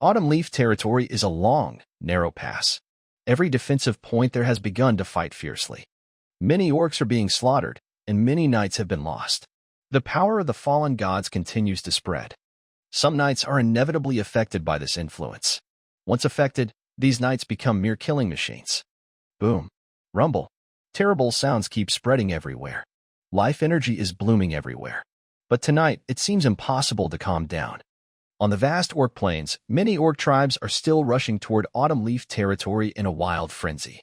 Autumn Leaf territory is a long, narrow pass. Every defensive point there has begun to fight fiercely. Many orcs are being slaughtered, and many knights have been lost. The power of the fallen gods continues to spread. Some knights are inevitably affected by this influence. Once affected, these knights become mere killing machines. Boom. Rumble. Terrible sounds keep spreading everywhere. Life energy is blooming everywhere. But tonight, it seems impossible to calm down. On the vast orc plains, many orc tribes are still rushing toward Autumn Leaf territory in a wild frenzy.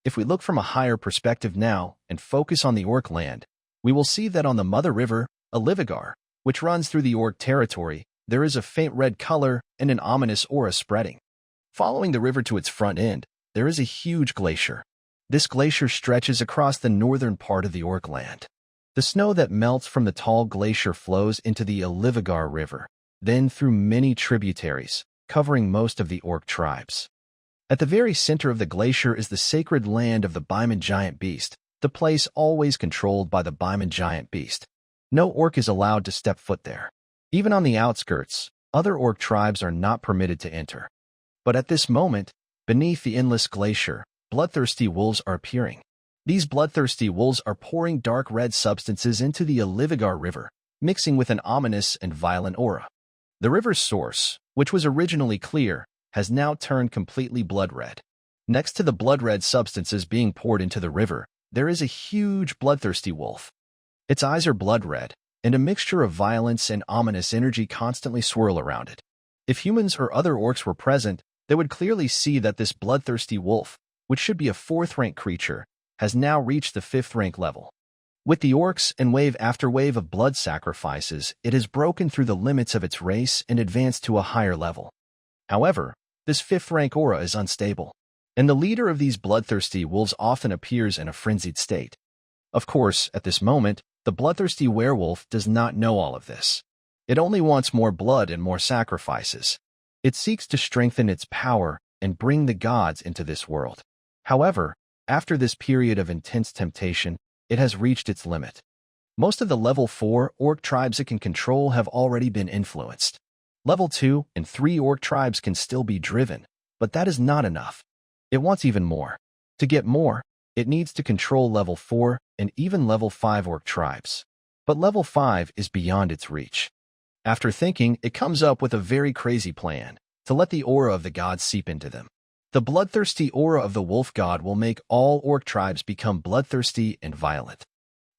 If we look from a higher perspective now and focus on the orc land, we will see that on the Mother River, Alivigar, which runs through the orc territory, there is a faint red color and an ominous aura spreading. Following the river to its front end, there is a huge glacier. This glacier stretches across the northern part of the orc land. The snow that melts from the tall glacier flows into the Alivigar River, then through many tributaries, covering most of the orc tribes. At the very center of the glacier is the sacred land of the Baiman Giant Beast, the place always controlled by the Baiman Giant Beast. No orc is allowed to step foot there. Even on the outskirts, other orc tribes are not permitted to enter. But at this moment, beneath the endless glacier, bloodthirsty wolves are appearing. These bloodthirsty wolves are pouring dark red substances into the Alivigar River, mixing with an ominous and violent aura. The river's source, which was originally clear, has now turned completely blood red. Next to the blood red substances being poured into the river, there is a huge bloodthirsty wolf. Its eyes are blood red, and a mixture of violence and ominous energy constantly swirl around it. If humans or other orcs were present, they would clearly see that this bloodthirsty wolf, which should be a 4th-rank creature, has now reached the 5th-rank level. With the orcs and wave after wave of blood sacrifices, it has broken through the limits of its race and advanced to a higher level. However, this 5th-rank aura is unstable, and the leader of these bloodthirsty wolves often appears in a frenzied state. Of course, at this moment, the bloodthirsty werewolf does not know all of this. It only wants more blood and more sacrifices. It seeks to strengthen its power and bring the gods into this world. However, after this period of intense temptation, it has reached its limit. Most of the level 4 orc tribes it can control have already been influenced. Level 2 and 3 orc tribes can still be driven, but that is not enough. It wants even more. To get more, it needs to control level 4 and even level 5 orc tribes. But level 5 is beyond its reach. After thinking, it comes up with a very crazy plan, to let the aura of the gods seep into them. The bloodthirsty aura of the wolf god will make all orc tribes become bloodthirsty and violent.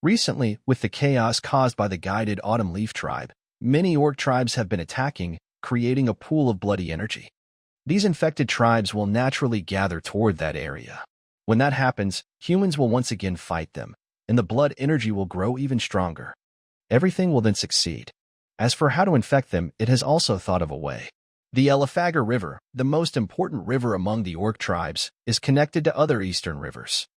Recently, with the chaos caused by the guided Autumn Leaf tribe, many orc tribes have been attacking, creating a pool of bloody energy. These infected tribes will naturally gather toward that area. When that happens, humans will once again fight them, and the blood energy will grow even stronger. Everything will then succeed. As for how to infect them, it has also thought of a way. The Alivigar River, the most important river among the orc tribes, is connected to other eastern rivers.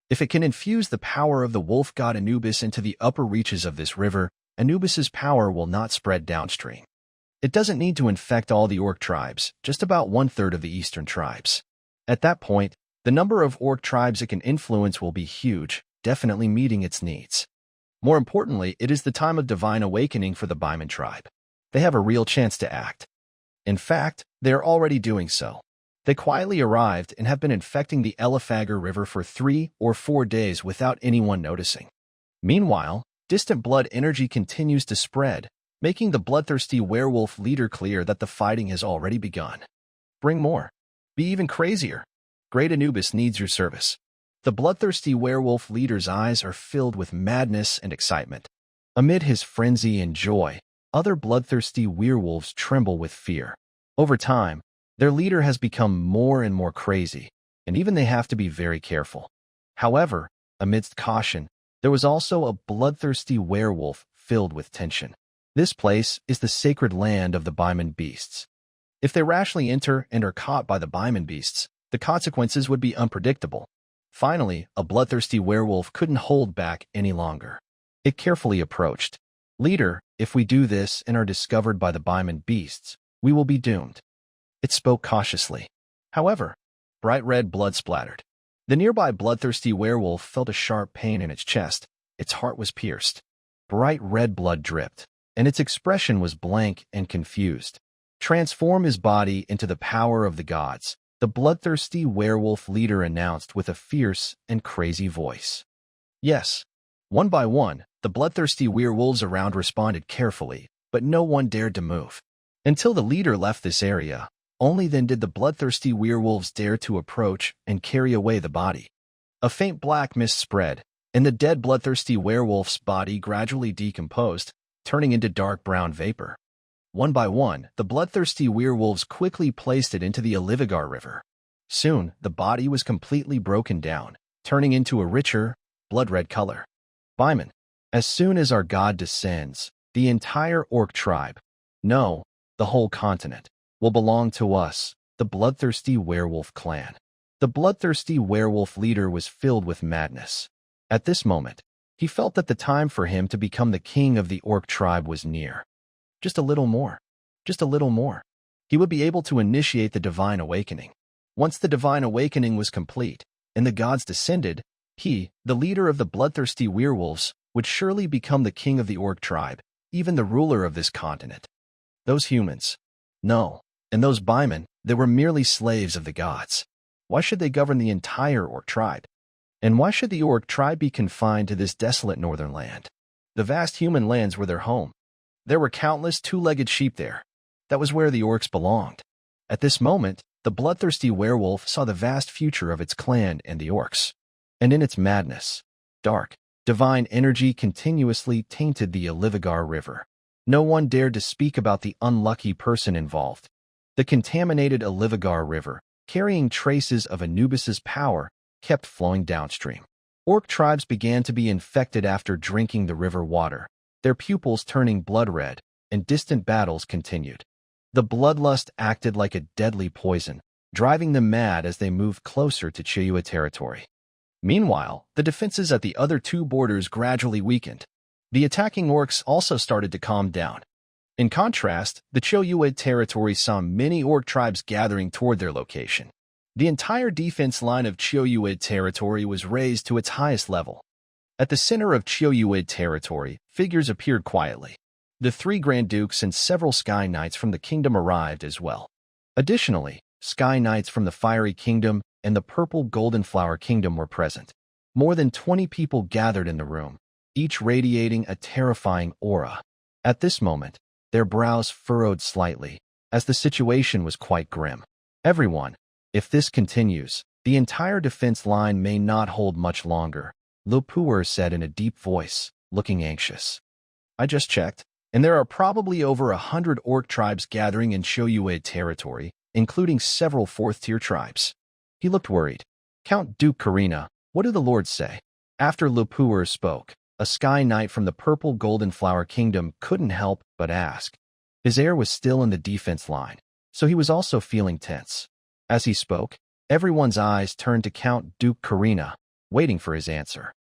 If it can infuse the power of the wolf god Anubis into the upper reaches of this river, Anubis's power will not spread downstream. It doesn't need to infect all the orc tribes, just about 1/3 of the eastern tribes. At that point, the number of orc tribes it can influence will be huge, definitely meeting its needs. More importantly, it is the time of divine awakening for the Baiman tribe. They have a real chance to act. In fact, they are already doing so. They quietly arrived and have been infecting the Alivigar River for 3 or 4 days without anyone noticing. Meanwhile, distant blood energy continues to spread, making the bloodthirsty werewolf leader clear that the fighting has already begun. Bring more. Be even crazier. Great Anubis needs your service. The bloodthirsty werewolf leader's eyes are filled with madness and excitement. Amid his frenzy and joy, other bloodthirsty werewolves tremble with fear. Over time, their leader has become more and more crazy, and even they have to be very careful. However, amidst caution, there was also a bloodthirsty werewolf filled with tension. This place is the sacred land of the Baiman beasts. If they rashly enter and are caught by the Baiman beasts, the consequences would be unpredictable. Finally, a bloodthirsty werewolf couldn't hold back any longer. It carefully approached. Leader, if we do this and are discovered by the Baiman beasts, we will be doomed. It spoke cautiously. However, bright red blood splattered. The nearby bloodthirsty werewolf felt a sharp pain in its chest. Its heart was pierced. Bright red blood dripped, and its expression was blank and confused. Transform his body into the power of the gods, the bloodthirsty werewolf leader announced with a fierce and crazy voice. Yes. One by one, the bloodthirsty werewolves around responded carefully, but no one dared to move. Until the leader left this area, only then did the bloodthirsty werewolves dare to approach and carry away the body. A faint black mist spread, and the dead bloodthirsty werewolf's body gradually decomposed, turning into dark brown vapor. One by one, the bloodthirsty werewolves quickly placed it into the Alivigar River. Soon, the body was completely broken down, turning into a richer, blood-red color. Baiman, as soon as our god descends, the entire orc tribe, no, the whole continent, will belong to us, the bloodthirsty werewolf clan. The bloodthirsty werewolf leader was filled with madness. At this moment, he felt that the time for him to become the king of the orc tribe was near. Just a little more. Just a little more. He would be able to initiate the divine awakening. Once the divine awakening was complete, and the gods descended, he, the leader of the bloodthirsty werewolves, would surely become the king of the orc tribe, even the ruler of this continent. Those humans. No. And those Baiman, they were merely slaves of the gods. Why should they govern the entire orc tribe? And why should the orc tribe be confined to this desolate northern land? The vast human lands were their home. There were countless two-legged sheep there. That was where the orcs belonged. At this moment, the bloodthirsty werewolf saw the vast future of its clan and the orcs. And in its madness, dark, divine energy continuously tainted the Alivigar River. No one dared to speak about the unlucky person involved. The contaminated Alivigar River, carrying traces of Anubis's power, kept flowing downstream. Orc tribes began to be infected after drinking the river water, their pupils turning blood red, and distant battles continued. The bloodlust acted like a deadly poison, driving them mad as they moved closer to Chiyoe territory. Meanwhile, the defenses at the other two borders gradually weakened. The attacking orcs also started to calm down. In contrast, the Chiyoe territory saw many orc tribes gathering toward their location. The entire defense line of Chiyoe territory was raised to its highest level. At the center of Chiyoe territory, figures appeared quietly. The three Grand Dukes and several Sky Knights from the kingdom arrived as well. Additionally, Sky Knights from the Fiery Kingdom and the Purple Golden Flower Kingdom were present. More than 20 people gathered in the room, each radiating a terrifying aura. At this moment, their brows furrowed slightly, as the situation was quite grim. Everyone, if this continues, the entire defense line may not hold much longer, Lupuer said in a deep voice, looking anxious. I just checked, and there are probably over 100 orc tribes gathering in Chiyoe territory, including several fourth-tier tribes. He looked worried. Count Duke Karina, what do the lords say? After Lupuer spoke, a Sky Knight from the Purple Golden Flower Kingdom couldn't help but ask. His heir was still in the defense line, so he was also feeling tense. As he spoke, everyone's eyes turned to Count Duke Karina, waiting for his answer.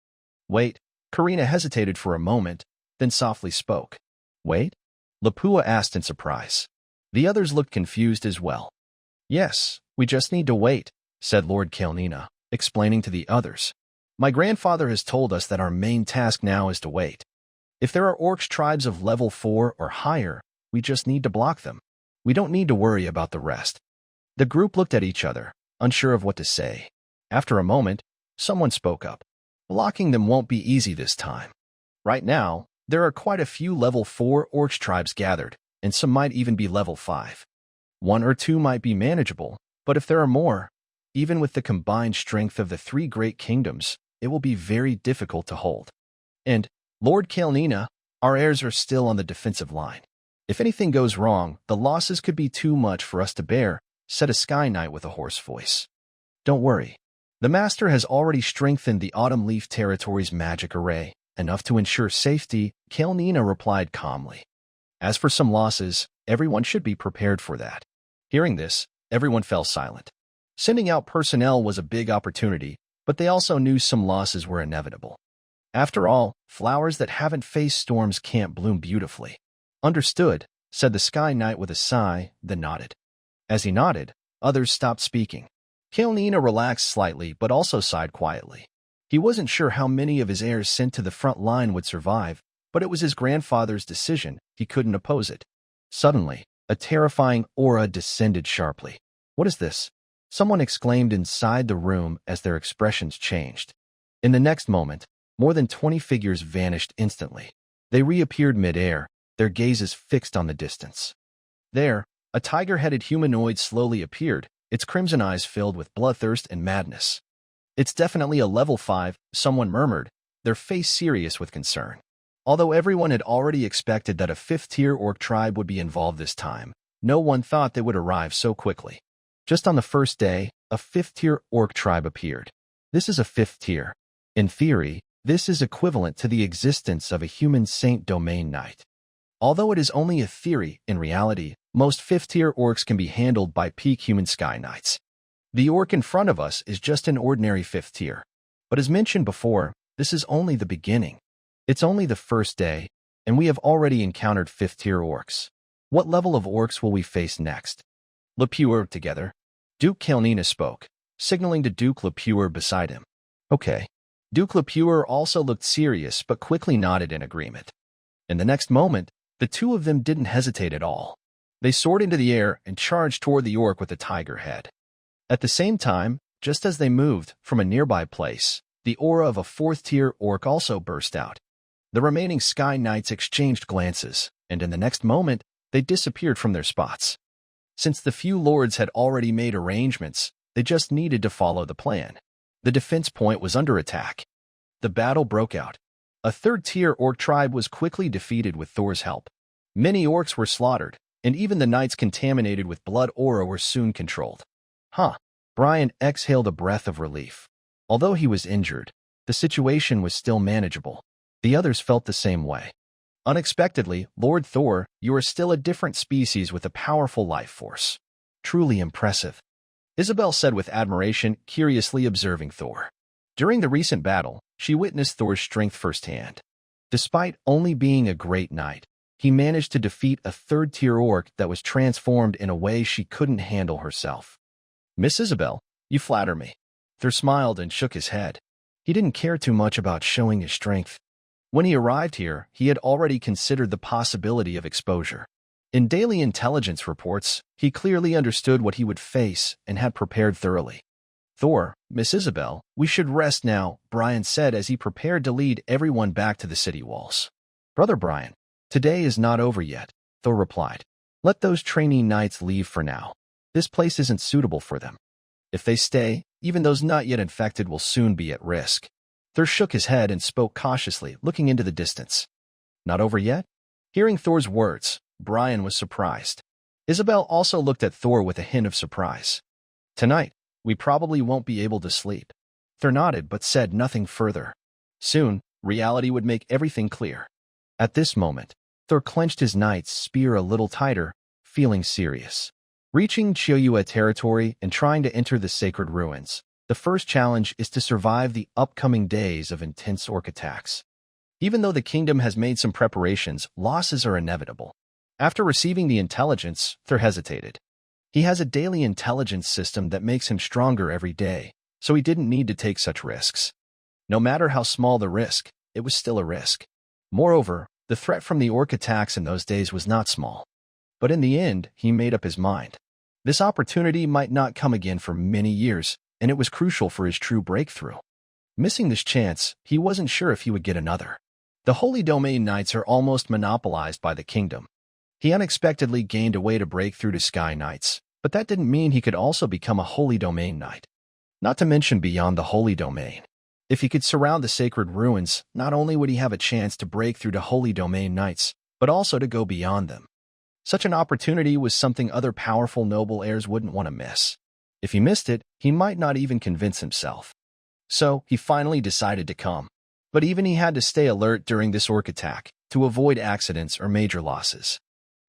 Wait, Karina hesitated for a moment, then softly spoke. Wait? Lupuer asked in surprise. The others looked confused as well. Yes, we just need to wait, said Lord Kael'nina, explaining to the others. My grandfather has told us that our main task now is to wait. If there are orcs tribes of level 4 or higher, we just need to block them. We don't need to worry about the rest. The group looked at each other, unsure of what to say. After a moment, someone spoke up. Blocking them won't be easy this time. Right now, there are quite a few level 4 orcs tribes gathered, and some might even be level 5. 1 or 2 might be manageable, but if there are more, even with the combined strength of the 3 great kingdoms, it will be very difficult to hold. And, Lord Kael'nina, our heirs are still on the defensive line. If anything goes wrong, the losses could be too much for us to bear, said a Sky Knight with a hoarse voice. Don't worry. The Master has already strengthened the Autumn Leaf Territory's magic array, enough to ensure safety, Kael'nina replied calmly. As for some losses, everyone should be prepared for that. Hearing this, everyone fell silent. Sending out personnel was a big opportunity, but they also knew some losses were inevitable. After all, flowers that haven't faced storms can't bloom beautifully. Understood, said the Sky Knight with a sigh, then nodded. As he nodded, others stopped speaking. Kael'nina relaxed slightly but also sighed quietly. He wasn't sure how many of his heirs sent to the front line would survive, but it was his grandfather's decision, he couldn't oppose it. Suddenly, A terrifying aura descended sharply. "What is this?" someone exclaimed inside the room as their expressions changed. In the next moment, more than 20 figures vanished instantly. They reappeared mid-air, their gazes fixed on the distance. There, a tiger-headed humanoid slowly appeared, its crimson eyes filled with bloodthirst and madness. "It's definitely a level 5, someone murmured, their face serious with concern. Although everyone had already expected that a 5th-tier orc tribe would be involved this time, no one thought they would arrive so quickly. Just on the first day, a 5th-tier orc tribe appeared. This is a 5th tier. In theory, this is equivalent to the existence of a human Saint Domain Knight. Although it is only a theory, in reality, most 5th-tier orcs can be handled by peak human Sky Knights. The orc in front of us is just an ordinary 5th tier. But as mentioned before, this is only the beginning. It's only the first day, and we have already encountered 5th-tier orcs. What level of orcs will we face next? Lepure together. Duke Kalnina spoke, signaling to Duke Lepure beside him. Okay. Duke Lepure also looked serious but quickly nodded in agreement. In the next moment, the two of them didn't hesitate at all. They soared into the air and charged toward the orc with the tiger head. At the same time, just as they moved from a nearby place, the aura of a 4th-tier orc also burst out. The remaining Sky Knights exchanged glances, and in the next moment, they disappeared from their spots. Since the few lords had already made arrangements, they just needed to follow the plan. The defense point was under attack. The battle broke out. A 3rd-tier orc tribe was quickly defeated with Thor's help. Many orcs were slaughtered, and even the knights contaminated with blood aura were soon controlled. Brian exhaled a breath of relief. Although he was injured, the situation was still manageable. The others felt the same way. Unexpectedly, Lord Thor, you are still a different species with a powerful life force. Truly impressive. Isabel said with admiration, curiously observing Thor. During the recent battle, she witnessed Thor's strength firsthand. Despite only being a great knight, he managed to defeat a 3rd-tier orc that was transformed in a way she couldn't handle herself. Miss Isabel, you flatter me. Thor smiled and shook his head. He didn't care too much about showing his strength. When he arrived here, he had already considered the possibility of exposure. In daily intelligence reports, he clearly understood what he would face and had prepared thoroughly. Thor, Miss Isabel, we should rest now, Brian said as he prepared to lead everyone back to the city walls. Brother Brian, today is not over yet, Thor replied. Let those trainee knights leave for now. This place isn't suitable for them. If they stay, even those not yet infected will soon be at risk. Thor shook his head and spoke cautiously, looking into the distance. Not over yet? Hearing Thor's words, Brian was surprised. Isabel also looked at Thor with a hint of surprise. Tonight, we probably won't be able to sleep. Thor nodded but said nothing further. Soon, reality would make everything clear. At this moment, Thor clenched his knight's spear a little tighter, feeling serious. Reaching Choyua territory and trying to enter the sacred ruins, the first challenge is to survive the upcoming days of intense orc attacks. Even though the kingdom has made some preparations, losses are inevitable. After receiving the intelligence, Thor hesitated. He has a daily intelligence system that makes him stronger every day, so he didn't need to take such risks. No matter how small the risk, it was still a risk. Moreover, the threat from the orc attacks in those days was not small. But in the end, he made up his mind. This opportunity might not come again for many years, and it was crucial for his true breakthrough. Missing this chance, he wasn't sure if he would get another. The Holy Domain Knights are almost monopolized by the kingdom. He unexpectedly gained a way to break through to Sky Knights, but that didn't mean he could also become a Holy Domain Knight. Not to mention beyond the Holy Domain. If he could surround the sacred ruins, not only would he have a chance to break through to Holy Domain Knights, but also to go beyond them. Such an opportunity was something other powerful noble heirs wouldn't want to miss. If he missed it, he might not even convince himself. So, he finally decided to come. But even he had to stay alert during this orc attack, to avoid accidents or major losses.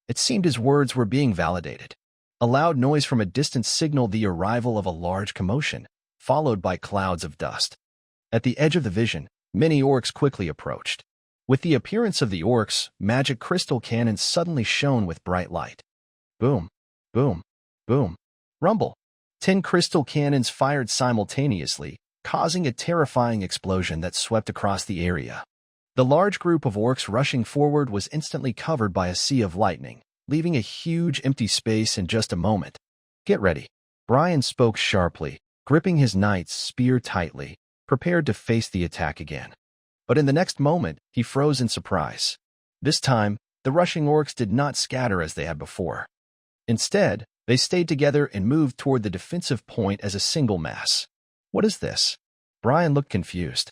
It seemed his words were being validated. A loud noise from a distance signaled the arrival of a large commotion, followed by clouds of dust. At the edge of the vision, many orcs quickly approached. With the appearance of the orcs, magic crystal cannons suddenly shone with bright light. Boom, boom, boom, rumble. 10 crystal cannons fired simultaneously, causing a terrifying explosion that swept across the area. The large group of orcs rushing forward was instantly covered by a sea of lightning, leaving a huge empty space in just a moment. Get ready. Brian spoke sharply, gripping his knight's spear tightly, prepared to face the attack again. But in the next moment, he froze in surprise. This time, the rushing orcs did not scatter as they had before. Instead, they stayed together and moved toward the defensive point as a single mass. What is this? Brian looked confused.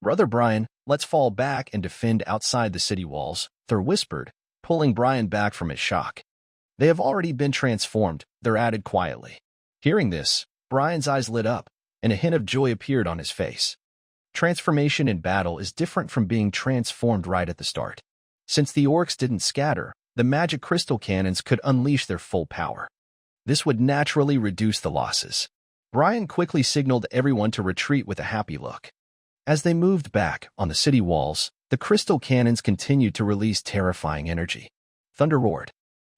Brother Brian, let's fall back and defend outside the city walls, Thor whispered, pulling Brian back from his shock. They have already been transformed, Thor added quietly. Hearing this, Brian's eyes lit up, and a hint of joy appeared on his face. Transformation in battle is different from being transformed right at the start. Since the orcs didn't scatter, the magic crystal cannons could unleash their full power. This would naturally reduce the losses. Brian quickly signaled everyone to retreat with a happy look. As they moved back on the city walls, the crystal cannons continued to release terrifying energy. Thunder roared.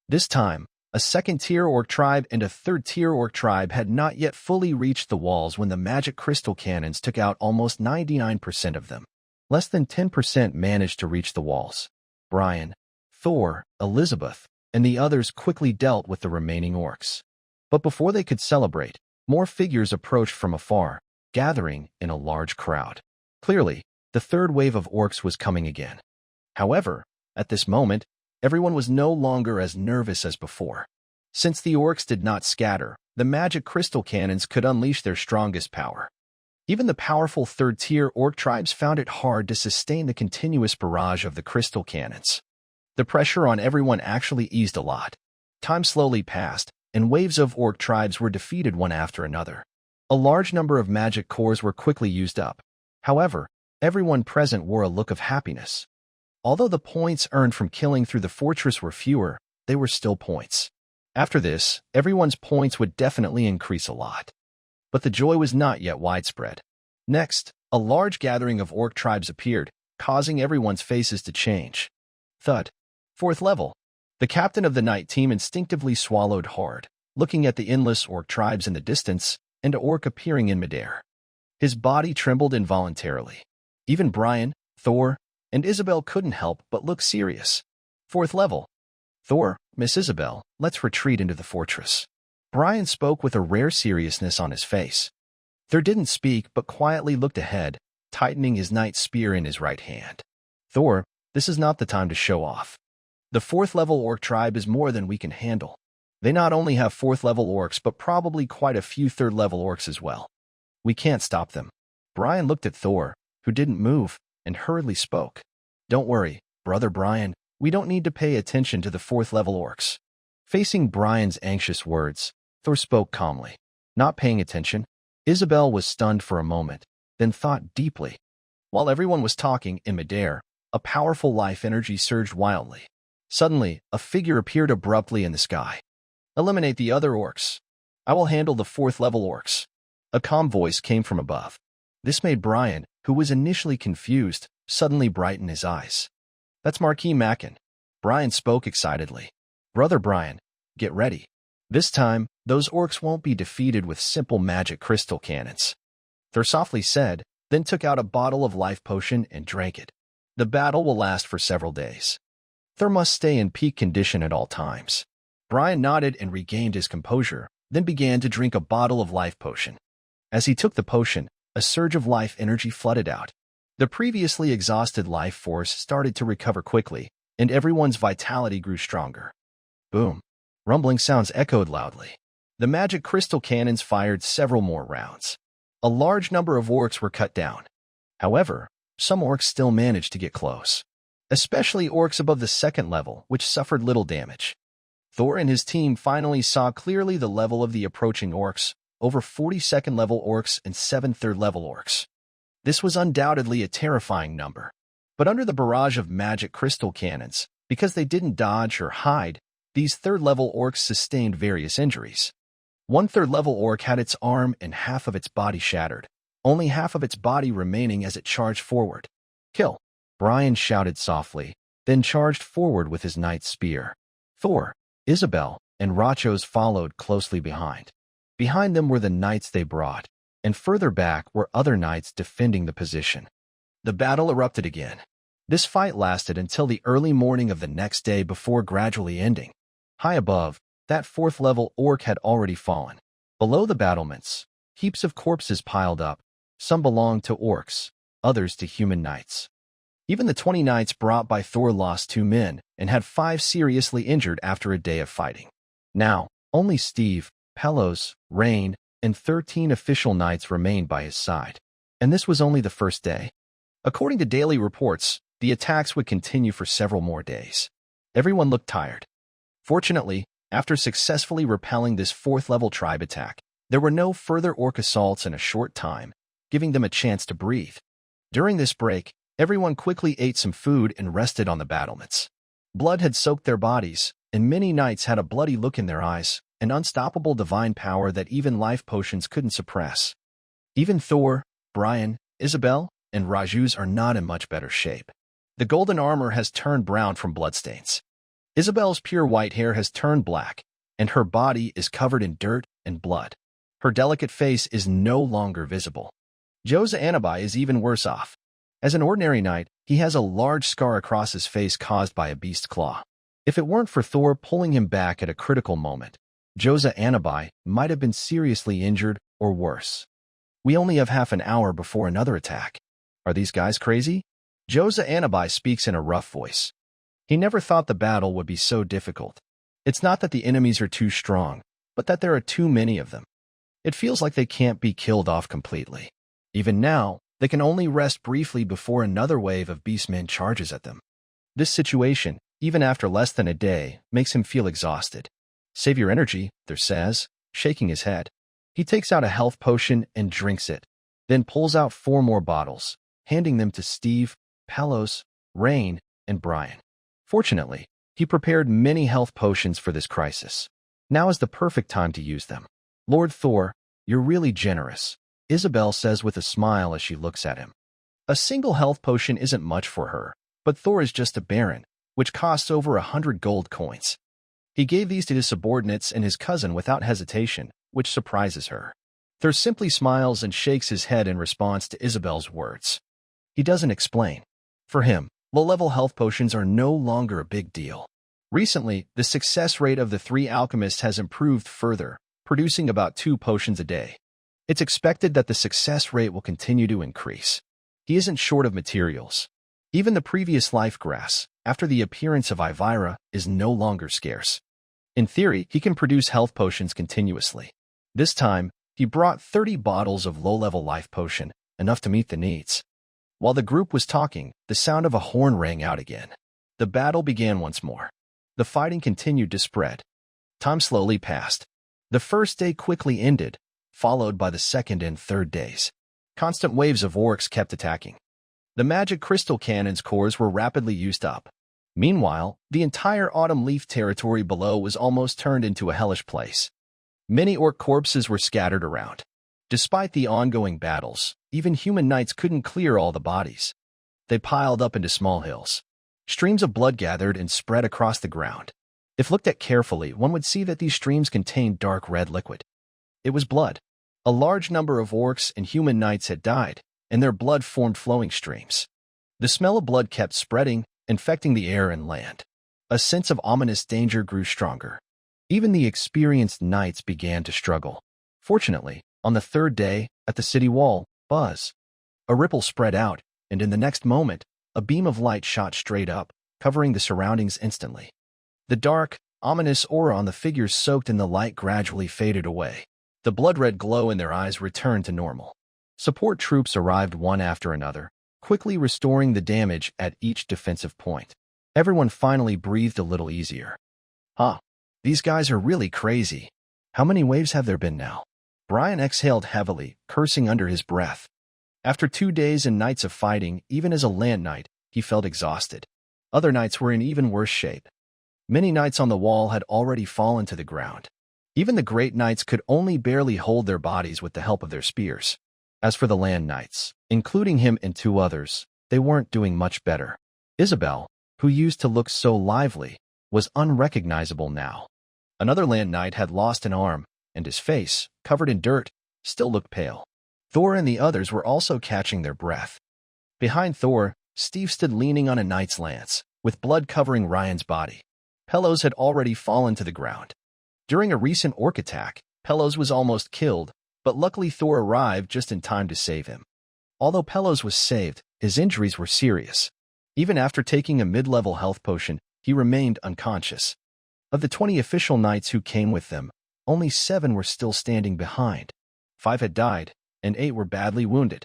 This time, a second-tier orc tribe and a third-tier orc tribe had not yet fully reached the walls when the magic crystal cannons took out almost 99% of them. Less than 10% managed to reach the walls. Brian, Thor, Elizabeth, and the others quickly dealt with the remaining orcs. But before they could celebrate, more figures approached from afar, gathering in a large crowd. Clearly, the third wave of orcs was coming again. However, at this moment, everyone was no longer as nervous as before. Since the orcs did not scatter, the magic crystal cannons could unleash their strongest power. Even the powerful third-tier orc tribes found it hard to sustain the continuous barrage of the crystal cannons. The pressure on everyone actually eased a lot. Time slowly passed, and waves of orc tribes were defeated one after another. A large number of magic cores were quickly used up. However, everyone present wore a look of happiness. Although the points earned from killing through the fortress were fewer, they were still points. After this, everyone's points would definitely increase a lot. But the joy was not yet widespread. Next, a large gathering of orc tribes appeared, causing everyone's faces to change. Thud. Fourth level. The captain of the night team instinctively swallowed hard, looking at the endless orc tribes in the distance and an orc appearing in midair. His body trembled involuntarily. Even Brian, Thor, and Isabel couldn't help but look serious. Fourth level. Thor, Miss Isabel, let's retreat into the fortress. Brian spoke with a rare seriousness on his face. Thor didn't speak but quietly looked ahead, tightening his knight's spear in his right hand. Thor, this is not the time to show off. The fourth-level orc tribe is more than we can handle. They not only have fourth-level orcs but probably quite a few third-level orcs as well. We can't stop them. Brian looked at Thor, who didn't move, and hurriedly spoke. Don't worry, Brother Brian, we don't need to pay attention to the fourth-level orcs. Facing Brian's anxious words, Thor spoke calmly. Not paying attention, Isabel was stunned for a moment, then thought deeply. While everyone was talking in midair, a powerful life energy surged wildly. Suddenly, a figure appeared abruptly in the sky. Eliminate the other orcs. I will handle the fourth-level orcs. A calm voice came from above. This made Brian, who was initially confused, suddenly brighten his eyes. That's Marquis Mackin. Brian spoke excitedly. Brother Brian, get ready. This time, those orcs won't be defeated with simple magic crystal cannons. Thor softly said, then took out a bottle of life potion and drank it. The battle will last for several days. Thor must stay in peak condition at all times. Brian nodded and regained his composure, then began to drink a bottle of life potion. As he took the potion, a surge of life energy flooded out. The previously exhausted life force started to recover quickly, and everyone's vitality grew stronger. Boom. Rumbling sounds echoed loudly. The magic crystal cannons fired several more rounds. A large number of orcs were cut down. However, some orcs still managed to get close. Especially orcs above the second level, which suffered little damage. Thor and his team finally saw clearly the level of the approaching orcs, over 40 second-level orcs and 7 third-level orcs. This was undoubtedly a terrifying number. But under the barrage of magic crystal cannons, because they didn't dodge or hide, these third-level orcs sustained various injuries. One third-level orc had its arm and half of its body shattered, only half of its body remaining as it charged forward. Kill! Brian shouted softly, then charged forward with his knight's spear. Thor, Isabel, and Rachos followed closely behind. Behind them were the knights they brought, and further back were other knights defending the position. The battle erupted again. This fight lasted until the early morning of the next day before gradually ending. High above, that fourth-level orc had already fallen. Below the battlements, heaps of corpses piled up. Some belonged to orcs, others to human knights. Even the 20 knights brought by Thor lost 2 men and had 5 seriously injured after a day of fighting. Now, only Steve, Pelos, Rain, and 13 official knights remained by his side. And this was only the first day. According to daily reports, the attacks would continue for several more days. Everyone looked tired. Fortunately, after successfully repelling this 4th-level tribe attack, there were no further orc assaults in a short time, giving them a chance to breathe. During this break, everyone quickly ate some food and rested on the battlements. Blood had soaked their bodies, and many knights had a bloody look in their eyes, an unstoppable divine power that even life potions couldn't suppress. Even Thor, Brian, Isabel, and Rajuz are not in much better shape. The golden armor has turned brown from bloodstains. Isabel's pure white hair has turned black, and her body is covered in dirt and blood. Her delicate face is no longer visible. Joza Anabai is even worse off. As an ordinary knight, he has a large scar across his face caused by a beast claw. If it weren't for Thor pulling him back at a critical moment, Joza Anabai might have been seriously injured or worse. We only have half an hour before another attack. Are these guys crazy? Joza Anabai speaks in a rough voice. He never thought the battle would be so difficult. It's not that the enemies are too strong, but that there are too many of them. It feels like they can't be killed off completely. Even now, they can only rest briefly before another wave of beastmen charges at them. This situation, even after less than a day, makes him feel exhausted. Save your energy, Thor says, shaking his head. He takes out a health potion and drinks it, then pulls out 4 more bottles, handing them to Steve, Pelos, Rain, and Brian. Fortunately, he prepared many health potions for this crisis. Now is the perfect time to use them. Lord Thor, you're really generous, Isabel says with a smile as she looks at him. A single health potion isn't much for her, but Thor is just a baron, which costs over 100 gold coins. He gave these to his subordinates and his cousin without hesitation, which surprises her. Thor simply smiles and shakes his head in response to Isabel's words. He doesn't explain. For him, low-level health potions are no longer a big deal. Recently, the success rate of the 3 alchemists has improved further, producing about 2 potions a day. It's expected that the success rate will continue to increase. He isn't short of materials. Even the previous life grass, after the appearance of Ivira, is no longer scarce. In theory, he can produce health potions continuously. This time, he brought 30 bottles of low-level life potion, enough to meet the needs. While the group was talking, the sound of a horn rang out again. The battle began once more. The fighting continued to spread. Time slowly passed. The first day quickly ended, followed by the second and third days. Constant waves of orcs kept attacking. The magic crystal cannon's cores were rapidly used up. Meanwhile, the entire autumn leaf territory below was almost turned into a hellish place. Many orc corpses were scattered around. Despite the ongoing battles, even human knights couldn't clear all the bodies. They piled up into small hills. Streams of blood gathered and spread across the ground. If looked at carefully, one would see that these streams contained dark red liquid. It was blood. A large number of orcs and human knights had died, and their blood formed flowing streams. The smell of blood kept spreading, infecting the air and land. A sense of ominous danger grew stronger. Even the experienced knights began to struggle. Fortunately, on the third day, at the city wall, buzz. A ripple spread out, and in the next moment, a beam of light shot straight up, covering the surroundings instantly. The dark, ominous aura on the figures soaked in the light gradually faded away. The blood-red glow in their eyes returned to normal. Support troops arrived one after another, quickly restoring the damage at each defensive point. Everyone finally breathed a little easier. These guys are really crazy. How many waves have there been now? Brian exhaled heavily, cursing under his breath. After 2 days and nights of fighting, even as a land knight, he felt exhausted. Other knights were in even worse shape. Many knights on the wall had already fallen to the ground. Even the great knights could only barely hold their bodies with the help of their spears. As for the land knights, including him and 2 others, they weren't doing much better. Isabel, who used to look so lively, was unrecognizable now. Another land knight had lost an arm, and his face, covered in dirt, still looked pale. Thor and the others were also catching their breath. Behind Thor, Steve stood leaning on a knight's lance, with blood covering Ryan's body. Pelos had already fallen to the ground. During a recent orc attack, Pelos was almost killed, but luckily Thor arrived just in time to save him. Although Pelos was saved, his injuries were serious. Even after taking a mid-level health potion, he remained unconscious. Of the 20 official knights who came with them, only 7 were still standing behind. 5 had died, and 8 were badly wounded.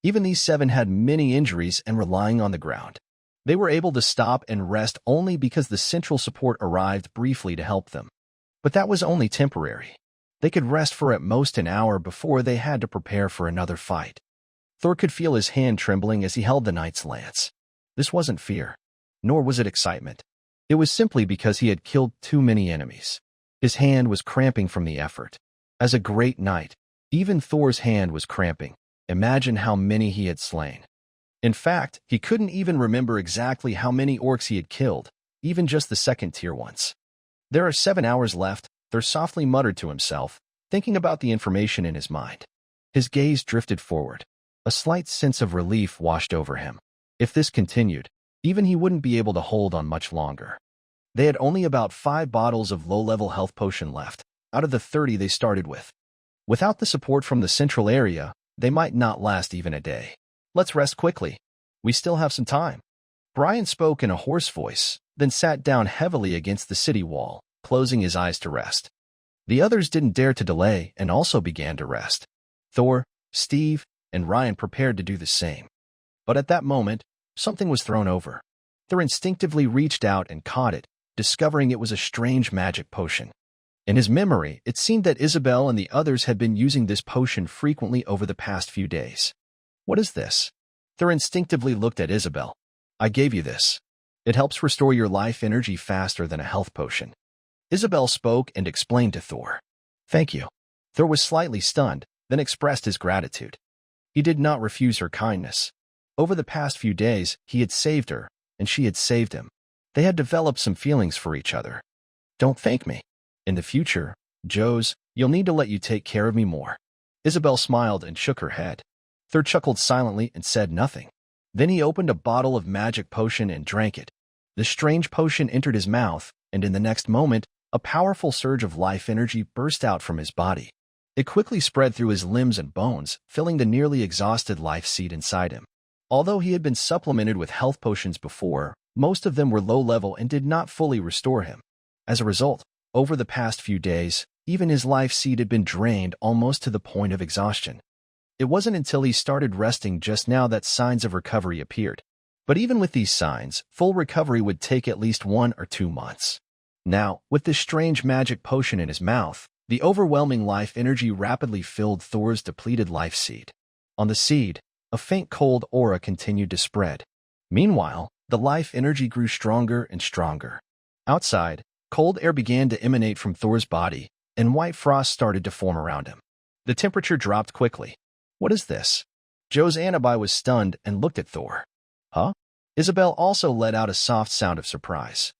Even these 7 had many injuries and were lying on the ground. They were able to stop and rest only because the central support arrived briefly to help them. But that was only temporary. They could rest for at most an hour before they had to prepare for another fight. Thor could feel his hand trembling as he held the knight's lance. This wasn't fear, nor was it excitement. It was simply because he had killed too many enemies. His hand was cramping from the effort. As a great knight, even Thor's hand was cramping. Imagine how many he had slain. In fact, he couldn't even remember exactly how many orcs he had killed, even just the second-tier ones. "There are 7 hours left," Thor softly muttered to himself, thinking about the information in his mind. His gaze drifted forward. A slight sense of relief washed over him. If this continued, even he wouldn't be able to hold on much longer. They had only about 5 bottles of low-level health potion left, out of the 30 they started with. Without the support from the central area, they might not last even a day. "Let's rest quickly. We still have some time." Brian spoke in a hoarse voice, then sat down heavily against the city wall, closing his eyes to rest. The others didn't dare to delay and also began to rest. Thor, Steve, and Ryan prepared to do the same. But at that moment, something was thrown over. Thor instinctively reached out and caught it, discovering it was a strange magic potion. In his memory, it seemed that Isabel and the others had been using this potion frequently over the past few days. "What is this?" Thor instinctively looked at Isabel. "I gave you this. It helps restore your life energy faster than a health potion." Isabel spoke and explained to Thor. "Thank you." Thor was slightly stunned, then expressed his gratitude. He did not refuse her kindness. Over the past few days, he had saved her, and she had saved him. They had developed some feelings for each other. "Don't thank me. In the future, Joes, you'll need to let you take care of me more." Isabel smiled and shook her head. Thor chuckled silently and said nothing. Then he opened a bottle of magic potion and drank it. The strange potion entered his mouth, and in the next moment, a powerful surge of life energy burst out from his body. It quickly spread through his limbs and bones, filling the nearly exhausted life seed inside him. Although he had been supplemented with health potions before, most of them were low-level and did not fully restore him. As a result, over the past few days, even his life seed had been drained almost to the point of exhaustion. It wasn't until he started resting just now that signs of recovery appeared. But even with these signs, full recovery would take at least 1 or 2 months. Now, with this strange magic potion in his mouth, the overwhelming life energy rapidly filled Thor's depleted life seed. On the seed, a faint cold aura continued to spread. Meanwhile, the life energy grew stronger and stronger. Outside, cold air began to emanate from Thor's body, and white frost started to form around him. The temperature dropped quickly. "What is this?" Joe's Anabai was stunned and looked at Thor. "Huh?" Isabel also let out a soft sound of surprise.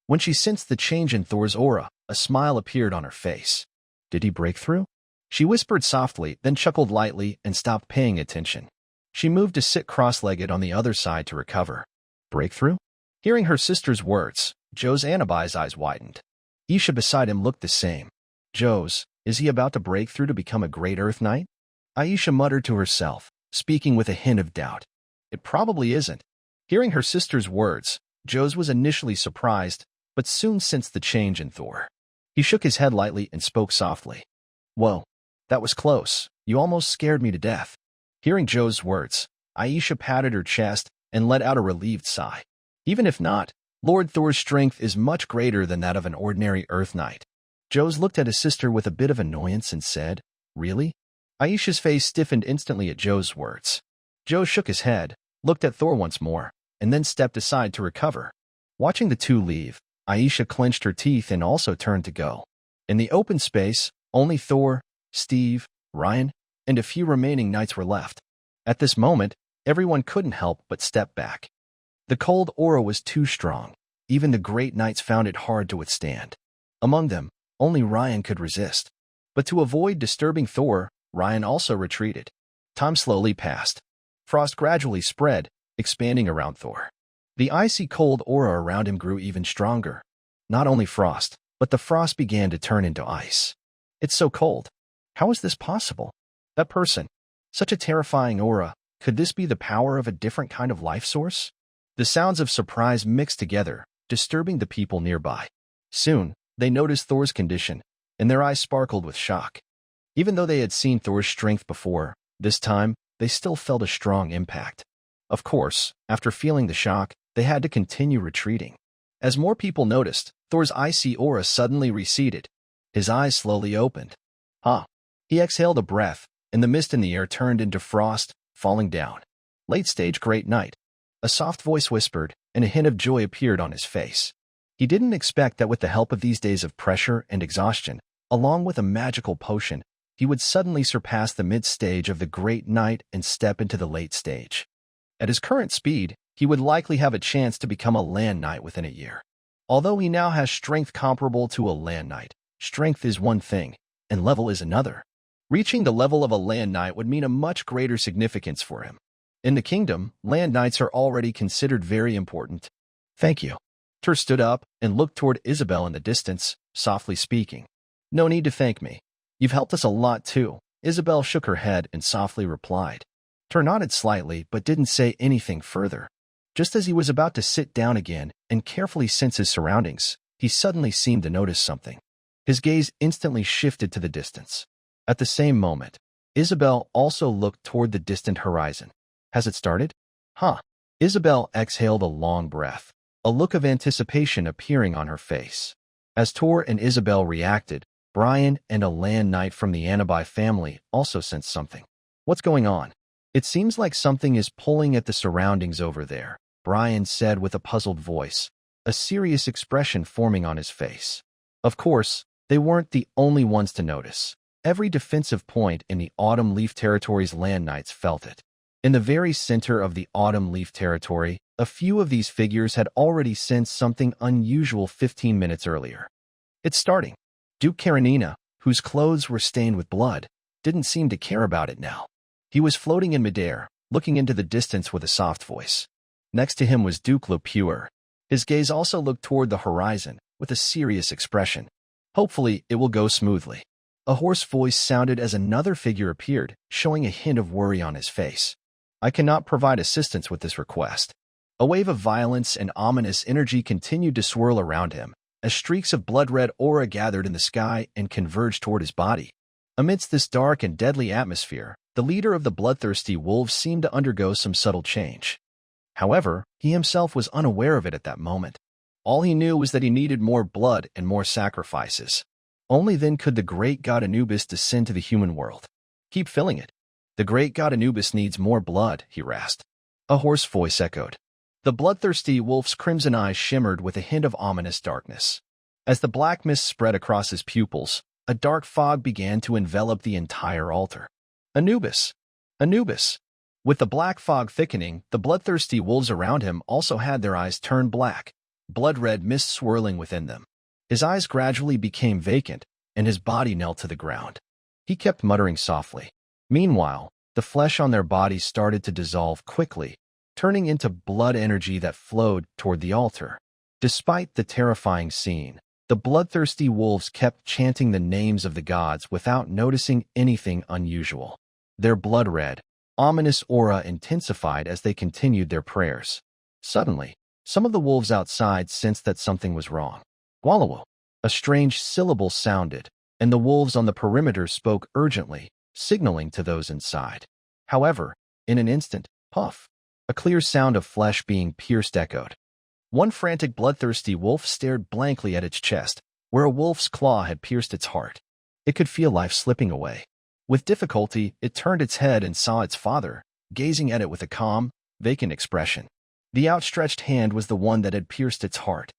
When she sensed the change in Thor's aura, a smile appeared on her face. "Did he break through?" She whispered softly, then chuckled lightly and stopped paying attention. She moved to sit cross-legged on the other side to recover. "Breakthrough?" Hearing her sister's words, Joe's Anabai's eyes widened. Isha beside him looked the same. "Joe's, is he about to break through to become a great Earth Knight?" Aisha muttered to herself, speaking with a hint of doubt. "It probably isn't." Hearing her sister's words, Joe's was initially surprised, but soon sensed the change in Thor. He shook his head lightly and spoke softly. "Whoa, that was close. You almost scared me to death." Hearing Joe's words, Aisha patted her chest and let out a relieved sigh. Even if not, Lord Thor's strength is much greater than that of an ordinary Earth Knight. Joe's looked at his sister with a bit of annoyance and said, "Really?" Aisha's face stiffened instantly at Joe's words. Joe shook his head, looked at Thor once more, and then stepped aside to recover. Watching the two leave, Aisha clenched her teeth and also turned to go. In the open space, only Thor, Steve, Ryan, and a few remaining knights were left. At this moment, everyone couldn't help but step back. The cold aura was too strong. Even the great knights found it hard to withstand. Among them, only Ryan could resist. But to avoid disturbing Thor, Ryan also retreated. Time slowly passed. Frost gradually spread, expanding around Thor. The icy cold aura around him grew even stronger. not only frost, but the frost began to turn into ice. It's so cold. How is this possible? That person. Such a terrifying aura. Could this be the power of a different kind of life source? The sounds of surprise mixed together, disturbing the people nearby. Soon, they noticed Thor's condition, and their eyes sparkled with shock. Even though they had seen Thor's strength before, this time, they still felt a strong impact. Of course, after feeling the shock, they had to continue retreating. As more people noticed, Thor's icy aura suddenly receded. His eyes slowly opened. He exhaled a breath, and the mist in the air turned into frost, falling down. Late stage great night. A soft voice whispered, and a hint of joy appeared on his face. He didn't expect that with the help of these days of pressure and exhaustion, along with a magical potion, he would suddenly surpass the mid-stage of the great night and step into the late stage. At his current speed, he would likely have a chance to become a land knight within a year. Although he now has strength comparable to a land knight, strength is one thing, and level is another. Reaching the level of a land knight would mean a much greater significance for him. In the kingdom, land knights are already considered very important. Thank you. Tur stood up and looked toward Isabel in the distance, softly speaking. No need to thank me. You've helped us a lot too. Isabel shook her head and softly replied. Tur nodded slightly but didn't say anything further. Just as he was about to sit down again and carefully sense his surroundings, he suddenly seemed to notice something. His gaze instantly shifted to the distance. At the same moment, Isabel also looked toward the distant horizon. Has it started? Isabel exhaled a long breath, a look of anticipation appearing on her face. As Tur and Isabel reacted, Brian and a land knight from the Anabai family also sensed something. What's going on? It seems like something is pulling at the surroundings over there, Brian said with a puzzled voice, a serious expression forming on his face. Of course, they weren't the only ones to notice. Every defensive point in the Autumn Leaf Territory's land knights felt it. In the very center of the Autumn Leaf Territory, a few of these figures had already sensed something unusual 15 minutes earlier. It's starting. Duke Karenina, whose clothes were stained with blood, didn't seem to care about it now. He was floating in midair, looking into the distance with a soft voice. Next to him was Duke Lopure. His gaze also looked toward the horizon, with a serious expression. Hopefully, it will go smoothly. A hoarse voice sounded as another figure appeared, showing a hint of worry on his face. I cannot provide assistance with this request. A wave of violence and ominous energy continued to swirl around him, as streaks of blood-red aura gathered in the sky and converged toward his body. Amidst this dark and deadly atmosphere, the leader of the bloodthirsty wolves seemed to undergo some subtle change. However, he himself was unaware of it at that moment. All he knew was that he needed more blood and more sacrifices. Only then could the great god Anubis descend to the human world. Keep filling it. The great god Anubis needs more blood, he rasped. A hoarse voice echoed. The bloodthirsty wolf's crimson eyes shimmered with a hint of ominous darkness. As the black mist spread across his pupils, a dark fog began to envelop the entire altar. Anubis! Anubis! With the black fog thickening, the bloodthirsty wolves around him also had their eyes turned black, blood-red mist swirling within them. His eyes gradually became vacant, and his body knelt to the ground. He kept muttering softly. Meanwhile, the flesh on their bodies started to dissolve quickly, turning into blood energy that flowed toward the altar. Despite the terrifying scene, the bloodthirsty wolves kept chanting the names of the gods without noticing anything unusual. Their blood-red, ominous aura intensified as they continued their prayers. Suddenly, some of the wolves outside sensed that something was wrong. Gwalawu. A strange syllable sounded, and the wolves on the perimeter spoke urgently, signaling to those inside. However, in an instant, puff, a clear sound of flesh being pierced echoed. One frantic bloodthirsty wolf stared blankly at its chest, where a wolf's claw had pierced its heart. It could feel life slipping away. With difficulty, it turned its head and saw its father, gazing at it with a calm, vacant expression. The outstretched hand was the one that had pierced its heart.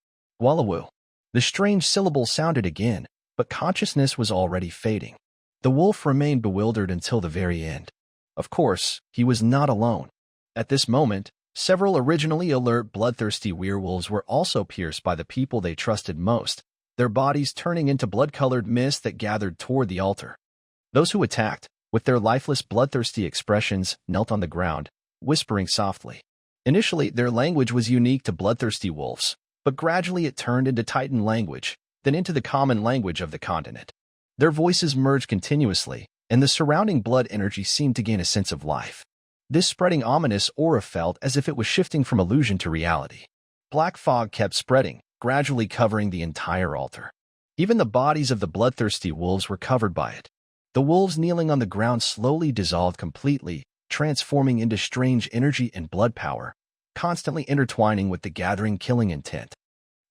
Gwalawu. The strange syllable sounded again, but consciousness was already fading. The wolf remained bewildered until the very end. Of course, he was not alone. At this moment, several originally alert bloodthirsty werewolves were also pierced by the people they trusted most, their bodies turning into blood-colored mist that gathered toward the altar. Those who attacked, with their lifeless bloodthirsty expressions, knelt on the ground, whispering softly. Initially, their language was unique to bloodthirsty wolves, but gradually it turned into Titan language, then into the common language of the continent. Their voices merged continuously, and the surrounding blood energy seemed to gain a sense of life. This spreading ominous aura felt as if it was shifting from illusion to reality. Black fog kept spreading, gradually covering the entire altar. Even the bodies of the bloodthirsty wolves were covered by it. The wolves kneeling on the ground slowly dissolved completely, transforming into strange energy and blood power, constantly intertwining with the gathering killing intent.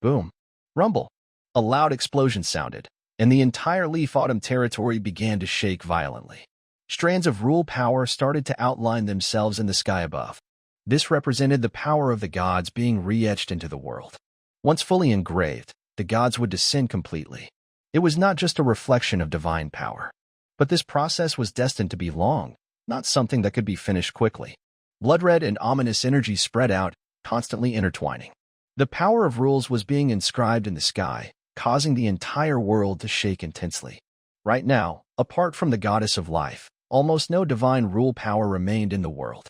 Boom. Rumble. A loud explosion sounded, and the entire Leaf Autumn territory began to shake violently. Strands of rule power started to outline themselves in the sky above. This represented the power of the gods being re-etched into the world. Once fully engraved, the gods would descend completely. It was not just a reflection of divine power. But this process was destined to be long, not something that could be finished quickly. Blood-red and ominous energy spread out, constantly intertwining. The power of rules was being inscribed in the sky, causing the entire world to shake intensely. Right now, apart from the goddess of life, almost no divine rule power remained in the world.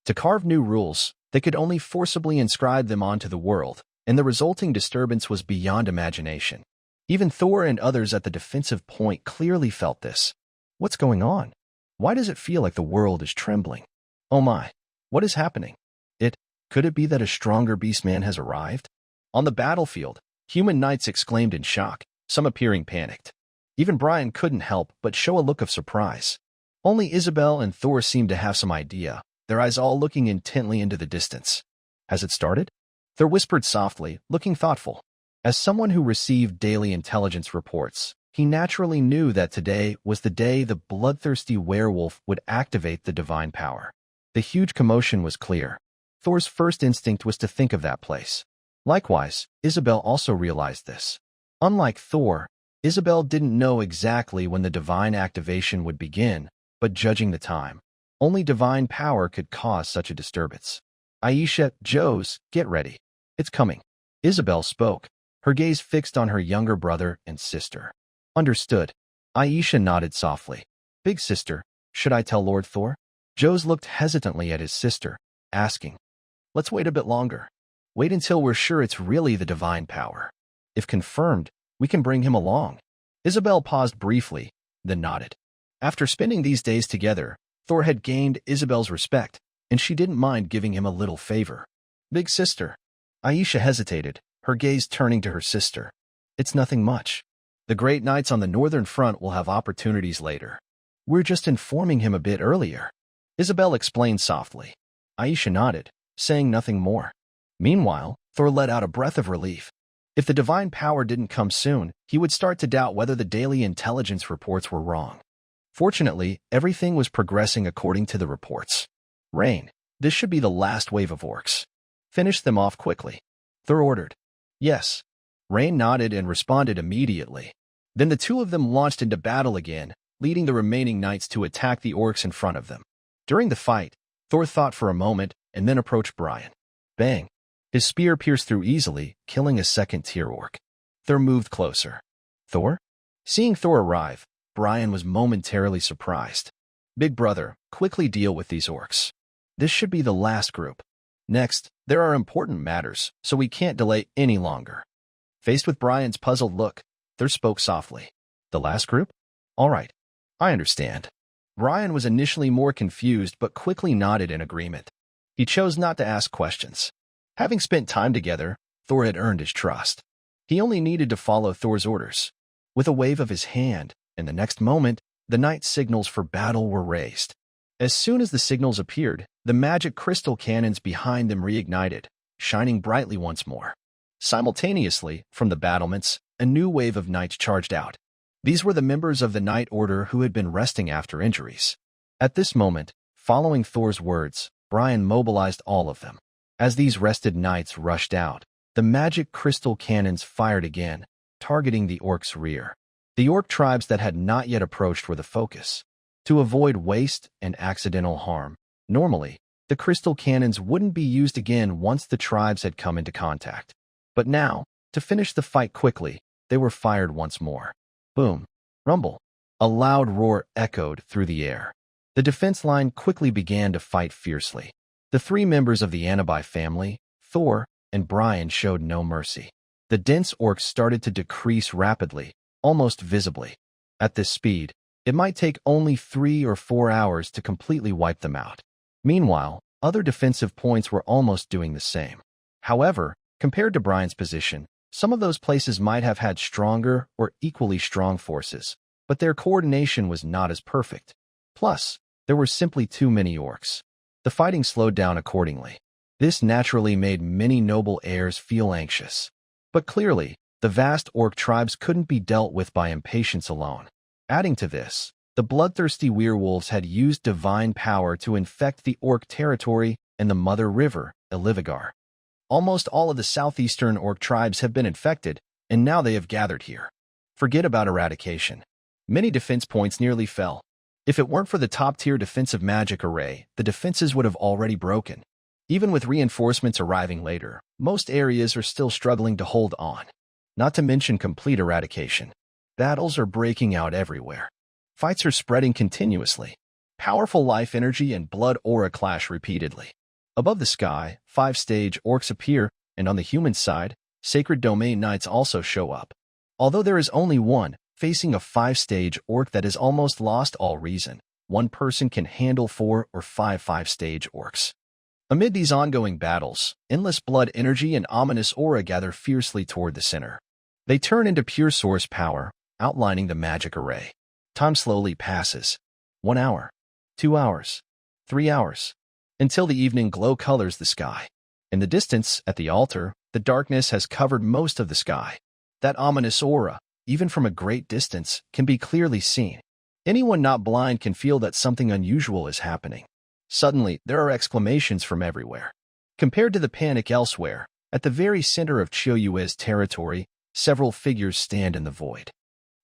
To carve new rules, they could only forcibly inscribe them onto the world, and the resulting disturbance was beyond imagination. Even Thor and others at the defensive point clearly felt this. What's going on? Why does it feel like the world is trembling? Oh my, what is happening? Could it be that a stronger beastman has arrived? On the battlefield, human knights exclaimed in shock, some appearing panicked. Even Brian couldn't help but show a look of surprise. Only Isabel and Thor seemed to have some idea, their eyes all looking intently into the distance. Has it started? Thor whispered softly, looking thoughtful. As someone who received daily intelligence reports, he naturally knew that today was the day the bloodthirsty werewolf would activate the divine power. The huge commotion was clear. Thor's first instinct was to think of that place. Likewise, Isabel also realized this. Unlike Thor, Isabel didn't know exactly when the divine activation would begin, but judging the time, only divine power could cause such a disturbance. Aisha, Joes, get ready. It's coming. Isabel spoke, her gaze fixed on her younger brother and sister. Understood. Aisha nodded softly. Big sister, should I tell Lord Thor? Joes looked hesitantly at his sister, asking. Let's wait a bit longer. Wait until we're sure it's really the divine power. If confirmed, we can bring him along. Isabel paused briefly, then nodded. After spending these days together, Thor had gained Isabel's respect, and she didn't mind giving him a little favor. Big sister. Aisha hesitated, her gaze turning to her sister. It's nothing much. The great knights on the northern front will have opportunities later. We're just informing him a bit earlier. Isabel explained softly. Aisha nodded, saying nothing more. Meanwhile, Thor let out a breath of relief. If the divine power didn't come soon, he would start to doubt whether the daily intelligence reports were wrong. Fortunately, everything was progressing according to the reports. Rain, this should be the last wave of orcs. Finish them off quickly. Thor ordered. Yes. Rain nodded and responded immediately. Then the two of them launched into battle again, leading the remaining knights to attack the orcs in front of them. During the fight, Thor thought for a moment and then approached Brian. Bang! His spear pierced through easily, killing a second-tier orc. Thor moved closer. Thor? Seeing Thor arrive, Brian was momentarily surprised. Big brother, quickly deal with these orcs. This should be the last group. Next, there are important matters, so we can't delay any longer. Faced with Brian's puzzled look, Thor spoke softly. The last group? All right. I understand. Brian was initially more confused but quickly nodded in agreement. He chose not to ask questions. Having spent time together, Thor had earned his trust. He only needed to follow Thor's orders. With a wave of his hand, in the next moment, the knight's signals for battle were raised. As soon as the signals appeared, the magic crystal cannons behind them reignited, shining brightly once more. Simultaneously, from the battlements, a new wave of knights charged out. These were the members of the Knight Order who had been resting after injuries. At this moment, following Thor's words, Brian mobilized all of them. As these rested knights rushed out, the magic crystal cannons fired again, targeting the orcs' rear. The orc tribes that had not yet approached were the focus. To avoid waste and accidental harm, normally, the crystal cannons wouldn't be used again once the tribes had come into contact. But now, to finish the fight quickly, they were fired once more. Boom. Rumble. A loud roar echoed through the air. The defense line quickly began to fight fiercely. The three members of the Anabai family, Thor, and Brian showed no mercy. The dense orcs started to decrease rapidly, almost visibly. At this speed, it might take only 3 or 4 hours to completely wipe them out. Meanwhile, other defensive points were almost doing the same. However, compared to Brian's position, some of those places might have had stronger or equally strong forces, but their coordination was not as perfect. Plus, there were simply too many orcs. The fighting slowed down accordingly. This naturally made many noble heirs feel anxious. But clearly, the vast orc tribes couldn't be dealt with by impatience alone. Adding to this, the bloodthirsty werewolves had used divine power to infect the orc territory and the mother river, Ilivigar. Almost all of the southeastern orc tribes have been infected, and now they have gathered here. Forget about eradication. Many defense points nearly fell. If it weren't for the top-tier defensive magic array, the defenses would have already broken. Even with reinforcements arriving later, most areas are still struggling to hold on. Not to mention complete eradication. Battles are breaking out everywhere. Fights are spreading continuously. Powerful life energy and blood aura clash repeatedly. Above the sky, 5-stage orcs appear, and on the human side, Sacred Domain Knights also show up. Although there is only one, facing a 5-stage orc that has almost lost all reason, one person can handle 4 or 5 5-stage orcs. Amid these ongoing battles, endless blood energy and ominous aura gather fiercely toward the center. They turn into pure source power, outlining the magic array. Time slowly passes. 1 hour, 2 hours, 3 hours, until the evening glow colors the sky. In the distance, at the altar, the darkness has covered most of the sky. That ominous aura, even from a great distance, can be clearly seen. Anyone not blind can feel that something unusual is happening. Suddenly, there are exclamations from everywhere. Compared to the panic elsewhere, at the very center of Chiyoyue's territory, several figures stand in the void.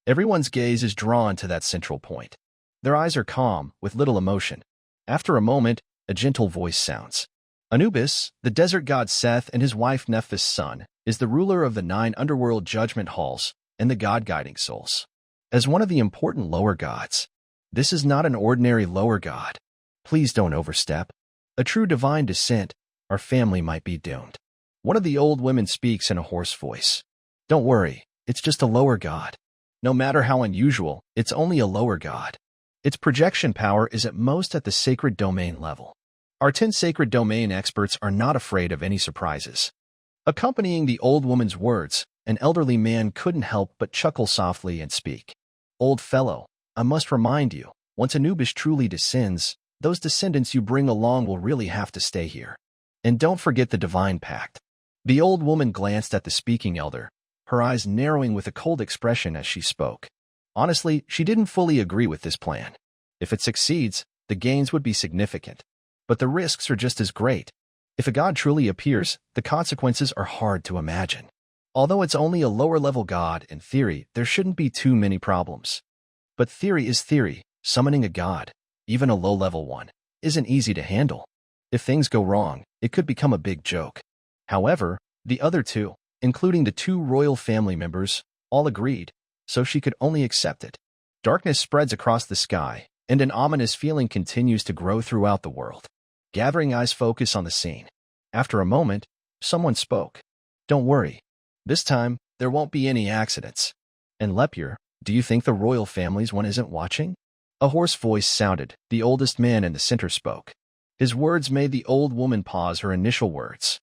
Everyone's gaze is drawn to that central point. Their eyes are calm, with little emotion. After a moment, a gentle voice sounds. Anubis, the desert god Seth and his wife Nephthys' son, is the ruler of the 9 underworld judgment halls and the god-guiding souls. As one of the important lower gods, this is not an ordinary lower god. Please don't overstep. A true divine descent, our family might be doomed. One of the old women speaks in a hoarse voice. Don't worry, it's just a lower god. No matter how unusual, it's only a lower god. Its projection power is at most at the sacred domain level. Our 10 sacred domain experts are not afraid of any surprises. Accompanying the old woman's words, an elderly man couldn't help but chuckle softly and speak. Old fellow, I must remind you, once Anubis truly descends, those descendants you bring along will really have to stay here. And don't forget the divine pact. The old woman glanced at the speaking elder, her eyes narrowing with a cold expression as she spoke. Honestly, she didn't fully agree with this plan. If it succeeds, the gains would be significant. But the risks are just as great. If a god truly appears, the consequences are hard to imagine. Although it's only a lower-level god, in theory, there shouldn't be too many problems. But theory is theory. Summoning a god, even a low-level one, isn't easy to handle. If things go wrong, it could become a big joke. However, the other two, including the 2 royal family members, all agreed, so she could only accept it. Darkness spreads across the sky, and an ominous feeling continues to grow throughout the world. Gathering eyes focus on the scene. After a moment, someone spoke. Don't worry. This time, there won't be any accidents. And Lepure, do you think the royal family's one isn't watching? A hoarse voice sounded. The oldest man in the center spoke. His words made the old woman pause her initial words.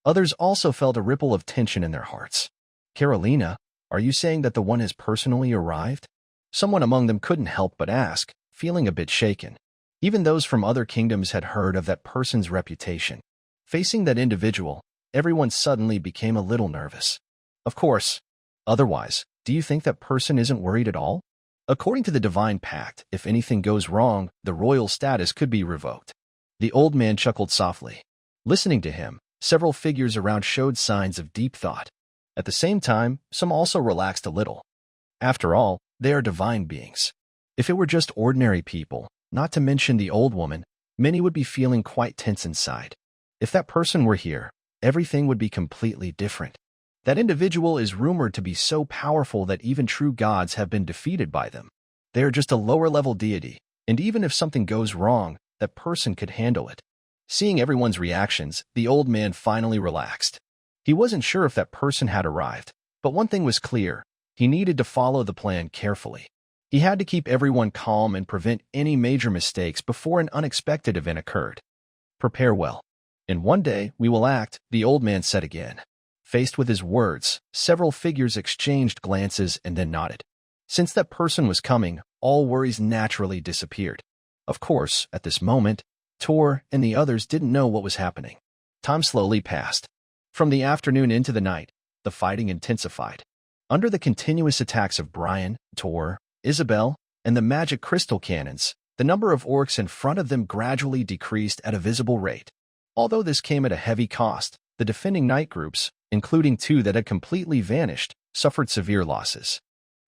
Others also felt a ripple of tension in their hearts. Carolina, are you saying that the one has personally arrived? Someone among them couldn't help but ask, feeling a bit shaken. Even those from other kingdoms had heard of that person's reputation. Facing that individual, everyone suddenly became a little nervous. Of course. Otherwise, do you think that person isn't worried at all? According to the divine pact, if anything goes wrong, the royal status could be revoked. The old man chuckled softly. Listening to him, several figures around showed signs of deep thought. At the same time, some also relaxed a little. After all, they are divine beings. If it were just ordinary people, not to mention the old woman, many would be feeling quite tense inside. If that person were here, everything would be completely different. That individual is rumored to be so powerful that even true gods have been defeated by them. They are just a lower-level deity, and even if something goes wrong, that person could handle it. Seeing everyone's reactions, the old man finally relaxed. He wasn't sure if that person had arrived, but one thing was clear. He needed to follow the plan carefully. He had to keep everyone calm and prevent any major mistakes before an unexpected event occurred. Prepare well. In one day we will act, the old man said again. Faced with his words, several figures exchanged glances and then nodded. Since that person was coming, all worries naturally disappeared. Of course, at this moment, Tor and the others didn't know what was happening. Time slowly passed. From the afternoon into the night, the fighting intensified. Under the continuous attacks of Brian, Tor, Isabel, and the magic crystal cannons, the number of orcs in front of them gradually decreased at a visible rate. Although this came at a heavy cost, the defending knight groups, including two that had completely vanished, suffered severe losses.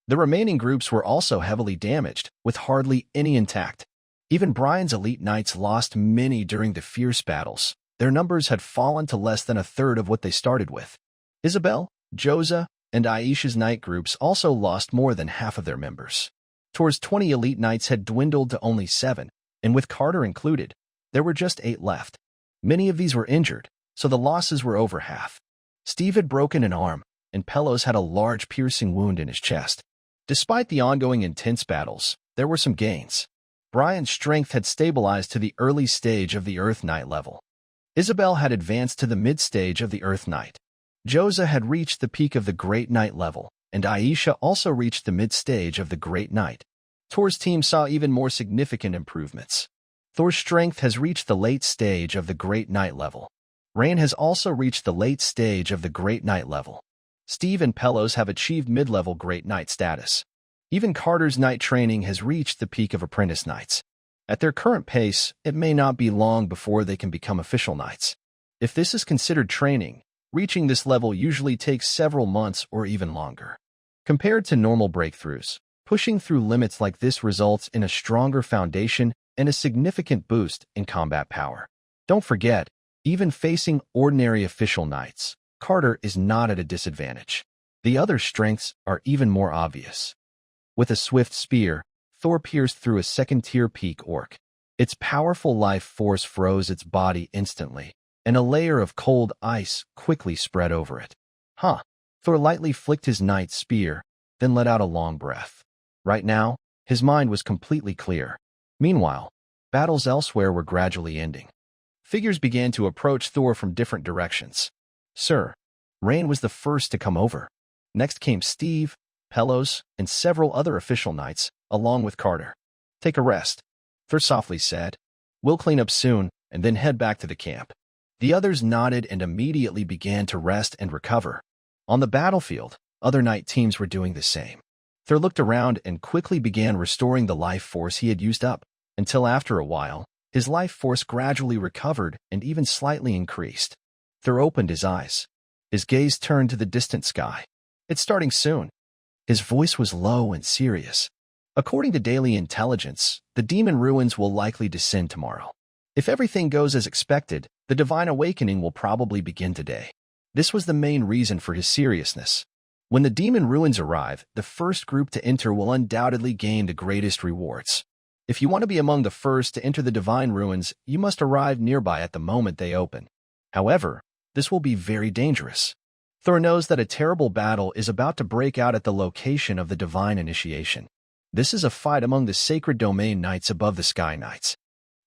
The remaining groups were also heavily damaged, with hardly any intact. Even Brian's elite knights lost many during the fierce battles. Their numbers had fallen to less than a third of what they started with. Isabel, Joza, and Aisha's knight groups also lost more than half of their members. Tor's 20 elite knights had dwindled to only 7, and with Carter included, there were just 8 left. Many of these were injured, so the losses were over half. Steve had broken an arm, and Pelos had a large piercing wound in his chest. Despite the ongoing intense battles, there were some gains. Brian's strength had stabilized to the early stage of the Earth Knight level. Isabel had advanced to the mid-stage of the Earth Knight. Joza had reached the peak of the Great Knight level, and Aisha also reached the mid-stage of the Great Knight. Tor's team saw even more significant improvements. Thor's strength has reached the late stage of the Great Knight level. Rain has also reached the late stage of the Great Knight level. Steve and Pelos have achieved mid-level Great Knight status. Even Carter's knight training has reached the peak of apprentice knights. At their current pace, it may not be long before they can become official knights. If this is considered training, reaching this level usually takes several months or even longer. Compared to normal breakthroughs, pushing through limits like this results in a stronger foundation and a significant boost in combat power. Don't forget, even facing ordinary official knights, Carter is not at a disadvantage. The other strengths are even more obvious. With a swift spear, Thor pierced through a second-tier peak orc. Its powerful life force froze its body instantly, and a layer of cold ice quickly spread over it. Thor lightly flicked his knight's spear, then let out a long breath. Right now, his mind was completely clear. Meanwhile, battles elsewhere were gradually ending. Figures began to approach Thor from different directions. Sir, Rain was the first to come over. Next came Steve, Pelos, and several other official knights, along with Carter. Take a rest, Thor softly said. We'll clean up soon, and then head back to the camp. The others nodded and immediately began to rest and recover. On the battlefield, other knight teams were doing the same. Thor looked around and quickly began restoring the life force he had used up, until after a while, his life force gradually recovered and even slightly increased. Thor opened his eyes. His gaze turned to the distant sky. It's starting soon. His voice was low and serious. According to Daily Intelligence, the demon ruins will likely descend tomorrow. If everything goes as expected, the Divine Awakening will probably begin today. This was the main reason for his seriousness. When the demon ruins arrive, the first group to enter will undoubtedly gain the greatest rewards. If you want to be among the first to enter the Divine Ruins, you must arrive nearby at the moment they open. However, this will be very dangerous. Thor knows that a terrible battle is about to break out at the location of the Divine Initiation. This is a fight among the Sacred Domain Knights above the Sky Knights.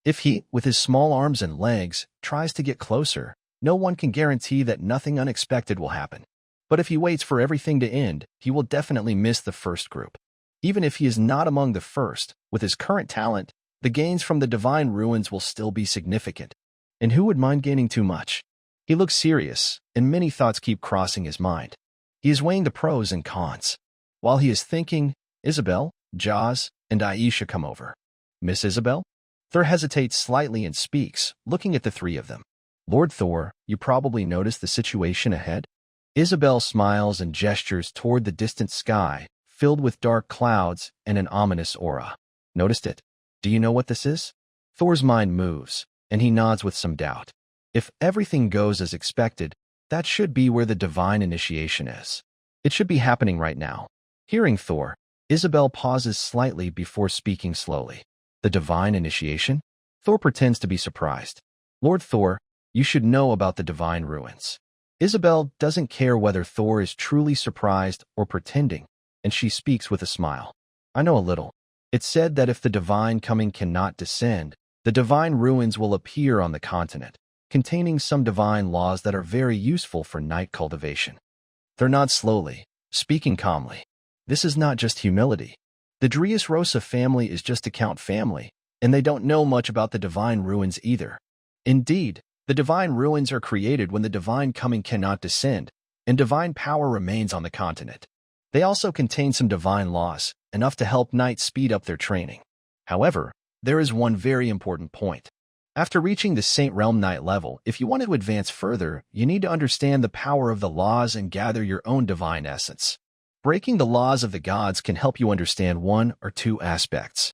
If he, with his small arms and legs, tries to get closer, no one can guarantee that nothing unexpected will happen. But if he waits for everything to end, he will definitely miss the first group. Even if he is not among the first, with his current talent, the gains from the Divine Ruins will still be significant. And who would mind gaining too much? He looks serious, and many thoughts keep crossing his mind. He is weighing the pros and cons. While he is thinking, Isabel, Joz, and Aisha come over. Miss Isabel? Thor hesitates slightly and speaks, looking at the three of them. Lord Thor, you probably noticed the situation ahead? Isabel smiles and gestures toward the distant sky, filled with dark clouds and an ominous aura. Noticed it? Do you know what this is? Thor's mind moves, and he nods with some doubt. If everything goes as expected, that should be where the Divine Initiation is. It should be happening right now. Hearing Thor, Isabel pauses slightly before speaking slowly. The Divine Initiation? Thor pretends to be surprised. Lord Thor, you should know about the Divine Ruins. Isabel doesn't care whether Thor is truly surprised or pretending, and she speaks with a smile. I know a little. It's said that if the divine coming cannot descend, the divine ruins will appear on the continent, containing some divine laws that are very useful for night cultivation. Thor nods slowly, speaking calmly. This is not just humility. The Dressrosa family is just a count family, and they don't know much about the divine ruins either. Indeed, the divine ruins are created when the divine coming cannot descend, and divine power remains on the continent. They also contain some divine laws, enough to help knights speed up their training. However, there is one very important point. After reaching the Saint Realm Knight level, if you want to advance further, you need to understand the power of the laws and gather your own divine essence. Breaking the laws of the gods can help you understand one or two aspects.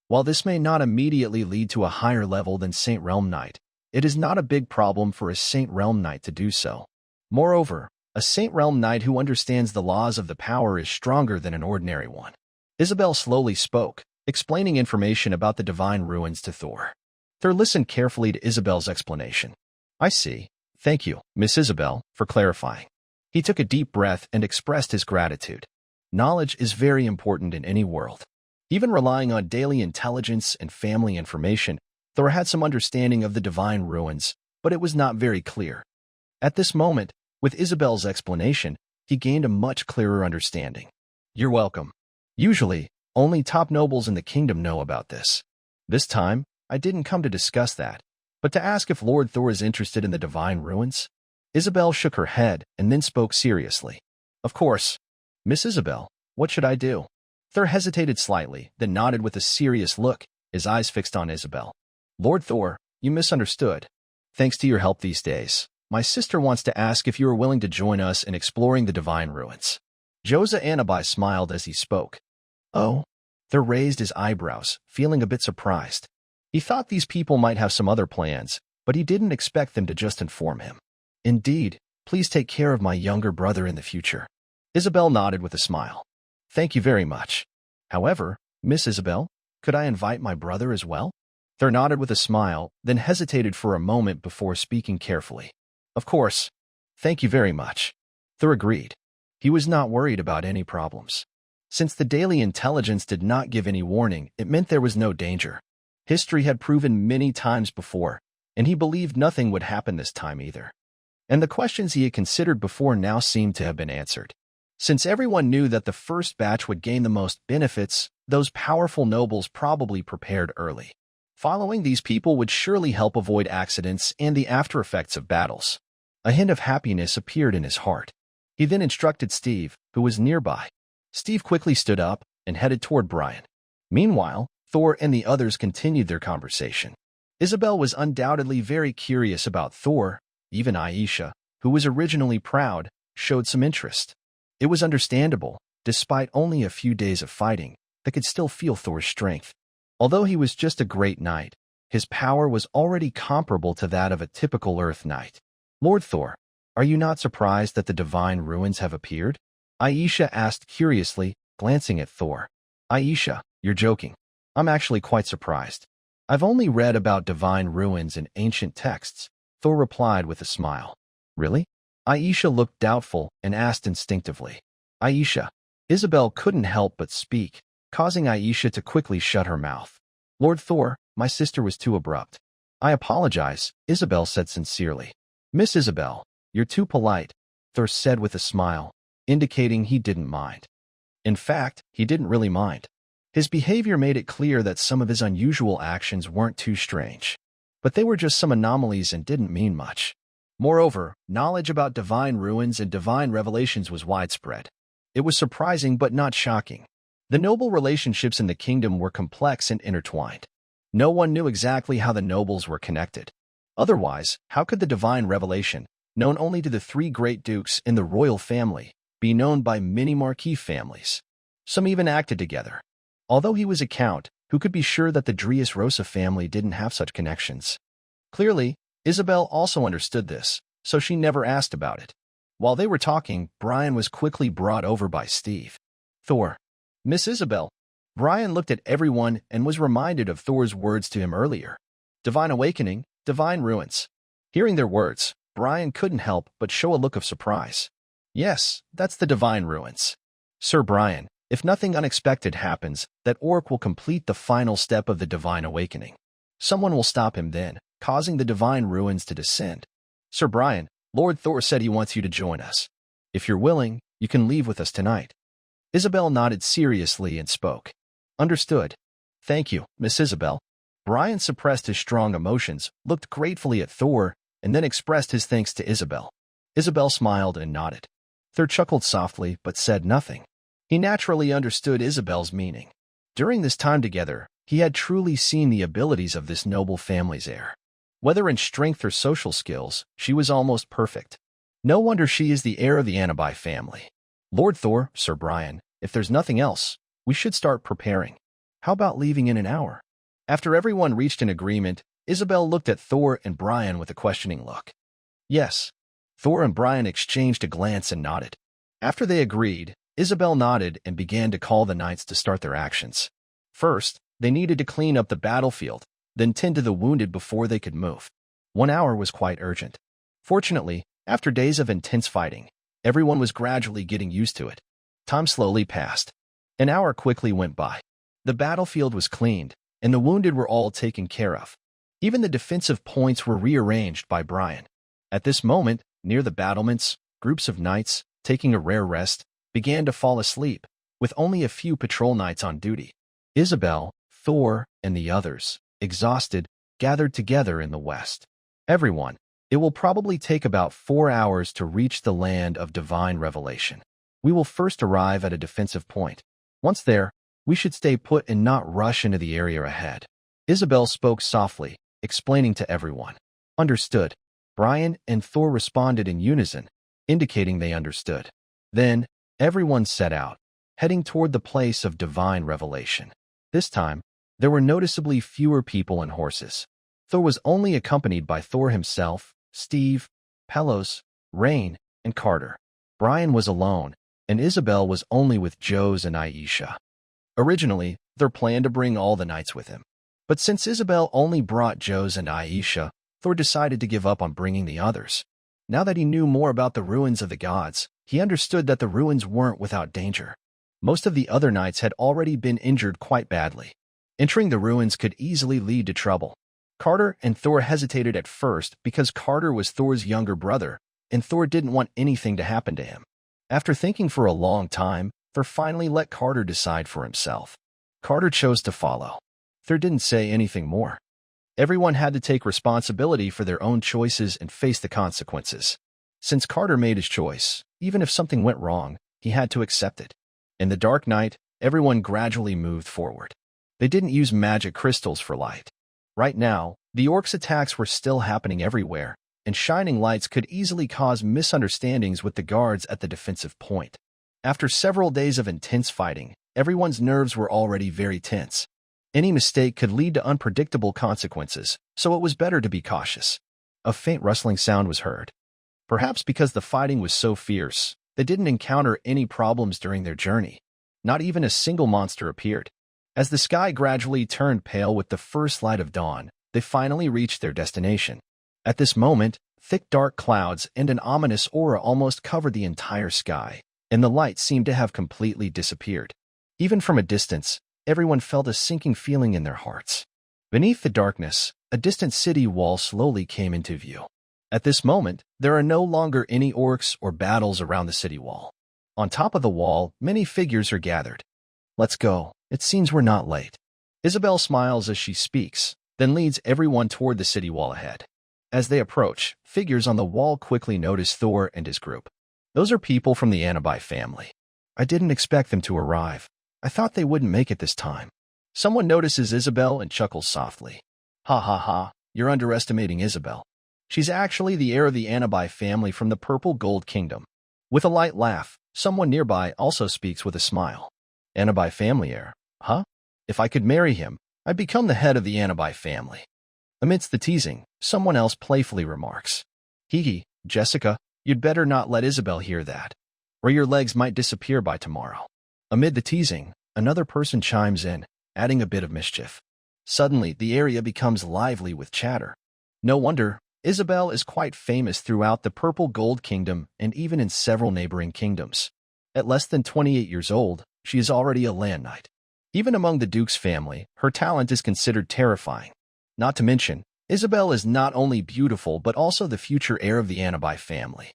While this may not immediately lead to a higher level than Saint Realm Knight, it is not a big problem for a Saint Realm Knight to do so. Moreover, a Saint Realm Knight who understands the laws of the power is stronger than an ordinary one. Isabel slowly spoke, explaining information about the divine ruins to Thor. Thor listened carefully to Isabel's explanation. I see. Thank you, Miss Isabel, for clarifying. He took a deep breath and expressed his gratitude. Knowledge is very important in any world. Even relying on daily intelligence and family information, Thor had some understanding of the divine ruins, but it was not very clear. At this moment, with Isabel's explanation, he gained a much clearer understanding. You're welcome. Usually, only top nobles in the kingdom know about this. This time, I didn't come to discuss that, but to ask if Lord Thor is interested in the divine ruins. Isabel shook her head and then spoke seriously. Of course. Miss Isabel, what should I do? Thor hesitated slightly, then nodded with a serious look, his eyes fixed on Isabel. Lord Thor, you misunderstood. Thanks to your help these days, my sister wants to ask if you are willing to join us in exploring the divine ruins. Joza Anabai smiled as he spoke. Oh? Thor raised his eyebrows, feeling a bit surprised. He thought these people might have some other plans, but he didn't expect them to just inform him. Indeed, please take care of my younger brother in the future. Isabel nodded with a smile. Thank you very much. However, Miss Isabel, could I invite my brother as well? Thor nodded with a smile, then hesitated for a moment before speaking carefully. Of course. Thank you very much. Thor agreed. He was not worried about any problems. Since the daily intelligence did not give any warning, it meant there was no danger. History had proven many times before, and he believed nothing would happen this time either. And the questions he had considered before now seemed to have been answered. Since everyone knew that the first batch would gain the most benefits, those powerful nobles probably prepared early. Following these people would surely help avoid accidents and the after-effects of battles. A hint of happiness appeared in his heart. He then instructed Steve, who was nearby. Steve quickly stood up and headed toward Brian. Meanwhile, Thor and the others continued their conversation. Isabel was undoubtedly very curious about Thor. Even Aisha, who was originally proud, showed some interest. It was understandable, despite only a few days of fighting, they could still feel Thor's strength. Although he was just a great knight, his power was already comparable to that of a typical Earth knight. Lord Thor, are you not surprised that the divine ruins have appeared? Aisha asked curiously, glancing at Thor. Aisha, you're joking. I'm actually quite surprised. I've only read about divine ruins in ancient texts, Thor replied with a smile. Really? Aisha looked doubtful and asked instinctively. Aisha. Isabel couldn't help but speak, causing Aisha to quickly shut her mouth. Lord Thor, my sister was too abrupt. I apologize, Isabel said sincerely. Miss Isabel, you're too polite, Thor said with a smile, indicating he didn't mind. In fact, he didn't really mind. His behavior made it clear that some of his unusual actions weren't too strange. But they were just some anomalies and didn't mean much. Moreover, knowledge about divine ruins and divine revelations was widespread. It was surprising but not shocking. The noble relationships in the kingdom were complex and intertwined. No one knew exactly how the nobles were connected. Otherwise, how could the divine revelation, known only to the 3 great dukes in the royal family, be known by many marquis families? Some even acted together. Although he was a count, who could be sure that the Dressrosa family didn't have such connections? Clearly, Isabel also understood this, so she never asked about it. While they were talking, Brian was quickly brought over by Steve. Thor. Miss Isabel. Brian looked at everyone and was reminded of Thor's words to him earlier. Divine awakening, divine ruins. Hearing their words, Brian couldn't help but show a look of surprise. Yes, that's the Divine Ruins. Sir Brian, if nothing unexpected happens, that orc will complete the final step of the Divine Awakening. Someone will stop him then, causing the Divine Ruins to descend. Sir Brian, Lord Thor said he wants you to join us. If you're willing, you can leave with us tonight. Isabel nodded seriously and spoke. Understood. Thank you, Miss Isabel. Brian suppressed his strong emotions, looked gratefully at Thor, and then expressed his thanks to Isabel. Isabel smiled and nodded. Thor chuckled softly but said nothing. He naturally understood Isabel's meaning. During this time together, he had truly seen the abilities of this noble family's heir. Whether in strength or social skills, she was almost perfect. No wonder she is the heir of the Anabai family. Lord Thor, Sir Brian, if there's nothing else, we should start preparing. How about leaving in an hour? After everyone reached an agreement, Isabel looked at Thor and Brian with a questioning look. Yes. Thor and Brian exchanged a glance and nodded. After they agreed, Isabel nodded and began to call the knights to start their actions. First, they needed to clean up the battlefield, then tend to the wounded before they could move. 1 hour was quite urgent. Fortunately, after days of intense fighting, everyone was gradually getting used to it. Time slowly passed. An hour quickly went by. The battlefield was cleaned, and the wounded were all taken care of. Even the defensive points were rearranged by Brian. At this moment, near the battlements, groups of knights, taking a rare rest, began to fall asleep, with only a few patrol knights on duty. Isabel, Thor, and the others, exhausted, gathered together in the west. Everyone, it will probably take about 4 hours to reach the land of divine revelation. We will first arrive at a defensive point. Once there, we should stay put and not rush into the area ahead. Isabel spoke softly, explaining to everyone. Understood. Brian and Thor responded in unison, indicating they understood. Then, everyone set out, heading toward the place of divine revelation. This time, there were noticeably fewer people and horses. Thor was only accompanied by Thor himself, Steve, Pelos, Rain, and Carter. Brian was alone, and Isabel was only with Jose and Aisha. Originally, Thor planned to bring all the knights with him. But since Isabel only brought Jose and Aisha, Thor decided to give up on bringing the others. Now that he knew more about the ruins of the gods, he understood that the ruins weren't without danger. Most of the other knights had already been injured quite badly. Entering the ruins could easily lead to trouble. Carter and Thor hesitated at first because Carter was Thor's younger brother, and Thor didn't want anything to happen to him. After thinking for a long time, Thor finally let Carter decide for himself. Carter chose to follow. Thor didn't say anything more. Everyone had to take responsibility for their own choices and face the consequences. Since Carter made his choice, even if something went wrong, he had to accept it. In the dark night, everyone gradually moved forward. They didn't use magic crystals for light. Right now, the orcs' attacks were still happening everywhere, and shining lights could easily cause misunderstandings with the guards at the defensive point. After several days of intense fighting, everyone's nerves were already very tense. Any mistake could lead to unpredictable consequences, so it was better to be cautious. A faint rustling sound was heard. Perhaps because the fighting was so fierce, they didn't encounter any problems during their journey. Not even a single monster appeared. As the sky gradually turned pale with the first light of dawn, they finally reached their destination. At this moment, thick dark clouds and an ominous aura almost covered the entire sky, and the light seemed to have completely disappeared. Even from a distance, everyone felt a sinking feeling in their hearts. Beneath the darkness, a distant city wall slowly came into view. At this moment, there are no longer any orcs or battles around the city wall. On top of the wall, many figures are gathered. Let's go. It seems we're not late. Isabel smiles as she speaks, then leads everyone toward the city wall ahead. As they approach, figures on the wall quickly notice Thor and his group. Those are people from the Anabai family. I didn't expect them to arrive. I thought they wouldn't make it this time. Someone notices Isabel and chuckles softly. Ha ha ha, you're underestimating Isabel. She's actually the heir of the Anabai family from the Purple Gold Kingdom. With a light laugh, someone nearby also speaks with a smile. Anabai family heir, huh? If I could marry him, I'd become the head of the Anabai family. Amidst the teasing, someone else playfully remarks. Hee, Jessica, you'd better not let Isabel hear that, or your legs might disappear by tomorrow. Amid the teasing, another person chimes in, adding a bit of mischief. Suddenly, the area becomes lively with chatter. No wonder, Isabel is quite famous throughout the Purple Gold Kingdom and even in several neighboring kingdoms. At less than 28 years old, she is already a land knight. Even among the Duke's family, her talent is considered terrifying. Not to mention, Isabel is not only beautiful but also the future heir of the Anabai family.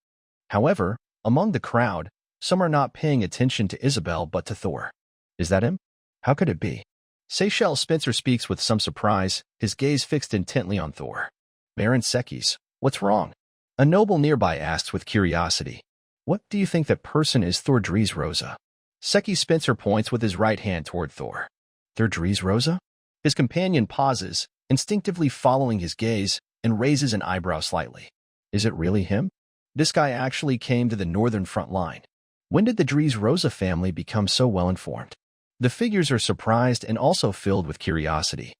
However, among the crowd, some are not paying attention to Isabel but to Thor. Is that him? How could it be? Seychelles Spencer speaks with some surprise, his gaze fixed intently on Thor. Baron Sekis, what's wrong? A noble nearby asks with curiosity. What do you think that person is? Thor Dries Rosa. Sekis Spencer points with his right hand toward Thor. Thor Dries Rosa? His companion pauses, instinctively following his gaze, and raises an eyebrow slightly. Is it really him? This guy actually came to the northern front line. When did the Dries Rosa family become so well-informed? The figures are surprised and also filled with curiosity.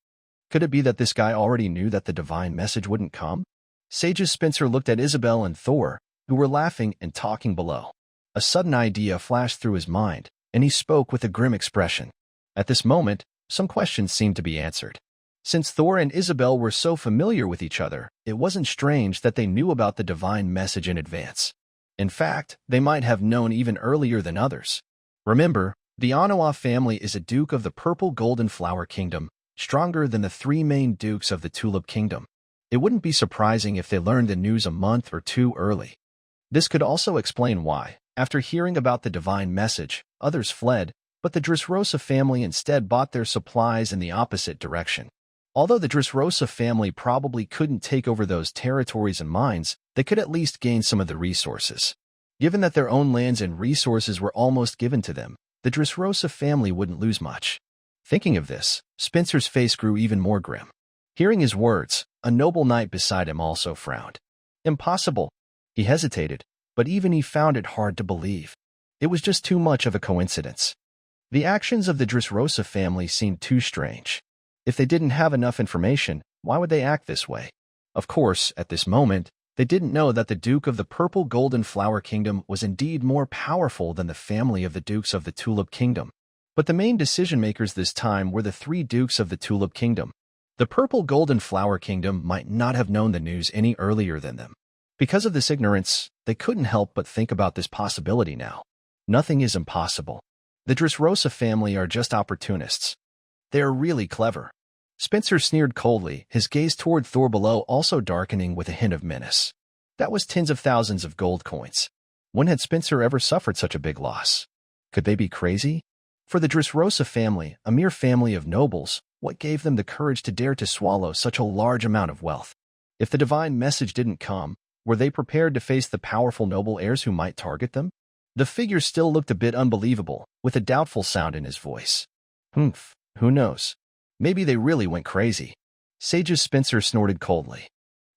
Could it be that this guy already knew that the divine message wouldn't come? Sages Spencer looked at Isabel and Thor, who were laughing and talking below. A sudden idea flashed through his mind, and he spoke with a grim expression. At this moment, some questions seemed to be answered. Since Thor and Isabel were so familiar with each other, it wasn't strange that they knew about the divine message in advance. In fact, they might have known even earlier than others. Remember, the Onawa family is a duke of the Purple Golden Flower Kingdom, stronger than the three main dukes of the Tulip Kingdom. It wouldn't be surprising if they learned the news a month or two early. This could also explain why, after hearing about the divine message, others fled, but the Dressrosa family instead bought their supplies in the opposite direction. Although the Dressrosa family probably couldn't take over those territories and mines, they could at least gain some of the resources. Given that their own lands and resources were almost given to them, the Dressrosa family wouldn't lose much. Thinking of this, Spencer's face grew even more grim. Hearing his words, a noble knight beside him also frowned. Impossible. He hesitated, but even he found it hard to believe. It was just too much of a coincidence. The actions of the Dressrosa family seemed too strange. If they didn't have enough information, why would they act this way? Of course, at this moment, they didn't know that the Duke of the Purple Golden Flower Kingdom was indeed more powerful than the family of the Dukes of the Tulip Kingdom. But the main decision-makers this time were the three Dukes of the Tulip Kingdom. The Purple Golden Flower Kingdom might not have known the news any earlier than them. Because of this ignorance, they couldn't help but think about this possibility now. Nothing is impossible. The Dressrosa family are just opportunists. They are really clever. Spencer sneered coldly, his gaze toward Thor below also darkening with a hint of menace. That was tens of thousands of gold coins. When had Spencer ever suffered such a big loss? Could they be crazy? For the Dressrosa family, a mere family of nobles, what gave them the courage to dare to swallow such a large amount of wealth? If the divine message didn't come, were they prepared to face the powerful noble heirs who might target them? The figure still looked a bit unbelievable, with a doubtful sound in his voice. Humph, who knows? Maybe they really went crazy. Sages Spencer snorted coldly.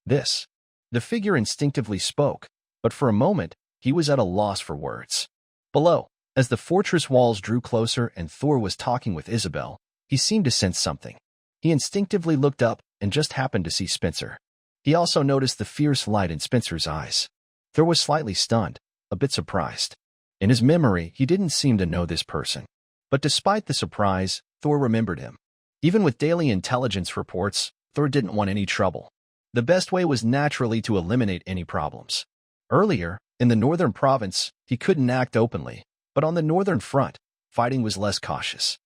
This. The figure instinctively spoke, but for a moment, he was at a loss for words. Below, as the fortress walls drew closer and Thor was talking with Isabel, he seemed to sense something. He instinctively looked up and just happened to see Spencer. He also noticed the fierce light in Spencer's eyes. Thor was slightly stunned, a bit surprised. In his memory, he didn't seem to know this person. But despite the surprise, Thor remembered him. Even with daily intelligence reports, Thor didn't want any trouble. The best way was naturally to eliminate any problems. Earlier, in the northern province, he couldn't act openly, but on the northern front, fighting was less cautious.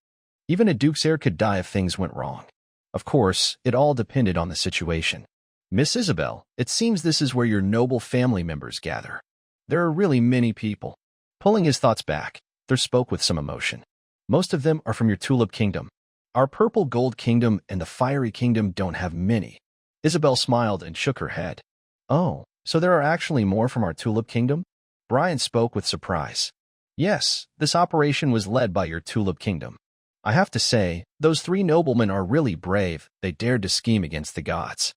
Even a duke's heir could die if things went wrong. Of course, it all depended on the situation. Miss Isabel, it seems this is where your noble family members gather. There are really many people. Pulling his thoughts back, Thor spoke with some emotion. Most of them are from your Tulip Kingdom. Our Purple Gold Kingdom and the Fiery Kingdom don't have many. Isabel smiled and shook her head. Oh, so there are actually more from our Tulip Kingdom? Brian spoke with surprise. Yes, this operation was led by your Tulip Kingdom. I have to say, those three noblemen are really brave. They dared to scheme against the gods.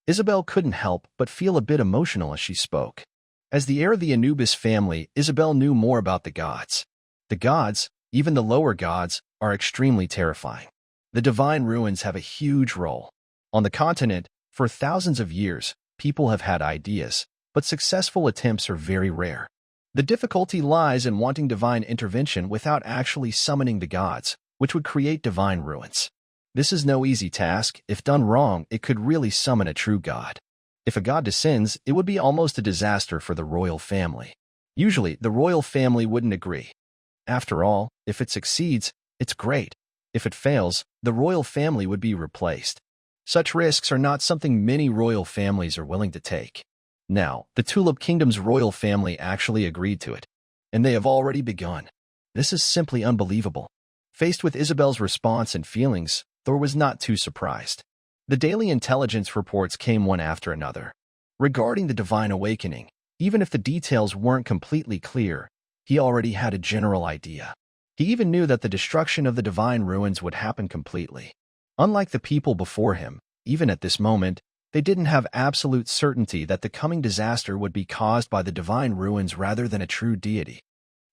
Isabel couldn't help but feel a bit emotional as she spoke. As the heir of the Anubis family, Isabel knew more about the gods. The gods, even the lower gods, are extremely terrifying. The divine ruins have a huge role. On the continent, for thousands of years, people have had ideas, but successful attempts are very rare. The difficulty lies in wanting divine intervention without actually summoning the gods, which would create divine ruins. This is no easy task. If done wrong, it could really summon a true god. If a god descends, it would be almost a disaster for the royal family. Usually, the royal family wouldn't agree. After all, if it succeeds, it's great. If it fails, the royal family would be replaced. Such risks are not something many royal families are willing to take. Now, the Tulip Kingdom's royal family actually agreed to it, and they have already begun. This is simply unbelievable. Faced with Isabel's response and feelings, Thor was not too surprised. The daily intelligence reports came one after another. Regarding the Divine Awakening, even if the details weren't completely clear, he already had a general idea. He even knew that the destruction of the Divine Ruins would happen completely. Unlike the people before him, even at this moment, they didn't have absolute certainty that the coming disaster would be caused by the Divine Ruins rather than a true deity.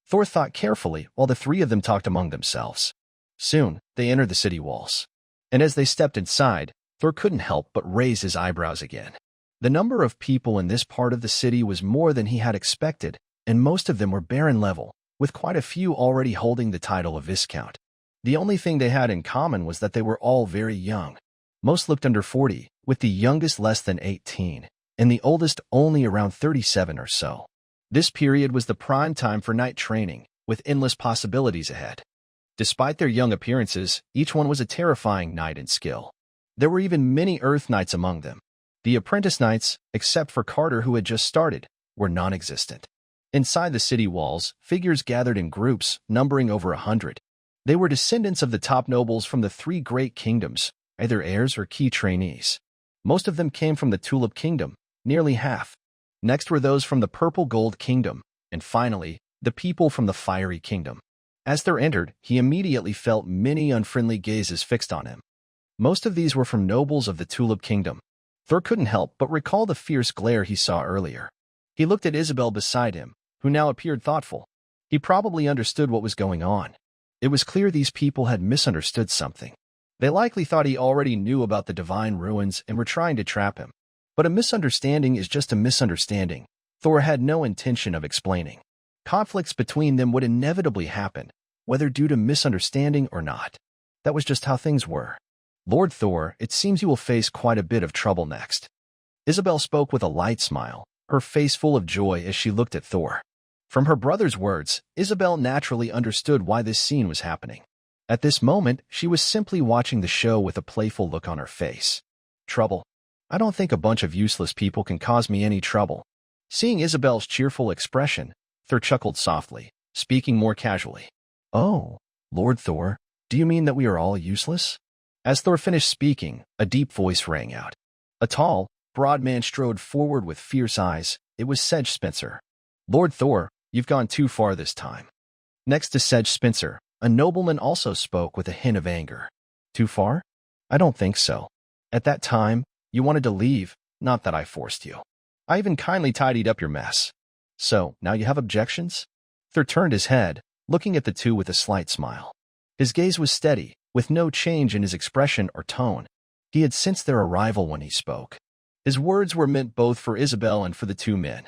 Thor thought carefully while the three of them talked among themselves. Soon, they entered the city walls. And as they stepped inside, Thor couldn't help but raise his eyebrows again. The number of people in this part of the city was more than he had expected, and most of them were Baron level, with quite a few already holding the title of Viscount. The only thing they had in common was that they were all very young. Most looked under 40, with the youngest less than 18, and the oldest only around 37 or so. This period was the prime time for knight training, with endless possibilities ahead. Despite their young appearances, each one was a terrifying knight in skill. There were even many Earth Knights among them. The apprentice knights, except for Carter who had just started, were non-existent. Inside the city walls, figures gathered in groups, numbering over 100. They were descendants of the top nobles from the three great kingdoms, either heirs or key trainees. Most of them came from the Tulip Kingdom, nearly half. Next were those from the Purple Gold Kingdom, and finally, the people from the Fiery Kingdom. As Thor entered, he immediately felt many unfriendly gazes fixed on him. Most of these were from nobles of the Tulip Kingdom. Thor couldn't help but recall the fierce glare he saw earlier. He looked at Isabel beside him, who now appeared thoughtful. He probably understood what was going on. It was clear these people had misunderstood something. They likely thought he already knew about the Divine Ruins and were trying to trap him. But a misunderstanding is just a misunderstanding. Thor had no intention of explaining. Conflicts between them would inevitably happen, whether due to misunderstanding or not. That was just how things were. Lord Thor, it seems you will face quite a bit of trouble next. Isabel spoke with a light smile, her face full of joy as she looked at Thor. From her brother's words, Isabel naturally understood why this scene was happening. At this moment, she was simply watching the show with a playful look on her face. Trouble? I don't think a bunch of useless people can cause me any trouble. Seeing Isabel's cheerful expression, Thor chuckled softly, speaking more casually. Oh, Lord Thor, do you mean that we are all useless? As Thor finished speaking, a deep voice rang out. A tall, broad man strode forward with fierce eyes. It was Sedge Spencer. Lord Thor, you've gone too far this time. Next to Sedge Spencer, a nobleman also spoke with a hint of anger. Too far? I don't think so. At that time, you wanted to leave, not that I forced you. I even kindly tidied up your mess. So, now you have objections? Thor turned his head, looking at the two with a slight smile. His gaze was steady, with no change in his expression or tone. He had sensed their arrival when he spoke. His words were meant both for Isabel and for the two men.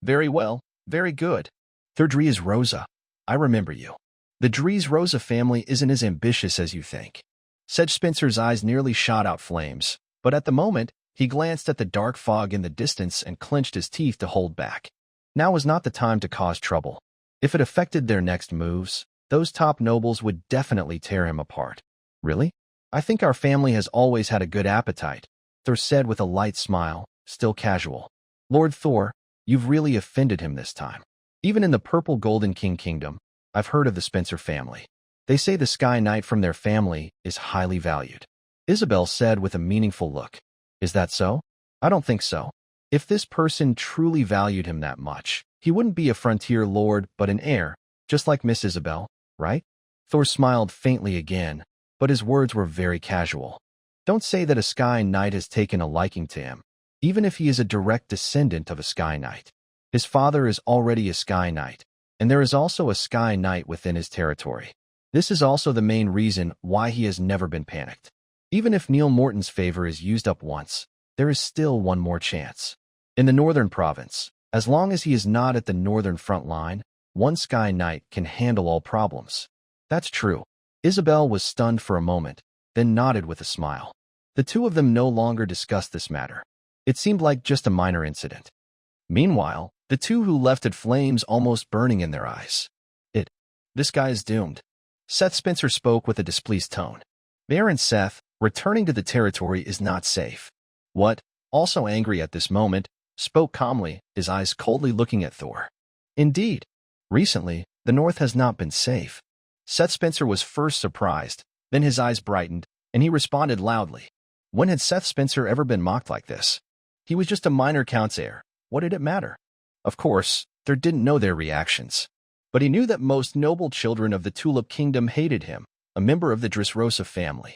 Very well, very good. Thor Dries Rosa. I remember you. The Dries Rosa family isn't as ambitious as you think. Sedge Spencer's eyes nearly shot out flames, but at the moment, he glanced at the dark fog in the distance and clenched his teeth to hold back. Now was not the time to cause trouble. If it affected their next moves, those top nobles would definitely tear him apart. Really? I think our family has always had a good appetite, Thor said with a light smile, still casual. Lord Thor, you've really offended him this time. Even in the Purple Golden King Kingdom, I've heard of the Spencer family. They say the Sky Knight from their family is highly valued. Isabel said with a meaningful look. Is that so? I don't think so. If this person truly valued him that much, he wouldn't be a frontier lord but an heir, just like Miss Isabel, right? Thor smiled faintly again, but his words were very casual. Don't say that a Sky Knight has taken a liking to him, even if he is a direct descendant of a Sky Knight. His father is already a Sky Knight, and there is also a Sky Knight within his territory. This is also the main reason why he has never been panicked. Even if Neil Morton's favor is used up once, there is still one more chance. In the Northern Province, as long as he is not at the northern front line, one Sky Knight can handle all problems. That's true. Isabel was stunned for a moment, then nodded with a smile. The two of them no longer discussed this matter. It seemed like just a minor incident. Meanwhile, the two who left had flames almost burning in their eyes. This guy is doomed. Seth Spencer spoke with a displeased tone. Baron Seth, returning to the territory is not safe. What, also angry at this moment, spoke calmly, his eyes coldly looking at Thor. Indeed, recently, the North has not been safe. Seth Spencer was first surprised, then his eyes brightened, and he responded loudly. When had Seth Spencer ever been mocked like this? He was just a minor count's heir. What did it matter? Of course, Thor didn't know their reactions. But he knew that most noble children of the Tulip Kingdom hated him, a member of the Dressrosa family.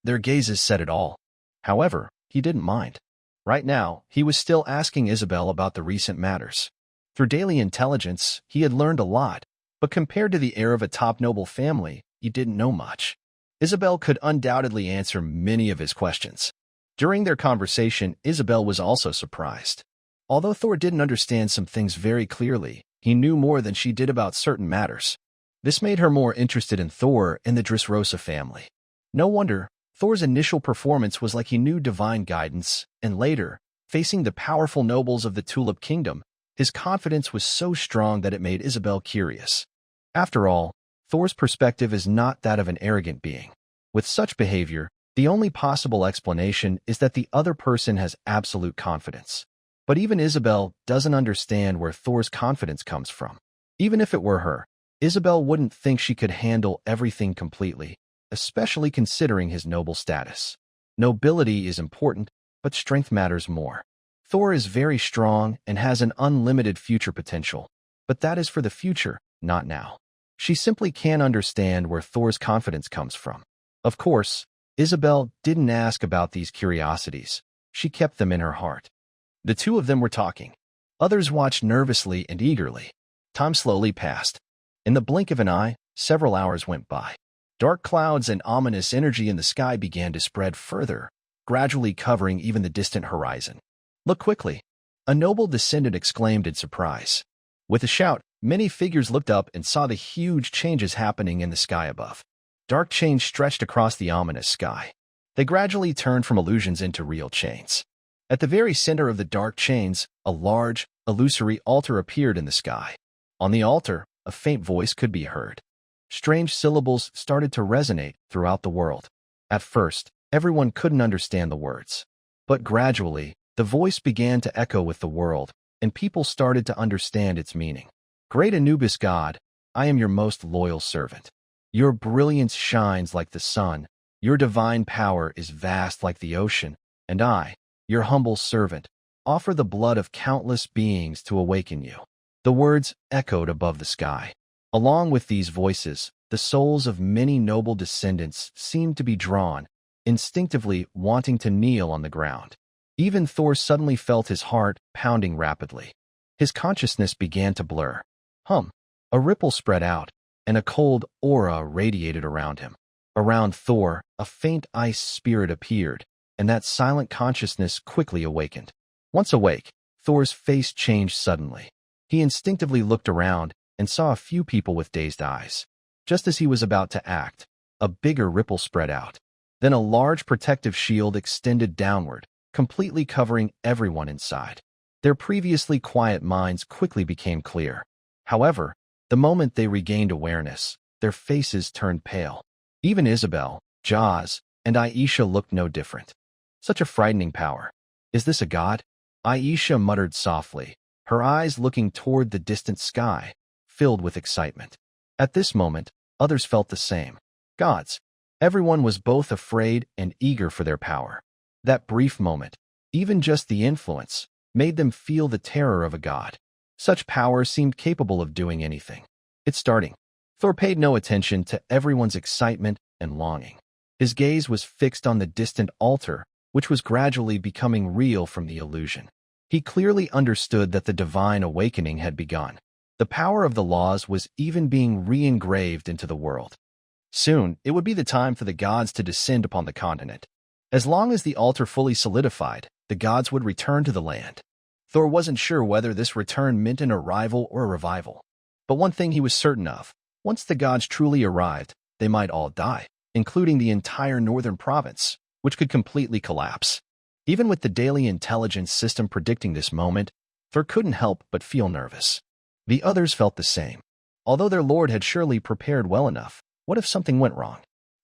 Their gazes said it all. However, he didn't mind. Right now, he was still asking Isabel about the recent matters. Through daily intelligence, he had learned a lot, but compared to the heir of a top noble family, he didn't know much. Isabel could undoubtedly answer many of his questions. During their conversation, Isabel was also surprised. Although Thor didn't understand some things very clearly, he knew more than she did about certain matters. This made her more interested in Thor and the Dressrosa family. No wonder, Thor's initial performance was like he knew divine guidance, and later, facing the powerful nobles of the Tulip Kingdom, his confidence was so strong that it made Isabel curious. After all, Thor's perspective is not that of an arrogant being. With such behavior, the only possible explanation is that the other person has absolute confidence. But even Isabel doesn't understand where Thor's confidence comes from. Even if it were her, Isabel wouldn't think she could handle everything completely, especially considering his noble status. Nobility is important, but strength matters more. Thor is very strong and has an unlimited future potential, but that is for the future, not now. She simply can't understand where Thor's confidence comes from. Of course, Isabel didn't ask about these curiosities. She kept them in her heart. The two of them were talking. Others watched nervously and eagerly. Time slowly passed. In the blink of an eye, several hours went by. Dark clouds and ominous energy in the sky began to spread further, gradually covering even the distant horizon. Look quickly, a noble descendant exclaimed in surprise. With a shout, many figures looked up and saw the huge changes happening in the sky above. Dark chains stretched across the ominous sky. They gradually turned from illusions into real chains. At the very center of the dark chains, a large, illusory altar appeared in the sky. On the altar, a faint voice could be heard. Strange syllables started to resonate throughout the world. At first, everyone couldn't understand the words. But gradually, the voice began to echo with the world, and people started to understand its meaning. Great Anubis God, I am your most loyal servant. Your brilliance shines like the sun, your divine power is vast like the ocean, and I, your humble servant, offer the blood of countless beings to awaken you. The words echoed above the sky. Along with these voices, the souls of many noble descendants seemed to be drawn, instinctively wanting to kneel on the ground. Even Thor suddenly felt his heart pounding rapidly. His consciousness began to blur. A ripple spread out, and a cold aura radiated around him. Around Thor, a faint ice spirit appeared, and that silent consciousness quickly awakened. Once awake, Thor's face changed suddenly. He instinctively looked around and saw a few people with dazed eyes. Just as he was about to act, a bigger ripple spread out. Then a large protective shield extended downward, completely covering everyone inside. Their previously quiet minds quickly became clear. However, the moment they regained awareness, their faces turned pale. Even Isabel, Jaws, and Aisha looked no different. Such a frightening power. Is this a god? Aisha muttered softly, her eyes looking toward the distant sky, filled with excitement. At this moment, others felt the same. Gods. Everyone was both afraid and eager for their power. That brief moment, even just the influence, made them feel the terror of a god. Such power seemed capable of doing anything. It's starting. Thor paid no attention to everyone's excitement and longing. His gaze was fixed on the distant altar, which was gradually becoming real from the illusion. He clearly understood that the divine awakening had begun. The power of the laws was even being re-engraved into the world. Soon, it would be the time for the gods to descend upon the continent. As long as the altar fully solidified, the gods would return to the land. Thor wasn't sure whether this return meant an arrival or a revival. But one thing he was certain of, once the gods truly arrived, they might all die, including the entire northern province, which could completely collapse. Even with the daily intelligence system predicting this moment, Thor couldn't help but feel nervous. The others felt the same. Although their lord had surely prepared well enough, what if something went wrong?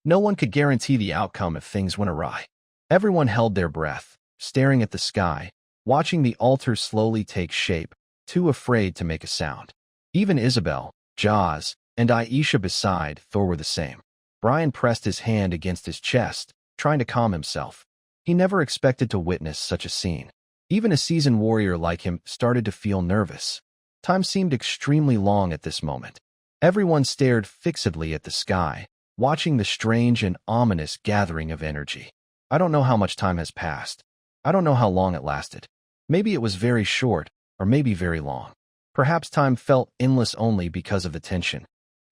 No one could guarantee the outcome if things went awry. Everyone held their breath, staring at the sky, watching the altar slowly take shape, too afraid to make a sound. Even Isabel, Jaws, and Aisha beside Thor were the same. Brian pressed his hand against his chest, trying to calm himself. He never expected to witness such a scene. Even a seasoned warrior like him started to feel nervous. Time seemed extremely long at this moment. Everyone stared fixedly at the sky, watching the strange and ominous gathering of energy. I don't know how much time has passed. I don't know how long it lasted. Maybe it was very short, or maybe very long. Perhaps time felt endless only because of the tension.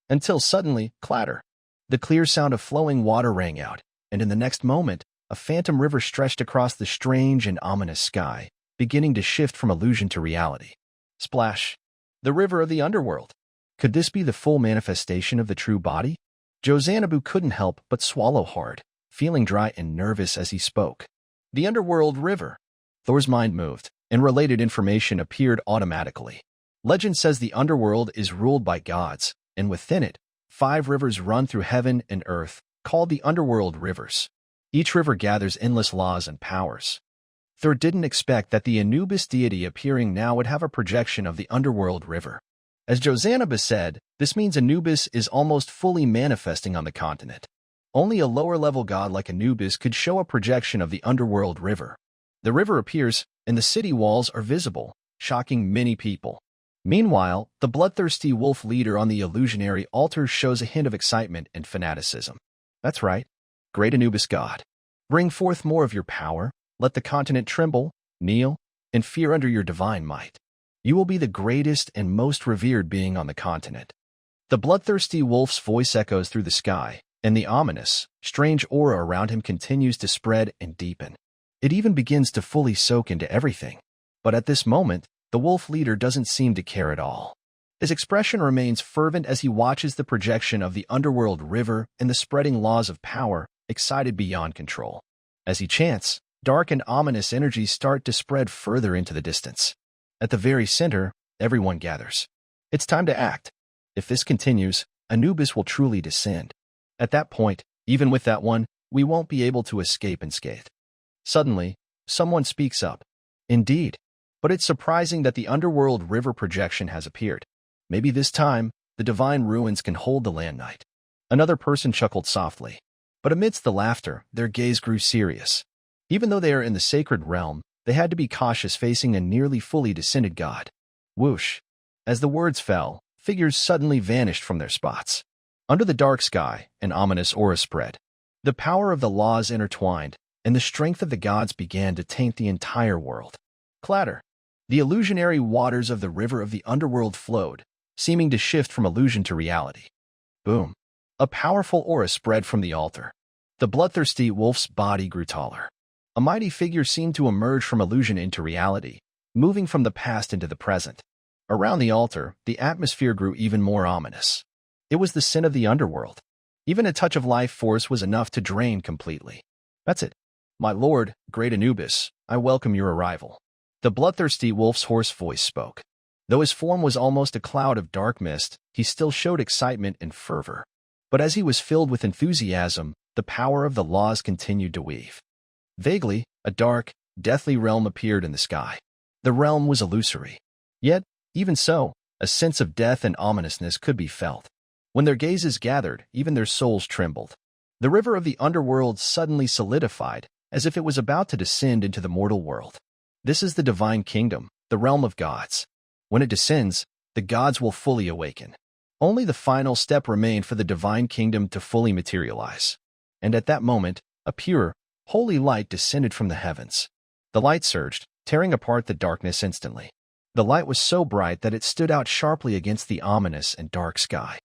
Until suddenly, clatter. The clear sound of flowing water rang out, and in the next moment, a phantom river stretched across the strange and ominous sky, beginning to shift from illusion to reality. Splash. The river of the underworld. Could this be the full manifestation of the true body? Jozanabu couldn't help but swallow hard, feeling dry and nervous as he spoke. The underworld river. Thor's mind moved, and related information appeared automatically. Legend says the underworld is ruled by gods, and within it, 5 rivers run through heaven and earth, called the underworld rivers. Each river gathers endless laws and powers. Thor didn't expect that the Anubis deity appearing now would have a projection of the underworld river. As Jozanabu said, this means Anubis is almost fully manifesting on the continent. Only a lower-level god like Anubis could show a projection of the underworld river. The river appears, and the city walls are visible, shocking many people. Meanwhile, the bloodthirsty wolf leader on the illusionary altar shows a hint of excitement and fanaticism. That's right, great Anubis god. Bring forth more of your power, let the continent tremble, kneel, and fear under your divine might. You will be the greatest and most revered being on the continent. The bloodthirsty wolf's voice echoes through the sky, and the ominous, strange aura around him continues to spread and deepen. It even begins to fully soak into everything. But at this moment, the wolf leader doesn't seem to care at all. His expression remains fervent as he watches the projection of the underworld river and the spreading laws of power, excited beyond control. As he chants, dark and ominous energies start to spread further into the distance. At the very center, everyone gathers. It's time to act. If this continues, Anubis will truly descend. At that point, even with that one, we won't be able to escape unscathed. Suddenly, someone speaks up. Indeed. But it's surprising that the underworld river projection has appeared. Maybe this time, the divine ruins can hold the land knight. Another person chuckled softly. But amidst the laughter, their gaze grew serious. Even though they are in the sacred realm, they had to be cautious facing a nearly fully descended god. Whoosh. As the words fell, figures suddenly vanished from their spots. Under the dark sky, an ominous aura spread. The power of the laws intertwined, and the strength of the gods began to taint the entire world. Clatter. The illusionary waters of the river of the underworld flowed, seeming to shift from illusion to reality. Boom. A powerful aura spread from the altar. The bloodthirsty wolf's body grew taller. A mighty figure seemed to emerge from illusion into reality, moving from the past into the present. Around the altar, the atmosphere grew even more ominous. It was the sin of the underworld. Even a touch of life force was enough to drain completely. That's it. My lord, great Anubis, I welcome your arrival. The bloodthirsty wolf's hoarse voice spoke. Though his form was almost a cloud of dark mist, he still showed excitement and fervor. But as he was filled with enthusiasm, the power of the laws continued to weave. Vaguely, a dark, deathly realm appeared in the sky. The realm was illusory. Yet, even so, a sense of death and ominousness could be felt. When their gazes gathered, even their souls trembled. The river of the underworld suddenly solidified, as if it was about to descend into the mortal world. This is the divine kingdom, the realm of gods. When it descends, the gods will fully awaken. Only the final step remained for the divine kingdom to fully materialize. And at that moment, a pure, holy light descended from the heavens. The light surged, tearing apart the darkness instantly. The light was so bright that it stood out sharply against the ominous and dark sky.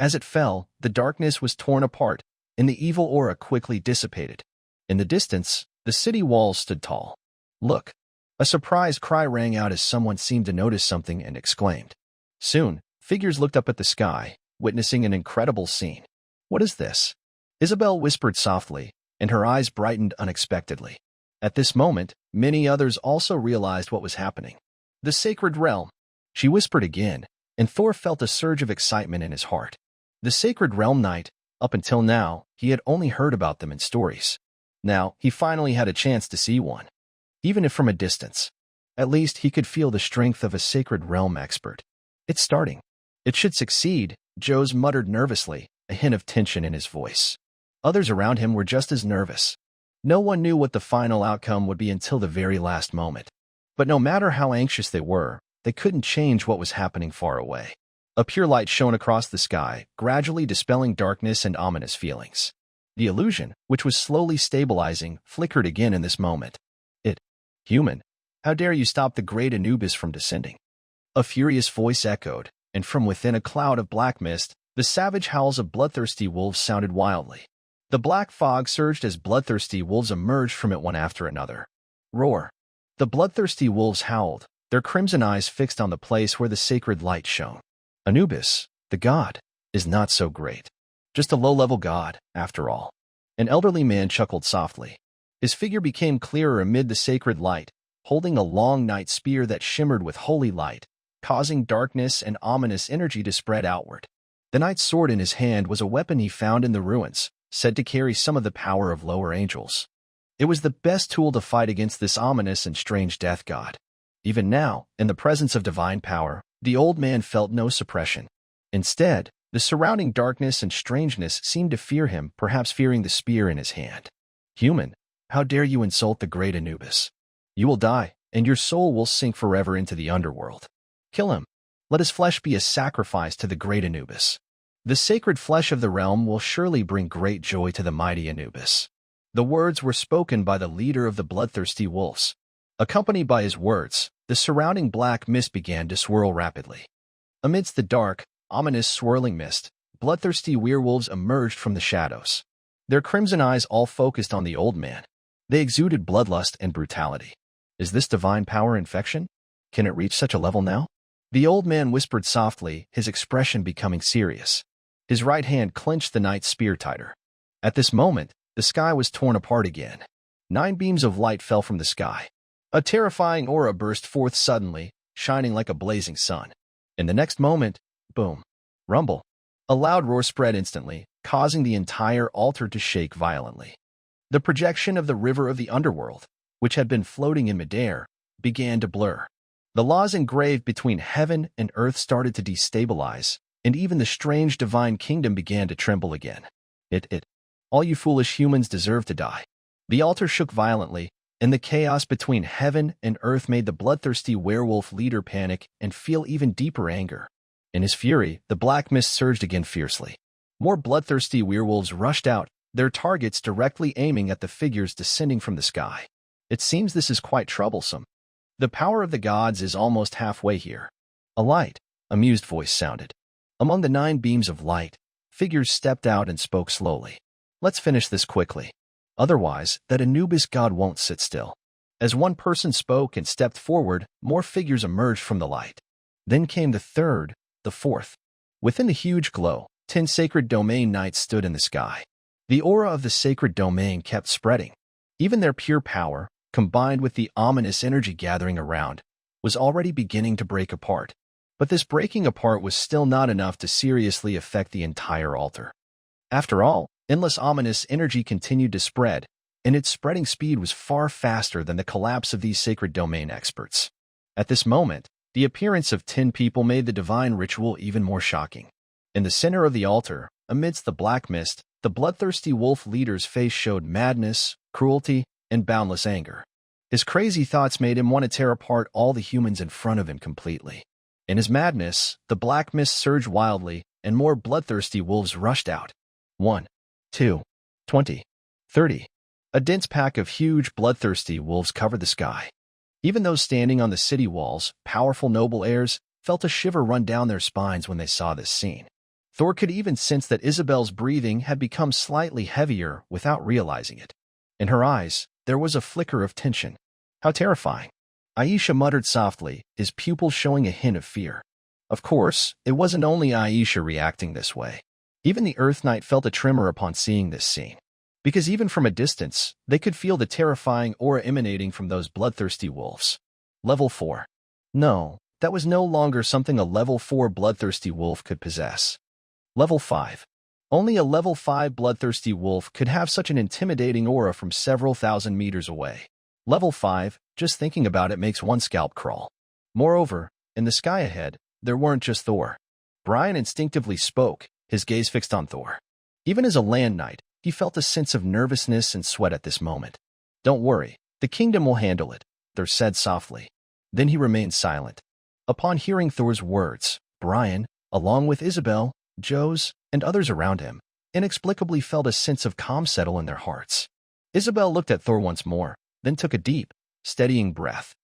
As it fell, the darkness was torn apart, and the evil aura quickly dissipated. In the distance, the city walls stood tall. Look! A surprised cry rang out as someone seemed to notice something and exclaimed. Soon, figures looked up at the sky, witnessing an incredible scene. What is this? Isabel whispered softly, and her eyes brightened unexpectedly. At this moment, many others also realized what was happening. The sacred realm, she whispered again, and Thor felt a surge of excitement in his heart. The sacred realm knight, up until now, he had only heard about them in stories. Now, he finally had a chance to see one, even if from a distance. At least he could feel the strength of a sacred realm expert. It's starting. It should succeed, Joes muttered nervously, a hint of tension in his voice. Others around him were just as nervous. No one knew what the final outcome would be until the very last moment. But no matter how anxious they were, they couldn't change what was happening far away. A pure light shone across the sky, gradually dispelling darkness and ominous feelings. The illusion, which was slowly stabilizing, flickered again in this moment. Human, how dare you stop the great Anubis from descending? A furious voice echoed, and from within a cloud of black mist, the savage howls of bloodthirsty wolves sounded wildly. The black fog surged as bloodthirsty wolves emerged from it one after another. Roar! The bloodthirsty wolves howled, their crimson eyes fixed on the place where the sacred light shone. Anubis, the god, is not so great. Just a low-level god, after all. An elderly man chuckled softly. His figure became clearer amid the sacred light, holding a long night spear that shimmered with holy light, causing darkness and ominous energy to spread outward. The knight's sword in his hand was a weapon he found in the ruins, said to carry some of the power of lower angels. It was the best tool to fight against this ominous and strange death god. Even now, in the presence of divine power, the old man felt no suppression. Instead, the surrounding darkness and strangeness seemed to fear him, perhaps fearing the spear in his hand. Human, how dare you insult the great Anubis? You will die, and your soul will sink forever into the underworld. Kill him. Let his flesh be a sacrifice to the great Anubis. The sacred flesh of the realm will surely bring great joy to the mighty Anubis. The words were spoken by the leader of the bloodthirsty wolves. Accompanied by his words, the surrounding black mist began to swirl rapidly. Amidst the dark, ominous swirling mist, bloodthirsty werewolves emerged from the shadows. Their crimson eyes all focused on the old man. They exuded bloodlust and brutality. Is this divine power infection? Can it reach such a level now? The old man whispered softly, his expression becoming serious. His right hand clenched the knight's spear tighter. At this moment, the sky was torn apart again. 9 beams of light fell from the sky. A terrifying aura burst forth suddenly, shining like a blazing sun. In the next moment, boom, rumble. A loud roar spread instantly, causing the entire altar to shake violently. The projection of the river of the underworld, which had been floating in midair, began to blur. The laws engraved between heaven and earth started to destabilize, and even the strange divine kingdom began to tremble again. All you foolish humans deserve to die. The altar shook violently, and the chaos between heaven and earth made the bloodthirsty werewolf leader panic and feel even deeper anger. In his fury, the black mist surged again fiercely. More bloodthirsty werewolves rushed out, their targets directly aiming at the figures descending from the sky. It seems this is quite troublesome. The power of the gods is almost halfway here. A light, amused voice sounded. Among the 9 beams of light, figures stepped out and spoke slowly. Let's finish this quickly. Otherwise, that Anubis god won't sit still. As one person spoke and stepped forward, more figures emerged from the light. Then came the third, the fourth. Within the huge glow, 10 sacred domain knights stood in the sky. The aura of the sacred domain kept spreading. Even their pure power, combined with the ominous energy gathering around, was already beginning to break apart. But this breaking apart was still not enough to seriously affect the entire altar. After all, endless ominous energy continued to spread, and its spreading speed was far faster than the collapse of these sacred domain experts. At this moment, the appearance of 10 people made the divine ritual even more shocking. In the center of the altar, amidst the black mist, the bloodthirsty wolf leader's face showed madness, cruelty, and boundless anger. His crazy thoughts made him want to tear apart all the humans in front of him completely. In his madness, the black mist surged wildly, and more bloodthirsty wolves rushed out. 1, 2, 20, 30. A dense pack of huge, bloodthirsty wolves covered the sky. Even those standing on the city walls, powerful noble heirs, felt a shiver run down their spines when they saw this scene. Thor could even sense that Isabel's breathing had become slightly heavier without realizing it. In her eyes, there was a flicker of tension. How terrifying. Aisha muttered softly, his pupils showing a hint of fear. Of course, it wasn't only Aisha reacting this way. Even the Earth Knight felt a tremor upon seeing this scene. because even from a distance, they could feel the terrifying aura emanating from those bloodthirsty wolves. Level 4. No, that was no longer something a level 4 bloodthirsty wolf could possess. Level 5. Only a level 5 bloodthirsty wolf could have such an intimidating aura from several thousand meters away. Level 5, just thinking about it makes one scalp crawl. Moreover, in the sky ahead, there weren't just Thor. Brian instinctively spoke, his gaze fixed on Thor. Even as a land knight, he felt a sense of nervousness and sweat at this moment. "Don't worry, the kingdom will handle it," Thor said softly. Then he remained silent. Upon hearing Thor's words, Brian, along with Isabel, Joes, and others around him, inexplicably felt a sense of calm settle in their hearts. Isabel looked at Thor once more, then took a deep, steadying breath.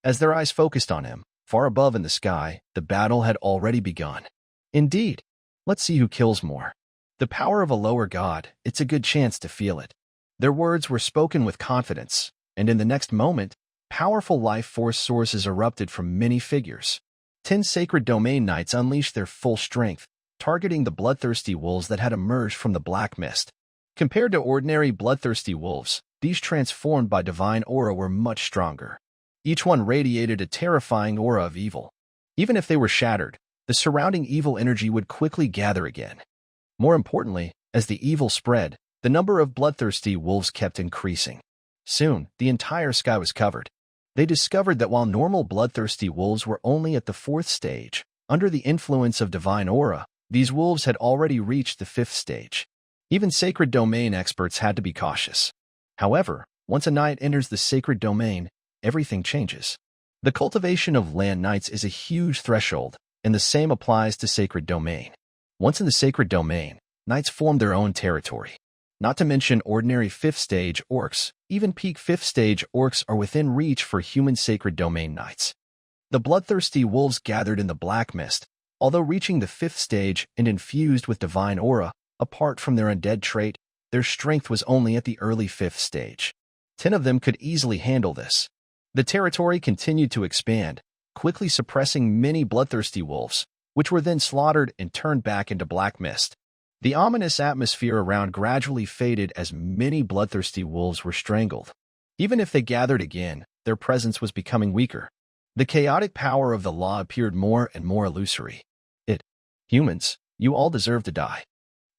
As their eyes focused on him, far above in the sky, the battle had already begun. Indeed, let's see who kills more. The power of a lower god, it's a good chance to feel it. Their words were spoken with confidence, and in the next moment, powerful life force sources erupted from many figures. 10 sacred domain knights unleashed their full strength, targeting the bloodthirsty wolves that had emerged from the black mist. Compared to ordinary bloodthirsty wolves, these transformed by divine aura were much stronger. Each one radiated a terrifying aura of evil. Even if they were shattered, the surrounding evil energy would quickly gather again. More importantly, as the evil spread, the number of bloodthirsty wolves kept increasing. Soon, the entire sky was covered. They discovered that while normal bloodthirsty wolves were only at the 4th stage, under the influence of divine aura, these wolves had already reached the 5th stage. Even sacred domain experts had to be cautious. However, once a knight enters the sacred domain, everything changes. The cultivation of land knights is a huge threshold, and the same applies to sacred domain. Once in the sacred domain, knights form their own territory. Not to mention ordinary 5th stage orcs, even peak 5th stage orcs are within reach for human sacred domain knights. The bloodthirsty wolves gathered in the black mist, although reaching the 5th stage and infused with divine aura, apart from their undead trait, their strength was only at the early 5th stage. 10 of them could easily handle this. The territory continued to expand, quickly suppressing many bloodthirsty wolves, which were then slaughtered and turned back into black mist. The ominous atmosphere around gradually faded as many bloodthirsty wolves were strangled. Even if they gathered again, their presence was becoming weaker. The chaotic power of the law appeared more and more illusory. Humans, you all deserve to die.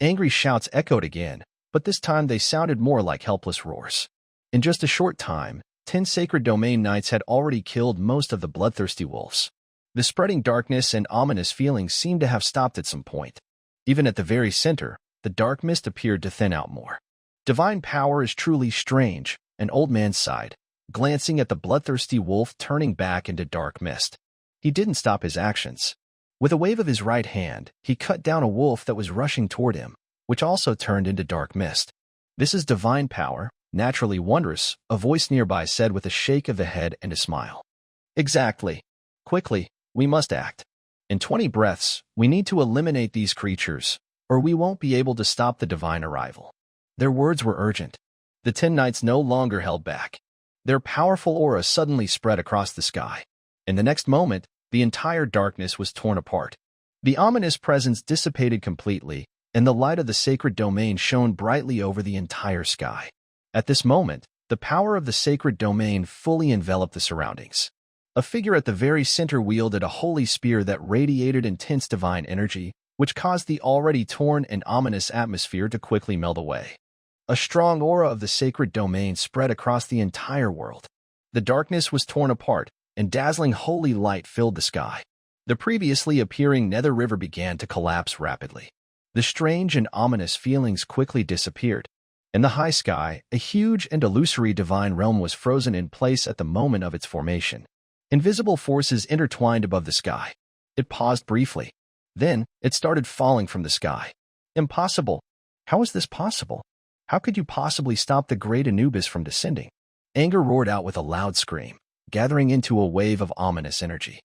Angry shouts echoed again, but this time they sounded more like helpless roars. In just a short time, 10 sacred domain knights had already killed most of the bloodthirsty wolves. The spreading darkness and ominous feelings seemed to have stopped at some point. Even at the very center, the dark mist appeared to thin out more. Divine power is truly strange, an old man sighed, glancing at the bloodthirsty wolf turning back into dark mist. He didn't stop his actions. With a wave of his right hand, he cut down a wolf that was rushing toward him, which also turned into dark mist. "This is divine power, naturally wondrous," a voice nearby said with a shake of the head and a smile. "Exactly. Quickly, we must act. In 20 breaths, we need to eliminate these creatures, or we won't be able to stop the divine arrival." Their words were urgent. The 10 knights no longer held back. Their powerful aura suddenly spread across the sky. In the next moment, the entire darkness was torn apart. The ominous presence dissipated completely, and the light of the sacred domain shone brightly over the entire sky. At this moment, the power of the sacred domain fully enveloped the surroundings. A figure at the very center wielded a holy spear that radiated intense divine energy, which caused the already torn and ominous atmosphere to quickly melt away. A strong aura of the sacred domain spread across the entire world. The darkness was torn apart, and dazzling holy light filled the sky. The previously appearing Nether River began to collapse rapidly. The strange and ominous feelings quickly disappeared. In the high sky, a huge and illusory divine realm was frozen in place at the moment of its formation. Invisible forces intertwined above the sky. It paused briefly. Then, it started falling from the sky. Impossible! How is this possible? How could you possibly stop the great Anubis from descending? Anger roared out with a loud scream, gathering into a wave of ominous energy.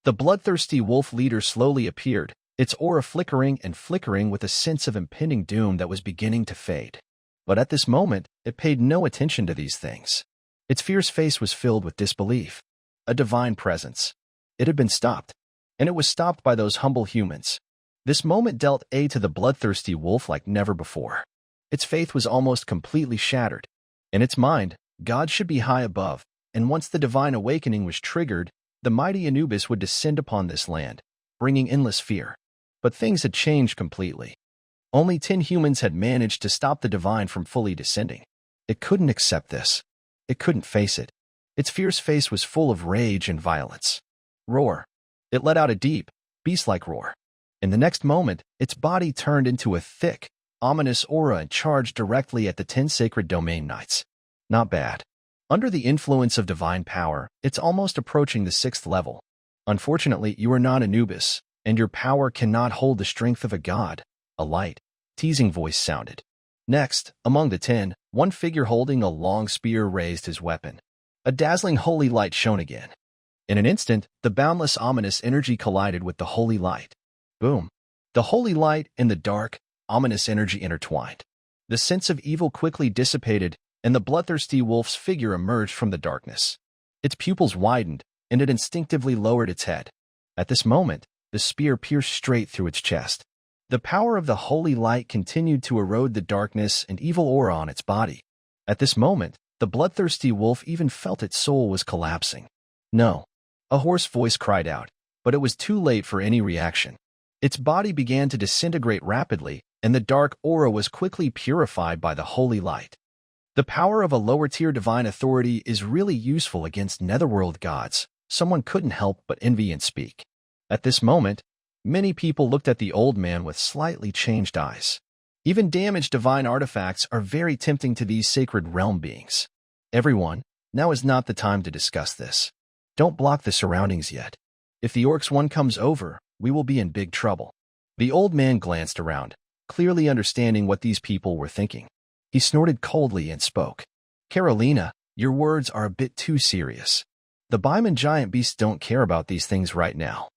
The bloodthirsty wolf leader slowly appeared, its aura flickering and flickering with a sense of impending doom that was beginning to fade. But at this moment, it paid no attention to these things. Its fierce face was filled with disbelief. A divine presence. It had been stopped, and it was stopped by those humble humans. This moment dealt to the bloodthirsty wolf like never before. Its faith was almost completely shattered. In its mind, God should be high above, and once the divine awakening was triggered, the mighty Anubis would descend upon this land, bringing endless fear. But things had changed completely. Only 10 humans had managed to stop the divine from fully descending. It couldn't accept this. It couldn't face it. Its fierce face was full of rage and violence. Roar. It let out a deep, beast-like roar. In the next moment, its body turned into a thick, ominous aura and charged directly at the 10 sacred domain knights. Not bad. Under the influence of divine power, it's almost approaching the 6th level. Unfortunately, you are not Anubis, and your power cannot hold the strength of a god. A light, teasing voice sounded. Next, among the 10, one figure holding a long spear raised his weapon. A dazzling holy light shone again. In an instant, the boundless ominous energy collided with the holy light. Boom. The holy light and the dark, ominous energy intertwined. The sense of evil quickly dissipated, and the bloodthirsty wolf's figure emerged from the darkness. Its pupils widened, and it instinctively lowered its head. At this moment, the spear pierced straight through its chest. The power of the holy light continued to erode the darkness and evil aura on its body. At this moment, the bloodthirsty wolf even felt its soul was collapsing. No. A hoarse voice cried out, but it was too late for any reaction. Its body began to disintegrate rapidly, and the dark aura was quickly purified by the holy light. The power of a lower-tier divine authority is really useful against netherworld gods. Someone couldn't help but envy and speak. At this moment, many people looked at the old man with slightly changed eyes. Even damaged divine artifacts are very tempting to these sacred realm beings. Everyone, now is not the time to discuss this. Don't block the surroundings yet. If the Orcs one comes over, we will be in big trouble. The old man glanced around, clearly understanding what these people were thinking. He snorted coldly and spoke. Carolina, your words are a bit too serious. The Baiman giant beasts don't care about these things right now.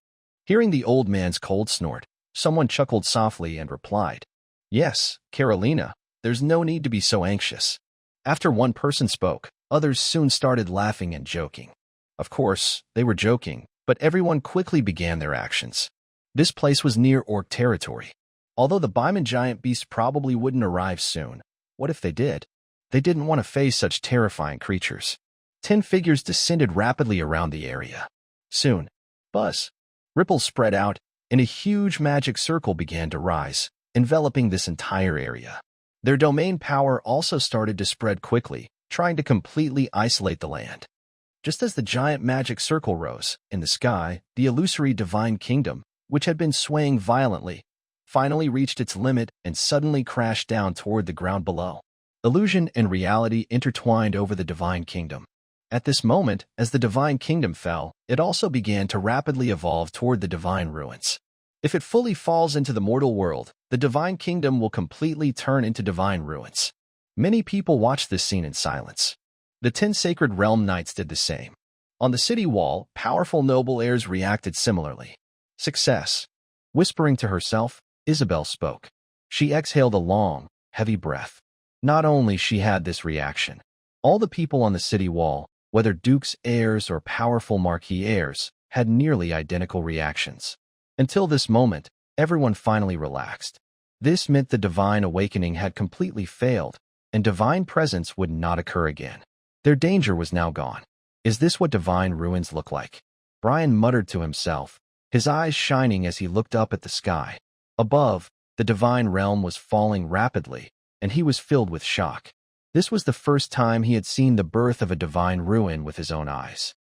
Hearing the old man's cold snort, someone chuckled softly and replied, Yes, Carolina, there's no need to be so anxious. After one person spoke, others soon started laughing and joking. Of course, they were joking, but everyone quickly began their actions. This place was near Orc territory. Although the Baiman giant beasts probably wouldn't arrive soon, what if they did? They didn't want to face such terrifying creatures. 10 figures descended rapidly around the area. Soon, buzz. Ripples spread out, and a huge magic circle began to rise, enveloping this entire area. Their domain power also started to spread quickly, trying to completely isolate the land. Just as the giant magic circle rose, in the sky, the illusory divine kingdom, which had been swaying violently, finally reached its limit and suddenly crashed down toward the ground below. Illusion and reality intertwined over the divine kingdom. At this moment, as the divine kingdom fell, it also began to rapidly evolve toward the divine ruins. If it fully falls into the mortal world, the divine kingdom will completely turn into divine ruins. Many people watched this scene in silence. The 10 sacred realm knights did the same. On the city wall, powerful noble heirs reacted similarly. Success. Whispering to herself, Isabel spoke. She exhaled a long, heavy breath. Not only she had this reaction, all the people on the city wall, whether dukes' heirs or powerful marquis heirs, had nearly identical reactions. Until this moment, everyone finally relaxed. This meant the divine awakening had completely failed, and divine presence would not occur again. Their danger was now gone. Is this what divine ruins look like? Brian muttered to himself, his eyes shining as he looked up at the sky. Above, the divine realm was falling rapidly, and he was filled with shock. This was the first time he had seen the birth of a divine ruin with his own eyes.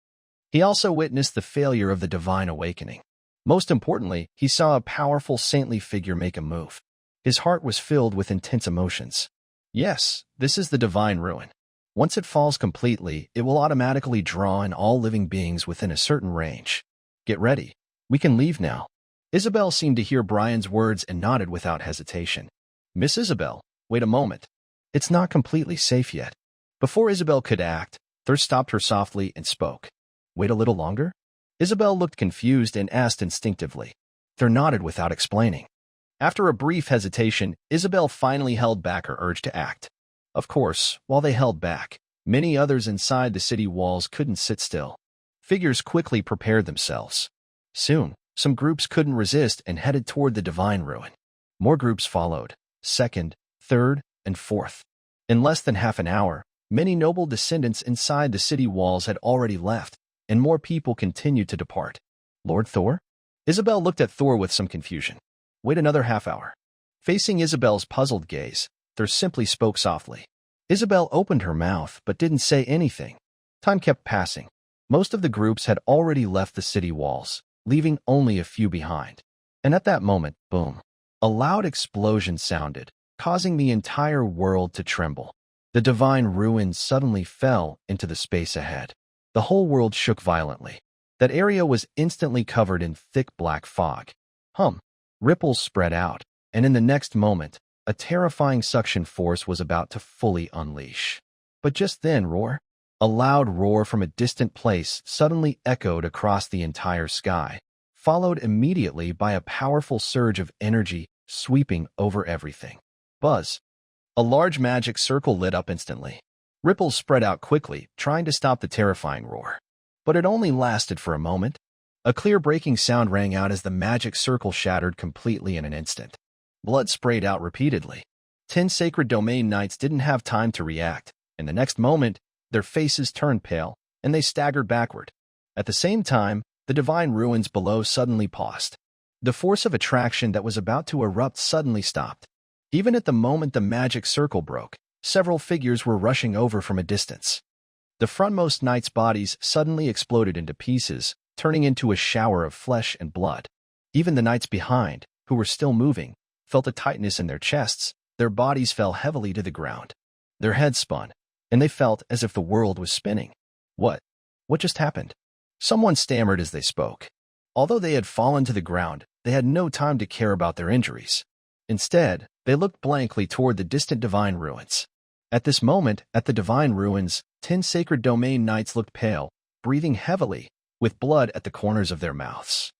He also witnessed the failure of the divine awakening. Most importantly, he saw a powerful saintly figure make a move. His heart was filled with intense emotions. Yes, this is the divine ruin. Once it falls completely, it will automatically draw in all living beings within a certain range. Get ready. We can leave now. Isabel seemed to hear Brian's words and nodded without hesitation. Miss Isabel, wait a moment. It's not completely safe yet. Before Isabel could act, Thirst stopped her softly and spoke. Wait a little longer? Isabel looked confused and asked instinctively. Thirst nodded without explaining. After a brief hesitation, Isabel finally held back her urge to act. Of course, while they held back, many others inside the city walls couldn't sit still. Figures quickly prepared themselves. Soon, some groups couldn't resist and headed toward the divine ruin. More groups followed. Second, third, and forth. In less than half an hour, many noble descendants inside the city walls had already left, and more people continued to depart. Lord Thor? Isabel looked at Thor with some confusion. Wait another half hour. Facing Isabel's puzzled gaze, Thor simply spoke softly. Isabel opened her mouth but didn't say anything. Time kept passing. Most of the groups had already left the city walls, leaving only a few behind. And at that moment, boom, a loud explosion sounded, causing the entire world to tremble. The divine ruins suddenly fell into the space ahead. The whole world shook violently. That area was instantly covered in thick black fog. Ripples spread out, and in the next moment, a terrifying suction force was about to fully unleash. But just then, a loud roar from a distant place suddenly echoed across the entire sky, followed immediately by a powerful surge of energy sweeping over everything. Buzz. A large magic circle lit up instantly. Ripples spread out quickly, trying to stop the terrifying roar. But it only lasted for a moment. A clear breaking sound rang out as the magic circle shattered completely in an instant. Blood sprayed out repeatedly. 10 Sacred Domain Knights didn't have time to react, and the next moment, their faces turned pale, and they staggered backward. At the same time, the divine ruins below suddenly paused. The force of attraction that was about to erupt suddenly stopped. Even at the moment the magic circle broke, several figures were rushing over from a distance. The frontmost knights' bodies suddenly exploded into pieces, turning into a shower of flesh and blood. Even the knights behind, who were still moving, felt a tightness in their chests. Their bodies fell heavily to the ground. Their heads spun, and they felt as if the world was spinning. What just happened? Someone stammered as they spoke. Although they had fallen to the ground, they had no time to care about their injuries. Instead, they looked blankly toward the distant divine ruins. At this moment, at the divine ruins, 10 Sacred Domain Knights looked pale, breathing heavily, with blood at the corners of their mouths.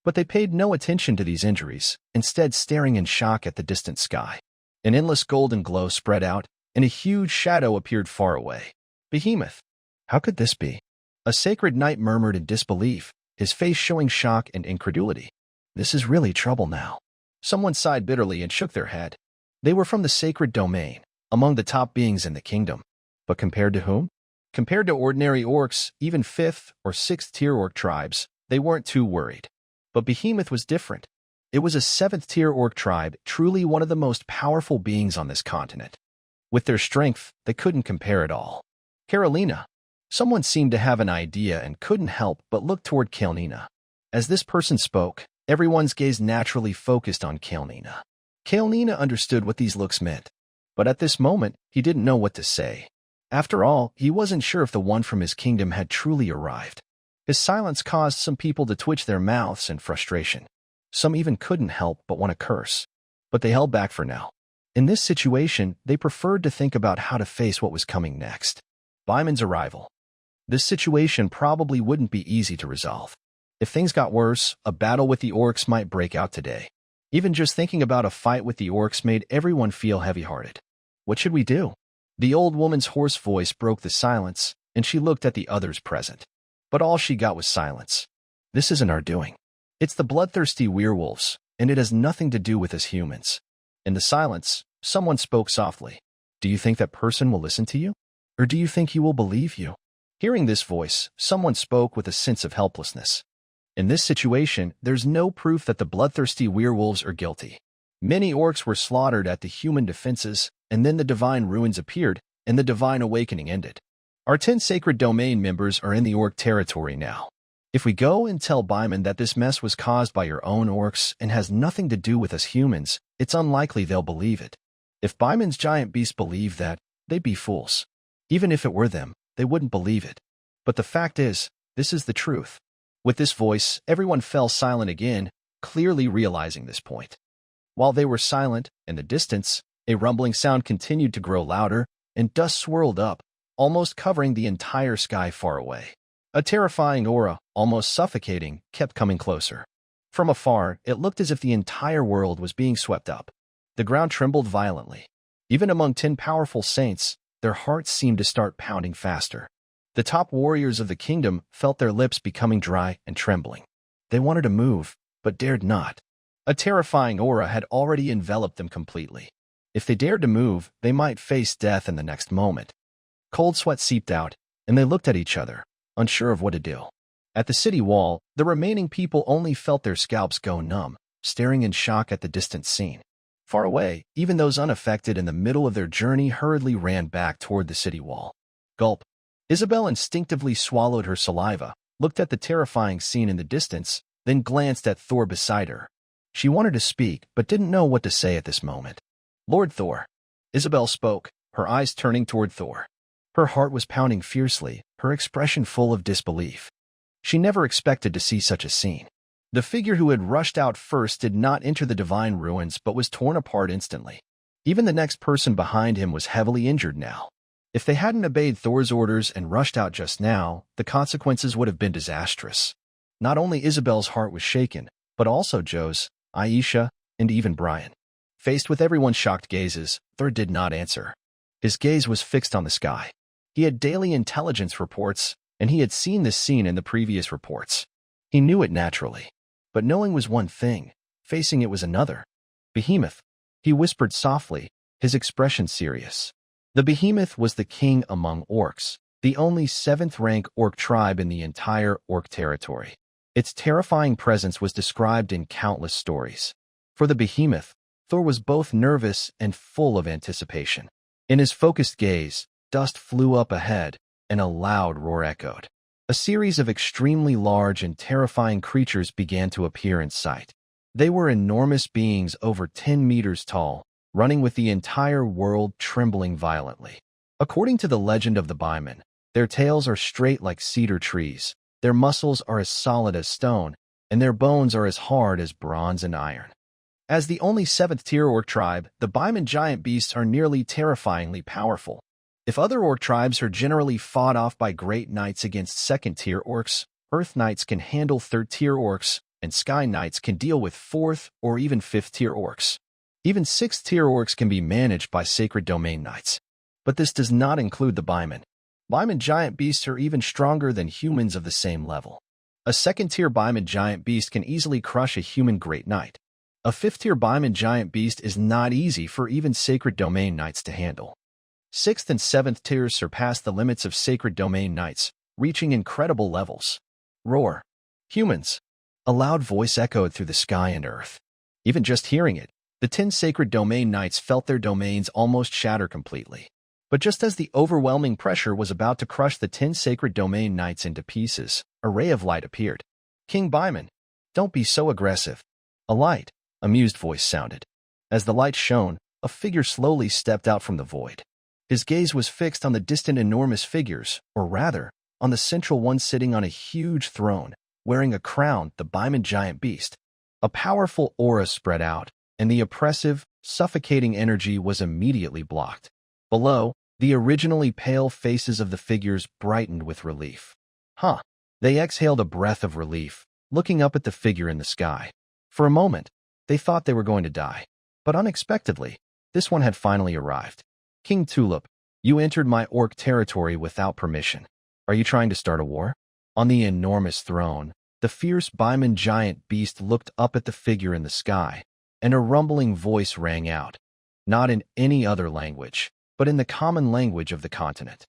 But they paid no attention to these injuries, instead staring in shock at the distant sky. An endless golden glow spread out, and a huge shadow appeared far away. Behemoth. How could this be? A sacred knight murmured in disbelief, his face showing shock and incredulity. This is really trouble now. Someone sighed bitterly and shook their head. They were from the sacred domain, among the top beings in the kingdom. But compared to whom? Compared to ordinary orcs, even 5th or 6th tier orc tribes, they weren't too worried. But Behemoth was different. It was a 7th tier orc tribe, truly one of the most powerful beings on this continent. With their strength, they couldn't compare at all. Carolina. Someone seemed to have an idea and couldn't help but look toward Kael'nina. As this person spoke, everyone's gaze naturally focused on Kael'nina. Kael'nina understood what these looks meant. But at this moment, he didn't know what to say. After all, he wasn't sure if the one from his kingdom had truly arrived. His silence caused some people to twitch their mouths in frustration. Some even couldn't help but want to curse. But they held back for now. In this situation, they preferred to think about how to face what was coming next. Baimon's arrival. This situation probably wouldn't be easy to resolve. If things got worse, a battle with the orcs might break out today. Even just thinking about a fight with the orcs made everyone feel heavy-hearted. What should we do? The old woman's hoarse voice broke the silence, and she looked at the others present. But all she got was silence. This isn't our doing. It's the bloodthirsty werewolves, and it has nothing to do with us humans. In the silence, someone spoke softly. Do you think that person will listen to you? Or do you think he will believe you? Hearing this voice, someone spoke with a sense of helplessness. In this situation, there's no proof that the bloodthirsty werewolves are guilty. Many orcs were slaughtered at the human defenses, and then the divine ruins appeared, and the divine awakening ended. Our 10 sacred domain members are in the orc territory now. If we go and tell Baimon that this mess was caused by your own orcs and has nothing to do with us humans, it's unlikely they'll believe it. If Baimon's giant beasts believe that, they'd be fools. Even if it were them, they wouldn't believe it. But the fact is, this is the truth. With this voice, everyone fell silent again, clearly realizing this point. While they were silent, in the distance, a rumbling sound continued to grow louder, and dust swirled up, almost covering the entire sky far away. A terrifying aura, almost suffocating, kept coming closer. From afar, it looked as if the entire world was being swept up. The ground trembled violently. Even among 10 powerful saints, their hearts seemed to start pounding faster. The top warriors of the kingdom felt their lips becoming dry and trembling. They wanted to move, but dared not. A terrifying aura had already enveloped them completely. If they dared to move, they might face death in the next moment. Cold sweat seeped out, and they looked at each other, unsure of what to do. At the city wall, the remaining people only felt their scalps go numb, staring in shock at the distant scene. Far away, even those unaffected in the middle of their journey hurriedly ran back toward the city wall. Gulp. Isabel instinctively swallowed her saliva, looked at the terrifying scene in the distance, then glanced at Thor beside her. She wanted to speak, but didn't know what to say at this moment. Lord Thor. Isabel spoke, her eyes turning toward Thor. Her heart was pounding fiercely, her expression full of disbelief. She never expected to see such a scene. The figure who had rushed out first did not enter the divine ruins but was torn apart instantly. Even the next person behind him was heavily injured now. If they hadn't obeyed Thor's orders and rushed out just now, the consequences would have been disastrous. Not only Isabel's heart was shaken, but also Joe's, Aisha, and even Brian. Faced with everyone's shocked gazes, Thor did not answer. His gaze was fixed on the sky. He had daily intelligence reports, and he had seen this scene in the previous reports. He knew it naturally. But knowing was one thing, facing it was another. Behemoth. He whispered softly, his expression serious. The Behemoth was the king among orcs, the only 7th-rank orc tribe in the entire orc territory. Its terrifying presence was described in countless stories. For the Behemoth, Thor was both nervous and full of anticipation. In his focused gaze, dust flew up ahead, and a loud roar echoed. A series of extremely large and terrifying creatures began to appear in sight. They were enormous beings over 10 meters tall, running with the entire world trembling violently. According to the legend of the Baimen, their tails are straight like cedar trees, their muscles are as solid as stone, and their bones are as hard as bronze and iron. As the only 7th-tier orc tribe, the Baimen giant beasts are nearly terrifyingly powerful. If other orc tribes are generally fought off by great knights against 2nd-tier orcs, Earth Knights can handle 3rd-tier orcs, and Sky Knights can deal with 4th or even 5th-tier orcs. Even 6th-tier orcs can be managed by Sacred Domain Knights. But this does not include the Baimen. Baimen giant beasts are even stronger than humans of the same level. A 2nd-tier Baimen giant beast can easily crush a human Great Knight. A 5th-tier Baimen giant beast is not easy for even Sacred Domain Knights to handle. 6th and 7th tiers surpass the limits of Sacred Domain Knights, reaching incredible levels. Roar. Humans. A loud voice echoed through the sky and earth. Even just hearing it, the 10 Sacred Domain Knights felt their domains almost shatter completely. But just as the overwhelming pressure was about to crush the 10 Sacred Domain Knights into pieces, a ray of light appeared. King Baimen, don't be so aggressive. A light, amused voice sounded. As the light shone, a figure slowly stepped out from the void. His gaze was fixed on the distant enormous figures, or rather, on the central one sitting on a huge throne, wearing a crown, the Baimen giant beast. A powerful aura spread out, and the oppressive, suffocating energy was immediately blocked. Below, the originally pale faces of the figures brightened with relief. They exhaled a breath of relief, looking up at the figure in the sky. For a moment, they thought they were going to die. But unexpectedly, this one had finally arrived. King Tulip, you entered my orc territory without permission. Are you trying to start a war? On the enormous throne, the fierce Baimen giant beast looked up at the figure in the sky, and a rumbling voice rang out. Not in any other language, but in the common language of the continent.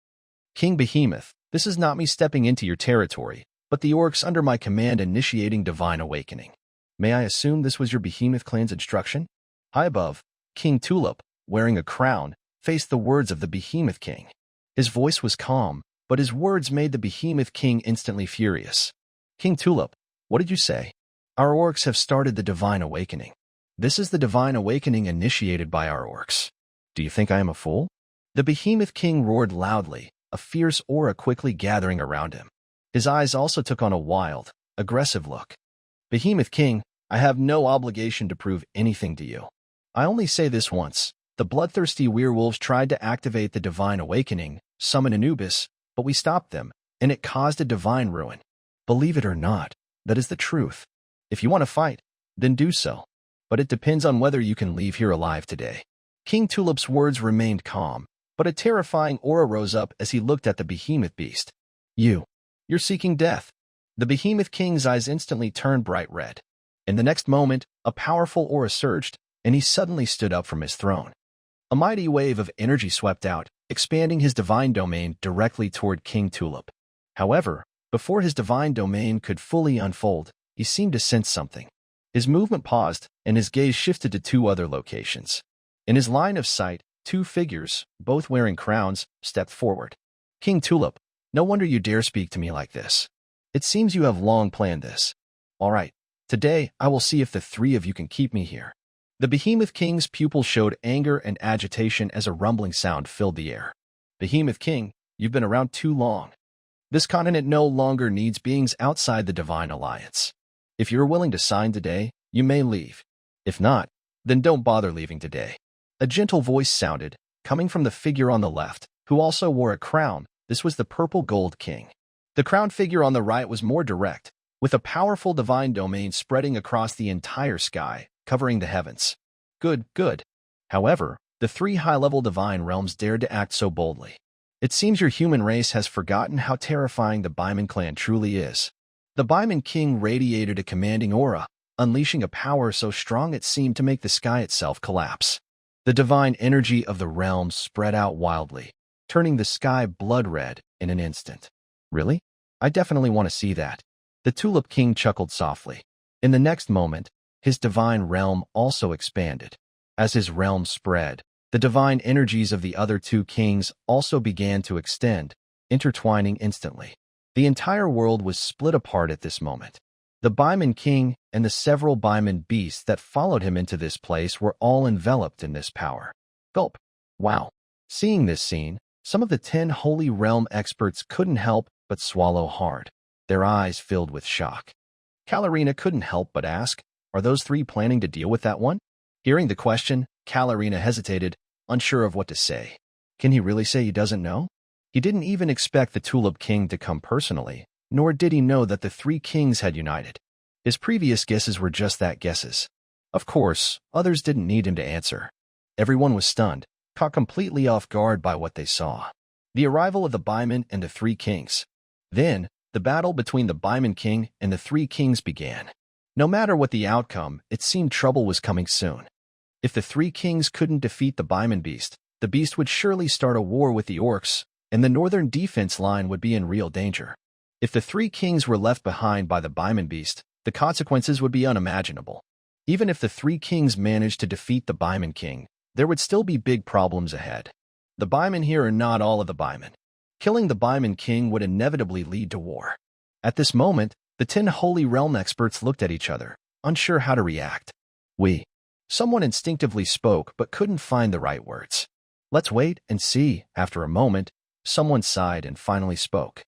King Behemoth, this is not me stepping into your territory, but the orcs under my command initiating divine awakening. May I assume this was your Behemoth clan's instruction? High above, King Tulip, wearing a crown, faced the words of the Behemoth King. His voice was calm, but his words made the Behemoth King instantly furious. King Tulip, what did you say? Our orcs have started the divine awakening. This is the divine awakening initiated by our orcs. Do you think I am a fool? The Behemoth King roared loudly, a fierce aura quickly gathering around him. His eyes also took on a wild, aggressive look. Behemoth King, I have no obligation to prove anything to you. I only say this once. The bloodthirsty werewolves tried to activate the divine awakening, summon Anubis, but we stopped them, and it caused a divine ruin. Believe it or not, that is the truth. If you want to fight, then do so. But it depends on whether you can leave here alive today. King Tulip's words remained calm, but a terrifying aura rose up as he looked at the Behemoth beast. You're seeking death. The Behemoth King's eyes instantly turned bright red. In the next moment, a powerful aura surged, and he suddenly stood up from his throne. A mighty wave of energy swept out, expanding his divine domain directly toward King Tulip. However, before his divine domain could fully unfold, he seemed to sense something. His movement paused, and his gaze shifted to two other locations. In his line of sight, two figures, both wearing crowns, stepped forward. King Tulip, no wonder you dare speak to me like this. It seems you have long planned this. All right, today I will see if the three of you can keep me here. The Behemoth King's pupils showed anger and agitation as a rumbling sound filled the air. Behemoth King, you've been around too long. This continent no longer needs beings outside the Divine Alliance. If you're willing to sign today, you may leave. If not, then don't bother leaving today. A gentle voice sounded, coming from the figure on the left, who also wore a crown. This was the Purple Gold King. The crowned figure on the right was more direct, with a powerful divine domain spreading across the entire sky, covering the heavens. Good. However, the three high-level divine realms dared to act so boldly. It seems your human race has forgotten how terrifying the Baiman clan truly is. The Baiman King radiated a commanding aura, unleashing a power so strong it seemed to make the sky itself collapse. The divine energy of the realms spread out wildly, turning the sky blood-red in an instant. Really? I definitely want to see that. The Tulip King chuckled softly. In the next moment, his divine realm also expanded. As his realm spread, the divine energies of the other two kings also began to extend, intertwining instantly. The entire world was split apart at this moment. The Baiman King and the several Baiman beasts that followed him into this place were all enveloped in this power. Gulp. Wow. Seeing this scene, some of the 10 Holy Realm experts couldn't help but swallow hard. Their eyes filled with shock. Kalarina couldn't help but ask, are those three planning to deal with that one? Hearing the question, Kalarina hesitated, unsure of what to say. Can he really say he doesn't know? He didn't even expect the Tulip King to come personally, nor did he know that the three kings had united. His previous guesses were just that, guesses. Of course, others didn't need him to answer. Everyone was stunned, caught completely off guard by what they saw. The arrival of the Baiman and the three kings. Then, the battle between the Baiman King and the three kings began. No matter what the outcome, it seemed trouble was coming soon. If the three kings couldn't defeat the Baiman beast, the beast would surely start a war with the orcs, and the northern defense line would be in real danger. If the three kings were left behind by the Baiman beast, the consequences would be unimaginable. Even if the three kings managed to defeat the Baiman King, there would still be big problems ahead. The Baiman here are not all of the Baiman. Killing the Baiman King would inevitably lead to war. At this moment, the 10 Holy Realm experts looked at each other, unsure how to react. Someone instinctively spoke but couldn't find the right words. Let's wait and see. After a moment, someone sighed and finally spoke.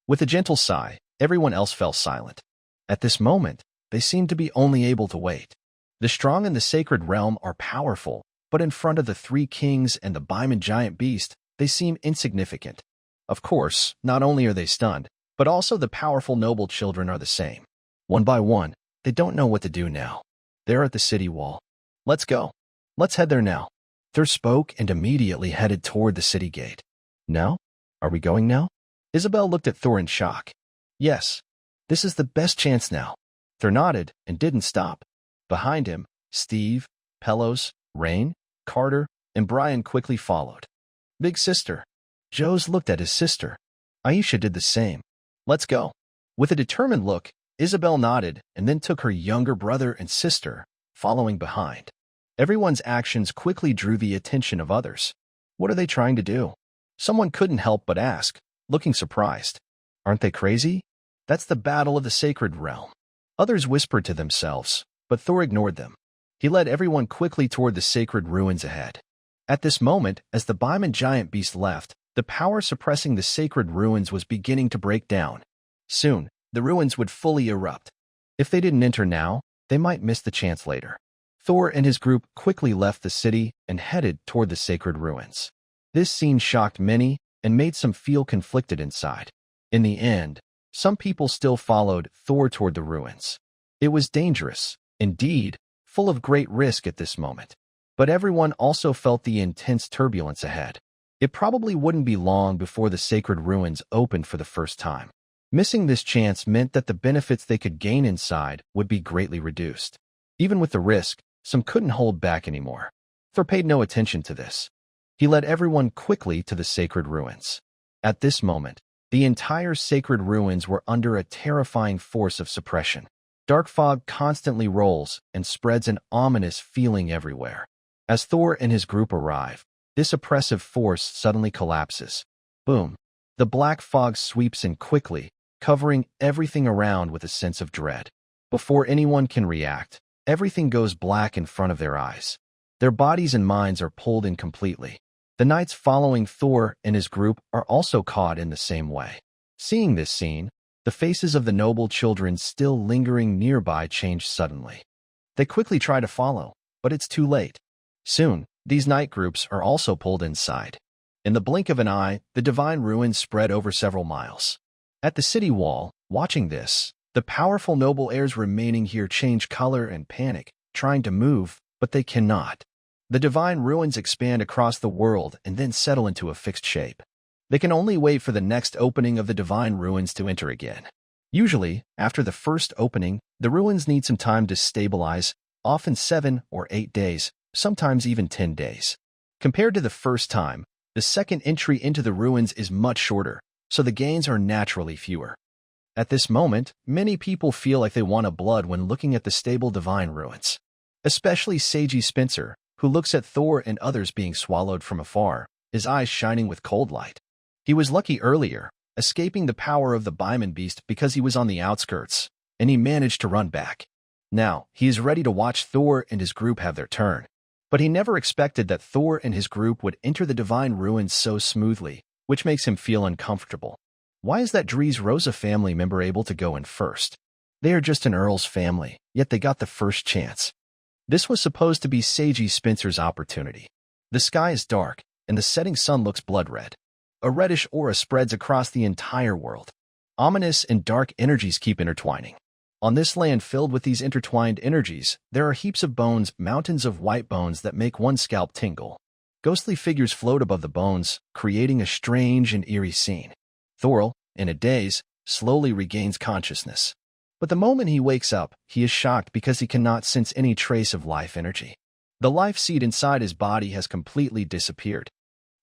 With a gentle sigh, everyone else fell silent. At this moment, they seemed to be only able to wait. The strong in the sacred realm are powerful, but in front of the three kings and the Baiman giant beast, they seem insignificant. Of course, not only are they stunned, but also the powerful noble children are the same. One by one, they don't know what to do now. They're at the city wall. Let's go. Let's head there now. Thur spoke and immediately headed toward the city gate. Now? Are we going now? Isabel looked at Thor in shock. Yes. This is the best chance now. Thor nodded and didn't stop. Behind him, Steve, Pelos, Rain, Carter, and Brian quickly followed. Big sister. Joes looked at his sister. Aisha did the same. Let's go. With a determined look, Isabel nodded and then took her younger brother and sister, following behind. Everyone's actions quickly drew the attention of others. What are they trying to do? Someone couldn't help but ask, looking surprised. Aren't they crazy? That's the battle of the sacred realm. Others whispered to themselves, but Thor ignored them. He led everyone quickly toward the sacred ruins ahead. At this moment, as the Baiman giant beast left, the power suppressing the sacred ruins was beginning to break down. Soon, the ruins would fully erupt. If they didn't enter now, they might miss the chance later. Thor and his group quickly left the city and headed toward the sacred ruins. This scene shocked many and made some feel conflicted inside. In the end, some people still followed Thor toward the ruins. It was dangerous, indeed, full of great risk at this moment. But everyone also felt the intense turbulence ahead. It probably wouldn't be long before the sacred ruins opened for the first time. Missing this chance meant that the benefits they could gain inside would be greatly reduced. Even with the risk, some couldn't hold back anymore. Thor paid no attention to this. He led everyone quickly to the sacred ruins. At this moment, the entire sacred ruins were under a terrifying force of suppression. Dark fog constantly rolls and spreads an ominous feeling everywhere. As Thor and his group arrive, this oppressive force suddenly collapses. Boom! The black fog sweeps in quickly, covering everything around with a sense of dread. Before anyone can react, everything goes black in front of their eyes. Their bodies and minds are pulled in completely. The knights following Thor and his group are also caught in the same way. Seeing this scene, the faces of the noble children still lingering nearby change suddenly. They quickly try to follow, but it's too late. Soon, these knight groups are also pulled inside. In the blink of an eye, the divine ruins spread over several miles. At the city wall, watching this, the powerful noble heirs remaining here change color and panic, trying to move, but they cannot. The divine ruins expand across the world and then settle into a fixed shape. They can only wait for the next opening of the divine ruins to enter again. Usually, after the first opening, the ruins need some time to stabilize, often 7 or 8 days, sometimes even 10 days. Compared to the first time, the second entry into the ruins is much shorter, so the gains are naturally fewer. At this moment, many people feel like they want a blood when looking at the stable divine ruins. Especially Seiji Spencer, who looks at Thor and others being swallowed from afar, his eyes shining with cold light. He was lucky earlier, escaping the power of the Baiman beast because he was on the outskirts, and he managed to run back. Now, he is ready to watch Thor and his group have their turn. But he never expected that Thor and his group would enter the divine ruins so smoothly, which makes him feel uncomfortable. Why is that Dries Rosa family member able to go in first? They are just an Earl's family, yet they got the first chance. This was supposed to be Seiji Spencer's opportunity. The sky is dark, and the setting sun looks blood-red. A reddish aura spreads across the entire world. Ominous and dark energies keep intertwining. On this land filled with these intertwined energies, there are heaps of bones, mountains of white bones that make one's scalp tingle. Ghostly figures float above the bones, creating a strange and eerie scene. Thor, in a daze, slowly regains consciousness. But the moment he wakes up, he is shocked because he cannot sense any trace of life energy. The life seed inside his body has completely disappeared.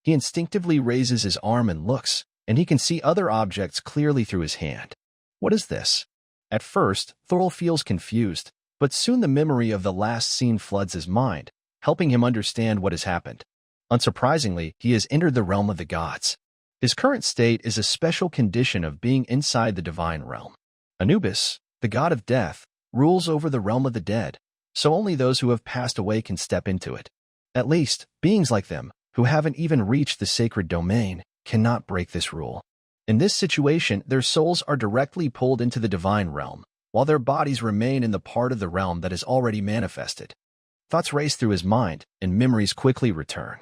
He instinctively raises his arm and looks, and he can see other objects clearly through his hand. What is this? At first, Thor feels confused, but soon the memory of the last scene floods his mind, helping him understand what has happened. Unsurprisingly, he has entered the realm of the gods. His current state is a special condition of being inside the divine realm. Anubis, the god of death, rules over the realm of the dead, so only those who have passed away can step into it. At least, beings like them, who haven't even reached the sacred domain, cannot break this rule. In this situation, their souls are directly pulled into the divine realm, while their bodies remain in the part of the realm that is already manifested. Thoughts race through his mind, and memories quickly return.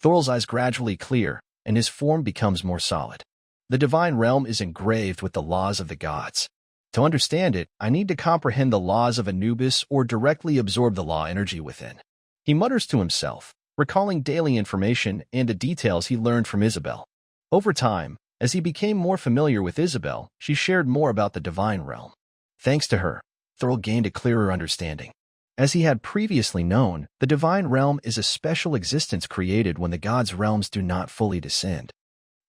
Thor's eyes gradually clear, and his form becomes more solid. The divine realm is engraved with the laws of the gods. To understand it, I need to comprehend the laws of Anubis or directly absorb the law energy within. He mutters to himself, recalling daily information and the details he learned from Isabel. Over time, as he became more familiar with Isabel, she shared more about the divine realm. Thanks to her, Thor gained a clearer understanding. As he had previously known, the divine realm is a special existence created when the gods' realms do not fully descend.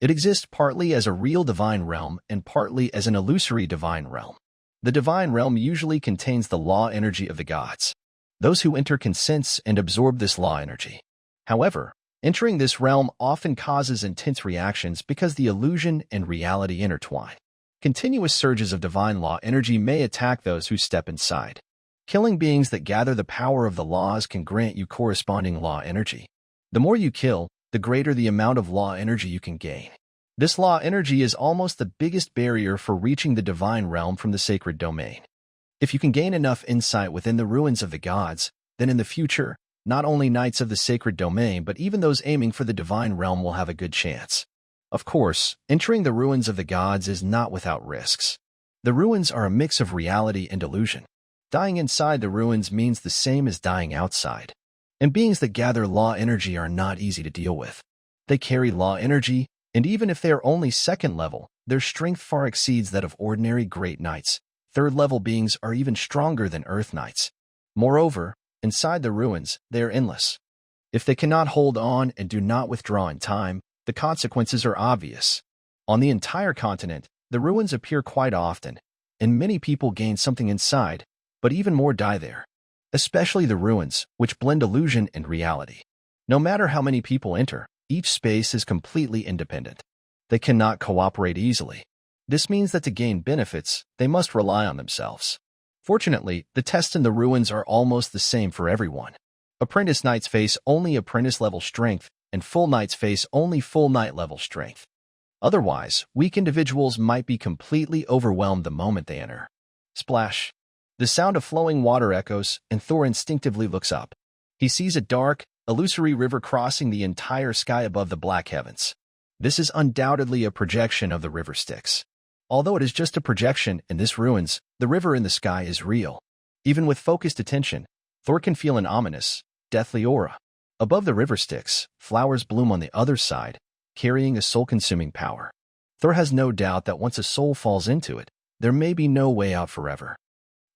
It exists partly as a real divine realm and partly as an illusory divine realm. The divine realm usually contains the law energy of the gods. Those who enter can sense and absorb this law energy. However, entering this realm often causes intense reactions because the illusion and reality intertwine. Continuous surges of divine law energy may attack those who step inside. Killing beings that gather the power of the laws can grant you corresponding law energy. The more you kill, the greater the amount of law energy you can gain. This law energy is almost the biggest barrier for reaching the divine realm from the sacred domain. If you can gain enough insight within the ruins of the gods, then in the future, not only knights of the sacred domain but even those aiming for the divine realm will have a good chance. Of course, entering the ruins of the gods is not without risks. The ruins are a mix of reality and illusion. Dying inside the ruins means the same as dying outside. And beings that gather law energy are not easy to deal with. They carry law energy, and even if they are only second level, their strength far exceeds that of ordinary great knights. Third-level beings are even stronger than Earth Knights. Moreover, inside the ruins, they are endless. If they cannot hold on and do not withdraw in time, the consequences are obvious. On the entire continent, the ruins appear quite often, and many people gain something inside, but even more die there. Especially the ruins, which blend illusion and reality. No matter how many people enter, each space is completely independent. They cannot cooperate easily. This means that to gain benefits, they must rely on themselves. Fortunately, the tests in the ruins are almost the same for everyone. Apprentice knights face only apprentice-level strength, and full knights face only full knight-level strength. Otherwise, weak individuals might be completely overwhelmed the moment they enter. Splash! The sound of flowing water echoes, and Thor instinctively looks up. He sees a dark, illusory river crossing the entire sky above the black heavens. This is undoubtedly a projection of the river Styx. Although it is just a projection in this ruins, the river in the sky is real. Even with focused attention, Thor can feel an ominous, deathly aura. Above the river Styx, flowers bloom on the other side, carrying a soul-consuming power. Thor has no doubt that once a soul falls into it, there may be no way out forever.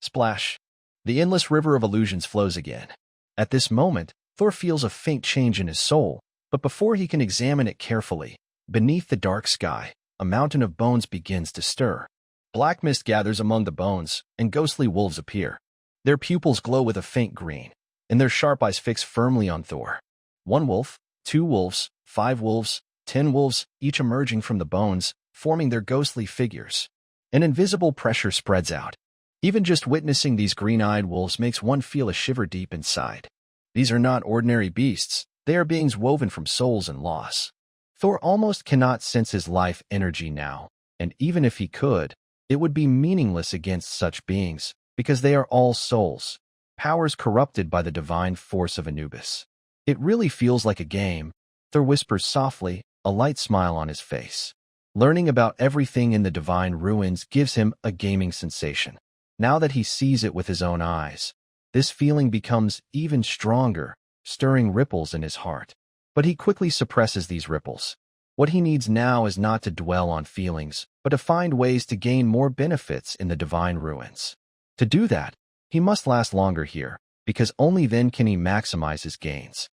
Splash! The endless river of illusions flows again. At this moment, Thor feels a faint change in his soul, but before he can examine it carefully, beneath the dark sky, a mountain of bones begins to stir. Black mist gathers among the bones, and ghostly wolves appear. Their pupils glow with a faint green, and their sharp eyes fix firmly on Thor. 1 wolf, 2 wolves, 5 wolves, 10 wolves, each emerging from the bones, forming their ghostly figures. An invisible pressure spreads out. Even just witnessing these green-eyed wolves makes one feel a shiver deep inside. These are not ordinary beasts. They are beings woven from souls and loss. Thor almost cannot sense his life energy now, and even if he could, it would be meaningless against such beings, because they are all souls, powers corrupted by the divine force of Anubis. It really feels like a game, Thor whispers softly, a light smile on his face. Learning about everything in the divine ruins gives him a gaming sensation. Now that he sees it with his own eyes, this feeling becomes even stronger, stirring ripples in his heart. But he quickly suppresses these ripples. What he needs now is not to dwell on feelings, but to find ways to gain more benefits in the divine ruins. To do that, he must last longer here, because only then can he maximize his gains.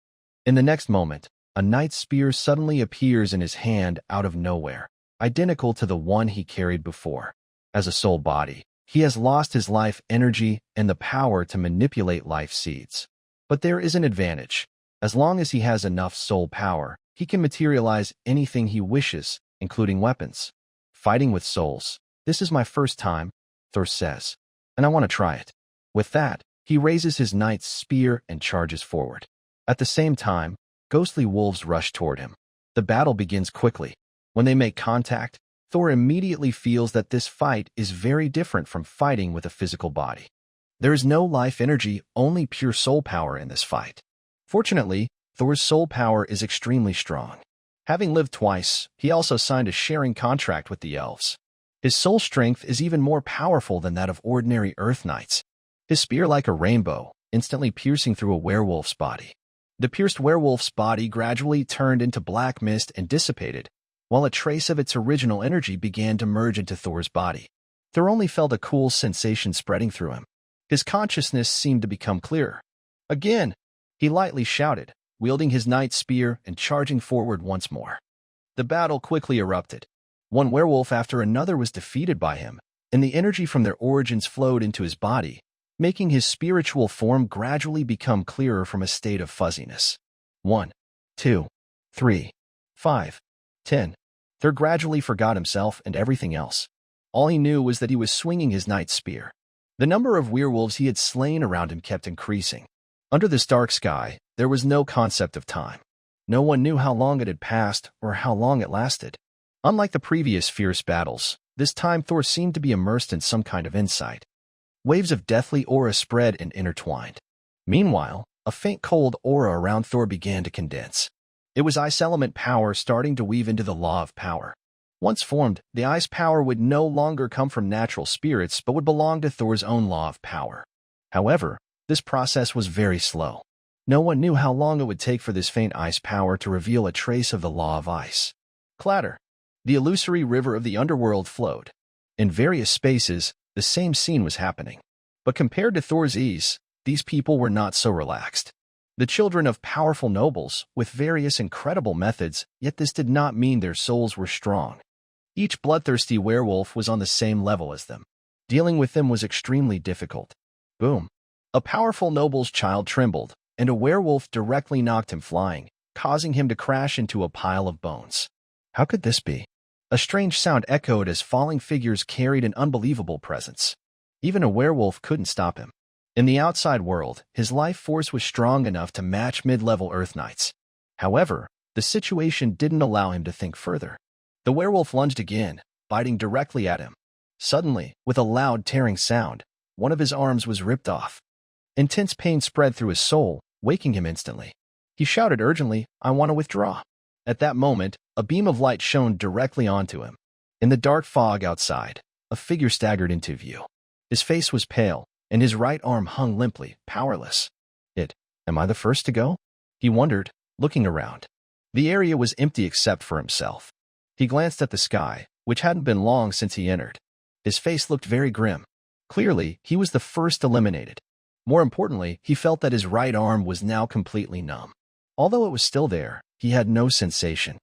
In the next moment, a knight's spear suddenly appears in his hand out of nowhere, identical to the one he carried before. As a soul body, he has lost his life energy and the power to manipulate life seeds. But there is an advantage. As long as he has enough soul power, he can materialize anything he wishes, including weapons. Fighting with souls. This is my first time, Thor says, and I want to try it. With that, he raises his knight's spear and charges forward. At the same time, ghostly wolves rush toward him. The battle begins quickly. When they make contact, Thor immediately feels that this fight is very different from fighting with a physical body. There is no life energy, only pure soul power in this fight. Fortunately, Thor's soul power is extremely strong. Having lived twice, he also signed a sharing contract with the elves. His soul strength is even more powerful than that of ordinary earth knights. His spear like a rainbow, instantly piercing through a werewolf's body. The pierced werewolf's body gradually turned into black mist and dissipated, while a trace of its original energy began to merge into Thor's body. Thor only felt a cool sensation spreading through him. His consciousness seemed to become clearer. Again, he lightly shouted, wielding his knight's spear and charging forward once more. The battle quickly erupted. One werewolf after another was defeated by him, and the energy from their origins flowed into his body, making his spiritual form gradually become clearer from a state of fuzziness. 1, 2, 3, 5, 10. Thor gradually forgot himself and everything else. All he knew was that he was swinging his knight's spear. The number of werewolves he had slain around him kept increasing. Under this dark sky, there was no concept of time. No one knew how long it had passed or how long it lasted. Unlike the previous fierce battles, this time Thor seemed to be immersed in some kind of insight. Waves of deathly aura spread and intertwined. Meanwhile, a faint cold aura around Thor began to condense. It was ice element power starting to weave into the law of power. Once formed, the ice power would no longer come from natural spirits but would belong to Thor's own law of power. However, this process was very slow. No one knew how long it would take for this faint ice power to reveal a trace of the law of ice. Clatter! The illusory river of the underworld flowed. In various spaces, the same scene was happening. But compared to Thor's ease, these people were not so relaxed. The children of powerful nobles, with various incredible methods, yet this did not mean their souls were strong. Each bloodthirsty werewolf was on the same level as them. Dealing with them was extremely difficult. Boom. A powerful noble's child trembled, and a werewolf directly knocked him flying, causing him to crash into a pile of bones. How could this be? A strange sound echoed as falling figures carried an unbelievable presence. Even a werewolf couldn't stop him. In the outside world, his life force was strong enough to match mid-level Earth Knights. However, the situation didn't allow him to think further. The werewolf lunged again, biting directly at him. Suddenly, with a loud tearing sound, one of his arms was ripped off. Intense pain spread through his soul, waking him instantly. He shouted urgently, "I want to withdraw." At that moment, a beam of light shone directly onto him. In the dark fog outside, a figure staggered into view. His face was pale, and his right arm hung limply, powerless. Am I the first to go? He wondered, looking around. The area was empty except for himself. He glanced at the sky, which hadn't been long since he entered. His face looked very grim. Clearly, he was the first eliminated. More importantly, he felt that his right arm was now completely numb. Although it was still there, he had no sensation.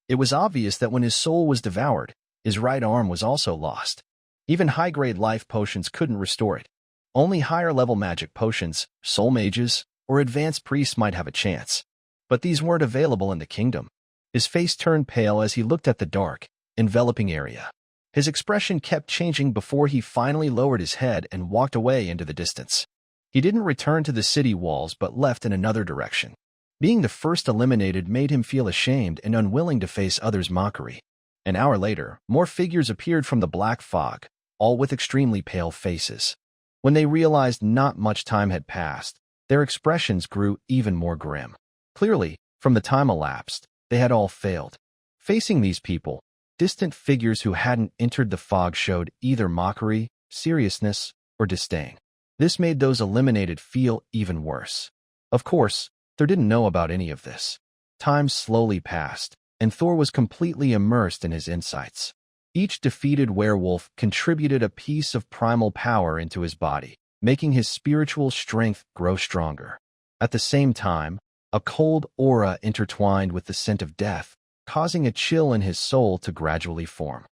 It was obvious that when his soul was devoured, his right arm was also lost. Even high-grade life potions couldn't restore it. Only higher-level magic potions, soul mages, or advanced priests might have a chance. But these weren't available in the kingdom. His face turned pale as he looked at the dark, enveloping area. His expression kept changing before he finally lowered his head and walked away into the distance. He didn't return to the city walls but left in another direction. Being the first eliminated made him feel ashamed and unwilling to face others' mockery. An hour later, more figures appeared from the black fog, all with extremely pale faces. When they realized not much time had passed, their expressions grew even more grim. Clearly, from the time elapsed, they had all failed. Facing these people, distant figures who hadn't entered the fog showed either mockery, seriousness, or disdain. This made those eliminated feel even worse. Of course, Thor didn't know about any of this. Time slowly passed, and Thor was completely immersed in his insights. Each defeated werewolf contributed a piece of primal power into his body, making his spiritual strength grow stronger. At the same time, a cold aura intertwined with the scent of death, causing a chill in his soul to gradually form.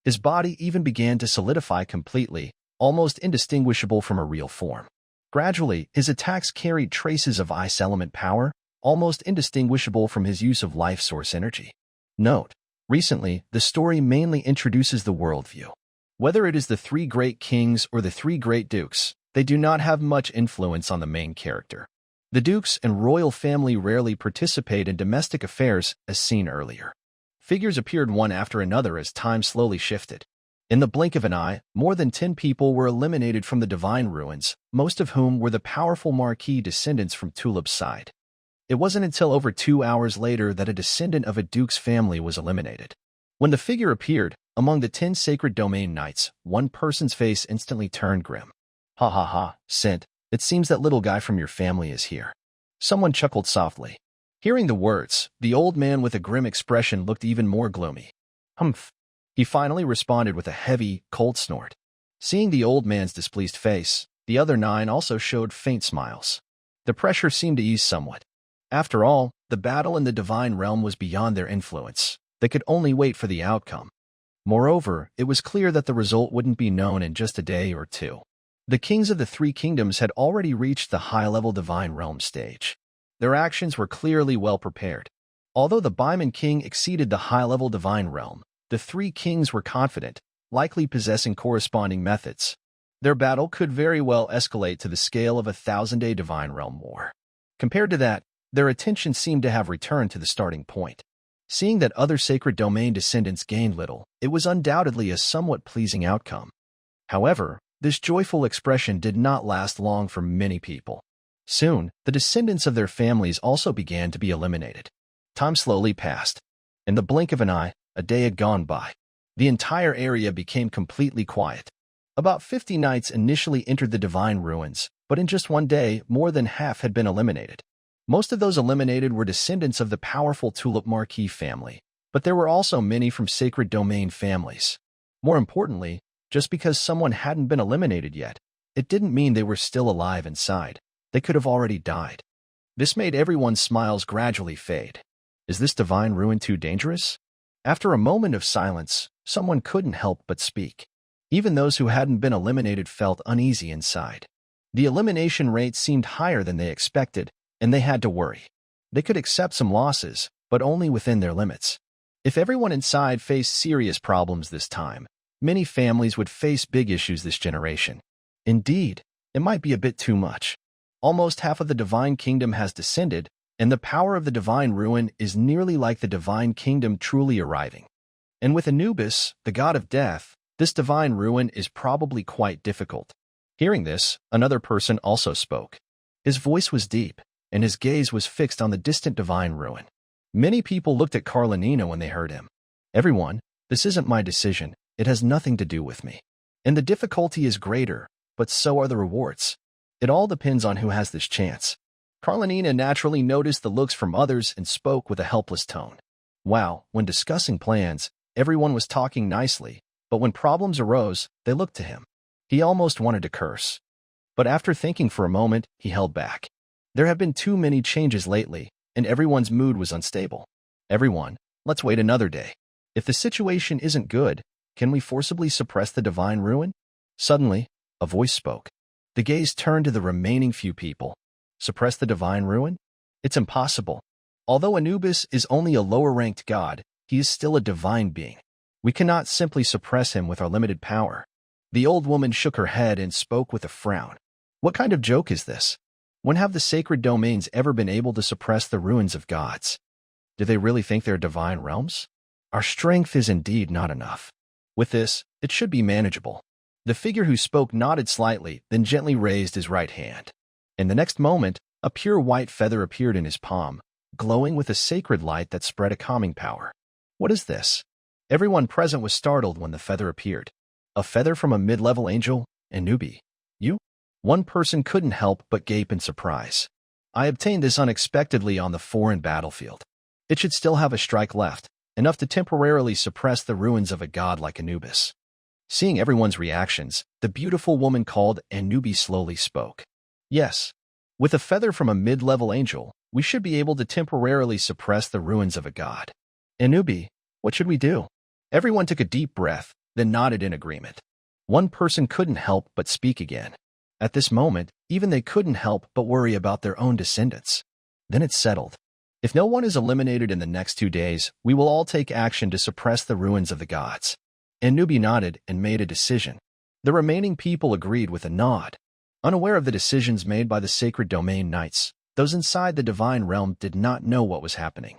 His body even began to solidify completely, almost indistinguishable from a real form. Gradually, his attacks carried traces of ice element power, almost indistinguishable from his use of life source energy. Note: recently, the story mainly introduces the worldview. Whether it is the three great kings or the three great dukes, they do not have much influence on the main character. The dukes and royal family rarely participate in domestic affairs, as seen earlier. Figures appeared one after another as time slowly shifted. In the blink of an eye, more than 10 people were eliminated from the Divine Ruins, most of whom were the powerful Marquis descendants from Tulip's side. It wasn't until over 2 hours later that a descendant of a duke's family was eliminated. When the figure appeared, among the 10 Sacred Domain Knights, one person's face instantly turned grim. "Ha ha ha, Sint, it seems that little guy from your family is here." Someone chuckled softly. Hearing the words, the old man with a grim expression looked even more gloomy. "Humph." He finally responded with a heavy, cold snort. Seeing the old man's displeased face, the other 9 also showed faint smiles. The pressure seemed to ease somewhat. After all, the battle in the Divine Realm was beyond their influence. They could only wait for the outcome. Moreover, it was clear that the result wouldn't be known in just a day or two. The kings of the 3 kingdoms had already reached the high-level Divine Realm stage. Their actions were clearly well prepared. Although the Baiman King exceeded the high-level Divine Realm, the 3 kings were confident, likely possessing corresponding methods. Their battle could very well escalate to the scale of a 1,000-day Divine Realm war. Compared to that, their attention seemed to have returned to the starting point. Seeing that other Sacred Domain descendants gained little, it was undoubtedly a somewhat pleasing outcome. However, this joyful expression did not last long for many people. Soon, the descendants of their families also began to be eliminated. Time slowly passed. In the blink of an eye, a day had gone by. The entire area became completely quiet. About 50 knights initially entered the Divine Ruins, but in just one day, more than half had been eliminated. Most of those eliminated were descendants of the powerful Tulip Marquis family, but there were also many from Sacred Domain families. More importantly, just because someone hadn't been eliminated yet, it didn't mean they were still alive inside. They could have already died. This made everyone's smiles gradually fade. Is this divine ruin too dangerous? After a moment of silence, someone couldn't help but speak. Even those who hadn't been eliminated felt uneasy inside. The elimination rate seemed higher than they expected, and they had to worry. They could accept some losses, but only within their limits. If everyone inside faced serious problems this time, many families would face big issues this generation. Indeed, it might be a bit too much. Almost half of the divine kingdom has descended, and the power of the divine ruin is nearly like the divine kingdom truly arriving. And with Anubis, the god of death, this divine ruin is probably quite difficult. Hearing this, another person also spoke. His voice was deep, and his gaze was fixed on the distant divine ruin. Many people looked at Carlinina when they heard him. Everyone, this isn't my decision. It has nothing to do with me. And the difficulty is greater, but so are the rewards. It all depends on who has this chance. Carlinina naturally noticed the looks from others and spoke with a helpless tone. Wow, when discussing plans, everyone was talking nicely, but when problems arose, they looked to him. He almost wanted to curse. But after thinking for a moment, he held back. There have been too many changes lately, and everyone's mood was unstable. Everyone, let's wait another day. If the situation isn't good, can we forcibly suppress the divine ruin? Suddenly, a voice spoke. The gaze turned to the remaining few people. Suppress the divine ruin? It's impossible. Although Anubis is only a lower-ranked god, he is still a divine being. We cannot simply suppress him with our limited power. The old woman shook her head and spoke with a frown. What kind of joke is this? When have the sacred domains ever been able to suppress the ruins of gods? Do they really think they're divine realms? Our strength is indeed not enough. With this, it should be manageable. The figure who spoke nodded slightly, then gently raised his right hand. In the next moment, a pure white feather appeared in his palm, glowing with a sacred light that spread a calming power. What is this? Everyone present was startled when the feather appeared. A feather from a mid-level angel, Anubi. You? One person couldn't help but gape in surprise. I obtained this unexpectedly on the foreign battlefield. It should still have a strike left, enough to temporarily suppress the ruins of a god like Anubis. Seeing everyone's reactions, the beautiful woman called Anubi slowly spoke. Yes, with a feather from a mid-level angel, we should be able to temporarily suppress the ruins of a god. Anubi, what should we do? Everyone took a deep breath, then nodded in agreement. One person couldn't help but speak again. At this moment, even they couldn't help but worry about their own descendants. Then it settled. If no one is eliminated in the next 2 days, we will all take action to suppress the ruins of the gods. Anubi nodded and made a decision. The remaining people agreed with a nod. Unaware of the decisions made by the Sacred Domain Knights, those inside the Divine Realm did not know what was happening.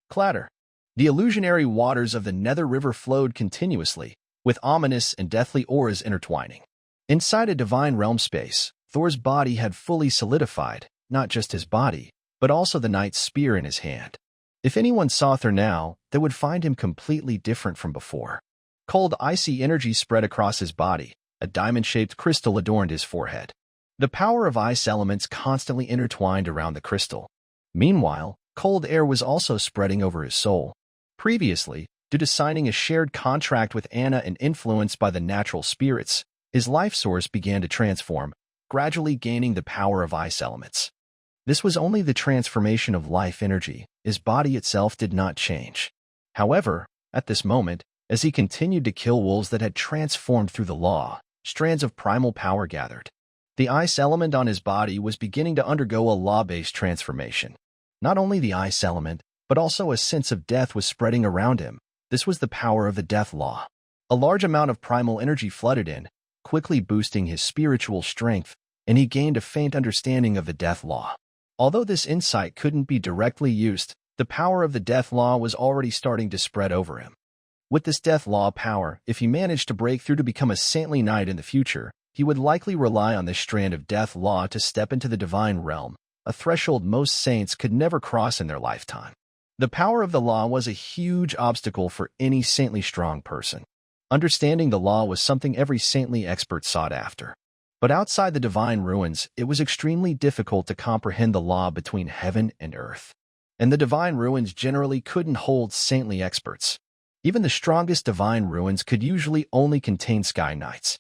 Clatter. The illusionary waters of the Nether River flowed continuously, with ominous and deathly auras intertwining. Inside a Divine Realm space, Thor's body had fully solidified, not just his body, but also the knight's spear in his hand. If anyone saw Thor now, they would find him completely different from before. Cold, icy energy spread across his body. A diamond-shaped crystal adorned his forehead. The power of ice elements constantly intertwined around the crystal. Meanwhile, cold air was also spreading over his soul. Previously, due to signing a shared contract with Anna and influenced by the natural spirits, his life source began to transform, gradually gaining the power of ice elements. This was only the transformation of life energy. His body itself did not change. However, at this moment, as he continued to kill wolves that had transformed through the law, strands of primal power gathered. The ice element on his body was beginning to undergo a law-based transformation. Not only the ice element, but also a sense of death was spreading around him. This was the power of the death law. A large amount of primal energy flooded in, quickly boosting his spiritual strength, and he gained a faint understanding of the death law. Although this insight couldn't be directly used, the power of the death law was already starting to spread over him. With this death law power, if he managed to break through to become a saintly knight in the future, he would likely rely on this strand of death law to step into the divine realm, a threshold most saints could never cross in their lifetime. The power of the law was a huge obstacle for any saintly strong person. Understanding the law was something every saintly expert sought after. But outside the divine ruins, it was extremely difficult to comprehend the law between heaven and earth. And the divine ruins generally couldn't hold saintly experts. Even the strongest divine ruins could usually only contain sky knights.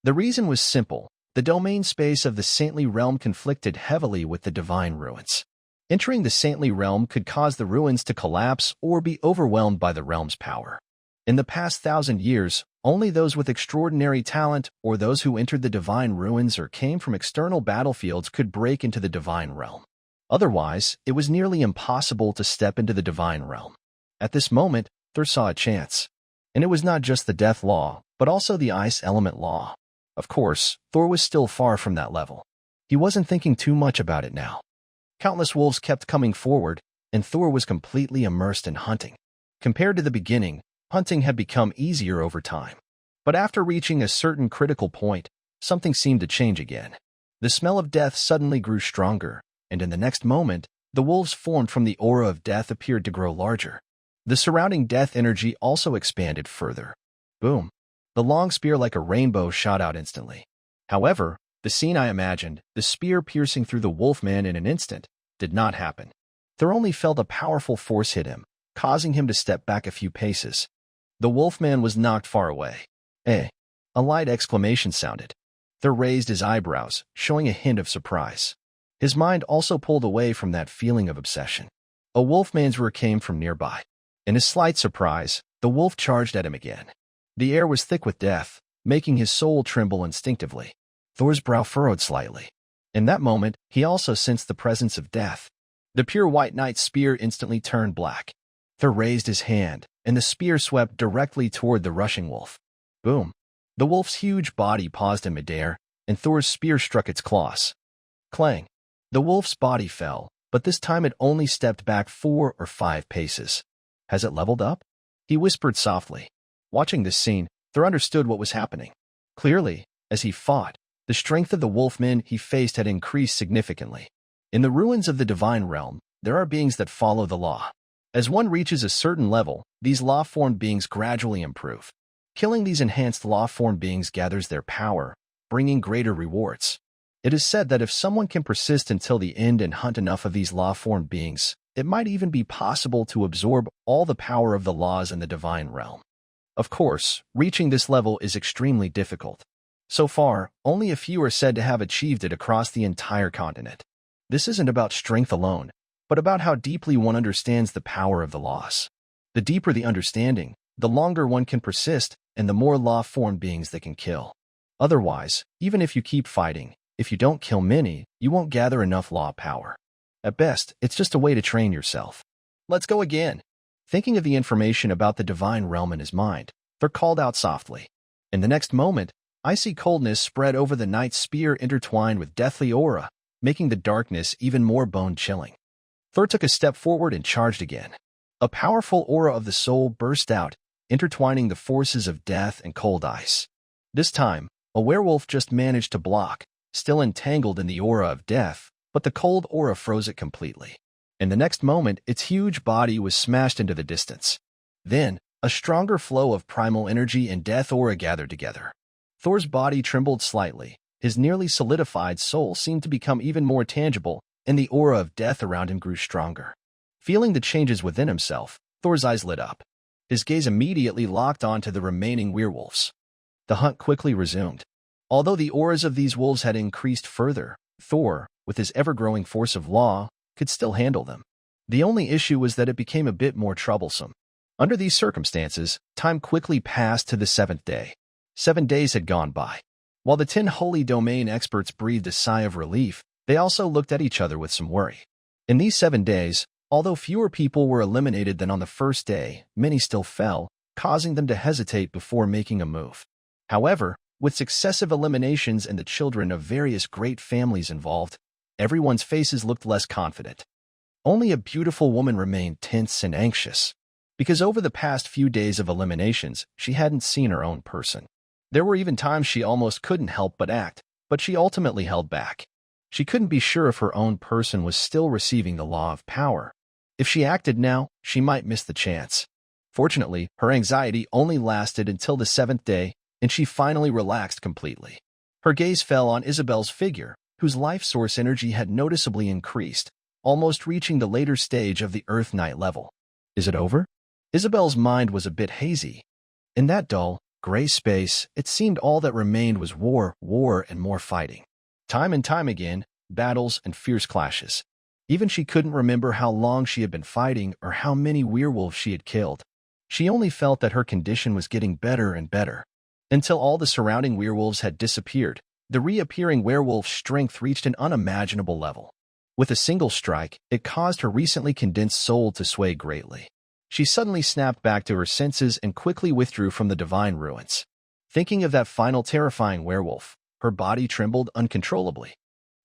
The reason was simple. The domain space of the saintly realm conflicted heavily with the divine ruins. Entering the saintly realm could cause the ruins to collapse or be overwhelmed by the realm's power. In the past 1,000 years, only those with extraordinary talent or those who entered the divine ruins or came from external battlefields could break into the divine realm. Otherwise, it was nearly impossible to step into the divine realm. At this moment, Thor saw a chance. And it was not just the death law, but also the ice element law. Of course, Thor was still far from that level. He wasn't thinking too much about it now. Countless wolves kept coming forward, and Thor was completely immersed in hunting. Compared to the beginning, hunting had become easier over time. But after reaching a certain critical point, something seemed to change again. The smell of death suddenly grew stronger, and in the next moment, the wolves formed from the aura of death appeared to grow larger. The surrounding death energy also expanded further. Boom! The long spear like a rainbow shot out instantly. However, the scene I imagined, the spear piercing through the wolfman in an instant, did not happen. Thor only felt a powerful force hit him, causing him to step back a few paces. The wolfman was knocked far away. Eh! A light exclamation sounded. Thor raised his eyebrows, showing a hint of surprise. His mind also pulled away from that feeling of obsession. A wolfman's roar came from nearby. In his slight surprise, the wolf charged at him again. The air was thick with death, making his soul tremble instinctively. Thor's brow furrowed slightly. In that moment, he also sensed the presence of death. The pure white knight's spear instantly turned black. Thor raised his hand, and the spear swept directly toward the rushing wolf. Boom! The wolf's huge body paused in midair, and Thor's spear struck its claws. Clang! The wolf's body fell, but this time it only stepped back 4 or 5 paces. Has it leveled up? He whispered softly. Watching this scene, Thor understood what was happening. Clearly, as he fought, the strength of the wolfmen he faced had increased significantly. In the ruins of the divine realm, there are beings that follow the law. As one reaches a certain level, these law-formed beings gradually improve. Killing these enhanced law-formed beings gathers their power, bringing greater rewards. It is said that if someone can persist until the end and hunt enough of these law-formed beings, it might even be possible to absorb all the power of the laws in the divine realm. Of course, reaching this level is extremely difficult. So far, only a few are said to have achieved it across the entire continent. This isn't about strength alone, but about how deeply one understands the power of the laws. The deeper the understanding, the longer one can persist, and the more law-formed beings they can kill. Otherwise, even if you keep fighting, if you don't kill many, you won't gather enough law power. At best, it's just a way to train yourself. Let's go again. Thinking of the information about the divine realm in his mind, Thor called out softly. In the next moment, icy coldness spread over the knight's spear intertwined with deathly aura, making the darkness even more bone-chilling. Thor took a step forward and charged again. A powerful aura of the soul burst out, intertwining the forces of death and cold ice. This time, a werewolf just managed to block, still entangled in the aura of death, but the cold aura froze it completely. In the next moment, its huge body was smashed into the distance. Then, a stronger flow of primal energy and death aura gathered together. Thor's body trembled slightly. His nearly solidified soul seemed to become even more tangible, and the aura of death around him grew stronger. Feeling the changes within himself, Thor's eyes lit up. His gaze immediately locked onto the remaining werewolves. The hunt quickly resumed. Although the auras of these wolves had increased further, Thor, with his ever-growing force of law, could still handle them. The only issue was that it became a bit more troublesome. Under these circumstances, time quickly passed to the 7th day. 7 days had gone by. While the 10 Holy Domain experts breathed a sigh of relief, they also looked at each other with some worry. In these 7 days, although fewer people were eliminated than on the first day, many still fell, causing them to hesitate before making a move. However, with successive eliminations and the children of various great families involved, everyone's faces looked less confident. Only a beautiful woman remained tense and anxious, because over the past few days of eliminations, she hadn't seen her own person. There were even times she almost couldn't help but act, but she ultimately held back. She couldn't be sure if her own person was still receiving the law of power. If she acted now, she might miss the chance. Fortunately, her anxiety only lasted until the 7th day, and she finally relaxed completely. Her gaze fell on Isabel's figure, whose life source energy had noticeably increased, almost reaching the later stage of the Earth Knight level. Is it over? Isabel's mind was a bit hazy. In that dull, gray space, it seemed all that remained was war, and more fighting. Time and time again, battles and fierce clashes. Even she couldn't remember how long she had been fighting or how many werewolves she had killed. She only felt that her condition was getting better and better. Until all the surrounding werewolves had disappeared, the reappearing werewolf's strength reached an unimaginable level. With a single strike, it caused her recently condensed soul to sway greatly. She suddenly snapped back to her senses and quickly withdrew from the divine ruins. Thinking of that final terrifying werewolf, her body trembled uncontrollably.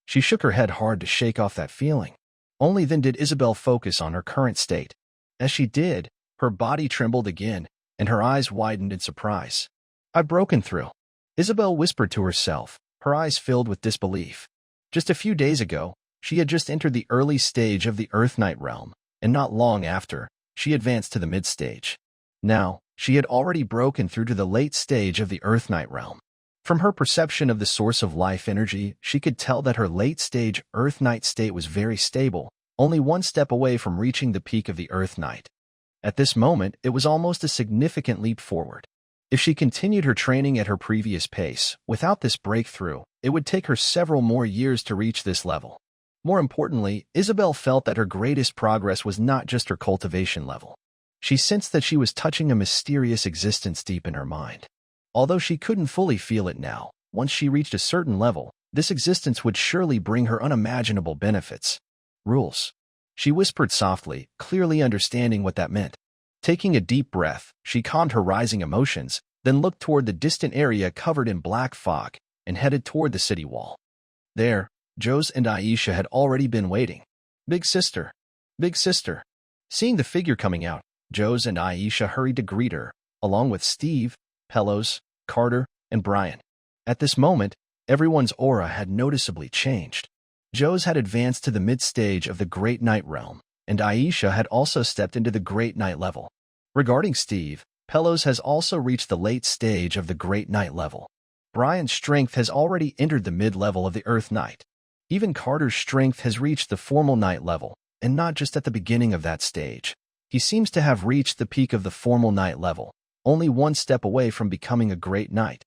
She shook her head hard to shake off that feeling. Only then did Isabel focus on her current state. As she did, her body trembled again, and her eyes widened in surprise. "I've broken through," Isabel whispered to herself, her eyes filled with disbelief. Just a few days ago, she had just entered the early stage of the Earth Knight realm, and not long after, she advanced to the mid-stage. Now, she had already broken through to the late stage of the Earth Knight realm. From her perception of the source of life energy, she could tell that her late-stage Earth Knight state was very stable, only one step away from reaching the peak of the Earth Knight. At this moment, it was almost a significant leap forward. If she continued her training at her previous pace, without this breakthrough, it would take her several more years to reach this level. More importantly, Isabel felt that her greatest progress was not just her cultivation level. She sensed that she was touching a mysterious existence deep in her mind. Although she couldn't fully feel it now, once she reached a certain level, this existence would surely bring her unimaginable benefits. Rules. She whispered softly, clearly understanding what that meant. Taking a deep breath, she calmed her rising emotions, then looked toward the distant area covered in black fog and headed toward the city wall. There, Jose and Aisha had already been waiting. "Big sister. Big sister." Seeing the figure coming out, Jose and Aisha hurried to greet her, along with Steve, Pelos, Carter, and Brian. At this moment, everyone's aura had noticeably changed. Jose had advanced to the mid-stage of the Great Knight realm, and Aisha had also stepped into the Great Knight level. Regarding Steve, Pelos has also reached the late stage of the Great Knight level. Brian's strength has already entered the mid-level of the Earth Knight. Even Carter's strength has reached the formal Knight level, and not just at the beginning of that stage. He seems to have reached the peak of the formal Knight level, only one step away from becoming a Great Knight.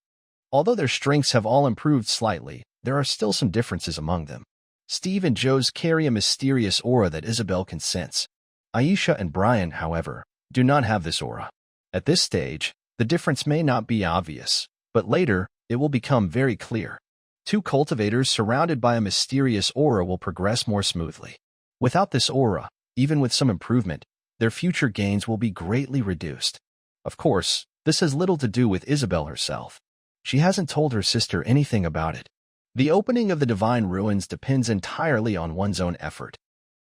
Although their strengths have all improved slightly, there are still some differences among them. Steve and Jose carry a mysterious aura that Isabel can sense. Aisha and Brian, however, do not have this aura. At this stage, the difference may not be obvious, but later, it will become very clear. Two cultivators surrounded by a mysterious aura will progress more smoothly. Without this aura, even with some improvement, their future gains will be greatly reduced. Of course, this has little to do with Isabel herself. She hasn't told her sister anything about it. The opening of the divine ruins depends entirely on one's own effort.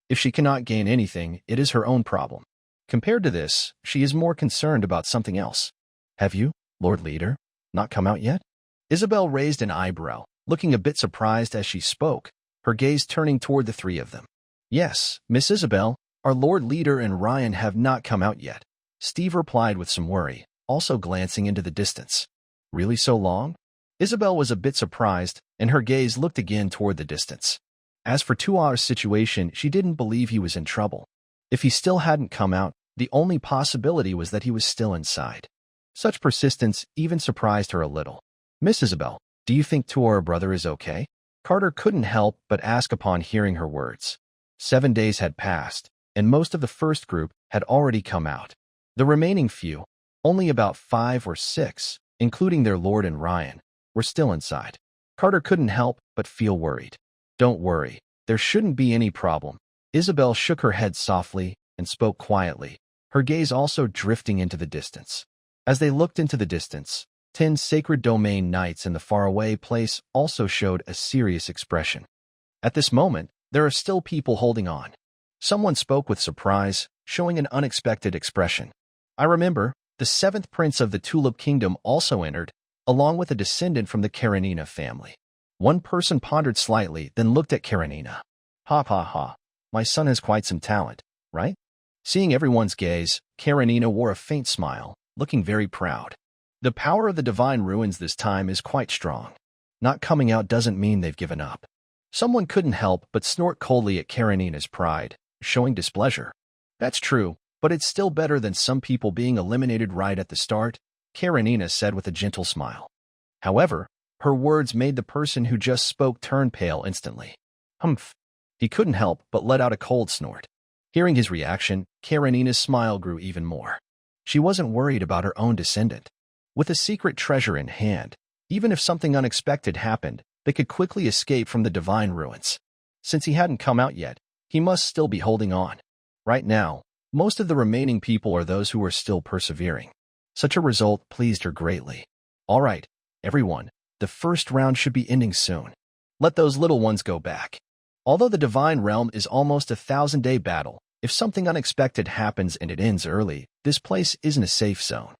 If she cannot gain anything, it is her own problem. Compared to this, she is more concerned about something else. "Have you, Lord Leader, not come out yet?" Isabel raised an eyebrow, looking a bit surprised as she spoke, her gaze turning toward the three of them. "Yes, Miss Isabel, our Lord Leader and Ryan have not come out yet," Steve replied with some worry, also glancing into the distance. "Really so long?" Isabel was a bit surprised, and her gaze looked again toward the distance. As for Tuar's situation, she didn't believe he was in trouble. If he still hadn't come out, the only possibility was that he was still inside. Such persistence even surprised her a little. "Miss Isabel, do you think Tuar brother is okay?" Carter couldn't help but ask upon hearing her words. 7 days had passed, and most of the first group had already come out. The remaining few, only about 5 or 6, including their Lord and Ryan, were still inside. Carter couldn't help but feel worried. "Don't worry, there shouldn't be any problem." Isabel shook her head softly and spoke quietly, her gaze also drifting into the distance. As they looked into the distance, 10 sacred domain knights in the faraway place also showed a serious expression. At this moment, there are still people holding on. Someone spoke with surprise, showing an unexpected expression. "I remember, the 7th prince of the Tulip Kingdom also entered, along with a descendant from the Karenina family." One person pondered slightly, then looked at Karenina. "Ha ha ha, my son has quite some talent, right?" Seeing everyone's gaze, Karenina wore a faint smile, looking very proud. The power of the divine ruins this time is quite strong. Not coming out doesn't mean they've given up. Someone couldn't help but snort coldly at Karenina's pride, showing displeasure. "That's true, but it's still better than some people being eliminated right at the start," Karenina said with a gentle smile. However, her words made the person who just spoke turn pale instantly. "Humph. He couldn't help but let out a cold snort. Hearing his reaction, Karenina's smile grew even more. She wasn't worried about her own descendant. With a secret treasure in hand, even if something unexpected happened, they could quickly escape from the divine ruins. Since he hadn't come out yet, he must still be holding on. Right now, most of the remaining people are those who are still persevering. Such a result pleased her greatly. All right, everyone, the first round should be ending soon. Let those little ones go back. Although the Divine Realm is almost a 1,000-day battle, if something unexpected happens and it ends early, this place isn't a safe zone.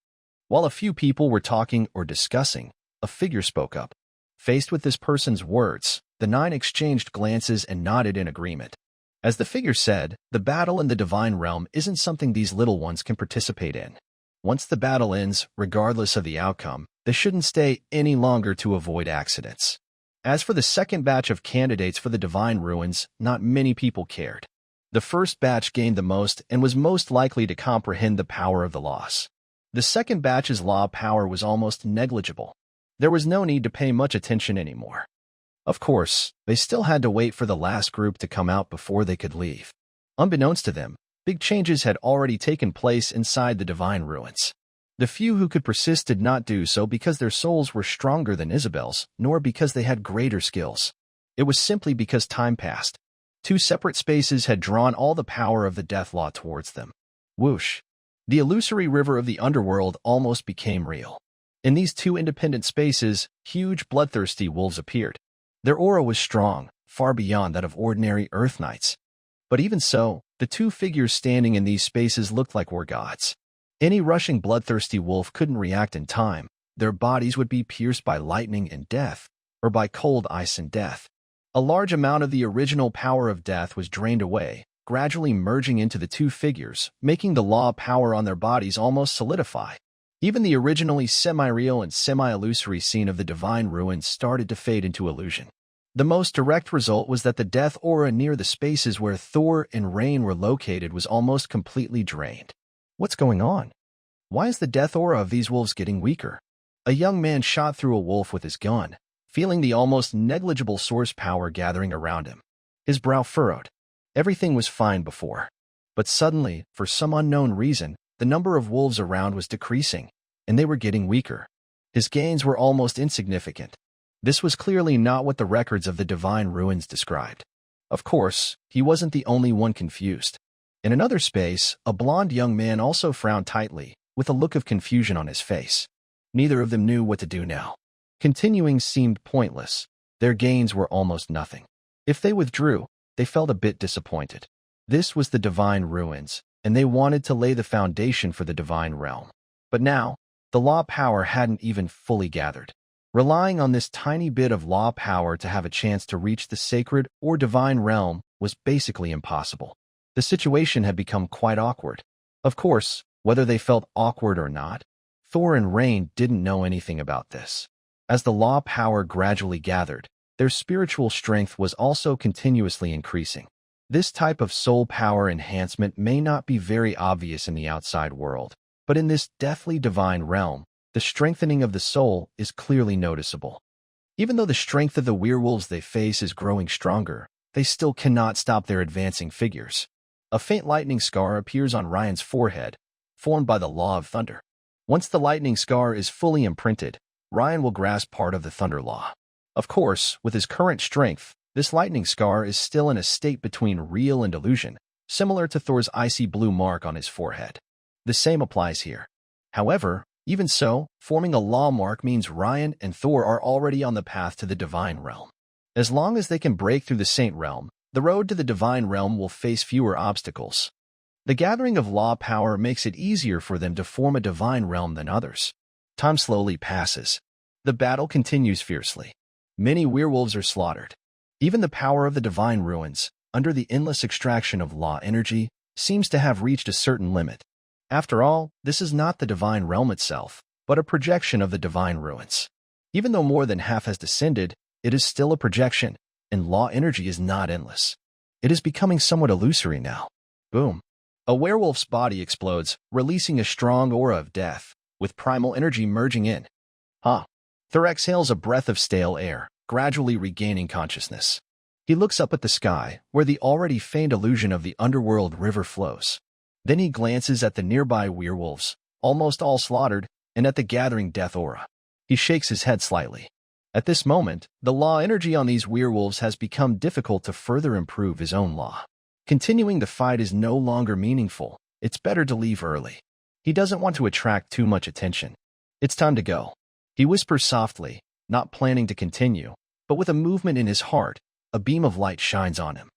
While a few people were talking or discussing, a figure spoke up. Faced with this person's words, the 9 exchanged glances and nodded in agreement. As the figure said, the battle in the Divine Realm isn't something these little ones can participate in. Once the battle ends, regardless of the outcome, they shouldn't stay any longer to avoid accidents. As for the second batch of candidates for the Divine Ruins, not many people cared. The first batch gained the most and was most likely to comprehend the power of the loss. The second batch's law power was almost negligible. There was no need to pay much attention anymore. Of course, they still had to wait for the last group to come out before they could leave. Unbeknownst to them, big changes had already taken place inside the Divine Ruins. The few who could persist did not do so because their souls were stronger than Isabel's, nor because they had greater skills. It was simply because time passed. 2 separate spaces had drawn all the power of the death law towards them. Whoosh! The illusory river of the underworld almost became real. In these 2 independent spaces, huge bloodthirsty wolves appeared. Their aura was strong, far beyond that of ordinary Earth Knights. But even so, the 2 figures standing in these spaces looked like war gods. Any rushing bloodthirsty wolf couldn't react in time. Their bodies would be pierced by lightning and death, or by cold ice and death. A large amount of the original power of death was drained away, gradually merging into the 2 figures, making the law power on their bodies almost solidify. Even the originally semi-real and semi-illusory scene of the Divine Ruins started to fade into illusion. The most direct result was that the death aura near the spaces where Thor and Rain were located was almost completely drained. What's going on? Why is the death aura of these wolves getting weaker? A young man shot through a wolf with his gun, feeling the almost negligible source power gathering around him. His brow furrowed. Everything was fine before. But suddenly, for some unknown reason, the number of wolves around was decreasing, and they were getting weaker. His gains were almost insignificant. This was clearly not what the records of the Divine Ruins described. Of course, he wasn't the only one confused. In another space, a blond young man also frowned tightly, with a look of confusion on his face. Neither of them knew what to do now. Continuing seemed pointless. Their gains were almost nothing. If they withdrew, they felt a bit disappointed. This was the Divine Ruins, and they wanted to lay the foundation for the Divine Realm. But now, the law power hadn't even fully gathered. Relying on this tiny bit of law power to have a chance to reach the sacred or divine realm was basically impossible. The situation had become quite awkward. Of course, whether they felt awkward or not, Thor and Rain didn't know anything about this. As the law power gradually gathered, their spiritual strength was also continuously increasing. This type of soul power enhancement may not be very obvious in the outside world, but in this deathly divine realm, the strengthening of the soul is clearly noticeable. Even though the strength of the werewolves they face is growing stronger, they still cannot stop their advancing figures. A faint lightning scar appears on Ryan's forehead, formed by the law of thunder. Once the lightning scar is fully imprinted, Ryan will grasp part of the thunder law. Of course, with his current strength, this lightning scar is still in a state between real and illusion, similar to Thor's icy blue mark on his forehead. The same applies here. However, even so, forming a law mark means Ryan and Thor are already on the path to the divine realm. As long as they can break through the Saint Realm, the road to the divine realm will face fewer obstacles. The gathering of law power makes it easier for them to form a divine realm than others. Time slowly passes. The battle continues fiercely. Many werewolves are slaughtered. Even the power of the Divine Ruins, under the endless extraction of law energy, seems to have reached a certain limit. After all, this is not the divine realm itself, but a projection of the Divine Ruins. Even though more than half has descended, it is still a projection, and law energy is not endless. It is becoming somewhat illusory now. Boom. A werewolf's body explodes, releasing a strong aura of death, with primal energy merging in. Thor exhales a breath of stale air, gradually regaining consciousness. He looks up at the sky, where the already faint illusion of the underworld river flows. Then he glances at the nearby werewolves, almost all slaughtered, and at the gathering death aura. He shakes his head slightly. At this moment, the law energy on these werewolves has become difficult to further improve his own law. Continuing the fight is no longer meaningful. It's better to leave early. He doesn't want to attract too much attention. It's time to go. He whispers softly, not planning to continue, but with a movement in his heart, a beam of light shines on him.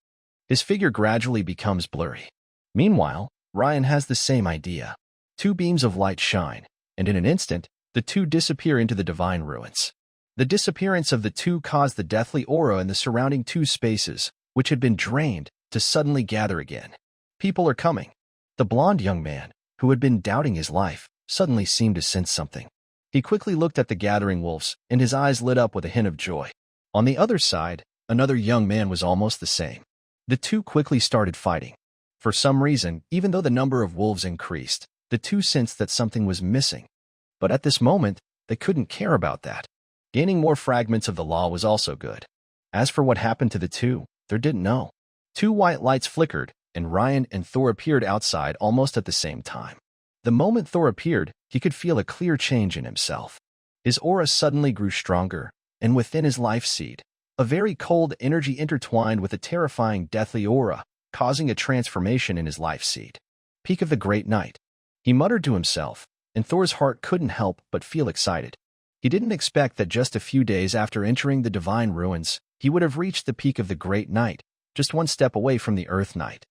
His figure gradually becomes blurry. Meanwhile, Ryan has the same idea. Two beams of light shine, and in an instant, the two disappear into the divine ruins. The disappearance of the two caused the deathly aura in the surrounding two spaces, which had been drained, to suddenly gather again. People are coming. The blond young man, who had been doubting his life, suddenly seemed to sense something. He quickly looked at the gathering wolves, and his eyes lit up with a hint of joy. On the other side, another young man was almost the same. The two quickly started fighting. For some reason, even though the number of wolves increased, the two sensed that something was missing. But at this moment, they couldn't care about that. Gaining more fragments of the law was also good. As for what happened to the two, they didn't know. Two white lights flickered, and Ryan and Thor appeared outside almost at the same time. The moment Thor appeared, he could feel a clear change in himself. His aura suddenly grew stronger, and within his life seed, a very cold energy intertwined with a terrifying deathly aura, causing a transformation in his life seed. Peak of the Great Night. He muttered to himself, and Thor's heart couldn't help but feel excited. He didn't expect that just a few days after entering the divine ruins, he would have reached the peak of the Great Night, just one step away from the Earth Night.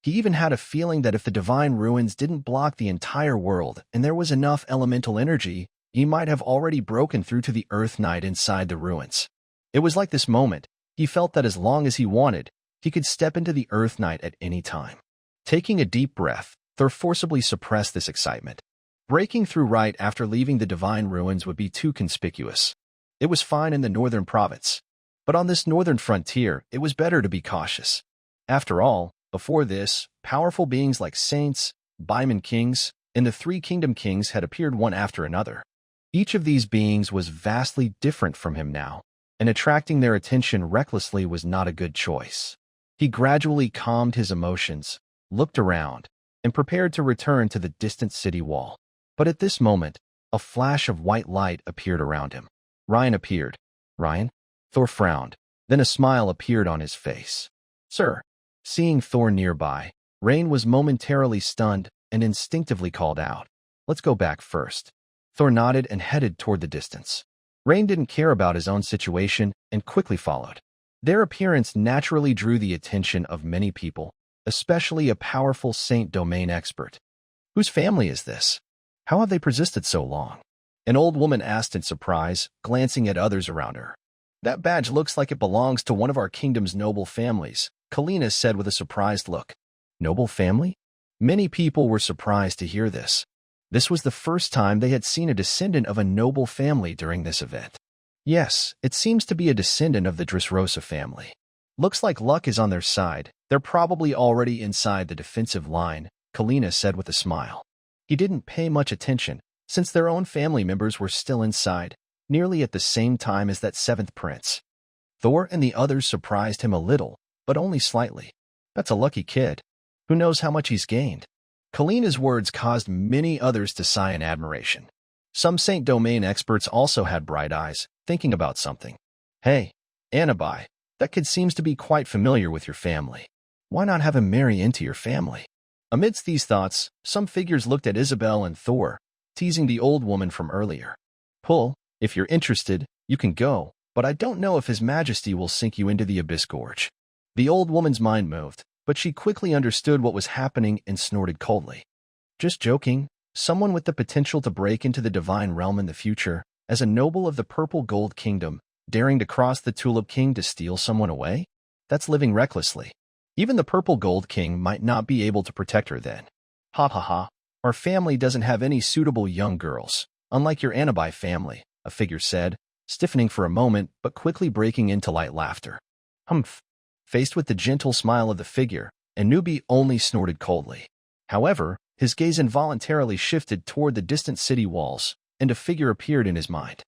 He even had a feeling that if the divine ruins didn't block the entire world and there was enough elemental energy, he might have already broken through to the Earth Night inside the ruins. It was like this moment, he felt that as long as he wanted, he could step into the Earth Night at any time. Taking a deep breath, Thor forcibly suppressed this excitement. Breaking through right after leaving the divine ruins would be too conspicuous. It was fine in the northern province. But on this northern frontier, it was better to be cautious. After all, before this, powerful beings like saints, Baiman kings, and the three kingdom kings had appeared one after another. Each of these beings was vastly different from him now, and attracting their attention recklessly was not a good choice. He gradually calmed his emotions, looked around, and prepared to return to the distant city wall. But at this moment, a flash of white light appeared around him. Ryan appeared. Ryan? Thor frowned. Then a smile appeared on his face. Sir. Seeing Thor nearby, Rain was momentarily stunned and instinctively called out. Let's go back first. Thor nodded and headed toward the distance. Rain didn't care about his own situation and quickly followed. Their appearance naturally drew the attention of many people, especially a powerful Saint Domain expert. Whose family is this? How have they persisted so long? An old woman asked in surprise, glancing at others around her. That badge looks like it belongs to one of our kingdom's noble families, Kalina said with a surprised look. Noble family? Many people were surprised to hear this. This was the first time they had seen a descendant of a noble family during this event. Yes, it seems to be a descendant of the Dressrosa family. Looks like luck is on their side. They're probably already inside the defensive line, Kalina said with a smile. He didn't pay much attention, since their own family members were still inside, nearly at the same time as that seventh prince. Thor and the others surprised him a little, but only slightly. That's a lucky kid. Who knows how much he's gained? Kalina's words caused many others to sigh in admiration. Some Saint Domain experts also had bright eyes, thinking about something. Hey, Anabai, that kid seems to be quite familiar with your family. Why not have him marry into your family? Amidst these thoughts, some figures looked at Isabel and Thor, teasing the old woman from earlier. Pull, if you're interested, you can go, but I don't know if His Majesty will sink you into the Abyss Gorge. The old woman's mind moved, but she quickly understood what was happening and snorted coldly. Just joking, someone with the potential to break into the divine realm in the future, as a noble of the Purple Gold Kingdom, daring to cross the Tulip King to steal someone away? That's living recklessly. Even the Purple Gold King might not be able to protect her then. Ha ha ha, our family doesn't have any suitable young girls, unlike your Anabai family, a figure said, stiffening for a moment but quickly breaking into light laughter. Humph. Faced with the gentle smile of the figure, Anubi only snorted coldly. However, his gaze involuntarily shifted toward the distant city walls, and a figure appeared in his mind.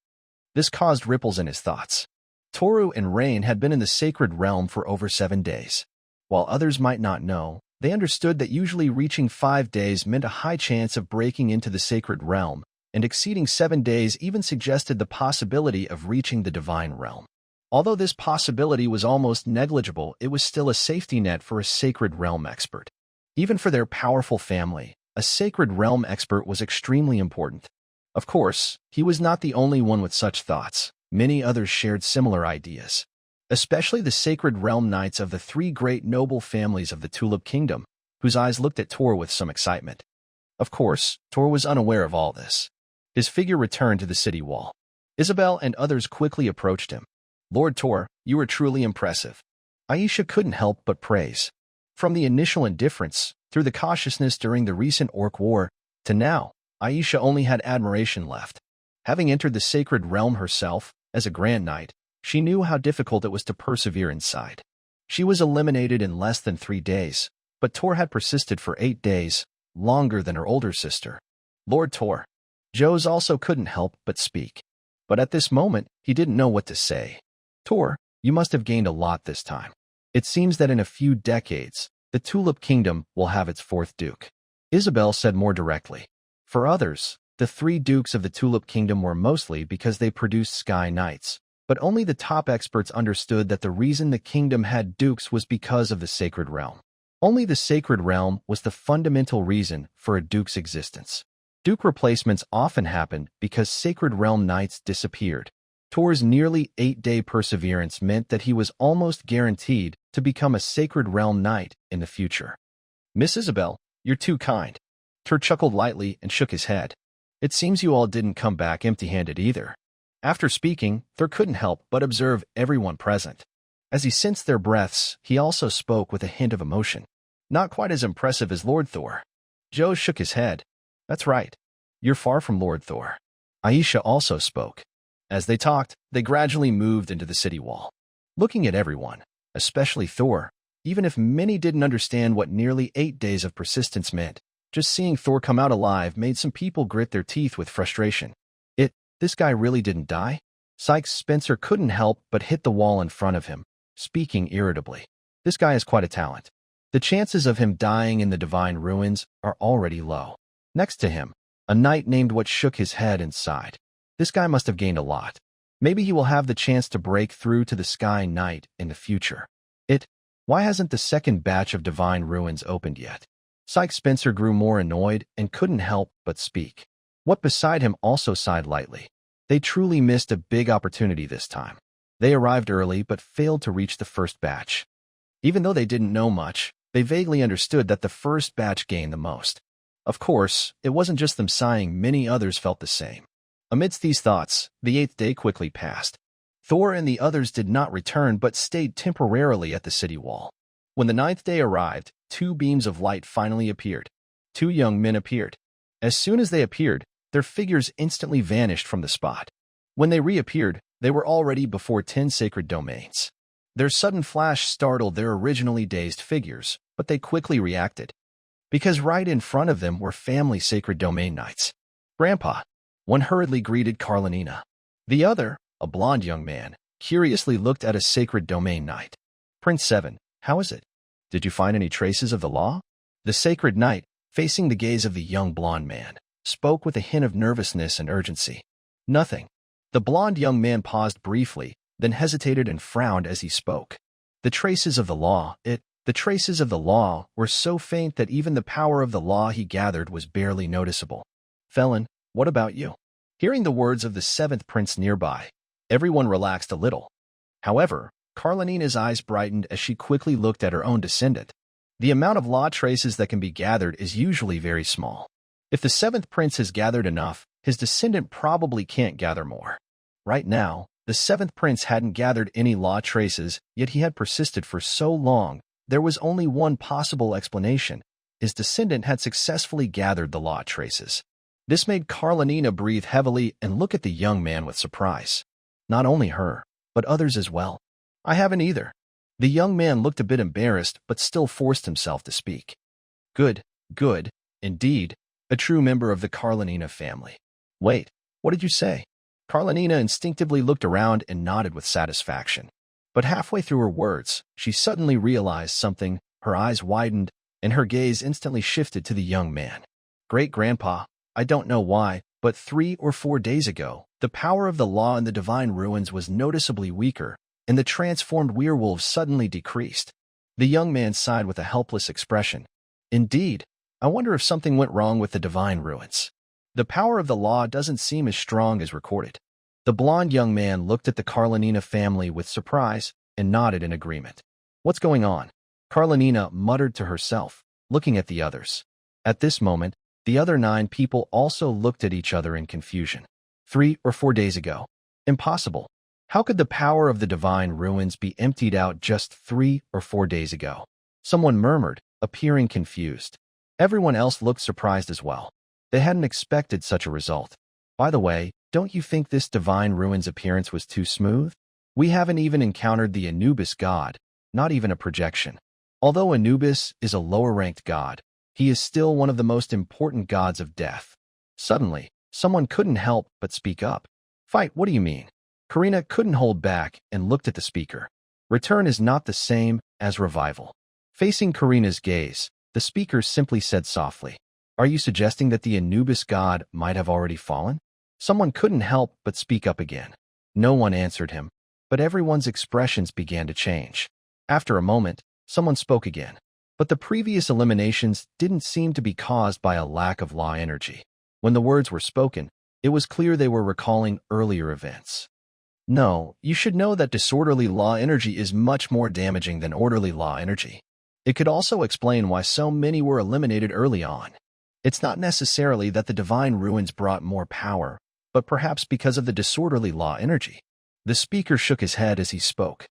This caused ripples in his thoughts. Toru and Rain had been in the sacred realm for over 7 days. While others might not know, they understood that usually reaching 5 days meant a high chance of breaking into the sacred realm, and exceeding 7 days even suggested the possibility of reaching the divine realm. Although this possibility was almost negligible, it was still a safety net for a sacred realm expert. Even for their powerful family, a sacred realm expert was extremely important. Of course, he was not the only one with such thoughts. Many others shared similar ideas, especially the sacred realm knights of the 3 great noble families of the Tulip Kingdom, whose eyes looked at Tor with some excitement. Of course, Tor was unaware of all this. His figure returned to the city wall. Isabel and others quickly approached him. "Lord Tor, you are truly impressive." Aisha couldn't help but praise. From the initial indifference, through the cautiousness during the recent Orc War, to now, Aisha only had admiration left. Having entered the sacred realm herself, as a Grand Knight, she knew how difficult it was to persevere inside. She was eliminated in less than 3 days, but Tor had persisted for 8 days, longer than her older sister. "Lord Tor." Jose also couldn't help but speak. But at this moment, he didn't know what to say. "Tor, you must have gained a lot this time. It seems that in a few decades, the Tulip Kingdom will have its 4th duke." Isabel said more directly. For others, the 3 dukes of the Tulip Kingdom were mostly because they produced Sky Knights, but only the top experts understood that the reason the kingdom had dukes was because of the Sacred Realm. Only the Sacred Realm was the fundamental reason for a duke's existence. Duke replacements often happened because Sacred Realm Knights disappeared. Tor's nearly 8-day perseverance meant that he was almost guaranteed to become a Sacred Realm Knight in the future. "Miss Isabel, you're too kind." Tor chuckled lightly and shook his head. "It seems you all didn't come back empty-handed either." After speaking, Thor couldn't help but observe everyone present. As he sensed their breaths, he also spoke with a hint of emotion. "Not quite as impressive as Lord Thor." Joe shook his head. "That's right. You're far from Lord Thor." Aisha also spoke. As they talked, they gradually moved into the city wall. Looking at everyone, especially Thor, even if many didn't understand what nearly 8 days of persistence meant, just seeing Thor come out alive made some people grit their teeth with frustration. This guy really didn't die? Sykes Spencer couldn't help but hit the wall in front of him, speaking irritably. "This guy is quite a talent. The chances of him dying in the divine ruins are already low." Next to him, a knight named What shook his head and sighed. "This guy must have gained a lot. Maybe he will have the chance to break through to the Sky Knight in the future." Why hasn't the second batch of divine ruins opened yet? Sykes Spencer grew more annoyed and couldn't help but speak. What beside him also sighed lightly. They truly missed a big opportunity this time. They arrived early but failed to reach the first batch. Even though they didn't know much, they vaguely understood that the first batch gained the most. Of course, it wasn't just them sighing, many others felt the same. Amidst these thoughts, the 8th day quickly passed. Thor and the others did not return but stayed temporarily at the city wall. When the 9th day arrived, 2 beams of light finally appeared. 2 young men appeared. As soon as they appeared, their figures instantly vanished from the spot. When they reappeared, they were already before 10 sacred domains. Their sudden flash startled their originally dazed figures, but they quickly reacted. Because right in front of them were family sacred domain knights. "Grandpa." One hurriedly greeted Carlinina. The other, a blond young man, curiously looked at a sacred domain knight. "Prince 7, how is it? Did you find any traces of the law?" The sacred knight, facing the gaze of the young blond man, spoke with a hint of nervousness and urgency. "Nothing." The blond young man paused briefly, then hesitated and frowned as he spoke. The traces of the law were so faint that even the power of the law he gathered was barely noticeable. "Felon, what about you?" Hearing the words of the 7th prince nearby, everyone relaxed a little. However, Carlinina's eyes brightened as she quickly looked at her own descendant. The amount of law traces that can be gathered is usually very small. If the 7th prince has gathered enough, his descendant probably can't gather more. Right now, the 7th prince hadn't gathered any law traces, yet he had persisted for so long, there was only one possible explanation. His descendant had successfully gathered the law traces. This made Carlinina breathe heavily and look at the young man with surprise. Not only her, but others as well. "I haven't either." The young man looked a bit embarrassed, but still forced himself to speak. Good, indeed. A true member of the Carlinina family." "Wait, what did you say?" Carolina instinctively looked around and nodded with satisfaction. But halfway through her words, she suddenly realized something. Her eyes widened, and her gaze instantly shifted to the young man. Great-grandpa, I don't know why, but 3 or 4 days ago, the power of the law in the divine ruins was noticeably weaker, and the transformed werewolves suddenly decreased. The young man sighed with a helpless expression. Indeed, I wonder if something went wrong with the divine ruins. The power of the law doesn't seem as strong as recorded. The blond young man looked at the Carolina family with surprise and nodded in agreement. What's going on? Carolina muttered to herself, looking at the others. At this moment, the other 9 people also looked at each other in confusion. 3 or 4 days ago. Impossible. How could the power of the divine ruins be emptied out just 3 or 4 days ago? Someone murmured, appearing confused. Everyone else looked surprised as well. They hadn't expected such a result. By the way, don't you think this divine ruins appearance was too smooth? We haven't even encountered the Anubis god, not even a projection. Although Anubis is a lower-ranked god, he is still one of the most important gods of death. Suddenly, someone couldn't help but speak up. Fight, what do you mean? Karina couldn't hold back and looked at the speaker. Return is not the same as revival. Facing Karina's gaze, the speaker simply said softly, Are you suggesting that the Anubis god might have already fallen? Someone couldn't help but speak up again. No one answered him, but everyone's expressions began to change. After a moment, someone spoke again. But the previous eliminations didn't seem to be caused by a lack of law energy. When the words were spoken, it was clear they were recalling earlier events. No, you should know that disorderly law energy is much more damaging than orderly law energy. It could also explain why so many were eliminated early on. It's not necessarily that the divine ruins brought more power, but perhaps because of the disorderly law energy. The speaker shook his head as he spoke.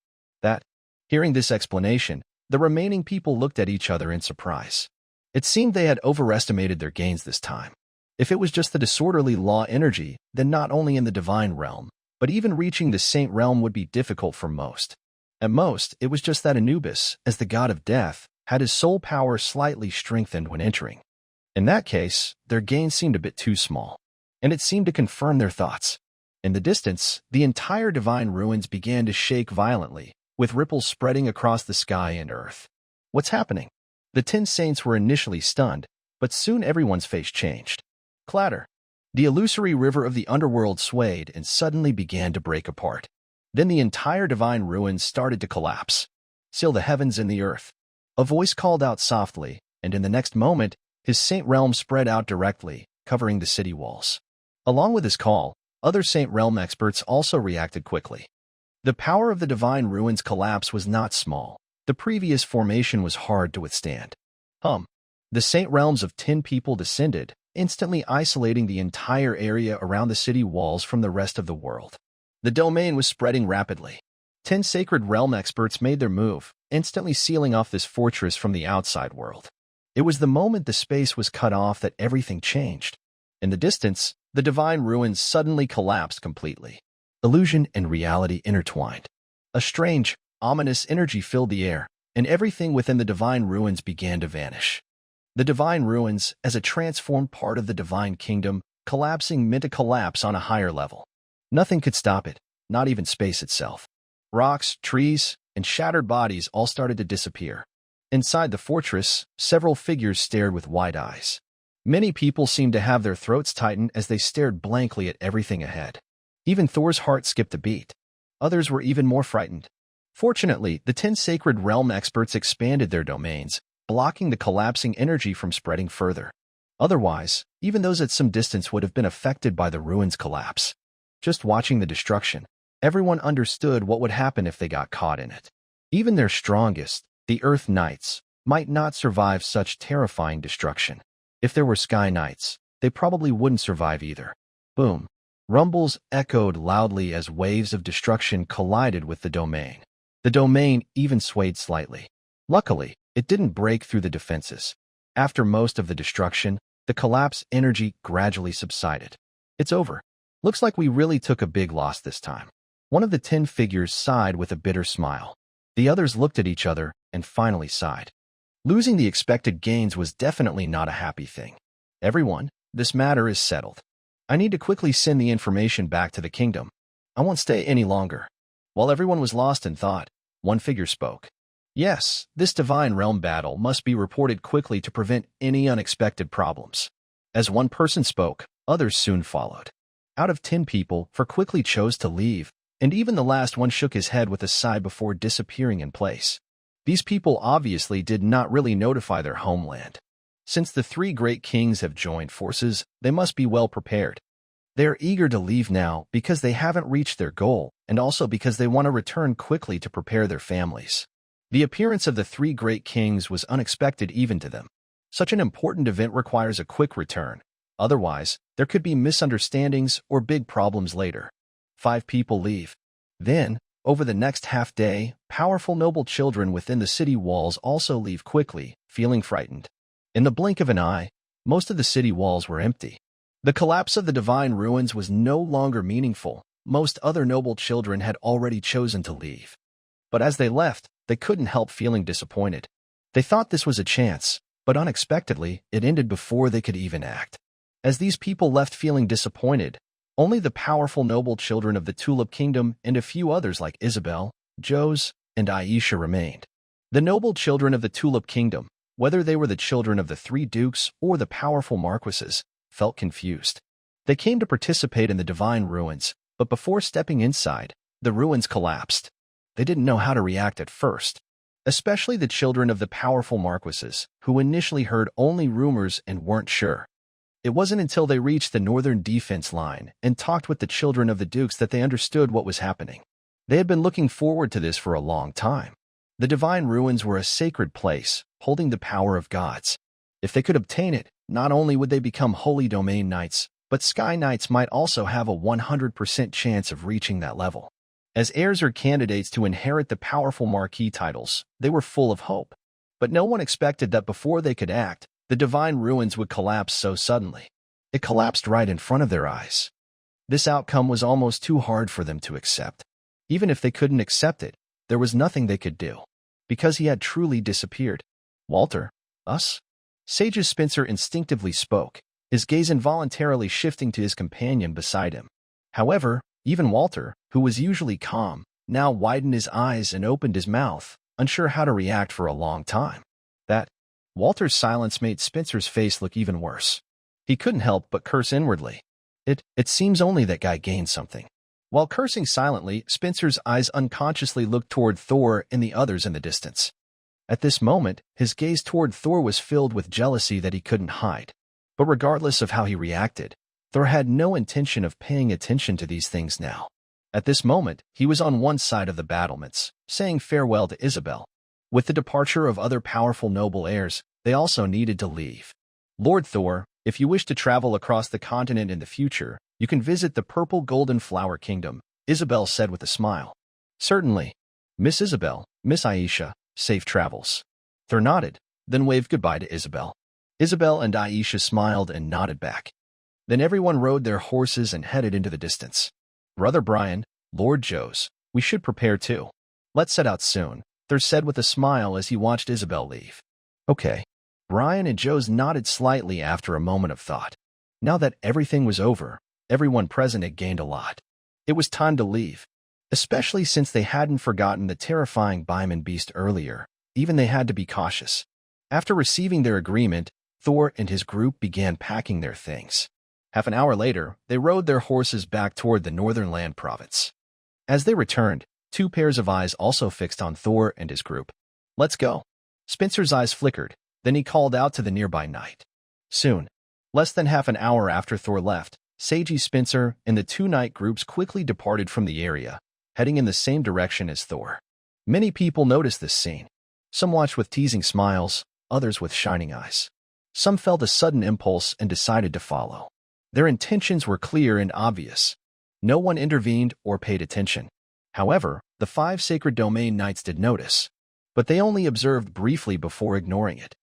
Hearing this explanation, the remaining people looked at each other in surprise. It seemed they had overestimated their gains this time. If it was just the disorderly law energy, then not only in the divine realm, but even reaching the saint realm would be difficult for most. At most, it was just that Anubis, as the god of death, had his soul power slightly strengthened when entering. In that case, their gains seemed a bit too small, and it seemed to confirm their thoughts. In the distance, the entire divine ruins began to shake violently, with ripples spreading across the sky and earth. What's happening? The 10 saints were initially stunned, but soon everyone's face changed. Clatter. The illusory river of the underworld swayed and suddenly began to break apart. Then the entire divine ruins started to collapse. Seal the heavens and the earth. A voice called out softly, and in the next moment, his saint realm spread out directly, covering the city walls. Along with his call, other saint realm experts also reacted quickly. The power of the divine ruins collapse was not small. The previous formation was hard to withstand. The saint realms of 10 people descended, instantly isolating the entire area around the city walls from the rest of the world. The domain was spreading rapidly. 10 sacred realm experts made their move, instantly sealing off this fortress from the outside world. It was the moment the space was cut off that everything changed. In the distance, the divine ruins suddenly collapsed completely. Illusion and reality intertwined. A strange, ominous energy filled the air, and everything within the divine ruins began to vanish. The divine ruins, as a transformed part of the divine kingdom, collapsing meant a collapse on a higher level. Nothing could stop it, not even space itself. Rocks, trees, and shattered bodies all started to disappear. Inside the fortress, several figures stared with wide eyes. Many people seemed to have their throats tightened as they stared blankly at everything ahead. Even Thor's heart skipped a beat. Others were even more frightened. Fortunately, the 10 sacred realm experts expanded their domains, blocking the collapsing energy from spreading further. Otherwise, even those at some distance would have been affected by the ruins' collapse. Just watching the destruction, everyone understood what would happen if they got caught in it. Even their strongest, the Earth Knights, might not survive such terrifying destruction. If there were Sky Knights, they probably wouldn't survive either. Boom. Rumbles echoed loudly as waves of destruction collided with the domain. The domain even swayed slightly. Luckily, it didn't break through the defenses. After most of the destruction, the collapse energy gradually subsided. It's over. Looks like we really took a big loss this time. One of the 10 figures sighed with a bitter smile. The others looked at each other and finally sighed. Losing the expected gains was definitely not a happy thing. Everyone, this matter is settled. I need to quickly send the information back to the kingdom. I won't stay any longer." While everyone was lost in thought, one figure spoke. "Yes, this divine realm battle must be reported quickly to prevent any unexpected problems." As one person spoke, others soon followed. Out of 10 people, 4 quickly chose to leave, and even the last one shook his head with a sigh before disappearing in place. These people obviously did not really notify their homeland. Since the 3 great kings have joined forces, they must be well prepared. They are eager to leave now because they haven't reached their goal, and also because they want to return quickly to prepare their families. The appearance of the 3 great kings was unexpected even to them. Such an important event requires a quick return. Otherwise, there could be misunderstandings or big problems later. 5 people leave. Then, over the next half day, powerful noble children within the city walls also leave quickly, feeling frightened. In the blink of an eye, most of the city walls were empty. The collapse of the divine ruins was no longer meaningful. Most other noble children had already chosen to leave. But as they left, they couldn't help feeling disappointed. They thought this was a chance, but unexpectedly, it ended before they could even act. As these people left feeling disappointed, only the powerful noble children of the Tulip Kingdom and a few others like Isabel, Jose, and Aisha remained. The noble children of the Tulip Kingdom, whether they were the children of the 3 dukes or the powerful marquises, felt confused. They came to participate in the divine ruins, but before stepping inside, the ruins collapsed. They didn't know how to react at first, especially the children of the powerful marquises, who initially heard only rumors and weren't sure. It wasn't until they reached the northern defense line and talked with the children of the dukes that they understood what was happening. They had been looking forward to this for a long time. The divine ruins were a sacred place, holding the power of gods. If they could obtain it, not only would they become Holy Domain Knights, but Sky Knights might also have a 100% chance of reaching that level. As heirs or candidates to inherit the powerful marquis titles, they were full of hope. But no one expected that before they could act, the divine ruins would collapse so suddenly. It collapsed right in front of their eyes. This outcome was almost too hard for them to accept. Even if they couldn't accept it, there was nothing they could do, because he had truly disappeared. "Walter? Us?" Sage Spencer instinctively spoke, his gaze involuntarily shifting to his companion beside him. However, even Walter, who was usually calm, now widened his eyes and opened his mouth, unsure how to react for a long time. Walter's silence made Spencer's face look even worse. He couldn't help but curse inwardly. It seems only that guy gained something. While cursing silently, Spencer's eyes unconsciously looked toward Thor and the others in the distance. At this moment, his gaze toward Thor was filled with jealousy that he couldn't hide. But regardless of how he reacted, Thor had no intention of paying attention to these things now. At this moment, he was on one side of the battlements, saying farewell to Isabel. With the departure of other powerful noble heirs, they also needed to leave. "Lord Thor, if you wish to travel across the continent in the future, you can visit the Purple Golden Flower Kingdom," Isabel said with a smile. "Certainly. Miss Isabel, Miss Aisha, safe travels." Thor nodded, then waved goodbye to Isabel. Isabel and Aisha smiled and nodded back. Then everyone rode their horses and headed into the distance. "Brother Brian, Lord Jose, we should prepare too. Let's set out soon," Thor said with a smile as he watched Isabel leave. "Okay." Brian and Jose nodded slightly after a moment of thought. Now that everything was over, everyone present had gained a lot. It was time to leave, especially since they hadn't forgotten the terrifying Baiman beast earlier. Even they had to be cautious. After receiving their agreement, Thor and his group began packing their things. Half an hour later, they rode their horses back toward the northern land province. As they returned, 2 pairs of eyes also fixed on Thor and his group. "Let's go." Spencer's eyes flickered, then he called out to the nearby knight. Soon, less than half an hour after Thor left, Sage Spencer and the 2 knight groups quickly departed from the area, heading in the same direction as Thor. Many people noticed this scene. Some watched with teasing smiles, others with shining eyes. Some felt a sudden impulse and decided to follow. Their intentions were clear and obvious. No one intervened or paid attention. However, the 5 sacred domain knights did notice, but they only observed briefly before ignoring it.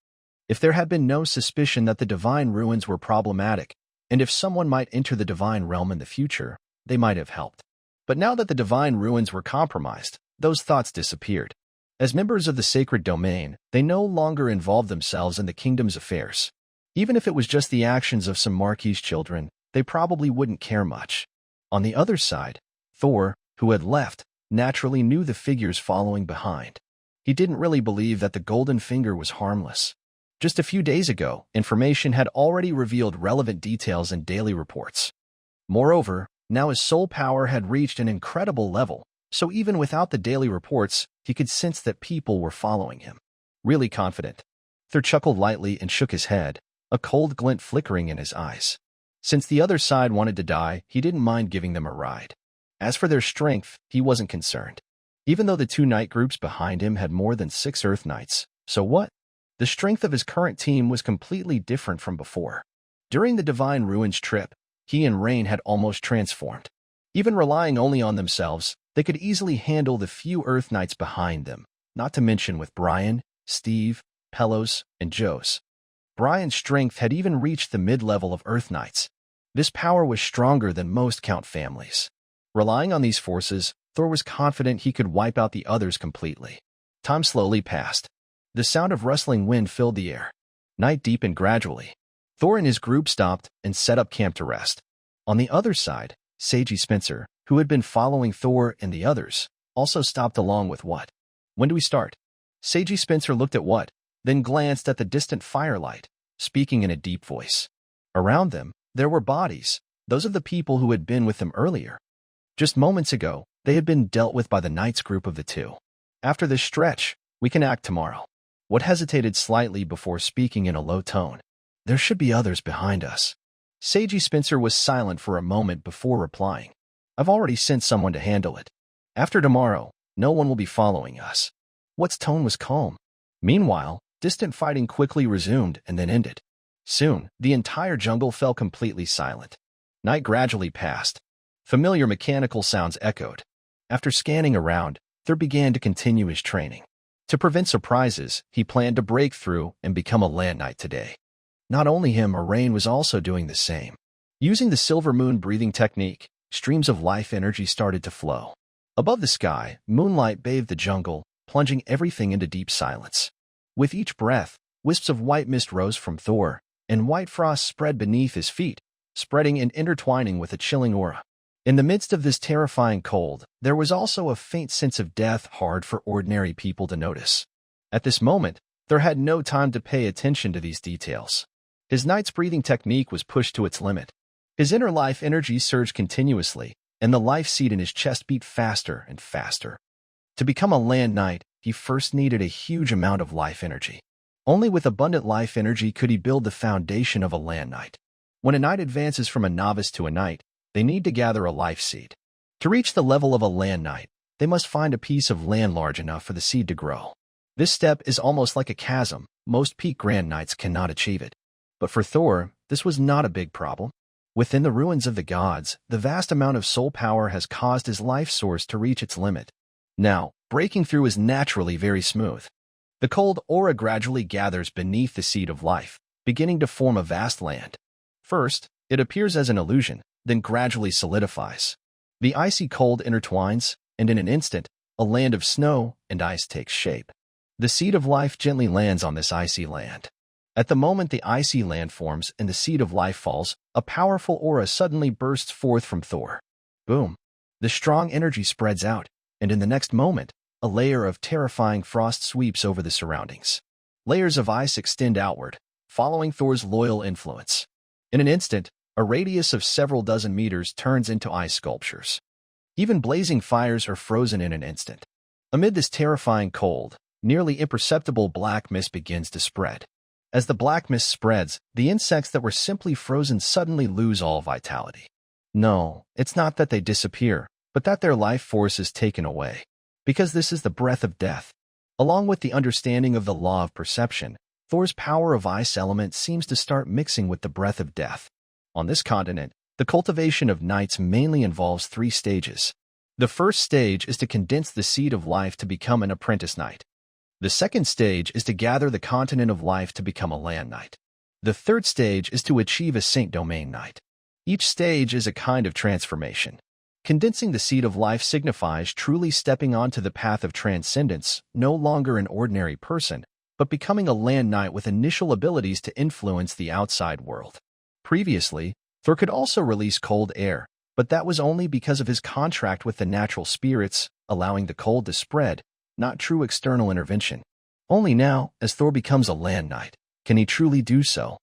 If there had been no suspicion that the divine ruins were problematic, and if someone might enter the divine realm in the future, they might have helped. But now that the divine ruins were compromised, those thoughts disappeared. As members of the sacred domain, they no longer involved themselves in the kingdom's affairs. Even if it was just the actions of some marquis children, they probably wouldn't care much. On the other side, Thor, who had left, naturally knew the figures following behind. He didn't really believe that the golden finger was harmless. Just a few days ago, information had already revealed relevant details in daily reports. Moreover, now his soul power had reached an incredible level, so even without the daily reports, he could sense that people were following him. Really confident. Thor chuckled lightly and shook his head, a cold glint flickering in his eyes. Since the other side wanted to die, he didn't mind giving them a ride. As for their strength, he wasn't concerned. Even though the two knight groups behind him had more than 6 Earth Knights, so what? The strength of his current team was completely different from before. During the Divine Ruins trip, he and Rain had almost transformed. Even relying only on themselves, they could easily handle the few Earth Knights behind them, not to mention with Brian, Steve, Pelos, and Jose. Brian's strength had even reached the mid-level of Earth Knights. This power was stronger than most Count families. Relying on these forces, Thor was confident he could wipe out the others completely. Time slowly passed. The sound of rustling wind filled the air. Night deepened gradually. Thor and his group stopped and set up camp to rest. On the other side, Seiji Spencer, who had been following Thor and the others, also stopped along with What. When do we start? Seiji Spencer looked at What, then glanced at the distant firelight, speaking in a deep voice. Around them, there were bodies, those of the people who had been with them earlier. Just moments ago, they had been dealt with by the Knights group of the two. After this stretch, we can act tomorrow. What hesitated slightly before speaking in a low tone. There should be others behind us. Seiji Spencer was silent for a moment before replying. I've already sent someone to handle it. After tomorrow, no one will be following us. What's tone was calm. Meanwhile, distant fighting quickly resumed and then ended. Soon, the entire jungle fell completely silent. Night gradually passed. Familiar mechanical sounds echoed. After scanning around, Thor began to continue his training. To prevent surprises, he planned to break through and become a land knight today. Not only him, Arain was also doing the same. Using the silver moon breathing technique, streams of life energy started to flow. Above the sky, moonlight bathed the jungle, plunging everything into deep silence. With each breath, wisps of white mist rose from Thor, and white frost spread beneath his feet, spreading and intertwining with a chilling aura. In the midst of this terrifying cold, there was also a faint sense of death hard for ordinary people to notice. At this moment, Thor had no time to pay attention to these details. His knight's breathing technique was pushed to its limit. His inner life energy surged continuously, and the life seed in his chest beat faster and faster. To become a land knight, he first needed a huge amount of life energy. Only with abundant life energy could he build the foundation of a land knight. When a knight advances from a novice to a knight, they need to gather a life seed. To reach the level of a land knight, they must find a piece of land large enough for the seed to grow. This step is almost like a chasm. Most peak grand knights cannot achieve it. But for Thor, this was not a big problem. Within the ruins of the gods, the vast amount of soul power has caused his life source to reach its limit. Now, breaking through is naturally very smooth. The cold aura gradually gathers beneath the seed of life, beginning to form a vast land. First, it appears as an illusion, then gradually solidifies. The icy cold intertwines, and in an instant, a land of snow and ice takes shape. The seed of life gently lands on this icy land. At the moment the icy land forms and the seed of life falls, a powerful aura suddenly bursts forth from Thor. Boom! The strong energy spreads out, and in the next moment, a layer of terrifying frost sweeps over the surroundings. Layers of ice extend outward, following Thor's loyal influence. In an instant, a radius of several dozen meters turns into ice sculptures. Even blazing fires are frozen in an instant. Amid this terrifying cold, nearly imperceptible black mist begins to spread. As the black mist spreads, the insects that were simply frozen suddenly lose all vitality. No, it's not that they disappear, but that their life force is taken away. Because this is the breath of death. Along with the understanding of the law of perception, Thor's power of ice element seems to start mixing with the breath of death. On this continent, the cultivation of knights mainly involves 3 stages. The first stage is to condense the seed of life to become an apprentice knight. The second stage is to gather the continent of life to become a land knight. The third stage is to achieve a Saint Domain knight. Each stage is a kind of transformation. Condensing the seed of life signifies truly stepping onto the path of transcendence, no longer an ordinary person, but becoming a land knight with initial abilities to influence the outside world. Previously, Thor could also release cold air, but that was only because of his contract with the natural spirits, allowing the cold to spread, not true external intervention. Only now, as Thor becomes a land knight, can he truly do so.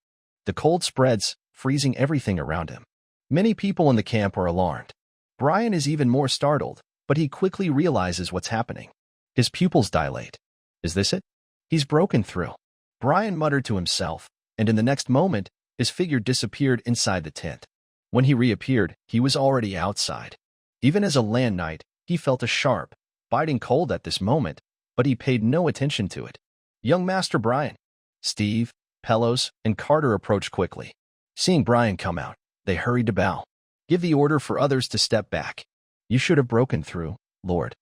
The cold spreads, freezing everything around him. Many people in the camp are alarmed. Brian is even more startled, but he quickly realizes what's happening. His pupils dilate. Is this it? He's broken through. Brian muttered to himself, and in the next moment, his figure disappeared inside the tent. When he reappeared, he was already outside. Even as a land knight, he felt a sharp, biting cold at this moment, but he paid no attention to it. Young Master Brian, Steve, Pelos, and Carter approached quickly. Seeing Brian come out, they hurried to bow. Give the order for others to step back. You should have broken through, Lord.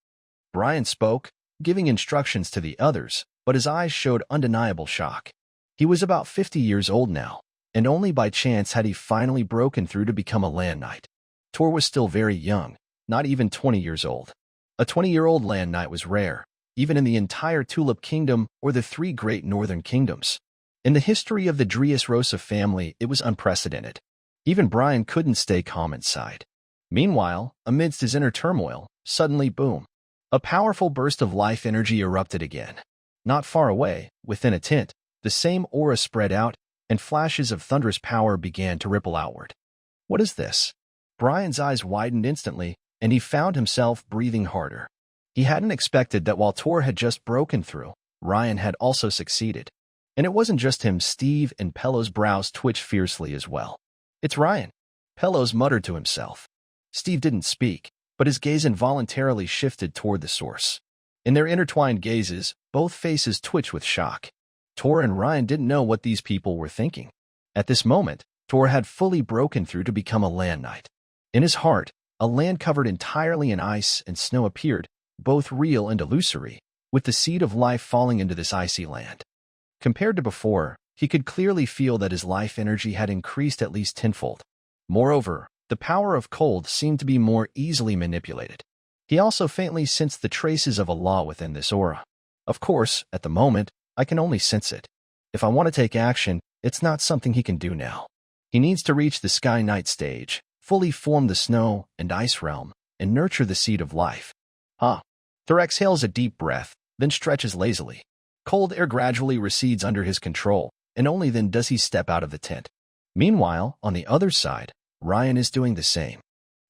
Brian spoke, giving instructions to the others, but his eyes showed undeniable shock. He was about 50 years old now, and only by chance had he finally broken through to become a land knight. Thor was still very young, not even 20 years old. A 20-year-old land knight was rare, even in the entire Tulip Kingdom or the three great northern kingdoms. In the history of the Dressrosa family, it was unprecedented. Even Brian couldn't stay calm inside. Meanwhile, amidst his inner turmoil, suddenly boom. A powerful burst of life energy erupted again. Not far away, within a tent, the same aura spread out, and flashes of thunderous power began to ripple outward. What is this? Brian's eyes widened instantly, and he found himself breathing harder. He hadn't expected that while Thor had just broken through, Ryan had also succeeded. And it wasn't just him. Steve and Pelos' brows twitched fiercely as well. It's Ryan, Pelos muttered to himself. Steve didn't speak, but his gaze involuntarily shifted toward the source. In their intertwined gazes, both faces twitched with shock. Thor and Ryan didn't know what these people were thinking. At this moment, Thor had fully broken through to become a land knight. In his heart, a land covered entirely in ice and snow appeared, both real and illusory, with the seed of life falling into this icy land. Compared to before, he could clearly feel that his life energy had increased at least tenfold. Moreover, the power of cold seemed to be more easily manipulated. He also faintly sensed the traces of a law within this aura. Of course, at the moment, I can only sense it. If I want to take action, it's not something he can do now. He needs to reach the Sky Knight stage, fully form the snow and ice realm, and nurture the seed of life. Thor exhales a deep breath, then stretches lazily. Cold air gradually recedes under his control, and only then does he step out of the tent. Meanwhile, on the other side, Ryan is doing the same.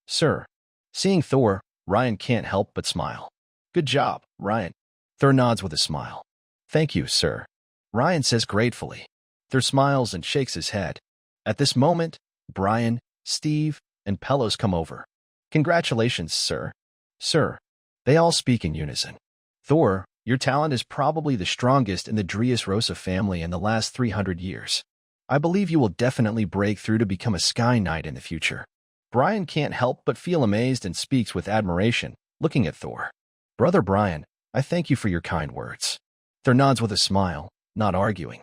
Sir. Seeing Thor, Ryan can't help but smile. Good job, Ryan. Thor nods with a smile. Thank you, sir. Ryan says gratefully. Thor smiles and shakes his head. At this moment, Brian, Steve, and Pelos come over. Congratulations, sir. Sir. They all speak in unison. Thor, your talent is probably the strongest in the Dressrosa family in the last 300 years. I believe you will definitely break through to become a Sky Knight in the future. Brian can't help but feel amazed and speaks with admiration, looking at Thor. Brother Brian, I thank you for your kind words. Thor nods with a smile, not arguing.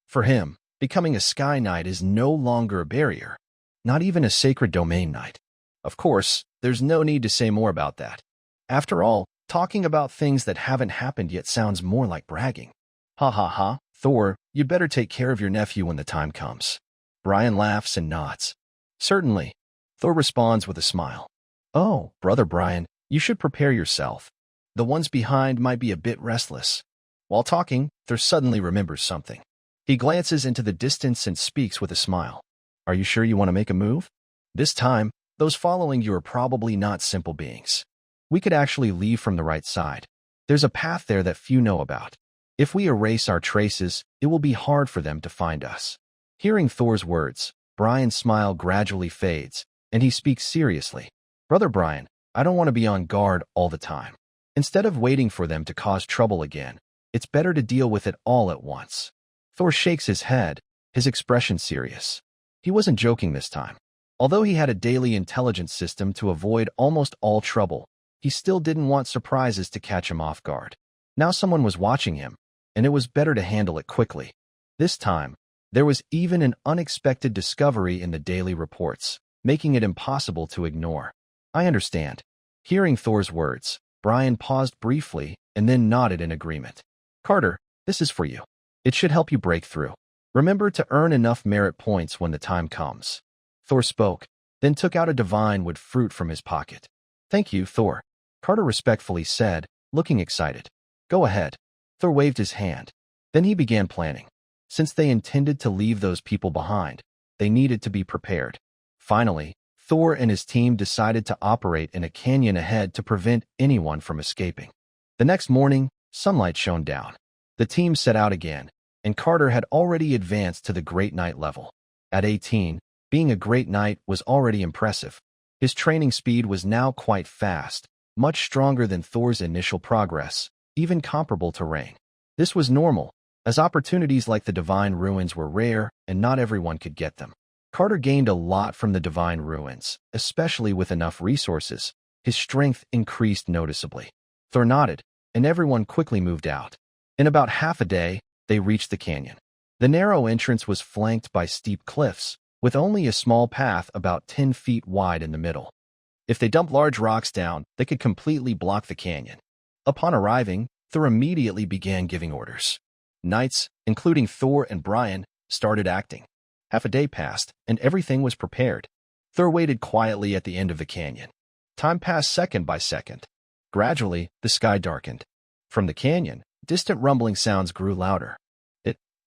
For him, becoming a Sky Knight is no longer a barrier, not even a sacred domain knight. Of course, there's no need to say more about that. After all, talking about things that haven't happened yet sounds more like bragging. Ha ha ha, Thor, you better take care of your nephew when the time comes. Brian laughs and nods. Certainly. Thor responds with a smile. Oh, Brother Brian, you should prepare yourself. The ones behind might be a bit restless. While talking, Thor suddenly remembers something. He glances into the distance and speaks with a smile. Are you sure you want to make a move? This time, those following you are probably not simple beings. We could actually leave from the right side. There's a path there that few know about. If we erase our traces, it will be hard for them to find us. Hearing Thor's words, Brian's smile gradually fades, and he speaks seriously. Brother Brian, I don't want to be on guard all the time. Instead of waiting for them to cause trouble again, it's better to deal with it all at once. Thor shakes his head, his expression serious. He wasn't joking this time. Although he had a daily intelligence system to avoid almost all trouble, he still didn't want surprises to catch him off guard. Now someone was watching him, and it was better to handle it quickly. This time, there was even an unexpected discovery in the daily reports, making it impossible to ignore. I understand. Hearing Thor's words, Brian paused briefly and then nodded in agreement. Carter, this is for you. It should help you break through. Remember to earn enough merit points when the time comes. Thor spoke, then took out a divine wood fruit from his pocket. Thank you, Thor, Carter respectfully said, looking excited. Go ahead. Thor waved his hand. Then he began planning. Since they intended to leave those people behind, they needed to be prepared. Finally, Thor and his team decided to operate in a canyon ahead to prevent anyone from escaping. The next morning, sunlight shone down. The team set out again, and Carter had already advanced to the Great Knight level. At 18, being a Great Knight was already impressive. His training speed was now quite fast, much stronger than Thor's initial progress, even comparable to Rain. This was normal, as opportunities like the Divine Ruins were rare and not everyone could get them. Carter gained a lot from the Divine Ruins, especially with enough resources. His strength increased noticeably. Thor nodded, and everyone quickly moved out. In about half a day, they reached the canyon. The narrow entrance was flanked by steep cliffs, with only a small path about 10 feet wide in the middle. If they dumped large rocks down, they could completely block the canyon. Upon arriving, Thor immediately began giving orders. Knights, including Thor and Brian, started acting. Half a day passed, and everything was prepared. Thor waited quietly at the end of the canyon. Time passed second by second. Gradually, the sky darkened. From the canyon, distant rumbling sounds grew louder.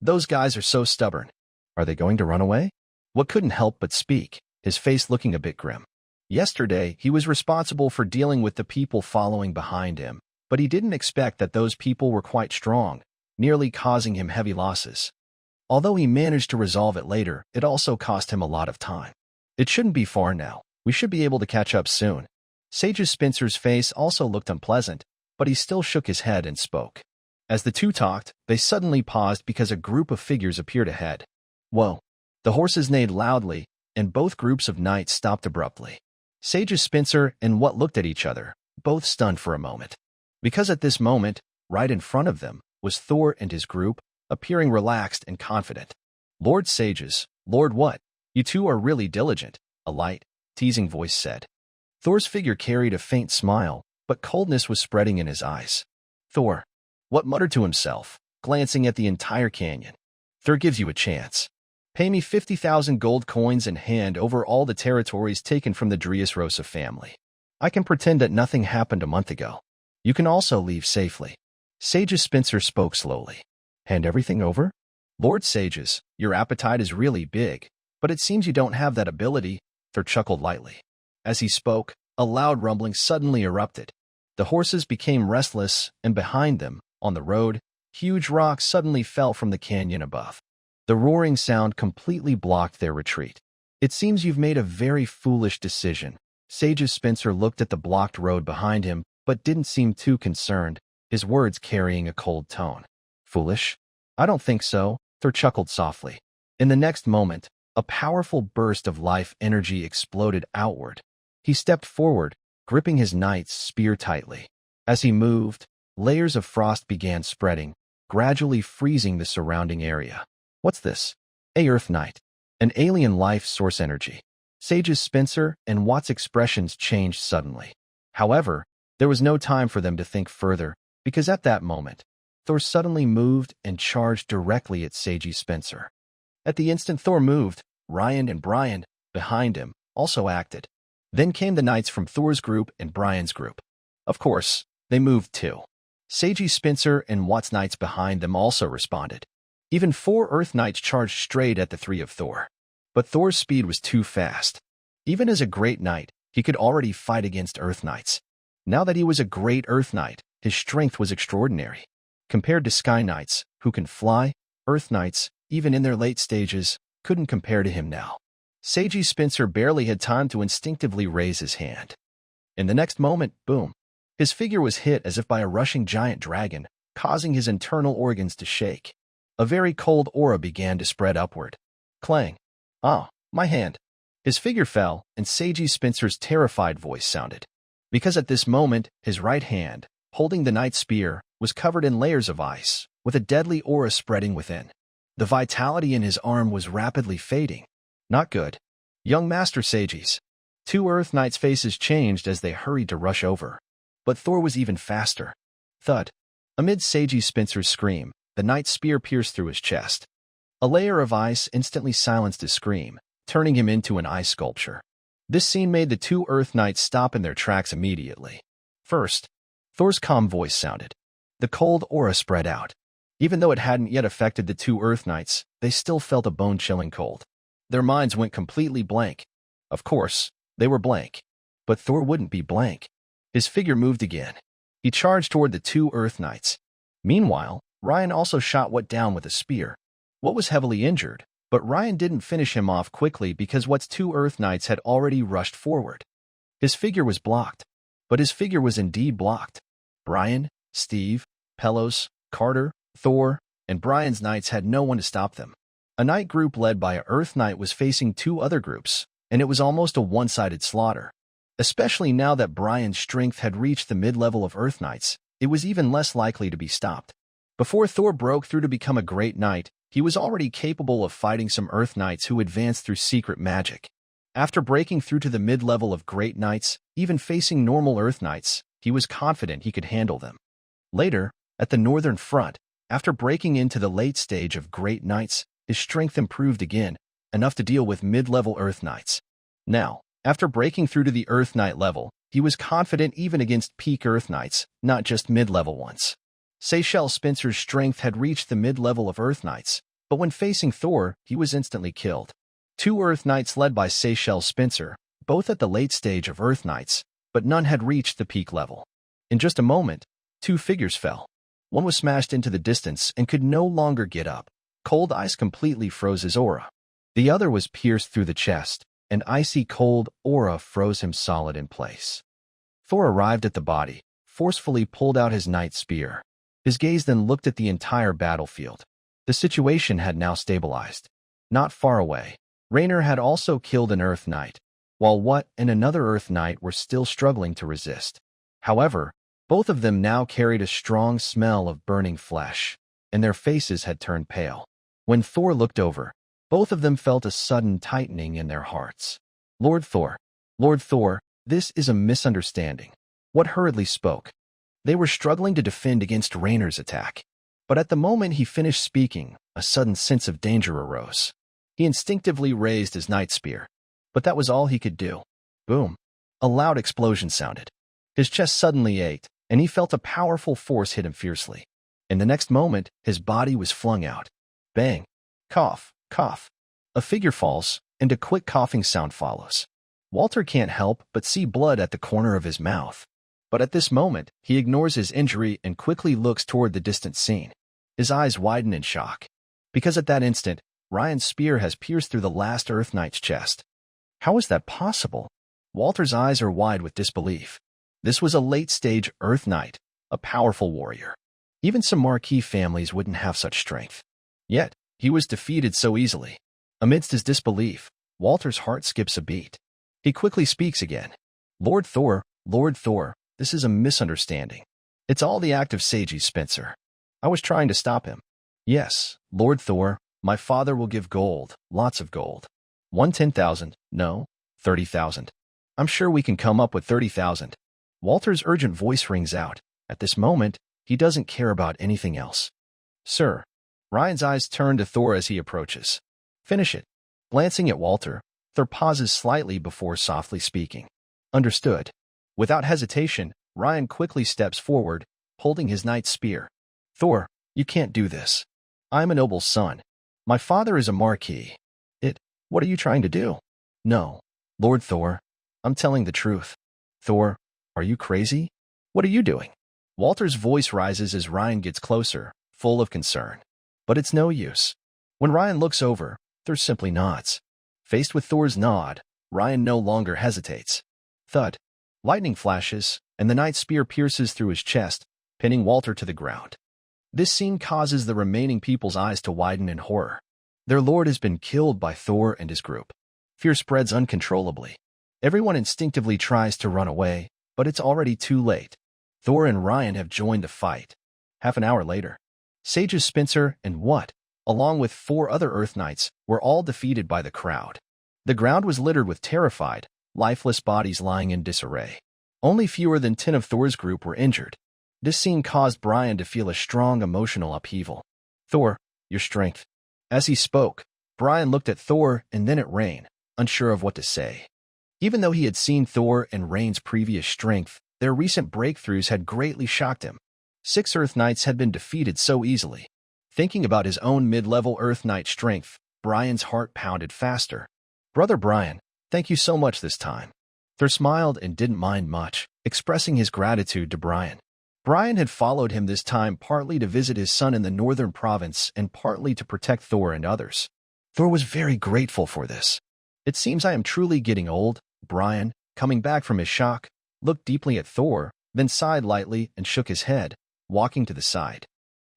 Those guys are so stubborn. Are they going to run away? What couldn't help but speak, his face looking a bit grim. Yesterday, he was responsible for dealing with the people following behind him, but he didn't expect that those people were quite strong, nearly causing him heavy losses. Although he managed to resolve it later, it also cost him a lot of time. It shouldn't be far now. We should be able to catch up soon. Sage Spencer's face also looked unpleasant, but he still shook his head and spoke. As the two talked, they suddenly paused because a group of figures appeared ahead. Whoa! The horses neighed loudly, and both groups of knights stopped abruptly. Sage Spencer and What looked at each other, both stunned for a moment. Because at this moment, right in front of them, was Thor and his group, appearing relaxed and confident. Lord Sages, Lord What? You two are really diligent, a light, teasing voice said. Thor's figure carried a faint smile, but coldness was spreading in his eyes. Thor, What muttered to himself, glancing at the entire canyon. Thor gives you a chance. Pay me 50,000 gold coins and hand over all the territories taken from the Dressrosa family. I can pretend that nothing happened a month ago. You can also leave safely. Sage Spencer spoke slowly. Hand everything over? Lord Sages, your appetite is really big, but it seems you don't have that ability, Thor chuckled lightly. As he spoke, a loud rumbling suddenly erupted. The horses became restless, and behind them, on the road, huge rocks suddenly fell from the canyon above. The roaring sound completely blocked their retreat. It seems you've made a very foolish decision. Sage Spencer looked at the blocked road behind him, but didn't seem too concerned, his words carrying a cold tone. Foolish? I don't think so, Thor chuckled softly. In the next moment, a powerful burst of life energy exploded outward. He stepped forward, gripping his knight's spear tightly. As he moved, layers of frost began spreading, gradually freezing the surrounding area. What's this? A Earth Knight. An alien life source energy. Sage Spencer and Watt's expressions changed suddenly. However, there was no time for them to think further, because at that moment, Thor suddenly moved and charged directly at Sage Spencer. At the instant Thor moved, Ryan and Brian, behind him, also acted. Then came the knights from Thor's group and Brian's group. Of course, they moved too. Sage Spencer and Watt's knights behind them also responded. Even 4 Earth Knights charged straight at the 3 of Thor. But Thor's speed was too fast. Even as a Great Knight, he could already fight against Earth Knights. Now that he was a great Earth Knight, his strength was extraordinary. Compared to Sky Knights, who can fly, Earth Knights, even in their late stages, couldn't compare to him now. Sage Spencer barely had time to instinctively raise his hand. In the next moment, boom. His figure was hit as if by a rushing giant dragon, causing his internal organs to shake. A very cold aura began to spread upward. Clang. Ah, my hand. His figure fell, and Sage Spencer's terrified voice sounded. Because at this moment, his right hand, holding the knight's spear, was covered in layers of ice, with a deadly aura spreading within. The vitality in his arm was rapidly fading. Not good. Young Master Sages. 2 Earth Knights' faces changed as they hurried to rush over. But Thor was even faster. Thud. Amid Sage Spencer's scream, the knight's spear pierced through his chest. A layer of ice instantly silenced his scream, turning him into an ice sculpture. This scene made the two Earth Knights stop in their tracks immediately. First, Thor's calm voice sounded. The cold aura spread out. Even though it hadn't yet affected the two Earth Knights, they still felt a bone-chilling cold. Their minds went completely blank. Of course, they were blank. But Thor wouldn't be blank. His figure moved again. He charged toward the two Earth Knights. Meanwhile, Ryan also shot What down with a spear. What was heavily injured, but Ryan didn't finish him off quickly because What's two Earth Knights had already rushed forward. His figure was blocked. But his figure was indeed blocked. Brian, Steve, Pelos, Carter, Thor, and Brian's knights had no one to stop them. A knight group led by a Earth Knight was facing two other groups, and it was almost a one-sided slaughter. Especially now that Brian's strength had reached the mid-level of Earth Knights, it was even less likely to be stopped. Before Thor broke through to become a great knight, he was already capable of fighting some Earth Knights who advanced through secret magic. After breaking through to the mid-level of Great Knights, even facing normal Earth Knights, he was confident he could handle them. Later, at the Northern Front, after breaking into the late stage of Great Knights, his strength improved again, enough to deal with mid-level Earth Knights. Now, after breaking through to the Earth Knight level, he was confident even against peak Earth Knights, not just mid-level ones. Seychelles Spencer's strength had reached the mid-level of Earth Knights, but when facing Thor, he was instantly killed. Two Earth Knights led by Seychelles Spencer, both at the late stage of Earth Knights, but none had reached the peak level. In just a moment, two figures fell. One was smashed into the distance and could no longer get up. Cold ice completely froze his aura. The other was pierced through the chest, and icy cold aura froze him solid in place. Thor arrived at the body, forcefully pulled out his knight spear. His gaze then looked at the entire battlefield. The situation had now stabilized. Not far away, Raynor had also killed an Earth Knight, while What and another Earth Knight were still struggling to resist. However, both of them now carried a strong smell of burning flesh, and their faces had turned pale. When Thor looked over, both of them felt a sudden tightening in their hearts. Lord Thor, this is a misunderstanding. What hurriedly spoke. They were struggling to defend against Raynor's attack. But at the moment he finished speaking, a sudden sense of danger arose. He instinctively raised his knight spear. But that was all he could do. Boom. A loud explosion sounded. His chest suddenly ached, and he felt a powerful force hit him fiercely. In the next moment, his body was flung out. Bang. Cough, cough. A figure falls, and a quick coughing sound follows. Walter can't help but see blood at the corner of his mouth. But at this moment, he ignores his injury and quickly looks toward the distant scene. His eyes widen in shock. Because at that instant, Ryan's spear has pierced through the last Earth Knight's chest. How is that possible? Walter's eyes are wide with disbelief. This was a late-stage Earth Knight, a powerful warrior. Even some marquee families wouldn't have such strength. Yet, he was defeated so easily. Amidst his disbelief, Walter's heart skips a beat. He quickly speaks again. Lord Thor, this is a misunderstanding. It's all the act of Seychelles Spencer. I was trying to stop him. Yes, Lord Thor, my father will give gold, lots of gold. 10,000, no, 30,000. I'm sure we can come up with 30,000. Walter's urgent voice rings out. At this moment, he doesn't care about anything else. Sir. Ryan's eyes turn to Thor as he approaches. Finish it. Glancing at Walter, Thor pauses slightly before softly speaking. Understood. Without hesitation, Ryan quickly steps forward, holding his knight's spear. Thor, you can't do this. I'm a noble's son. My father is a marquis. What are you trying to do? No, Lord Thor, I'm telling the truth. Thor, are you crazy? What are you doing? Walter's voice rises as Ryan gets closer, full of concern. But it's no use. When Ryan looks over, Thor simply nods. Faced with Thor's nod, Ryan no longer hesitates. Thud. Lightning flashes, and the knight's spear pierces through his chest, pinning Walter to the ground. This scene causes the remaining people's eyes to widen in horror. Their lord has been killed by Thor and his group. Fear spreads uncontrollably. Everyone instinctively tries to run away, but it's already too late. Thor and Ryan have joined the fight. Half an hour later, Seychelles Spencer and What, along with 4 other Earth Knights, were all defeated by the crowd. The ground was littered with terrified, lifeless bodies lying in disarray. Only fewer than 10 of Thor's group were injured. This scene caused Brian to feel a strong emotional upheaval. Thor, your strength. As he spoke, Brian looked at Thor and then at Rain, unsure of what to say. Even though he had seen Thor and Rain's previous strength, their recent breakthroughs had greatly shocked him. 6 Earth Knights had been defeated so easily. Thinking about his own mid-level Earth Knight strength, Brian's heart pounded faster. "Brother Brian, thank you so much this time." Thor smiled and didn't mind much, expressing his gratitude to Brian. Brian had followed him this time partly to visit his son in the northern province and partly to protect Thor and others. Thor was very grateful for this. "It seems I am truly getting old." Brian, coming back from his shock, looked deeply at Thor, then sighed lightly and shook his head, walking to the side.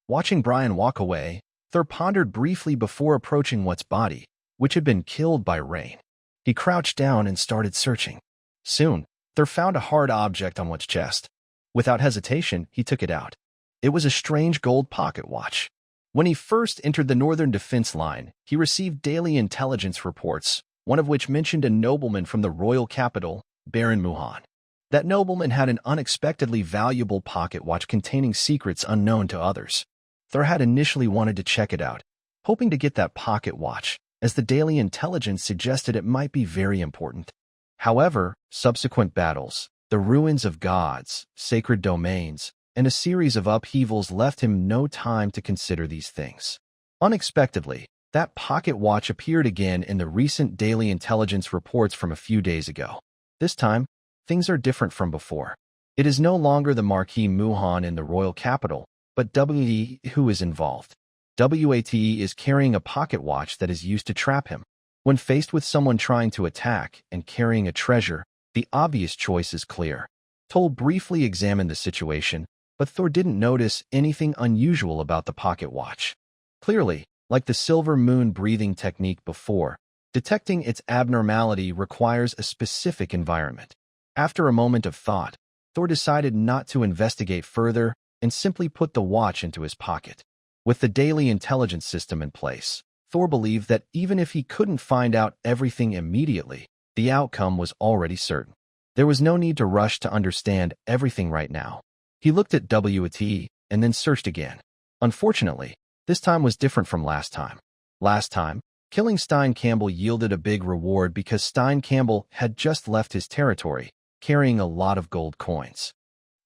Watching Brian walk away, Thor pondered briefly before approaching What's body, which had been killed by Rain. He crouched down and started searching. Soon, Thor found a hard object on What's chest. Without hesitation, he took it out. It was a strange gold pocket watch. When he first entered the Northern Defense Line, he received daily intelligence reports, one of which mentioned a nobleman from the royal capital, Baron Muhan. That nobleman had an unexpectedly valuable pocket watch containing secrets unknown to others. Thor had initially wanted to check it out, hoping to get that pocket watch, as the daily intelligence suggested it might be very important. However, subsequent battles, the ruins of gods, sacred domains, and a series of upheavals left him no time to consider these things. Unexpectedly, that pocket watch appeared again in the recent daily intelligence reports from a few days ago. This time, things are different from before. It is no longer the Marquis Muhan in the royal capital, but WATE who is involved. WATE is carrying a pocket watch that is used to trap him. When faced with someone trying to attack and carrying a treasure, the obvious choice is clear. Tol briefly examined the situation, but Thor didn't notice anything unusual about the pocket watch. Clearly, like the silver moon breathing technique before, detecting its abnormality requires a specific environment. After a moment of thought, Thor decided not to investigate further and simply put the watch into his pocket. With the daily intelligence system in place, Thor believed that even if he couldn't find out everything immediately, the outcome was already certain. There was no need to rush to understand everything right now. He looked at WATE and then searched again. Unfortunately, this time was different from last time. Last time, killing Stein Campbell yielded a big reward because Stein Campbell had just left his territory, carrying a lot of gold coins.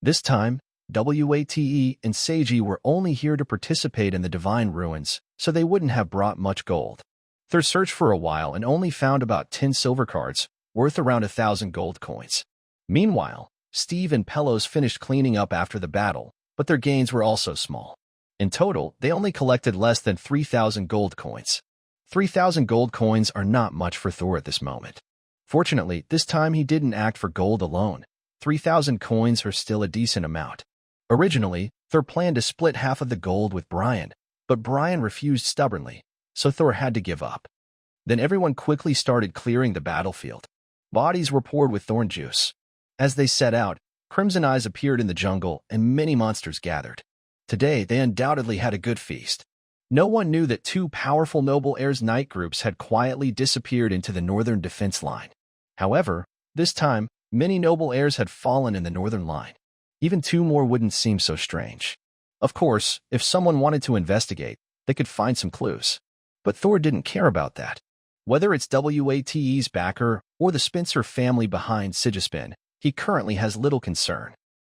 This time, WATE and Seiji were only here to participate in the Divine Ruins, so they wouldn't have brought much gold. Thor searched for a while and only found about 10 silver cards, worth around 1,000 gold coins. Meanwhile, Steve and Pelos finished cleaning up after the battle, but their gains were also small. In total, they only collected less than 3,000 gold coins. 3,000 gold coins are not much for Thor at this moment. Fortunately, this time he didn't act for gold alone. 3,000 coins are still a decent amount. Originally, Thor planned to split half of the gold with Brian, but Brian refused stubbornly, so Thor had to give up. Then everyone quickly started clearing the battlefield. Bodies were poured with thorn juice. As they set out, Crimson Eyes appeared in the jungle and many monsters gathered. Today, they undoubtedly had a good feast. No one knew that 2 powerful Noble Heirs Knight groups had quietly disappeared into the Northern Defense Line. However, this time, many Noble Heirs had fallen in the Northern Line. Even 2 more wouldn't seem so strange. Of course, if someone wanted to investigate, they could find some clues. But Thor didn't care about that. Whether it's WATE's backer or the Spencer family behind Sigismund, he currently has little concern.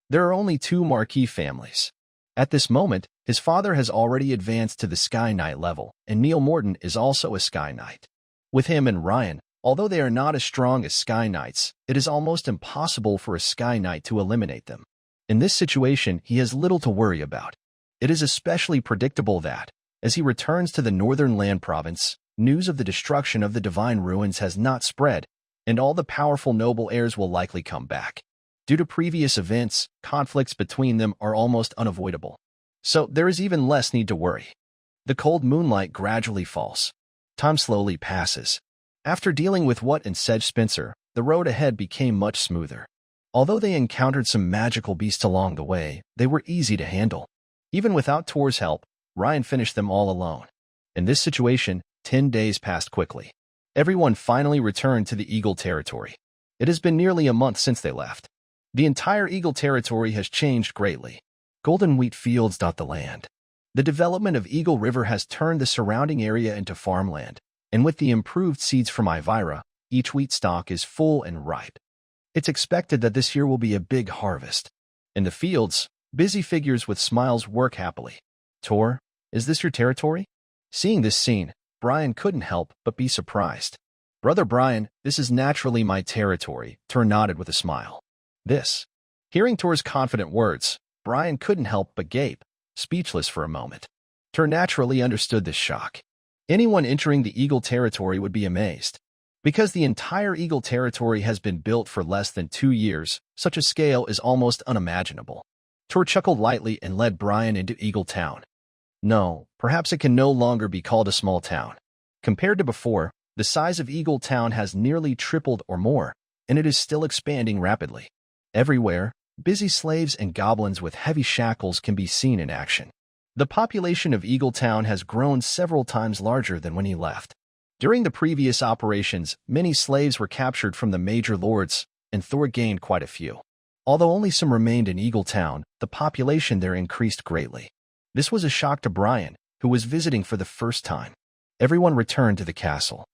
There are only 2 Marquis families. At this moment, his father has already advanced to the Sky Knight level, and Neil Morton is also a Sky Knight. With him and Ryan, although they are not as strong as Sky Knights, it is almost impossible for a Sky Knight to eliminate them. In this situation, he has little to worry about. It is especially predictable that, as he returns to the Northern Land Province, news of the destruction of the Divine Ruins has not spread, and all the powerful noble heirs will likely come back. Due to previous events, conflicts between them are almost unavoidable. So there is even less need to worry. The cold moonlight gradually falls. Time slowly passes. After dealing with What and Sedge Spencer, the road ahead became much smoother. Although they encountered some magical beasts along the way, they were easy to handle. Even without Tor's help, Ryan finished them all alone. In this situation, 10 days passed quickly. Everyone finally returned to the Eagle territory. It has been nearly a month since they left. The entire Eagle territory has changed greatly. Golden wheat fields dot the land. The development of Eagle River has turned the surrounding area into farmland, and with the improved seeds from Ivira, each wheat stalk is full and ripe. It's expected that this year will be a big harvest. In the fields, busy figures with smiles work happily. Tor, is this your territory? Seeing this scene, Brian couldn't help but be surprised. Brother Brian, this is naturally my territory, Tor nodded with a smile. This. Hearing Tor's confident words, Brian couldn't help but gape, speechless for a moment. Tor naturally understood this shock. Anyone entering the Eagle territory would be amazed. Because the entire Eagle territory has been built for less than 2 years, such a scale is almost unimaginable. Tor chuckled lightly and led Brian into Eagle Town. No, perhaps it can no longer be called a small town. Compared to before, the size of Eagle Town has nearly tripled or more, and it is still expanding rapidly. Everywhere, busy slaves and goblins with heavy shackles can be seen in action. The population of Eagle Town has grown several times larger than when he left. During the previous operations, many slaves were captured from the major lords, and Thor gained quite a few. Although only some remained in Eagle Town, the population there increased greatly. This was a shock to Brian, who was visiting for the first time. Everyone returned to the castle.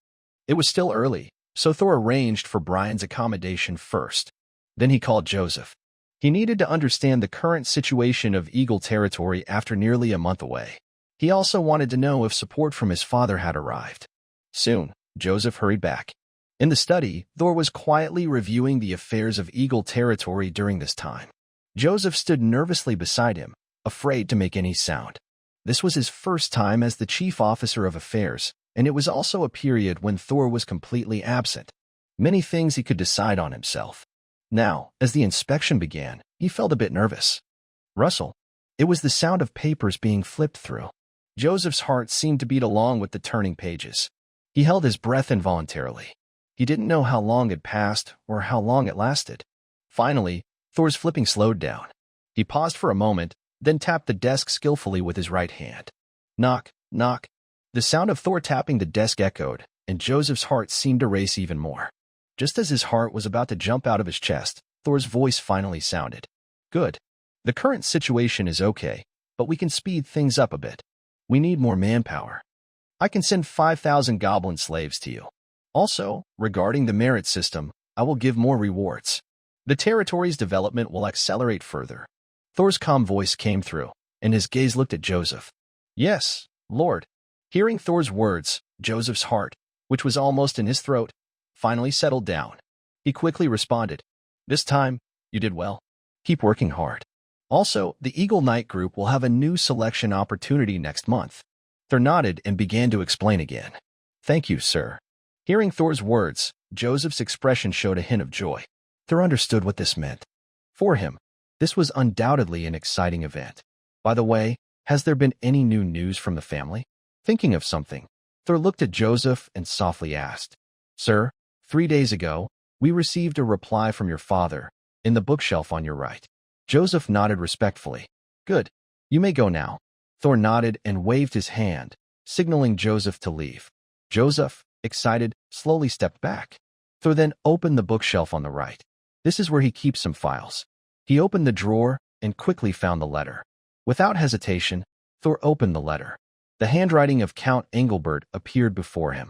It was still early, so Thor arranged for Brian's accommodation first. Then he called Joseph. He needed to understand the current situation of Eagle territory after nearly a month away. He also wanted to know if support from his father had arrived. Soon, Joseph hurried back. In the study, Thor was quietly reviewing the affairs of Eagle territory during this time. Joseph stood nervously beside him, afraid to make any sound. This was his first time as the chief officer of affairs, and it was also a period when Thor was completely absent. Many things he could decide on himself. Now, as the inspection began, he felt a bit nervous. Rustle. It was the sound of papers being flipped through. Joseph's heart seemed to beat along with the turning pages. He held his breath involuntarily. He didn't know how long had passed or how long it lasted. Finally, Thor's flipping slowed down. He paused for a moment, then tapped the desk skillfully with his right hand. Knock, knock. The sound of Thor tapping the desk echoed, and Joseph's heart seemed to race even more. Just as his heart was about to jump out of his chest, Thor's voice finally sounded. Good. The current situation is okay, but we can speed things up a bit. We need more manpower. I can send 5,000 goblin slaves to you. Also, regarding the merit system, I will give more rewards. The territory's development will accelerate further. Thor's calm voice came through, and his gaze looked at Joseph. Yes, Lord. Hearing Thor's words, Joseph's heart, which was almost in his throat, finally settled down. He quickly responded, This time, you did well. Keep working hard. Also, the Eagle Knight Group will have a new selection opportunity next month. Thor nodded and began to explain again. Thank you, sir. Hearing Thor's words, Joseph's expression showed a hint of joy. Thor understood what this meant. For him, this was undoubtedly an exciting event. By the way, has there been any new news from the family? Thinking of something, Thor looked at Joseph and softly asked, Sir, 3 days ago, we received a reply from your father, in the bookshelf on your right. Joseph nodded respectfully. Good. You may go now. Thor nodded and waved his hand, signaling Joseph to leave. Joseph, excited, slowly stepped back. Thor then opened the bookshelf on the right. This is where he keeps some files. He opened the drawer and quickly found the letter. Without hesitation, Thor opened the letter. The handwriting of Count Engelbert appeared before him.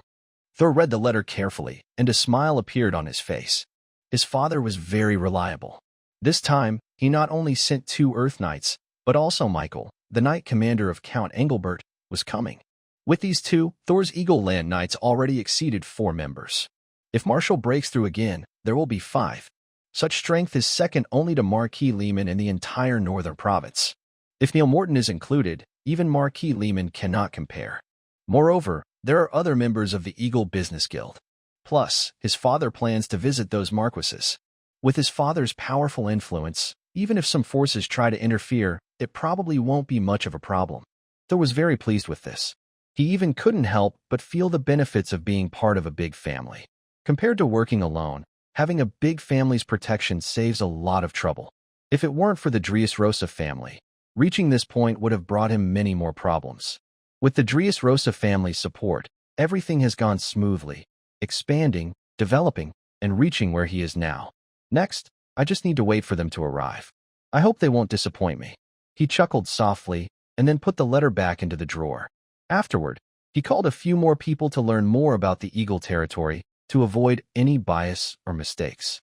Thor read the letter carefully, and a smile appeared on his face. His father was very reliable. This time, he not only sent 2 Earth Knights, but also Michael, the Knight Commander of Count Engelbert, was coming. With these 2, Thor's Eagle Land Knights already exceeded 4 members. If Marshall breaks through again, there will be 5. Such strength is second only to Marquis Lehman in the entire northern province. If Neil Morton is included, even Marquis Lehman cannot compare. Moreover, there are other members of the Eagle Business Guild. Plus, his father plans to visit those marquises. With his father's powerful influence, even if some forces try to interfere, it probably won't be much of a problem. Thor was very pleased with this. He even couldn't help but feel the benefits of being part of a big family. Compared to working alone, having a big family's protection saves a lot of trouble. If it weren't for the Dressrosa family, reaching this point would have brought him many more problems. With the Dressrosa family's support, everything has gone smoothly, expanding, developing, and reaching where he is now. Next, I just need to wait for them to arrive. I hope they won't disappoint me. He chuckled softly and then put the letter back into the drawer. Afterward, he called a few more people to learn more about the Eagle territory, to avoid any bias or mistakes.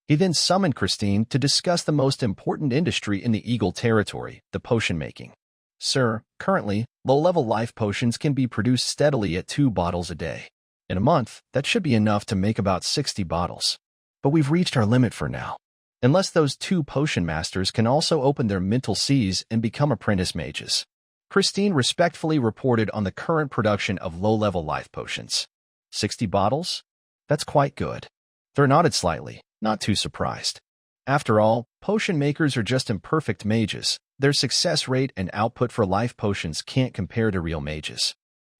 He then summoned Christine to discuss the most important industry in the Eagle territory, the potion making. Sir, currently, low-level life potions can be produced steadily at 2 bottles a day. In a month, that should be enough to make about 60 bottles. But we've reached our limit for now. Unless those 2 potion masters can also open their mental seas and become apprentice mages. Christine respectfully reported on the current production of low-level life potions. 60 bottles? That's quite good. Thor nodded slightly, not too surprised. After all, potion makers are just imperfect mages. Their success rate and output for life potions can't compare to real mages.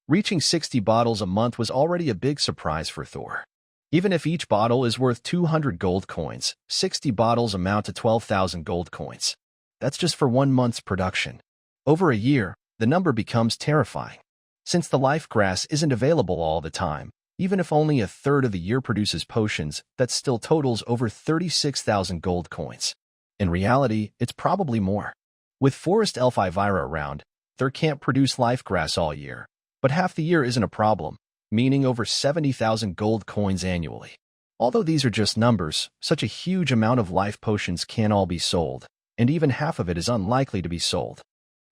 Reaching 60 bottles a month was already a big surprise for Thor. Even if each bottle is worth 200 gold coins, 60 bottles amount to 12,000 gold coins. That's just for 1 month's production. Over a year, the number becomes terrifying. Since the life grass isn't available all the time, even if only a third of the year produces potions, that still totals over 36,000 gold coins. In reality, it's probably more. With Forest Elf Ivira around, Thor can't produce life grass all year, but half the year isn't a problem, meaning over 70,000 gold coins annually. Although these are just numbers, such a huge amount of life potions can't all be sold, and even half of it is unlikely to be sold.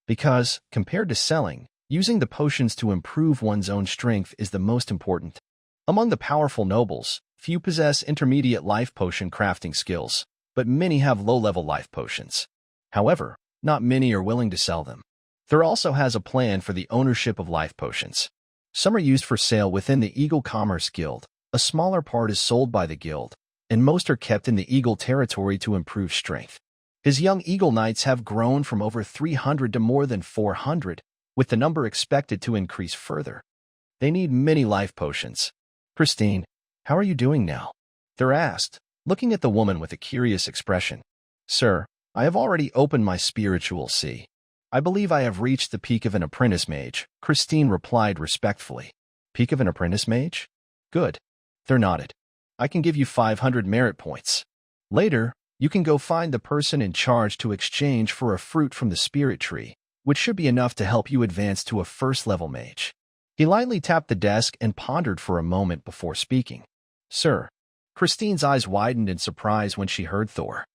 Because, compared to selling, using the potions to improve one's own strength is the most important. Among the powerful nobles, few possess intermediate life potion crafting skills, but many have low-level life potions. However, not many are willing to sell them. Thor also has a plan for the ownership of life potions. Some are used for sale within the Eagle Commerce Guild, a smaller part is sold by the guild, and most are kept in the Eagle territory to improve strength. His young Eagle Knights have grown from over 300 to more than 400, with the number expected to increase further. They need many life potions. Christine, how are you doing now? Thor asked, looking at the woman with a curious expression. Sir, I have already opened my spiritual sea. I believe I have reached the peak of an apprentice mage, Christine replied respectfully. Peak of an apprentice mage? Good. Thor nodded. I can give you 500 merit points. Later, you can go find the person in charge to exchange for a fruit from the spirit tree, which should be enough to help you advance to a first-level mage. He lightly tapped the desk and pondered for a moment before speaking. Sir. Christine's eyes widened in surprise when she heard Thor.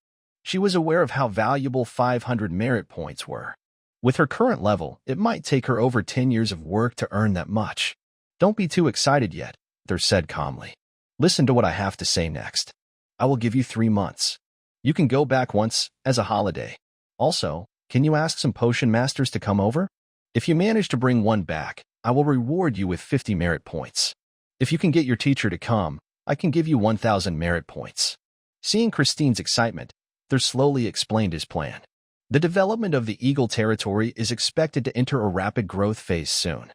She was aware of how valuable 500 merit points were. With her current level, it might take her over 10 years of work to earn that much. Don't be too excited yet, Thor said calmly. Listen to what I have to say next. I will give you 3 months. You can go back once, as a holiday. Also, can you ask some potion masters to come over? If you manage to bring one back, I will reward you with 50 merit points. If you can get your teacher to come, I can give you 1,000 merit points. Seeing Christine's excitement, Thor slowly explained his plan. The development of the Eagle territory is expected to enter a rapid growth phase soon.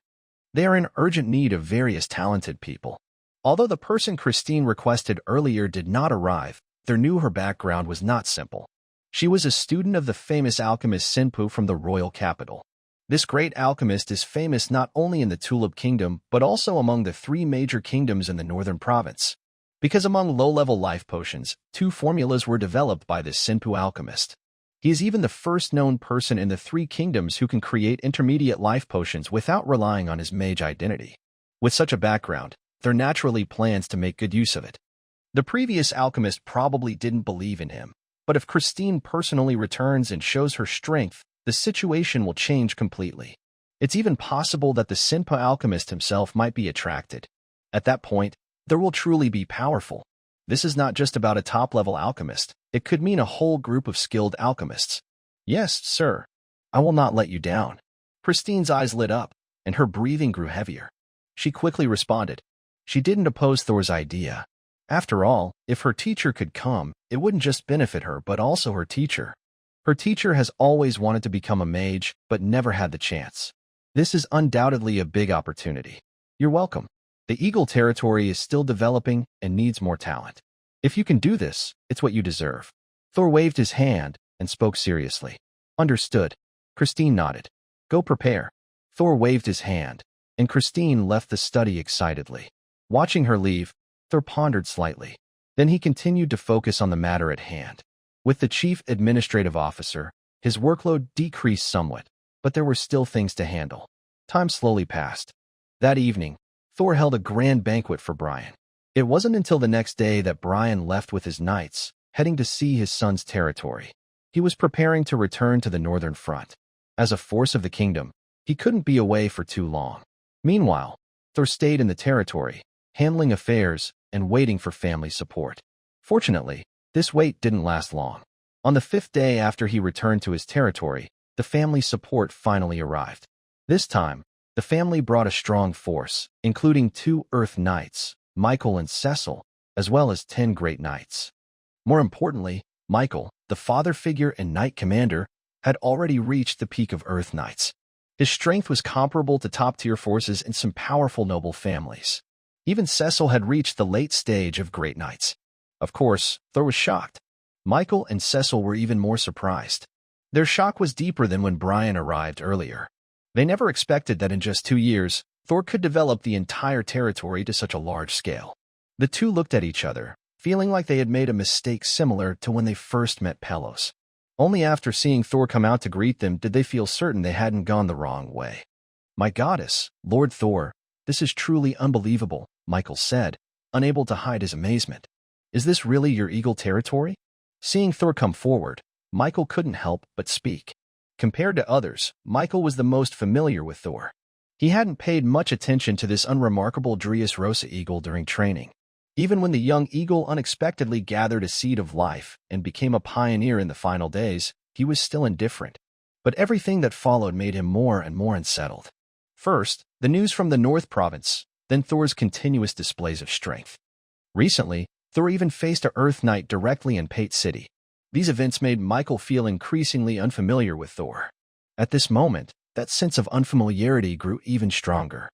They are in urgent need of various talented people. Although the person Christine requested earlier did not arrive, Thor knew her background was not simple. She was a student of the famous alchemist Sinpu from the royal capital. This great alchemist is famous not only in the Tulip Kingdom, but also among the 3 major kingdoms in the northern province. Because among low-level life potions, 2 formulas were developed by this Sinpu alchemist. He is even the first known person in the 3 kingdoms who can create intermediate life potions without relying on his mage identity. With such a background, Thor naturally plans to make good use of it. The previous alchemist probably didn't believe in him, but if Christine personally returns and shows her strength, the situation will change completely. It's even possible that the Sinpa alchemist himself might be attracted. At that point, Thor will truly be powerful. This is not just about a top-level alchemist. It could mean a whole group of skilled alchemists. Yes, sir. I will not let you down. Christine's eyes lit up, and her breathing grew heavier. She quickly responded. She didn't oppose Thor's idea. After all, if her teacher could come, it wouldn't just benefit her but also her teacher. Her teacher has always wanted to become a mage, but never had the chance. This is undoubtedly a big opportunity. You're welcome. The Eagle territory is still developing and needs more talent. If you can do this, it's what you deserve. Thor waved his hand and spoke seriously. Understood. Christine nodded. Go prepare. Thor waved his hand, and Christine left the study excitedly. Watching her leave, Thor pondered slightly. Then he continued to focus on the matter at hand. With the chief administrative officer, his workload decreased somewhat, but there were still things to handle. Time slowly passed. That evening, Thor held a grand banquet for Brian. It wasn't until the next day that Brian left with his knights, heading to see his son's territory. He was preparing to return to the northern front. As a force of the kingdom, he couldn't be away for too long. Meanwhile, Thor stayed in the territory, handling affairs and waiting for family support. Fortunately, this wait didn't last long. On the 5th day after he returned to his territory, the family support finally arrived. This time, the family brought a strong force, including 2 Earth Knights, Michael and Cecil, as well as 10 Great Knights. More importantly, Michael, the father figure and knight commander, had already reached the peak of Earth Knights. His strength was comparable to top-tier forces in some powerful noble families. Even Cecil had reached the late stage of Great Knights. Of course, Thor was shocked. Michael and Cecil were even more surprised. Their shock was deeper than when Brian arrived earlier. They never expected that in just 2 years, Thor could develop the entire territory to such a large scale. The two looked at each other, feeling like they had made a mistake similar to when they first met Pelos. Only after seeing Thor come out to greet them did they feel certain they hadn't gone the wrong way. "My goddess, Lord Thor, this is truly unbelievable," Michael said, unable to hide his amazement. "Is this really your eagle territory?" Seeing Thor come forward, Michael couldn't help but speak. Compared to others, Michael was the most familiar with Thor. He hadn't paid much attention to this unremarkable Dressrosa eagle during training. Even when the young eagle unexpectedly gathered a seed of life and became a pioneer in the final days, he was still indifferent. But everything that followed made him more and more unsettled. First, the news from the North Province, then Thor's continuous displays of strength. Recently, Thor even faced a Earth Knight directly in Pate City. These events made Michael feel increasingly unfamiliar with Thor. At this moment, that sense of unfamiliarity grew even stronger.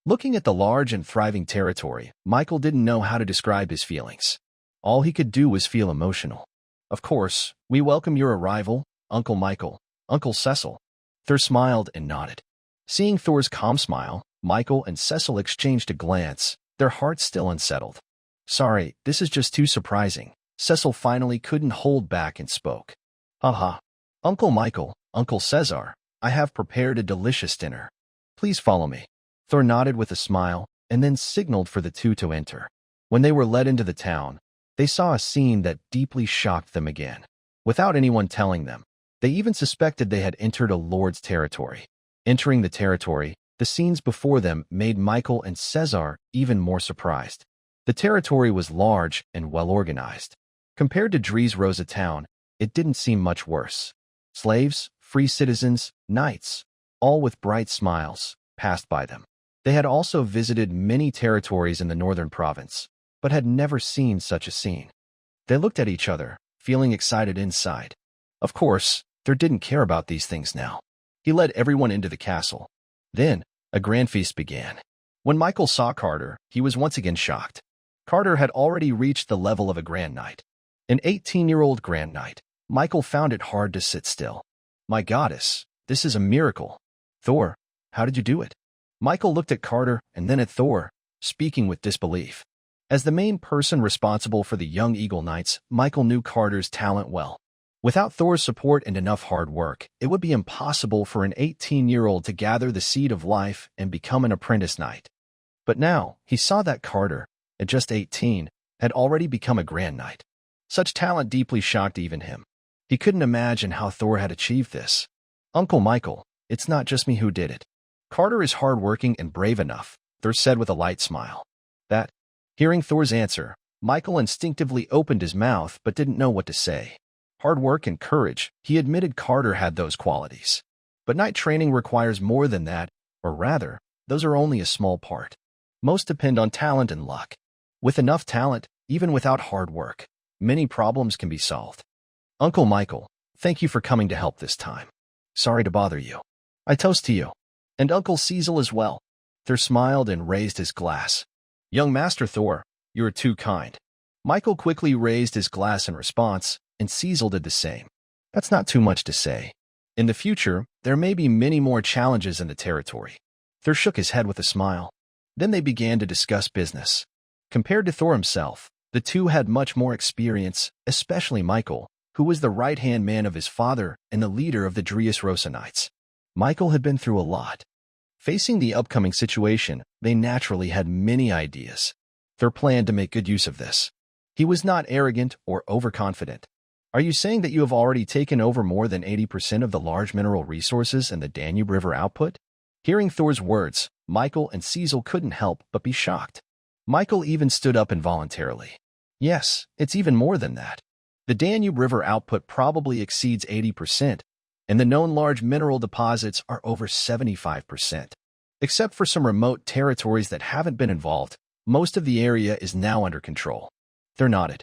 Looking at the large and thriving territory, Michael didn't know how to describe his feelings. All he could do was feel emotional. "Of course, we welcome your arrival, Uncle Michael, Uncle Cecil." Thor smiled and nodded. Seeing Thor's calm smile, Michael and Cecil exchanged a glance, their hearts still unsettled. "Sorry, this is just too surprising." Cecil finally couldn't hold back and spoke. "Haha. Uncle Michael, Uncle Cesar, I have prepared a delicious dinner. Please follow me." Thor nodded with a smile and then signaled for the two to enter. When they were led into the town, they saw a scene that deeply shocked them again. Without anyone telling them, they even suspected they had entered a lord's territory. Entering the territory, the scenes before them made Michael and Cesar even more surprised. The territory was large and well-organized. Compared to Dressrosa town, it didn't seem much worse. Slaves, free citizens, knights, all with bright smiles, passed by them. They had also visited many territories in the northern province, but had never seen such a scene. They looked at each other, feeling excited inside. Of course, Thor didn't care about these things now. He led everyone into the castle. Then, a grand feast began. When Michael saw Carter, he was once again shocked. Carter had already reached the level of a Grand Knight. An 18-year-old Grand Knight, Michael found it hard to sit still. "My goddess, this is a miracle. Thor, how did you do it?" Michael looked at Carter and then at Thor, speaking with disbelief. As the main person responsible for the young Eagle Knights, Michael knew Carter's talent well. Without Thor's support and enough hard work, it would be impossible for an 18-year-old to gather the seed of life and become an apprentice knight. But now, he saw that Carter, at just 18, had already become a Grand Knight. Such talent deeply shocked even him. He couldn't imagine how Thor had achieved this. "Uncle Michael, it's not just me who did it. Carter is hardworking and brave enough," Thor said with a light smile. Hearing Thor's answer, Michael instinctively opened his mouth but didn't know what to say. Hard work and courage, he admitted Carter had those qualities. But knight training requires more than that, or rather, those are only a small part. Most depend on talent and luck. With enough talent, even without hard work, many problems can be solved. "Uncle Michael, thank you for coming to help this time. Sorry to bother you. I toast to you. And Uncle Cecil as well." Thor smiled and raised his glass. "Young Master Thor, you are too kind." Michael quickly raised his glass in response, and Cecil did the same. "That's not too much to say. In the future, there may be many more challenges in the territory." Thor shook his head with a smile. Then they began to discuss business. Compared to Thor himself, the two had much more experience, especially Michael, who was the right-hand man of his father and the leader of the Dressrosa Knights. Michael had been through a lot. Facing the upcoming situation, they naturally had many ideas. Thor planned to make good use of this. He was not arrogant or overconfident. Are you saying that you have already taken over more than 80% of the large mineral resources and the Danube River output? Hearing Thor's words, Michael and Cecil couldn't help but be shocked. Michael even stood up involuntarily. Yes, it's even more than that. The Danube River output probably exceeds 80%, and the known large mineral deposits are over 75%. Except for some remote territories that haven't been involved, most of the area is now under control. Thor nodded.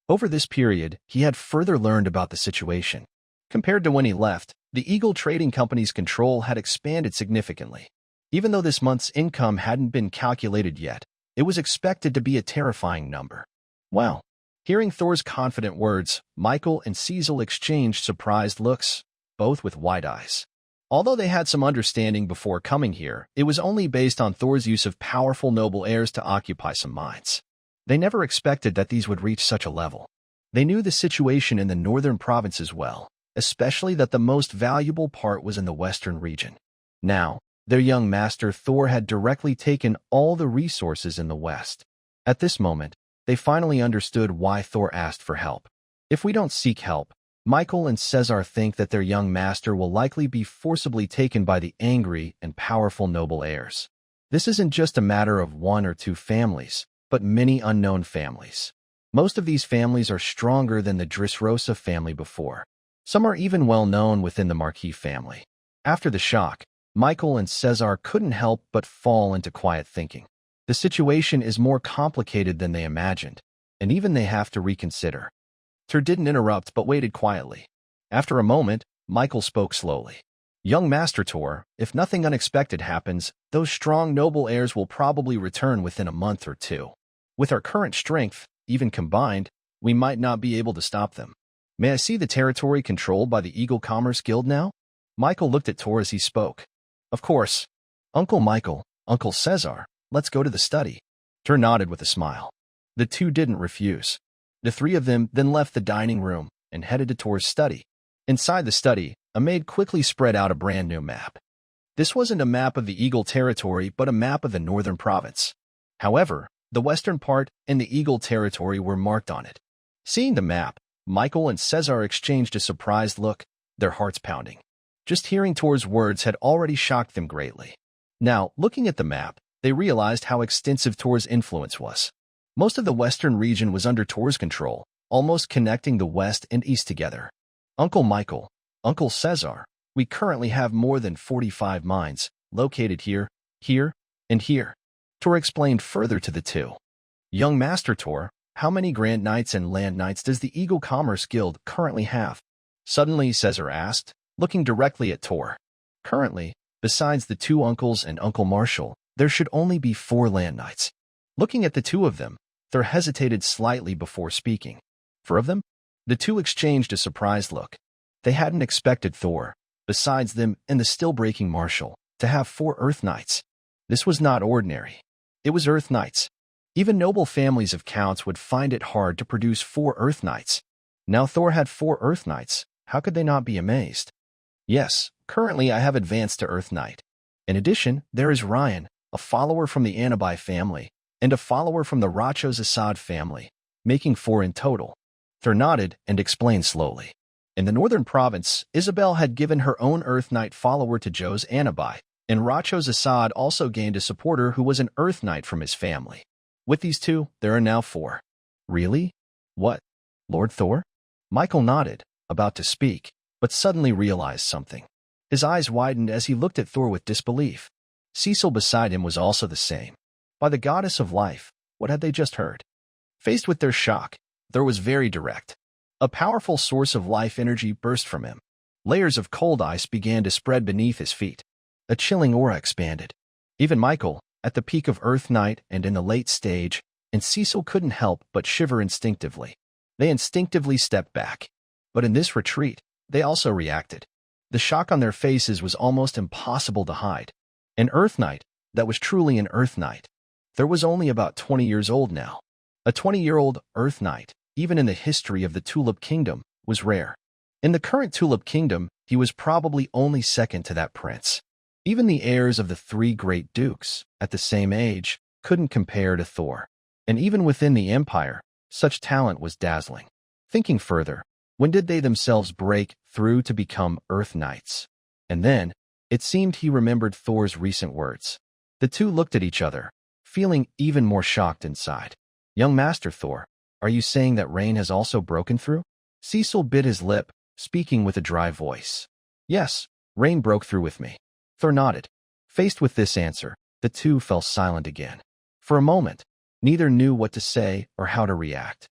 Over this period, he had further learned about the situation. Compared to when he left, the Eagle Trading Company's control had expanded significantly. Even though this month's income hadn't been calculated yet, it was expected to be a terrifying number. Wow. Hearing Thor's confident words, Michael and Cecil exchanged surprised looks, both with wide eyes. Although they had some understanding before coming here, it was only based on Thor's use of powerful noble heirs to occupy some minds. They never expected that these would reach such a level. They knew the situation in the northern provinces well, especially that the most valuable part was in the western region. Now, their young master Thor had directly taken all the resources in the west. At this moment, they finally understood why Thor asked for help. If we don't seek help, Michael and Caesar think that their young master will likely be forcibly taken by the angry and powerful noble heirs. This isn't just a matter of one or two families, but many unknown families. Most of these families are stronger than the Dressrosa family before. Some are even well known within the Marquis family. After the shock, Michael and Caesar couldn't help but fall into quiet thinking. The situation is more complicated than they imagined, and even they have to reconsider. Thor didn't interrupt but waited quietly. After a moment, Michael spoke slowly. Young Master Thor, if nothing unexpected happens, those strong noble heirs will probably return within a month or two. With our current strength, even combined, we might not be able to stop them. May I see the territory controlled by the Eagle Commerce Guild now? Michael looked at Thor as he spoke. Of course. Uncle Michael, Uncle Caesar, let's go to the study. Thor nodded with a smile. The two didn't refuse. The three of them then left the dining room and headed to Thor's study. Inside the study, a maid quickly spread out a brand new map. This wasn't a map of the Eagle territory, but a map of the northern province. However, the western part and the Eagle territory were marked on it. Seeing the map, Michael and Caesar exchanged a surprised look, their hearts pounding. Just hearing Thor's words had already shocked them greatly. Now, looking at the map, they realized how extensive Thor's influence was. Most of the western region was under Thor's control, almost connecting the west and east together. Uncle Michael, Uncle Caesar, we currently have more than 45 mines, located here, here, and here. Thor explained further to the two. Young Master Thor, how many Grand Knights and Land Knights does the Eagle Commerce Guild currently have? Suddenly, Caesar asked, looking directly at Thor. Currently, besides the two uncles and Uncle Marshall, there should only be 4 Land Knights. Looking at the two of them, Thor hesitated slightly before speaking. 4 of them? The two exchanged a surprised look. They hadn't expected Thor, besides them and the still-breaking Marshall, to have 4 Earth Knights. This was not ordinary. It was Earth Knights. Even noble families of counts would find it hard to produce 4 Earth Knights. Now Thor had 4 Earth Knights. How could they not be amazed? Yes, currently I have advanced to Earth Knight. In addition, there is Ryan, a follower from the Anabai family, and a follower from the Rachos Assad family, making 4 in total. Thor nodded and explained slowly. In the northern province, Isabel had given her own Earth Knight follower to Joe's Anabai, and Rachos Assad also gained a supporter who was an Earth Knight from his family. With these two, there are now 4. Really? What? Lord Thor? Michael nodded, about to speak, but suddenly realized something. His eyes widened as he looked at Thor with disbelief. Cecil beside him was also the same. By the goddess of life, what had they just heard? Faced with their shock, Thor was very direct. A powerful source of life energy burst from him. Layers of cold ice began to spread beneath his feet. A chilling aura expanded. Even Michael, at the peak of Earth Knight and in the late stage, and Cecil couldn't help but shiver instinctively. They instinctively stepped back. But in this retreat, they also reacted. The shock on their faces was almost impossible to hide. An Earth Knight, that was truly an Earth Knight. Thor was only about 20 years old now. A 20-year-old Earth Knight, even in the history of the Tulip Kingdom, was rare. In the current Tulip Kingdom, he was probably only second to that prince. Even the heirs of the 3 great dukes, at the same age, couldn't compare to Thor. And even within the Empire, such talent was dazzling. Thinking further, when did they themselves break through to become Earth Knights? And then, it seemed he remembered Thor's recent words. The two looked at each other, feeling even more shocked inside. Young Master Thor, are you saying that Rain has also broken through? Cecil bit his lip, speaking with a dry voice. Yes, Rain broke through with me. Thor nodded. Faced with this answer, the two fell silent again. For a moment, neither knew what to say or how to react.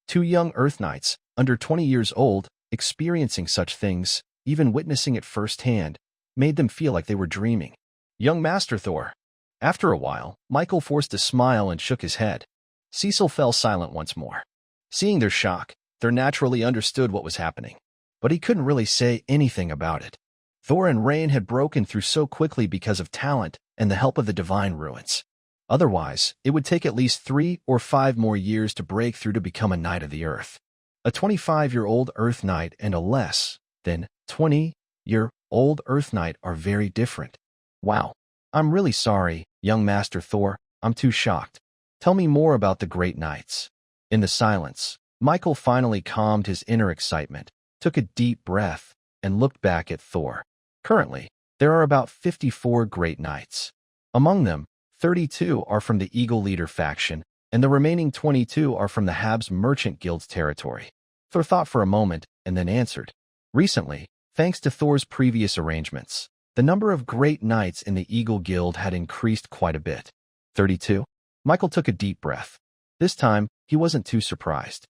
Two young Earth Knights, under 20 years old, experiencing such things, even witnessing it firsthand, made them feel like they were dreaming. Young Master Thor. After a while, Michael forced a smile and shook his head. Cecil fell silent once more. Seeing their shock, Thor naturally understood what was happening, but he couldn't really say anything about it. Thor and Rain had broken through so quickly because of talent and the help of the Divine Ruins. Otherwise, it would take at least 3 or 5 more years to break through to become a Knight of the Earth. A 25-year-old Earth Knight and a less than 20-year-old Earth Knight are very different. Wow. I'm really sorry, young Master Thor. I'm too shocked. Tell me more about the Great Knights. In the silence, Michael finally calmed his inner excitement, took a deep breath, and looked back at Thor. Currently, there are about 54 Great Knights. Among them, 32 are from the Eagle Leader faction, and the remaining 22 are from the Habs Merchant Guild's territory. Thor thought for a moment and then answered. Recently, thanks to Thor's previous arrangements, the number of Great Knights in the Eagle Guild had increased quite a bit. 32? Michael took a deep breath. This time, he wasn't too surprised.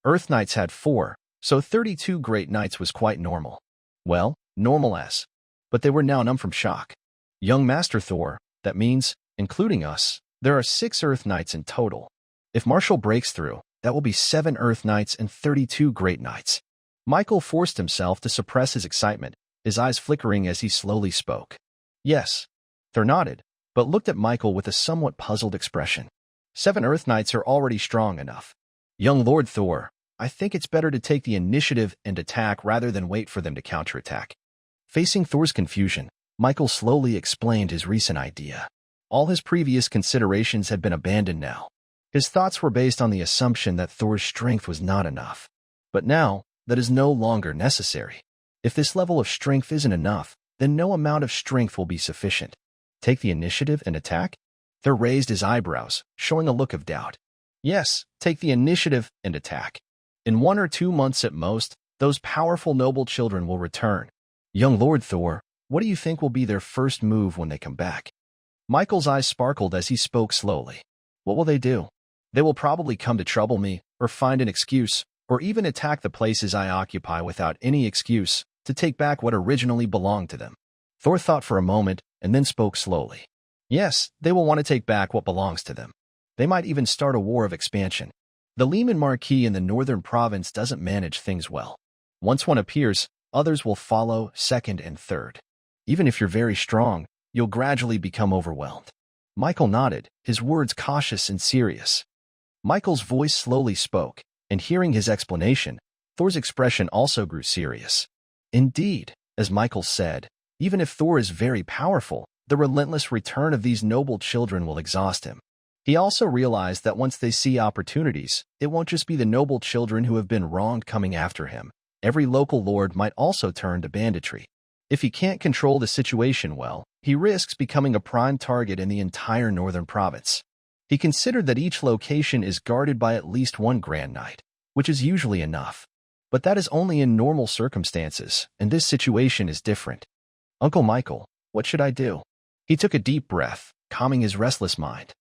Earth Knights had 4, so 32 Great Knights was quite normal. Well, normal as. But they were now numb from shock. Young Master Thor, that means, including us, there are 6 Earth Knights in total. If Marshall breaks through, that will be 7 Earth Knights and 32 Great Knights. Michael forced himself to suppress his excitement, his eyes flickering as he slowly spoke. Yes. Thor nodded, but looked at Michael with a somewhat puzzled expression. 7 Earth Knights are already strong enough. Young Lord Thor, I think it's better to take the initiative and attack rather than wait for them to counterattack. Facing Thor's confusion, Michael slowly explained his recent idea. All his previous considerations had been abandoned now. His thoughts were based on the assumption that Thor's strength was not enough. But now, that is no longer necessary. If this level of strength isn't enough, then no amount of strength will be sufficient. Take the initiative and attack? Thor raised his eyebrows, showing a look of doubt. Yes, take the initiative and attack. In 1 or 2 months at most, those powerful noble children will return. Young Lord Thor, what do you think will be their first move when they come back? Michael's eyes sparkled as he spoke slowly. What will they do? They will probably come to trouble me, or find an excuse, or even attack the places I occupy without any excuse, to take back what originally belonged to them. Thor thought for a moment, and then spoke slowly. Yes, they will want to take back what belongs to them. They might even start a war of expansion. The Lehman Marquis in the northern province doesn't manage things well. Once one appears, others will follow second and third. Even if you're very strong, you'll gradually become overwhelmed. Michael nodded, his words cautious and serious. Michael's voice slowly spoke, and hearing his explanation, Thor's expression also grew serious. Indeed, as Michael said, even if Thor is very powerful, the relentless return of these noble children will exhaust him. He also realized that once they see opportunities, it won't just be the noble children who have been wronged coming after him. Every local lord might also turn to banditry. If he can't control the situation well, he risks becoming a prime target in the entire northern province. He considered that each location is guarded by at least 1 Grand Knight, which is usually enough. But that is only in normal circumstances, and this situation is different. Uncle Michael, what should I do? He took a deep breath, calming his restless mind.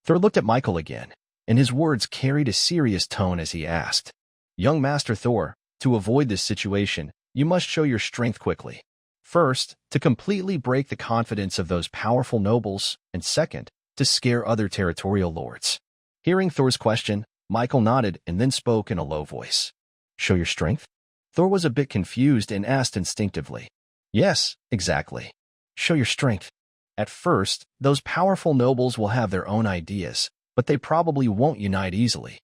Thor looked at Michael again, and his words carried a serious tone as he asked. Young Master Thor, to avoid this situation, you must show your strength quickly. First, to completely break the confidence of those powerful nobles, and second, to scare other territorial lords. Hearing Thor's question, Michael nodded and then spoke in a low voice. Show your strength? Thor was a bit confused and asked instinctively. Yes, exactly. Show your strength. At first, those powerful nobles will have their own ideas, but they probably won't unite easily.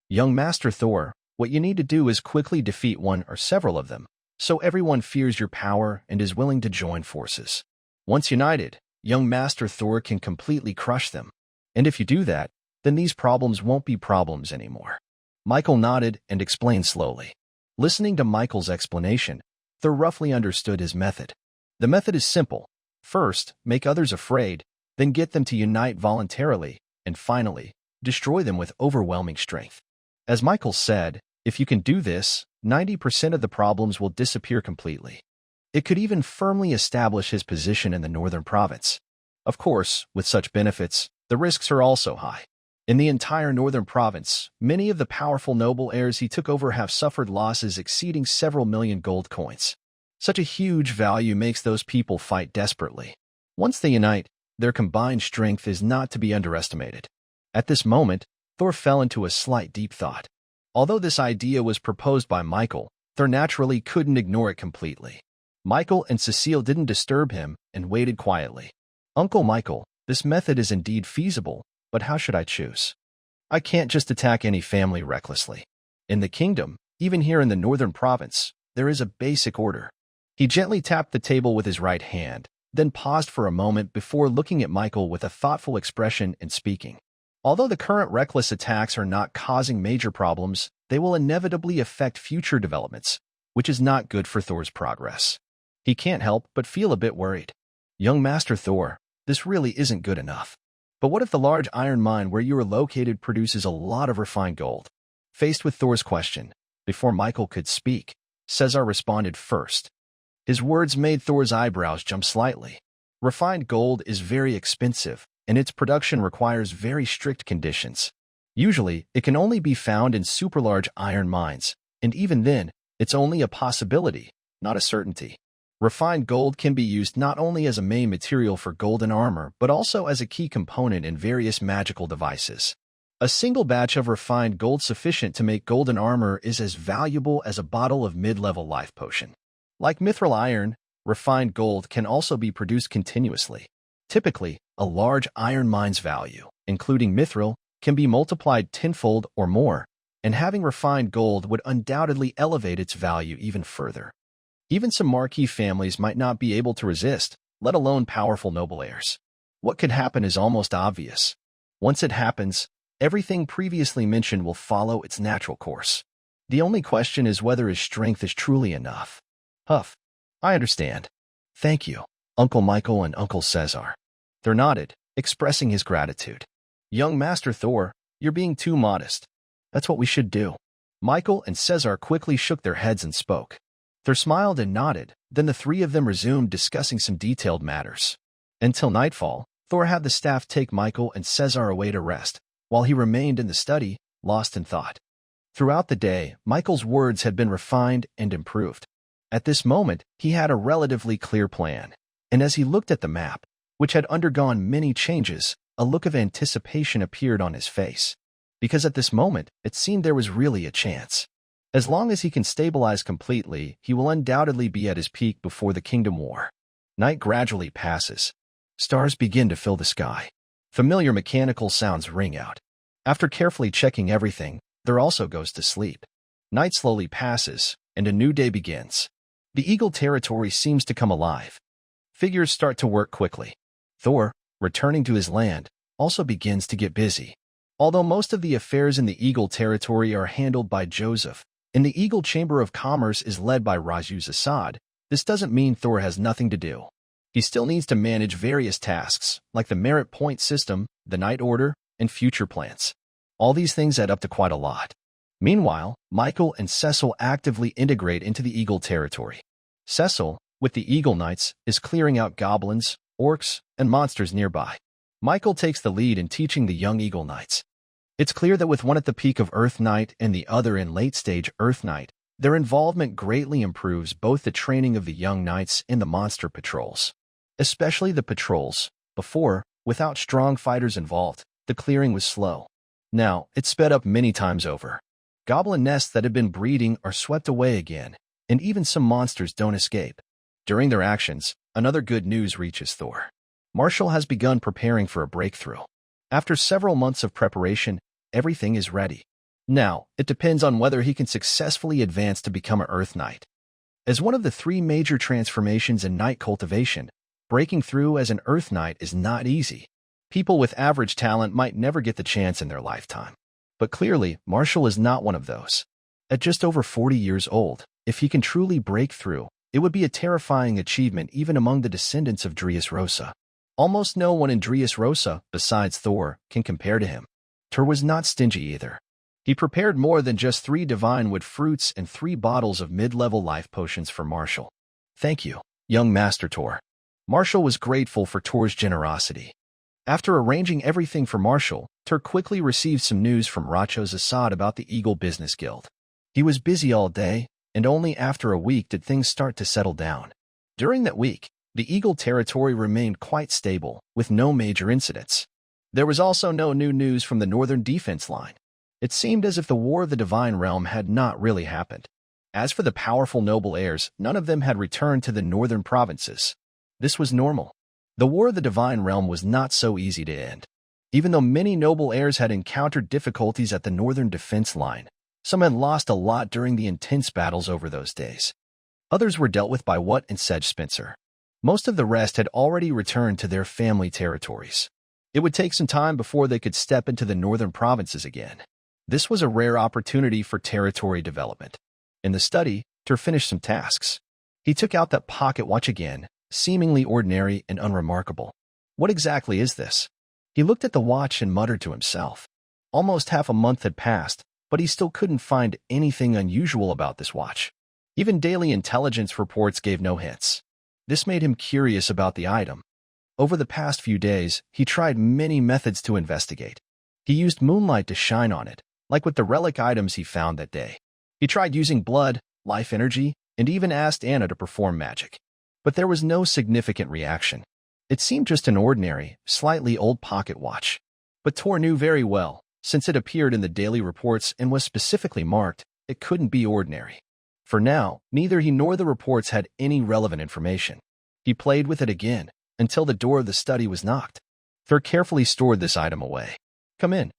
Young Master Thor, what you need to do is quickly defeat one or several of them, so everyone fears your power and is willing to join forces. Once united, young Master Thor can completely crush them. And if you do that, then these problems won't be problems anymore. Michael nodded and explained slowly. Listening to Michael's explanation, Thor roughly understood his method. The method is simple. First, make others afraid, then get them to unite voluntarily, and finally, destroy them with overwhelming strength. As Michael said, if you can do this, 90% of the problems will disappear completely. It could even firmly establish his position in the northern province. Of course, with such benefits, the risks are also high. In the entire northern province, many of the powerful noble heirs he took over have suffered losses exceeding several million gold coins. Such a huge value makes those people fight desperately. Once they unite, their combined strength is not to be underestimated. At this moment, Thor fell into a slight deep thought. Although this idea was proposed by Michael, Thor naturally couldn't ignore it completely. Michael and Cecile didn't disturb him and waited quietly. Uncle Michael, this method is indeed feasible, but how should I choose? I can't just attack any family recklessly. In the kingdom, even here in the northern province, there is a basic order. He gently tapped the table with his right hand, then paused for a moment before looking at Michael with a thoughtful expression and speaking. Although the current reckless attacks are not causing major problems, they will inevitably affect future developments, which is not good for Thor's progress. He can't help but feel a bit worried. Young Master Thor, this really isn't good enough. But what if the large iron mine where you are located produces a lot of refined gold? Faced with Thor's question, before Michael could speak, Caesar responded first. His words made Thor's eyebrows jump slightly. Refined gold is very expensive, and its production requires very strict conditions. Usually, it can only be found in super-large iron mines, and even then, it's only a possibility, not a certainty. Refined gold can be used not only as a main material for golden armor, but also as a key component in various magical devices. A single batch of refined gold sufficient to make golden armor is as valuable as a bottle of mid-level life potion. Like mithril iron, refined gold can also be produced continuously. Typically, a large iron mine's value, including mithril, can be multiplied tenfold or more, and having refined gold would undoubtedly elevate its value even further. Even some marquee families might not be able to resist, let alone powerful noble heirs. What could happen is almost obvious. Once it happens, everything previously mentioned will follow its natural course. The only question is whether his strength is truly enough. Huff. I understand. Thank you, Uncle Michael and Uncle Caesar. Thor nodded, expressing his gratitude. Young Master Thor, you're being too modest. That's what we should do. Michael and Caesar quickly shook their heads and spoke. Thor smiled and nodded, then the three of them resumed discussing some detailed matters. Until nightfall, Thor had the staff take Michael and Caesar away to rest, while he remained in the study, lost in thought. Throughout the day, Michael's words had been refined and improved. At this moment, he had a relatively clear plan, and as he looked at the map, which had undergone many changes, a look of anticipation appeared on his face. Because at this moment, it seemed there was really a chance. As long as he can stabilize completely, he will undoubtedly be at his peak before the Kingdom War. Night gradually passes. Stars begin to fill the sky. Familiar mechanical sounds ring out. After carefully checking everything, Thor also goes to sleep. Night slowly passes, and a new day begins. The Eagle territory seems to come alive. Figures start to work quickly. Thor, returning to his land, also begins to get busy. Although most of the affairs in the Eagle territory are handled by Joseph, and the Eagle Chamber of Commerce is led by Rajuz Assad, this doesn't mean Thor has nothing to do. He still needs to manage various tasks, like the merit point system, the night order, and future plans. All these things add up to quite a lot. Meanwhile, Michael and Cecil actively integrate into the Eagle territory. Cecil, with the Eagle Knights, is clearing out goblins, orcs, and monsters nearby. Michael takes the lead in teaching the young Eagle Knights. It's clear that with one at the peak of Earth Knight and the other in late-stage Earth Knight, their involvement greatly improves both the training of the young knights and the monster patrols. Especially the patrols. Before, without strong fighters involved, the clearing was slow. Now, it's sped up many times over. Goblin nests that have been breeding are swept away again, and even some monsters don't escape. During their actions, another good news reaches Thor. Marshall has begun preparing for a breakthrough. After several months of preparation, everything is ready. Now, it depends on whether he can successfully advance to become an Earth Knight. As one of the three major transformations in knight cultivation, breaking through as an Earth Knight is not easy. People with average talent might never get the chance in their lifetime. But clearly, Marshall is not one of those. At just over 40 years old, if he can truly break through, it would be a terrifying achievement even among the descendants of Dressrosa. Almost no one in Dressrosa, besides Thor, can compare to him. Tyr was not stingy either. He prepared more than just 3 divine wood fruits and 3 bottles of mid-level life potions for Marshall. Thank you, young Master Tyr. Marshall was grateful for Tyr's generosity. After arranging everything for Marshall, Tyr quickly received some news from Rachos Assad about the Eagle Business Guild. He was busy all day, and only after a week did things start to settle down. During that week, the Eagle territory remained quite stable, with no major incidents. There was also no new news from the northern defense line. It seemed as if the War of the Divine Realm had not really happened. As for the powerful noble heirs, none of them had returned to the northern provinces. This was normal. The War of the Divine Realm was not so easy to end. Even though many noble heirs had encountered difficulties at the northern defense line, some had lost a lot during the intense battles over those days. Others were dealt with by Watt and Sedge Spencer. Most of the rest had already returned to their family territories. It would take some time before they could step into the northern provinces again. This was a rare opportunity for territory development. In the study, Tyr finished some tasks. He took out that pocket watch again, seemingly ordinary and unremarkable. What exactly is this? He looked at the watch and muttered to himself. Almost half a month had passed, but he still couldn't find anything unusual about this watch. Even daily intelligence reports gave no hints. This made him curious about the item. Over the past few days, he tried many methods to investigate. He used moonlight to shine on it, like with the relic items he found that day. He tried using blood, life energy, and even asked Anna to perform magic. But there was no significant reaction. It seemed just an ordinary, slightly old pocket watch. But Tyr knew very well, since it appeared in the daily reports and was specifically marked, it couldn't be ordinary. For now, neither he nor the reports had any relevant information. He played with it again, until the door of the study was knocked. Tyr carefully stored this item away. "Come in,"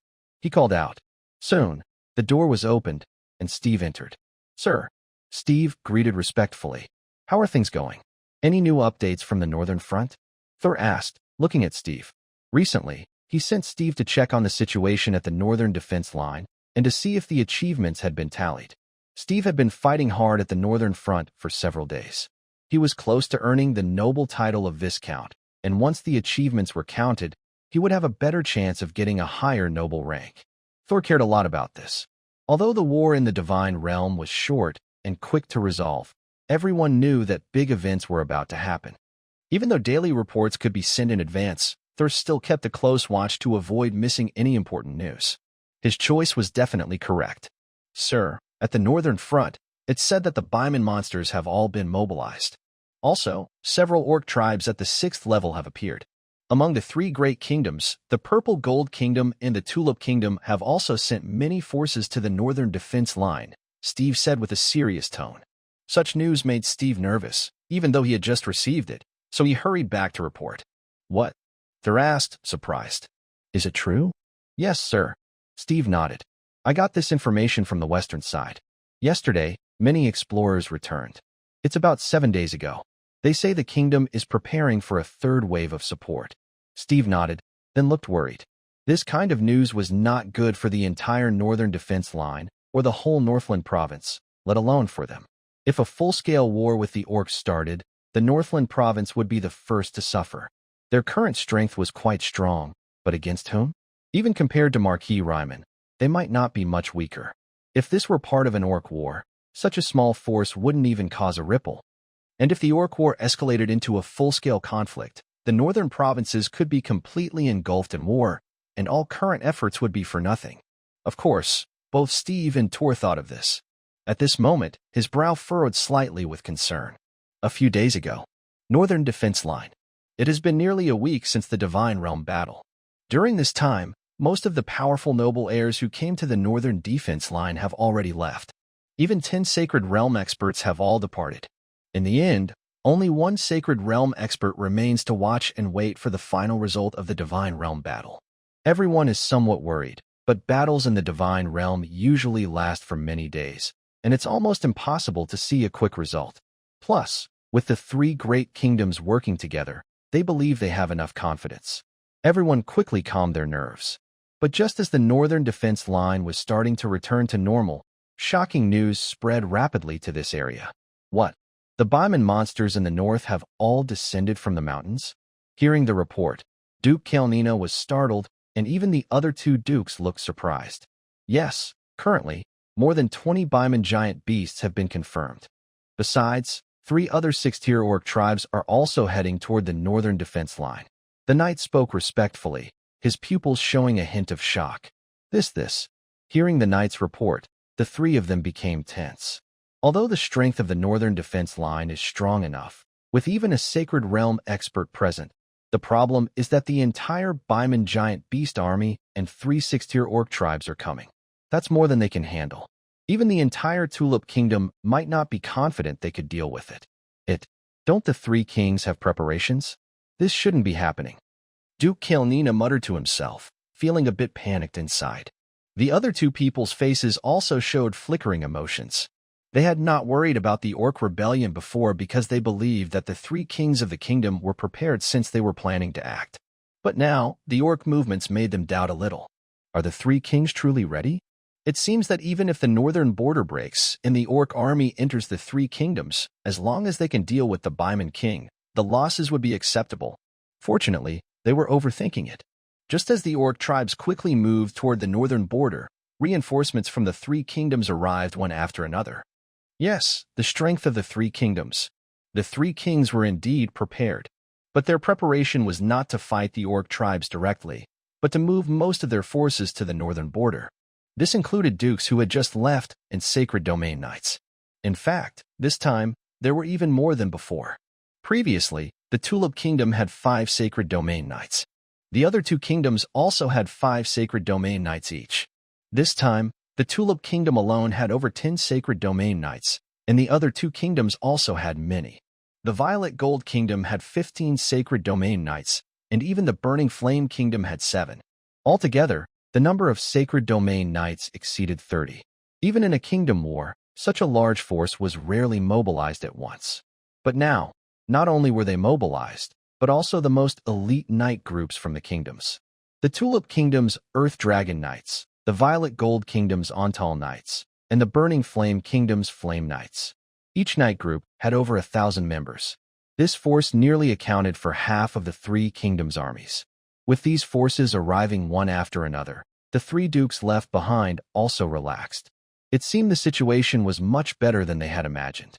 he called out. Soon, the door was opened, and Steve entered. "Sir," Steve greeted respectfully. "How are things going? Any new updates from the Northern Front?" Tyr asked, looking at Steve. Recently, he sent Steve to check on the situation at the Northern Defense Line and to see if the achievements had been tallied. Steve had been fighting hard at the Northern Front for several days. He was close to earning the noble title of Viscount, and once the achievements were counted, he would have a better chance of getting a higher noble rank. Tyr cared a lot about this. Although the war in the Divine Realm was short and quick to resolve, everyone knew that big events were about to happen. Even though daily reports could be sent in advance, Tyr still kept a close watch to avoid missing any important news. His choice was definitely correct. "Sir, at the Northern Front, it's said that the Baiman monsters have all been mobilized. Also, several orc tribes at the 6th level have appeared. Among the 3 great kingdoms, the Purple Gold Kingdom and the Tulip Kingdom have also sent many forces to the Northern Defense Line," Steve said with a serious tone. Such news made Steve nervous, even though he had just received it, so he hurried back to report. "What?" Tyr asked, surprised. "Is it true?" "Yes, sir." Steve nodded. "I got this information from the western side. Yesterday, many explorers returned. It's about 7 days ago. They say the kingdom is preparing for a 3rd wave of support." Steve nodded, then looked worried. This kind of news was not good for the entire Northern Defense Line or the whole Northland province, let alone for them. If a full-scale war with the orcs started, the Northland province would be the first to suffer. Their current strength was quite strong, but against whom? Even compared to Marquis Ryman, they might not be much weaker. If this were part of an orc war, such a small force wouldn't even cause a ripple. And if the orc war escalated into a full-scale conflict, the northern provinces could be completely engulfed in war, and all current efforts would be for nothing. Of course, both Steve and Tyr thought of this. At this moment, his brow furrowed slightly with concern. A few days ago, Northern Defense Line. It has been nearly a week since the Divine Realm battle. During this time, most of the powerful noble heirs who came to the Northern Defense Line have already left. Even 10 Sacred Realm experts have all departed. In the end, only 1 Sacred Realm expert remains to watch and wait for the final result of the Divine Realm battle. Everyone is somewhat worried, but battles in the Divine Realm usually last for many days, and it's almost impossible to see a quick result. Plus, with the 3 great kingdoms working together, they believe they have enough confidence. Everyone quickly calmed their nerves. But just as the northern defense line was starting to return to normal, shocking news spread rapidly to this area. What? The Baiman monsters in the north have all descended from the mountains? Hearing the report, Duke Kalnina was startled, and even the other two dukes looked surprised. Yes, currently, more than 20 Baiman giant beasts have been confirmed. Besides, 3 other 6th-tier orc tribes are also heading toward the northern defense line. The knight spoke respectfully, his pupils showing a hint of shock. This. Hearing the knight's report, the 3 of them became tense. Although the strength of the northern defense line is strong enough, with even a Sacred Realm expert present, the problem is that the entire Baiman giant beast army and 3 6th-tier orc tribes are coming. That's more than they can handle. Even the entire Tulip Kingdom might not be confident they could deal with it. Don't the 3 kings have preparations? This shouldn't be happening. Duke Kalnina muttered to himself, feeling a bit panicked inside. The other 2 people's faces also showed flickering emotions. They had not worried about the orc rebellion before because they believed that the 3 kings of the kingdom were prepared since they were planning to act. But now, the orc movements made them doubt a little. Are the 3 kings truly ready? It seems that even if the northern border breaks and the orc army enters the 3 kingdoms, as long as they can deal with the Baiman king, the losses would be acceptable. Fortunately, they were overthinking it. Just as the orc tribes quickly moved toward the northern border, reinforcements from the 3 kingdoms arrived one after another. Yes, the strength of the 3 kingdoms. The 3 kings were indeed prepared, but their preparation was not to fight the orc tribes directly, but to move most of their forces to the northern border. This included dukes who had just left and sacred domain knights. In fact, this time, there were even more than before. Previously, the Tulip Kingdom had 5 sacred domain knights. The other 2 kingdoms also had 5 sacred domain knights each. This time, the Tulip Kingdom alone had over 10 sacred domain knights, and the other 2 kingdoms also had many. The Violet Gold Kingdom had 15 sacred domain knights, and even the Burning Flame Kingdom had 7. Altogether, the number of sacred domain knights exceeded 30. Even in a kingdom war, such a large force was rarely mobilized at once. But now, not only were they mobilized, but also the most elite knight groups from the kingdoms. The Tulip Kingdom's Earth Dragon Knights, the Violet Gold Kingdom's Ontal Knights, and the Burning Flame Kingdom's Flame Knights. Each knight group had over 1,000 members. This force nearly accounted for half of the 3 kingdoms' armies. With these forces arriving one after another, the 3 dukes left behind also relaxed. It seemed the situation was much better than they had imagined.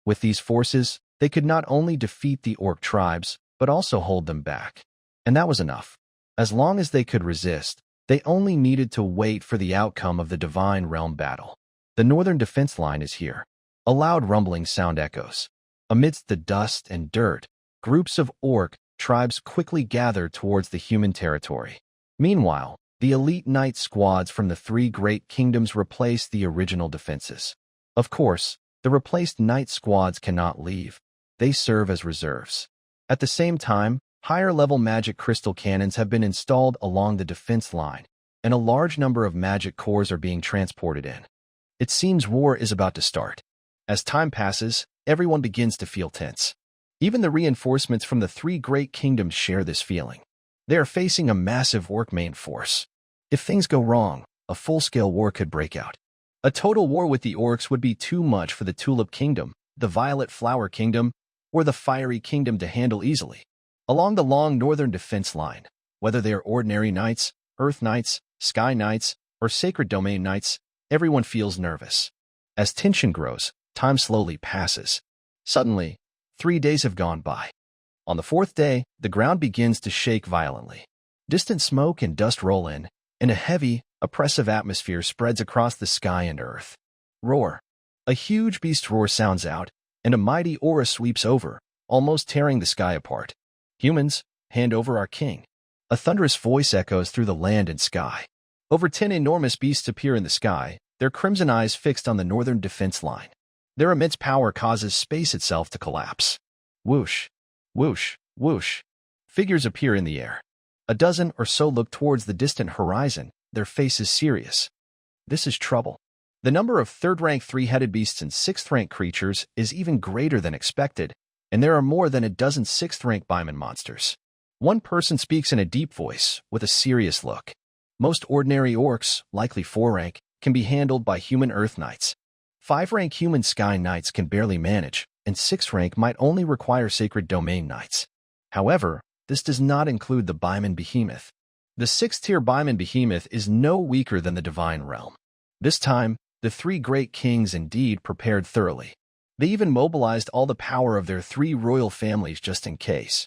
With these forces, they could not only defeat the orc tribes, but also hold them back. And that was enough. As long as they could resist, they only needed to wait for the outcome of the Divine Realm battle. The northern defense line is here. A loud rumbling sound echoes. Amidst the dust and dirt, groups of orc tribes quickly gather towards the human territory. Meanwhile, the elite knight squads from the 3 great kingdoms replace the original defenses. Of course, the replaced knight squads cannot leave. They serve as reserves. At the same time, higher-level magic crystal cannons have been installed along the defense line, and a large number of magic cores are being transported in. It seems war is about to start. As time passes, everyone begins to feel tense. Even the reinforcements from the 3 great kingdoms share this feeling. They are facing a massive orc main force. If things go wrong, a full-scale war could break out. A total war with the orcs would be too much for the Tulip Kingdom, the Violet Flower Kingdom, or the Fiery Kingdom to handle easily. Along the long northern defense line, whether they are ordinary knights, earth knights, sky knights, or sacred domain knights, everyone feels nervous. As tension grows, time slowly passes. Suddenly, 3 days have gone by. On the 4th day, the ground begins to shake violently. Distant smoke and dust roll in, and a heavy, oppressive atmosphere spreads across the sky and earth. Roar. A huge beast roar sounds out, and a mighty aura sweeps over, almost tearing the sky apart. Humans, hand over our king. A thunderous voice echoes through the land and sky. Over 10 enormous beasts appear in the sky, their crimson eyes fixed on the northern defense line. Their immense power causes space itself to collapse. Whoosh, whoosh, whoosh. Figures appear in the air. A dozen or so look towards the distant horizon, their faces serious. This is trouble. The number of 3rd-rank 3-headed beasts and 6th-rank creatures is even greater than expected, and there are more than a dozen 6th-rank Baiman monsters. One person speaks in a deep voice, with a serious look. Most ordinary orcs, likely 4 rank, can be handled by human Earth Knights. 5 rank human Sky Knights can barely manage, and 6 rank might only require Sacred Domain Knights. However, this does not include the Baiman Behemoth. The 6th tier Baiman Behemoth is no weaker than the Divine Realm. This time, the 3 great kings indeed prepared thoroughly. They even mobilized all the power of their 3 royal families just in case.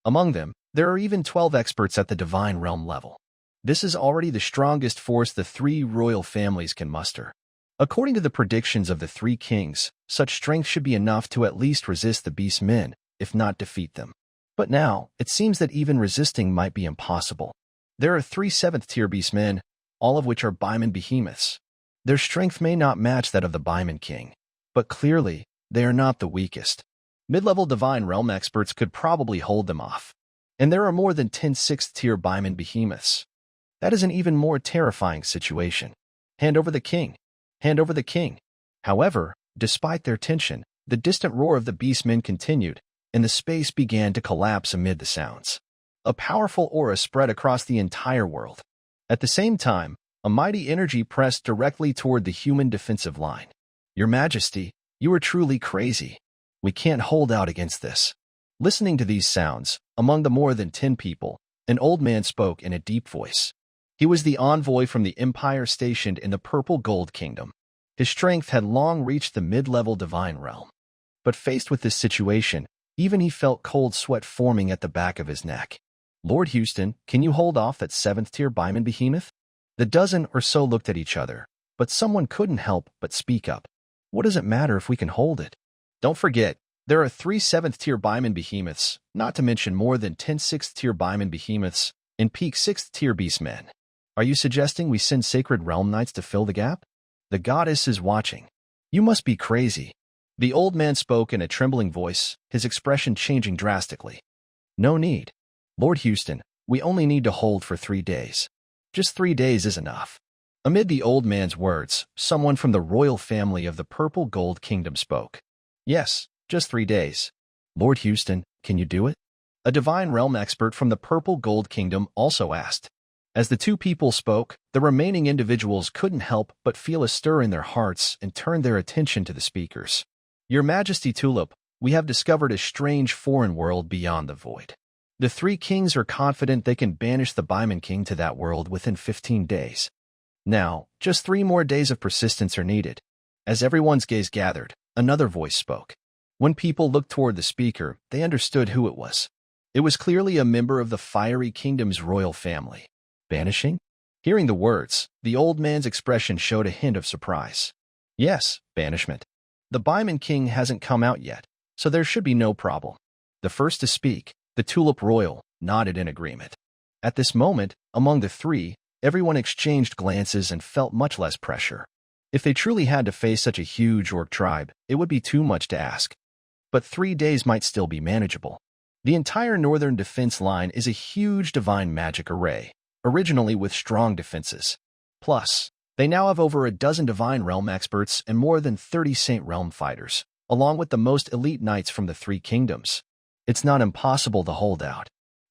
Among them, there are even 12 experts at the Divine Realm level. This is already the strongest force the 3 royal families can muster. According to the predictions of the 3 kings, such strength should be enough to at least resist the Beast Men, if not defeat them. But now, it seems that even resisting might be impossible. There are 3 7th tier Beast Men, all of which are Baiman Behemoths. Their strength may not match that of the Baiman King, but clearly, they are not the weakest. Mid-level Divine Realm experts could probably hold them off. And there are more than 10 6th tier Baiman Behemoths. That is an even more terrifying situation. Hand over the king. Hand over the king. However, despite their tension, the distant roar of the beastmen continued, and the space began to collapse amid the sounds. A powerful aura spread across the entire world. At the same time, a mighty energy pressed directly toward the human defensive line. Your Majesty, you are truly crazy. We can't hold out against this. Listening to these sounds, among the more than 10 people, an old man spoke in a deep voice. He was the envoy from the empire stationed in the Purple Gold Kingdom. His strength had long reached the mid-level Divine Realm. But faced with this situation, even he felt cold sweat forming at the back of his neck. Lord Houston, can you hold off that 7th tier Baiman Behemoth? The dozen or so looked at each other, but someone couldn't help but speak up. What does it matter if we can hold it? Don't forget, there are 3 7th tier Baiman Behemoths, not to mention more than 10 6th tier Baiman Behemoths, and peak 6th tier Beastmen. Are you suggesting we send Sacred Realm Knights to fill the gap? The goddess is watching. You must be crazy. The old man spoke in a trembling voice, his expression changing drastically. No need. Lord Houston, we only need to hold for 3 days. Just 3 days is enough. Amid the old man's words, someone from the royal family of the Purple Gold Kingdom spoke. Yes, just 3 days. Lord Houston, can you do it? A Divine Realm expert from the Purple Gold Kingdom also asked. As the 2 people spoke, the remaining individuals couldn't help but feel a stir in their hearts and turned their attention to the speakers. Your Majesty Tulip, we have discovered a strange foreign world beyond the void. The 3 kings are confident they can banish the Baiman King to that world within 15 days. Now, just 3 more days of persistence are needed. As everyone's gaze gathered, another voice spoke. When people looked toward the speaker, they understood who it was. It was clearly a member of the Fiery Kingdom's royal family. Banishing? Hearing the words, the old man's expression showed a hint of surprise. Yes, banishment. The Baiman King hasn't come out yet, so there should be no problem. The first to speak, the Tulip Royal, nodded in agreement. At this moment, among the 3, everyone exchanged glances and felt much less pressure. If they truly had to face such a huge orc tribe, it would be too much to ask. But 3 days might still be manageable. The entire northern defense line is a huge divine magic array, originally with strong defenses. Plus, they now have over a dozen Divine Realm experts and more than 30 Saint Realm fighters, along with the most elite knights from the 3 kingdoms. It's not impossible to hold out.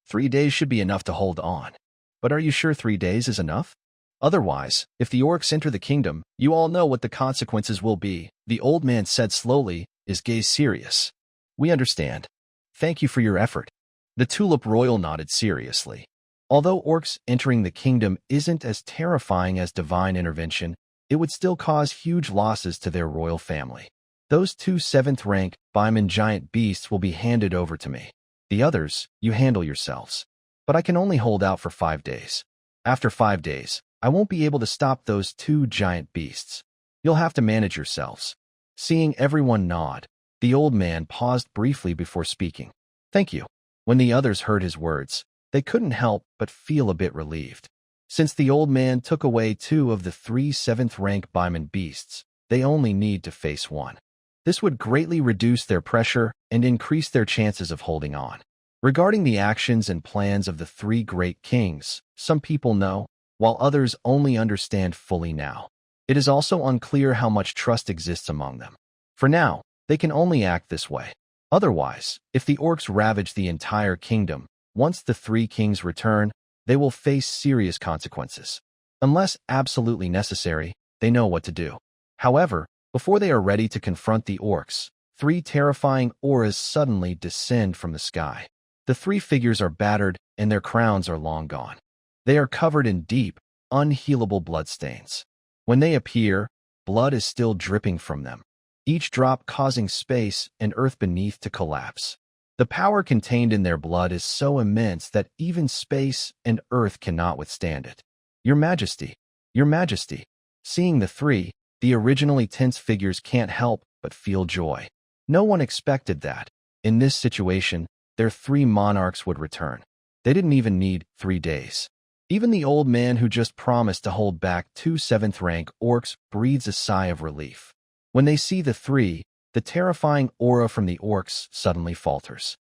3 days should be enough to hold on. But are you sure 3 days is enough? Otherwise, if the orcs enter the kingdom, you all know what the consequences will be, the old man said slowly, his gaze serious. We understand. Thank you for your effort. The Tulip Royal nodded seriously. Although orcs entering the kingdom isn't as terrifying as divine intervention, it would still cause huge losses to their royal family. Those 2 7th-rank Baiman giant beasts will be handed over to me. The others, you handle yourselves. But I can only hold out for 5 days. After 5 days, I won't be able to stop those 2 giant beasts. You'll have to manage yourselves. Seeing everyone nod, the old man paused briefly before speaking. Thank you. When the others heard his words, they couldn't help but feel a bit relieved. Since the old man took away 2 of the 3 7th-rank Baiman beasts, they only need to face 1. This would greatly reduce their pressure and increase their chances of holding on. Regarding the actions and plans of the 3 great kings, some people know, while others only understand fully now. It is also unclear how much trust exists among them. For now, they can only act this way. Otherwise, if the orcs ravage the entire kingdom, Once the three kings return, they will face serious consequences. Unless absolutely necessary, they know what to do. However, before they are ready to confront the orcs, three terrifying auras suddenly descend from the sky. The three figures are battered, and their crowns are long gone. They are covered in deep, unhealable bloodstains. When they appear, blood is still dripping from them, each drop causing space and earth beneath to collapse. The power contained in their blood is so immense that even space and earth cannot withstand it. Your Majesty, Your Majesty. Seeing the originally tense figures can't help but feel joy. No one expected that, in this situation, their three monarchs would return. They didn't even need 3 days. Even the old man who just promised to hold back 2 7th-rank orcs breathes a sigh of relief. When they see the terrifying aura from the orcs suddenly falters.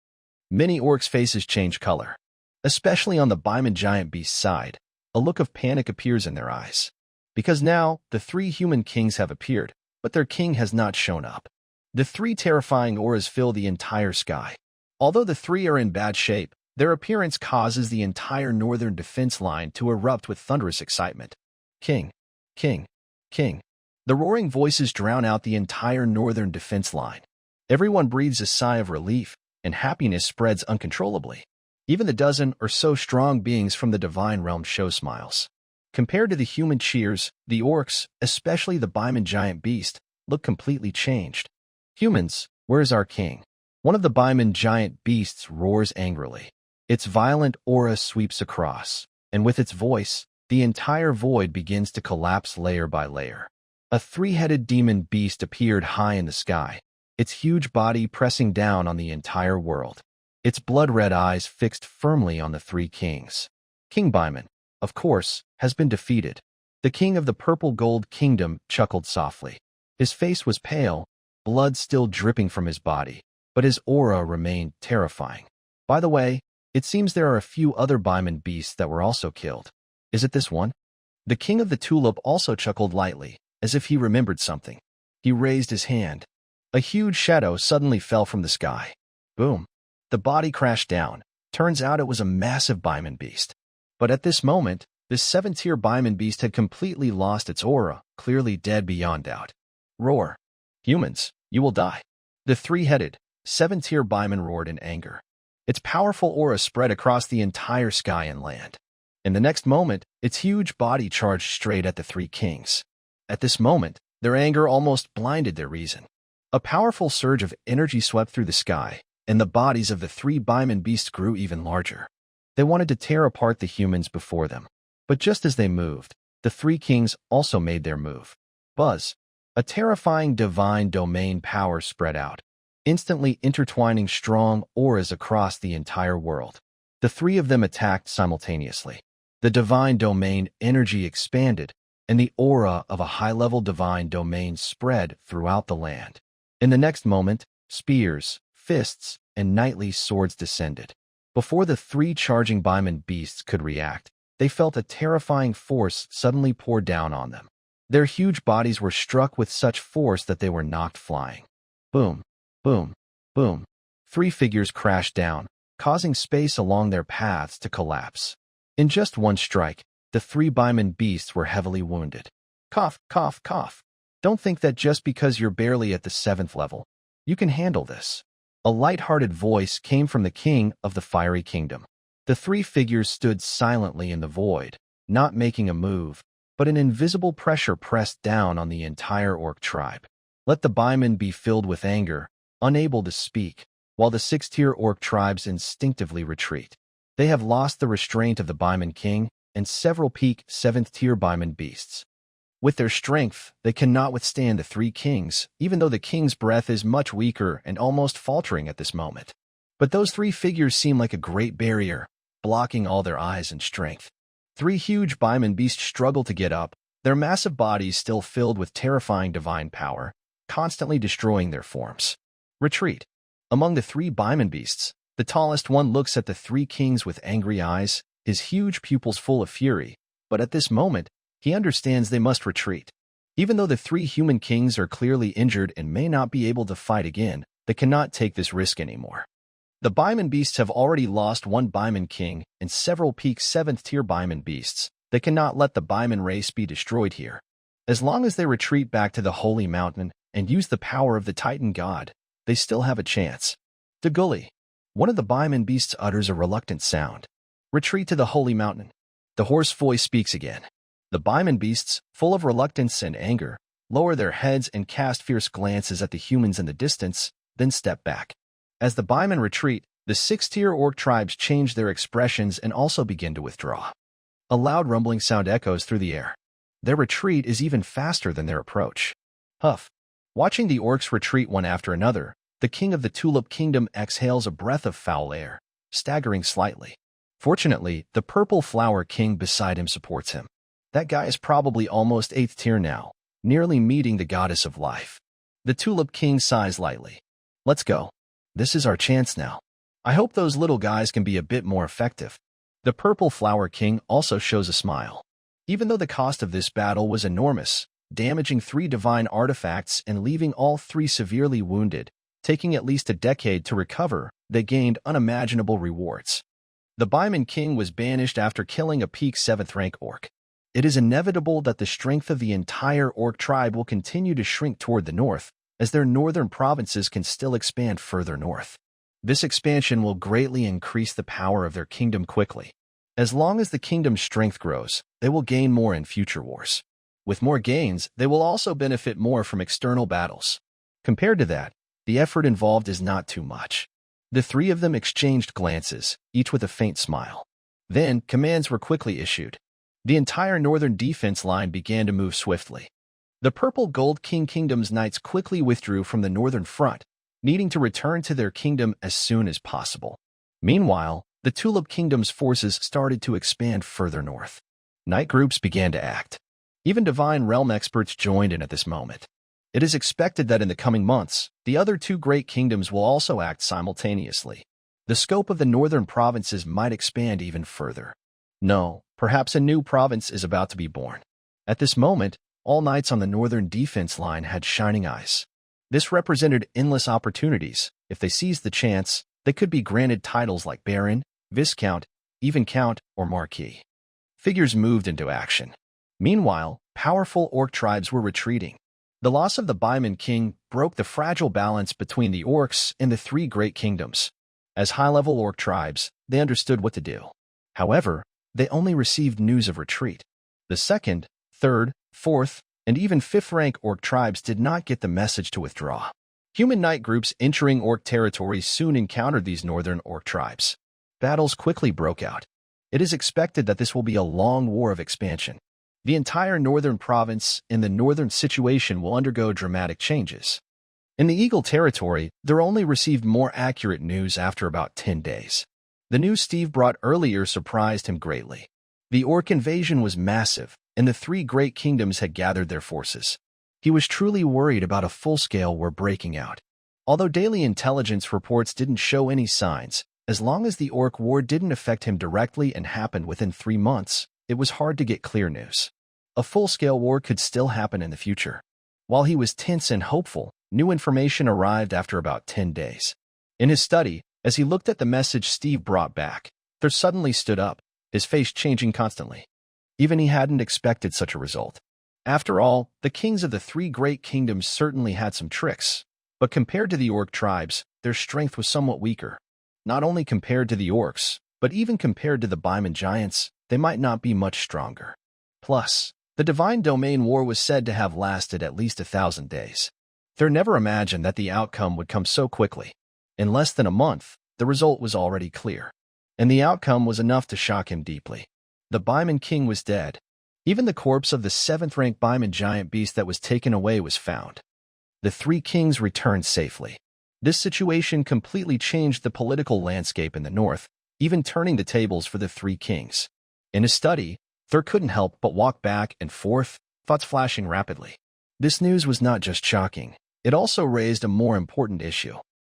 Many orcs' faces change color. Especially on the Baiman giant beast's side, a look of panic appears in their eyes. Because now, the 3 human kings have appeared, but their king has not shown up. The 3 terrifying auras fill the entire sky. Although the 3 are in bad shape, their appearance causes the entire northern defense line to erupt with thunderous excitement. King, king, king. The roaring voices drown out the entire northern defense line. Everyone breathes a sigh of relief, and happiness spreads uncontrollably. Even the dozen or so strong beings from the divine realm show smiles. Compared to the human cheers, the orcs, especially the Baiman giant beast, look completely changed. Humans, where is our king? One of the Baiman giant beasts roars angrily. Its violent aura sweeps across, and with its voice, the entire void begins to collapse layer by layer. A 3-headed demon beast appeared high in the sky, its huge body pressing down on the entire world. Its blood-red eyes fixed firmly on the 3 kings. King Baiman, of course, has been defeated. The king of the Purple Gold Kingdom chuckled softly. His face was pale, blood still dripping from his body, but his aura remained terrifying. By the way, it seems there are a few other Baiman beasts that were also killed. Is it this one? The king of the Tulip also chuckled lightly, as if he remembered something. He raised his hand. A huge shadow suddenly fell from the sky. Boom. The body crashed down. Turns out it was a massive Baiman beast. But at this moment, this 7th-tier Baiman beast had completely lost its aura, clearly dead beyond doubt. Roar. Humans, you will die. The 3-headed, 7th-tier Baiman roared in anger. Its powerful aura spread across the entire sky and land. In the next moment, its huge body charged straight at the 3 kings. At this moment, their anger almost blinded their reason. A powerful surge of energy swept through the sky, and the bodies of the 3 Baiman beasts grew even larger. They wanted to tear apart the humans before them. But just as they moved, the 3 kings also made their move. Buzz. A terrifying divine domain power spread out, instantly intertwining strong auras across the entire world. The 3 of them attacked simultaneously. The divine domain energy expanded, and the aura of a high-level divine domain spread throughout the land. In the next moment, spears, fists, and knightly swords descended. Before the 3 charging Baiman beasts could react, they felt a terrifying force suddenly pour down on them. Their huge bodies were struck with such force that they were knocked flying. Boom, boom, boom. 3 figures crashed down, causing space along their paths to collapse. In just one strike, the 3 Baiman beasts were heavily wounded. Cough, cough, cough. Don't think that just because you're barely at the 7th level, you can handle this. A light-hearted voice came from the king of the Fiery Kingdom. The 3 figures stood silently in the void, not making a move, but an invisible pressure pressed down on the entire orc tribe. Let the Baiman be filled with anger, unable to speak, while the 6th-tier orc tribes instinctively retreat. They have lost the restraint of the Baiman king and several peak 7th-tier Baiman beasts. With their strength, they cannot withstand the 3 kings, even though the king's breath is much weaker and almost faltering at this moment. But those 3 figures seem like a great barrier, blocking all their eyes and strength. 3 huge Baiman beasts struggle to get up, their massive bodies still filled with terrifying divine power, constantly destroying their forms. Retreat. Among the 3 Baiman beasts, the tallest one looks at the 3 kings with angry eyes, his huge pupils full of fury, but at this moment, he understands they must retreat. Even though the 3 human kings are clearly injured and may not be able to fight again, they cannot take this risk anymore. The Baiman beasts have already lost one Baiman king and several peak 7th-tier Baiman beasts. They cannot let the Baiman race be destroyed here. As long as they retreat back to the Holy Mountain and use the power of the Titan God, they still have a chance. Daguli. One of the Baiman beasts utters a reluctant sound. Retreat to the Holy Mountain. The hoarse voice speaks again. The Baiman beasts, full of reluctance and anger, lower their heads and cast fierce glances at the humans in the distance, then step back. As the Baiman retreat, the 6th-tier orc tribes change their expressions and also begin to withdraw. A loud rumbling sound echoes through the air. Their retreat is even faster than their approach. Huff. Watching the orcs retreat one after another, the king of the Tulip Kingdom exhales a breath of foul air, staggering slightly. Fortunately, the Purple Flower King beside him supports him. That guy is probably almost 8th tier now, nearly meeting the goddess of life. The Tulip King sighs lightly. Let's go. This is our chance now. I hope those little guys can be a bit more effective. The Purple Flower King also shows a smile. Even though the cost of this battle was enormous, damaging 3 divine artifacts and leaving all 3 severely wounded, taking at least a decade to recover, they gained unimaginable rewards. The Baiman King was banished after killing a peak 7th rank orc. It is inevitable that the strength of the entire orc tribe will continue to shrink toward the north, as their northern provinces can still expand further north. This expansion will greatly increase the power of their kingdom quickly. As long as the kingdom's strength grows, they will gain more in future wars. With more gains, they will also benefit more from external battles. Compared to that, the effort involved is not too much. The 3 of them exchanged glances, each with a faint smile. Then, commands were quickly issued. The entire northern defense line began to move swiftly. The Purple Gold King Kingdom's knights quickly withdrew from the northern front, needing to return to their kingdom as soon as possible. Meanwhile, the Tulip Kingdom's forces started to expand further north. Knight groups began to act. Even Divine Realm experts joined in at this moment. It is expected that in the coming months, the other 2 great kingdoms will also act simultaneously. The scope of the northern provinces might expand even further. No, perhaps a new province is about to be born. At this moment, all knights on the northern defense line had shining eyes. This represented endless opportunities. If they seized the chance, they could be granted titles like Baron, Viscount, even Count, or Marquis. Figures moved into action. Meanwhile, powerful orc tribes were retreating. The loss of the Baiman King broke the fragile balance between the orcs and the 3 great kingdoms. As high-level orc tribes, they understood what to do. However, they only received news of retreat. The 2nd, 3rd, 4th, and even 5th rank orc tribes did not get the message to withdraw. Human knight groups entering orc territory soon encountered these northern orc tribes. Battles quickly broke out. It is expected that this will be a long war of expansion. The entire northern province and the northern situation will undergo dramatic changes. In the Eagle territory, they only received more accurate news after about 10 days. The news Steve brought earlier surprised him greatly. The orc invasion was massive, and the 3 great kingdoms had gathered their forces. He was truly worried about a full-scale war breaking out. Although daily intelligence reports didn't show any signs, as long as the orc war didn't affect him directly and happened within 3 months, it was hard to get clear news. A full-scale war could still happen in the future. While he was tense and hopeful, new information arrived after about 10 days. In his study, as he looked at the message Steve brought back, Thor suddenly stood up, his face changing constantly. Even he hadn't expected such a result. After all, the kings of the 3 great kingdoms certainly had some tricks, but compared to the orc tribes, their strength was somewhat weaker. Not only compared to the orcs, but even compared to the Baiman giants, they might not be much stronger. Plus, the Divine Domain War was said to have lasted at least 1,000 days. Thor never imagined that the outcome would come so quickly. In less than a month, the result was already clear. And the outcome was enough to shock him deeply. The Baiman King was dead. Even the corpse of the 7th-rank Baiman giant beast that was taken away was found. The 3 kings returned safely. This situation completely changed the political landscape in the north, even turning the tables for the 3 kings. In his study, Thor couldn't help but walk back and forth, thoughts flashing rapidly. This news was not just shocking, it also raised a more important issue.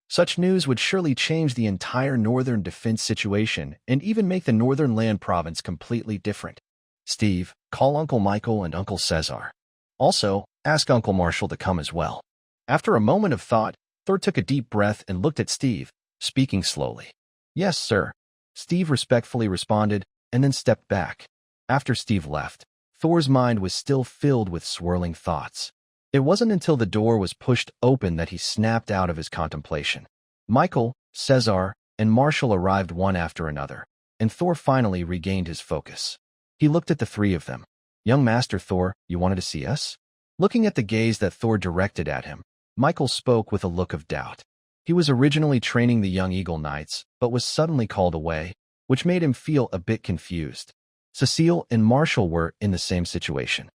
Such news would surely change the entire northern defense situation and even make the northern land province completely different. Steve, call Uncle Michael and Uncle Cesar. Also, ask Uncle Marshall to come as well. After a moment of thought, Thor took a deep breath and looked at Steve, speaking slowly. "Yes, sir," Steve respectfully responded, and then stepped back. After Steve left, Thor's mind was still filled with swirling thoughts. It wasn't until the door was pushed open that he snapped out of his contemplation. Michael, Cesar, and Marshall arrived one after another, and Thor finally regained his focus. He looked at the three of them. "Young Master Thor, you wanted to see us?" Looking at the gaze that Thor directed at him, Michael spoke with a look of doubt. He was originally training the young Eagle Knights, but was suddenly called away, which made him feel a bit confused. Cecile and Marshall were in the same situation.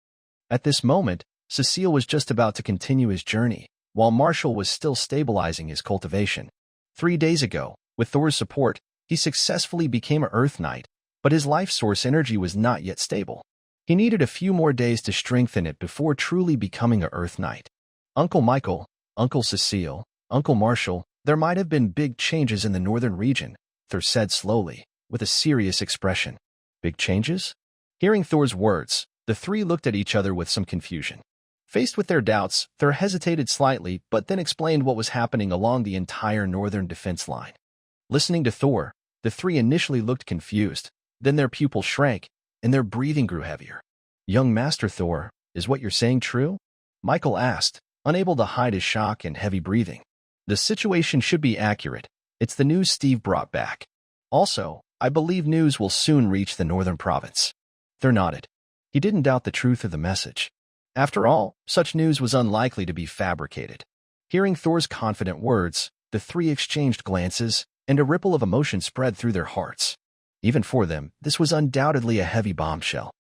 At this moment, Cecile was just about to continue his journey, while Marshall was still stabilizing his cultivation. 3 days ago, with Thor's support, he successfully became an Earth Knight, but his life source energy was not yet stable. He needed a few more days to strengthen it before truly becoming an Earth Knight. Uncle Michael, Uncle Cecile, Uncle Marshall, there might have been big changes in the northern region, Thor said slowly, with a serious expression. Big changes? Hearing Thor's words, the three looked at each other with some confusion. Faced with their doubts, Thor hesitated slightly but then explained what was happening along the entire northern defense line. Listening to Thor, the three initially looked confused, then their pupils shrank, and their breathing grew heavier. "Young Master Thor, is what you're saying true?" Michael asked, unable to hide his shock and heavy breathing. "The situation should be accurate. It's the news Steve brought back. Also, I believe news will soon reach the northern province." Thor nodded. He didn't doubt the truth of the message. After all, such news was unlikely to be fabricated. Hearing Thor's confident words, the three exchanged glances, and a ripple of emotion spread through their hearts. Even for them, this was undoubtedly a heavy bombshell.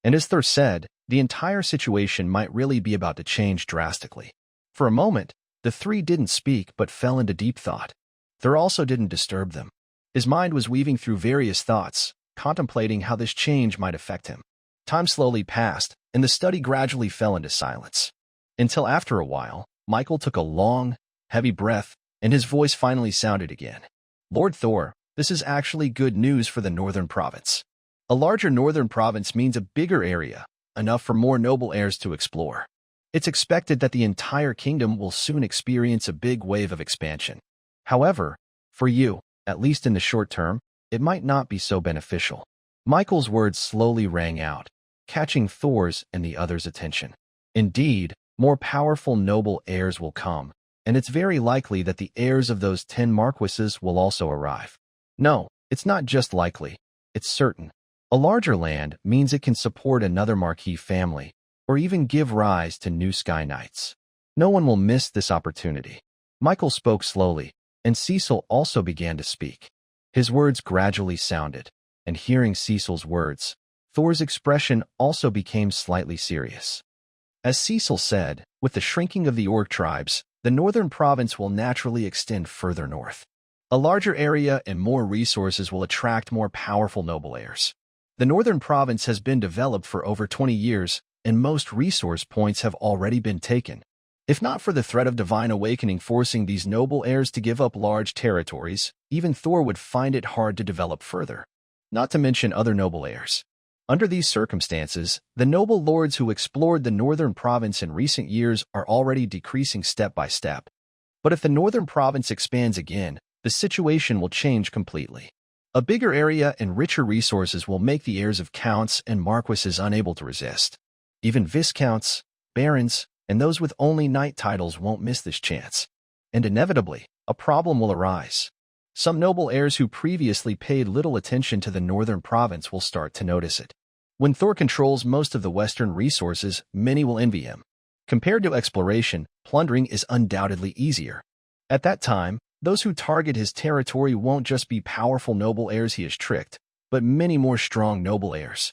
And as Thor said, the entire situation might really be about to change drastically. For a moment, the three didn't speak but fell into deep thought. Thor also didn't disturb them. His mind was weaving through various thoughts, contemplating how this change might affect him. Time slowly passed, and the study gradually fell into silence. Until after a while, Michael took a long, heavy breath, and his voice finally sounded again. "Lord Thor, this is actually good news for the northern province. A larger northern province means a bigger area, enough for more noble heirs to explore. It's expected that the entire kingdom will soon experience a big wave of expansion. However, for you, at least in the short term, it might not be so beneficial." Michael's words slowly rang out, catching Thor's and the others' attention. Indeed, more powerful noble heirs will come, and it's very likely that the heirs of those 10 marquises will also arrive. No, it's not just likely, it's certain. A larger land means it can support another Marquis family, or even give rise to new Sky Knights. No one will miss this opportunity. Michael spoke slowly, and Cecil also began to speak. His words gradually sounded, and hearing Cecil's words, Thor's expression also became slightly serious. As Cecil said, with the shrinking of the Orc tribes, the northern province will naturally extend further north. A larger area and more resources will attract more powerful noble heirs. The northern province has been developed for over 20 years, and most resource points have already been taken. If not for the threat of divine awakening forcing these noble heirs to give up large territories, even Thor would find it hard to develop further. Not to mention other noble heirs. Under these circumstances, the noble lords who explored the northern province in recent years are already decreasing step by step. But if the northern province expands again, the situation will change completely. A bigger area and richer resources will make the heirs of counts and marquises unable to resist. Even viscounts, barons, and those with only knight titles won't miss this chance. And inevitably, a problem will arise. Some noble heirs who previously paid little attention to the northern province will start to notice it. When Thor controls most of the western resources, many will envy him. Compared to exploration, plundering is undoubtedly easier. At that time, those who target his territory won't just be powerful noble heirs he has tricked, but many more strong noble heirs.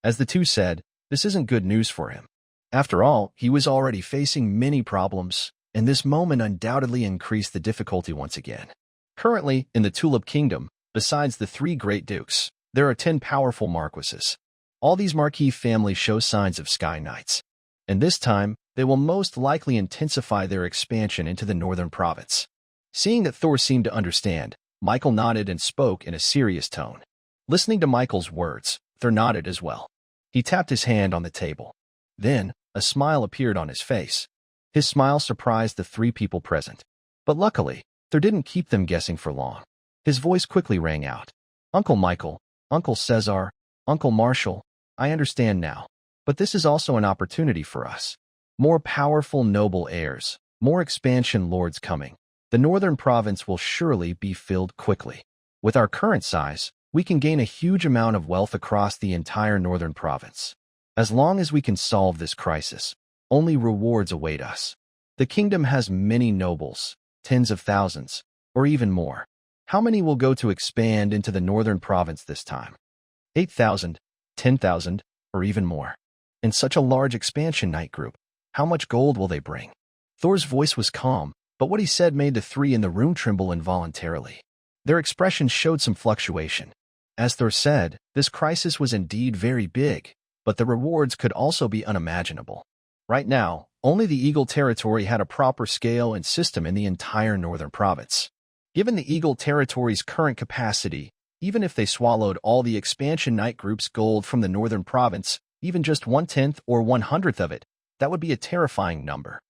As the two said, this isn't good news for him. After all, he was already facing many problems, and this moment undoubtedly increased the difficulty once again. Currently, in the Tulip Kingdom, besides the 3 great dukes, there are 10 powerful marquises. All these Marquis families show signs of Sky Knights, and this time, they will most likely intensify their expansion into the northern province. Seeing that Thor seemed to understand, Michael nodded and spoke in a serious tone. Listening to Michael's words, Thor nodded as well. He tapped his hand on the table. Then, a smile appeared on his face. His smile surprised the 3 people present. But luckily, Thor didn't keep them guessing for long. His voice quickly rang out. Uncle Michael, Uncle Caesar, Uncle Marshall, I understand now. But this is also an opportunity for us. More powerful noble heirs, more expansion lords coming. The northern province will surely be filled quickly. With our current size, we can gain a huge amount of wealth across the entire northern province. As long as we can solve this crisis, only rewards await us. The kingdom has many nobles, tens of thousands, or even more. How many will go to expand into the northern province this time? 8,000, 10,000, or even more. In such a large expansion knight group, how much gold will they bring? Thor's voice was calm, but what he said made the three in the room tremble involuntarily. Their expressions showed some fluctuation. As Thor said, this crisis was indeed very big, but the rewards could also be unimaginable. Right now, only the Eagle territory had a proper scale and system in the entire northern province. Given the Eagle territory's current capacity, even if they swallowed all the expansion knight group's gold from the northern province, even just 1/10 or 1/100th of it, that would be a terrifying number.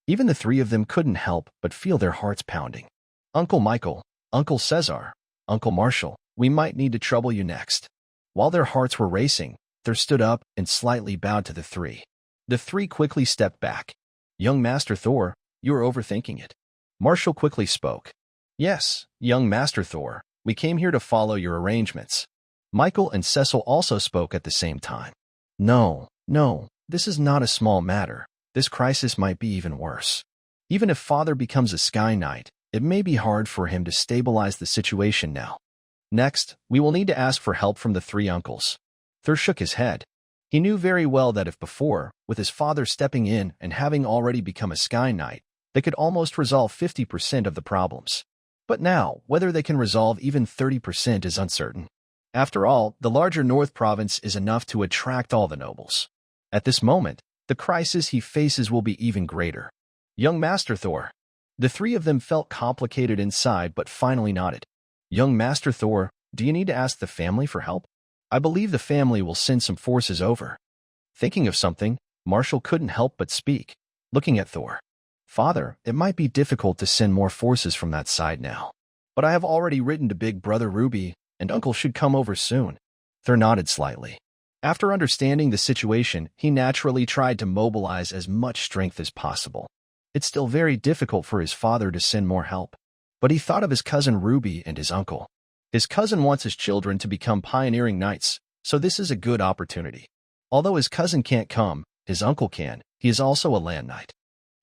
Even the three of them couldn't help but feel their hearts pounding. Uncle Michael, Uncle Caesar, Uncle Marshall, we might need to trouble you next. While their hearts were racing, Thor stood up and slightly bowed to the three. The three quickly stepped back. Young Master Thor, you are overthinking it. Marshall quickly spoke. Yes, young Master Thor, we came here to follow your arrangements. Michael and Cecil also spoke at the same time. No, this is not a small matter. This crisis might be even worse. Even if Father becomes a Sky Knight, it may be hard for him to stabilize the situation now. Next, we will need to ask for help from the three uncles. Thor shook his head. He knew very well that if before, with his father stepping in and having already become a Sky Knight, they could almost resolve 50% of the problems. But now, whether they can resolve even 30% is uncertain. After all, the larger North Province is enough to attract all the nobles. At this moment, the crisis he faces will be even greater. Young Master Thor. The three of them felt complicated inside but finally nodded. Young Master Thor, do you need to ask the family for help? I believe the family will send some forces over. Thinking of something, Marshall couldn't help but speak, looking at Thor. Father, it might be difficult to send more forces from that side now. But I have already written to Big Brother Ruby, and Uncle should come over soon. Thor nodded slightly. After understanding the situation, he naturally tried to mobilize as much strength as possible. It's still very difficult for his father to send more help. But he thought of his cousin Ruby and his uncle. His cousin wants his children to become pioneering knights, so this is a good opportunity. Although his cousin can't come, his uncle can. He is also a land knight.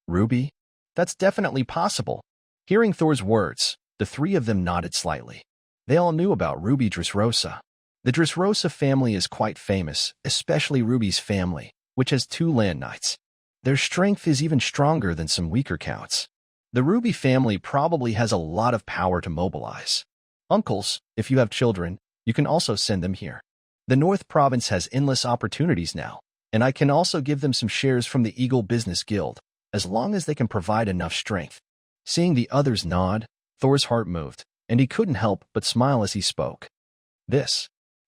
Ruby? That's definitely possible. Hearing Thor's words, the three of them nodded slightly. They all knew about Ruby Dressrosa. The Dressrosa family is quite famous, especially Ruby's family, which has 2 land knights. Their strength is even stronger than some weaker counts. The Ruby family probably has a lot of power to mobilize. Uncles, if you have children, you can also send them here. The North Province has endless opportunities now, and I can also give them some shares from the Eagle Business Guild, as long as they can provide enough strength. Seeing the others nod, Thor's heart moved, and he couldn't help but smile as he spoke.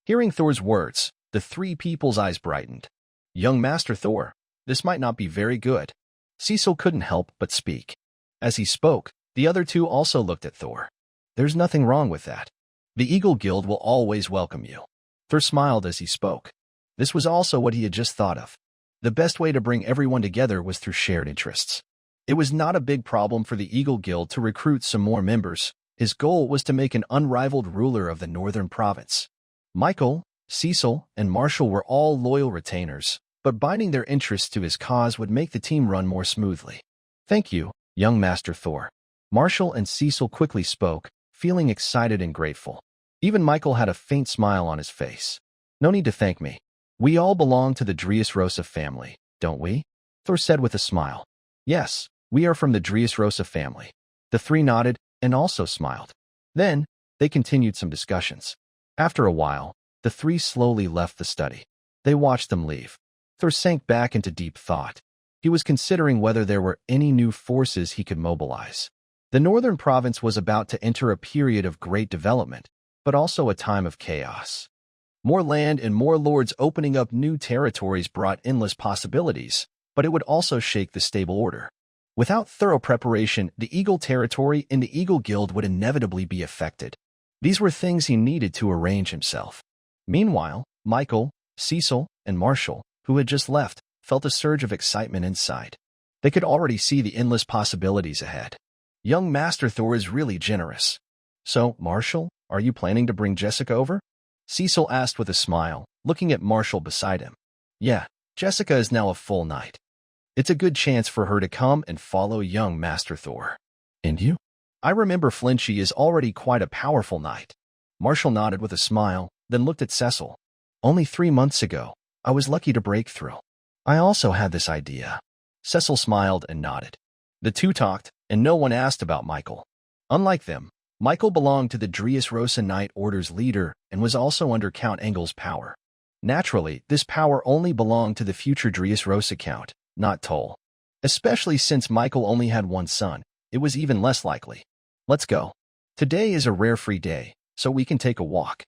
Hearing Thor's words, the 3 people's eyes brightened. Young Master Thor, this might not be very good. Cecil couldn't help but speak. As he spoke, the other 2 also looked at Thor. There's nothing wrong with that. The Eagle Guild will always welcome you. Thor smiled as he spoke. This was also what he had just thought of. The best way to bring everyone together was through shared interests. It was not a big problem for the Eagle Guild to recruit some more members. His goal was to make an unrivaled ruler of the Northern Province. Michael, Cecil, and Marshall were all loyal retainers, but binding their interests to his cause would make the team run more smoothly. Thank you, young Master Thor. Marshall and Cecil quickly spoke, feeling excited and grateful. Even Michael had a faint smile on his face. No need to thank me. We all belong to the Dressrosa family, don't we? Thor said with a smile. Yes, we are from the Dressrosa family. The 3 nodded and also smiled. Then, they continued some discussions. After a while, the 3 slowly left the study. They watched them leave. Thor sank back into deep thought. He was considering whether there were any new forces he could mobilize. The Northern Province was about to enter a period of great development, but also a time of chaos. More land and more lords opening up new territories brought endless possibilities, but it would also shake the stable order. Without thorough preparation, the Eagle territory and the Eagle Guild would inevitably be affected. These were things he needed to arrange himself. Meanwhile, Michael, Cecil, and Marshall, who had just left, felt a surge of excitement inside. They could already see the endless possibilities ahead. Young Master Thor is really generous. So, Marshall, are you planning to bring Jessica over? Cecil asked with a smile, looking at Marshall beside him. Yeah, Jessica is now a full knight. It's a good chance for her to come and follow young Master Thor. And you? I remember Flinchy is already quite a powerful knight. Marshall nodded with a smile, then looked at Cecil. Only 3 months ago, I was lucky to break through. I also had this idea. Cecil smiled and nodded. The two talked, and no one asked about Michael. Unlike them, Michael belonged to the Dressrosa Knight Order's leader and was also under Count Engel's power. Naturally, this power only belonged to the future Dressrosa Count, not Toll. Especially since Michael only had one son, it was even less likely. Let's go. Today is a rare free day, so we can take a walk.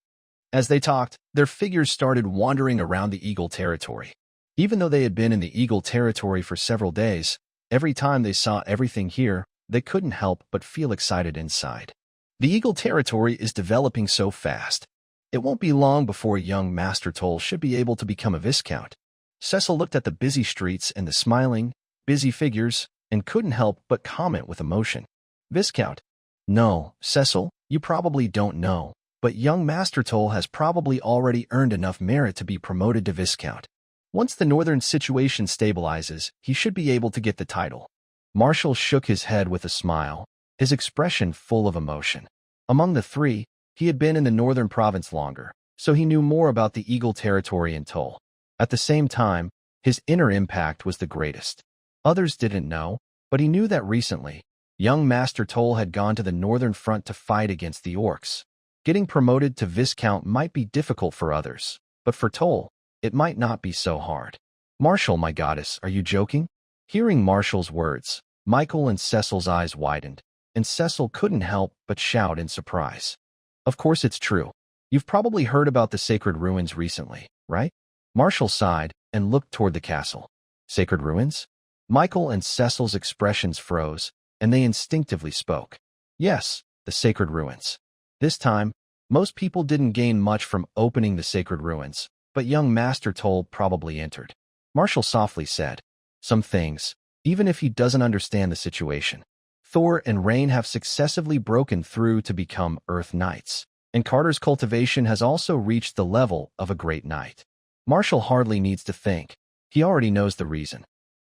As they talked, their figures started wandering around the Eagle territory. Even though they had been in the Eagle territory for several days, every time they saw everything here, they couldn't help but feel excited inside. The Eagle territory is developing so fast. It won't be long before young Master Toll should be able to become a Viscount. Cecil looked at the busy streets and the smiling, busy figures, and couldn't help but comment with emotion. Viscount. No, Cecil, you probably don't know, but young Master Toll has probably already earned enough merit to be promoted to Viscount. Once the northern situation stabilizes, he should be able to get the title. Marshall shook his head with a smile, his expression full of emotion. Among the three, he had been in the northern province longer, so he knew more about the Eagle territory and Toll. At the same time, his inner impact was the greatest. Others didn't know, but he knew that recently, young Master Toll had gone to the northern front to fight against the orcs. Getting promoted to Viscount might be difficult for others, but for Toll, it might not be so hard. Marshall, my goddess, are you joking? Hearing Marshall's words, Michael and Cecil's eyes widened, and Cecil couldn't help but shout in surprise. Of course it's true. You've probably heard about the Sacred Ruins recently, right? Marshall sighed and looked toward the castle. Sacred Ruins? Michael and Cecil's expressions froze, and they instinctively spoke. Yes, the Sacred Ruins. This time, most people didn't gain much from opening the Sacred Ruins, but young Master Toll probably entered. Marshall softly said, some things, even if he doesn't understand the situation. Thor and Rain have successively broken through to become Earth Knights, and Carter's cultivation has also reached the level of a great knight. Marshall hardly needs to think. He already knows the reason.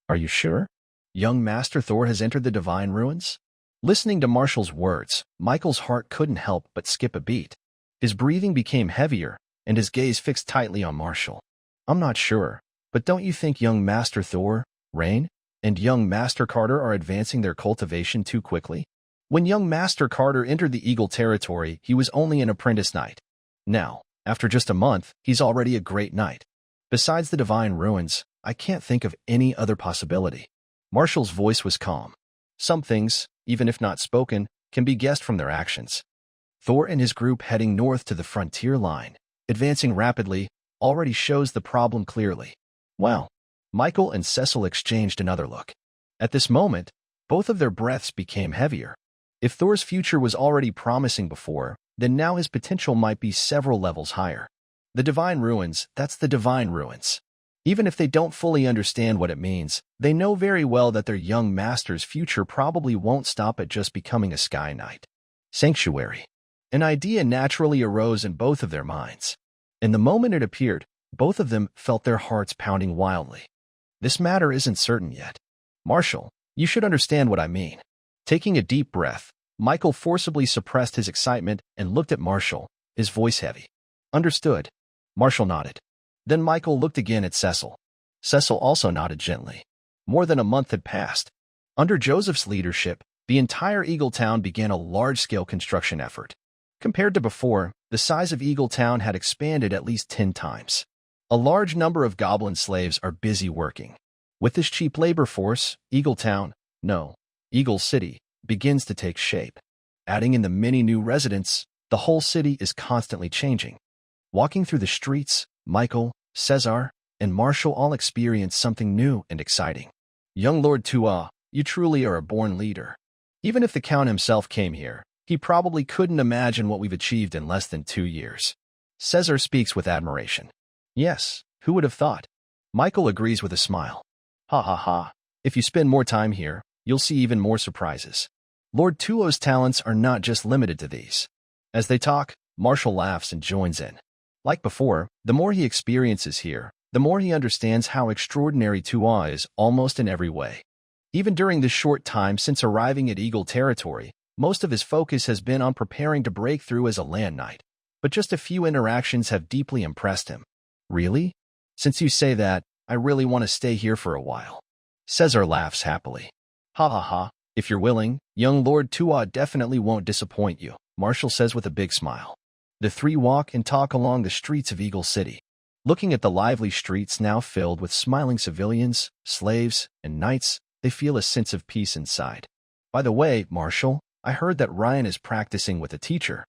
Are you sure? Young Master Thor has entered the Divine Ruins? Listening to Marshall's words, Michael's heart couldn't help but skip a beat. His breathing became heavier, and his gaze fixed tightly on Marshall. I'm not sure, but don't you think young Master Thor, Rain, and young Master Carter are advancing their cultivation too quickly? When young Master Carter entered the Eagle territory, he was only an apprentice knight. Now, after just a month, he's already a great knight. Besides the Divine Ruins, I can't think of any other possibility. Marshall's voice was calm. Some things, even if not spoken, can be guessed from their actions. Thor and his group heading north to the frontier line, advancing rapidly, already shows the problem clearly. Well, Michael and Cecil exchanged another look. At this moment, both of their breaths became heavier. If Thor's future was already promising before, then now his potential might be several levels higher. The Divine Ruins, that's the Divine Ruins. Even if they don't fully understand what it means, they know very well that their young master's future probably won't stop at just becoming a Sky Knight. Sanctuary. An idea naturally arose in both of their minds. And the moment it appeared, both of them felt their hearts pounding wildly. This matter isn't certain yet. Marshall, you should understand what I mean. Taking a deep breath, Michael forcibly suppressed his excitement and looked at Marshall, his voice heavy. Understood. Marshall nodded. Then Michael looked again at Cecil. Cecil also nodded gently. More than a month had passed. Under Joseph's leadership, the entire Eagle Town began a large-scale construction effort. Compared to before, the size of Eagle Town had expanded at least 10 times. A large number of goblin slaves are busy working. With this cheap labor force, Eagle City, begins to take shape. Adding in the many new residents, the whole city is constantly changing. Walking through the streets, Michael, Cesar, and Marshall all experience something new and exciting. Young Lord Tua, you truly are a born leader. Even if the Count himself came here, he probably couldn't imagine what we've achieved in less than 2 years. Caesar speaks with admiration. Yes, who would have thought? Michael agrees with a smile. Ha ha ha. If you spend more time here, you'll see even more surprises. Lord Tuo's talents are not just limited to these. As they talk, Marshall laughs and joins in. Like before, the more he experiences here, the more he understands how extraordinary Tuo is almost in every way. Even during this short time since arriving at Eagle territory, most of his focus has been on preparing to break through as a land knight. But just a few interactions have deeply impressed him. Really? Since you say that, I really want to stay here for a while. Caesar laughs happily. Ha ha ha, if you're willing, young Lord Tuo definitely won't disappoint you, Marshall says with a big smile. The three walk and talk along the streets of Eagle City. Looking at the lively streets now filled with smiling civilians, slaves, and knights, they feel a sense of peace inside. By the way, Marshall, I heard that Ryan is practicing with a teacher.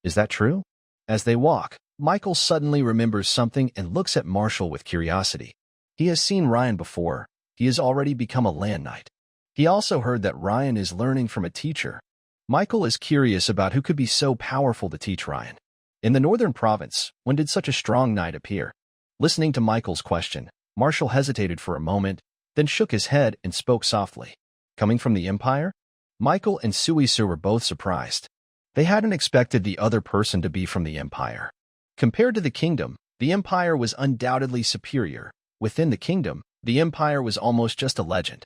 Is that true? As they walk, Michael suddenly remembers something and looks at Marshall with curiosity. He has seen Ryan before. He has already become a land knight. He also heard that Ryan is learning from a teacher. Michael is curious about who could be so powerful to teach Ryan. In the northern province, when did such a strong knight appear? Listening to Michael's question, Marshall hesitated for a moment, then shook his head and spoke softly. Coming from the Empire? Michael and Suisu were both surprised. They hadn't expected the other person to be from the Empire. Compared to the kingdom, the Empire was undoubtedly superior. Within the kingdom, the Empire was almost just a legend.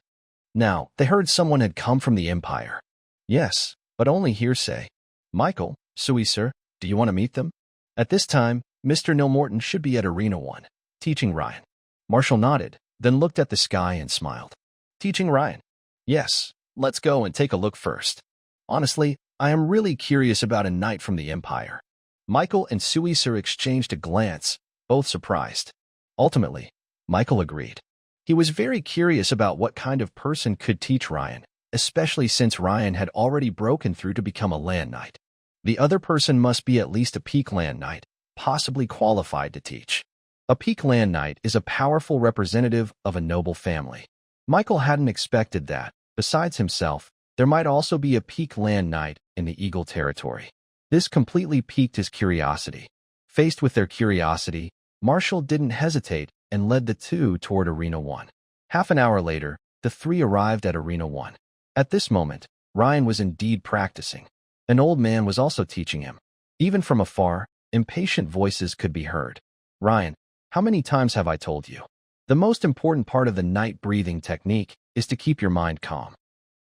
Now, they heard someone had come from the Empire. Yes, but only hearsay. Michael, Suisu, do you want to meet them? At this time, Mr. Neil Morton should be at Arena 1, teaching Ryan. Marshall nodded, then looked at the sky and smiled. Teaching Ryan? Yes, let's go and take a look first. Honestly, I am really curious about a knight from the Empire. Michael and Suisu exchanged a glance, both surprised. Ultimately, Michael agreed. He was very curious about what kind of person could teach Ryan, especially since Ryan had already broken through to become a land knight. The other person must be at least a peak land knight, possibly qualified to teach. A peak land knight is a powerful representative of a noble family. Michael hadn't expected that, besides himself, there might also be a peak land knight in the Eagle territory. This completely piqued his curiosity. Faced with their curiosity, Marshall didn't hesitate and led the two toward Arena 1. Half an hour later, the three arrived at Arena 1. At this moment, Ryan was indeed practicing. An old man was also teaching him. Even from afar, impatient voices could be heard. Ryan, how many times have I told you? The most important part of the night breathing technique is to keep your mind calm.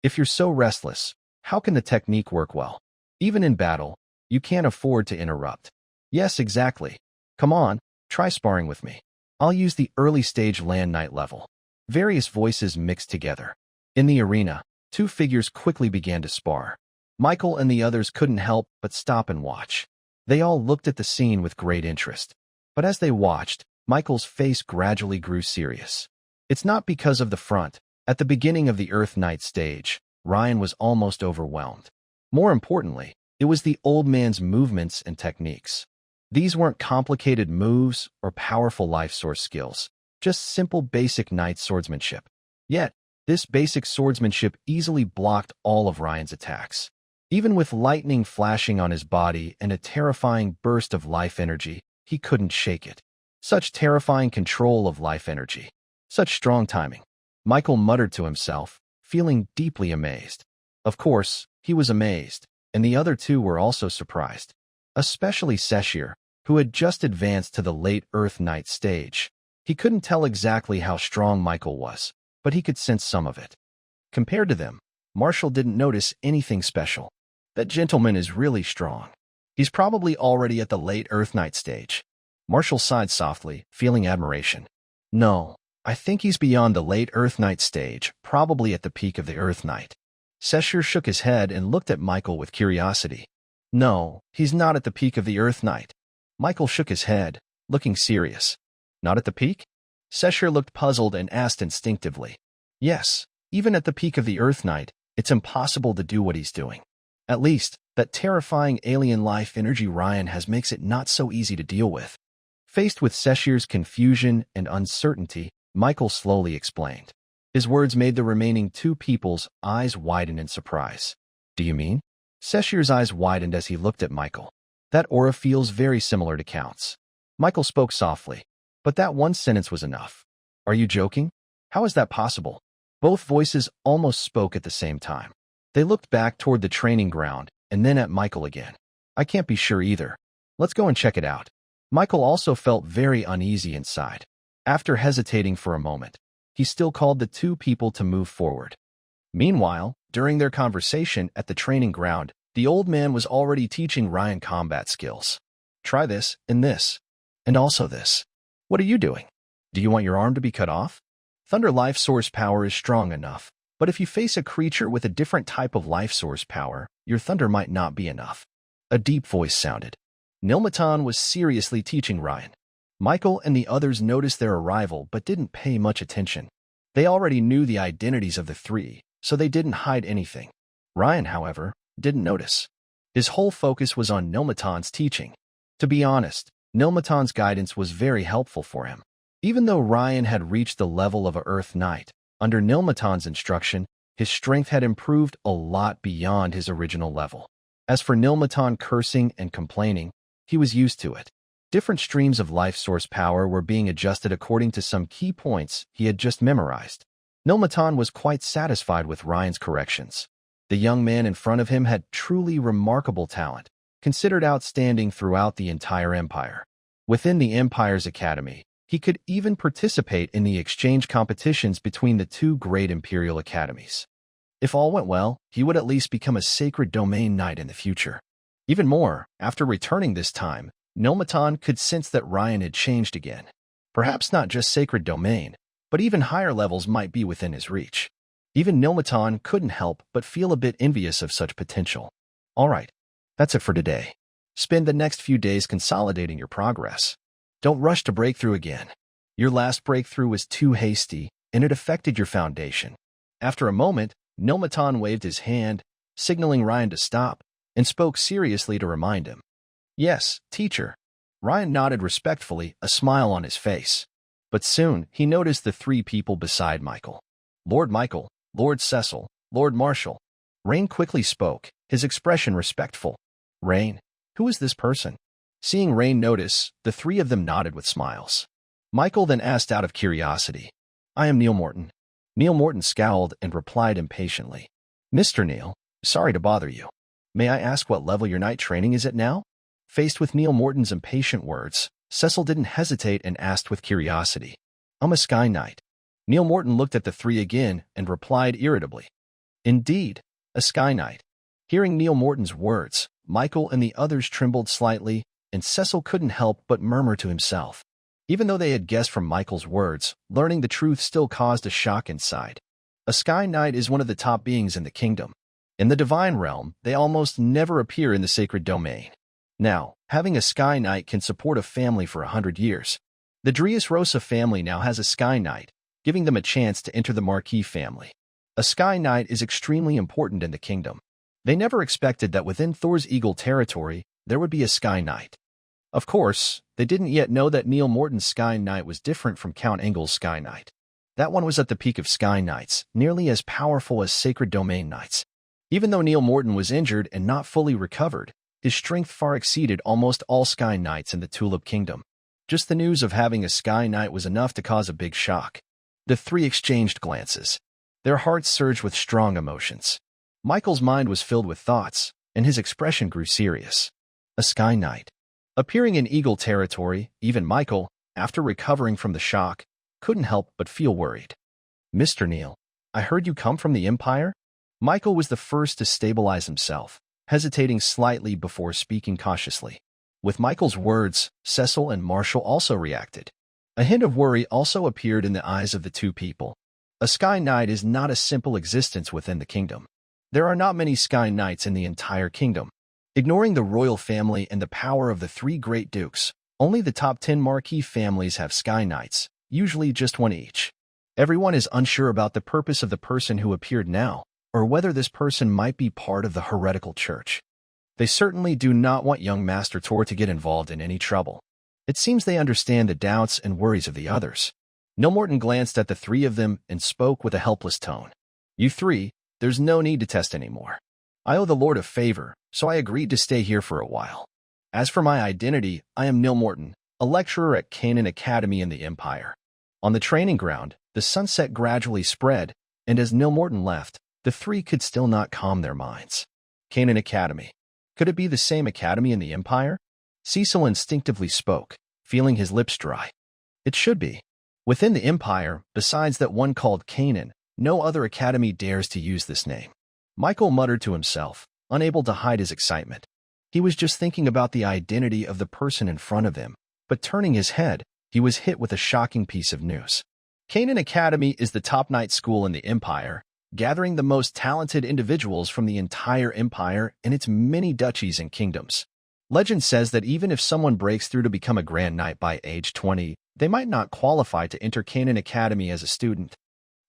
If you're so restless, how can the technique work well? Even in battle, you can't afford to interrupt. Yes, exactly. Come on, try sparring with me. I'll use the early stage land knight level. Various voices mixed together. In the arena, two figures quickly began to spar. Michael and the others couldn't help but stop and watch. They all looked at the scene with great interest. But as they watched, Michael's face gradually grew serious. It's not because of the front. At the beginning of the Earth Knight stage, Ryan was almost overwhelmed. More importantly, it was the old man's movements and techniques. These weren't complicated moves or powerful life source skills, just simple basic knight swordsmanship. Yet, this basic swordsmanship easily blocked all of Ryan's attacks. Even with lightning flashing on his body and a terrifying burst of life energy, he couldn't shake it. Such terrifying control of life energy. Such strong timing. Michael muttered to himself, feeling deeply amazed. Of course, he was amazed, and the other two were also surprised. Especially Seshir, who had just advanced to the late Earth Knight stage. He couldn't tell exactly how strong Michael was, but he could sense some of it. Compared to them, Marshall didn't notice anything special. That gentleman is really strong. He's probably already at the late Earth Knight stage. Marshall sighed softly, feeling admiration. No, I think he's beyond the late Earth Knight stage, probably at the peak of the Earth Knight. Seshir shook his head and looked at Michael with curiosity. No, he's not at the peak of the Earth Knight. Michael shook his head, looking serious. Not at the peak? Seshir looked puzzled and asked instinctively. Yes, even at the peak of the Earth Knight, it's impossible to do what he's doing. At least, that terrifying alien life energy Ryan has makes it not so easy to deal with. Faced with Seshir's confusion and uncertainty, Michael slowly explained. His words made the remaining two people's eyes widen in surprise. Do you mean? Seshir's eyes widened as he looked at Michael. That aura feels very similar to Count's. Michael spoke softly, but that one sentence was enough. Are you joking? How is that possible? Both voices almost spoke at the same time. They looked back toward the training ground and then at Michael again. I can't be sure either. Let's go and check it out. Michael also felt very uneasy inside. After hesitating for a moment, he still called the two people to move forward. Meanwhile, during their conversation at the training ground, the old man was already teaching Ryan combat skills. Try this and this, and also this. What are you doing? Do you want your arm to be cut off? Thunder life source power is strong enough, but if you face a creature with a different type of life source power, your thunder might not be enough. A deep voice sounded. Nilmaton was seriously teaching Ryan. Michael and the others noticed their arrival but didn't pay much attention. They already knew the identities of the three, so they didn't hide anything. Ryan, however, didn't notice. His whole focus was on Nilmaton's teaching. To be honest, Nilmaton's guidance was very helpful for him. Even though Ryan had reached the level of an Earth Knight, under Nilmaton's instruction, his strength had improved a lot beyond his original level. As for Nilmaton cursing and complaining, he was used to it. Different streams of life source power were being adjusted according to some key points he had just memorized. Nilmaton was quite satisfied with Ryan's corrections. The young man in front of him had truly remarkable talent, considered outstanding throughout the entire empire. Within the Empire's academy, he could even participate in the exchange competitions between the two great imperial academies. If all went well, he would at least become a sacred domain knight in the future. Even more, after returning this time, Nilmaton could sense that Ryan had changed again. Perhaps not just sacred domain, but even higher levels might be within his reach. Even Nilmaton couldn't help but feel a bit envious of such potential. All right, that's it for today. Spend the next few days consolidating your progress. Don't rush to breakthrough again. Your last breakthrough was too hasty, and it affected your foundation. After a moment, Nilmaton waved his hand, signaling Ryan to stop, and spoke seriously to remind him. Yes, teacher. Ryan nodded respectfully, a smile on his face. But soon, he noticed the three people beside Michael. Lord Michael, Lord Cecil, Lord Marshall. Rain quickly spoke, his expression respectful. Rain, who is this person? Seeing Rain notice, the three of them nodded with smiles. Michael then asked out of curiosity. I am Neil Morton. Neil Morton scowled and replied impatiently. Mr. Neil, sorry to bother you. May I ask what level your knight training is at now? Faced with Neil Morton's impatient words, Cecil didn't hesitate and asked with curiosity. I'm a Sky Knight. Neil Morton looked at the three again and replied irritably. Indeed, a Sky Knight. Hearing Neil Morton's words, Michael and the others trembled slightly, and Cecil couldn't help but murmur to himself. Even though they had guessed from Michael's words, learning the truth still caused a shock inside. A Sky Knight is one of the top beings in the kingdom. In the divine realm, they almost never appear in the sacred domain. Now, having a Sky Knight can support a family for 100 years. The Dressrosa family now has a Sky Knight, giving them a chance to enter the Marquis family. A Sky Knight is extremely important in the kingdom. They never expected that within Thor's Eagle territory, there would be a Sky Knight. Of course, they didn't yet know that Neil Morton's Sky Knight was different from Count Engel's Sky Knight. That one was at the peak of Sky Knights, nearly as powerful as Sacred Domain Knights. Even though Neil Morton was injured and not fully recovered, his strength far exceeded almost all Sky Knights in the Tulip Kingdom. Just the news of having a Sky Knight was enough to cause a big shock. The three exchanged glances. Their hearts surged with strong emotions. Michael's mind was filled with thoughts, and his expression grew serious. A Sky Knight. Appearing in Eagle territory, even Michael, after recovering from the shock, couldn't help but feel worried. Mr. Neil, I heard you come from the Empire? Michael was the first to stabilize himself, hesitating slightly before speaking cautiously. With Michael's words, Cecil and Marshall also reacted. A hint of worry also appeared in the eyes of the two people. A Sky Knight is not a simple existence within the kingdom. There are not many Sky Knights in the entire kingdom. Ignoring the royal family and the power of the three great dukes, only the top 10 marquis families have Sky Knights, usually just one each. Everyone is unsure about the purpose of the person who appeared now, or whether this person might be part of the heretical church. They certainly do not want young Master Tor to get involved in any trouble. It seems they understand the doubts and worries of the others. Nilmorton glanced at the three of them and spoke with a helpless tone. You three, there's no need to test anymore. I owe the Lord a favor, so I agreed to stay here for a while. As for my identity, I am Nilmorton, a lecturer at Canaan Academy in the Empire. On the training ground, the sunset gradually spread, and as Nilmorton left, the three could still not calm their minds. Canaan Academy. Could it be the same academy in the Empire? Cecil instinctively spoke, feeling his lips dry. It should be. Within the Empire, besides that one called Canaan, no other academy dares to use this name. Michael muttered to himself, unable to hide his excitement. He was just thinking about the identity of the person in front of him, but turning his head, he was hit with a shocking piece of news. Canaan Academy is the top night school in the Empire, gathering the most talented individuals from the entire Empire and its many duchies and kingdoms. Legend says that even if someone breaks through to become a Grand Knight by age 20, they might not qualify to enter Canaan Academy as a student.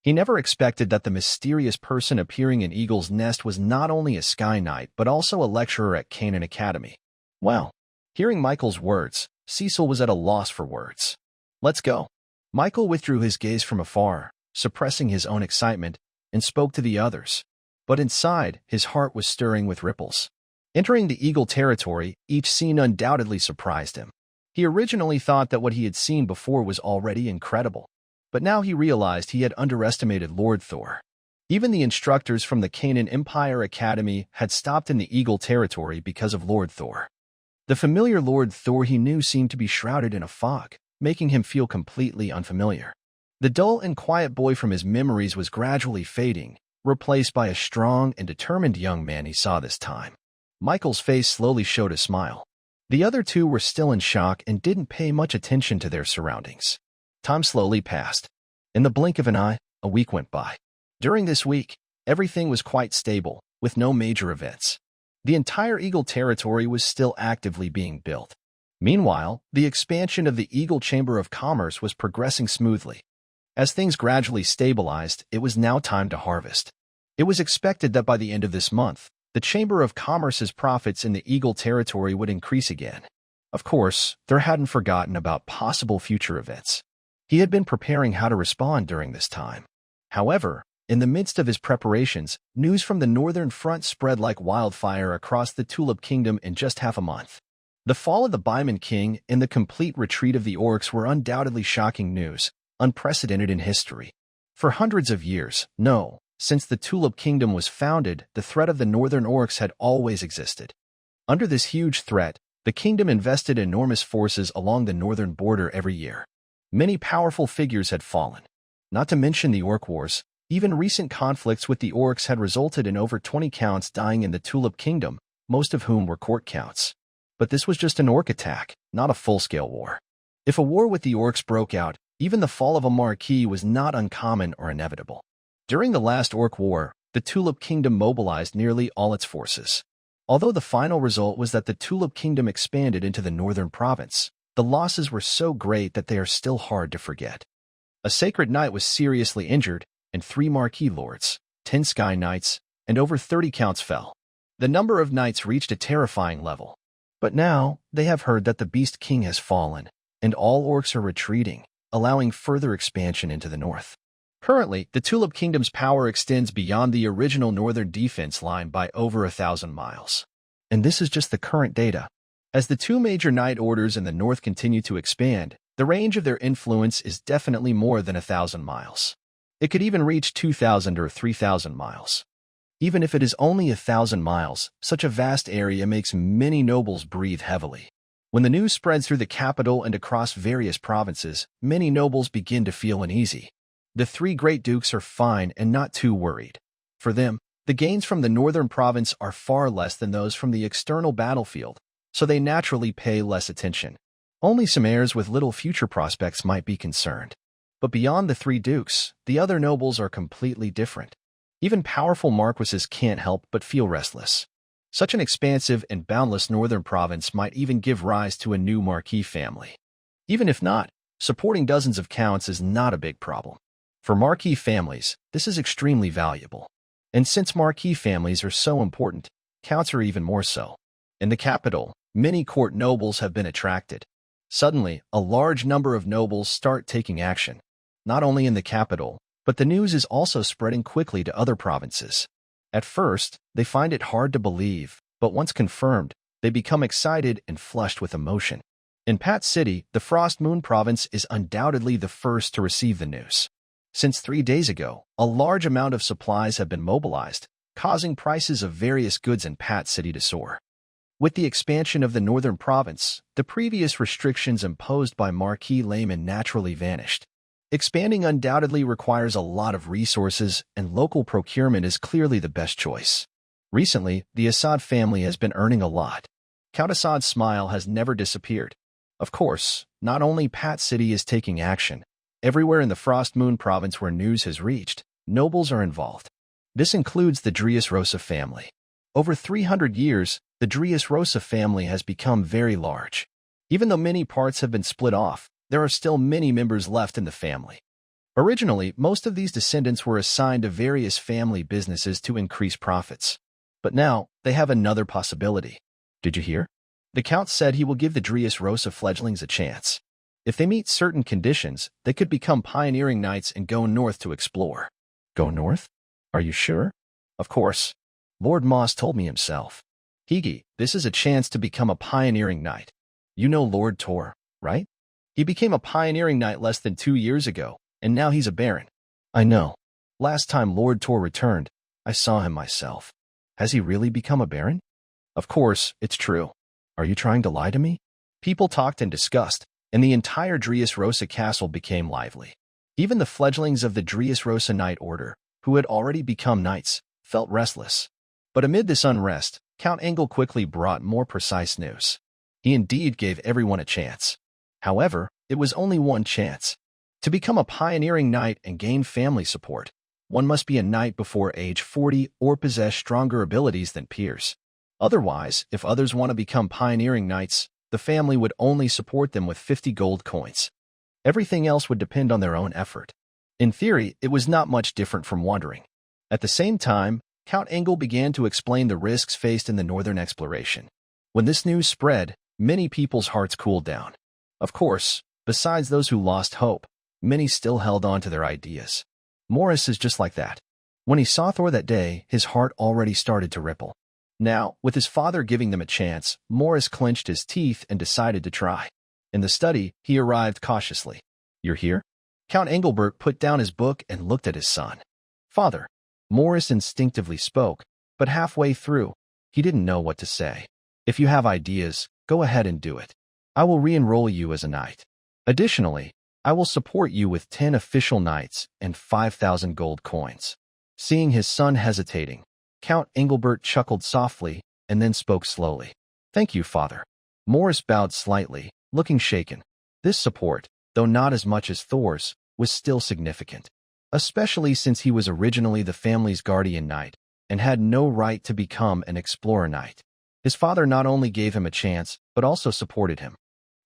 He never expected that the mysterious person appearing in Eagle's Nest was not only a Sky Knight but also a lecturer at Canaan Academy. Well, hearing Michael's words, Cecil was at a loss for words. Let's go. Michael withdrew his gaze from afar, suppressing his own excitement, and spoke to the others. But inside, his heart was stirring with ripples. Entering the Eagle territory, each scene undoubtedly surprised him. He originally thought that what he had seen before was already incredible. But now he realized he had underestimated Lord Thor. Even the instructors from the Canaan Empire Academy had stopped in the Eagle territory because of Lord Thor. The familiar Lord Thor he knew seemed to be shrouded in a fog, making him feel completely unfamiliar. The dull and quiet boy from his memories was gradually fading, replaced by a strong and determined young man he saw this time. Michael's face slowly showed a smile. The other two were still in shock and didn't pay much attention to their surroundings. Time slowly passed. In the blink of an eye, a week went by. During this week, everything was quite stable, with no major events. The entire Eagle territory was still actively being built. Meanwhile, the expansion of the Eagle Chamber of Commerce was progressing smoothly. As things gradually stabilized, it was now time to harvest. It was expected that by the end of this month, the Chamber of Commerce's profits in the Eagle territory would increase again. Of course, Thor hadn't forgotten about possible future events. He had been preparing how to respond during this time. However, in the midst of his preparations, news from the Northern Front spread like wildfire across the Tulip Kingdom in just half a month. The fall of the Baiman King and the complete retreat of the orcs were undoubtedly shocking news, unprecedented in history. For hundreds of years, since the Tulip Kingdom was founded, the threat of the Northern Orcs had always existed. Under this huge threat, the kingdom invested enormous forces along the northern border every year. Many powerful figures had fallen. Not to mention the Orc Wars, even recent conflicts with the Orcs had resulted in over 20 counts dying in the Tulip Kingdom, most of whom were court counts. But this was just an Orc attack, not a full-scale war. If a war with the Orcs broke out, even the fall of a marquis was not uncommon or inevitable. During the last Orc War, the Tulip Kingdom mobilized nearly all its forces. Although the final result was that the Tulip Kingdom expanded into the northern province, the losses were so great that they are still hard to forget. A Sacred Knight was seriously injured, and 3 Marquis Lords, 10 Sky Knights, and over 30 counts fell. The number of knights reached a terrifying level. But now, they have heard that the Beast King has fallen, and all orcs are retreating, allowing further expansion into the north. Currently, the Tulip Kingdom's power extends beyond the original northern defense line by over 1,000 miles. And this is just the current data. As the 2 major knight orders in the north continue to expand, the range of their influence is definitely more than 1,000 miles. It could even reach 2,000 or 3,000 miles. Even if it is only 1,000 miles, such a vast area makes many nobles breathe heavily. When the news spreads through the capital and across various provinces, many nobles begin to feel uneasy. The 3 great dukes are fine and not too worried. For them, the gains from the northern province are far less than those from the external battlefield, so they naturally pay less attention. Only some heirs with little future prospects might be concerned. But beyond the 3 dukes, the other nobles are completely different. Even powerful marquises can't help but feel restless. Such an expansive and boundless northern province might even give rise to a new marquis family. Even if not, supporting dozens of counts is not a big problem. For marquis families, this is extremely valuable. And since marquis families are so important, counts are even more so. In the capital, many court nobles have been attracted. Suddenly, a large number of nobles start taking action. not only in the capital, but the news is also spreading quickly to other provinces. At first, they find it hard to believe, but once confirmed, they become excited and flushed with emotion. In Pat City, the Frost Moon province is undoubtedly the first to receive the news. Since 3 days ago, a large amount of supplies have been mobilized, causing prices of various goods in Pat City to soar. With the expansion of the northern province, the previous restrictions imposed by Marquis Layman naturally vanished. Expanding undoubtedly requires a lot of resources, and local procurement is clearly the best choice. Recently, the Assad family has been earning a lot. Count Assad's smile has never disappeared. Of course, not only Pat City is taking action. Everywhere in the Frost Moon province where news has reached, nobles are involved. This includes the Dressrosa family. Over 300 years, the Dressrosa family has become very large. Even though many parts have been split off, there are still many members left in the family. Originally, most of these descendants were assigned to various family businesses to increase profits. But now, they have another possibility. Did you hear? The Count said he will give the Dressrosa fledglings a chance. If they meet certain conditions, they could become pioneering knights and go north to explore. Go north? Are you sure? Of course. Lord Moss told me himself. Higi, this is a chance to become a pioneering knight. You know Lord Tor, right? He became a pioneering knight less than 2 years ago, and now he's a baron. I know. Last time Lord Tor returned, I saw him myself. Has he really become a baron? Of course, it's true. Are you trying to lie to me? People talked and discussed, and the entire Dressrosa castle became lively. Even the fledglings of the Dressrosa Knight Order, who had already become knights, felt restless. But amid this unrest, Count Engel quickly brought more precise news. He indeed gave everyone a chance. However, it was only one chance. To become a pioneering knight and gain family support, one must be a knight before age 40 or possess stronger abilities than peers. Otherwise, if others want to become pioneering knights, the family would only support them with 50 gold coins. Everything else would depend on their own effort. In theory, it was not much different from wandering. At the same time, Count Engel began to explain the risks faced in the northern exploration. When this news spread, many people's hearts cooled down. Of course, besides those who lost hope, many still held on to their ideas. Morris is just like that. When he saw Thor that day, his heart already started to ripple. Now, with his father giving them a chance, Morris clenched his teeth and decided to try. In the study, he arrived cautiously. You're here? Count Engelbert put down his book and looked at his son. Father. Morris instinctively spoke, but halfway through, he didn't know what to say. If you have ideas, go ahead and do it. I will re-enroll you as a knight. Additionally, I will support you with 10 official knights and 5,000 gold coins. Seeing his son hesitating, Count Engelbert chuckled softly and then spoke slowly. Thank you, father. Morris bowed slightly, looking shaken. This support, though not as much as Thor's, was still significant, especially since he was originally the family's guardian knight and had no right to become an explorer knight. His father not only gave him a chance, but also supported him.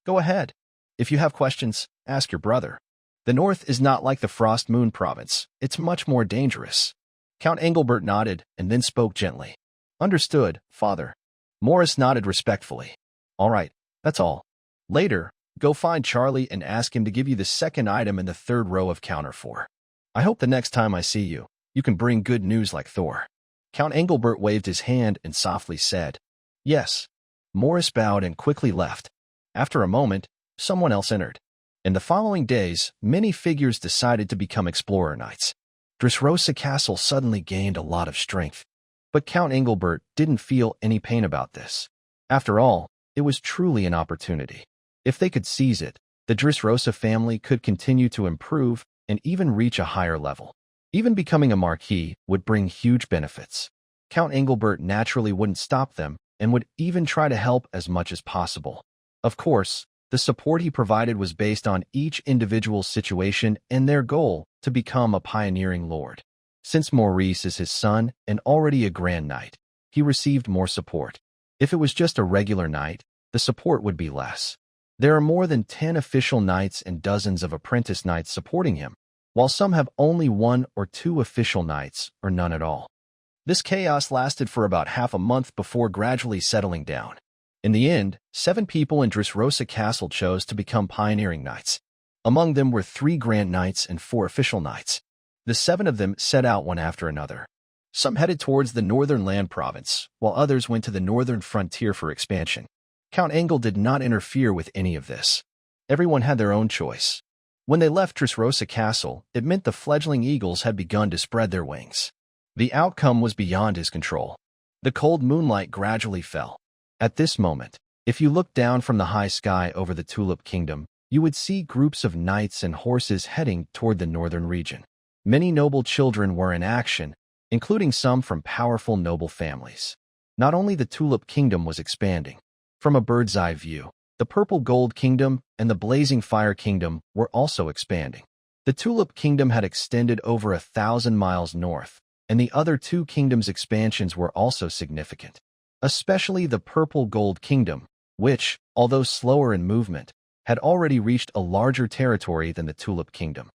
Go ahead. If you have questions, ask your brother. The north is not like the Frost Moon province. It's much more dangerous. Count Engelbert nodded and then spoke gently. Understood, father. Morris nodded respectfully. All right, that's all. Later, go find Charlie and ask him to give you the second item in the third row of counter 4. I hope the next time I see you, you can bring good news like Thor. Count Engelbert waved his hand and softly said, Yes. Morris bowed and quickly left. After a moment, someone else entered. In the following days, many figures decided to become explorer knights. Dressrosa Castle suddenly gained a lot of strength. But Count Engelbert didn't feel any pain about this. After all, it was truly an opportunity. If they could seize it, the Dressrosa family could continue to improve and even reach a higher level. Even becoming a marquis would bring huge benefits. Count Engelbert naturally wouldn't stop them and would even try to help as much as possible. Of course, the support he provided was based on each individual's situation and their goal to become a pioneering lord. Since Maurice is his son and already a grand knight, he received more support. If it was just a regular knight, the support would be less. There are more than 10 official knights and dozens of apprentice knights supporting him, while some have only 1 or 2 official knights or none at all. This chaos lasted for about half a month before gradually settling down. In the end, 7 people in Dressrosa Castle chose to become pioneering knights. Among them were 3 grand knights and 4 official knights. The 7 of them set out one after another. Some headed towards the northern land province, while others went to the northern frontier for expansion. Count Engel did not interfere with any of this. Everyone had their own choice. When they left Dressrosa Castle, it meant the fledgling eagles had begun to spread their wings. The outcome was beyond his control. The cold moonlight gradually fell. At this moment, if you looked down from the high sky over the Tulip Kingdom, you would see groups of knights and horses heading toward the northern region. Many noble children were in action, including some from powerful noble families. Not only the Tulip Kingdom was expanding. From a bird's-eye view, the Purple Gold Kingdom and the Blazing Fire Kingdom were also expanding. The Tulip Kingdom had extended over 1,000 miles north, and the other 2 kingdoms' expansions were also significant. Especially the Purple Gold Kingdom, which, although slower in movement, had already reached a larger territory than the Tulip Kingdom.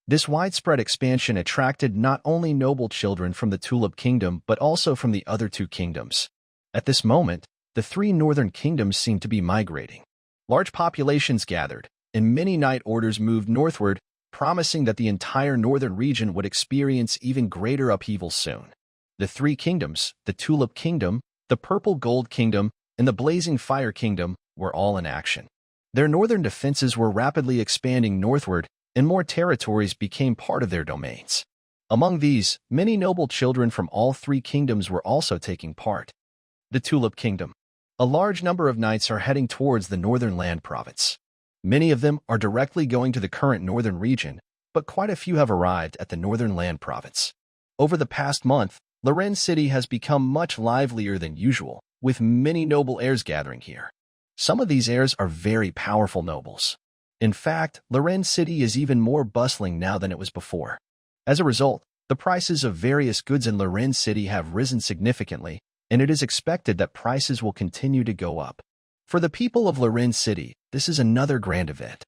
This widespread expansion attracted not only noble children from the Tulip Kingdom but also from the other 2 kingdoms. At this moment, the 3 northern kingdoms seemed to be migrating. Large populations gathered, and many knight orders moved northward, promising that the entire northern region would experience even greater upheaval soon. The 3 kingdoms, the Tulip Kingdom, the Purple Gold Kingdom, and the Blazing Fire Kingdom, were all in action. Their northern defenses were rapidly expanding northward, and more territories became part of their domains. Among these, many noble children from all 3 kingdoms were also taking part. The Tulip Kingdom. A large number of knights are heading towards the northern land province. Many of them are directly going to the current northern region, but quite a few have arrived at the northern land province. Over the past month, Lorenz City has become much livelier than usual, with many noble heirs gathering here. Some of these heirs are very powerful nobles. In fact, Lorenz City is even more bustling now than it was before. As a result, the prices of various goods in Lorenz City have risen significantly, and it is expected that prices will continue to go up. For the people of Lorenz City, this is another grand event.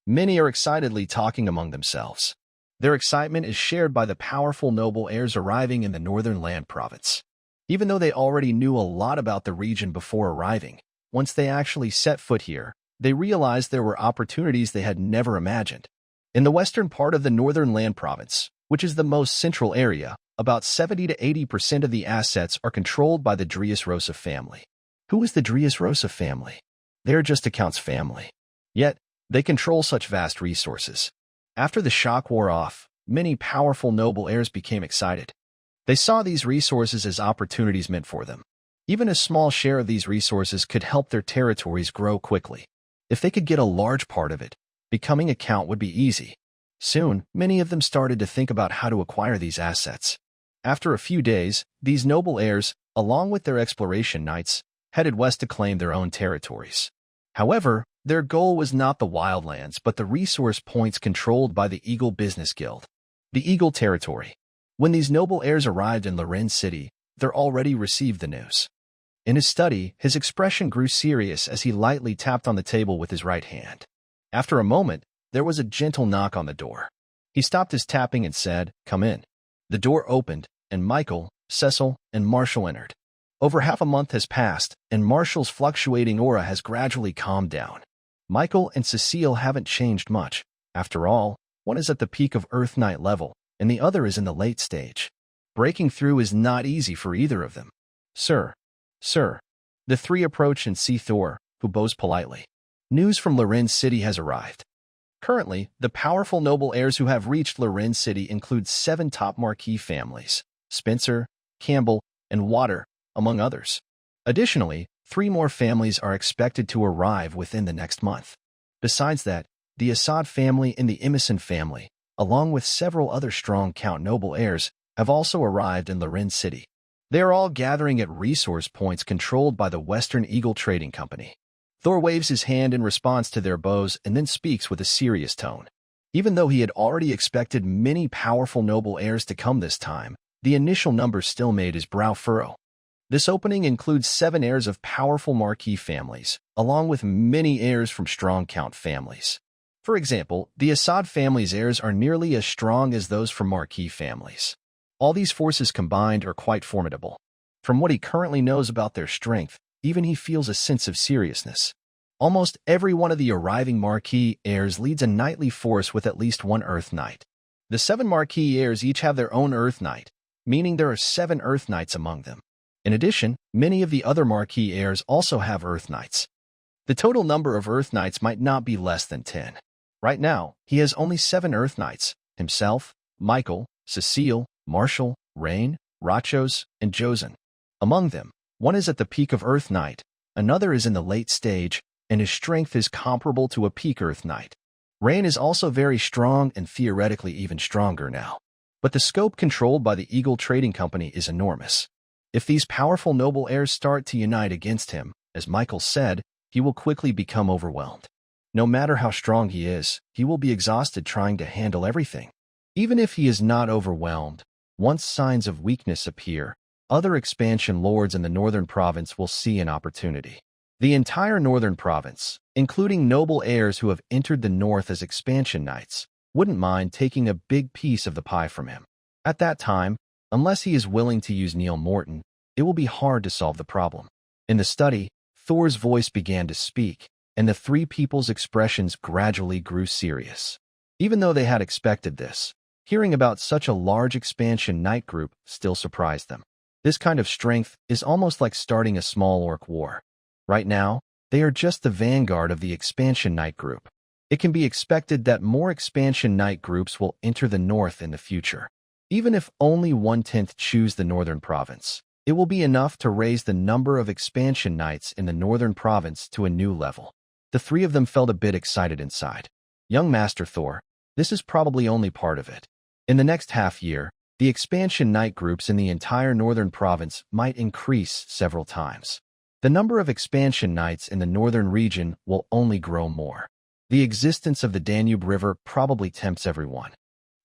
Many are excitedly talking among themselves. Their excitement is shared by the powerful noble heirs arriving in the northern land province. Even though they already knew a lot about the region before arriving, once they actually set foot here, they realized there were opportunities they had never imagined. In the western part of the northern land province, which is the most central area, about 70 to 80% of the assets are controlled by the Dressrosa family. Who is the Dressrosa family? They are just a count's family. Yet, they control such vast resources. After the shock wore off, many powerful noble heirs became excited. They saw these resources as opportunities meant for them. Even a small share of these resources could help their territories grow quickly. If they could get a large part of it, becoming a count would be easy. Soon, many of them started to think about how to acquire these assets. After a few days, these noble heirs, along with their exploration knights, headed west to claim their own territories. However, their goal was not the wildlands but the resource points controlled by the Eagle Business Guild. The Eagle Territory. When these noble heirs arrived in Lorenz City, they already received the news. In his study, his expression grew serious as he lightly tapped on the table with his right hand. After a moment, there was a gentle knock on the door. He stopped his tapping and said, "Come in." The door opened, and Michael, Cecil, and Marshall entered. Over half a month has passed, and Marshall's fluctuating aura has gradually calmed down. Michael and Cecile haven't changed much. After all, one is at the peak of Earth Knight level, and the other is in the late stage. Breaking through is not easy for either of them. Sir. The 3 approach and see Thor, who bows politely. News from Lorenz City has arrived. Currently, the powerful noble heirs who have reached Lorenz City include 7 top marquee families, Spencer, Campbell, and Water, among others. Additionally, 3 more families are expected to arrive within the next month. Besides that, the Assad family and the Emerson family, along with several other strong Count noble heirs, have also arrived in Lorenz City. They are all gathering at resource points controlled by the Western Eagle Trading Company. Thor waves his hand in response to their bows and then speaks with a serious tone. Even though he had already expected many powerful noble heirs to come this time, the initial number still made his brow furrow. This opening includes 7 heirs of powerful marquee families, along with many heirs from strong Count families. For example, the Assad family's heirs are nearly as strong as those from marquee families. All these forces combined are quite formidable. From what he currently knows about their strength, even he feels a sense of seriousness. Almost every one of the arriving Marquis heirs leads a knightly force with at least one Earth Knight. The 7 Marquis heirs each have their own Earth Knight, meaning there are 7 Earth Knights among them. In addition, many of the other Marquis heirs also have Earth Knights. The total number of Earth Knights might not be less than 10. Right now, he has only 7 Earth Knights: himself, Michael, Cecile, Marshall, Rain, Rachos, and Josen. Among them, one is at the peak of Earth Knight, another is in the late stage, and his strength is comparable to a peak Earth Knight. Rain is also very strong and theoretically even stronger now. But the scope controlled by the Eagle Trading Company is enormous. If these powerful noble heirs start to unite against him, as Michael said, he will quickly become overwhelmed. No matter how strong he is, he will be exhausted trying to handle everything. Even if he is not overwhelmed, once signs of weakness appear, other expansion lords in the northern province will see an opportunity. The entire northern province, including noble heirs who have entered the north as expansion knights, wouldn't mind taking a big piece of the pie from him. At that time, unless he is willing to use Neil Morton, it will be hard to solve the problem. In the study, Thor's voice began to speak, and the 3 people's expressions gradually grew serious. Even though they had expected this, hearing about such a large expansion knight group still surprised them. This kind of strength is almost like starting a small orc war. Right now, they are just the vanguard of the expansion knight group. It can be expected that more expansion knight groups will enter the north in the future. Even if only 1/10 choose the northern province, it will be enough to raise the number of expansion knights in the northern province to a new level. The 3 of them felt a bit excited inside. Young Master Thor, this is probably only part of it. In the next half year, the expansion knight groups in the entire northern province might increase several times. The number of expansion knights in the northern region will only grow more. The existence of the Danube River probably tempts everyone.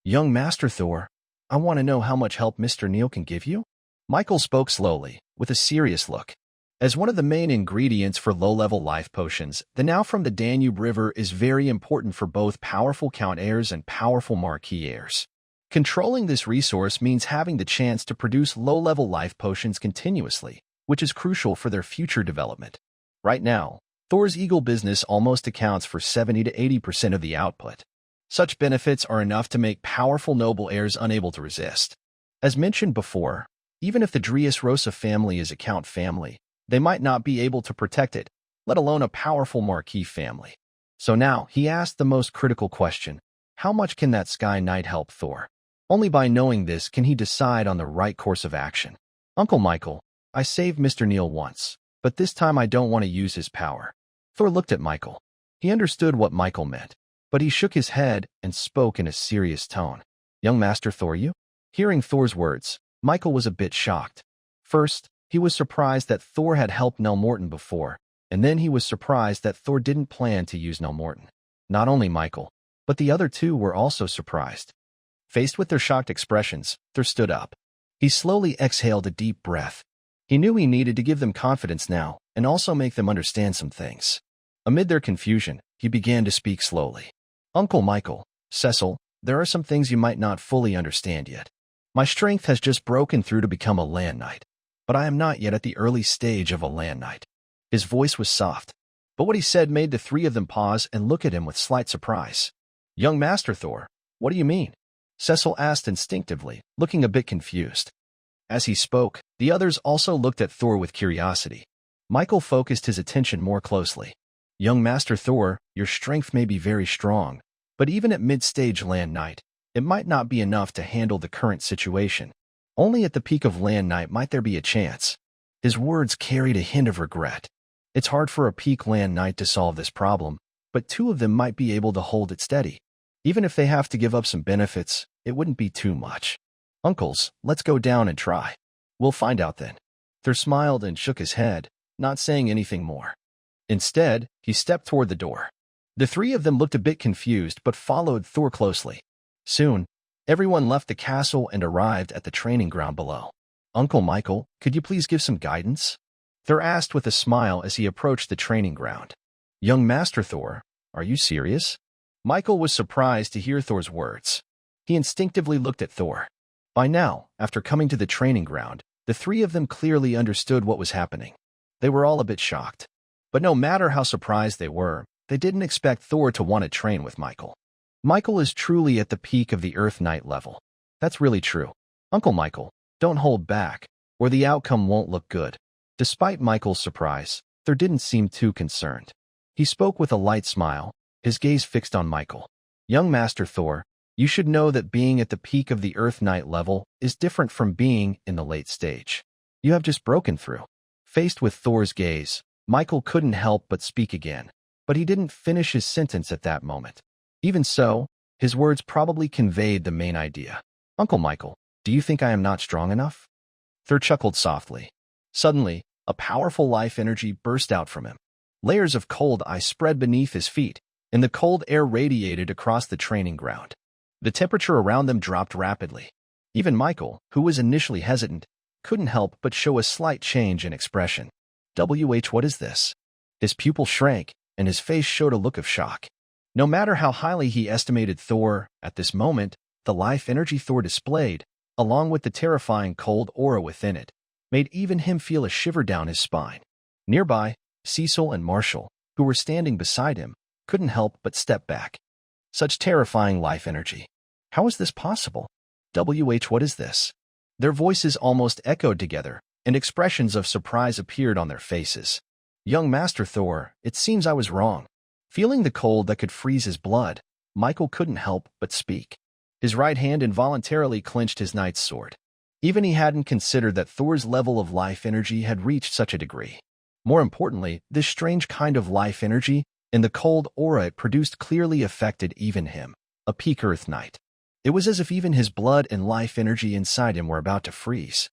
Young Master Thor, I want to know how much help Mr. Neil can give you? Michael spoke slowly, with a serious look. As one of the main ingredients for low-level life potions, the now from the Danube River is very important for both powerful Count heirs and powerful Marquis heirs. Controlling this resource means having the chance to produce low-level life potions continuously, which is crucial for their future development. Right now, Thor's Eagle business almost accounts for 70 to 80% of the output. Such benefits are enough to make powerful noble heirs unable to resist. As mentioned before, even if the Drius Rosa family is a Count family, they might not be able to protect it, let alone a powerful Marquis family. So now, he asked the most critical question: how much can that Sky Knight help Thor? Only by knowing this can he decide on the right course of action. Uncle Michael, I saved Mr. Neil once, but this time I don't want to use his power. Thor looked at Michael. He understood what Michael meant, but he shook his head and spoke in a serious tone. Young Master Thor, you? Hearing Thor's words, Michael was a bit shocked. First, he was surprised that Thor had helped Neil Morton before, and then he was surprised that Thor didn't plan to use Neil Morton. Not only Michael, but the other 2 were also surprised. Faced with their shocked expressions, Thor stood up. He slowly exhaled a deep breath. He knew he needed to give them confidence now and also make them understand some things. Amid their confusion, he began to speak slowly. Uncle Michael, Cecil, there are some things you might not fully understand yet. My strength has just broken through to become a land knight, but I am not yet at the early stage of a land knight. His voice was soft, but what he said made the 3 of them pause and look at him with slight surprise. Young Master Thor, what do you mean? Cecil asked instinctively, looking a bit confused. As he spoke, the others also looked at Thor with curiosity. Michael focused his attention more closely. Young Master Thor, your strength may be very strong, but even at mid-stage Land Knight, it might not be enough to handle the current situation. Only at the peak of Land Knight might there be a chance. His words carried a hint of regret. It's hard for a peak Land Knight to solve this problem, but 2 of them might be able to hold it steady. Even if they have to give up some benefits, it wouldn't be too much. Uncles, let's go down and try. We'll find out then. Thor smiled and shook his head, not saying anything more. Instead, he stepped toward the door. The 3 of them looked a bit confused but followed Thor closely. Soon, everyone left the castle and arrived at the training ground below. Uncle Michael, could you please give some guidance? Thor asked with a smile as he approached the training ground. Young Master Thor, are you serious? Michael was surprised to hear Thor's words. He instinctively looked at Thor. By now, after coming to the training ground, the 3 of them clearly understood what was happening. They were all a bit shocked. But no matter how surprised they didn't expect Thor to want to train with Michael. Michael is truly at the peak of the Earth Knight level. That's really true. Uncle Michael, don't hold back, or the outcome won't look good. Despite Michael's surprise, Thor didn't seem too concerned. He spoke with a light smile, his gaze fixed on Michael. Young Master Thor, you should know that being at the peak of the Earth Knight level is different from being in the late stage. You have just broken through. Faced with Thor's gaze, Michael couldn't help but speak again, but he didn't finish his sentence at that moment. Even so, his words probably conveyed the main idea. Uncle Michael, do you think I am not strong enough? Thor chuckled softly. Suddenly, a powerful life energy burst out from him. Layers of cold ice spread beneath his feet, and the cold air radiated across the training ground. The temperature around them dropped rapidly. Even Michael, who was initially hesitant, couldn't help but show a slight change in expression. What is this? His pupil shrank, and his face showed a look of shock. No matter how highly he estimated Thor, at this moment, the life energy Thor displayed, along with the terrifying cold aura within it, made even him feel a shiver down his spine. Nearby, Cecil and Marshall, who were standing beside him, couldn't help but step back. Such terrifying life energy. How is this possible? What is this? Their voices almost echoed together, and expressions of surprise appeared on their faces. Young Master Thor, it seems I was wrong. Feeling the cold that could freeze his blood, Michael couldn't help but speak. His right hand involuntarily clenched his knight's sword. Even he hadn't considered that Thor's level of life energy had reached such a degree. More importantly, this strange kind of life energy and the cold aura it produced clearly affected even him, a peak Earth Knight. It was as if even his blood and life energy inside him were about to freeze.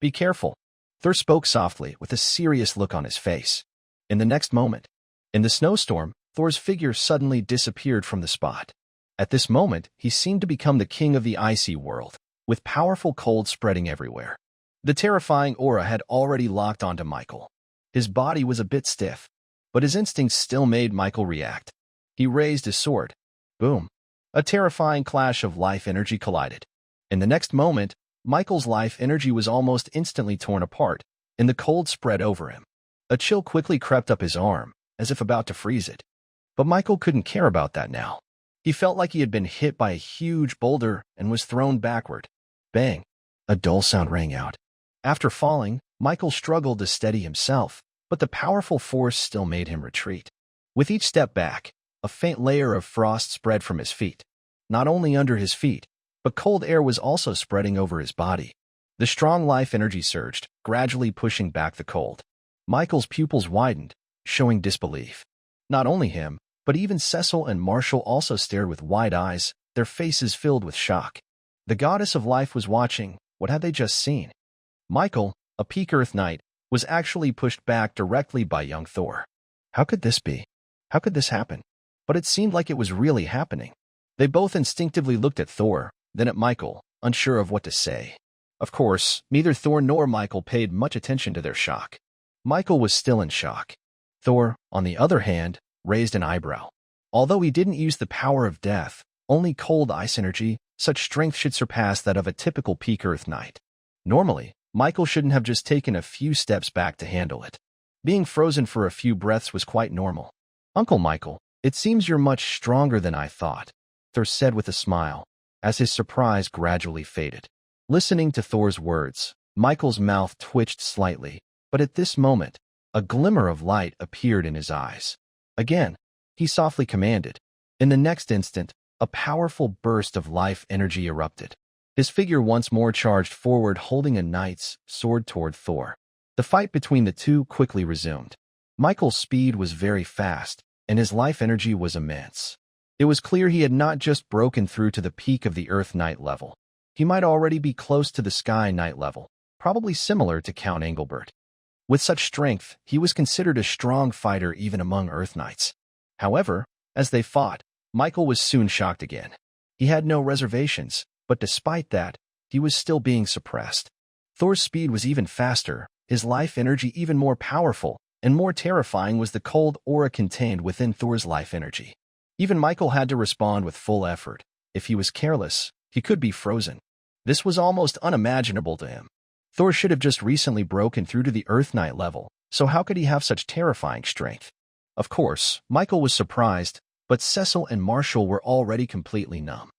Be careful, Thor spoke softly with a serious look on his face. In the next moment, in the snowstorm, Thor's figure suddenly disappeared from the spot. At this moment, he seemed to become the king of the icy world, with powerful cold spreading everywhere. The terrifying aura had already locked onto Michael. His body was a bit stiff, but his instincts still made Michael react. He raised his sword. Boom. A terrifying clash of life energy collided. In the next moment, Michael's life energy was almost instantly torn apart, and the cold spread over him. A chill quickly crept up his arm, as if about to freeze it. But Michael couldn't care about that now. He felt like he had been hit by a huge boulder and was thrown backward. Bang! A dull sound rang out. After falling, Michael struggled to steady himself, but the powerful force still made him retreat. With each step back, a faint layer of frost spread from his feet. Not only under his feet, but cold air was also spreading over his body. The strong life energy surged, gradually pushing back the cold. Michael's pupils widened, showing disbelief. Not only him, but even Cecil and Marshall also stared with wide eyes, their faces filled with shock. The goddess of life was watching. What had they just seen? Michael, a peak Earth Knight, was actually pushed back directly by young Thor. How could this be? How could this happen? But it seemed like it was really happening. They both instinctively looked at Thor, then at Michael, unsure of what to say. Of course, neither Thor nor Michael paid much attention to their shock. Michael was still in shock. Thor, on the other hand, raised an eyebrow. Although he didn't use the power of death, only cold ice energy, such strength should surpass that of a typical peak Earth Knight. Normally, Michael shouldn't have just taken a few steps back to handle it. Being frozen for a few breaths was quite normal. Uncle Michael, it seems you're much stronger than I thought, Thor said with a smile, as his surprise gradually faded. Listening to Thor's words, Michael's mouth twitched slightly, but at this moment, a glimmer of light appeared in his eyes. Again, he softly commanded. In the next instant, a powerful burst of life energy erupted. His figure once more charged forward holding a knight's sword toward Thor. The fight between the two quickly resumed. Michael's speed was very fast, and his life energy was immense. It was clear he had not just broken through to the peak of the Earth Knight level. He might already be close to the Sky Knight level, probably similar to Count Engelbert. With such strength, he was considered a strong fighter even among Earth Knights. However, as they fought, Michael was soon shocked again. He had no reservations, but despite that, he was still being suppressed. Thor's speed was even faster, his life energy even more powerful, and more terrifying was the cold aura contained within Thor's life energy. Even Michael had to respond with full effort. If he was careless, he could be frozen. This was almost unimaginable to him. Thor should have just recently broken through to the Earth Knight level, So how could he have such terrifying strength? Of course, Michael was surprised, but Cecil and Marshall were already completely numb.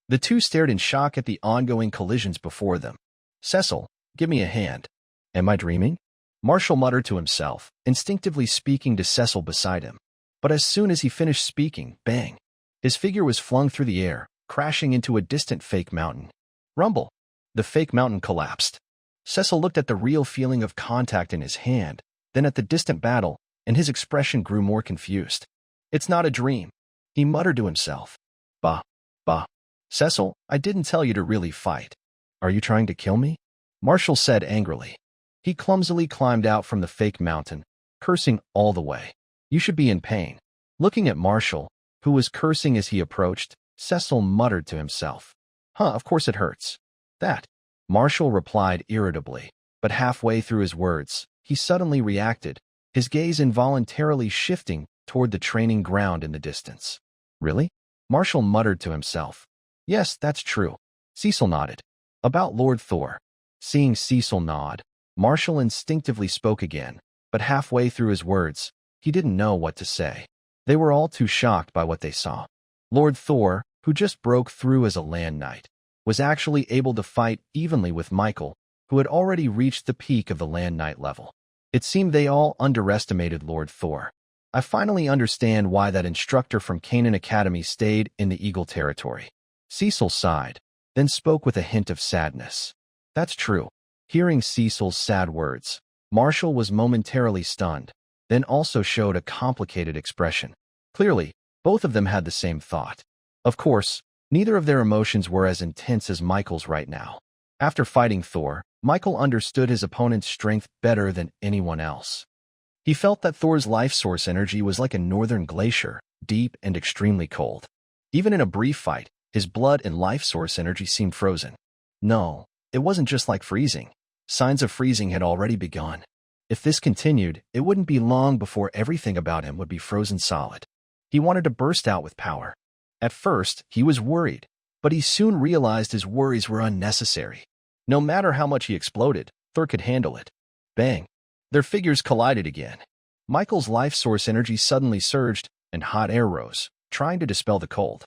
The two stared in shock at the ongoing collisions before them. Cecil, give me a hand. Am I dreaming? Marshall muttered to himself, instinctively speaking to Cecil beside him. But as soon as he finished speaking, bang! His figure was flung through the air, crashing into a distant fake mountain. Rumble! The fake mountain collapsed. Cecil looked at the real feeling of contact in his hand, then at the distant battle, and his expression grew more confused. It's not a dream, he muttered to himself. Bah, bah. Cecil, I didn't tell you to really fight. Are you trying to kill me? Marshall said angrily. He clumsily climbed out from the fake mountain, cursing all the way. You should be in pain. Looking at Marshall, who was cursing as he approached, Cecil muttered to himself. Huh, of course it hurts. That. Marshall replied irritably, but halfway through his words, he suddenly reacted, his gaze involuntarily shifting toward the training ground in the distance. Really? Marshall muttered to himself. Yes, that's true. Cecil nodded. About Lord Thor. Seeing Cecil nod, Marshall instinctively spoke again, but halfway through his words, he didn't know what to say. They were all too shocked by what they saw. Lord Thor, who just broke through as a land knight, was actually able to fight evenly with Michael, who had already reached the peak of the land knight level. It seemed they all underestimated Lord Thor. I finally understand why that instructor from Canaan Academy stayed in the Eagle territory. Cecil sighed, then spoke with a hint of sadness. That's true. Hearing Cecil's sad words, Marshall was momentarily stunned, then also showed a complicated expression. Clearly, both of them had the same thought. Of course, neither of their emotions were as intense as Michael's right now. After fighting Thor, Michael understood his opponent's strength better than anyone else. He felt that Thor's life source energy was like a northern glacier, deep and extremely cold. Even in a brief fight, his blood and life source energy seemed frozen. No, it wasn't just like freezing. Signs of freezing had already begun. If this continued, it wouldn't be long before everything about him would be frozen solid. He wanted to burst out with power. At first, he was worried, but he soon realized his worries were unnecessary. No matter how much he exploded, Thor could handle it. Bang! Their figures collided again. Michael's life source energy suddenly surged, and hot air rose, trying to dispel the cold.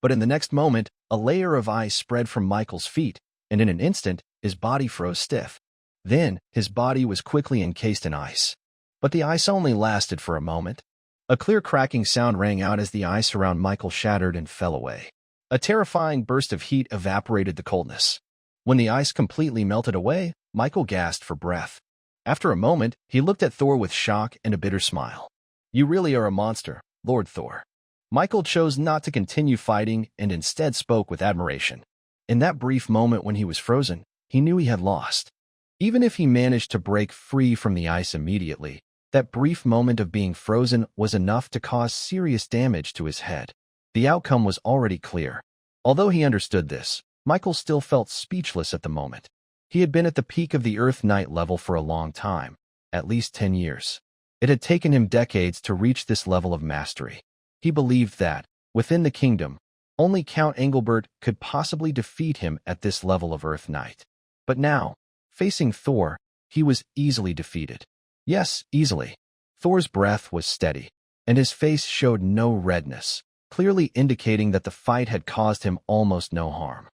But in the next moment, a layer of ice spread from Michael's feet, and in an instant, his body froze stiff. Then, his body was quickly encased in ice. But the ice only lasted for a moment. A clear cracking sound rang out as the ice around Michael shattered and fell away. A terrifying burst of heat evaporated the coldness. When the ice completely melted away, Michael gasped for breath. After a moment, he looked at Thor with shock and a bitter smile. You really are a monster, Lord Thor. Michael chose not to continue fighting and instead spoke with admiration. In that brief moment when he was frozen, he knew he had lost. Even if he managed to break free from the ice immediately, that brief moment of being frozen was enough to cause serious damage to his head. The outcome was already clear. Although he understood this, Michael still felt speechless at the moment. He had been at the peak of the Earth Knight level for a long time, at least 10 years. It had taken him decades to reach this level of mastery. He believed that, within the kingdom, only Count Engelbert could possibly defeat him at this level of Earth Knight. But now, facing Thor, he was easily defeated. Yes, easily. Thor's breath was steady, and his face showed no redness, clearly indicating that the fight had caused him almost no harm.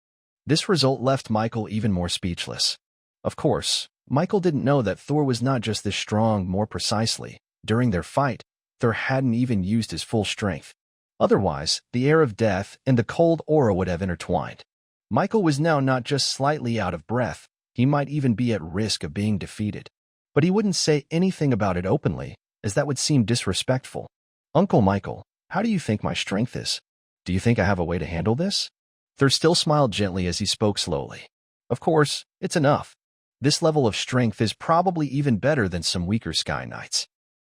This result left Michael even more speechless. Of course, Michael didn't know that Thor was not just this strong. More precisely, during their fight, Thor hadn't even used his full strength. Otherwise, the air of death and the cold aura would have intertwined. Michael was now not just slightly out of breath, he might even be at risk of being defeated. But he wouldn't say anything about it openly, as that would seem disrespectful. Uncle Michael, how do you think my strength is? Do you think I have a way to handle this? Thor still smiled gently as he spoke slowly. Of course, it's enough. This level of strength is probably even better than some weaker Sky Knights.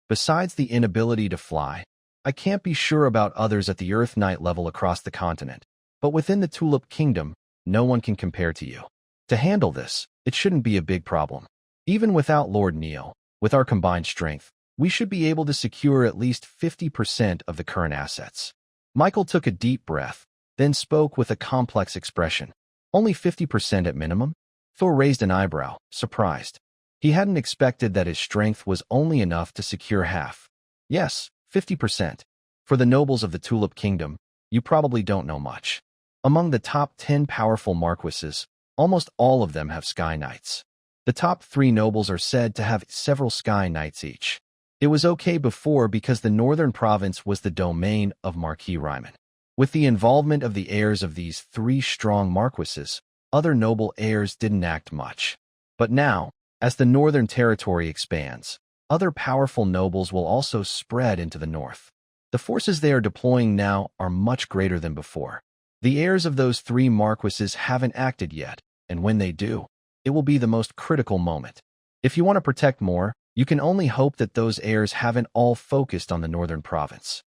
Besides the inability to fly, I can't be sure about others at the Earth Knight level across the continent, but within the Tulip Kingdom, no one can compare to you. To handle this, it shouldn't be a big problem. Even without Lord Neo, with our combined strength, we should be able to secure at least 50% of the current assets. Michael took a deep breath, then spoke with a complex expression. Only 50% at minimum? Thor raised an eyebrow, surprised. He hadn't expected that his strength was only enough to secure half. Yes, 50%. For the nobles of the Tulip Kingdom, you probably don't know much. Among the top 10 powerful marquises, almost all of them have Sky Knights. The top 3 nobles are said to have several Sky Knights each. It was okay before because the northern province was the domain of Marquis Ryman. With the involvement of the heirs of these 3 strong marquises, other noble heirs didn't act much. But now, as the northern territory expands, other powerful nobles will also spread into the north. The forces they are deploying now are much greater than before. The heirs of those 3 marquises haven't acted yet, and when they do, it will be the most critical moment. If you want to protect more, you can only hope that those heirs haven't all focused on the northern province.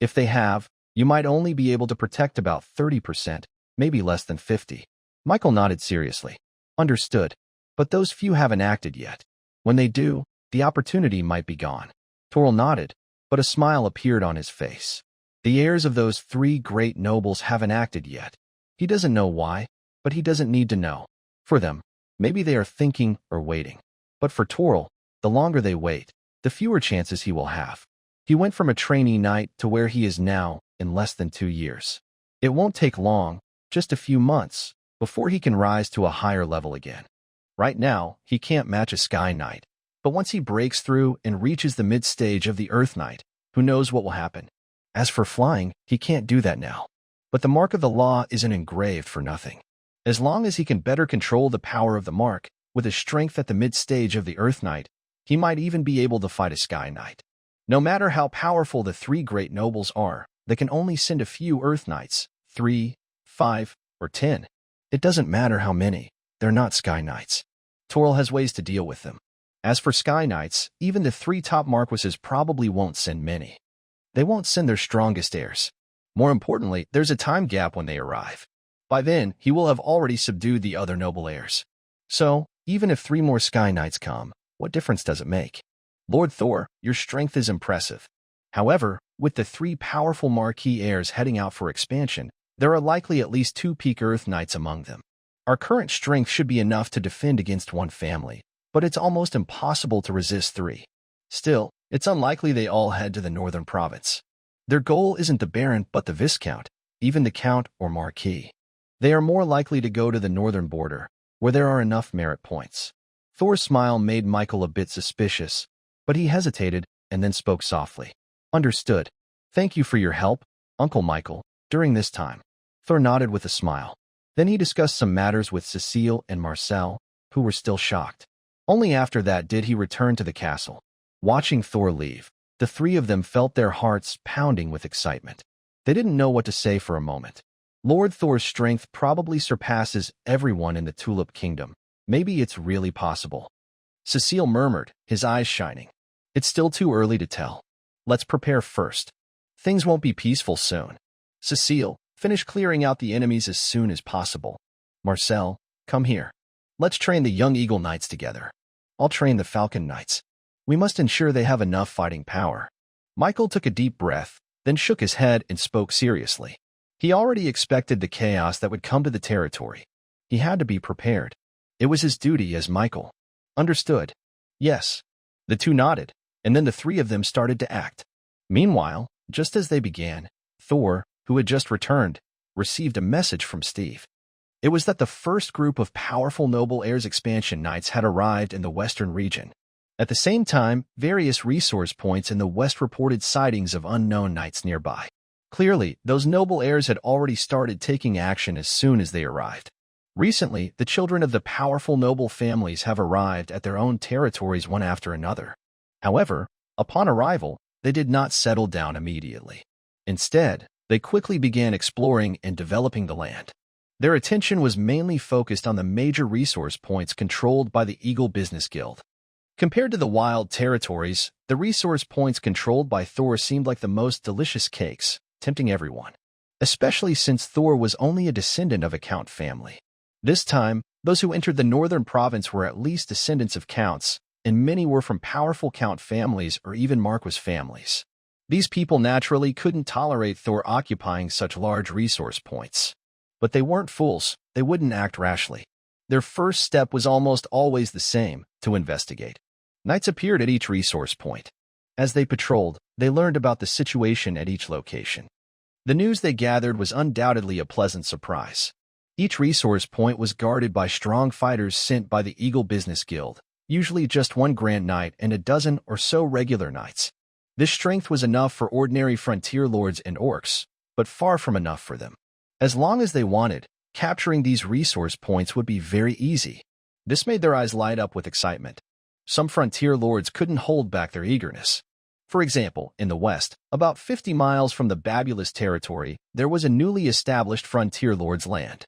If they have, you might only be able to protect about 30%, maybe less than 50%. Michael nodded seriously. Understood. But those few haven't acted yet. When they do, the opportunity might be gone. Toril nodded, but a smile appeared on his face. The heirs of those 3 great nobles haven't acted yet. He doesn't know why, but he doesn't need to know. For them, maybe they are thinking or waiting. But for Toril, the longer they wait, the fewer chances he will have. He went from a trainee knight to where he is now in less than 2 years. It won't take long, just a few months, before he can rise to a higher level again. Right now, he can't match a Sky Knight, but once he breaks through and reaches the mid-stage of the Earth Knight, who knows what will happen. As for flying, he can't do that now. But the mark of the law isn't engraved for nothing. As long as he can better control the power of the mark, with his strength at the mid-stage of the Earth Knight, he might even be able to fight a Sky Knight. No matter how powerful the 3 great nobles are, they can only send a few Earth Knights, 3, 5, or 10. It doesn't matter how many, they're not Sky Knights. Toril has ways to deal with them. As for Sky Knights, even the 3 top marquises probably won't send many. They won't send their strongest heirs. More importantly, there's a time gap when they arrive. By then, he will have already subdued the other noble heirs. So, even if 3 more Sky Knights come, what difference does it make? Lord Thor, your strength is impressive. However, with the 3 powerful marquis heirs heading out for expansion, there are likely at least 2 peak Earth Knights among them. Our current strength should be enough to defend against 1 family, but it's almost impossible to resist 3. Still, it's unlikely they all head to the northern province. Their goal isn't the Baron but the Viscount, even the Count or Marquis. They are more likely to go to the northern border, where there are enough merit points. Thor's smile made Michael a bit suspicious, but he hesitated and then spoke softly. Understood. Thank you for your help, Uncle Michael, during this time. Thor nodded with a smile. Then he discussed some matters with Cecile and Marcel, who were still shocked. Only after that did he return to the castle. Watching Thor leave, the 3 of them felt their hearts pounding with excitement. They didn't know what to say for a moment. Lord Thor's strength probably surpasses everyone in the Tulip Kingdom. Maybe it's really possible. Cecile murmured, his eyes shining. It's still too early to tell. Let's prepare first. Things won't be peaceful soon. Cecile, finish clearing out the enemies as soon as possible. Marcel, come here. Let's train the young Eagle Knights together. I'll train the Falcon Knights. We must ensure they have enough fighting power. Michael took a deep breath, then shook his head and spoke seriously. He already expected the chaos that would come to the territory. He had to be prepared. It was his duty as Michael. Understood. Yes. The 2 nodded, and then the 3 of them started to act. Meanwhile, just as they began, Thor, who had just returned, received a message from Steve. It was that the first group of powerful noble heirs expansion knights had arrived in the western region. At the same time, various resource points in the west reported sightings of unknown knights nearby. Clearly, those noble heirs had already started taking action as soon as they arrived. Recently, the children of the powerful noble families have arrived at their own territories one after another. However, upon arrival, they did not settle down immediately. Instead, they quickly began exploring and developing the land. Their attention was mainly focused on the major resource points controlled by the Eagle Business Guild. Compared to the wild territories, the resource points controlled by Thor seemed like the most delicious cakes, tempting everyone. Especially since Thor was only a descendant of a Count family. This time, those who entered the northern province were at least descendants of Counts, and many were from powerful Count families or even Marquis families. These people naturally couldn't tolerate Thor occupying such large resource points. But they weren't fools, they wouldn't act rashly. Their first step was almost always the same: to investigate. Knights appeared at each resource point. As they patrolled, they learned about the situation at each location. The news they gathered was undoubtedly a pleasant surprise. Each resource point was guarded by strong fighters sent by the Eagle Business Guild, usually just one Grand Knight and a dozen or so regular knights. This strength was enough for ordinary frontier lords and orcs, but far from enough for them. As long as they wanted, capturing these resource points would be very easy. This made their eyes light up with excitement. Some frontier lords couldn't hold back their eagerness. For example, in the west, about 50 miles from the Babulus territory, there was a newly established frontier lord's land.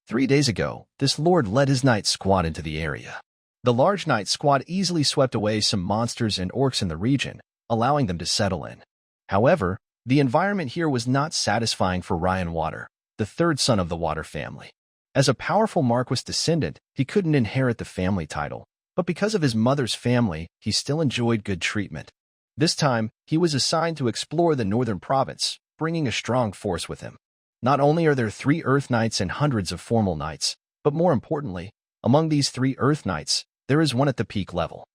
3 days ago, this lord led his knight squad into the area. The large knight squad easily swept away some monsters and orcs in the region, allowing them to settle in. However, the environment here was not satisfying for Ryan Water, the third son of the Water family. As a powerful Marquis descendant, he couldn't inherit the family title, but because of his mother's family, he still enjoyed good treatment. This time, he was assigned to explore the northern province, bringing a strong force with him. Not only are there 3 Earth Knights and hundreds of formal knights, but more importantly, among these 3 Earth Knights, there is one at the peak level.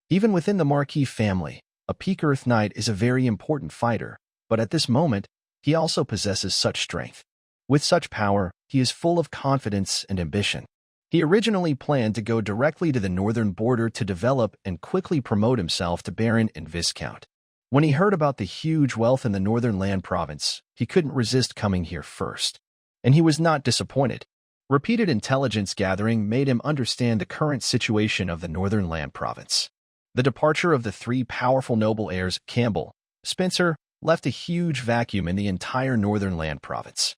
Even within the Marquis family, a peak Earth Knight is a very important fighter, but at this moment, he also possesses such strength. With such power, he is full of confidence and ambition. He originally planned to go directly to the northern border to develop and quickly promote himself to Baron and Viscount. When he heard about the huge wealth in the Northern Land Province, he couldn't resist coming here first. And he was not disappointed. Repeated intelligence gathering made him understand the current situation of the Northern Land Province. The departure of the 3 powerful noble heirs, Campbell, Spencer, left a huge vacuum in the entire Northern Land Province.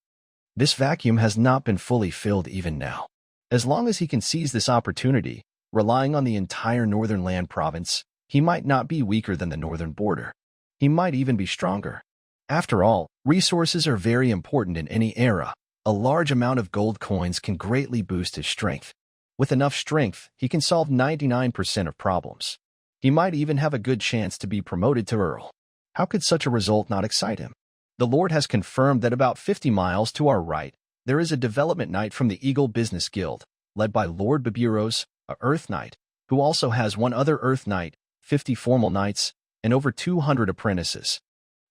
This vacuum has not been fully filled even now. As long as he can seize this opportunity, relying on the entire Northern Land Province, he might not be weaker than the northern border. He might even be stronger. After all, resources are very important in any era. A large amount of gold coins can greatly boost his strength. With enough strength, he can solve 99% of problems. He might even have a good chance to be promoted to Earl. How could such a result not excite him? The Lord has confirmed that about 50 miles to our right, there is a development knight from the Eagle Business Guild, led by Lord Baburos, a Earth Knight, who also has one other Earth Knight, 50 formal knights, and over 200 apprentices.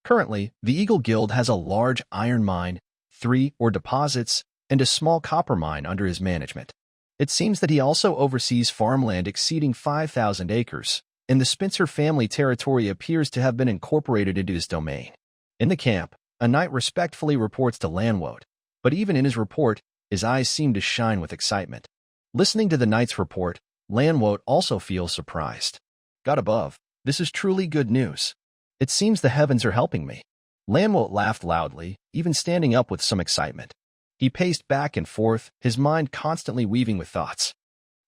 Currently, the Eagle Guild has a large iron mine, 3 ore deposits, and a small copper mine under his management. It seems that he also oversees farmland exceeding 5,000 acres, and the Spencer family territory appears to have been incorporated into his domain. In the camp, a knight respectfully reports to Lanwoad, but even in his report, his eyes seem to shine with excitement. Listening to the knight's report, Lanwoad also feels surprised. God above, this is truly good news. It seems the heavens are helping me. Lanwoad laughed loudly, even standing up with some excitement. He paced back and forth, his mind constantly weaving with thoughts.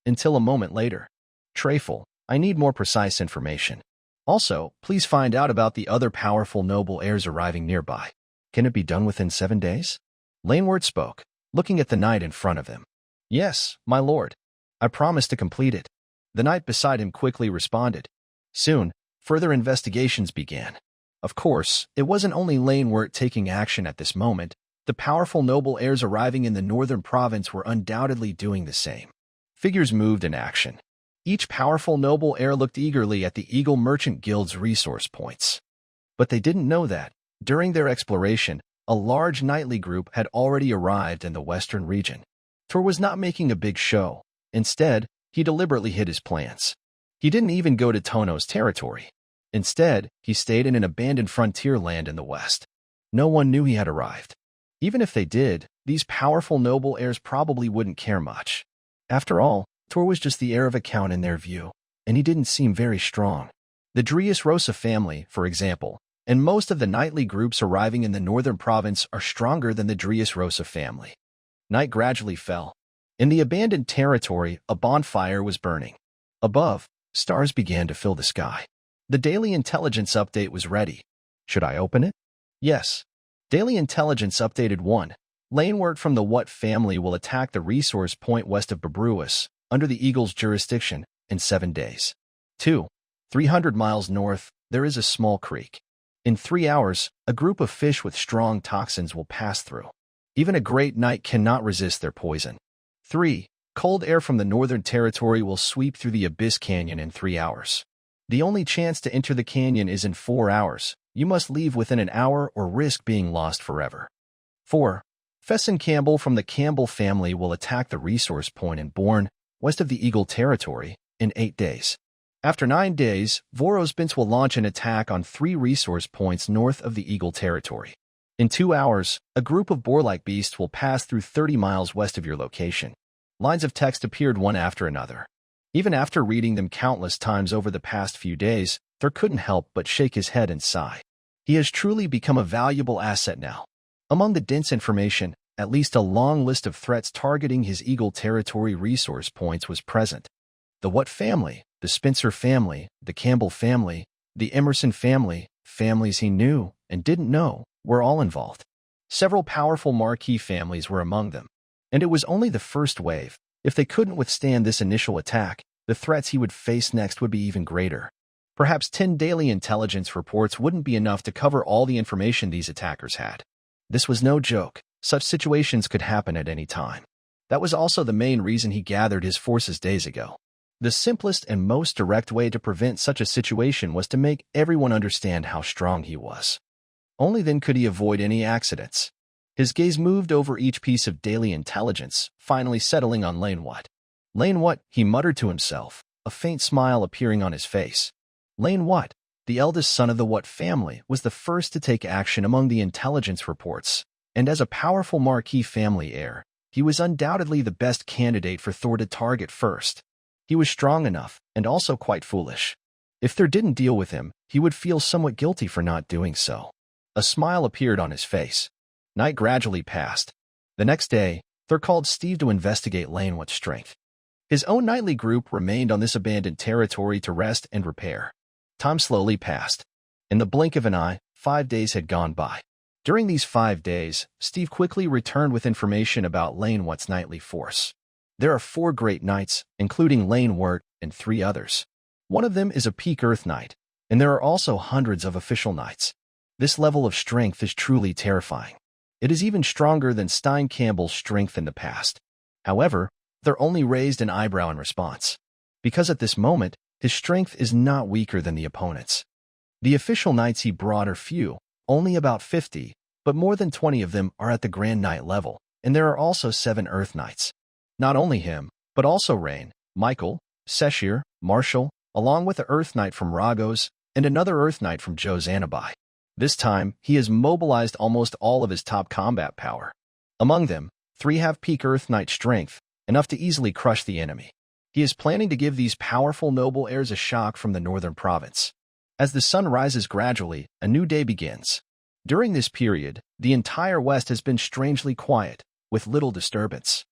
Until a moment later. Treyful, I need more precise information. Also, please find out about the other powerful noble heirs arriving nearby. Can it be done within 7 days? Laneward spoke, looking at the knight in front of him. Yes, my lord. I promise to complete it. The knight beside him quickly responded. Soon, further investigations began. Of course, it wasn't only Laneward taking action at this moment. The powerful noble heirs arriving in the northern province were undoubtedly doing the same. Figures moved in action. Each powerful noble heir looked eagerly at the Eagle Merchant Guild's resource points. But they didn't know that, during their exploration, a large knightly group had already arrived in the western region. Tor was not making a big show. Instead, he deliberately hid his plans. He didn't even go to Tono's territory. Instead, he stayed in an abandoned frontier land in the west. No one knew he had arrived. Even if they did, these powerful noble heirs probably wouldn't care much. After all, Tor was just the heir of a count in their view, and he didn't seem very strong. The Drius Rosa family, for example, and most of the knightly groups arriving in the northern province are stronger than the Drius Rosa family. Night gradually fell. In the abandoned territory, a bonfire was burning. Above, stars began to fill the sky. The daily intelligence update was ready. Should I open it? Yes. Daily intelligence updated 1. Laneward from the What family will attack the resource point west of Babruis, under the Eagle's jurisdiction, in 7 days. 2. 300 miles north, there is a small creek. In 3 hours, a group of fish with strong toxins will pass through. Even a great knight cannot resist their poison. 3. Cold air from the Northern Territory will sweep through the Abyss Canyon in 3 hours. The only chance to enter the canyon is in 4 hours. You must leave within an hour or risk being lost forever. 4. Fesson Campbell from the Campbell family will attack the resource point in Bourne, west of the Eagle Territory, in 8 days. After 9 days, Vorosbinsk will launch an attack on 3 resource points north of the Eagle Territory. In 2 hours, a group of boar-like beasts will pass through 30 miles west of your location. Lines of text appeared one after another. Even after reading them countless times over the past few days, Thor couldn't help but shake his head and sigh. He has truly become a valuable asset now. Among the dense information, at least a long list of threats targeting his Eagle Territory resource points was present. The Watt family, the Spencer family, the Campbell family, the Emerson family, families he knew and didn't know, were all involved. Several powerful marquee families were among them. And it was only the first wave. If they couldn't withstand this initial attack, the threats he would face next would be even greater. Perhaps 10 daily intelligence reports wouldn't be enough to cover all the information these attackers had. This was no joke. Such situations could happen at any time. That was also the main reason he gathered his forces days ago. The simplest and most direct way to prevent such a situation was to make everyone understand how strong he was. Only then could he avoid any accidents. His gaze moved over each piece of daily intelligence, finally settling on Lane Watt. Lane Watt, he muttered to himself, a faint smile appearing on his face. Lane Watt, the eldest son of the Watt family, was the first to take action among the intelligence reports, and as a powerful marquee family heir, he was undoubtedly the best candidate for Thor to target first. He was strong enough, and also quite foolish. If Thor didn't deal with him, he would feel somewhat guilty for not doing so. A smile appeared on his face. Night gradually passed. The next day, Thor called Steve to investigate Lane Watt's strength. His own nightly group remained on this abandoned territory to rest and repair. Time slowly passed. In the blink of an eye, 5 days had gone by. During these 5 days, Steve quickly returned with information about Lane Watt's nightly force. There are 4 great knights, including Lane Watt and 3 others. One of them is a peak Earth Knight, and there are also hundreds of official knights. This level of strength is truly terrifying. It is even stronger than Stein Campbell's strength in the past. However, Thor only raised an eyebrow in response, because at this moment, his strength is not weaker than the opponent's. The official knights he brought are few, only about 50, but more than 20 of them are at the Grand Knight level, and there are also 7 Earth Knights. Not only him, but also Rain, Michael, Seshir, Marshall, along with a Earth Knight from Ragos, and another Earth Knight from Jozanabai. This time, he has mobilized almost all of his top combat power. Among them, 3 have peak Earth Knight strength, enough to easily crush the enemy. He is planning to give these powerful noble heirs a shock from the northern province. As the sun rises gradually, a new day begins. During this period, the entire West has been strangely quiet, with little disturbance.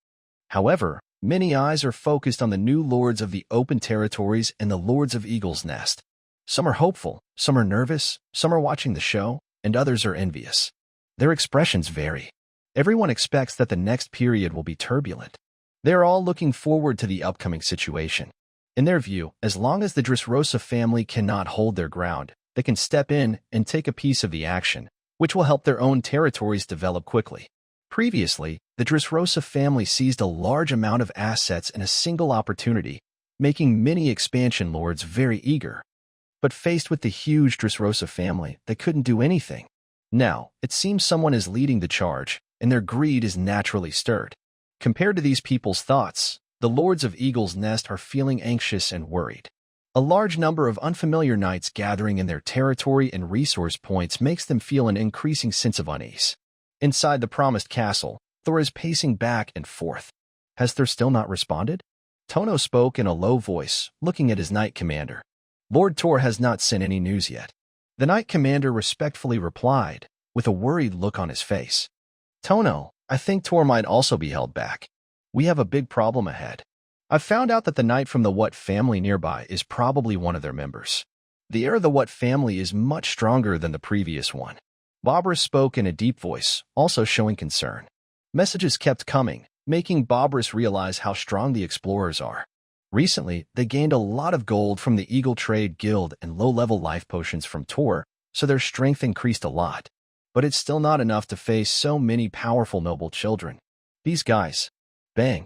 However, many eyes are focused on the new lords of the open territories and the lords of Eagle's Nest. Some are hopeful, some are nervous, some are watching the show, and others are envious. Their expressions vary. Everyone expects that the next period will be turbulent. They are all looking forward to the upcoming situation. In their view, as long as the Dressrosa family cannot hold their ground, they can step in and take a piece of the action, which will help their own territories develop quickly. Previously, the Dressrosa family seized a large amount of assets in a single opportunity, making many expansion lords very eager. But faced with the huge Dressrosa family, they couldn't do anything. Now, it seems someone is leading the charge, and their greed is naturally stirred. Compared to these people's thoughts, the lords of Eagle's Nest are feeling anxious and worried. A large number of unfamiliar knights gathering in their territory and resource points makes them feel an increasing sense of unease. Inside the promised castle, Thor is pacing back and forth. Has Thor still not responded? Tono spoke in a low voice, looking at his knight commander. Lord Thor has not sent any news yet. The knight commander respectfully replied, with a worried look on his face. Tono, I think Thor might also be held back. We have a big problem ahead. I've found out that the knight from the Watt family nearby is probably one of their members. The heir of the Watt family is much stronger than the previous one. Bobris spoke in a deep voice, also showing concern. Messages kept coming, making Bobris realize how strong the explorers are. Recently, they gained a lot of gold from the Eagle Trade Guild and low-level life potions from Tor, so their strength increased a lot. But it's still not enough to face so many powerful noble children. These guys. Bang.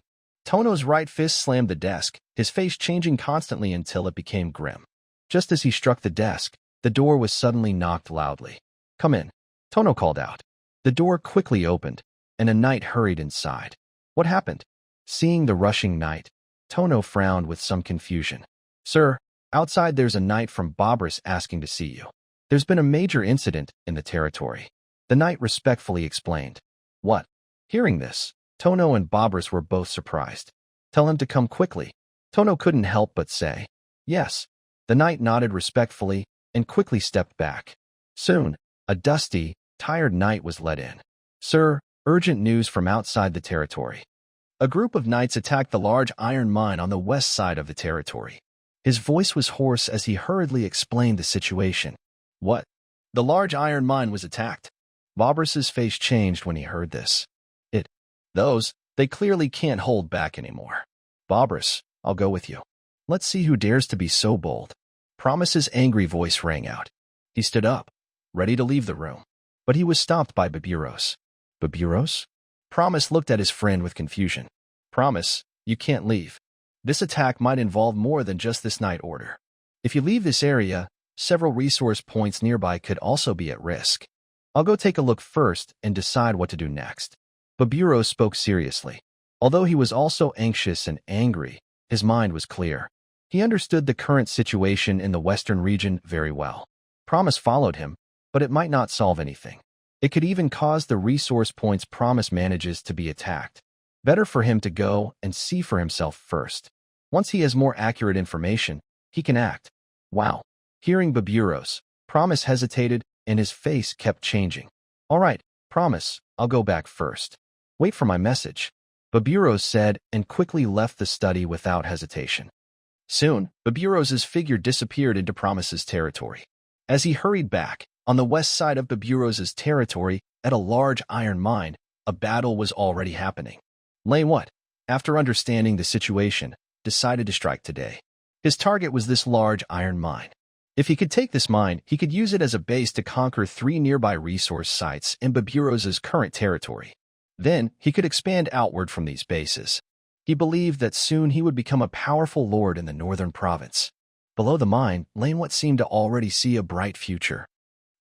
Tono's right fist slammed the desk, his face changing constantly until it became grim. Just as he struck the desk, the door was suddenly knocked loudly. "Come in," Tono called out. The door quickly opened, and a knight hurried inside. "What happened?" Seeing the rushing knight, Tono frowned with some confusion. "Sir, outside there's a knight from Bobris asking to see you. There's been a major incident in the territory," the knight respectfully explained. "What?" Hearing this, Tono and Bobris were both surprised. "Tell him to come quickly." Tono couldn't help but say, "Yes." The knight nodded respectfully and quickly stepped back. Soon, a dusty, tired knight was led in. "Sir, urgent news from outside the territory." A group of knights attacked the large iron mine on the west side of the territory. His voice was hoarse as he hurriedly explained the situation. "What?" "The large iron mine was attacked." Bobris's face changed when he heard this. They clearly can't hold back anymore." "Bobris, I'll go with you. Let's see who dares to be so bold." Promise's angry voice rang out. He stood up, ready to leave the room, but he was stopped by Baburos. "Baburos?" Promise looked at his friend with confusion. "Promise, you can't leave. This attack might involve more than just this night order. If you leave this area, several resource points nearby could also be at risk. I'll go take a look first and decide what to do next." Baburos spoke seriously. Although he was also anxious and angry, his mind was clear. He understood the current situation in the western region very well. Promise followed him, but it might not solve anything. It could even cause the resource points Promise manages to be attacked. Better for him to go and see for himself first. Once he has more accurate information, he can act. Wow. Hearing Baburos, Promise hesitated and his face kept changing. "All right, Promise, I'll go back first. Wait for my message," Baburos said and quickly left the study without hesitation. Soon, Baburos's figure disappeared into Promise's territory. As he hurried back, on the west side of Baburos's territory, at a large iron mine, a battle was already happening. Lane What, after understanding the situation, decided to strike today. His target was this large iron mine. If he could take this mine, he could use it as a base to conquer 3 nearby resource sites in Baburos's current territory. Then, he could expand outward from these bases. He believed that soon he would become a powerful lord in the northern province. Below the mine, Lane What seemed to already see a bright future.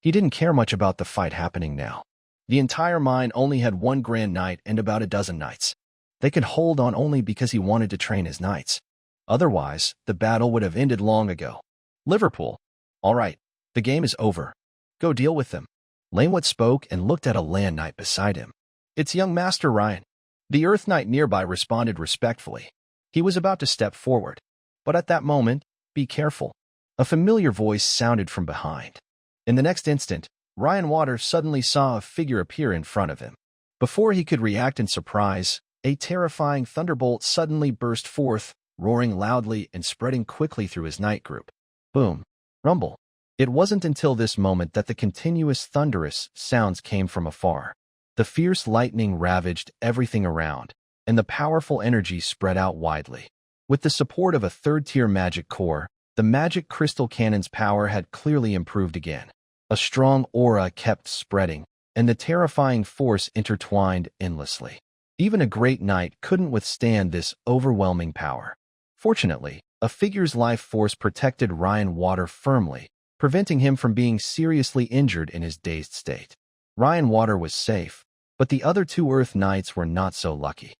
He didn't care much about the fight happening now. The entire mine only had 1 Grand Knight and about a dozen knights. They could hold on only because he wanted to train his knights. Otherwise, the battle would have ended long ago. "Liverpool. All right, the game is over. Go deal with them." Lane What spoke and looked at a land knight beside him. "It's young Master Ryan." The Earth Knight nearby responded respectfully. He was about to step forward, but at that moment, "Be careful." A familiar voice sounded from behind. In the next instant, Ryan Water suddenly saw a figure appear in front of him. Before he could react in surprise, a terrifying thunderbolt suddenly burst forth, roaring loudly and spreading quickly through his knight group. Boom. Rumble. It wasn't until this moment that the continuous thunderous sounds came from afar. The fierce lightning ravaged everything around, and the powerful energy spread out widely. With the support of a third-tier magic core, the magic crystal cannon's power had clearly improved again. A strong aura kept spreading, and the terrifying force intertwined endlessly. Even a great knight couldn't withstand this overwhelming power. Fortunately, a figure's life force protected Ryan Water firmly, preventing him from being seriously injured in his dazed state. Ryan Water was safe, but the other 2 Earth Knights were not so lucky.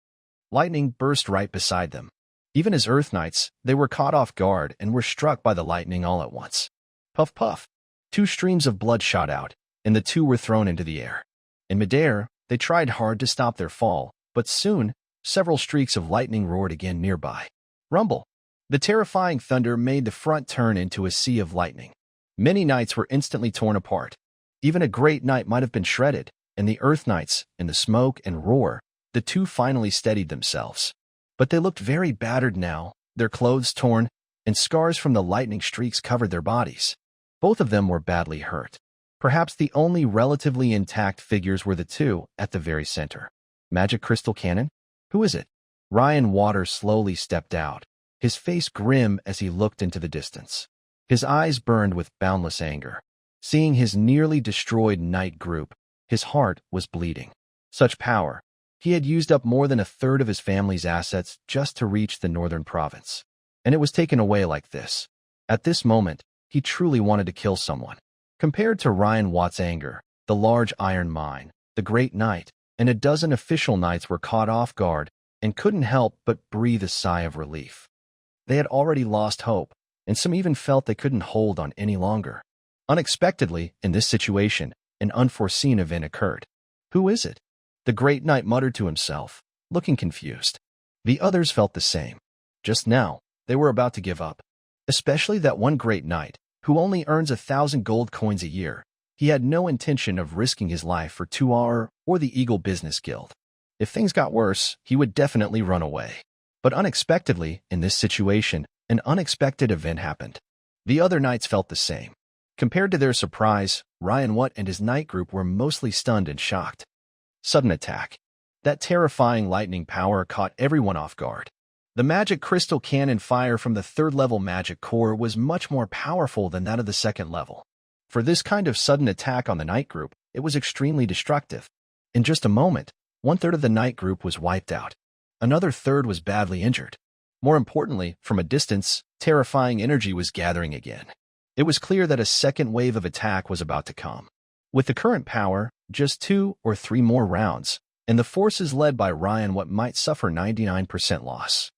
Lightning burst right beside them. Even as Earth Knights, they were caught off guard and were struck by the lightning all at once. Puff puff. 2 streams of blood shot out, and the 2 were thrown into the air. In midair, they tried hard to stop their fall, but soon, several streaks of lightning roared again nearby. Rumble. The terrifying thunder made the front turn into a sea of lightning. Many knights were instantly torn apart. Even a great knight might have been shredded, and the Earth Knights, in the smoke and roar, the 2 finally steadied themselves. But they looked very battered now, their clothes torn, and scars from the lightning streaks covered their bodies. Both of them were badly hurt. Perhaps the only relatively intact figures were the 2 at the very center. Magic Crystal Cannon? Who is it? Ryan Water slowly stepped out, his face grim as he looked into the distance. His eyes burned with boundless anger. Seeing his nearly destroyed knight group, his heart was bleeding. Such power, He had used up more than a third of his family's assets just to reach the northern province, and it was taken away like this. At this moment, he truly wanted to kill someone. Compared to Ryan Watt's anger, the large iron mine, the Great Knight, and a dozen official knights were caught off guard and couldn't help but breathe a sigh of relief. They had already lost hope, and some even felt they couldn't hold on any longer. Unexpectedly, in this situation, an unforeseen event occurred. Who is it? The Great Knight muttered to himself, looking confused. The others felt the same. Just now, they were about to give up. Especially that one Great Knight, who only earns 1,000 gold coins a year. He had no intention of risking his life for Tuar or the Eagle Business Guild. If things got worse, he would definitely run away. But unexpectedly, in this situation, an unexpected event happened. The other knights felt the same. Compared to their surprise, Ryan Watt and his knight group were mostly stunned and shocked. Sudden attack. That terrifying lightning power caught everyone off guard. The magic crystal cannon fire from the third-level magic core was much more powerful than that of the second level. For this kind of sudden attack on the knight group, it was extremely destructive. In just a moment, one-third of the knight group was wiped out. Another third was badly injured. More importantly, from a distance, terrifying energy was gathering again. It was clear that a second wave of attack was about to come. With the current power, just 2 or 3 more rounds, and the forces led by Ryan Watt might suffer 99% loss.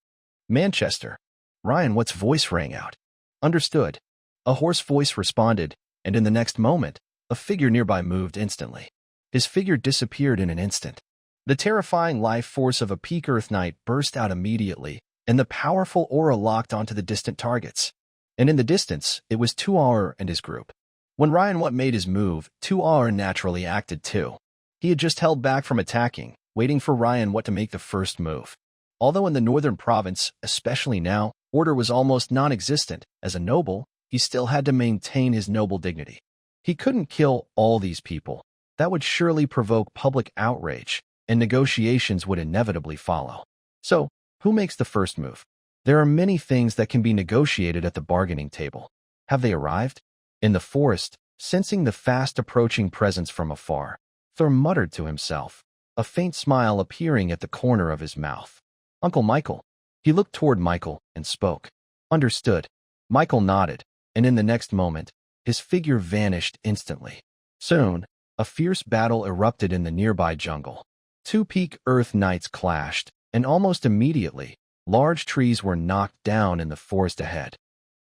Manchester. Ryan Watt's voice rang out. Understood. A hoarse voice responded, and in the next moment, a figure nearby moved instantly. His figure disappeared in an instant. The terrifying life force of a peak Earth Knight burst out immediately, and the powerful aura locked onto the distant targets. And in the distance, it was Tuar and his group. When Ryan Watt made his move, Tuar naturally acted too. He had just held back from attacking, waiting for Ryan Watt to make the first move. Although in the northern province, especially now, order was almost non-existent, as a noble, he still had to maintain his noble dignity. He couldn't kill all these people. That would surely provoke public outrage, and negotiations would inevitably follow. So, who makes the first move? There are many things that can be negotiated at the bargaining table. Have they arrived? In the forest, sensing the fast-approaching presence from afar, Thor muttered to himself, a faint smile appearing at the corner of his mouth. Uncle Michael. He looked toward Michael and spoke. Understood. Michael nodded, and in the next moment, his figure vanished instantly. Soon, a fierce battle erupted in the nearby jungle. 2 peak Earth Knights clashed, and almost immediately, large trees were knocked down in the forest ahead.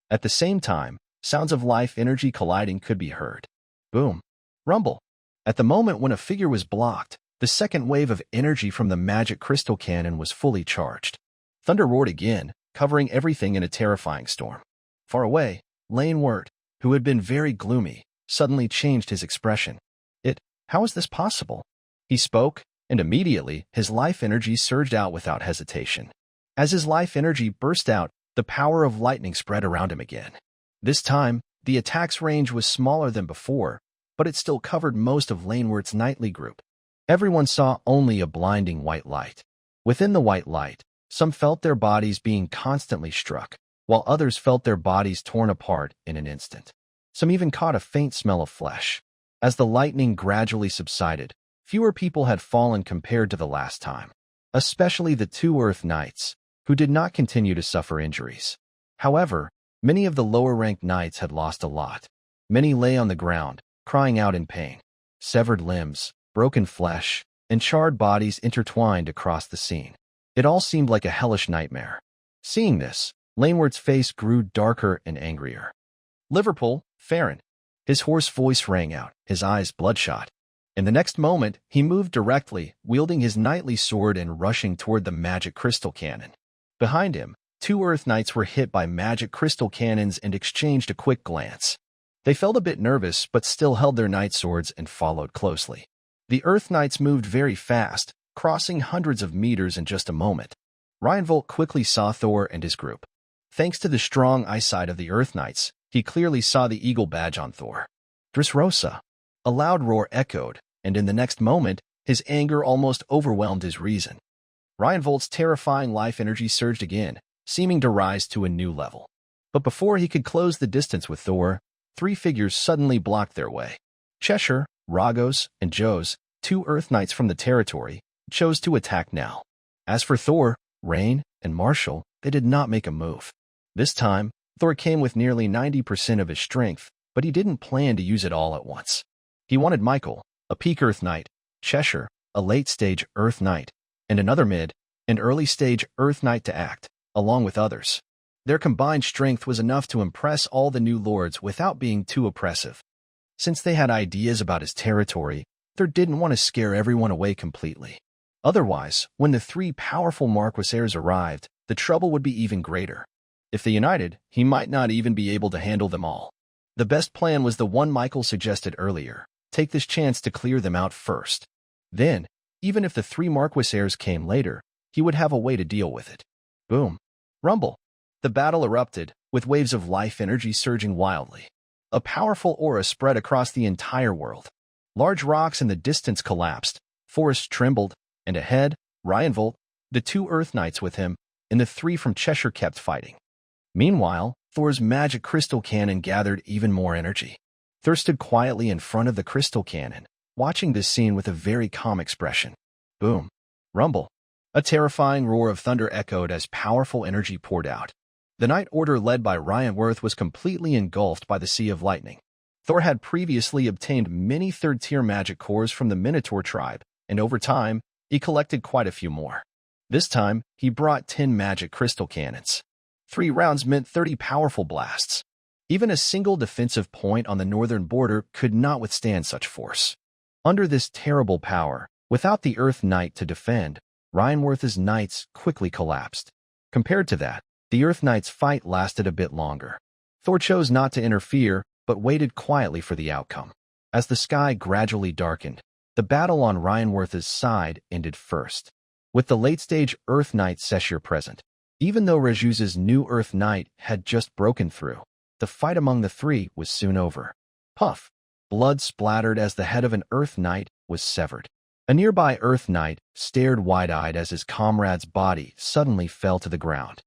At the same time, sounds of life energy colliding could be heard. Boom. Rumble. At the moment when a figure was blocked, the second wave of energy from the magic crystal cannon was fully charged. Thunder roared again, covering everything in a terrifying storm. Far away, Lane Wirt, who had been very gloomy, suddenly changed his expression. How is this possible? He spoke, and immediately his life energy surged out without hesitation. As his life energy burst out, the power of lightning spread around him again. This time, the attack's range was smaller than before, but it still covered most of Lane Wirt's knightly group. Everyone saw only a blinding white light. Within the white light, some felt their bodies being constantly struck, while others felt their bodies torn apart in an instant. Some even caught a faint smell of flesh. As the lightning gradually subsided, fewer people had fallen compared to the last time, especially the 2 Earth Knights, who did not continue to suffer injuries. However, many of the lower-ranked knights had lost a lot. Many lay on the ground, crying out in pain. Severed limbs, broken flesh, and charred bodies intertwined across the scene. It all seemed like a hellish nightmare. Seeing this, Lane Wirt's face grew darker and angrier. Liverpool, Farron. His hoarse voice rang out, his eyes bloodshot. In the next moment, he moved directly, wielding his knightly sword and rushing toward the magic crystal cannon. Behind him, 2 Earth Knights were hit by magic crystal cannons and exchanged a quick glance. They felt a bit nervous, but still held their knight swords and followed closely. The Earth Knights moved very fast, crossing hundreds of meters in just a moment. Ryan Watt quickly saw Thor and his group. Thanks to the strong eyesight of the Earth Knights, he clearly saw the eagle badge on Thor. Dressrosa. A loud roar echoed, and in the next moment, his anger almost overwhelmed his reason. Ryan Watt's terrifying life energy surged again, seeming to rise to a new level. But before he could close the distance with Thor, 3 figures suddenly blocked their way. Cheshire, Ragos, and Joes, 2 Earth Knights from the territory, chose to attack now. As for Thor, Rain, and Marshall, they did not make a move. This time, Thor came with nearly 90% of his strength, but he didn't plan to use it all at once. He wanted Michael, a peak Earth Knight, Cheshire, a late-stage Earth Knight, and another mid- and early-stage Earth Knight to act, along with others. Their combined strength was enough to impress all the new lords without being too oppressive. Since they had ideas about his territory, Thor didn't want to scare everyone away completely. Otherwise, when the three powerful Marquis heirs arrived, the trouble would be even greater. If they united, he might not even be able to handle them all. The best plan was the one Michael suggested earlier: take this chance to clear them out first. Then, even if the three Marquis heirs came later, he would have a way to deal with it. Boom. Rumble. The battle erupted, with waves of life energy surging wildly. A powerful aura spread across the entire world. Large rocks in the distance collapsed, forests trembled, and ahead, Ryanvolt, the two Earth Knights with him, and the three from Cheshire kept fighting. Meanwhile, Thor's magic crystal cannon gathered even more energy. Thor stood quietly in front of the crystal cannon, watching this scene with a very calm expression. Boom. Rumble. A terrifying roar of thunder echoed as powerful energy poured out. The Night Order led by Ryanworth was completely engulfed by the Sea of Lightning. Thor had previously obtained many third-tier magic cores from the Minotaur tribe, and over time, he collected quite a few more. This time, he brought 10 magic crystal cannons. 3 rounds meant 30 powerful blasts. Even a single defensive point on the northern border could not withstand such force. Under this terrible power, without the Earth Knight to defend, Ryanworth's knights quickly collapsed. Compared to that, the Earth Knight's fight lasted a bit longer. Thor chose not to interfere, but waited quietly for the outcome. As the sky gradually darkened, the battle on Ryanworth's side ended first. With the late-stage Earth Knight Cheshire present, even though Rejuz's new Earth Knight had just broken through, the fight among the three was soon over. Puff! Blood splattered as the head of an Earth Knight was severed. A nearby Earth Knight stared wide-eyed as his comrade's body suddenly fell to the ground.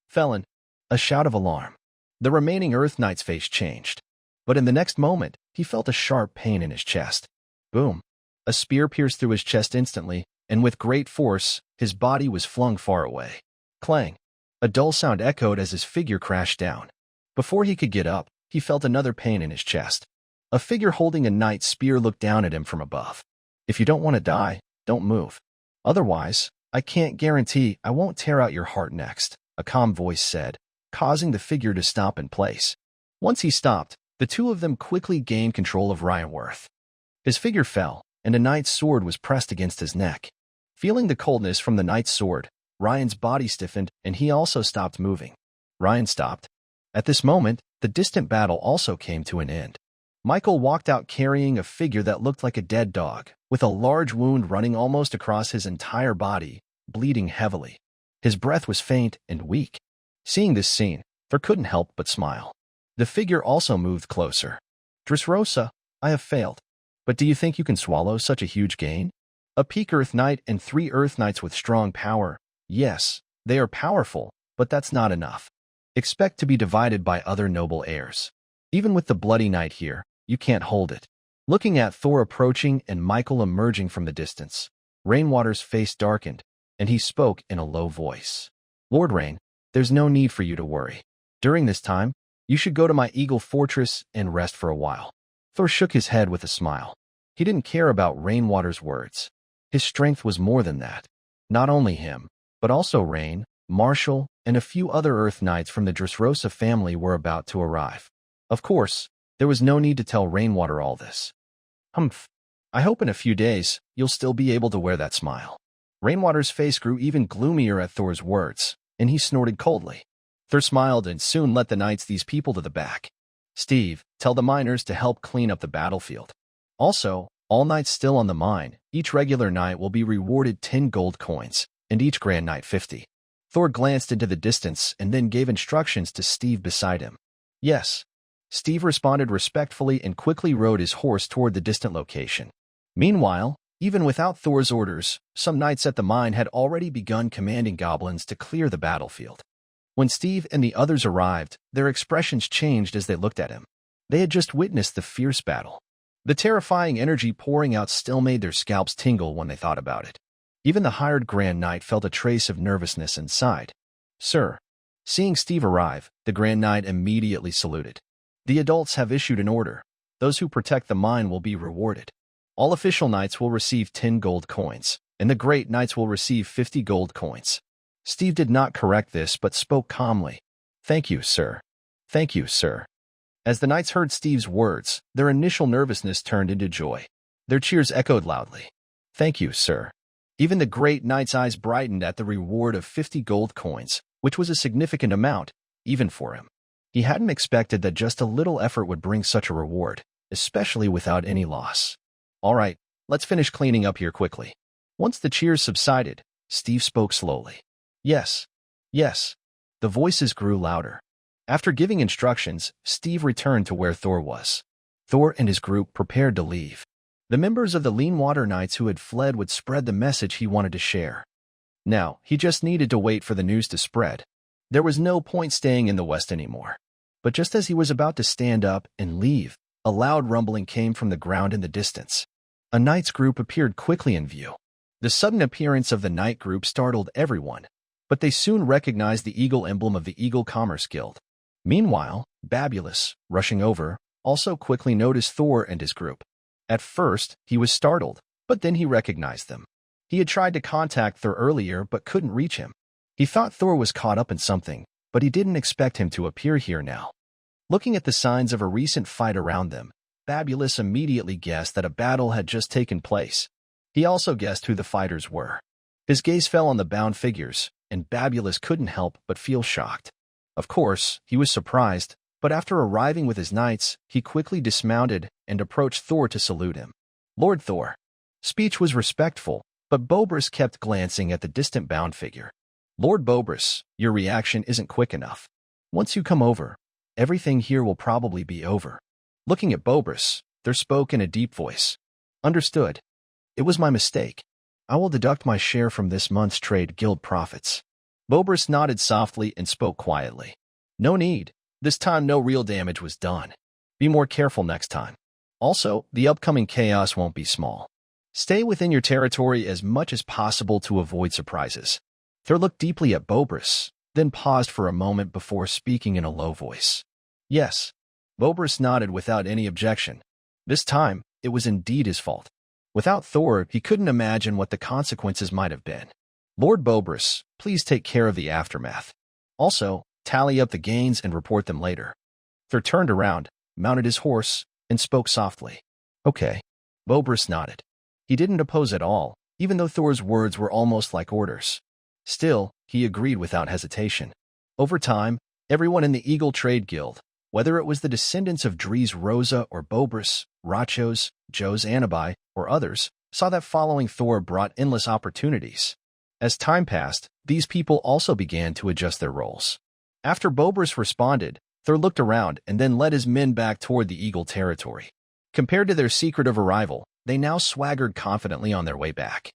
Felon! A shout of alarm. The remaining Earth Knight's face changed. But in the next moment, he felt a sharp pain in his chest. Boom! A spear pierced through his chest instantly, and with great force, his body was flung far away. Clang! A dull sound echoed as his figure crashed down. Before he could get up, he felt another pain in his chest. A figure holding a knight's spear looked down at him from above. If you don't want to die, don't move. Otherwise, I can't guarantee I won't tear out your heart next, a calm voice said, causing the figure to stop in place. Once he stopped, the two of them quickly gained control of Ryanworth. His figure fell, and a knight's sword was pressed against his neck. Feeling the coldness from the knight's sword, Ryan's body stiffened, and he also stopped moving. Ryan stopped. At this moment, the distant battle also came to an end. Michael walked out carrying a figure that looked like a dead dog, with a large wound running almost across his entire body, bleeding heavily. His breath was faint and weak. Seeing this scene, Thor couldn't help but smile. The figure also moved closer. Dressrosa, I have failed. But do you think you can swallow such a huge gain? A peak Earth Knight and 3 Earth Knights with strong power. Yes, they are powerful, but that's not enough. Expect to be divided by other noble heirs. Even with the Bloody Knight here, you can't hold it. Looking at Thor approaching and Michael emerging from the distance, Rainwater's face darkened, and he spoke in a low voice. Lord Rain, there's no need for you to worry. During this time, you should go to my Eagle Fortress and rest for a while. Thor shook his head with a smile. He didn't care about Rainwater's words. His strength was more than that. Not only him, but also Rain, Marshall, and a few other Earth Knights from the Dressrosa family were about to arrive. Of course, there was no need to tell Rainwater all this. Humph. I hope in a few days, you'll still be able to wear that smile. Rainwater's face grew even gloomier at Thor's words, and he snorted coldly. Thor smiled and soon let the knights these people to the back. Steve, tell the miners to help clean up the battlefield. Also, all knights still on the mine, each regular knight will be rewarded 10 gold coins, and each Grand Knight 50. Thor glanced into the distance and then gave instructions to Steve beside him. Yes. Steve responded respectfully and quickly rode his horse toward the distant location. Meanwhile, even without Thor's orders, some knights at the mine had already begun commanding goblins to clear the battlefield. When Steve and the others arrived, their expressions changed as they looked at him. They had just witnessed the fierce battle. The terrifying energy pouring out still made their scalps tingle when they thought about it. Even the hired Grand Knight felt a trace of nervousness inside. "Sir." Seeing Steve arrive, the Grand Knight immediately saluted. "The adults have issued an order. Those who protect the mine will be rewarded. All official knights will receive 10 gold coins, and the great knights will receive 50 gold coins." Steve did not correct this but spoke calmly. "Thank you, sir. Thank you, sir." As the knights heard Steve's words, their initial nervousness turned into joy. Their cheers echoed loudly. "Thank you, sir." Even the great knight's eyes brightened at the reward of 50 gold coins, which was a significant amount, even for him. He hadn't expected that just a little effort would bring such a reward, especially without any loss. "All right, let's finish cleaning up here quickly." Once the cheers subsided, Steve spoke slowly. "Yes, yes." The voices grew louder. After giving instructions, Steve returned to where Thor was. Thor and his group prepared to leave. The members of the Leanwater Knights who had fled would spread the message he wanted to share. Now, he just needed to wait for the news to spread. There was no point staying in the West anymore. But just as he was about to stand up and leave, a loud rumbling came from the ground in the distance. A knight's group appeared quickly in view. The sudden appearance of the knight group startled everyone, but they soon recognized the eagle emblem of the Eagle Commerce Guild. Meanwhile, Babulus, rushing over, also quickly noticed Thor and his group. At first, he was startled, but then he recognized them. He had tried to contact Thor earlier but couldn't reach him. He thought Thor was caught up in something, but he didn't expect him to appear here now. Looking at the signs of a recent fight around them, Babulus immediately guessed that a battle had just taken place. He also guessed who the fighters were. His gaze fell on the bound figures, and Babulus couldn't help but feel shocked. Of course, he was surprised, but after arriving with his knights, he quickly dismounted and approached Thor to salute him. "Lord Thor." Speech was respectful, but Bobris kept glancing at the distant bound figure. "Lord Bobris, your reaction isn't quick enough. Once you come over, everything here will probably be over." Looking at Bobris, Thor spoke in a deep voice. "Understood. It was my mistake. I will deduct my share from this month's trade guild profits." Bobris nodded softly and spoke quietly. "No need. This time no real damage was done. Be more careful next time. Also, the upcoming chaos won't be small. Stay within your territory as much as possible to avoid surprises." Thor looked deeply at Bobris, then paused for a moment before speaking in a low voice. "Yes." Bobris nodded without any objection. This time, it was indeed his fault. Without Thor, he couldn't imagine what the consequences might have been. "Lord Bobris, please take care of the aftermath. Also, tally up the gains and report them later." Thor turned around, mounted his horse, and spoke softly. "Okay." Bobris nodded. He didn't oppose at all, even though Thor's words were almost like orders. Still, he agreed without hesitation. Over time, everyone in the Eagle Trade Guild, whether it was the descendants of Dries Rosa or Bobris, Rachos, Jos Anabai, or others, saw that following Thor brought endless opportunities. As time passed, these people also began to adjust their roles. After Bobris responded, Thor looked around and then led his men back toward the Eagle territory. Compared to their secretive arrival, they now swaggered confidently on their way back.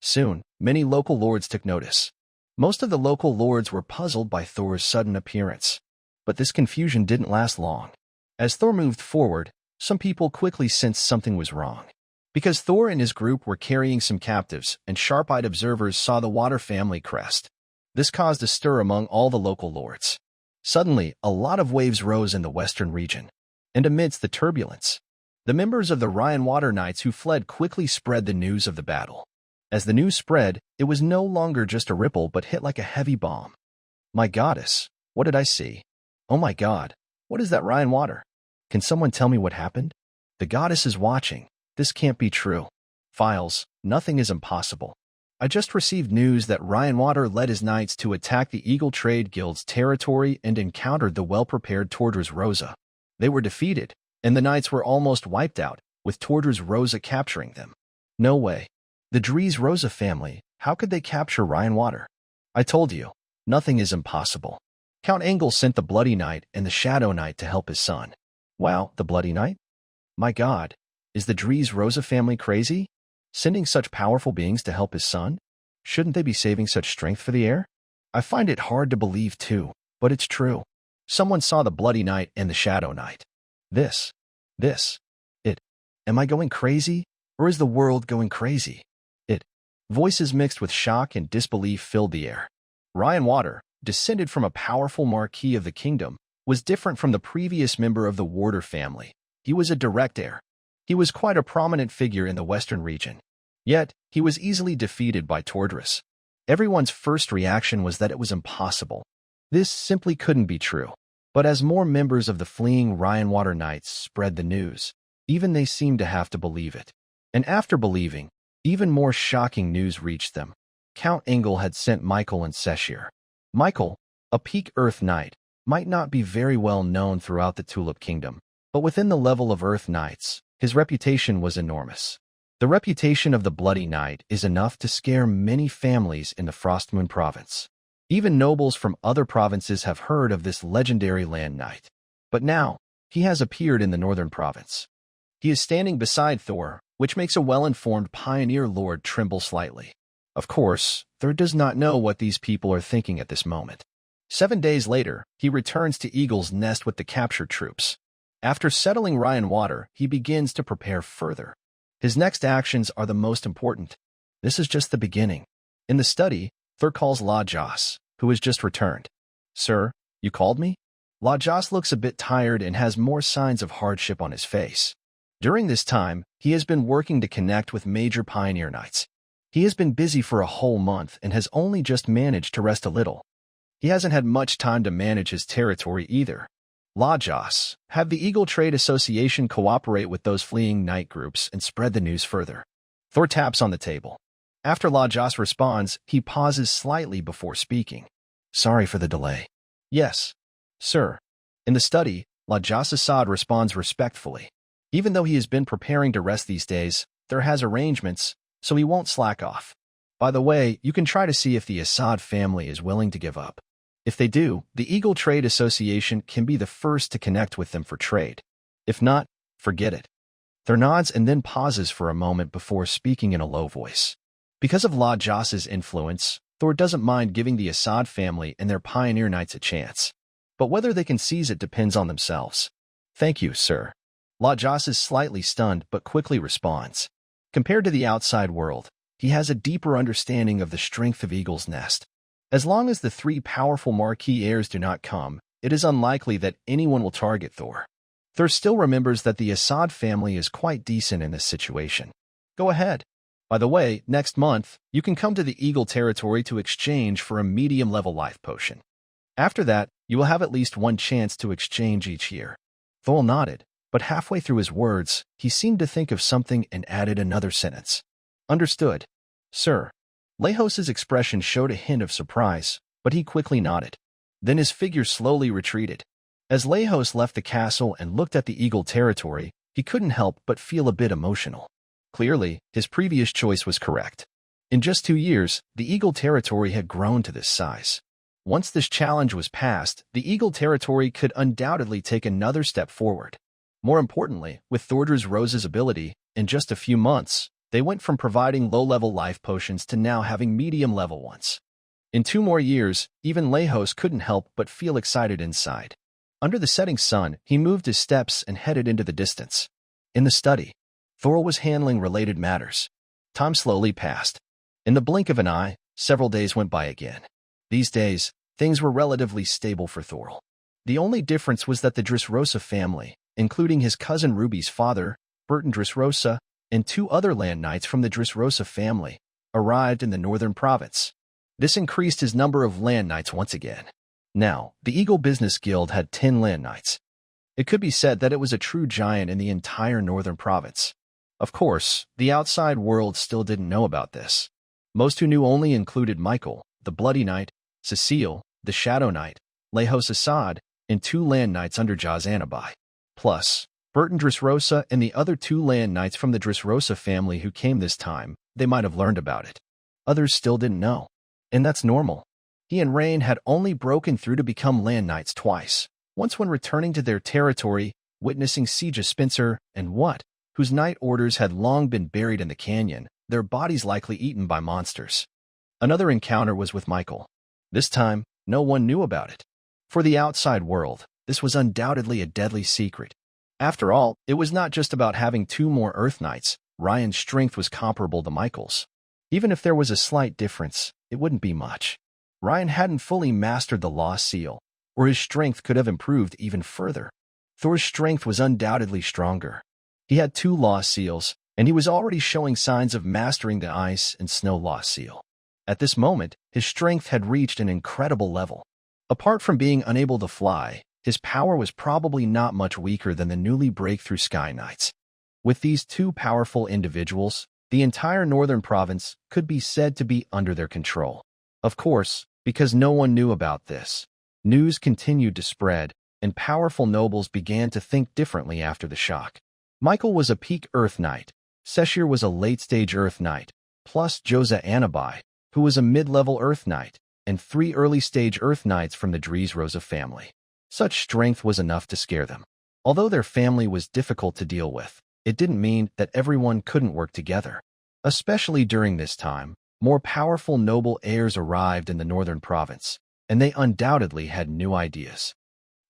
Soon, many local lords took notice. Most of the local lords were puzzled by Thor's sudden appearance. But this confusion didn't last long. As Thor moved forward, some people quickly sensed something was wrong. Because Thor and his group were carrying some captives, and sharp-eyed observers saw the Water family crest. This caused a stir among all the local lords. Suddenly, a lot of waves rose in the western region. And amidst the turbulence, the members of the Ryanwater Knights who fled quickly spread the news of the battle. As the news spread, it was no longer just a ripple but hit like a heavy bomb. "My goddess, what did I see? Oh my god, what is that Ryanwater? Can someone tell me what happened? The goddess is watching. This can't be true. Files, nothing is impossible. I just received news that Ryanwater led his knights to attack the Eagle Trade Guild's territory and encountered the well-prepared Tordras Rosa. They were defeated, and the knights were almost wiped out, with Tordras Rosa capturing them. No way. The Dries Rosa family, how could they capture Ryanwater? I told you, nothing is impossible. Count Engel sent the Bloody Knight and the Shadow Knight to help his son." "Wow, the Bloody Knight? My god, is the Dries Rosa family crazy? Sending such powerful beings to help his son? Shouldn't they be saving such strength for the heir? I find it hard to believe too, but it's true. Someone saw the Bloody Knight and the Shadow Knight. It. Am I going crazy, or is the world going crazy? Voices mixed with shock and disbelief filled the air. Ryan Water, descended from a powerful marquis of the kingdom, was different from the previous member of the Warder family. He was a direct heir. He was quite a prominent figure in the western region. Yet, he was easily defeated by Tordris. Everyone's first reaction was that it was impossible. This simply couldn't be true. But as more members of the fleeing Ryan Water Knights spread the news, even they seemed to have to believe it. And after believing, even more shocking news reached them. Count Engel had sent Michael and Seshir. Michael, a peak Earth Knight, might not be very well known throughout the Tulip Kingdom, but within the level of Earth Knights, his reputation was enormous. The reputation of the Bloody Knight is enough to scare many families in the Frostmoon province. Even nobles from other provinces have heard of this legendary land knight. But now, he has appeared in the northern province. He is standing beside Thor, which makes a well-informed pioneer lord tremble slightly. Of course, Thor does not know what these people are thinking at this moment. 7 days later, he returns to Eagle's Nest with the captured troops. After settling Ryan Water, he begins to prepare further. His next actions are the most important. This is just the beginning. In the study, Thor calls La Joss, who has just returned. "Sir, you called me?" La Joss looks a bit tired and has more signs of hardship on his face. During this time, he has been working to connect with major pioneer knights. He has been busy for a whole month and has only just managed to rest a little. He hasn't had much time to manage his territory either. La Joss, have the Eagle Trade Association cooperate with those fleeing knight groups and spread the news further. Thor taps on the table. After La Joss responds, he pauses slightly before speaking. "Sorry for the delay." "Yes, sir." In the study, La Joss Assad responds respectfully. Even though he has been preparing to rest these days, Thor has arrangements, so he won't slack off. By the way, you can try to see if the Assad family is willing to give up. If they do, the Eagle Trade Association can be the first to connect with them for trade. If not, forget it. Thor nods and then pauses for a moment before speaking in a low voice. Because of La Joss's influence, Thor doesn't mind giving the Assad family and their pioneer knights a chance. But whether they can seize it depends on themselves. "Thank you, sir." La Joss is slightly stunned but quickly responds. Compared to the outside world, he has a deeper understanding of the strength of Eagle's Nest. As long as the 3 powerful marquee heirs do not come, it is unlikely that anyone will target Thor. Thor still remembers that the Assad family is quite decent in this situation. Go ahead. By the way, next month, you can come to the Eagle territory to exchange for a medium-level life potion. After that, you will have at least one chance to exchange each year. Thor nodded, but halfway through his words, he seemed to think of something and added another sentence. "Understood, sir." Lehos's expression showed a hint of surprise, but he quickly nodded. Then his figure slowly retreated. As Lehos left the castle and looked at the Eagle territory, he couldn't help but feel a bit emotional. Clearly, his previous choice was correct. In just 2 years, the Eagle territory had grown to this size. Once this challenge was passed, the Eagle territory could undoubtedly take another step forward. More importantly, with Thordris Rose's ability, in just a few months, they went from providing low-level life potions to now having medium-level ones. In 2 more years, even Lehos couldn't help but feel excited inside. Under the setting sun, he moved his steps and headed into the distance. In the study, Thor was handling related matters. Time slowly passed. In the blink of an eye, several days went by again. These days, things were relatively stable for Thor. The only difference was that the Dressrosa family, including his cousin Ruby's father, Burton Dressrosa, and 2 other land knights from the Dressrosa family, arrived in the northern province. This increased his number of land knights once again. Now, the Eagle Business Guild had 10 land knights. It could be said that it was a true giant in the entire northern province. Of course, the outside world still didn't know about this. Most who knew only included Michael, the Bloody Knight, Cecile, the Shadow Knight, Lehos Assad, and 2 land knights under Jazanabai. Plus, Burton Dressrosa and the other 2 land knights from the Dressrosa family who came this time, they might have learned about it. Others still didn't know. And that's normal. He and Rain had only broken through to become land knights twice. Once when returning to their territory, witnessing Siege of Spencer, and what, whose knight orders had long been buried in the canyon, their bodies likely eaten by monsters. Another encounter was with Michael. This time, no one knew about it. For the outside world, this was undoubtedly a deadly secret. After all, it was not just about having 2 more Earth Knights. Ryan's strength was comparable to Michael's. Even if there was a slight difference, it wouldn't be much. Ryan hadn't fully mastered the Lost Seal, or his strength could have improved even further. Thor's strength was undoubtedly stronger. He had 2 Lost Seals, and he was already showing signs of mastering the Ice and Snow Lost Seal. At this moment, his strength had reached an incredible level. Apart from being unable to fly, his power was probably not much weaker than the newly breakthrough Sky Knights. With these 2 powerful individuals, the entire northern province could be said to be under their control. Of course, because no one knew about this, news continued to spread, and powerful nobles began to think differently after the shock. Michael was a peak Earth Knight, Seshir was a late-stage Earth Knight, plus Joza Anabai, who was a mid-level Earth Knight, and 3 early-stage Earth Knights from the Dressrosa family. Such strength was enough to scare them. Although their family was difficult to deal with, it didn't mean that everyone couldn't work together. Especially during this time, more powerful noble heirs arrived in the northern province, and they undoubtedly had new ideas.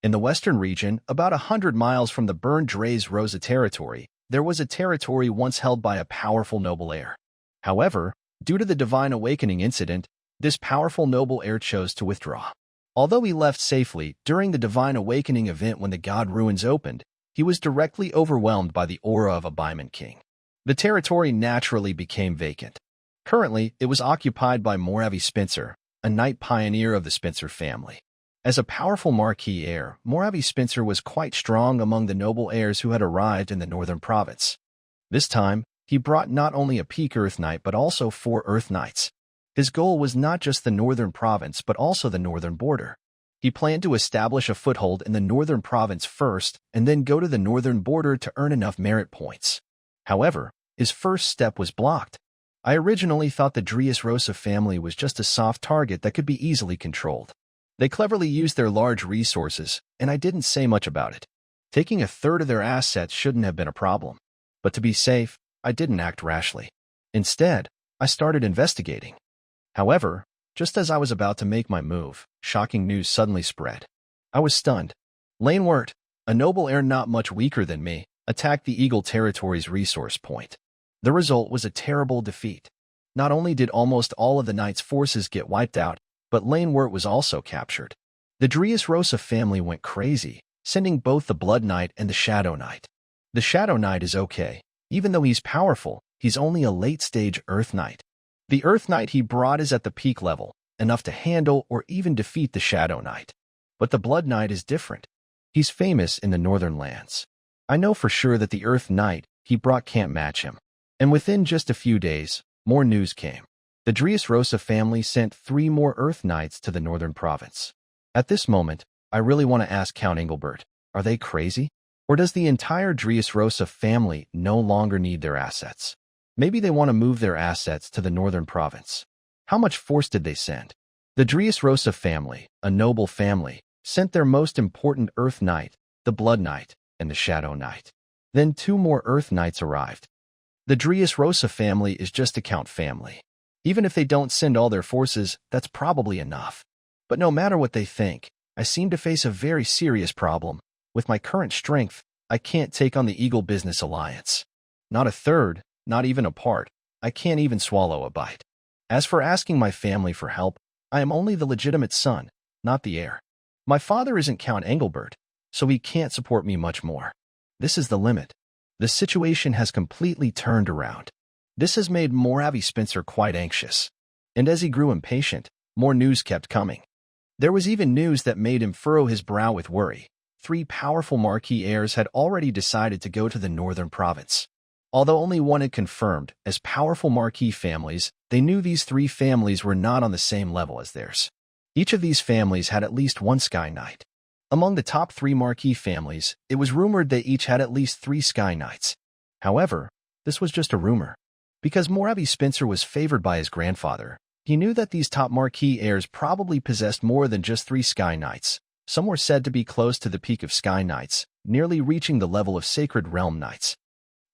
In the western region, about 100 miles from the burned Dressrosa territory, there was a territory once held by a powerful noble heir. However, due to the Divine Awakening incident, this powerful noble heir chose to withdraw. Although he left safely during the Divine Awakening event when the God Ruins opened, he was directly overwhelmed by the aura of a Baiman King. The territory naturally became vacant. Currently, it was occupied by Moravi Spencer, a knight pioneer of the Spencer family. As a powerful marquis heir, Moravi Spencer was quite strong among the noble heirs who had arrived in the northern province. This time, he brought not only a peak Earth Knight but also 4 Earth Knights. His goal was not just the northern province but also the northern border. He planned to establish a foothold in the northern province first and then go to the northern border to earn enough merit points. However, his first step was blocked. I originally thought the Dressrosa family was just a soft target that could be easily controlled. They cleverly used their large resources, and I didn't say much about it. Taking a third of their assets shouldn't have been a problem. But to be safe, I didn't act rashly. Instead, I started investigating. However, just as I was about to make my move, shocking news suddenly spread. I was stunned. Lanewert, a noble heir not much weaker than me, attacked the Eagle Territory's resource point. The result was a terrible defeat. Not only did almost all of the knight's forces get wiped out, but Lanewert was also captured. The Dressrosa family went crazy, sending both the Blood Knight and the Shadow Knight. The Shadow Knight is okay. Even though he's powerful, he's only a late-stage Earth Knight. The Earth Knight he brought is at the peak level, enough to handle or even defeat the Shadow Knight. But the Blood Knight is different. He's famous in the northern lands. I know for sure that the Earth Knight he brought can't match him. And within just a few days, more news came. The Dressrosa family sent 3 more Earth Knights to the northern province. At this moment, I really want to ask Count Engelbert, are they crazy? Or does the entire Dressrosa family no longer need their assets? Maybe they want to move their assets to the northern province. How much force did they send? The Dressrosa family, a noble family, sent their most important Earth Knight, the Blood Knight, and the Shadow Knight. Then 2 more Earth Knights arrived. The Dressrosa family is just a Count family. Even if they don't send all their forces, that's probably enough. But no matter what they think, I seem to face a very serious problem. With my current strength, I can't take on the Eagle Business Alliance. Not a third, not even a part. I can't even swallow a bite. As for asking my family for help, I am only the legitimate son, not the heir. My father isn't Count Engelbert, so he can't support me much more. This is the limit. The situation has completely turned around. This has made Moravi Spencer quite anxious. And as he grew impatient, more news kept coming. There was even news that made him furrow his brow with worry. 3 powerful marquis heirs had already decided to go to the northern province. Although only one had confirmed, as powerful marquis families, they knew these 3 families were not on the same level as theirs. Each of these families had at least 1 Sky Knight. Among the top 3 marquis families, it was rumored they each had at least 3 Sky Knights. However, this was just a rumor. Because Moravi Spencer was favored by his grandfather, he knew that these top marquis heirs probably possessed more than just 3 Sky Knights. Some were said to be close to the peak of Sky Knights, nearly reaching the level of Sacred Realm Knights.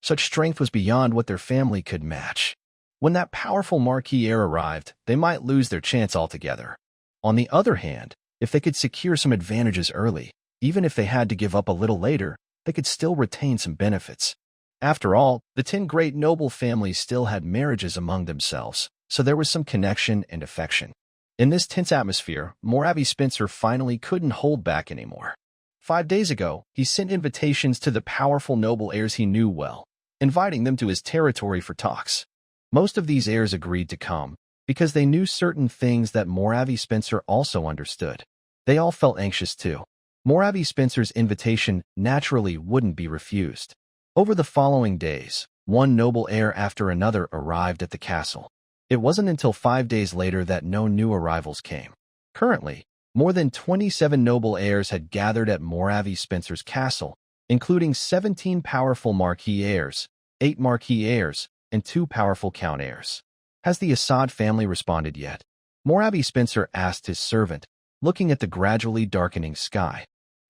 Such strength was beyond what their family could match. When that powerful marquis heir arrived, they might lose their chance altogether. On the other hand, if they could secure some advantages early, even if they had to give up a little later, they could still retain some benefits. After all, the 10 great noble families still had marriages among themselves, so there was some connection and affection. In this tense atmosphere, Moravi Spencer finally couldn't hold back anymore. 5 days ago, he sent invitations to the powerful noble heirs he knew well, inviting them to his territory for talks. Most of these heirs agreed to come, because they knew certain things that Moravi Spencer also understood. They all felt anxious too. Moravi Spencer's invitation naturally wouldn't be refused. Over the following days, one noble heir after another arrived at the castle. It wasn't until 5 days later that no new arrivals came. Currently, more than 27 noble heirs had gathered at Moravi Spencer's castle, including 17 powerful marquis heirs, 8 marquis heirs, and 2 powerful count heirs. Has the Assad family responded yet? Moravi Spencer asked his servant, looking at the gradually darkening sky.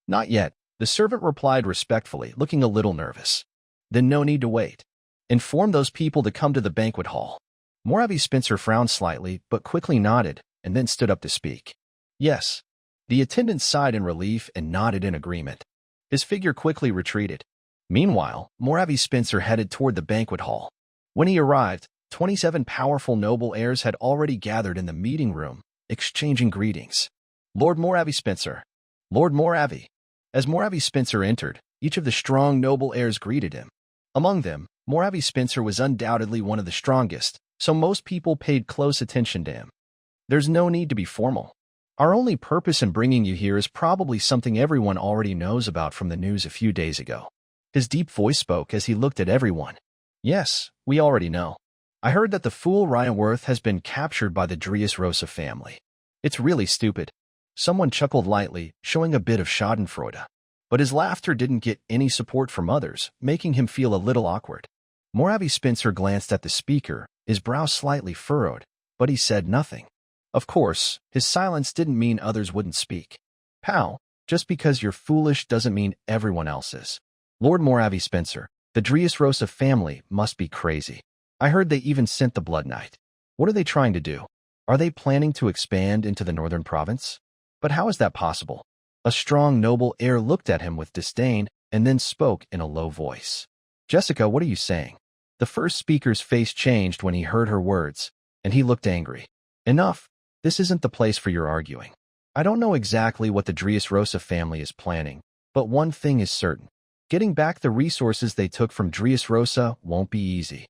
Not yet, the servant replied respectfully, looking a little nervous. Then no need to wait. Inform those people to come to the banquet hall. Moravi Spencer frowned slightly, but quickly nodded, and then stood up to speak. Yes. The attendant sighed in relief and nodded in agreement. His figure quickly retreated. Meanwhile, Moravi Spencer headed toward the banquet hall. When he arrived, 27 powerful noble heirs had already gathered in the meeting room, exchanging greetings. Lord Moravi Spencer. Lord Moravi. As Moravi Spencer entered, each of the strong noble heirs greeted him. Among them, Moravi Spencer was undoubtedly one of the strongest, so most people paid close attention to him. There's no need to be formal. Our only purpose in bringing you here is probably something everyone already knows about from the news a few days ago. His deep voice spoke as he looked at everyone. Yes, we already know. I heard that the fool Ryan Worth has been captured by the Dressrosa family. It's really stupid. Someone chuckled lightly, showing a bit of schadenfreude. But his laughter didn't get any support from others, making him feel a little awkward. Moravi Spencer glanced at the speaker, his brow slightly furrowed, but he said nothing. Of course, his silence didn't mean others wouldn't speak. Pal, just because you're foolish doesn't mean everyone else is. Lord Moravi Spencer, the Dressrosa family must be crazy. I heard they even sent the Blood Knight. What are they trying to do? Are they planning to expand into the northern province? But how is that possible? A strong noble heir looked at him with disdain and then spoke in a low voice. Jessica, what are you saying? The first speaker's face changed when he heard her words, and he looked angry. Enough. This isn't the place for your arguing. I don't know exactly what the Dressrosa family is planning, but one thing is certain. Getting back the resources they took from Dressrosa won't be easy.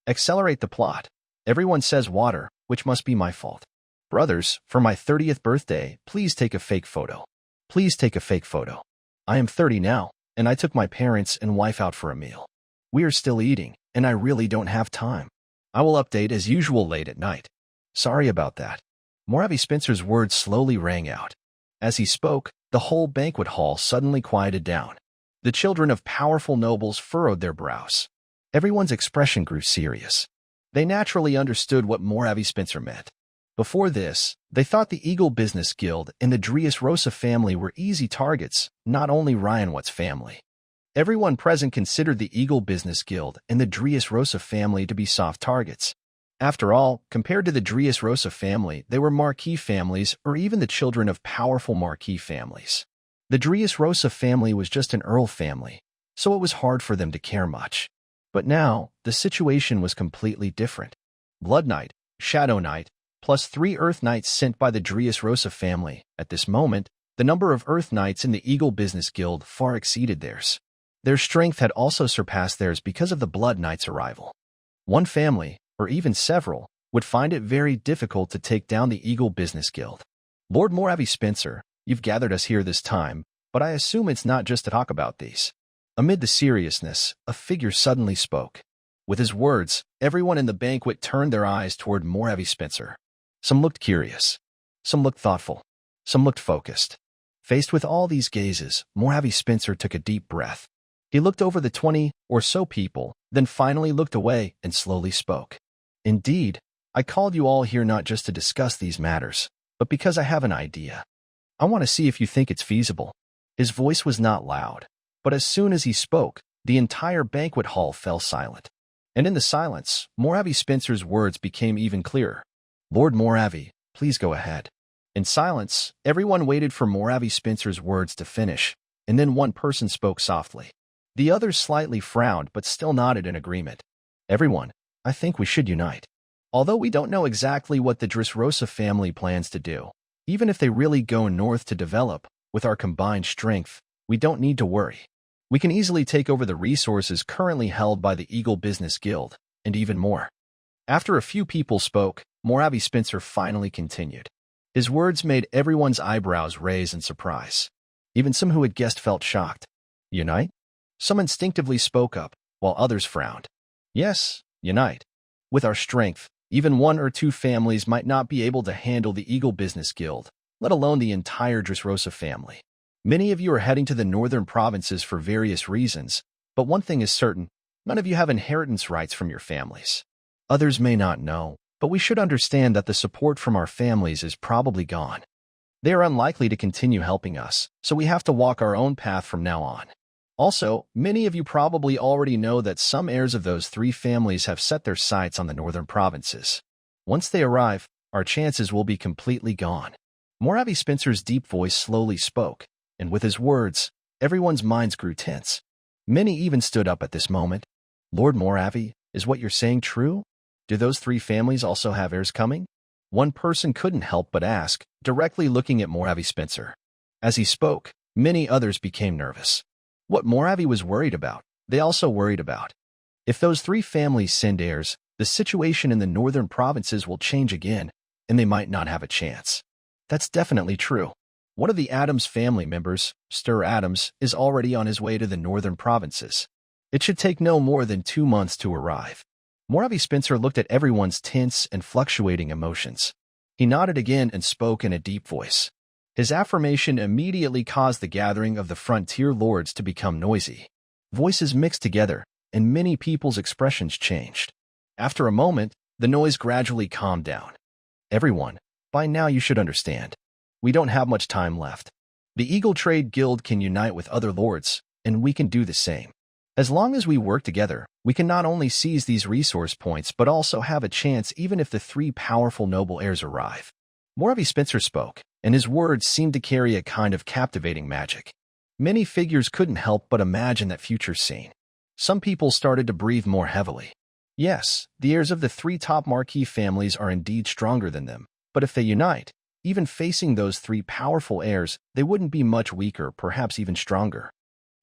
Accelerate the plot. Everyone says water, which must be my fault. Brothers, for my 30th birthday, please take a fake photo. Please take a fake photo. I am 30 now, and I took my parents and wife out for a meal. We are still eating, and I really don't have time. I will update as usual late at night. Sorry about that. Moravi Spencer's words slowly rang out. As he spoke, the whole banquet hall suddenly quieted down. The children of powerful nobles furrowed their brows. Everyone's expression grew serious. They naturally understood what Moravi Spencer meant. Before this, they thought the Eagle Business Guild and the Dressrosa family were easy targets, not only Ryan Watt's family. Everyone present considered the Eagle Business Guild and the Dressrosa family to be soft targets. After all, compared to the Dressrosa family, they were marquis families or even the children of powerful marquis families. The Dressrosa family was just an earl family, so it was hard for them to care much. But now, the situation was completely different. Blood Knight, Shadow Knight, plus 3 Earth Knights sent by the Dressrosa family. At this moment, the number of Earth Knights in the Eagle Business Guild far exceeded theirs. Their strength had also surpassed theirs because of the Blood Knight's arrival. One family, or even several, would find it very difficult to take down the Eagle Business Guild. Lord Moravi Spencer, you've gathered us here this time, but I assume it's not just to talk about these. Amid the seriousness, a figure suddenly spoke. With his words, everyone in the banquet turned their eyes toward Moravi Spencer. Some looked curious. Some looked thoughtful. Some looked focused. Faced with all these gazes, Moravi Spencer took a deep breath. He looked over the 20 or so people, then finally looked away and slowly spoke. Indeed, I called you all here not just to discuss these matters, but because I have an idea. I want to see if you think it's feasible. His voice was not loud, but as soon as he spoke, the entire banquet hall fell silent. And in the silence, Moravi Spencer's words became even clearer. Lord Moravi, please go ahead. In silence, everyone waited for Moravi Spencer's words to finish, and then one person spoke softly. The others slightly frowned but still nodded in agreement. Everyone, I think we should unite. Although we don't know exactly what the Dressrosa family plans to do, even if they really go north to develop, with our combined strength, we don't need to worry. We can easily take over the resources currently held by the Eagle Business Guild, and even more. After a few people spoke, Moravi Spencer finally continued. His words made everyone's eyebrows raise in surprise. Even some who had guessed felt shocked. Unite? Some instinctively spoke up, while others frowned. Yes, unite. With our strength, even one or two families might not be able to handle the Eagle Business Guild, let alone the entire Dressrosa family. Many of you are heading to the northern provinces for various reasons, but one thing is certain, none of you have inheritance rights from your families. Others may not know, but we should understand that the support from our families is probably gone. They are unlikely to continue helping us, so we have to walk our own path from now on. Also, many of you probably already know that some heirs of those three families have set their sights on the northern provinces. Once they arrive, our chances will be completely gone. Moravi Spencer's deep voice slowly spoke, and with his words, everyone's minds grew tense. Many even stood up at this moment. Lord Moravi, is what you're saying true? Do those three families also have heirs coming? One person couldn't help but ask, directly looking at Moravi Spencer. As he spoke, many others became nervous. What Moravi was worried about, they also worried about. If those three families send heirs, the situation in the northern provinces will change again, and they might not have a chance. That's definitely true. One of the Adams family members, Stir Adams, is already on his way to the northern provinces. It should take no more than 2 months to arrive. Moravi Spencer looked at everyone's tense and fluctuating emotions. He nodded again and spoke in a deep voice. His affirmation immediately caused the gathering of the frontier lords to become noisy. Voices mixed together, and many people's expressions changed. After a moment, the noise gradually calmed down. Everyone, by now you should understand. We don't have much time left. The Eagle Trade Guild can unite with other lords, and we can do the same. As long as we work together, we can not only seize these resource points but also have a chance even if the three powerful noble heirs arrive. Moravi Spencer spoke, and his words seemed to carry a kind of captivating magic. Many figures couldn't help but imagine that future scene. Some people started to breathe more heavily. Yes, the heirs of the three top marquee families are indeed stronger than them, but if they unite, even facing those three powerful heirs, they wouldn't be much weaker, perhaps even stronger.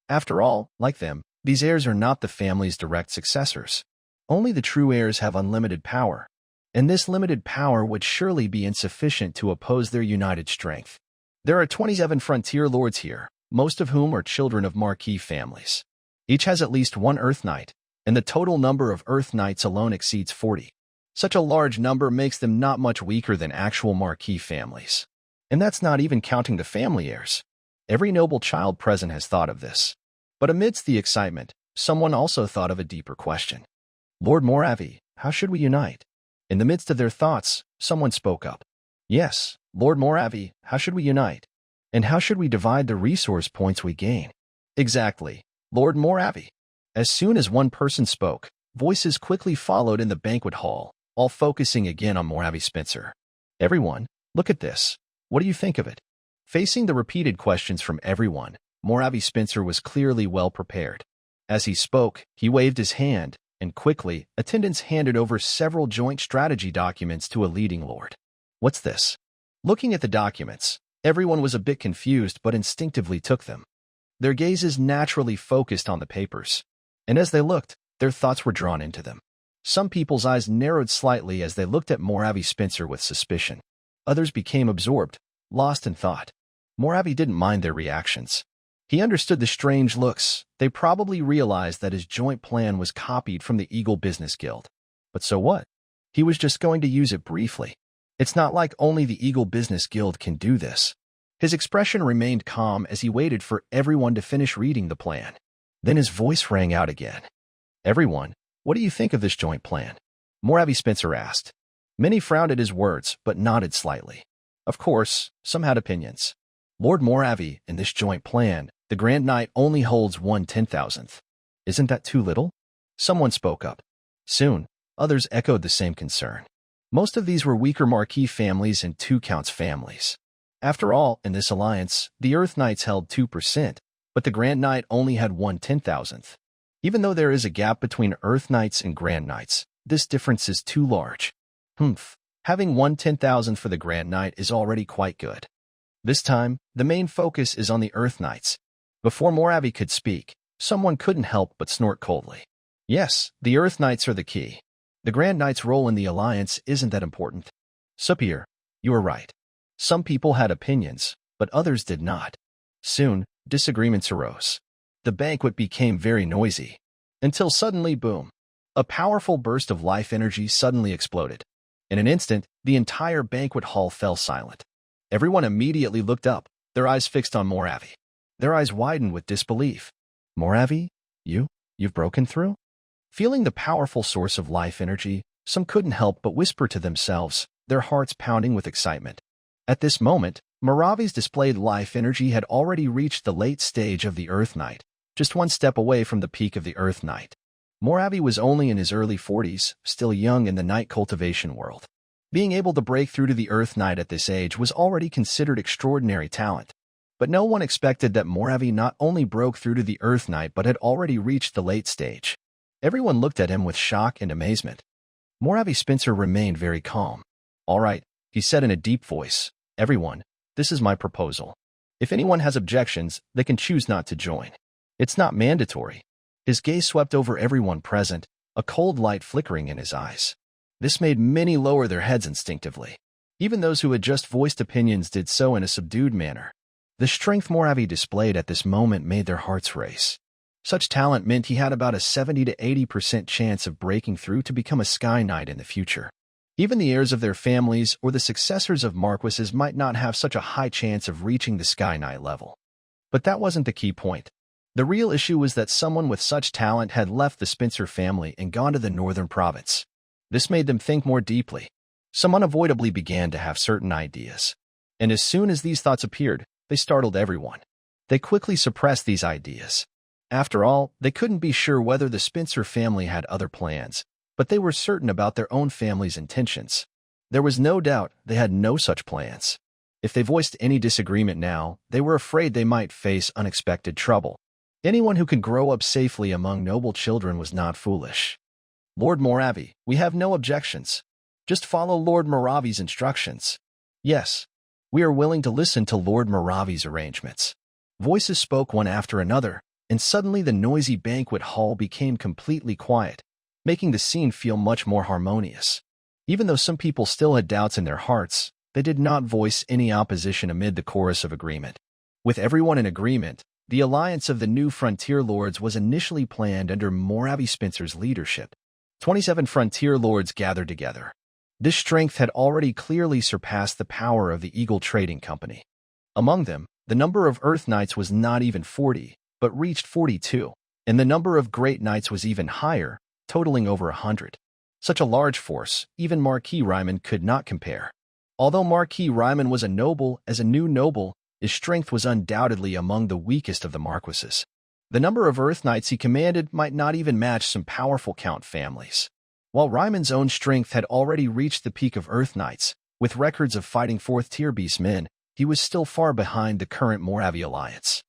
After all, like them, these heirs are not the family's direct successors. Only the true heirs have unlimited power, and this limited power would surely be insufficient to oppose their united strength. There are 27 frontier lords here, most of whom are children of marquee families. Each has at least one Earth Knight, and the total number of Earth Knights alone exceeds 40. Such a large number makes them not much weaker than actual marquee families. And that's not even counting the family heirs. Every noble child present has thought of this. But amidst the excitement, someone also thought of a deeper question. Lord Moravi, how should we unite? In the midst of their thoughts, someone spoke up. Yes, Lord Moravi, how should we unite? And how should we divide the resource points we gain? Exactly, Lord Moravi. As soon as one person spoke, voices quickly followed in the banquet hall, all focusing again on Moravi Spencer. Everyone, look at this. What do you think of it? Facing the repeated questions from everyone, Moravi Spencer was clearly well prepared. As he spoke, he waved his hand, and quickly, attendants handed over several joint strategy documents to a leading lord. What's this? Looking at the documents, everyone was a bit confused but instinctively took them. Their gazes naturally focused on the papers, and as they looked, their thoughts were drawn into them. Some people's eyes narrowed slightly as they looked at Moravi Spencer with suspicion. Others became absorbed, lost in thought. Moravi didn't mind their reactions. He understood the strange looks. They probably realized that his joint plan was copied from the Eagle Business Guild. But so what? He was just going to use it briefly. It's not like only the Eagle Business Guild can do this. His expression remained calm as he waited for everyone to finish reading the plan. Then his voice rang out again. Everyone, what do you think of this joint plan? Moravi Spencer asked. Many frowned at his words, but nodded slightly. Of course, some had opinions. Lord Moravi, in this joint plan, the Grand Knight only holds 1/10,000th. Isn't that too little? Someone spoke up. Soon, others echoed the same concern. Most of these were weaker marquee families and two counts families. After all, in this alliance, the Earth Knights held 2%, but the Grand Knight only had 1/10,000th. Even though there is a gap between Earth Knights and Grand Knights, this difference is too large. Humph. Having won 10,000 for the Grand Knight is already quite good. This time, the main focus is on the Earth Knights. Before Moravi could speak, someone couldn't help but snort coldly. Yes, the Earth Knights are the key. The Grand Knight's role in the Alliance isn't that important. Superior, you are right. Some people had opinions, but others did not. Soon, disagreements arose. The banquet became very noisy. Until suddenly, boom. A powerful burst of life energy suddenly exploded. In an instant, the entire banquet hall fell silent. Everyone immediately looked up, their eyes fixed on Moravi. Their eyes widened with disbelief. Moravi, you've broken through? Feeling the powerful source of life energy, some couldn't help but whisper to themselves, their hearts pounding with excitement. At this moment, Moravi's displayed life energy had already reached the late stage of the Earth Knight, just one step away from the peak of the Earth Knight. Moravi was only in his early 40s, still young in the Knight cultivation world. Being able to break through to the Earth Knight at this age was already considered extraordinary talent. But no one expected that Moravi not only broke through to the Earth Knight but had already reached the late stage. Everyone looked at him with shock and amazement. Moravi Spencer remained very calm. "All right," he said in a deep voice. "Everyone, this is my proposal. If anyone has objections, they can choose not to join. It's not mandatory." His gaze swept over everyone present, a cold light flickering in his eyes. This made many lower their heads instinctively. Even those who had just voiced opinions did so in a subdued manner. The strength Moravi displayed at this moment made their hearts race. Such talent meant he had about a 70 to 80% chance of breaking through to become a Sky Knight in the future. Even the heirs of their families or the successors of Marquises might not have such a high chance of reaching the Sky Knight level. But that wasn't the key point. The real issue was that someone with such talent had left the Spencer family and gone to the Northern Province. This made them think more deeply. Some unavoidably began to have certain ideas. And as soon as these thoughts appeared, they startled everyone. They quickly suppressed these ideas. After all, they couldn't be sure whether the Spencer family had other plans, but they were certain about their own family's intentions. There was no doubt they had no such plans. If they voiced any disagreement now, they were afraid they might face unexpected trouble. Anyone who could grow up safely among noble children was not foolish. "Lord Moravi, we have no objections. Just follow Lord Moravi's instructions." "Yes, we are willing to listen to Lord Moravi's arrangements." Voices spoke one after another, and suddenly the noisy banquet hall became completely quiet, making the scene feel much more harmonious. Even though some people still had doubts in their hearts, they did not voice any opposition amid the chorus of agreement. With everyone in agreement, the alliance of the new Frontier Lords was initially planned under Moravi Spencer's leadership. 27 Frontier Lords gathered together. This strength had already clearly surpassed the power of the Eagle Trading Company. Among them, the number of Earth Knights was not even 40, but reached 42, and the number of Great Knights was even higher, totaling over 100. Such a large force, even Marquis Ryman could not compare. Although Marquis Ryman was a noble, as a new noble, his strength was undoubtedly among the weakest of the Marquises. The number of Earth Knights he commanded might not even match some powerful Count families. While Ryman's own strength had already reached the peak of Earth Knights, with records of fighting 4th-tier beast men, he was still far behind the current Moravi alliance.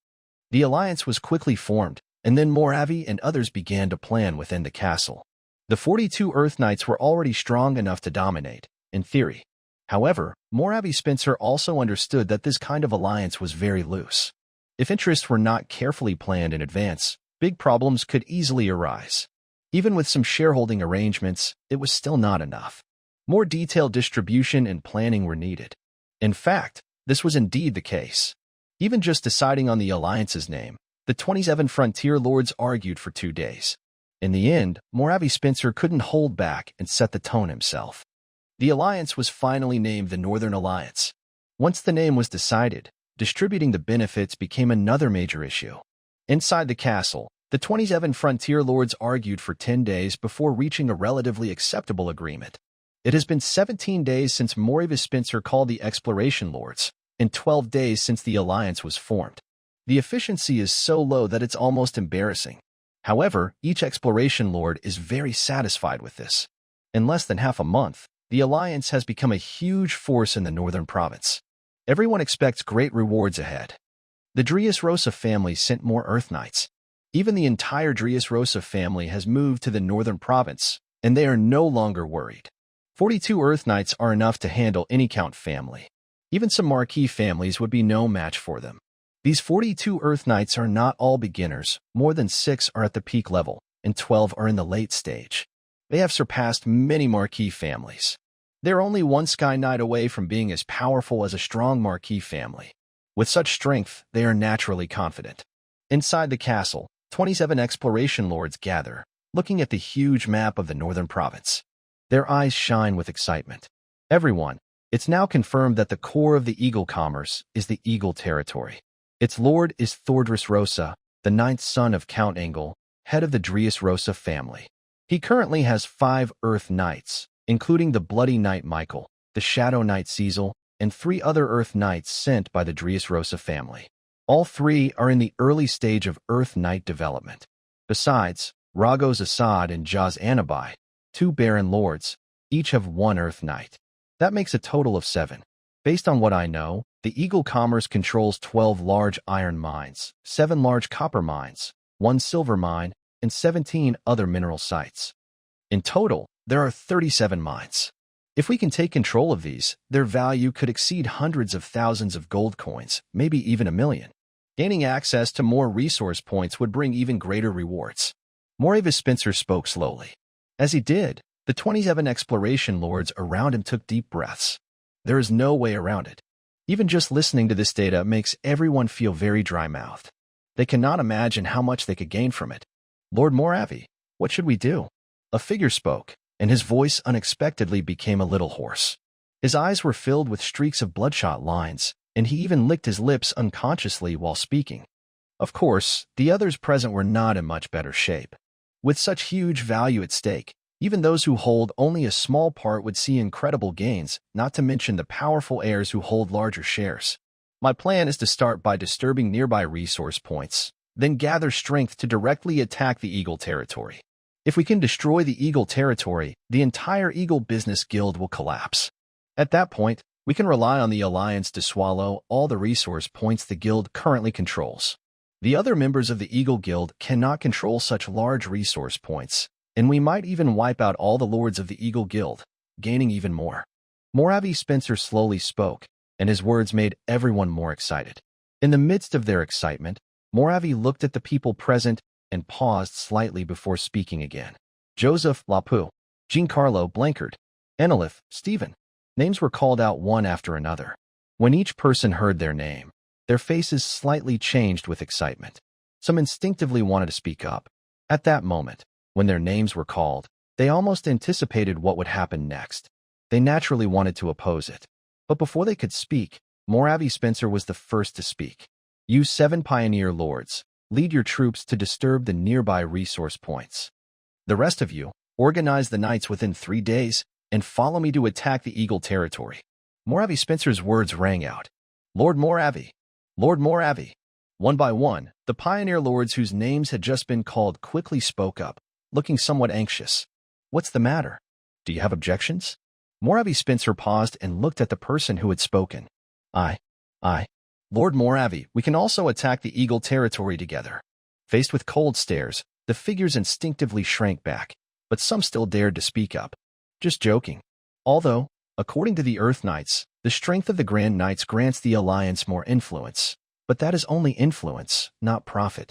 The alliance was quickly formed, and then Moravi and others began to plan within the castle. The 42 Earth Knights were already strong enough to dominate, in theory. However, Moravi Spencer also understood that this kind of alliance was very loose. If interests were not carefully planned in advance, big problems could easily arise. Even with some shareholding arrangements, it was still not enough. More detailed distribution and planning were needed. In fact, this was indeed the case. Even just deciding on the alliance's name, the 27 Frontier Lords argued for 2 days. In the end, Moravi Spencer couldn't hold back and set the tone himself. The alliance was finally named the Northern Alliance. Once the name was decided, distributing the benefits became another major issue. Inside the castle, the 27 Frontier Lords argued for 10 days before reaching a relatively acceptable agreement. It has been 17 days since Moravi Spencer called the Exploration Lords, and 12 days since the alliance was formed. The efficiency is so low that it's almost embarrassing. However, each Exploration Lord is very satisfied with this. In less than half a month, the alliance has become a huge force in the Northern Province. Everyone expects great rewards ahead. The Drius Rosa family sent more Earth Knights. Even the entire Drius Rosa family has moved to the Northern Province, and they are no longer worried. 42 Earth Knights are enough to handle any Count family. Even some marquee families would be no match for them. These 42 Earth Knights are not all beginners. More than 6 are at the peak level, and 12 are in the late stage. They have surpassed many marquee families. They're only one Sky Knight away from being as powerful as a strong marquee family. With such strength, they are naturally confident. Inside the castle, 27 exploration lords gather, looking at the huge map of the northern province. Their eyes shine with excitement. Everyone, it's now confirmed that the core of the Eagle commerce is the Eagle territory. Its lord is Thordris Rosa, the 9th son of Count Engel, head of the Drius Rosa family. He currently has 5 Earth Knights, including the Bloody Knight Michael, the Shadow Knight Cecil, and 3 other Earth Knights sent by the Drius Rosa family. All 3 are in the early stage of Earth Knight development. Besides, Ragos Assad and Jaz Anabai, 2 Baron Lords, each have 1 Earth Knight. That makes a total of 7. Based on what I know, the Eagle Commerce controls 12 large iron mines, 7 large copper mines, 1 silver mine, and 17 other mineral sites. In total, there are 37 mines. If we can take control of these, their value could exceed hundreds of thousands of gold coins, maybe even 1 million. Gaining access to more resource points would bring even greater rewards. Moravi Spencer spoke slowly. As he did, the 27 exploration lords around him took deep breaths. There is no way around it. Even just listening to this data makes everyone feel very dry-mouthed. They cannot imagine how much they could gain from it. Lord Moravi, what should we do? A figure spoke, and his voice unexpectedly became a little hoarse. His eyes were filled with streaks of bloodshot lines, and he even licked his lips unconsciously while speaking. Of course, the others present were not in much better shape. With such huge value at stake, even those who hold only a small part would see incredible gains, not to mention the powerful heirs who hold larger shares. My plan is to start by disturbing nearby resource points, then gather strength to directly attack the Eagle territory. If we can destroy the Eagle territory, the entire Eagle Business Guild will collapse. At that point, we can rely on the Alliance to swallow all the resource points the Guild currently controls. The other members of the Eagle Guild cannot control such large resource points, and we might even wipe out all the lords of the Eagle Guild, gaining even more. Moravi Spencer slowly spoke, and his words made everyone more excited. In the midst of their excitement, Moravi looked at the people present and paused slightly before speaking again. Joseph Lapu, Giancarlo Blankard, Enelith, Stephen. Names were called out one after another. When each person heard their name, their faces slightly changed with excitement. Some instinctively wanted to speak up. At that moment, when their names were called, they almost anticipated what would happen next. They naturally wanted to oppose it. But before they could speak, Moravi Spencer was the first to speak. You 7 Pioneer Lords, lead your troops to disturb the nearby resource points. The rest of you, organize the knights within 3 days and follow me to attack the Eagle territory. Moravi Spencer's words rang out. Lord Moravi! Lord Moravi! One by one, the Pioneer Lords whose names had just been called quickly spoke up, looking somewhat anxious. What's the matter? Do you have objections? Moravi Spencer paused and looked at the person who had spoken. I. Lord Moravi, we can also attack the Eagle territory together. Faced with cold stares, the figures instinctively shrank back, but some still dared to speak up. Just joking. Although, according to the Earth Knights, the strength of the Grand Knights grants the Alliance more influence, but that is only influence, not profit.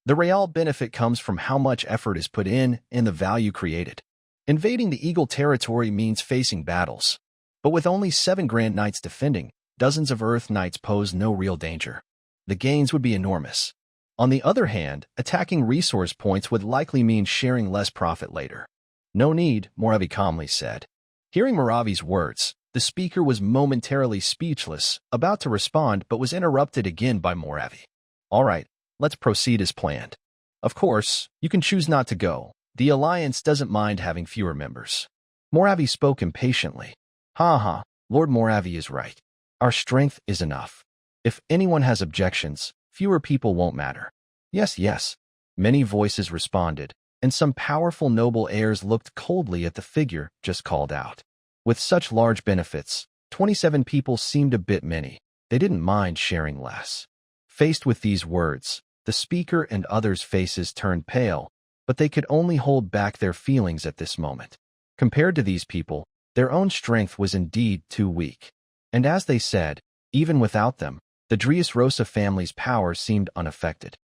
The real benefit comes from how much effort is put in and the value created. Invading the Eagle territory means facing battles, but with only 7 Grand Knights defending, dozens of Earth Knights pose no real danger. The gains would be enormous. On the other hand, attacking resource points would likely mean sharing less profit later. No need, Moravi calmly said. Hearing Moravi's words, the speaker was momentarily speechless, about to respond but was interrupted again by Moravi. All right, let's proceed as planned. Of course, you can choose not to go. The Alliance doesn't mind having fewer members. Moravi spoke impatiently. Lord Moravi is right. Our strength is enough. If anyone has objections, fewer people won't matter. Yes. Many voices responded, and some powerful noble heirs looked coldly at the figure just called out. With such large benefits, 27 people seemed a bit many. They didn't mind sharing less. Faced with these words, the speaker and others' faces turned pale, but they could only hold back their feelings at this moment. Compared to these people, Their own strength was indeed too weak. And as they said, even without them, the Dries Rosa family's power seemed unaffected.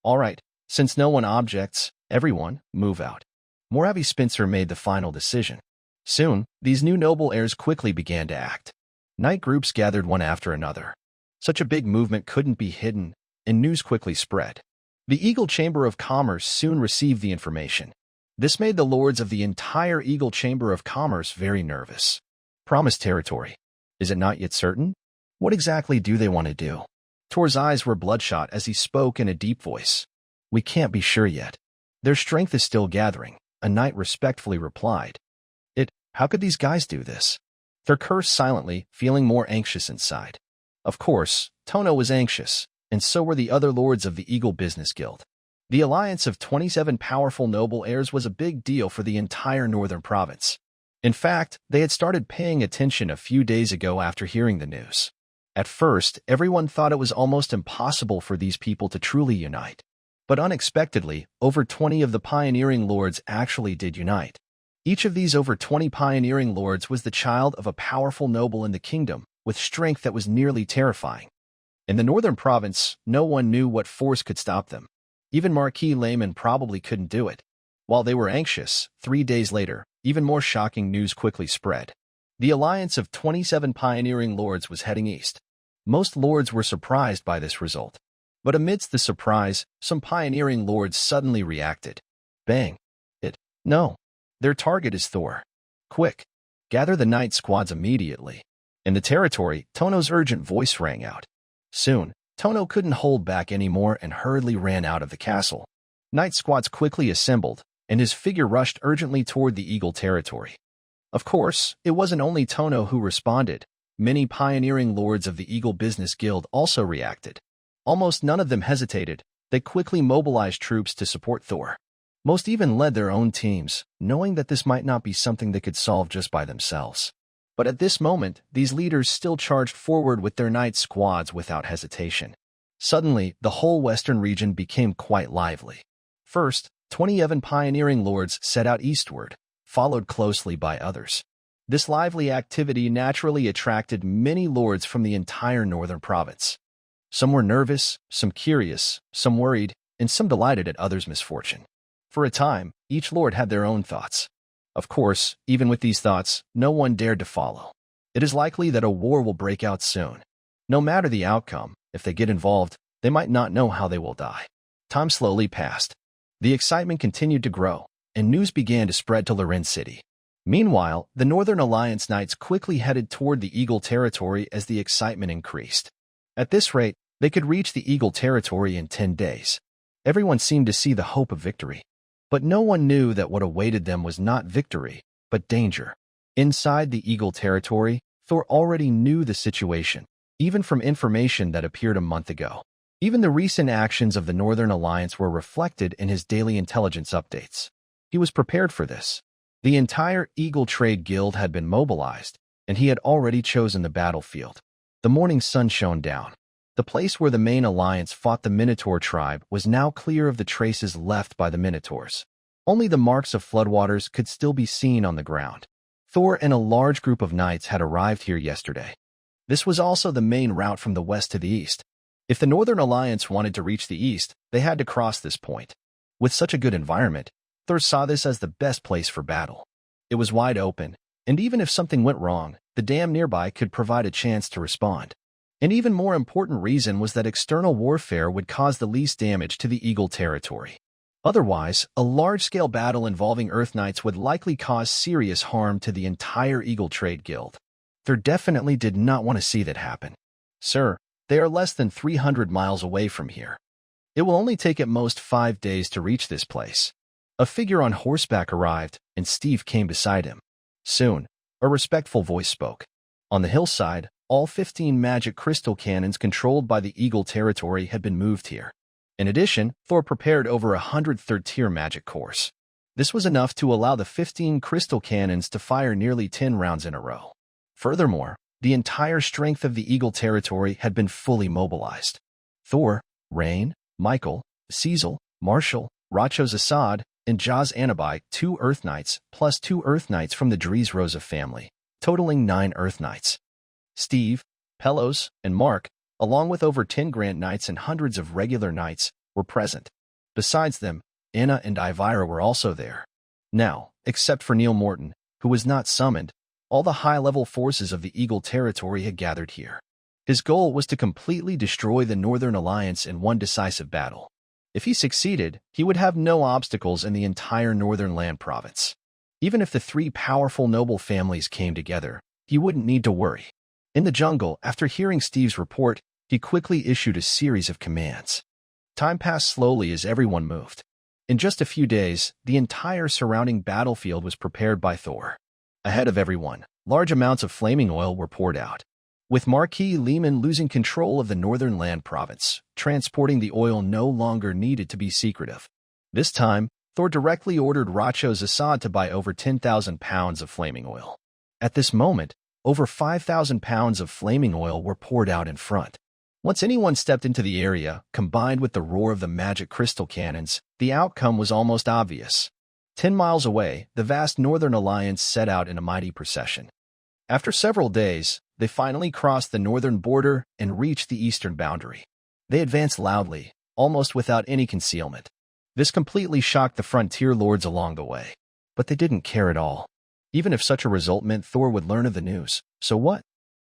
All right, since no one objects, everyone, move out. Moravi Spencer made the final decision. Soon, these new noble heirs quickly began to act. Knight groups gathered one after another. Such a big movement couldn't be hidden, and news quickly spread. The Eagle Chamber of Commerce soon received the information. This made the lords of the entire Eagle Chamber of Commerce very nervous. Promised territory. Is it not yet certain? What exactly do they want to do? Tor's eyes were bloodshot as he spoke in a deep voice. We can't be sure yet. Their strength is still gathering, a knight respectfully replied. How could these guys do this? Thor cursed silently, feeling more anxious inside. Of course, Tono was anxious, and so were the other lords of the Eagle Business Guild. The alliance of 27 powerful noble heirs was a big deal for the entire northern province. In fact, they had started paying attention a few days ago after hearing the news. At first, everyone thought it was almost impossible for these people to truly unite. But unexpectedly, over 20 of the pioneering lords actually did unite. Each of these over 20 pioneering lords was the child of a powerful noble in the kingdom, with strength that was nearly terrifying. In the northern province, no one knew what force could stop them. Even Marquis Layman probably couldn't do it. While they were anxious, 3 days later, even more shocking news quickly spread. The alliance of 27 pioneering lords was heading east. Most lords were surprised by this result. But amidst the surprise, some pioneering lords suddenly reacted. Bang! No. Their target is Thor. Quick! Gather the knight squads immediately. In the territory, Tono's urgent voice rang out. Soon, Tono couldn't hold back anymore and hurriedly ran out of the castle. Knight squads quickly assembled, and his figure rushed urgently toward the Eagle territory. Of course, it wasn't only Tono who responded. Many pioneering lords of the Eagle Business Guild also reacted. Almost none of them hesitated. They quickly mobilized troops to support Thor. Most even led their own teams, knowing that this might not be something they could solve just by themselves. But at this moment, these leaders still charged forward with their knight squads without hesitation. Suddenly, the whole western region became quite lively. First, 27 pioneering lords set out eastward, followed closely by others. This lively activity naturally attracted many lords from the entire northern province. Some were nervous, some curious, some worried, and some delighted at others' misfortune. For a time, each lord had their own thoughts. Of course, even with these thoughts, no one dared to follow. It is likely that a war will break out soon. No matter the outcome, if they get involved, they might not know how they will die. Time slowly passed. The excitement continued to grow, and news began to spread to Loren City. Meanwhile, the Northern Alliance Knights quickly headed toward the Eagle territory as the excitement increased. At this rate, they could reach the Eagle territory in 10 days. Everyone seemed to see the hope of victory. But no one knew that what awaited them was not victory, but danger. Inside the Eagle territory, Thor already knew the situation, even from information that appeared a month ago. Even the recent actions of the Northern Alliance were reflected in his daily intelligence updates. He was prepared for this. The entire Eagle Trade Guild had been mobilized, and he had already chosen the battlefield. The morning sun shone down. The place where the main alliance fought the Minotaur tribe was now clear of the traces left by the Minotaurs. Only the marks of floodwaters could still be seen on the ground. Thor and a large group of knights had arrived here yesterday. This was also the main route from the west to the east. If the Northern Alliance wanted to reach the east, they had to cross this point. With such a good environment, Thor saw this as the best place for battle. It was wide open, and even if something went wrong, the dam nearby could provide a chance to respond. An even more important reason was that external warfare would cause the least damage to the Eagle territory. Otherwise, a large-scale battle involving Earth Knights would likely cause serious harm to the entire Eagle Trade Guild. Thor definitely did not want to see that happen. Sir, they are less than 300 miles away from here. It will only take at most 5 days to reach this place. A figure on horseback arrived, and Steve came beside him. Soon, a respectful voice spoke. On the hillside, all 15 magic crystal cannons controlled by the Eagle territory had been moved here. In addition, Thor prepared over 100 third-tier magic cores. This was enough to allow the 15 crystal cannons to fire nearly 10 rounds in a row. Furthermore, the entire strength of the Eagle territory had been fully mobilized. Thor, Rain, Michael, Cecil, Marshall, Rachos Assad, and Jaz Anabai, 2 Earth Knights, plus 2 Earth Knights from the Dries Rosa family, totaling 9 Earth Knights. Steve, Pelos, and Mark, along with over 10 Grant Knights and hundreds of regular Knights, were present. Besides them, Anna and Ivira were also there. Now, except for Neil Morton, who was not summoned, all the high-level forces of the Eagle territory had gathered here. His goal was to completely destroy the Northern Alliance in one decisive battle. If he succeeded, he would have no obstacles in the entire Northern Land province. Even if the 3 powerful noble families came together, he wouldn't need to worry. In the jungle, after hearing Steve's report, he quickly issued a series of commands. Time passed slowly as everyone moved. In just a few days, the entire surrounding battlefield was prepared by Thor. Ahead of everyone, large amounts of flaming oil were poured out. With Marquis Lehman losing control of the Northern Land province, transporting the oil no longer needed to be secretive. This time, Thor directly ordered Racho Assad to buy over 10,000 pounds of flaming oil. At this moment, over 5,000 pounds of flaming oil were poured out in front. Once anyone stepped into the area, combined with the roar of the magic crystal cannons, the outcome was almost obvious. 10 miles away, the vast Northern Alliance set out in a mighty procession. After several days, they finally crossed the northern border and reached the eastern boundary. They advanced loudly, almost without any concealment. This completely shocked the frontier lords along the way. But they didn't care at all. Even if such a result meant Thor would learn of the news, so what?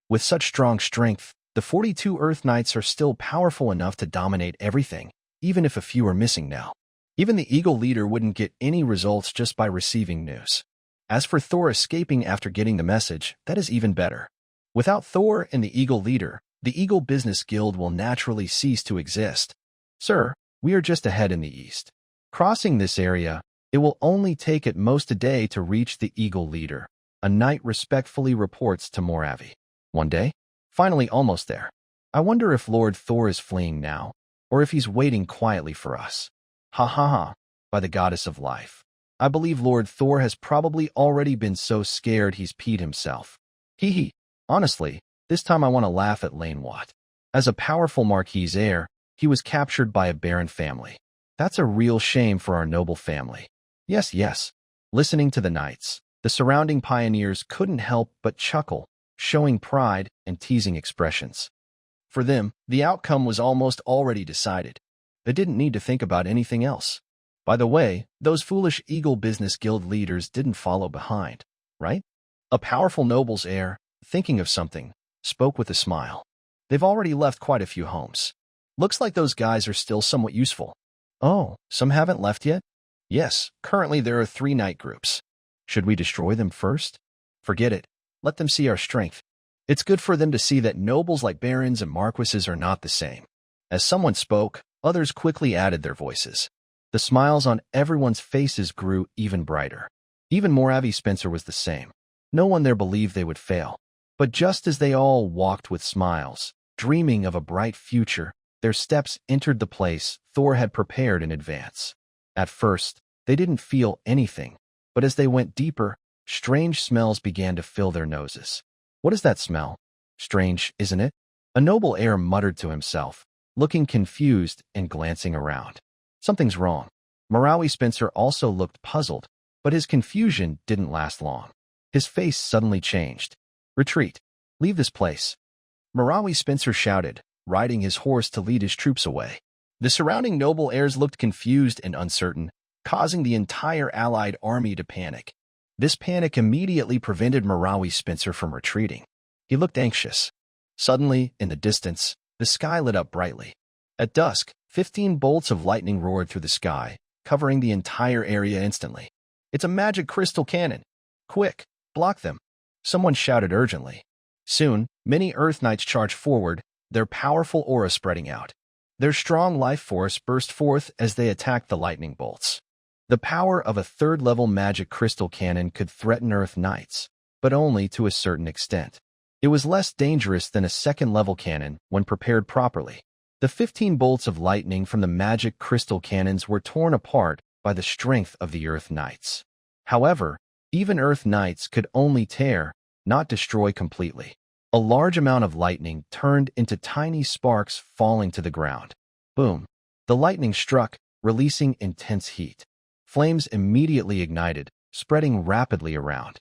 With such strong strength, the 42 Earth Knights are still powerful enough to dominate everything, even if a few are missing now. Even the Eagle leader wouldn't get any results just by receiving news. As for Thor escaping after getting the message, that is even better. Without Thor and the Eagle leader, the Eagle Business Guild will naturally cease to exist. Sir, we are just ahead in the east. Crossing this area, it will only take at most a day to reach the Eagle leader, a knight respectfully reports to Moravi. One day? Finally almost there. I wonder if Lord Thor is fleeing now, or if he's waiting quietly for us. Ha ha ha, by the goddess of life. I believe Lord Thor has probably already been so scared he's peed himself. Hee hee. Honestly, this time I want to laugh at Lane Watt. As a powerful Marquis heir, he was captured by a barren family. That's a real shame for our noble family. Yes, yes. Listening to the knights, the surrounding pioneers couldn't help but chuckle, showing pride and teasing expressions. For them, the outcome was almost already decided. They didn't need to think about anything else. By the way, those foolish Eagle Business Guild leaders didn't follow behind, right? A powerful noble's heir, thinking of something, spoke with a smile. They've already left quite a few homes. Looks like those guys are still somewhat useful. Oh, some haven't left yet? Yes, currently there are 3 knight groups. Should we destroy them first? Forget it. Let them see our strength. It's good for them to see that nobles like barons and marquises are not the same. As someone spoke, others quickly added their voices. The smiles on everyone's faces grew even brighter. Even Moravi Spencer was the same. No one there believed they would fail. But just as they all walked with smiles, dreaming of a bright future, their steps entered the place Thor had prepared in advance. At first, they didn't feel anything, but as they went deeper, strange smells began to fill their noses. What is that smell? Strange, isn't it? A noble heir muttered to himself, looking confused and glancing around. Something's wrong. Morawi Spencer also looked puzzled, but his confusion didn't last long. His face suddenly changed. Retreat. Leave this place. Morawi Spencer shouted, riding his horse to lead his troops away. The surrounding noble heirs looked confused and uncertain, causing the entire allied army to panic. This panic immediately prevented Morawi Spencer from retreating. He looked anxious. Suddenly, in the distance, the sky lit up brightly. At dusk, 15 bolts of lightning roared through the sky, covering the entire area instantly. It's a magic crystal cannon. Quick, block them. Someone shouted urgently. Soon, many Earth Knights charged forward, their powerful aura spreading out. Their strong life force burst forth as they attacked the lightning bolts. The power of a third-level magic crystal cannon could threaten Earth Knights, but only to a certain extent. It was less dangerous than a second-level cannon when prepared properly. The 15 bolts of lightning from the magic crystal cannons were torn apart by the strength of the Earth Knights. However, even Earth Knights could only tear, not destroy completely. A large amount of lightning turned into tiny sparks falling to the ground. Boom! The lightning struck, releasing intense heat. Flames immediately ignited, spreading rapidly around.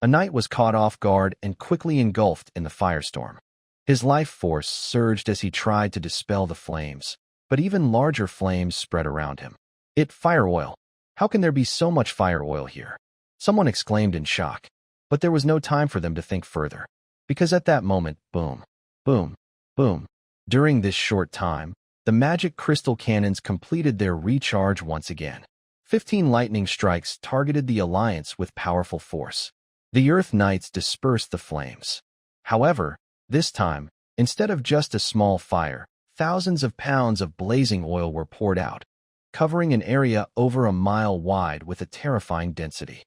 A knight was caught off guard and quickly engulfed in the firestorm. His life force surged as he tried to dispel the flames, but even larger flames spread around him. Fire oil. How can there be so much fire oil here? Someone exclaimed in shock. But there was no time for them to think further, because at that moment, boom, boom, boom. During this short time, the magic crystal cannons completed their recharge once again. 15 lightning strikes targeted the Alliance with powerful force. The Earth Knights dispersed the flames. However, this time, instead of just a small fire, thousands of pounds of blazing oil were poured out, covering an area over a mile wide with a terrifying density.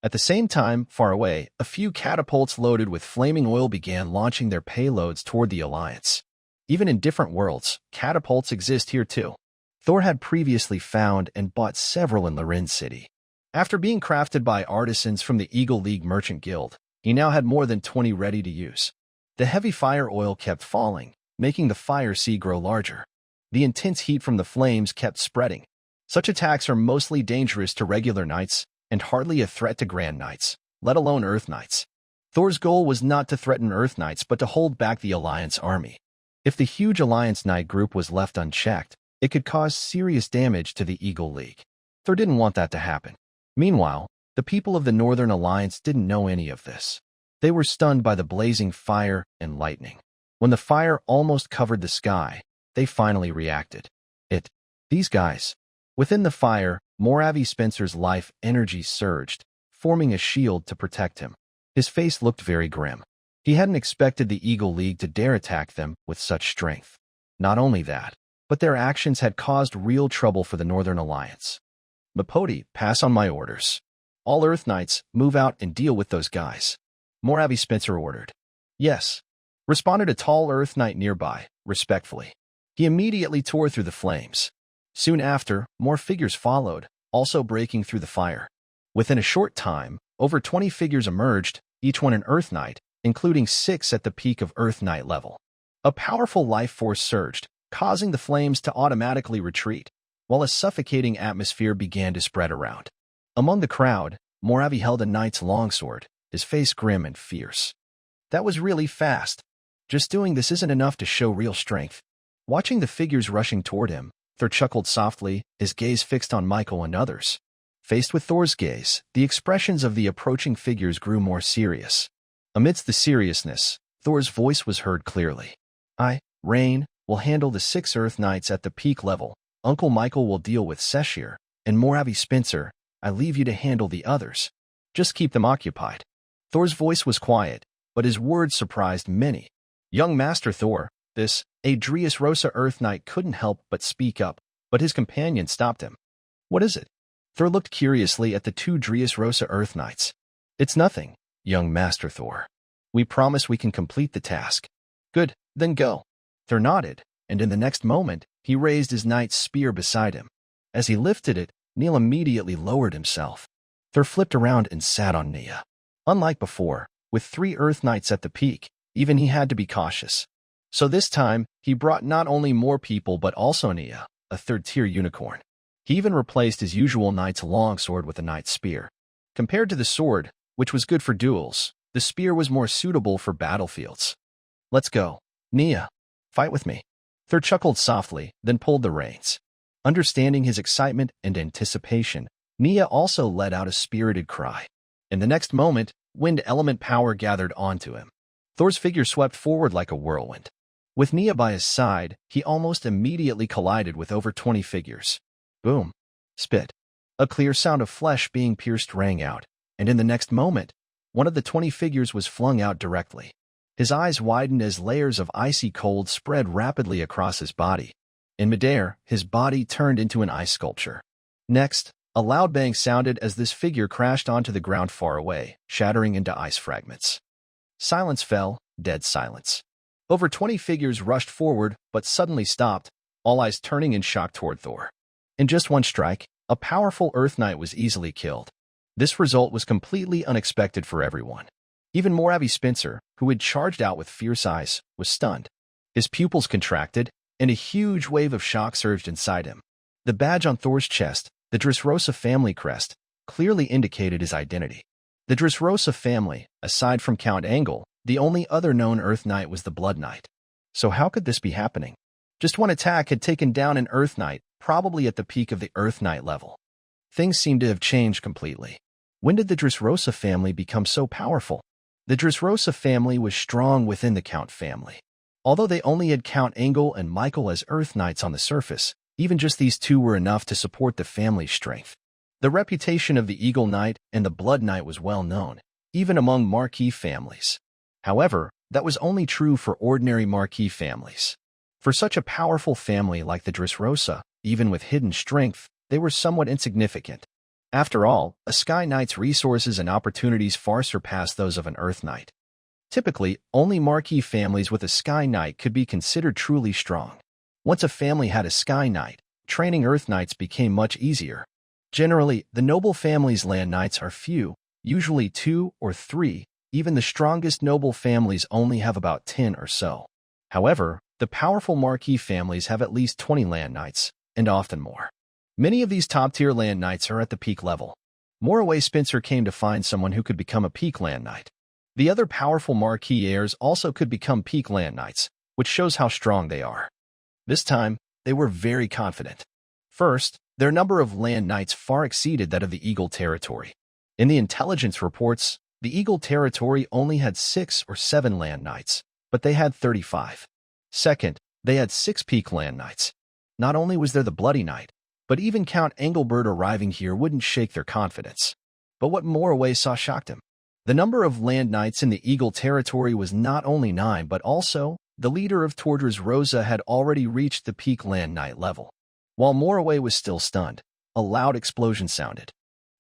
At the same time, far away, a few catapults loaded with flaming oil began launching their payloads toward the Alliance. Even in different worlds, catapults exist here too. Thor had previously found and bought several in Loren City. After being crafted by artisans from the Eagle League Merchant Guild, he now had more than 20 ready to use. The heavy fire oil kept falling, making the fire sea grow larger. The intense heat from the flames kept spreading. Such attacks are mostly dangerous to regular knights and hardly a threat to Grand Knights, let alone Earth Knights. Thor's goal was not to threaten Earth Knights but to hold back the Alliance army. If the huge Alliance Knight group was left unchecked, it could cause serious damage to the Eagle League. Thor didn't want that to happen. Meanwhile, the people of the Northern Alliance didn't know any of this. They were stunned by the blazing fire and lightning. When the fire almost covered the sky, they finally reacted. These guys. Within the fire, Moravi Spencer's life energy surged, forming a shield to protect him. His face looked very grim. He hadn't expected the Eagle League to dare attack them with such strength. Not only that, but their actions had caused real trouble for the Northern Alliance. Mapodi, pass on my orders. All Earth Knights, move out and deal with those guys. Moravi Spencer ordered. Yes, responded a tall Earth Knight nearby, respectfully. He immediately tore through the flames. Soon after, more figures followed, also breaking through the fire. Within a short time, over 20 figures emerged, each one an Earth Knight, including 6 at the peak of Earth Knight level. A powerful life force surged, causing the flames to automatically retreat, while a suffocating atmosphere began to spread around. Among the crowd, Moravi held a knight's longsword, his face grim and fierce. That was really fast. Just doing this isn't enough to show real strength. Watching the figures rushing toward him, Thor chuckled softly, his gaze fixed on Michael and others. Faced with Thor's gaze, the expressions of the approaching figures grew more serious. Amidst the seriousness, Thor's voice was heard clearly. Rain, will handle the 6 Earth Knights at the peak level. Uncle Michael will deal with Seshir, and Moravi Spencer, I leave you to handle the others. Just keep them occupied. Thor's voice was quiet, but his words surprised many. Young Master Thor, this Adrius Rosa Earth Knight couldn't help but speak up, but his companion stopped him. What is it? Thor looked curiously at the 2 Drius Rosa Earth Knights. It's nothing, young Master Thor. We promise we can complete the task. Good, then go. Thor nodded, and in the next moment, he raised his knight's spear beside him. As he lifted it, Neil immediately lowered himself. Thor flipped around and sat on Nia. Unlike before, with 3 Earth Knights at the peak, even he had to be cautious. So this time, he brought not only more people but also Nia, a 3rd-tier unicorn. He even replaced his usual knight's longsword with a knight's spear. Compared to the sword, which was good for duels, the spear was more suitable for battlefields. Let's go. Nia, fight with me. Thor chuckled softly, then pulled the reins. Understanding his excitement and anticipation, Nia also let out a spirited cry. In the next moment, wind element power gathered onto him. Thor's figure swept forward like a whirlwind. With Nia by his side, he almost immediately collided with over 20 figures. Boom. Spit. A clear sound of flesh being pierced rang out, and in the next moment, one of the 20 figures was flung out directly. His eyes widened as layers of icy cold spread rapidly across his body. In midair, his body turned into an ice sculpture. Next, a loud bang sounded as this figure crashed onto the ground far away, shattering into ice fragments. Silence fell, dead silence. Over 20 figures rushed forward, but suddenly stopped, all eyes turning in shock toward Thor. In just one strike, a powerful Earth Knight was easily killed. This result was completely unexpected for everyone. Even Moravi Spencer, who had charged out with fierce eyes, was stunned. His pupils contracted, and a huge wave of shock surged inside him. The badge on Thor's chest, the Dressrosa family crest, clearly indicated his identity. The Dressrosa family, aside from Count Angle, the only other known Earth Knight was the Blood Knight. So how could this be happening? Just one attack had taken down an Earth Knight, probably at the peak of the Earth Knight level. Things seemed to have changed completely. When did the Dressrosa family become so powerful? The Dressrosa family was strong within the Count family. Although they only had Count Angle and Michael as Earth Knights on the surface, even just these two were enough to support the family's strength. The reputation of the Eagle Knight and the Blood Knight was well known, even among Marquis families. However, that was only true for ordinary Marquis families. For such a powerful family like the Dressrosa, even with hidden strength, they were somewhat insignificant. After all, a Sky Knight's resources and opportunities far surpassed those of an Earth Knight. Typically, only Marquis families with a Sky Knight could be considered truly strong. Once a family had a Sky Knight, training Earth Knights became much easier. Generally, the noble family's Land Knights are few, usually 2 or 3. Even the strongest noble families only have about 10 or so. However, the powerful Marquis families have at least 20 Land Knights, and often more. Many of these top-tier Land Knights are at the peak level. Moraway Spencer came to find someone who could become a peak Land Knight. The other powerful Marquis heirs also could become peak Land Knights, which shows how strong they are. This time, they were very confident. First, their number of Land Knights far exceeded that of the Eagle Territory. In the intelligence reports, the Eagle Territory only had 6 or 7 Land Knights, but they had 35. Second, they had 6 peak Land Knights. Not only was there the Bloody Knight, but even Count Engelbert arriving here wouldn't shake their confidence. But what Moraway saw shocked him. The number of Land Knights in the Eagle Territory was not only 9 but also, the leader of Dressrosa had already reached the peak Land Knight level. While Moraway was still stunned, a loud explosion sounded.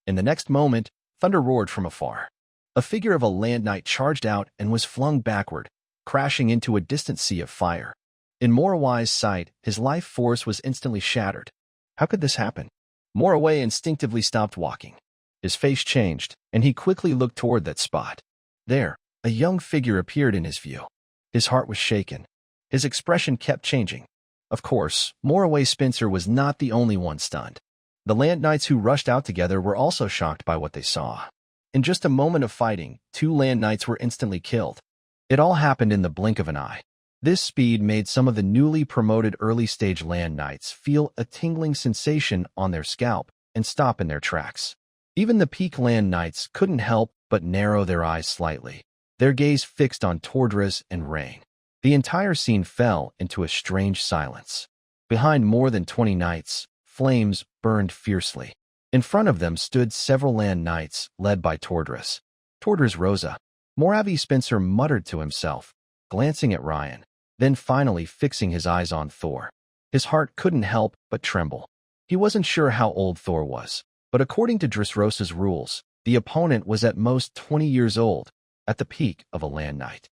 In the next moment, thunder roared from afar. A figure of a Land Knight charged out and was flung backward, crashing into a distant sea of fire. In Moraway's sight, his life force was instantly shattered. How could this happen? Moraway instinctively stopped walking. His face changed, and he quickly looked toward that spot. There, a young figure appeared in his view. His heart was shaken. His expression kept changing. Of course, Moraway Spencer was not the only one stunned. The Land Knights who rushed out together were also shocked by what they saw. In just a moment of fighting, 2 Land Knights were instantly killed. It all happened in the blink of an eye. This speed made some of the newly promoted early-stage Land Knights feel a tingling sensation on their scalp and stop in their tracks. Even the peak Land Knights couldn't help but narrow their eyes slightly, their gaze fixed on Tordras and Rain. The entire scene fell into a strange silence. Behind more than 20 knights, flames burned fiercely. In front of them stood several Land Knights, led by Tordras. Dressrosa. Moraway Spencer muttered to himself, glancing at Ryan, then finally fixing his eyes on Thor. His heart couldn't help but tremble. He wasn't sure how old Thor was, but according to Dressrosa's rules, the opponent was at most 20 years old, at the peak of a Land Knight.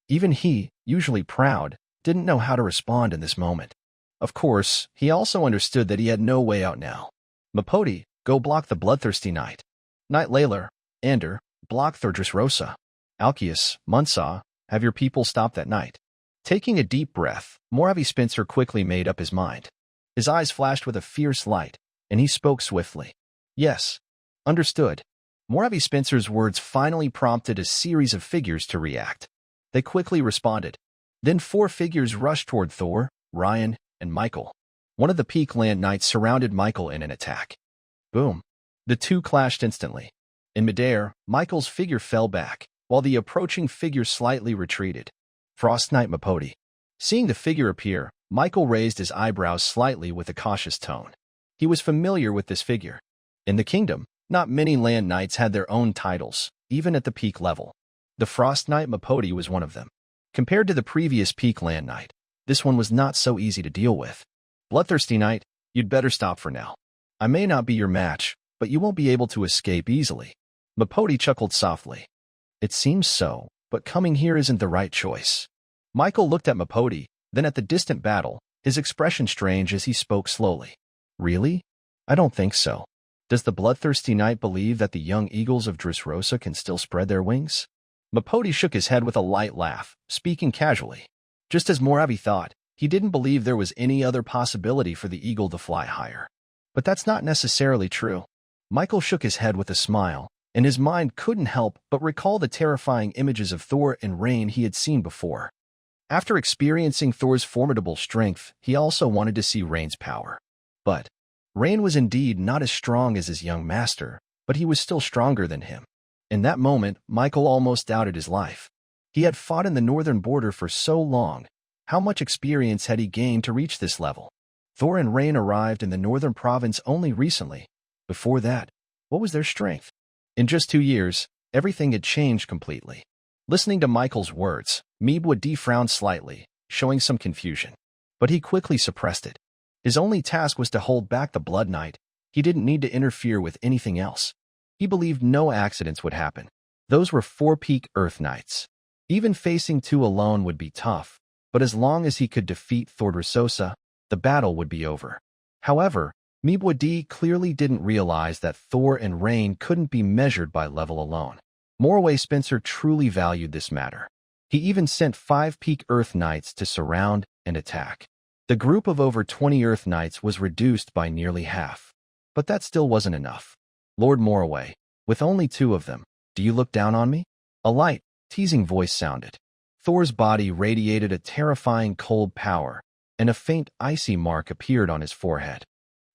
Even he, usually proud, didn't know how to respond in this moment. Of course, he also understood that he had no way out now. Mapoti, go block the Bloodthirsty Knight. Knight Layler, Ander, block Dressrosa. Alcius, Munsaw, have your people stop that knight. Taking a deep breath, Moraway Spencer quickly made up his mind. His eyes flashed with a fierce light, and he spoke swiftly. Yes. Understood. Moraway Spencer's words finally prompted a series of figures to react. They quickly responded. Then 4 figures rushed toward Thor, Ryan, and Michael. One of the peak Land Knights surrounded Michael in an attack. Boom. The two clashed instantly. In midair, Michael's figure fell back, while the approaching figure slightly retreated. Frost Knight Mapoti. Seeing the figure appear, Michael raised his eyebrows slightly with a cautious tone. He was familiar with this figure. In the kingdom, not many Land Knights had their own titles, even at the peak level. The Frost Knight Mapoti was one of them. Compared to the previous peak Land Knight, this one was not so easy to deal with. Bloodthirsty Knight, you'd better stop for now. I may not be your match, but you won't be able to escape easily. Mapoti chuckled softly. It seems so, but coming here isn't the right choice. Michael looked at Mapoti, then at the distant battle, his expression strange as he spoke slowly. Really? I don't think so. Does the Bloodthirsty Knight believe that the young eagles of Dressrosa can still spread their wings? Mapoti shook his head with a light laugh, speaking casually. Just as Moraway thought, he didn't believe there was any other possibility for the eagle to fly higher. But that's not necessarily true. Michael shook his head with a smile, and his mind couldn't help but recall the terrifying images of Thor and Rain he had seen before. After experiencing Thor's formidable strength, he also wanted to see Rain's power. But Rain was indeed not as strong as his young master, but he was still stronger than him. In that moment, Michael almost doubted his life. He had fought in the northern border for so long. How much experience had he gained to reach this level? Thor and Rain arrived in the northern province only recently. Before that, what was their strength? In just 2 years, everything had changed completely. Listening to Michael's words, Meebwadi frowned slightly, showing some confusion. But he quickly suppressed it. His only task was to hold back the Blood Knight. He didn't need to interfere with anything else. He believed no accidents would happen. Those were 4 peak Earth Knights. Even facing 2 alone would be tough, but as long as he could defeat Thor Dressrosa, the battle would be over. However, Meebwadi clearly didn't realize that Thor and Rain couldn't be measured by level alone. Morway Spencer truly valued this matter. He even sent 5 peak Earth Knights to surround and attack. The group of over 20 Earth Knights was reduced by nearly half. But that still wasn't enough. Lord Morway, with only 2 of them, do you look down on me? A light, teasing voice sounded. Thor's body radiated a terrifying cold power, and a faint icy mark appeared on his forehead.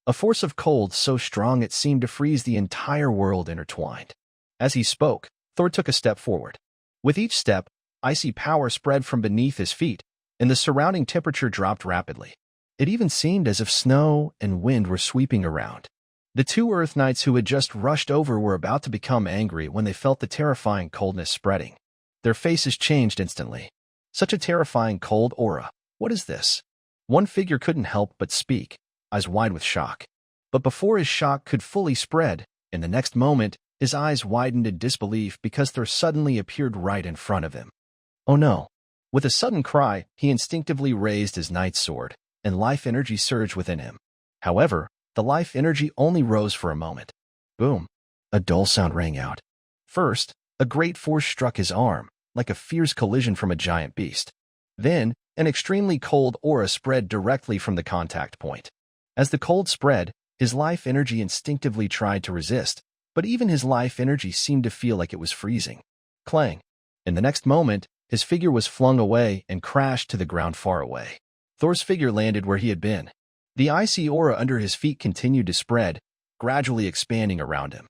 A force of cold so strong it seemed to freeze the entire world intertwined. As he spoke, Thor took a step forward. With each step, icy power spread from beneath his feet, and the surrounding temperature dropped rapidly. It even seemed as if snow and wind were sweeping around. The 2 Earth Knights who had just rushed over were about to become angry when they felt the terrifying coldness spreading. Their faces changed instantly. Such a terrifying cold aura. What is this? One figure couldn't help but speak, eyes wide with shock. But before his shock could fully spread, in the next moment, his eyes widened in disbelief because there suddenly appeared right in front of him. Oh no. With a sudden cry, he instinctively raised his knight's sword, and life energy surged within him. However, the life energy only rose for a moment. Boom. A dull sound rang out. First, a great force struck his arm, like a fierce collision from a giant beast. Then, an extremely cold aura spread directly from the contact point. As the cold spread, his life energy instinctively tried to resist, but even his life energy seemed to feel like it was freezing. Clang. In the next moment, his figure was flung away and crashed to the ground far away. Thor's figure landed where he had been. The icy aura under his feet continued to spread, gradually expanding around him.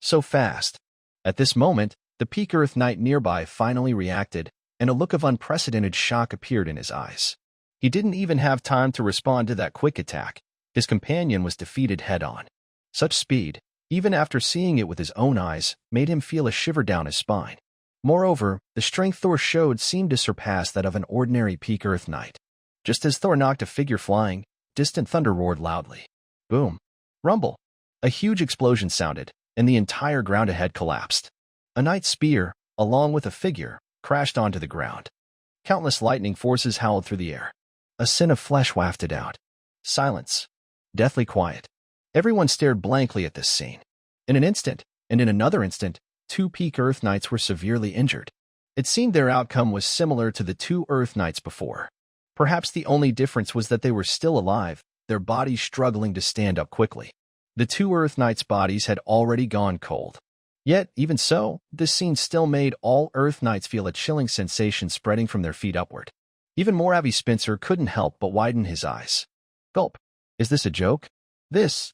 So fast. At this moment, the peak Earth Knight nearby finally reacted, and a look of unprecedented shock appeared in his eyes. He didn't even have time to respond to that quick attack. His companion was defeated head-on. Such speed, even after seeing it with his own eyes, made him feel a shiver down his spine. Moreover, the strength Thor showed seemed to surpass that of an ordinary peak Earth Knight. Just as Thor knocked a figure flying, distant thunder roared loudly. Boom. Rumble. A huge explosion sounded, and the entire ground ahead collapsed. A knight's spear, along with a figure, crashed onto the ground. Countless lightning forces howled through the air. A sin of flesh wafted out. Silence. Deathly quiet. Everyone stared blankly at this scene. In an instant, and in another instant, 2 peak Earth Knights were severely injured. It seemed their outcome was similar to the 2 Earth Knights before. Perhaps the only difference was that they were still alive, their bodies struggling to stand up quickly. The 2 Earth Knights' bodies had already gone cold. Yet, even so, this scene still made all Earth Knights feel a chilling sensation spreading from their feet upward. Even Morway Spencer couldn't help but widen his eyes. Gulp. Is this a joke? This,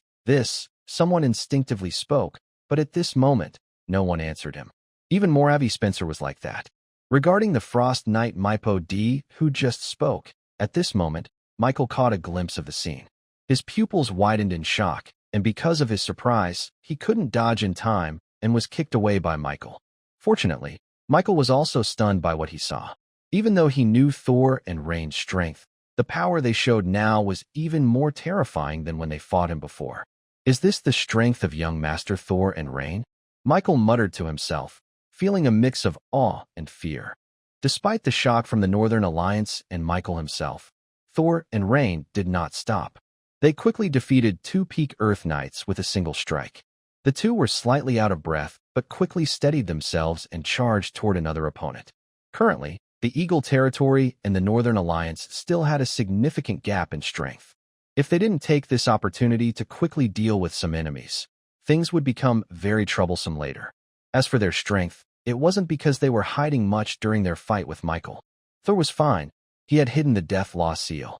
someone instinctively spoke, but at this moment, no one answered him. Even Morway Spencer was like that. Regarding the Frost Knight Meebwadi, who just spoke, at this moment, Michael caught a glimpse of the scene. His pupils widened in shock, and because of his surprise, he couldn't dodge in time and was kicked away by Michael. Fortunately, Michael was also stunned by what he saw. Even though he knew Thor and Rain's strength, the power they showed now was even more terrifying than when they fought him before. Is this the strength of young Master Thor and Rain? Michael muttered to himself, feeling a mix of awe and fear. Despite the shock from the Northern Alliance and Michael himself, Thor and Rain did not stop. They quickly defeated 2 peak Earth Knights with a single strike. The 2 were slightly out of breath, but quickly steadied themselves and charged toward another opponent. Currently, the Eagle Territory and the Northern Alliance still had a significant gap in strength. If they didn't take this opportunity to quickly deal with some enemies, things would become very troublesome later. As for their strength, it wasn't because they were hiding much during their fight with Michael. Thor was fine. He had hidden the Death Law seal.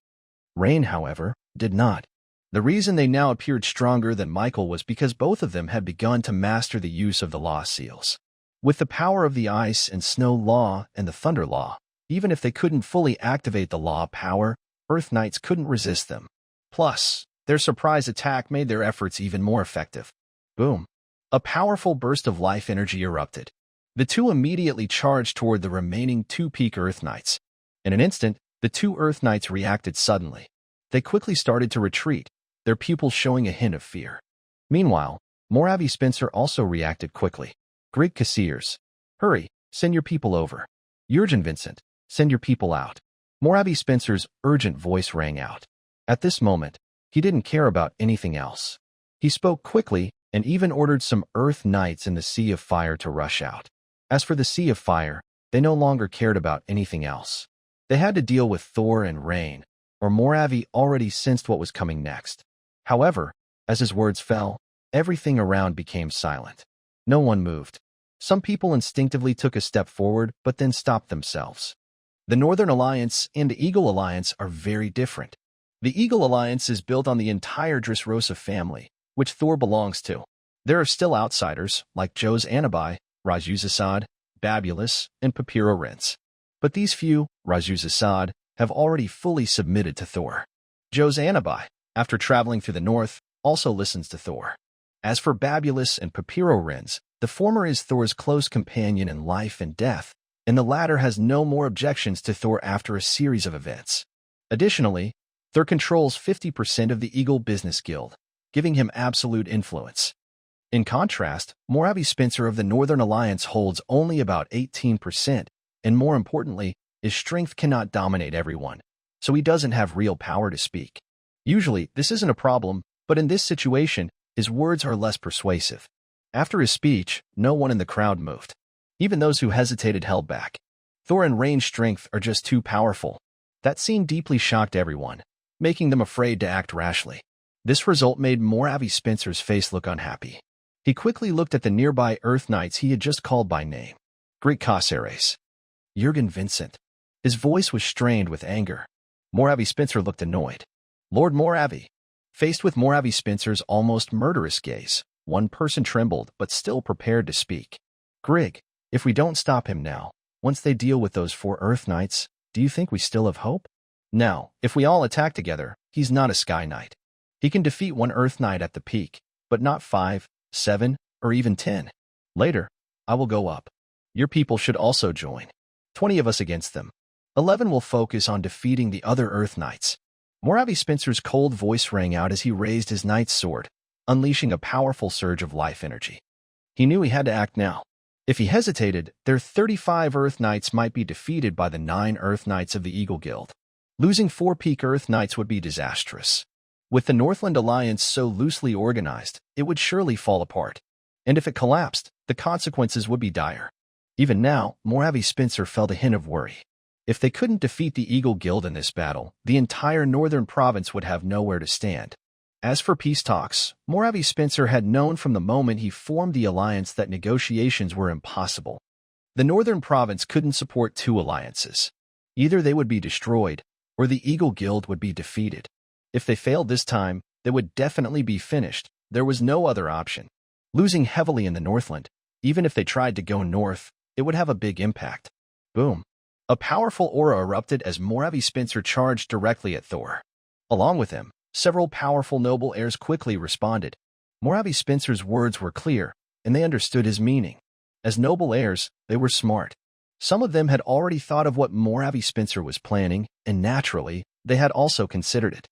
Rain, however, did not. The reason they now appeared stronger than Michael was because both of them had begun to master the use of the Law seals. With the power of the Ice and Snow Law and the Thunder Law, even if they couldn't fully activate the Law power, Earth Knights couldn't resist them. Plus, their surprise attack made their efforts even more effective. Boom! A powerful burst of life energy erupted. The two immediately charged toward the remaining two peak Earth Knights. In an instant, the two Earth Knights reacted suddenly. They quickly started to retreat, their pupils showing a hint of fear. Meanwhile, Moravi Spencer also reacted quickly. Greg Cassiers, hurry, send your people over. Jurgen Vincent, send your people out. Moravi Spencer's urgent voice rang out. At this moment, he didn't care about anything else. He spoke quickly and even ordered some Earth Knights in the Sea of Fire to rush out. As for the Sea of Fire, they no longer cared about anything else. They had to deal with Thor and Rain, or Moravi already sensed what was coming next. However, as his words fell, everything around became silent. No one moved. Some people instinctively took a step forward but then stopped themselves. The Northern Alliance and the Eagle Alliance are very different. The Eagle Alliance is built on the entire Dressrosa family, which Thor belongs to. There are still outsiders, like Joe's Anabai, Rajuzasad, Babulus, and Papiro Rents. But these few, Rajuzasad, have already fully submitted to Thor. Joe's Anabai, after traveling through the north, also listens to Thor. As for Babulus and Papiro Rents, the former is Thor's close companion in life and death, and the latter has no more objections to Thor after a series of events. Additionally, Thor controls 50% of the Eagle Business Guild, giving him absolute influence. In contrast, Moravi Spencer of the Northern Alliance holds only about 18%, and more importantly, his strength cannot dominate everyone, so he doesn't have real power to speak. Usually, this isn't a problem, but in this situation, his words are less persuasive. After his speech, no one in the crowd moved. Even those who hesitated held back. Thor and Rain's strength are just too powerful. That scene deeply shocked everyone, making them afraid to act rashly. This result made Moravi Spencer's face look unhappy. He quickly looked at the nearby Earth Knights he had just called by name. Greg Caceres. Jurgen Vincent. His voice was strained with anger. Moravi Spencer looked annoyed. Lord Moravi. Faced with Moravi Spencer's almost murderous gaze, one person trembled but still prepared to speak. Greg, if we don't stop him now, once they deal with those 4 Earth Knights, do you think we still have hope? Now, if we all attack together, he's not a Sky Knight. He can defeat 1 Earth Knight at the peak, but not 5, 7, or even 10. Later, I will go up. Your people should also join. 20 of us against them. 11 will focus on defeating the other Earth Knights. Moravi Spencer's cold voice rang out as he raised his knight's sword, unleashing a powerful surge of life energy. He knew he had to act now. If he hesitated, their 35 Earth Knights might be defeated by the 9 Earth Knights of the Eagle Guild. Losing 4 peak Earth Knights would be disastrous. With the Northland Alliance so loosely organized, it would surely fall apart. And if it collapsed, the consequences would be dire. Even now, Moravi Spencer felt a hint of worry. If they couldn't defeat the Eagle Guild in this battle, the entire northern province would have nowhere to stand. As for peace talks, Moravi Spencer had known from the moment he formed the alliance that negotiations were impossible. The northern province couldn't support 2 alliances. Either they would be destroyed, or the Eagle Guild would be defeated. If they failed this time, they would definitely be finished. There was no other option. Losing heavily in the Northland, even if they tried to go north, it would have a big impact. Boom. A powerful aura erupted as Moravi Spencer charged directly at Thor. Along with him, several powerful noble heirs quickly responded. Moravi Spencer's words were clear, and they understood his meaning. As noble heirs, they were smart. Some of them had already thought of what Moravi Spencer was planning, and naturally, they had also considered it.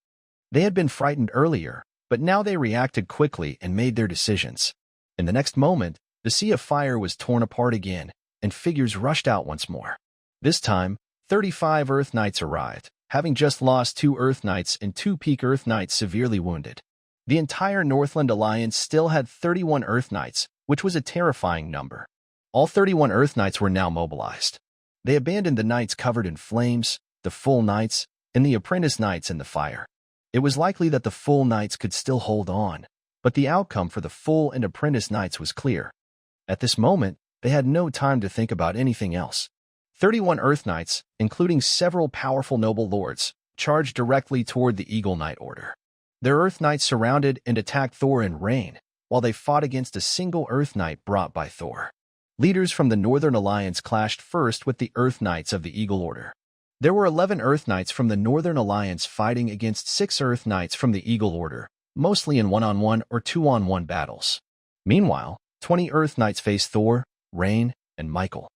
They had been frightened earlier, but now they reacted quickly and made their decisions. In the next moment, the Sea of Fire was torn apart again, and figures rushed out once more. This time, 35 Earth Knights arrived, having just lost 2 Earth Knights and 2 peak Earth Knights severely wounded. The entire Northland Alliance still had 31 Earth Knights, which was a terrifying number. All 31 Earth Knights were now mobilized. They abandoned the Knights covered in flames, the Full Knights, and the Apprentice Knights in the fire. It was likely that the Full Knights could still hold on, but the outcome for the Full and Apprentice Knights was clear. At this moment, they had no time to think about anything else. 31 Earth Knights, including several powerful noble lords, charged directly toward the Eagle Knight Order. Their Earth Knights surrounded and attacked Thor and Rain, while they fought against a single Earth Knight brought by Thor. Leaders from the Northern Alliance clashed first with the Earth Knights of the Eagle Order. There were 11 Earth Knights from the Northern Alliance fighting against 6 Earth Knights from the Eagle Order, mostly in one-on-one or two-on-one battles. Meanwhile, 20 Earth Knights faced Thor, Rain, and Michael.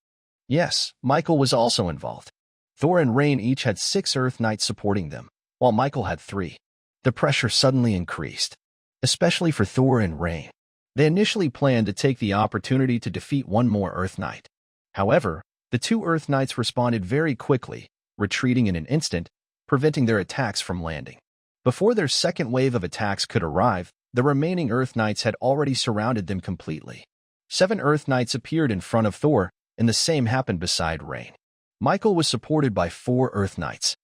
Yes, Michael was also involved. Thor and Rain each had 6 Earth Knights supporting them, while Michael had 3. The pressure suddenly increased, especially for Thor and Rain. They initially planned to take the opportunity to defeat one more Earth Knight. However, the 2 Earth Knights responded very quickly, retreating in an instant, preventing their attacks from landing. Before their second wave of attacks could arrive, the remaining Earth Knights had already surrounded them completely. 7 Earth Knights appeared in front of Thor, and the same happened beside Rain. Michael was supported by 4 Earth Knights.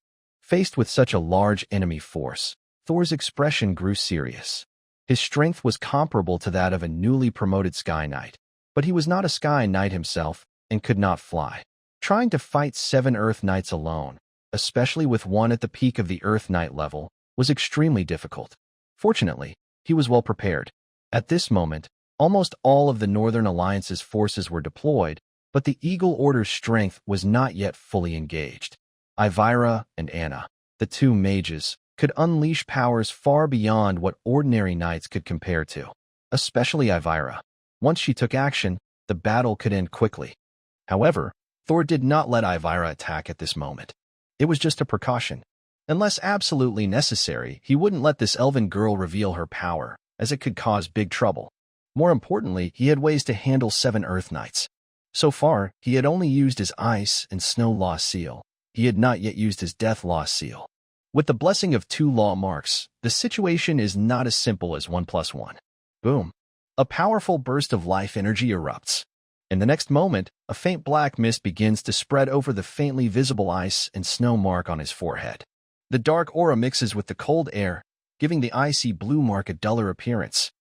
Faced with such a large enemy force, Thor's expression grew serious. His strength was comparable to that of a newly promoted Sky Knight, but he was not a Sky Knight himself and could not fly. Trying to fight 7 Earth Knights alone, especially with one at the peak of the Earth Knight level, was extremely difficult. Fortunately, he was well prepared. At this moment, almost all of the Northern Alliance's forces were deployed, but the Eagle Order's strength was not yet fully engaged. Ivira and Anna, the 2 mages, could unleash powers far beyond what ordinary knights could compare to, especially Ivira. Once she took action, the battle could end quickly. However, Thor did not let Ivira attack at this moment. It was just a precaution. Unless absolutely necessary, he wouldn't let this elven girl reveal her power, as it could cause big trouble. More importantly, he had ways to handle 7 Earth Knights. So far, he had only used his Ice and Snow Law Seal. He had not yet used his Death Law Seal. With the blessing of 2 law marks, the situation is not as simple as 1+1. Boom. A powerful burst of life energy erupts. In the next moment, a faint black mist begins to spread over the faintly visible ice and snow mark on his forehead. The dark aura mixes with the cold air, giving the icy blue mark a duller appearance.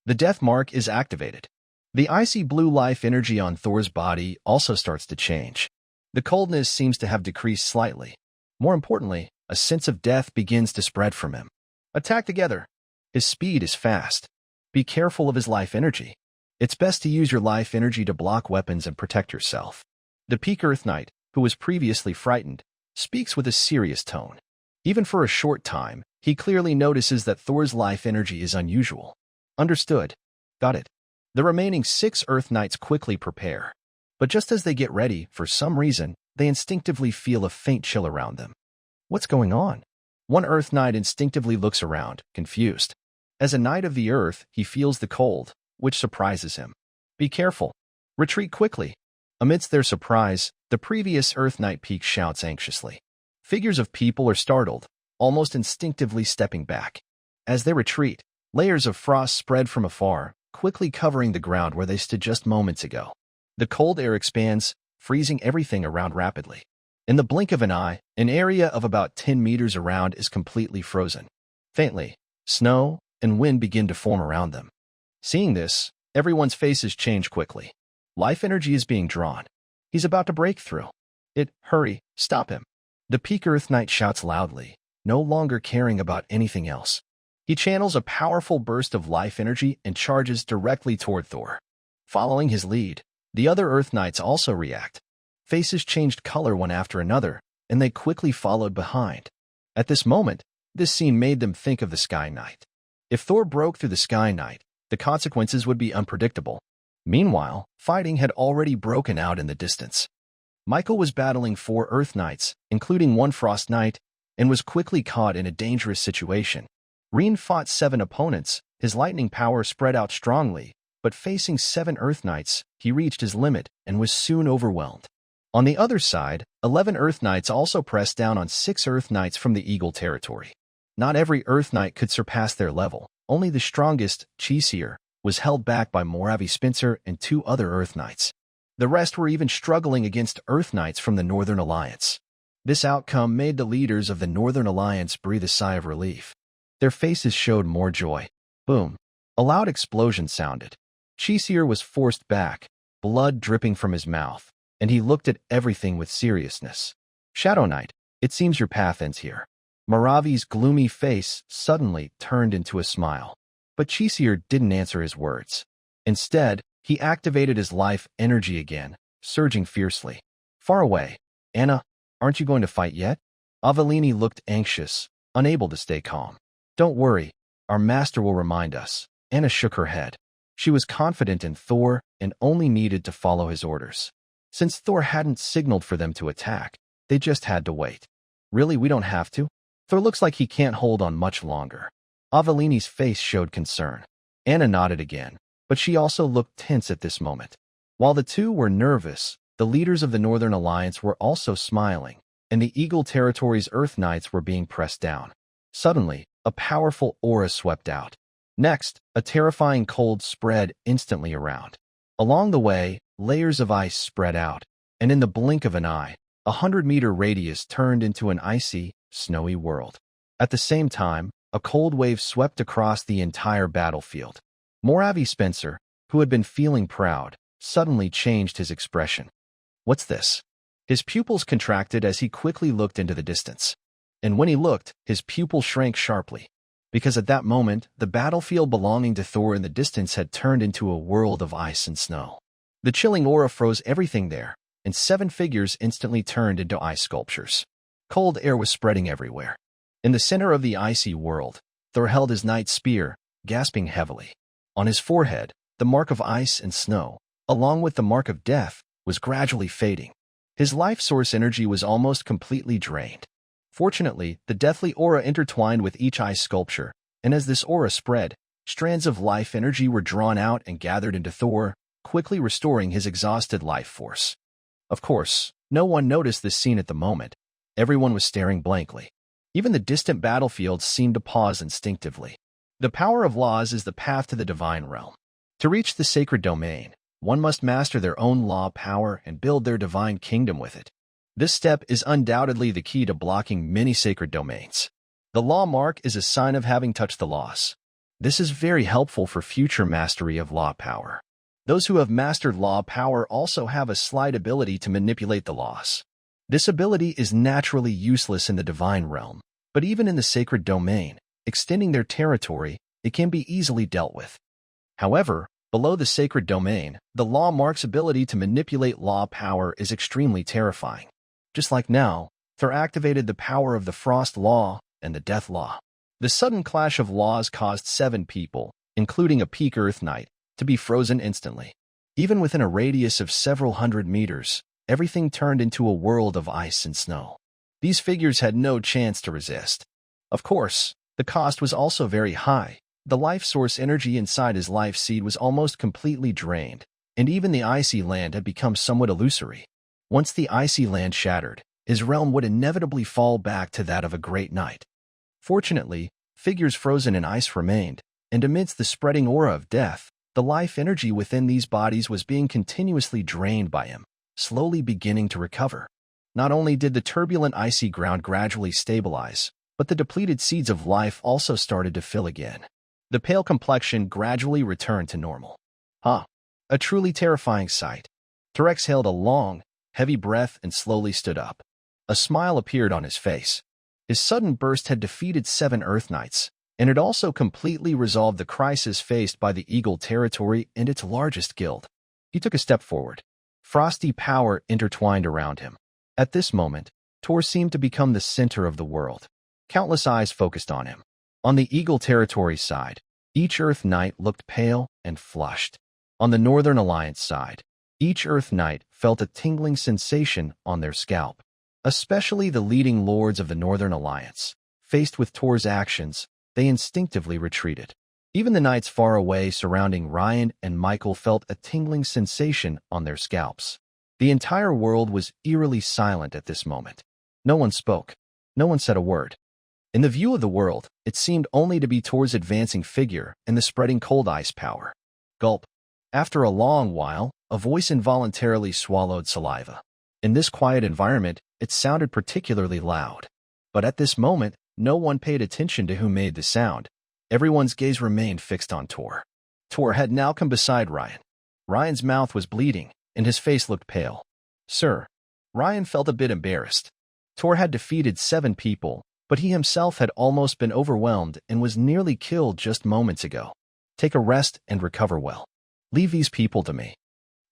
The death mark is activated. The icy blue life energy on Thor's body also starts to change. The coldness seems to have decreased slightly. More importantly, a sense of death begins to spread from him. Attack together. His speed is fast. Be careful of his life energy. It's best to use your life energy to block weapons and protect yourself. The Peak Earth Knight, who was previously frightened, speaks with a serious tone. Even for a short time, he clearly notices that Thor's life energy is unusual. Understood. Got it. The remaining 6 Earth Knights quickly prepare. But just as they get ready, for some reason, they instinctively feel a faint chill around them. What's going on? One Earth Knight instinctively looks around, confused. As a Knight of the Earth, he feels the cold, which surprises him. Be careful. Retreat quickly. Amidst their surprise, the previous Earth Knight peaks shouts anxiously. Figures of people are startled, almost instinctively stepping back. As they retreat, layers of frost spread from afar, quickly covering the ground where they stood just moments ago. The cold air expands, freezing everything around rapidly. In the blink of an eye, an area of about 10 meters around is completely frozen. Faintly, snow and wind begin to form around them. Seeing this, everyone's faces change quickly. Life energy is being drawn. He's about to break through. Hurry, stop him. The Peak Earth Knight shouts loudly, no longer caring about anything else. He channels a powerful burst of life energy and charges directly toward Thor. Following his lead, the other Earth Knights also react. Faces changed color one after another, and they quickly followed behind. At this moment, this scene made them think of the Sky Knight. If Thor broke through the Sky Knight, the consequences would be unpredictable. Meanwhile, fighting had already broken out in the distance. Michael was battling 4 Earth Knights, including 1 Frost Knight, and was quickly caught in a dangerous situation. Rain fought 7 opponents, his lightning power spread out strongly, but facing 7 Earth Knights, he reached his limit and was soon overwhelmed. On the other side, 11 Earth Knights also pressed down on 6 Earth Knights from the Eagle territory. Not every Earth Knight could surpass their level. Only the strongest, Cheesier, was held back by Moravi Spencer and 2 other Earth Knights. The rest were even struggling against Earth Knights from the Northern Alliance. This outcome made the leaders of the Northern Alliance breathe a sigh of relief. Their faces showed more joy. Boom. A loud explosion sounded. Cheesier was forced back, blood dripping from his mouth, and he looked at everything with seriousness. Shadow Knight, it seems your path ends here. Maravi's gloomy face suddenly turned into a smile. But Cheesier didn't answer his words. Instead, he activated his life energy again, surging fiercely. Far away. Anna, aren't you going to fight yet? Avellini looked anxious, unable to stay calm. Don't worry, our master will remind us. Anna shook her head. She was confident in Thor and only needed to follow his orders. Since Thor hadn't signaled for them to attack, they just had to wait. Really, we don't have to? Thor looks like he can't hold on much longer. Avellini's face showed concern. Anna nodded again, but she also looked tense at this moment. While the two were nervous, the leaders of the Northern Alliance were also smiling, and the Eagle Territory's Earth Knights were being pressed down. Suddenly, a powerful aura swept out. Next, a terrifying cold spread instantly around. Along the way, layers of ice spread out, and in the blink of an eye, 100-meter radius turned into an icy, snowy world. At the same time, a cold wave swept across the entire battlefield. Moravi Spencer, who had been feeling proud, suddenly changed his expression. What's this? His pupils contracted as he quickly looked into the distance. And when he looked, his pupil shrank sharply. Because at that moment, the battlefield belonging to Thor in the distance had turned into a world of ice and snow. The chilling aura froze everything there, and 7 figures instantly turned into ice sculptures. Cold air was spreading everywhere. In the center of the icy world, Thor held his knight's spear, gasping heavily. On his forehead, the mark of ice and snow, along with the mark of death, was gradually fading. His life source energy was almost completely drained. Fortunately, the deathly aura intertwined with each ice sculpture, and as this aura spread, strands of life energy were drawn out and gathered into Thor, quickly restoring his exhausted life force. Of course, no one noticed this scene at the moment. Everyone was staring blankly. Even the distant battlefields seemed to pause instinctively. The power of laws is the path to the divine realm. To reach the sacred domain, one must master their own law power and build their divine kingdom with it. This step is undoubtedly the key to blocking many sacred domains. The law mark is a sign of having touched the laws. This is very helpful for future mastery of law power. Those who have mastered law power also have a slight ability to manipulate the laws. This ability is naturally useless in the divine realm, but even in the sacred domain, extending their territory, it can be easily dealt with. However, below the sacred domain, the law mark's ability to manipulate law power is extremely terrifying. Just like now, Thor activated the power of the Frost Law and the Death Law. The sudden clash of laws caused 7 people, including a peak Earth Knight, to be frozen instantly. Even within a radius of several hundred meters, everything turned into a world of ice and snow. These figures had no chance to resist. Of course, the cost was also very high. The life source energy inside his life seed was almost completely drained, and even the icy land had become somewhat illusory. Once the icy land shattered, his realm would inevitably fall back to that of a great knight. Fortunately, figures frozen in ice remained, and amidst the spreading aura of death, the life energy within these bodies was being continuously drained by him, slowly beginning to recover. Not only did the turbulent icy ground gradually stabilize, but the depleted seeds of life also started to fill again. The pale complexion gradually returned to normal. A truly terrifying sight. Thor exhaled a long, heavy breath and slowly stood up. A smile appeared on his face. His sudden burst had defeated 7 Earth Knights, and it also completely resolved the crisis faced by the Eagle Territory and its largest guild. He took a step forward. Frosty power intertwined around him. At this moment, Thor seemed to become the center of the world. Countless eyes focused on him. On the Eagle Territory side, each Earth Knight looked pale and flushed. On the Northern Alliance side, each Earth Knight felt a tingling sensation on their scalp. Especially the leading lords of the Northern Alliance. Faced with Thor's actions, they instinctively retreated. Even the knights far away surrounding Ryan and Michael felt a tingling sensation on their scalps. The entire world was eerily silent at this moment. No one spoke. No one said a word. In the view of the world, it seemed only to be Thor's advancing figure and the spreading cold ice power. Gulp. After a long while, a voice involuntarily swallowed saliva. In this quiet environment, it sounded particularly loud. But at this moment, no one paid attention to who made the sound. Everyone's gaze remained fixed on Thor. Thor had now come beside Ryan. Ryan's mouth was bleeding, and his face looked pale. Sir. Ryan felt a bit embarrassed. Thor had defeated 7 people, but he himself had almost been overwhelmed and was nearly killed just moments ago. Take a rest and recover well. Leave these people to me.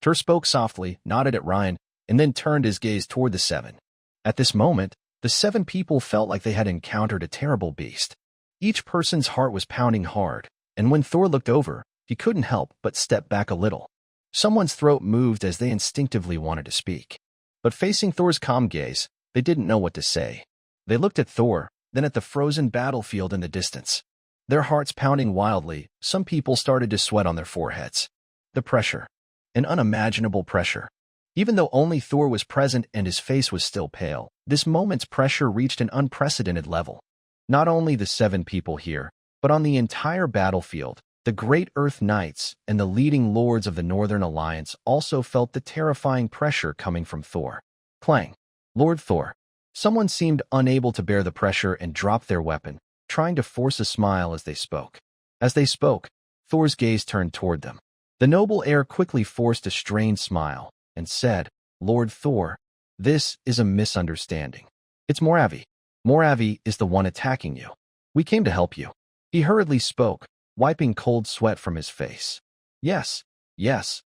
Thor spoke softly, nodded at Ryan, and then turned his gaze toward the 7. At this moment, the 7 people felt like they had encountered a terrible beast. Each person's heart was pounding hard, and when Thor looked over, he couldn't help but step back a little. Someone's throat moved as they instinctively wanted to speak. But facing Thor's calm gaze, they didn't know what to say. They looked at Thor, then at the frozen battlefield in the distance. Their hearts pounding wildly, some people started to sweat on their foreheads. The pressure. An unimaginable pressure. Even though only Thor was present and his face was still pale, this moment's pressure reached an unprecedented level. Not only the 7 people here, but on the entire battlefield, the great Earth Knights and the leading lords of the Northern Alliance also felt the terrifying pressure coming from Thor. Clang. Lord Thor. Someone seemed unable to bear the pressure and dropped their weapon, trying to force a smile as they spoke. As they spoke, Thor's gaze turned toward them. The noble heir quickly forced a strained smile and said, Lord Thor, this is a misunderstanding. It's Moravi. Moravi is the one attacking you. We came to help you. He hurriedly spoke, wiping cold sweat from his face. Yes,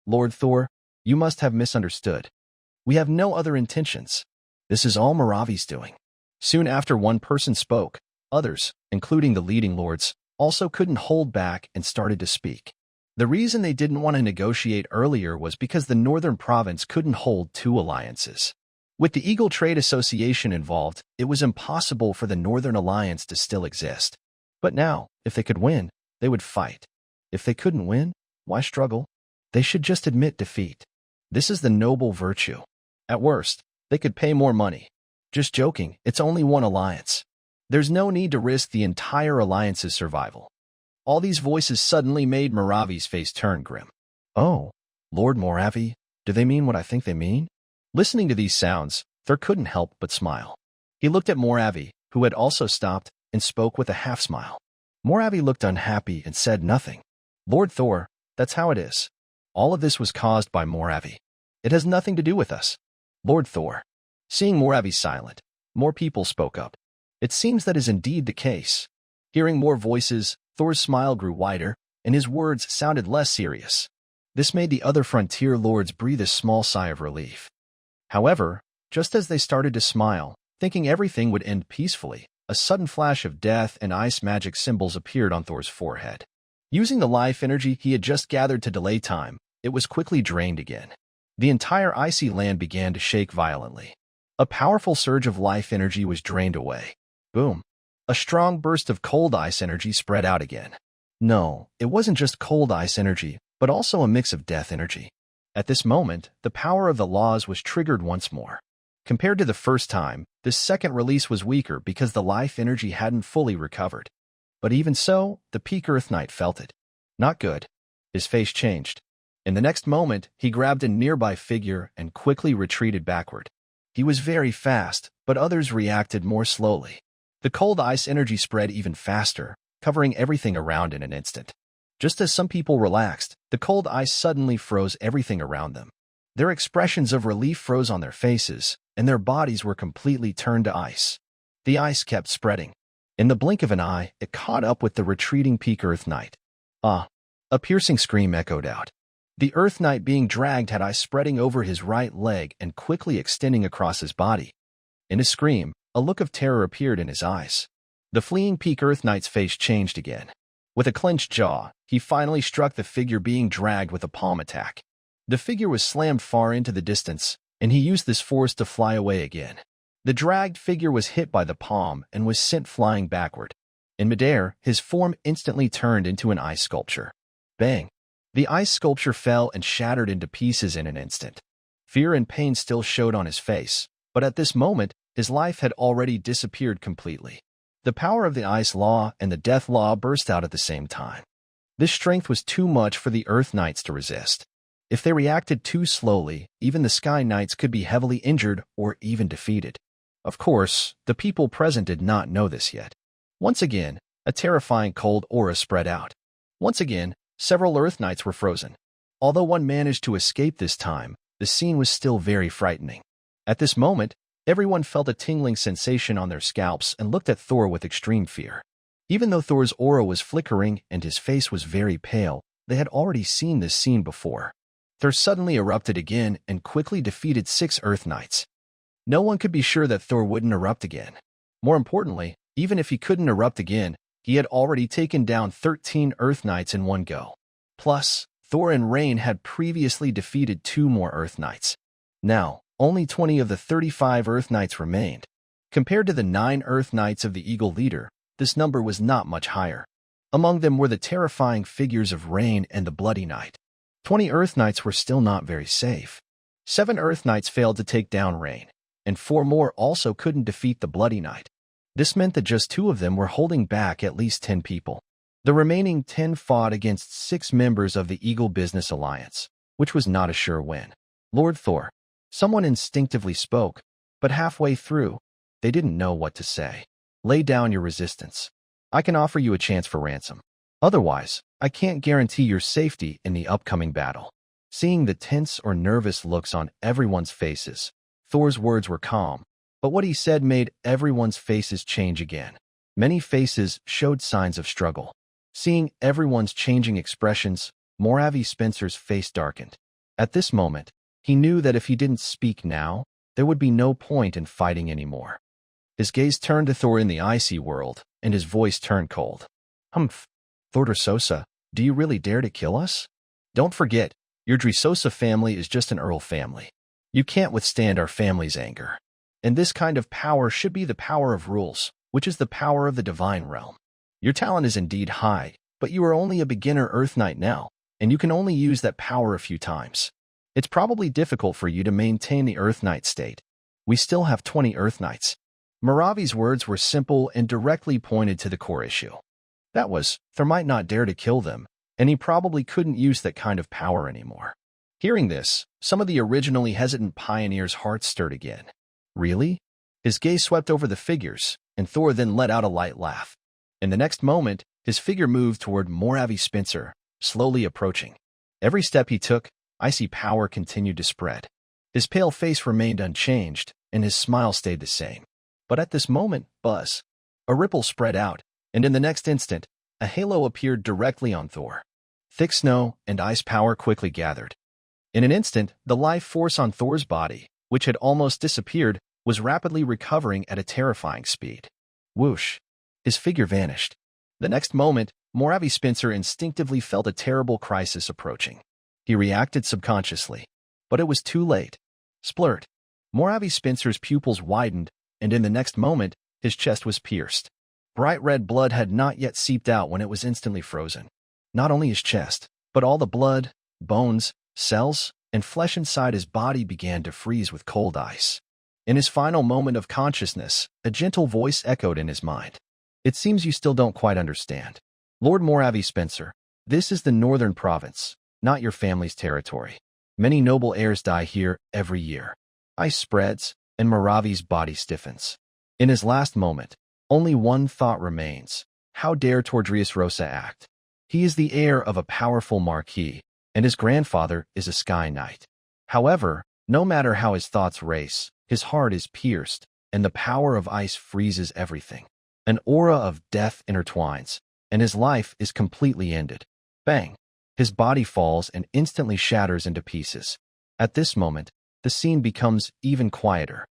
Lord Thor, you must have misunderstood. We have no other intentions. This is all Moravi's doing. Soon after one person spoke, others, including the leading lords, also couldn't hold back and started to speak. The reason they didn't want to negotiate earlier was because the Northern Province couldn't hold 2 alliances. With the Eagle Trade Association involved, it was impossible for the Northern Alliance to still exist. But now, if they could win, they would fight. If they couldn't win, why struggle? They should just admit defeat. This is the noble virtue. At worst, they could pay more money. Just joking, it's only one alliance. There's no need to risk the entire alliance's survival. All these voices suddenly made Moravi's face turn grim. Oh, Lord Moravi, do they mean what I think they mean? Listening to these sounds, Thor couldn't help but smile. He looked at Moravi, who had also stopped, and spoke with a half-smile. Moravi looked unhappy and said nothing. Lord Thor, that's how it is. All of this was caused by Moravi. It has nothing to do with us. Lord Thor. Seeing Moravi silent, more people spoke up. It seems that is indeed the case. Hearing more voices, Thor's smile grew wider, and his words sounded less serious. This made the other frontier lords breathe a small sigh of relief. However, just as they started to smile, thinking everything would end peacefully, a sudden flash of death and ice magic symbols appeared on Thor's forehead. Using the life energy he had just gathered to delay time, it was quickly drained again. The entire icy land began to shake violently. A powerful surge of life energy was drained away. Boom. A strong burst of cold ice energy spread out again. No, it wasn't just cold ice energy, but also a mix of death energy. At this moment, the power of the laws was triggered once more. Compared to the first time, this second release was weaker because the life energy hadn't fully recovered. But even so, the peak Earth Knight felt it. Not good. His face changed. In the next moment, he grabbed a nearby figure and quickly retreated backward. He was very fast, but others reacted more slowly. The cold ice energy spread even faster, covering everything around in an instant. Just as some people relaxed, the cold ice suddenly froze everything around them. Their expressions of relief froze on their faces, and their bodies were completely turned to ice. The ice kept spreading. In the blink of an eye, it caught up with the retreating peak Earth Knight. Ah! A piercing scream echoed out. The Earth Knight being dragged had ice spreading over his right leg and quickly extending across his body. In a scream, a look of terror appeared in his eyes. The fleeing peak Earth Knight's face changed again. With a clenched jaw, he finally struck the figure being dragged with a palm attack. The figure was slammed far into the distance, and he used this force to fly away again. The dragged figure was hit by the palm and was sent flying backward. In midair, his form instantly turned into an ice sculpture. Bang! The ice sculpture fell and shattered into pieces in an instant. Fear and pain still showed on his face, but at this moment, his life had already disappeared completely. The power of the Ice Law and the Death Law burst out at the same time. This strength was too much for the Earth Knights to resist. If they reacted too slowly, even the Sky Knights could be heavily injured or even defeated. Of course, the people present did not know this yet. Once again, a terrifying cold aura spread out. Once again, several Earth Knights were frozen. Although one managed to escape this time, the scene was still very frightening. At this moment, everyone felt a tingling sensation on their scalps and looked at Thor with extreme fear. Even though Thor's aura was flickering and his face was very pale, they had already seen this scene before. Thor suddenly erupted again and quickly defeated 6 Earth Knights. No one could be sure that Thor wouldn't erupt again. More importantly, even if he couldn't erupt again, he had already taken down 13 Earth Knights in one go. Plus, Thor and Rain had previously defeated 2 more Earth Knights. Now, only 20 of the 35 Earth Knights remained. Compared to the 9 Earth Knights of the Eagle Leader, this number was not much higher. Among them were the terrifying figures of Rain and the Bloody Knight. 20 Earth Knights were still not very safe. 7 Earth Knights failed to take down Rain, and 4 more also couldn't defeat the Bloody Knight. This meant that just 2 of them were holding back at least 10 people. The remaining 10 fought against 6 members of the Eagle Business Alliance, which was not a sure win. Lord Thor. Someone instinctively spoke, but halfway through, they didn't know what to say. Lay down your resistance. I can offer you a chance for ransom. Otherwise, I can't guarantee your safety in the upcoming battle. Seeing the tense or nervous looks on everyone's faces, Thor's words were calm, but what he said made everyone's faces change again. Many faces showed signs of struggle. Seeing everyone's changing expressions, Moravi Spencer's face darkened. At this moment, he knew that if he didn't speak now, there would be no point in fighting anymore. His gaze turned to Thor in the icy world, and his voice turned cold. Humph. Thor Dressrosa, do you really dare to kill us? Don't forget, your Dressrosa family is just an Earl family. You can't withstand our family's anger. And this kind of power should be the power of rules, which is the power of the divine realm. Your talent is indeed high, but you are only a beginner Earth Knight now, and you can only use that power a few times. It's probably difficult for you to maintain the Earth Knight state. We still have 20 Earth Knights. Moravi's words were simple and directly pointed to the core issue. That was, Thor might not dare to kill them, and he probably couldn't use that kind of power anymore. Hearing this, some of the originally hesitant pioneers' hearts stirred again. Really? His gaze swept over the figures, and Thor then let out a light laugh. In the next moment, his figure moved toward Moravi Spencer, slowly approaching. Every step he took, icy power continued to spread. His pale face remained unchanged, and his smile stayed the same. But at this moment, buzz. A ripple spread out, and in the next instant, a halo appeared directly on Thor. Thick snow and ice power quickly gathered. In an instant, the life force on Thor's body, which had almost disappeared, was rapidly recovering at a terrifying speed. Whoosh! His figure vanished. The next moment, Moravi Spencer instinctively felt a terrible crisis approaching. He reacted subconsciously, but it was too late. Splurt! Moravi Spencer's pupils widened, and in the next moment, his chest was pierced. Bright red blood had not yet seeped out when it was instantly frozen. Not only his chest, but all the blood, bones, cells, and flesh inside his body began to freeze with cold ice. In his final moment of consciousness, a gentle voice echoed in his mind. It seems you still don't quite understand. Lord Moravi Spencer, this is the Northern Province, not your family's territory. Many noble heirs die here every year. Ice spreads, and Moravi's body stiffens. In his last moment, only one thought remains. How dare Thor Dressrosa act? He is the heir of a powerful marquis, and his grandfather is a Sky Knight. However, no matter how his thoughts race, his heart is pierced, and the power of ice freezes everything. An aura of death intertwines, and his life is completely ended. Bang! His body falls and instantly shatters into pieces. At this moment, the scene becomes even quieter.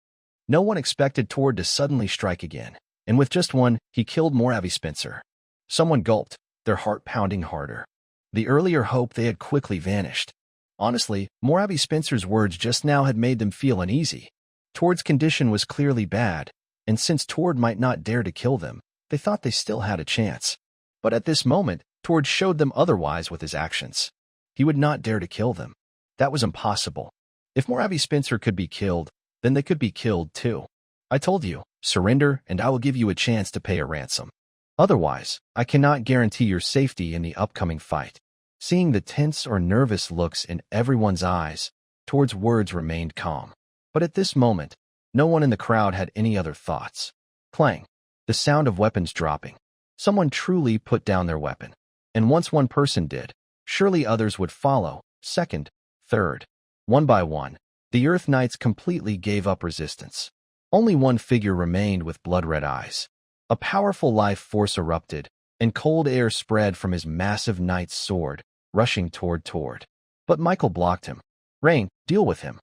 No one expected Thor to suddenly strike again, and with just one, he killed Moravi Spencer. Someone gulped, their heart pounding harder. The earlier hope they had quickly vanished. Honestly, Moravi Spencer's words just now had made them feel uneasy. Tord's condition was clearly bad, and since Tord might not dare to kill them, they thought they still had a chance. But at this moment, Tord showed them otherwise with his actions. He would not dare to kill them. That was impossible. If Moravi Spencer could be killed, then they could be killed too. I told you, surrender and I will give you a chance to pay a ransom. Otherwise, I cannot guarantee your safety in the upcoming fight. Seeing the tense or nervous looks in everyone's eyes, Tord's words remained calm. But at this moment, no one in the crowd had any other thoughts. Clang! The sound of weapons dropping. Someone truly put down their weapon. And once one person did, surely others would follow, second, third. One by one, the Earth Knights completely gave up resistance. Only one figure remained with blood-red eyes. A powerful life force erupted, and cold air spread from his massive knight's sword, rushing toward Tord. But Michael blocked him. "Rain, deal with him."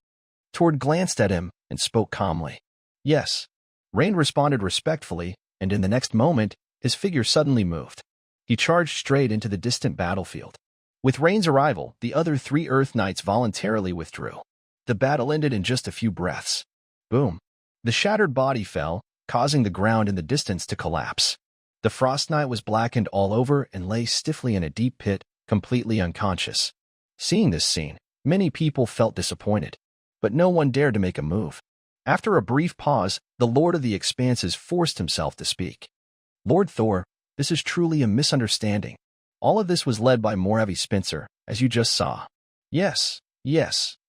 Tord glanced at him and spoke calmly. "Yes." Rain responded respectfully, and in the next moment, his figure suddenly moved. He charged straight into the distant battlefield. With Rain's arrival, the other 3 Earth Knights voluntarily withdrew. The battle ended in just a few breaths. Boom. The shattered body fell, causing the ground in the distance to collapse. The Frost Knight was blackened all over and lay stiffly in a deep pit, completely unconscious. Seeing this scene, many people felt disappointed, but no one dared to make a move. After a brief pause, the Lord of the Expanses forced himself to speak. "Lord Thor, this is truly a misunderstanding. All of this was led by Moravi Spencer, as you just saw." Yes,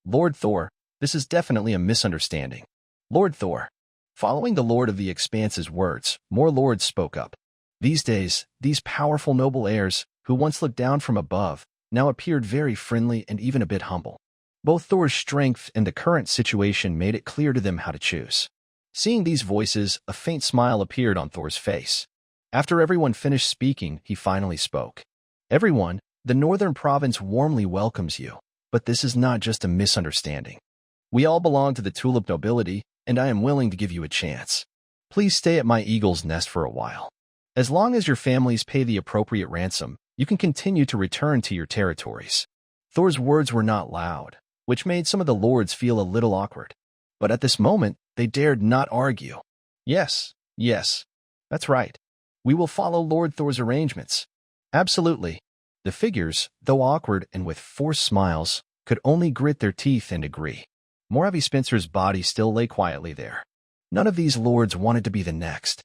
Lord Thor, this is definitely a misunderstanding. Lord Thor." Following the Lord of the Expanse's words, more lords spoke up. These days, these powerful noble heirs, who once looked down from above, now appeared very friendly and even a bit humble. Both Thor's strength and the current situation made it clear to them how to choose. Seeing these voices, a faint smile appeared on Thor's face. After everyone finished speaking, he finally spoke. "Everyone, the Northern Province warmly welcomes you, but this is not just a misunderstanding. We all belong to the Tulip nobility, and I am willing to give you a chance. Please stay at my Eagle's Nest for a while. As long as your families pay the appropriate ransom, you can continue to return to your territories." Thor's words were not loud, which made some of the lords feel a little awkward. But at this moment, they dared not argue. Yes, that's right. We will follow Lord Thor's arrangements." "Absolutely." The figures, though awkward and with forced smiles, could only grit their teeth and agree. Moravi Spencer's body still lay quietly there. None of these lords wanted to be the next.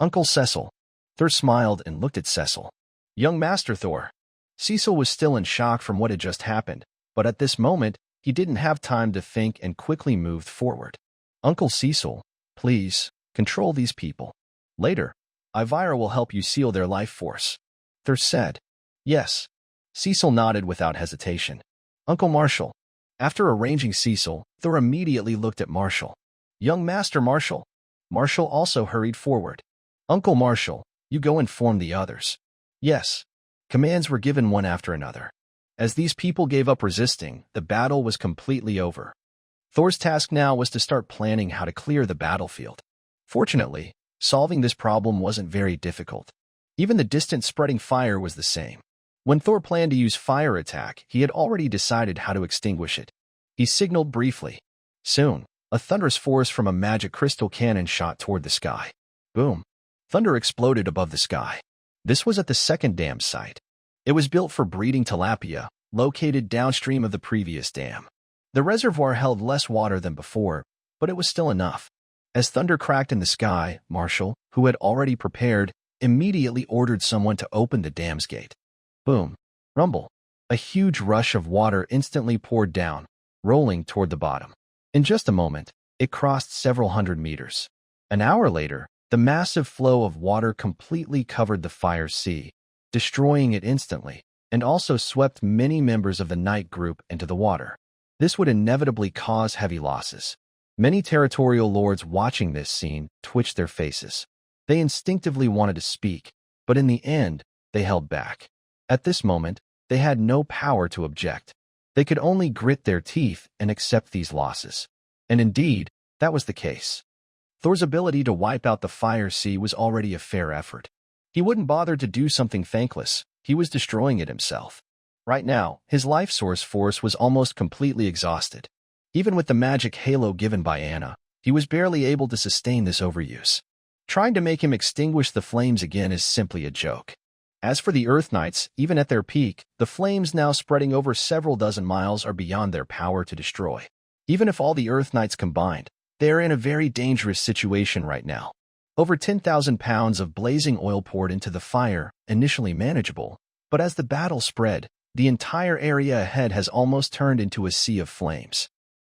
"Uncle Cecil." Thor smiled and looked at Cecil. "Young Master Thor." Cecil was still in shock from what had just happened, but at this moment, he didn't have time to think and quickly moved forward. "Uncle Cecil, please, control these people. Later, Ivira will help you seal their life force." Thor said. "Yes." Cecil nodded without hesitation. "Uncle Marshall." After arranging Cecil, Thor immediately looked at Marshall. "Young Master Marshall." Marshall also hurried forward. "Uncle Marshall, you go inform the others." Yes. Commands were given one after another. As these people gave up resisting, the battle was completely over. Thor's task now was to start planning how to clear the battlefield. Fortunately, solving this problem wasn't very difficult. Even the distant spreading fire was the same. When Thor planned to use fire attack, he had already decided how to extinguish it. He signaled briefly. Soon, a thunderous force from a magic crystal cannon shot toward the sky. Boom. Thunder exploded above the sky. This was at the second dam site. It was built for breeding tilapia, located downstream of the previous dam. The reservoir held less water than before, but it was still enough. As thunder cracked in the sky, Marshall, who had already prepared, immediately ordered someone to open the dam's gate. Boom. Rumble. A huge rush of water instantly poured down, rolling toward the bottom. In just a moment, it crossed several hundred meters. An hour later, the massive flow of water completely covered the fire sea, destroying it instantly, and also swept many members of the Knight group into the water. This would inevitably cause heavy losses. Many territorial lords watching this scene twitched their faces. They instinctively wanted to speak, but in the end, they held back. At this moment, they had no power to object. They could only grit their teeth and accept these losses. And indeed, that was the case. Thor's ability to wipe out the fire sea was already a fair effort. He wouldn't bother to do something thankless. He was destroying it himself. Right now, his life source force was almost completely exhausted. Even with the magic halo given by Anna, he was barely able to sustain this overuse. Trying to make him extinguish the flames again is simply a joke. As for the Earth Knights, even at their peak, the flames now spreading over several dozen miles are beyond their power to destroy. Even if all the Earth Knights combined, they are in a very dangerous situation right now. Over 10,000 pounds of blazing oil poured into the fire, initially manageable, but as the battle spread, the entire area ahead has almost turned into a sea of flames.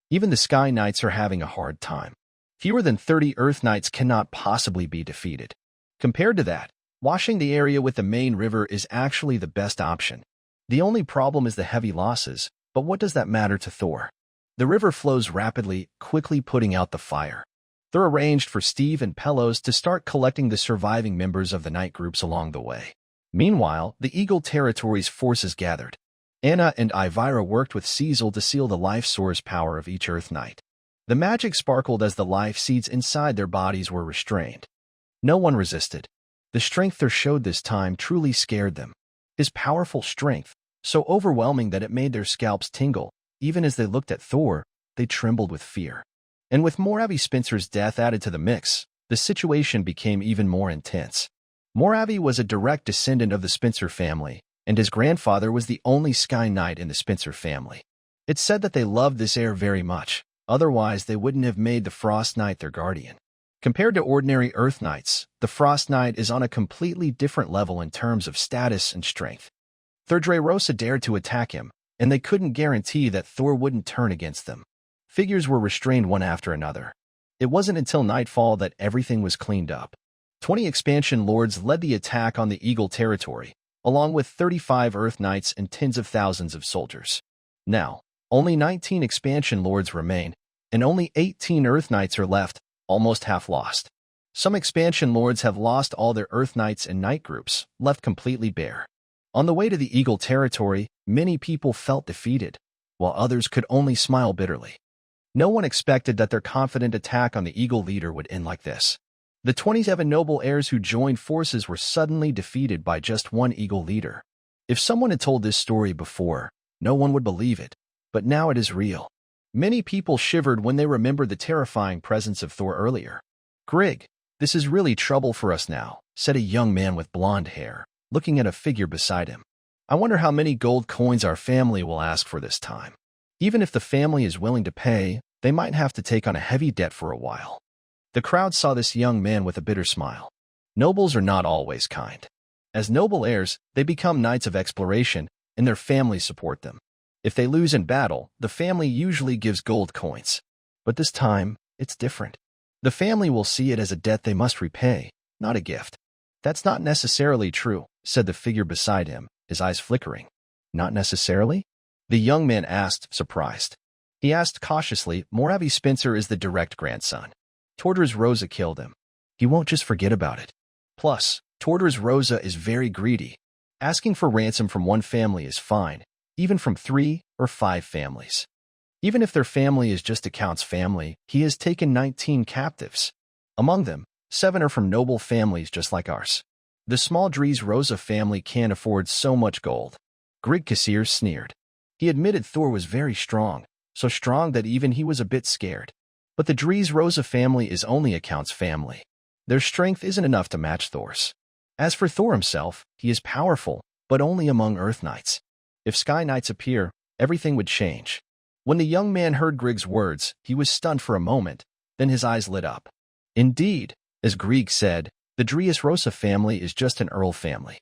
Even the Sky Knights are having a hard time. Fewer than 30 Earth Knights cannot possibly be defeated. Compared to that, washing the area with the main river is actually the best option. The only problem is the heavy losses, But what does that matter to Thor? The river flows rapidly, quickly putting out the fire. Thor arranged for Steve and Pelos to start collecting the surviving members of the night groups along the way. Meanwhile, the Eagle Territory's forces gathered. Anna and Ivira worked with Cecil to seal the life source power of each Earth Knight. The magic sparkled as the life seeds inside their bodies were restrained. No one resisted. The strength Thor showed this time truly scared them. His powerful strength, so overwhelming that it made their scalps tingle. Even as they looked at Thor, they trembled with fear. And with Moravi Spencer's death added to the mix, the situation became even more intense. Moravi was a direct descendant of the Spencer family, and his grandfather was the only Sky Knight in the Spencer family. It's said that they loved this heir very much, otherwise they wouldn't have made the Frost Knight their guardian. Compared to ordinary Earth Knights, the Frost Knight is on a completely different level in terms of status and strength. Thor Dreyrosa dared to attack him, and they couldn't guarantee that Thor wouldn't turn against them. Figures were restrained one after another. It wasn't until nightfall that everything was cleaned up. 20 expansion lords led the attack on the Eagle Territory, along with 35 Earth Knights and tens of thousands of soldiers. Now, only 19 expansion lords remain, and only 18 Earth Knights are left, almost half lost. Some expansion lords have lost all their Earth Knights and Knight groups, left completely bare. On the way to the Eagle Territory, many people felt defeated, while others could only smile bitterly. No one expected that their confident attack on the Eagle leader would end like this. The 27 noble heirs who joined forces were suddenly defeated by just one Eagle leader. If someone had told this story before, no one would believe it, but now it is real. Many people shivered when they remembered the terrifying presence of Thor earlier. "Grigg, this is really trouble for us now," said a young man with blonde hair, looking at a figure beside him. "I wonder how many gold coins our family will ask for this time. Even if the family is willing to pay, they might have to take on a heavy debt for a while." The crowd saw this young man with a bitter smile. Nobles are not always kind. As noble heirs, they become knights of exploration, and their families support them. If they lose in battle, the family usually gives gold coins. But this time, it's different. The family will see it as a debt they must repay, not a gift. "That's not necessarily true," said the figure beside him, his eyes flickering. "Not necessarily?" the young man asked, surprised. He asked cautiously, "Moravi Spencer is the direct grandson. Tordras Rosa killed him. He won't just forget about it. Plus, Tordras Rosa is very greedy. Asking for ransom from one family is fine, even from 3 or 5 families. Even if their family is just a count's family, he has taken 19 captives. Among them, 7 are from noble families just like ours. The small Dries Rosa family can't afford so much gold." Grigg Kassir sneered. He admitted Thor was very strong, so strong that even he was a bit scared. But the Dries Rosa family is only a count's family. Their strength isn't enough to match Thor's. As for Thor himself, he is powerful, but only among Earth Knights. If Sky Knights appear, everything would change. When the young man heard Grigg's words, he was stunned for a moment, then his eyes lit up. Indeed, as Grigg said, the Dries Rosa family is just an Earl family.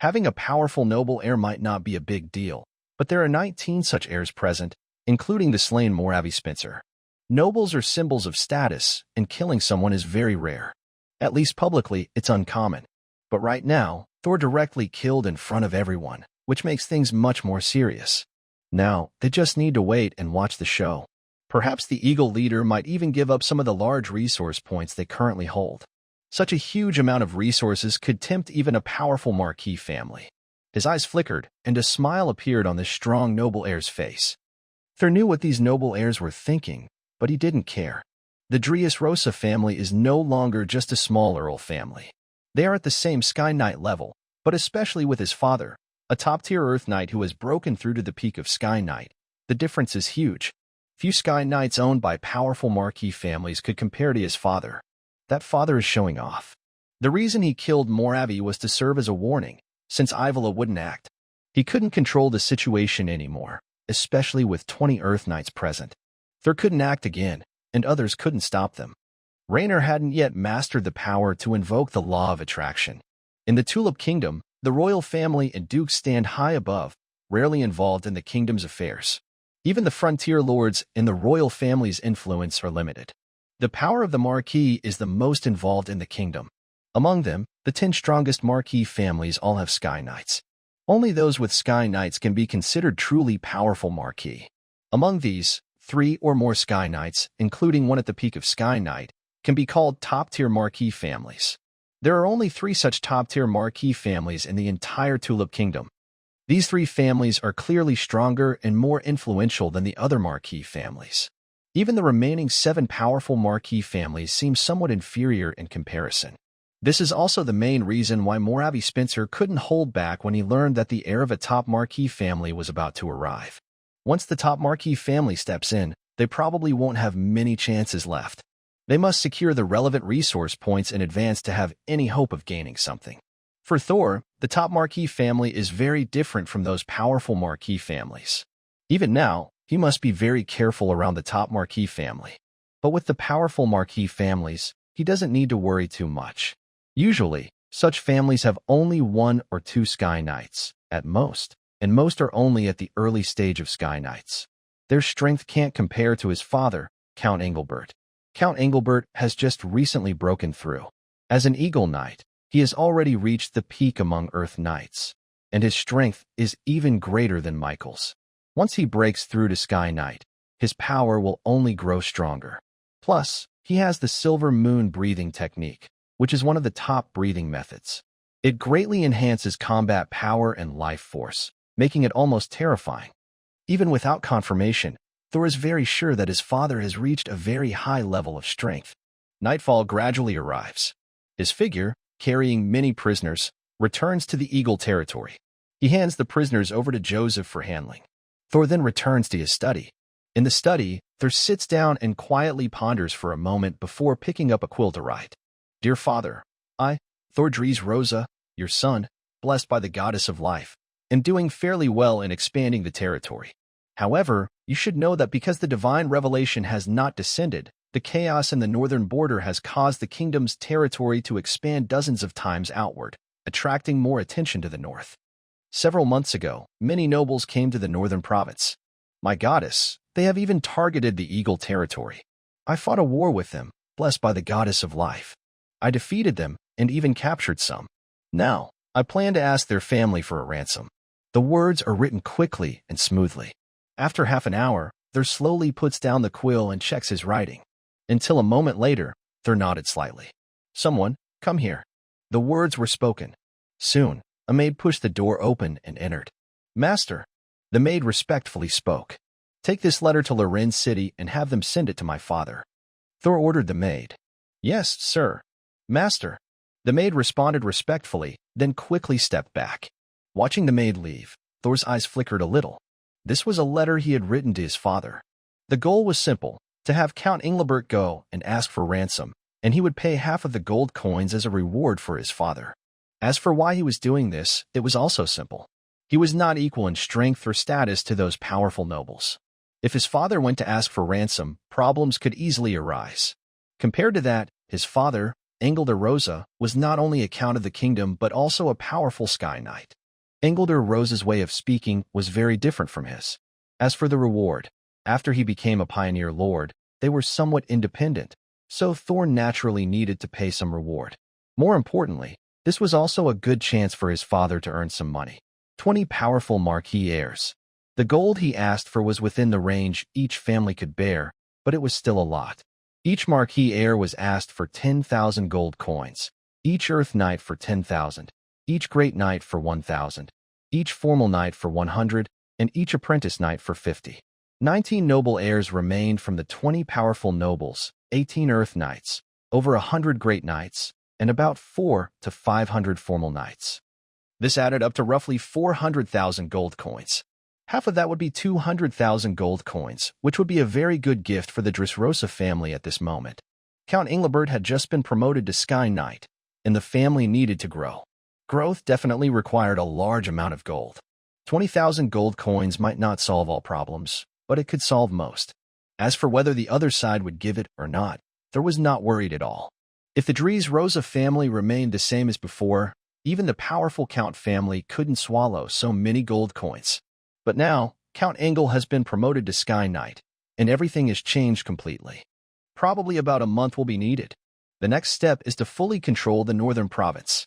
Having a powerful noble heir might not be a big deal, but there are 19 such heirs present, including the slain Moravi Spencer. Nobles are symbols of status, and killing someone is very rare. At least publicly, it's uncommon. But right now, Thor directly killed in front of everyone, which makes things much more serious. Now, they just need to wait and watch the show. Perhaps the Eagle leader might even give up some of the large resource points they currently hold. Such a huge amount of resources could tempt even a powerful marquis family. His eyes flickered, and a smile appeared on this strong noble heir's face. Thor knew what these noble heirs were thinking, but he didn't care. The Dries Rosa family is no longer just a small Earl family. They are at the same Sky Knight level, but especially with his father, a top-tier Earth Knight who has broken through to the peak of Sky Knight. The difference is huge. Few Sky Knights owned by powerful marquis families could compare to his father. That father is showing off. The reason he killed Moravi was to serve as a warning, since Ivala wouldn't act. He couldn't control the situation anymore, especially with 20 Earth Knights present. Thor couldn't act again, and others couldn't stop them. Raynor hadn't yet mastered the power to invoke the law of attraction. In the Tulip Kingdom, the royal family and dukes stand high above, rarely involved in the kingdom's affairs. Even the frontier lords and the royal family's influence are limited. The power of the marquis is the most involved in the kingdom. Among them, the 10 strongest marquis families all have Sky Knights. Only those with Sky Knights can be considered truly powerful Marquis. Among these, 3 or more Sky Knights, including one at the peak of Sky Knight, can be called top-tier Marquis families. There are only 3 such top-tier Marquis families in the entire Tulip Kingdom. These 3 families are clearly stronger and more influential than the other Marquis families. Even the remaining 7 powerful Marquis families seem somewhat inferior in comparison. This is also the main reason why Moravi Spencer couldn't hold back when he learned that the heir of a top Marquis family was about to arrive. Once the top Marquis family steps in, they probably won't have many chances left. They must secure the relevant resource points in advance to have any hope of gaining something. For Thor, the top Marquis family is very different from those powerful Marquis families. Even now, he must be very careful around the top Marquis family. But with the powerful Marquis families, he doesn't need to worry too much. Usually, such families have only 1 or 2 Sky Knights, at most, and most are only at the early stage of Sky Knights. Their strength can't compare to his father, Count Engelbert. Count Engelbert has just recently broken through. As an Eagle Knight, he has already reached the peak among Earth Knights, and his strength is even greater than Michael's. Once he breaks through to Sky Knight, his power will only grow stronger. Plus, he has the Silver Moon breathing technique, which is one of the top breathing methods. It greatly enhances combat power and life force, making it almost terrifying. Even without confirmation, Thor is very sure that his father has reached a very high level of strength. Nightfall gradually arrives. His figure, carrying many prisoners, returns to the Eagle territory. He hands the prisoners over to Joseph for handling. Thor then returns to his study. In the study, Thor sits down and quietly ponders for a moment before picking up a quill to write. Dear Father, I, Thor Dries Rosa, your son, blessed by the goddess of life, am doing fairly well in expanding the territory. However, you should know that because the divine revelation has not descended, the chaos in the northern border has caused the kingdom's territory to expand dozens of times outward, attracting more attention to the north. Several months ago, many nobles came to the northern province. My goddess, they have even targeted the Eagle territory. I fought a war with them, blessed by the goddess of life. I defeated them and even captured some. Now, I plan to ask their family for a ransom. The words are written quickly and smoothly. After half an hour, Thor slowly puts down the quill and checks his writing. Until a moment later, Thor nodded slightly. Someone, come here. The words were spoken. Soon, a maid pushed the door open and entered. Master, the maid respectfully spoke. Take this letter to Lorenz City and have them send it to my father. Thor ordered the maid. Yes, sir. Master. The maid responded respectfully, then quickly stepped back. Watching the maid leave, Thor's eyes flickered a little. This was a letter he had written to his father. The goal was simple, to have Count Engelbert go and ask for ransom, and he would pay half of the gold coins as a reward for his father. As for why he was doing this, it was also simple. He was not equal in strength or status to those powerful nobles. If his father went to ask for ransom, problems could easily arise. Compared to that, his father, Engelder Rosa, was not only a count of the kingdom but also a powerful Sky Knight. Engelder Rosa's way of speaking was very different from his. As for the reward, after he became a pioneer lord, they were somewhat independent, so Thor naturally needed to pay some reward. More importantly, this was also a good chance for his father to earn some money. 20 powerful Marquis heirs. The gold he asked for was within the range each family could bear, but it was still a lot. Each Marquis heir was asked for 10,000 gold coins, each Earth Knight for 10,000, each Great Knight for 1,000, each Formal Knight for 100, and each Apprentice Knight for 50. 19 noble heirs remained from the 20 powerful nobles, 18 Earth Knights, over 100 Great Knights, and about 400 to 500 Formal Knights. This added up to roughly 400,000 gold coins. Half of that would be 200,000 gold coins, which would be a very good gift for the Dressrosa family at this moment. Count Engelbert had just been promoted to Sky Knight, and the family needed to grow. Growth definitely required a large amount of gold. 20,000 gold coins might not solve all problems, but it could solve most. As for whether the other side would give it or not, Thor was not worried at all. If the Dries Rosa family remained the same as before, even the powerful Count family couldn't swallow so many gold coins. But now, Count Engel has been promoted to Sky Knight, and everything has changed completely. Probably about a month will be needed. The next step is to fully control the northern province.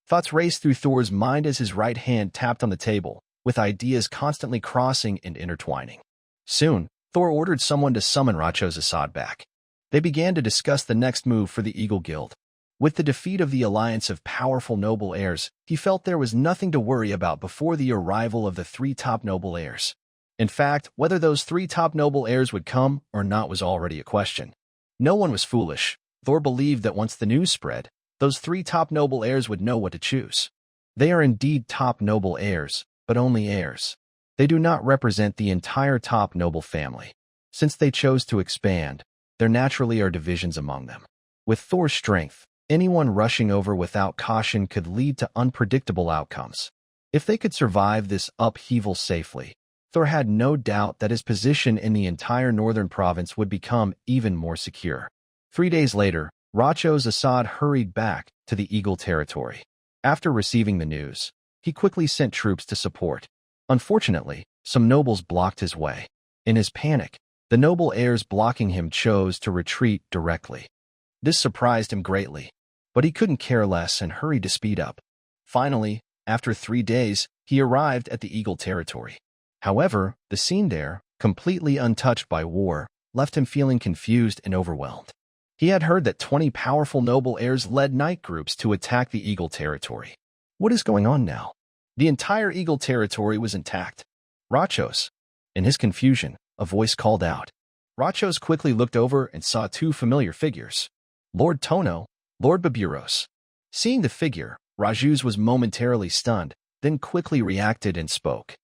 Thoughts raced through Thor's mind as his right hand tapped on the table, with ideas constantly crossing and intertwining. Soon, Thor ordered someone to summon Rahcho's back. They began to discuss the next move for the Eagle Guild. With the defeat of the alliance of powerful noble heirs, he felt there was nothing to worry about before the arrival of the 3 top noble heirs. In fact, whether those 3 top noble heirs would come or not was already a question. No one was foolish. Thor believed that once the news spread, those 3 top noble heirs would know what to choose. They are indeed top noble heirs, but only heirs. They do not represent the entire top noble family. Since they chose to expand, there naturally are divisions among them. With Thor's strength, anyone rushing over without caution could lead to unpredictable outcomes. If they could survive this upheaval safely, Thor had no doubt that his position in the entire northern province would become even more secure. 3 days later, Rahcho's Assad hurried back to the Eagle territory. After receiving the news, he quickly sent troops to support. Unfortunately, some nobles blocked his way. In his panic, the noble heirs blocking him chose to retreat directly. This surprised him greatly, but he couldn't care less and hurried to speed up. Finally, after 3 days, he arrived at the Eagle territory. However, the scene there, completely untouched by war, left him feeling confused and overwhelmed. He had heard that 20 powerful noble heirs led knight groups to attack the Eagle territory. What is going on now? The entire Eagle territory was intact. Rahcho's. In his confusion, a voice called out. Rahcho's quickly looked over and saw 2 familiar figures. Lord Tono, Lord Baburos. Seeing the figure, Rajuz was momentarily stunned, then quickly reacted and spoke.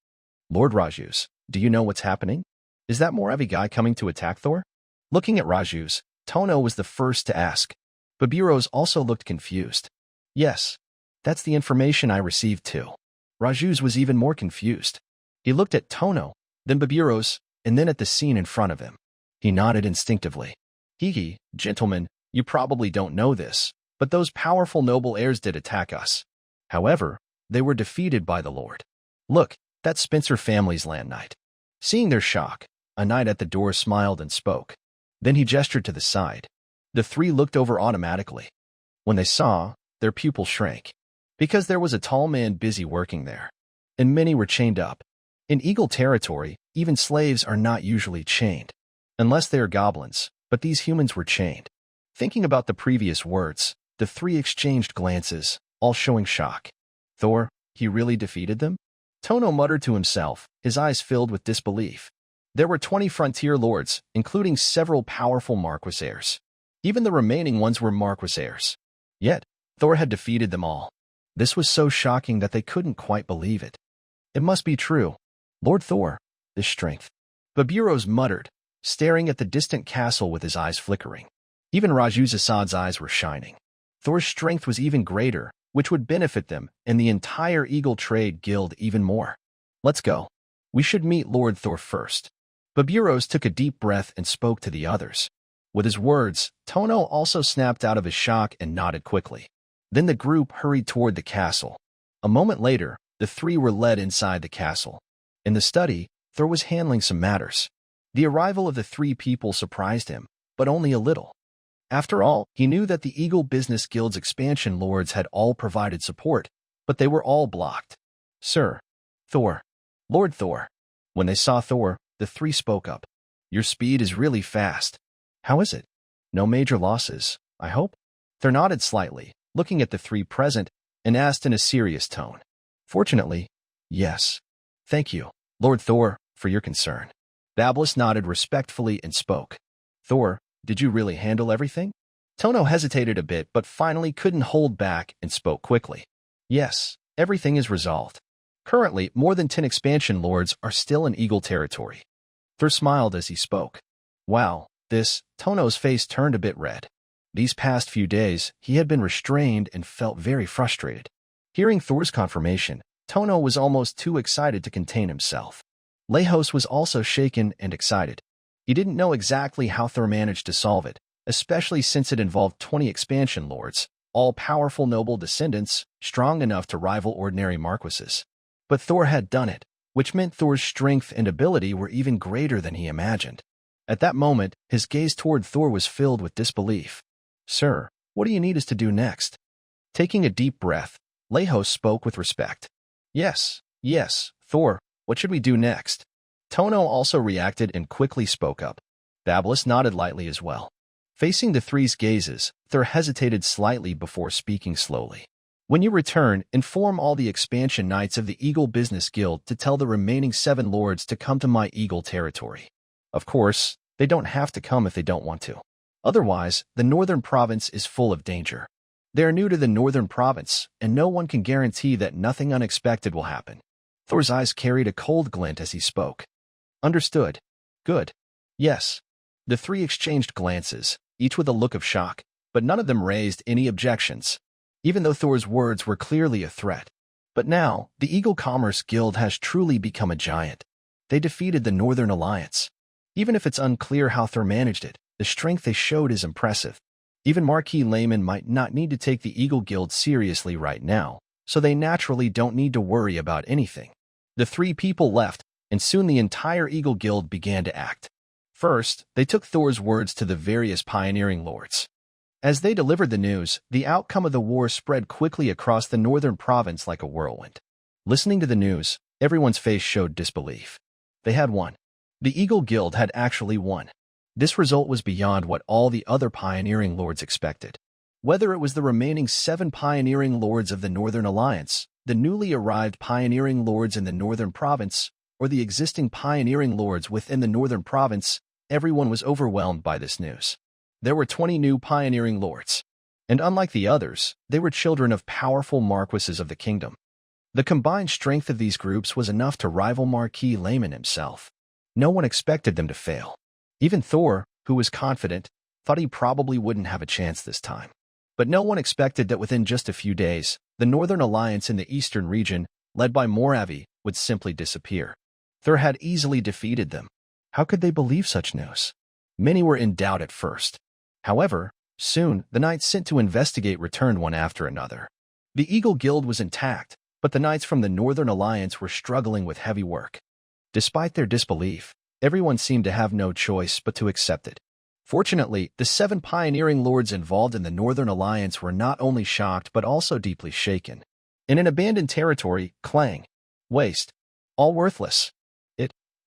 Lord Rajuz, do you know what's happening? Is that Moravi guy coming to attack Thor? Looking at Rajuz, Tono was the first to ask. Baburos also looked confused. Yes, that's the information I received too. Rajuz was even more confused. He looked at Tono, then Baburos, and then at the scene in front of him. He nodded instinctively. Hee, gentlemen, you probably don't know this, but those powerful noble heirs did attack us. However, they were defeated by the Lord. Look, that's Spencer family's land knight. Seeing their shock, a knight at the door smiled and spoke. Then he gestured to the side. The 3 looked over automatically. When they saw, their pupils shrank, because there was a tall man busy working there, and many were chained up. In Eagle territory, even slaves are not usually chained, unless they are goblins, but these humans were chained. Thinking about the previous words, the 3 exchanged glances, all showing shock. Thor, he really defeated them? Tono muttered to himself, his eyes filled with disbelief. There were 20 frontier lords, including several powerful Marquis heirs. Even the remaining ones were Marquis heirs. Yet, Thor had defeated them all. This was so shocking that they couldn't quite believe it. It must be true. Lord Thor, this strength. Baburos muttered, staring at the distant castle with his eyes flickering. Even Rajuz Assad's eyes were shining. Thor's strength was even greater, which would benefit them and the entire Eagle Trade Guild even more. Let's go. We should meet Lord Thor first. Baburos took a deep breath and spoke to the others. With his words, Tono also snapped out of his shock and nodded quickly. Then the group hurried toward the castle. A moment later, the 3 were led inside the castle. In the study, Thor was handling some matters. The arrival of the 3 people surprised him, but only a little. After all, he knew that the Eagle Business Guild's expansion lords had all provided support, but they were all blocked. Sir. Thor. Lord Thor. When they saw Thor, the 3 spoke up. Your speed is really fast. How is it? No major losses, I hope? Thor nodded slightly, looking at the 3 present, and asked in a serious tone. Fortunately, yes. Thank you, Lord Thor, for your concern. Bablis nodded respectfully and spoke. Thor, did you really handle everything? Tono hesitated a bit but finally couldn't hold back and spoke quickly. Yes, everything is resolved. Currently, more than 10 expansion lords are still in Eagle territory. Thor smiled as he spoke. Wow, Tono's face turned a bit red. These past few days, he had been restrained and felt very frustrated. Hearing Thor's confirmation, Tono was almost too excited to contain himself. Lehos was also shaken and excited. He didn't know exactly how Thor managed to solve it, especially since it involved 20 expansion lords, all powerful noble descendants, strong enough to rival ordinary marquises. But Thor had done it, which meant Thor's strength and ability were even greater than he imagined. At that moment, his gaze toward Thor was filled with disbelief. Sir, what do you need us to do next? Taking a deep breath, Lehos spoke with respect. Yes, yes, Thor, what should we do next? Tono also reacted and quickly spoke up. Babylos nodded lightly as well. Facing the three's gazes, Thor hesitated slightly before speaking slowly. When you return, inform all the expansion knights of the Eagle Business Guild to tell the remaining 7 lords to come to my Eagle territory. Of course, they don't have to come if they don't want to. Otherwise, the northern province is full of danger. They are new to the northern province, and no one can guarantee that nothing unexpected will happen. Thor's eyes carried a cold glint as he spoke. Understood. Good. Yes. The three exchanged glances, each with a look of shock, but none of them raised any objections, even though Thor's words were clearly a threat. But now, the Eagle Commerce Guild has truly become a giant. They defeated the Northern Alliance. Even if it's unclear how Thor managed it, the strength they showed is impressive. Even Marquis Layman might not need to take the Eagle Guild seriously right now, so they naturally don't need to worry about anything. The 3 people left, and soon the entire Eagle Guild began to act. First, they took Thor's words to the various pioneering lords. As they delivered the news, the outcome of the war spread quickly across the northern province like a whirlwind. Listening to the news, everyone's face showed disbelief. They had won. The Eagle Guild had actually won. This result was beyond what all the other pioneering lords expected. Whether it was the remaining 7 pioneering lords of the Northern Alliance, the newly arrived pioneering lords in the northern province, or the existing pioneering lords within the northern province, everyone was overwhelmed by this news. There were 20 new pioneering lords, and unlike the others, they were children of powerful marquises of the kingdom. The combined strength of these groups was enough to rival Marquis Layman himself. No one expected them to fail. Even Thor, who was confident, thought he probably wouldn't have a chance this time. But no one expected that within just a few days, the Northern Alliance in the eastern region, led by Moravi, would simply disappear. Thor had easily defeated them. How could they believe such news? Many were in doubt at first. However, soon, the knights sent to investigate returned one after another. The Eagle Guild was intact, but the knights from the Northern Alliance were struggling with heavy work. Despite their disbelief, everyone seemed to have no choice but to accept it. Fortunately, the 7 pioneering lords involved in the Northern Alliance were not only shocked but also deeply shaken. In an abandoned territory, clang, waste, all worthless.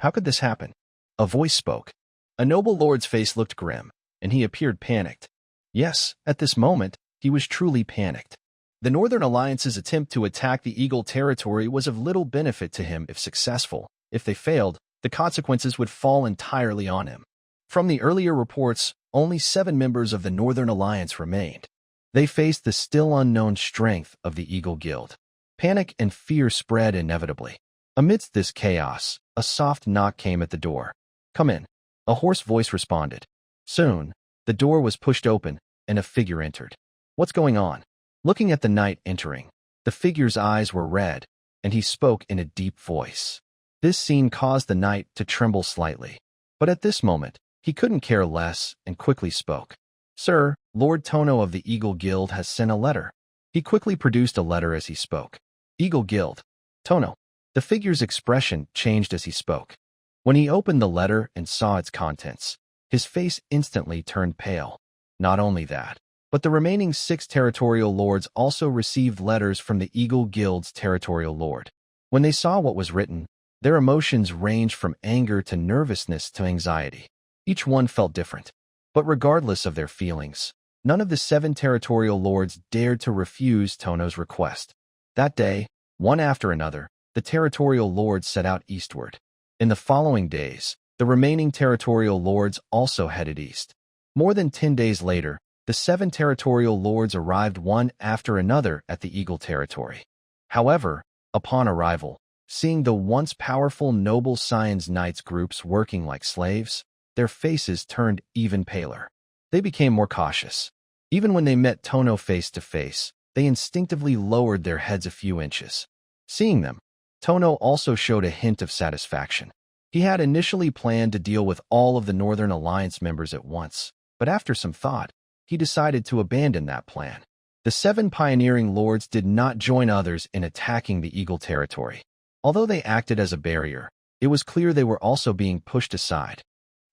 How could this happen? A voice spoke. A noble lord's face looked grim, and he appeared panicked. Yes, at this moment, he was truly panicked. The Northern Alliance's attempt to attack the Eagle territory was of little benefit to him if successful. If they failed, the consequences would fall entirely on him. From the earlier reports, only 7 members of the Northern Alliance remained. They faced the still unknown strength of the Eagle Guild. Panic and fear spread inevitably. Amidst this chaos, a soft knock came at the door. Come in. A hoarse voice responded. Soon, the door was pushed open, and a figure entered. What's going on? Looking at the knight entering, the figure's eyes were red, and he spoke in a deep voice. This scene caused the knight to tremble slightly. But at this moment, he couldn't care less and quickly spoke. Sir, Lord Tono of the Eagle Guild has sent a letter. He quickly produced a letter as he spoke. Eagle Guild. Tono. The figure's expression changed as he spoke. When he opened the letter and saw its contents, his face instantly turned pale. Not only that, but the remaining 6 territorial lords also received letters from the Eagle Guild's territorial lord. When they saw what was written, their emotions ranged from anger to nervousness to anxiety. Each one felt different. But regardless of their feelings, none of the 7 territorial lords dared to refuse Tono's request. That day, one after another, the territorial lords set out eastward. In the following days, the remaining territorial lords also headed east. More than 10 days later, the 7 territorial lords arrived one after another at the Eagle territory. However, upon arrival, seeing the once powerful noble Scions Knights groups working like slaves, their faces turned even paler. They became more cautious. Even when they met Tono face to face, they instinctively lowered their heads a few inches. Seeing them, Tono also showed a hint of satisfaction. He had initially planned to deal with all of the Northern Alliance members at once, but after some thought, he decided to abandon that plan. The 7 pioneering lords did not join others in attacking the Eagle territory. Although they acted as a barrier, it was clear they were also being pushed aside.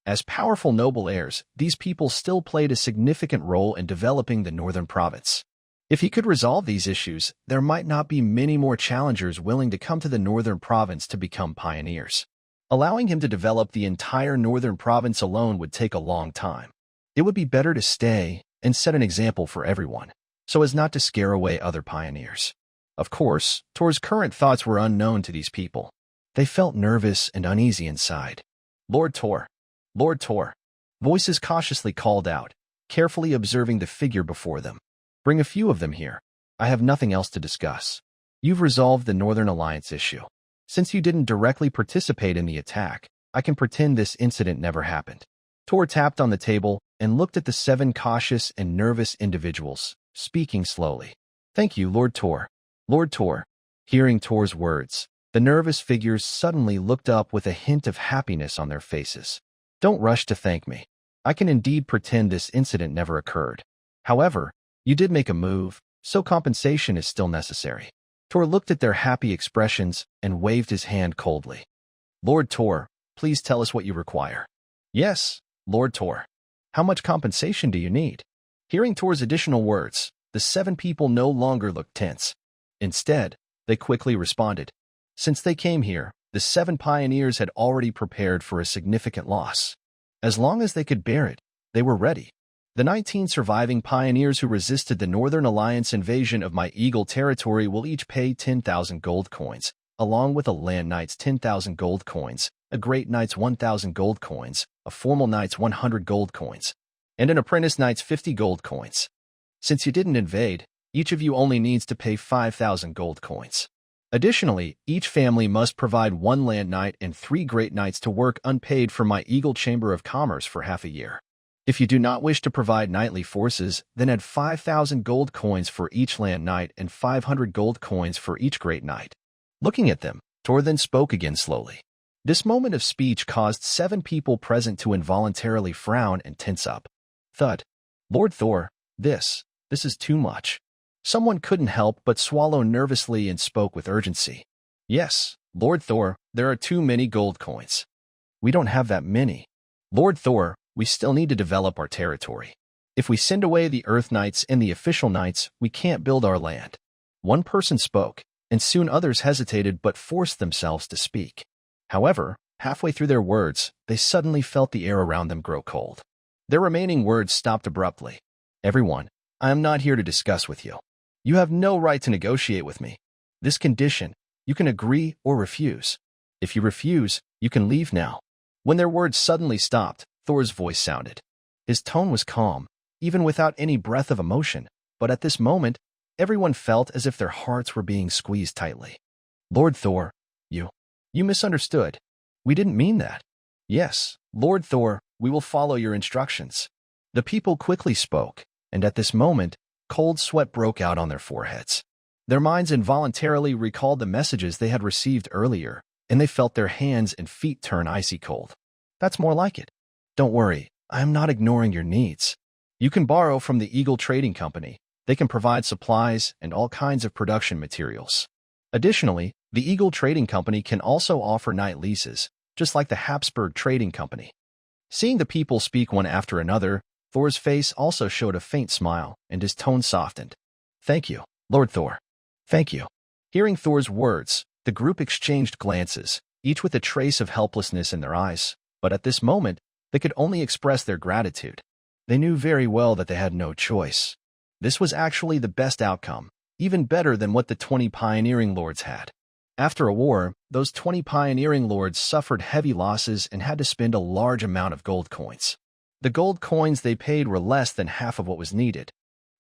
As powerful noble heirs, these people still played a significant role in developing the northern province. If he could resolve these issues, there might not be many more challengers willing to come to the northern province to become pioneers. Allowing him to develop the entire northern province alone would take a long time. It would be better to stay and set an example for everyone, so as not to scare away other pioneers. Of course, Tor's current thoughts were unknown to these people. They felt nervous and uneasy inside. Lord Tor. Lord Tor. Voices cautiously called out, carefully observing the figure before them. Bring a few of them here. I have nothing else to discuss. You've resolved the Northern Alliance issue. Since you didn't directly participate in the attack, I can pretend this incident never happened. Tor tapped on the table and looked at the 7 cautious and nervous individuals, speaking slowly. Thank you, Lord Tor. Lord Tor. Hearing Tor's words, the nervous figures suddenly looked up with a hint of happiness on their faces. Don't rush to thank me. I can indeed pretend this incident never occurred. However, you did make a move, so compensation is still necessary. Tor looked at their happy expressions and waved his hand coldly. Lord Tor, please tell us what you require. Yes, Lord Tor. How much compensation do you need? Hearing Tor's additional words, the 7 people no longer looked tense. Instead, they quickly responded. Since they came here, the 7 pioneers had already prepared for a significant loss. As long as they could bear it, they were ready. The 19 surviving pioneers who resisted the Northern Alliance invasion of my Eagle territory will each pay 10,000 gold coins, along with a Land Knight's 10,000 gold coins, a Great Knight's 1,000 gold coins, a Formal Knight's 100 gold coins, and an Apprentice Knight's 50 gold coins. Since you didn't invade, each of you only needs to pay 5,000 gold coins. Additionally, each family must provide 1 Land Knight and 3 Great Knights to work unpaid for my Eagle Chamber of Commerce for half a year. If you do not wish to provide knightly forces, then add 5,000 gold coins for each Land Knight and 500 gold coins for each Great Knight. Looking at them, Tor then spoke again slowly. This moment of speech caused 7 people present to involuntarily frown and tense up. Thud. Lord Thor, this is too much. Someone couldn't help but swallow nervously and spoke with urgency. Yes, Lord Thor, there are too many gold coins. We don't have that many. Lord Thor, we still need to develop our territory. If we send away the Earth Knights and the official knights, we can't build our land. One person spoke, and soon others hesitated but forced themselves to speak. However, halfway through their words, they suddenly felt the air around them grow cold. Their remaining words stopped abruptly. Everyone, I am not here to discuss with you. You have no right to negotiate with me. This condition, you can agree or refuse. If you refuse, you can leave now. When their words suddenly stopped, Thor's voice sounded. His tone was calm, even without any breath of emotion, but at this moment, everyone felt as if their hearts were being squeezed tightly. Lord Thor, you misunderstood. We didn't mean that. Yes, Lord Thor, we will follow your instructions. The people quickly spoke, and at this moment, cold sweat broke out on their foreheads. Their minds involuntarily recalled the messages they had received earlier, and they felt their hands and feet turn icy cold. That's more like it. Don't worry, I am not ignoring your needs. You can borrow from the Eagle Trading Company. They can provide supplies and all kinds of production materials. Additionally, the Eagle Trading Company can also offer night leases, just like the Habsburg Trading Company. Seeing the people speak one after another, Thor's face also showed a faint smile, and his tone softened. Thank you, Lord Thor. Thank you. Hearing Thor's words, the group exchanged glances, each with a trace of helplessness in their eyes, but at this moment, they could only express their gratitude. They knew very well that they had no choice. This was actually the best outcome, even better than what the 20 pioneering lords had. After a war, those 20 pioneering lords suffered heavy losses and had to spend a large amount of gold coins. The gold coins they paid were less than half of what was needed.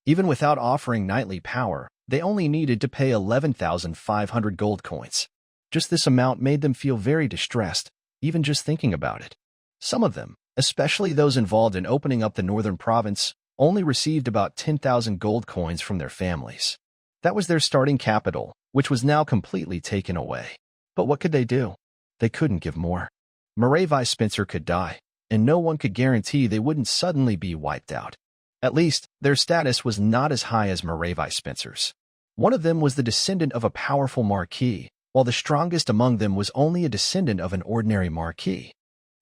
Even without offering knightly power, they only needed to pay 11,500 gold coins. Just this amount made them feel very distressed, even just thinking about it. Some of them, especially those involved in opening up the northern province, only received about 10,000 gold coins from their families. That was their starting capital, which was now completely taken away. But what could they do? They couldn't give more. Moravi Spencer could die, and no one could guarantee they wouldn't suddenly be wiped out. At least, their status was not as high as Moravi Spencer's. One of them was the descendant of a powerful marquis, while the strongest among them was only a descendant of an ordinary marquis.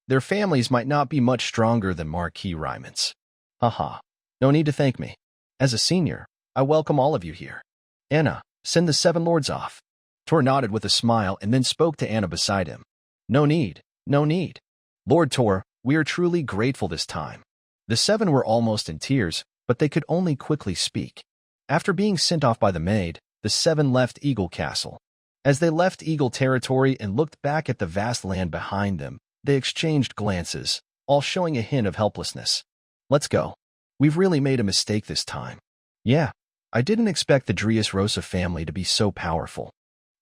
Their families might not be much stronger than Marquis Ryman's. Haha. No need to thank me. As a senior, I welcome all of you here. Anna, send the 7 lords off. Tor nodded with a smile and then spoke to Anna beside him. No need, no need. Lord Tor, we are truly grateful this time. The 7 were almost in tears, but they could only quickly speak. After being sent off by the maid, the 7 left Eagle Castle. As they left Eagle territory and looked back at the vast land behind them, they exchanged glances, all showing a hint of helplessness. Let's go. We've really made a mistake this time. Yeah, I didn't expect the Dressrosa family to be so powerful.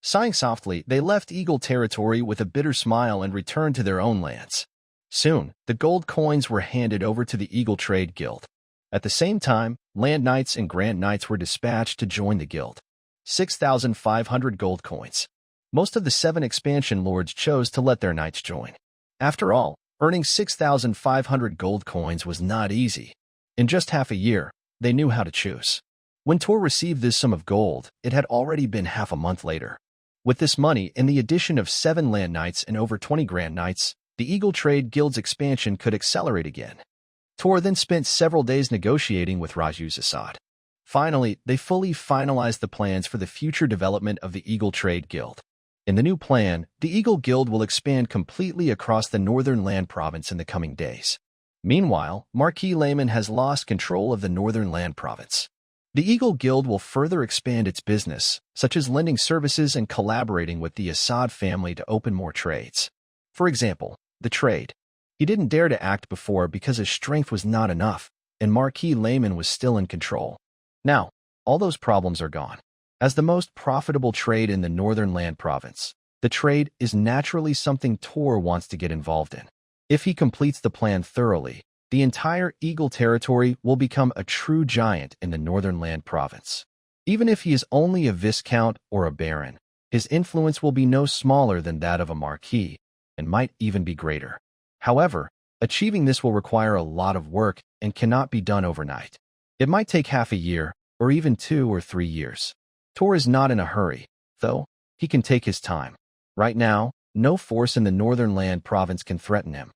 Sighing softly, they left Eagle territory with a bitter smile and returned to their own lands. Soon, the gold coins were handed over to the Eagle Trade Guild. At the same time, Land Knights and Grand Knights were dispatched to join the guild. 6,500 gold coins. Most of the 7 expansion lords chose to let their knights join. After all, earning 6,500 gold coins was not easy. In just half a year, they knew how to choose. When Tor received this sum of gold, it had already been half a month later. With this money and the addition of 7 Land Knights and over 20 Grand Knights, the Eagle Trade Guild's expansion could accelerate again. Tor then spent several days negotiating with Rajuzasad. Finally, they fully finalized the plans for the future development of the Eagle Trade Guild. In the new plan, the Eagle Guild will expand completely across the Northern Land Province in the coming days. Meanwhile, Marquis Lehman has lost control of the Northern Land Province. The Eagle Guild will further expand its business, such as lending services and collaborating with the Assad family to open more trades. For example, the trade. He didn't dare to act before because his strength was not enough, and Marquis Lehman was still in control. Now, all those problems are gone. As the most profitable trade in the Northern Land Province, the trade is naturally something Tor wants to get involved in. If he completes the plan thoroughly, the entire Eagle territory will become a true giant in the Northern Land Province. Even if he is only a viscount or a baron, his influence will be no smaller than that of a marquis, and might even be greater. However, achieving this will require a lot of work and cannot be done overnight. It might take half a year, or even 2 or 3 years. Tor is not in a hurry, though. He can take his time. Right now, no force in the Northern Land Province can threaten him.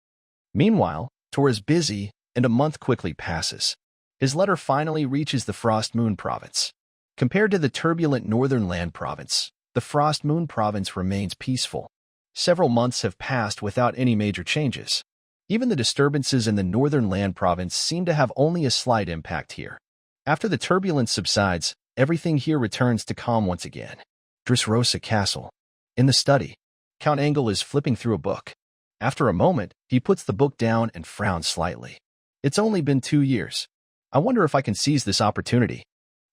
Meanwhile, Tor is busy, and a month quickly passes. His letter finally reaches the Frost Moon Province. Compared to the turbulent Northern Land Province, the Frost Moon Province remains peaceful. Several months have passed without any major changes. Even the disturbances in the Northern Land Province seem to have only a slight impact here. After the turbulence subsides, everything here returns to calm once again. Dressrosa Castle. In the study, Count Angle is flipping through a book. After a moment, he puts the book down and frowns slightly. It's only been 2 years. I wonder if I can seize this opportunity.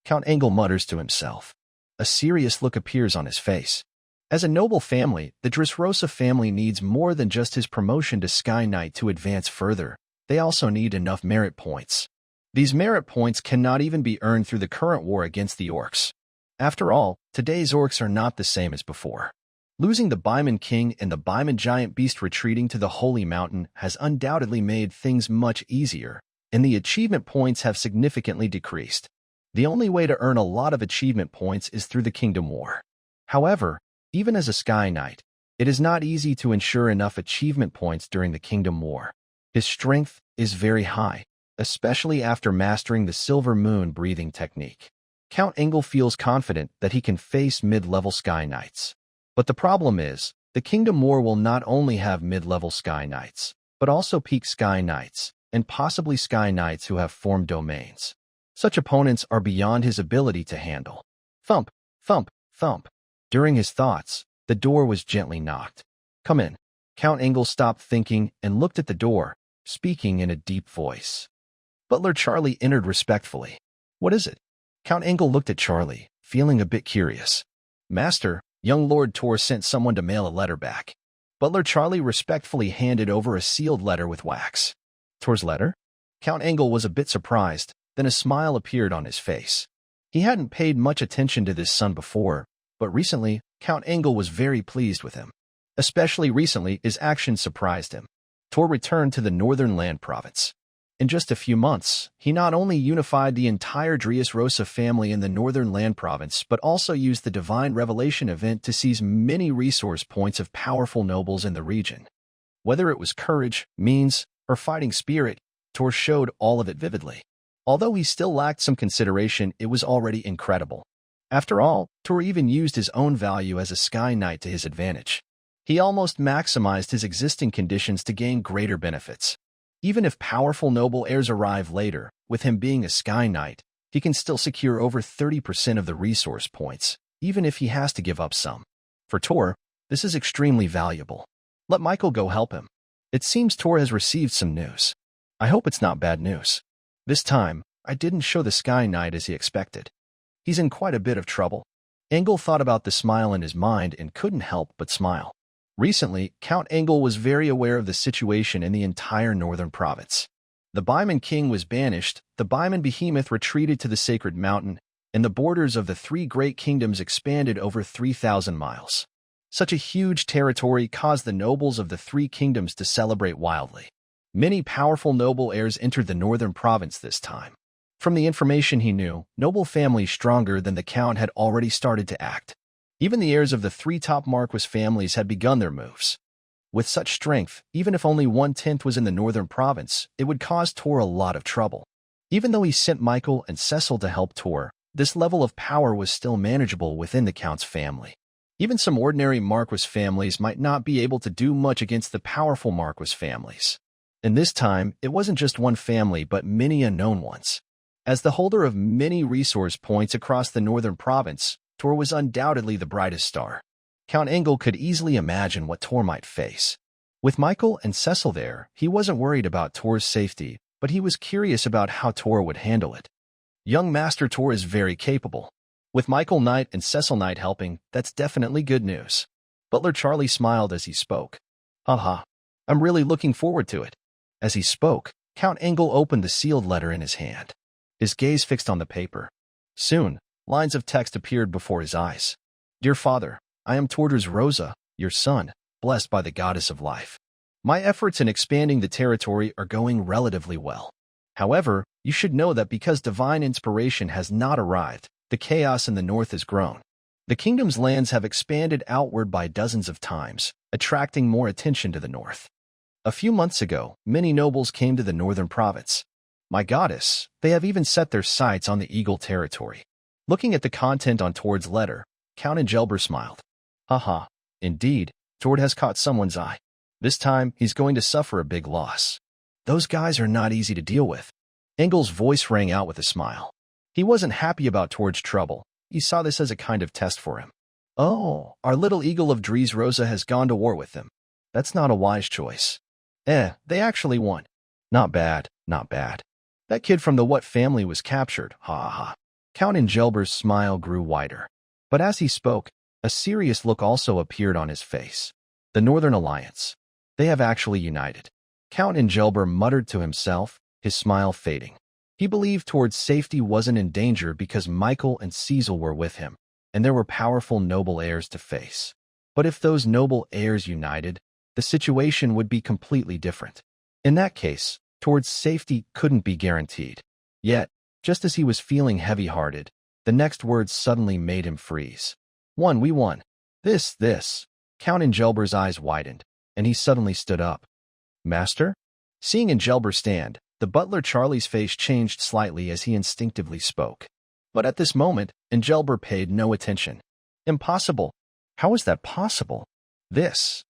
Count Angle mutters to himself. A serious look appears on his face. As a noble family, the Dressrosa family needs more than just his promotion to Sky Knight to advance further. They also need enough merit points. These merit points cannot even be earned through the current war against the orcs. After all, today's orcs are not the same as before. Losing the Baiman King and the Baiman Giant Beast retreating to the Holy Mountain has undoubtedly made things much easier, and the achievement points have significantly decreased. The only way to earn a lot of achievement points is through the Kingdom War. However, even as a Sky Knight, it is not easy to ensure enough achievement points during the Kingdom War. His strength is very high, especially after mastering the Silver Moon breathing technique. Count Angle feels confident that he can face mid-level Sky Knights. But the problem is, the Kingdom War will not only have mid-level Sky Knights, but also peak Sky Knights, and possibly Sky Knights who have formed domains. Such opponents are beyond his ability to handle. Thump, thump, thump. During his thoughts, the door was gently knocked. Come in. Count Angle stopped thinking and looked at the door, speaking in a deep voice. Butler Charlie entered respectfully. What is it? Count Angle looked at Charlie, feeling a bit curious. Master, young Lord Tor sent someone to mail a letter back. Butler Charlie respectfully handed over a sealed letter with wax. Tor's letter? Count Angle was a bit surprised, then a smile appeared on his face. He hadn't paid much attention to this son before, but recently, Count Angle was very pleased with him. Especially recently, his actions surprised him. Tor returned to the Northern Land Province. In just a few months, he not only unified the entire Dressrosa family in the Northern Land Province, but also used the Divine Revelation event to seize many resource points of powerful nobles in the region. Whether it was courage, means, or fighting spirit, Tor showed all of it vividly. Although he still lacked some consideration, it was already incredible. After all, Tor even used his own value as a Sky Knight to his advantage. He almost maximized his existing conditions to gain greater benefits. Even if powerful noble heirs arrive later, with him being a Sky Knight, he can still secure over 30% of the resource points, even if he has to give up some. For Tor, this is extremely valuable. Let Michael go help him. It seems Tor has received some news. I hope it's not bad news. This time, I didn't show the Sky Knight as he expected. He's in quite a bit of trouble. Engel thought about the smile in his mind and couldn't help but smile. Recently, Count Engel was very aware of the situation in the entire northern province. The Baiman king was banished, the Baiman behemoth retreated to the sacred mountain, and the borders of the three great kingdoms expanded over 3,000 miles. Such a huge territory caused the nobles of the three kingdoms to celebrate wildly. Many powerful noble heirs entered the northern province this time. From the information he knew, noble families stronger than the Count had already started to act. Even the heirs of the three top Marquis families had begun their moves. With such strength, even if only 1/10 was in the northern province, it would cause Tor a lot of trouble. Even though he sent Michael and Cecil to help Tor, this level of power was still manageable within the Count's family. Even some ordinary Marquis families might not be able to do much against the powerful Marquis families. And this time, it wasn't just one family but many unknown ones. As the holder of many resource points across the northern province, Tor was undoubtedly the brightest star. Count Engel could easily imagine what Tor might face. With Michael and Cecil there, he wasn't worried about Tor's safety, but he was curious about how Tor would handle it. Young Master Tor is very capable. With Michael Knight and Cecil Knight helping, that's definitely good news. Butler Charlie smiled as he spoke. Haha, I'm really looking forward to it. As he spoke, Count Engel opened the sealed letter in his hand. His gaze fixed on the paper. Soon, lines of text appeared before his eyes. Dear Father, I am Torders Rosa, your son, blessed by the goddess of life. My efforts in expanding the territory are going relatively well. However, you should know that because divine inspiration has not arrived, the chaos in the north has grown. The kingdom's lands have expanded outward by dozens of times, attracting more attention to the north. A few months ago, many nobles came to the northern province. My goddess, they have even set their sights on the Eagle territory. Looking at the content on Tord's letter, Count Engelber smiled. Haha, indeed, Tord has caught someone's eye. This time, he's going to suffer a big loss. Those guys are not easy to deal with. Engel's voice rang out with a smile. He wasn't happy about Tord's trouble. He saw this as a kind of test for him. Oh, our little eagle of Dries Rosa has gone to war with them. That's not a wise choice. They actually won. Not bad, not bad. That kid from the What family was captured, ha ha ha. Count Engelber's smile grew wider. But as he spoke, a serious look also appeared on his face. The Northern Alliance. They have actually united. Count Engelber muttered to himself, his smile fading. He believed Tord's safety wasn't in danger because Michael and Cecil were with him, and there were powerful noble heirs to face. But if those noble heirs united, the situation would be completely different. In that case, Tord's safety couldn't be guaranteed. Yet, just as he was feeling heavy-hearted, the next words suddenly made him freeze. We won. This. Count Engelber's eyes widened, and he suddenly stood up. Master? Seeing Engelber stand, the butler Charlie's face changed slightly as he instinctively spoke. But at this moment, Engelber paid no attention. Impossible. How is that possible? This,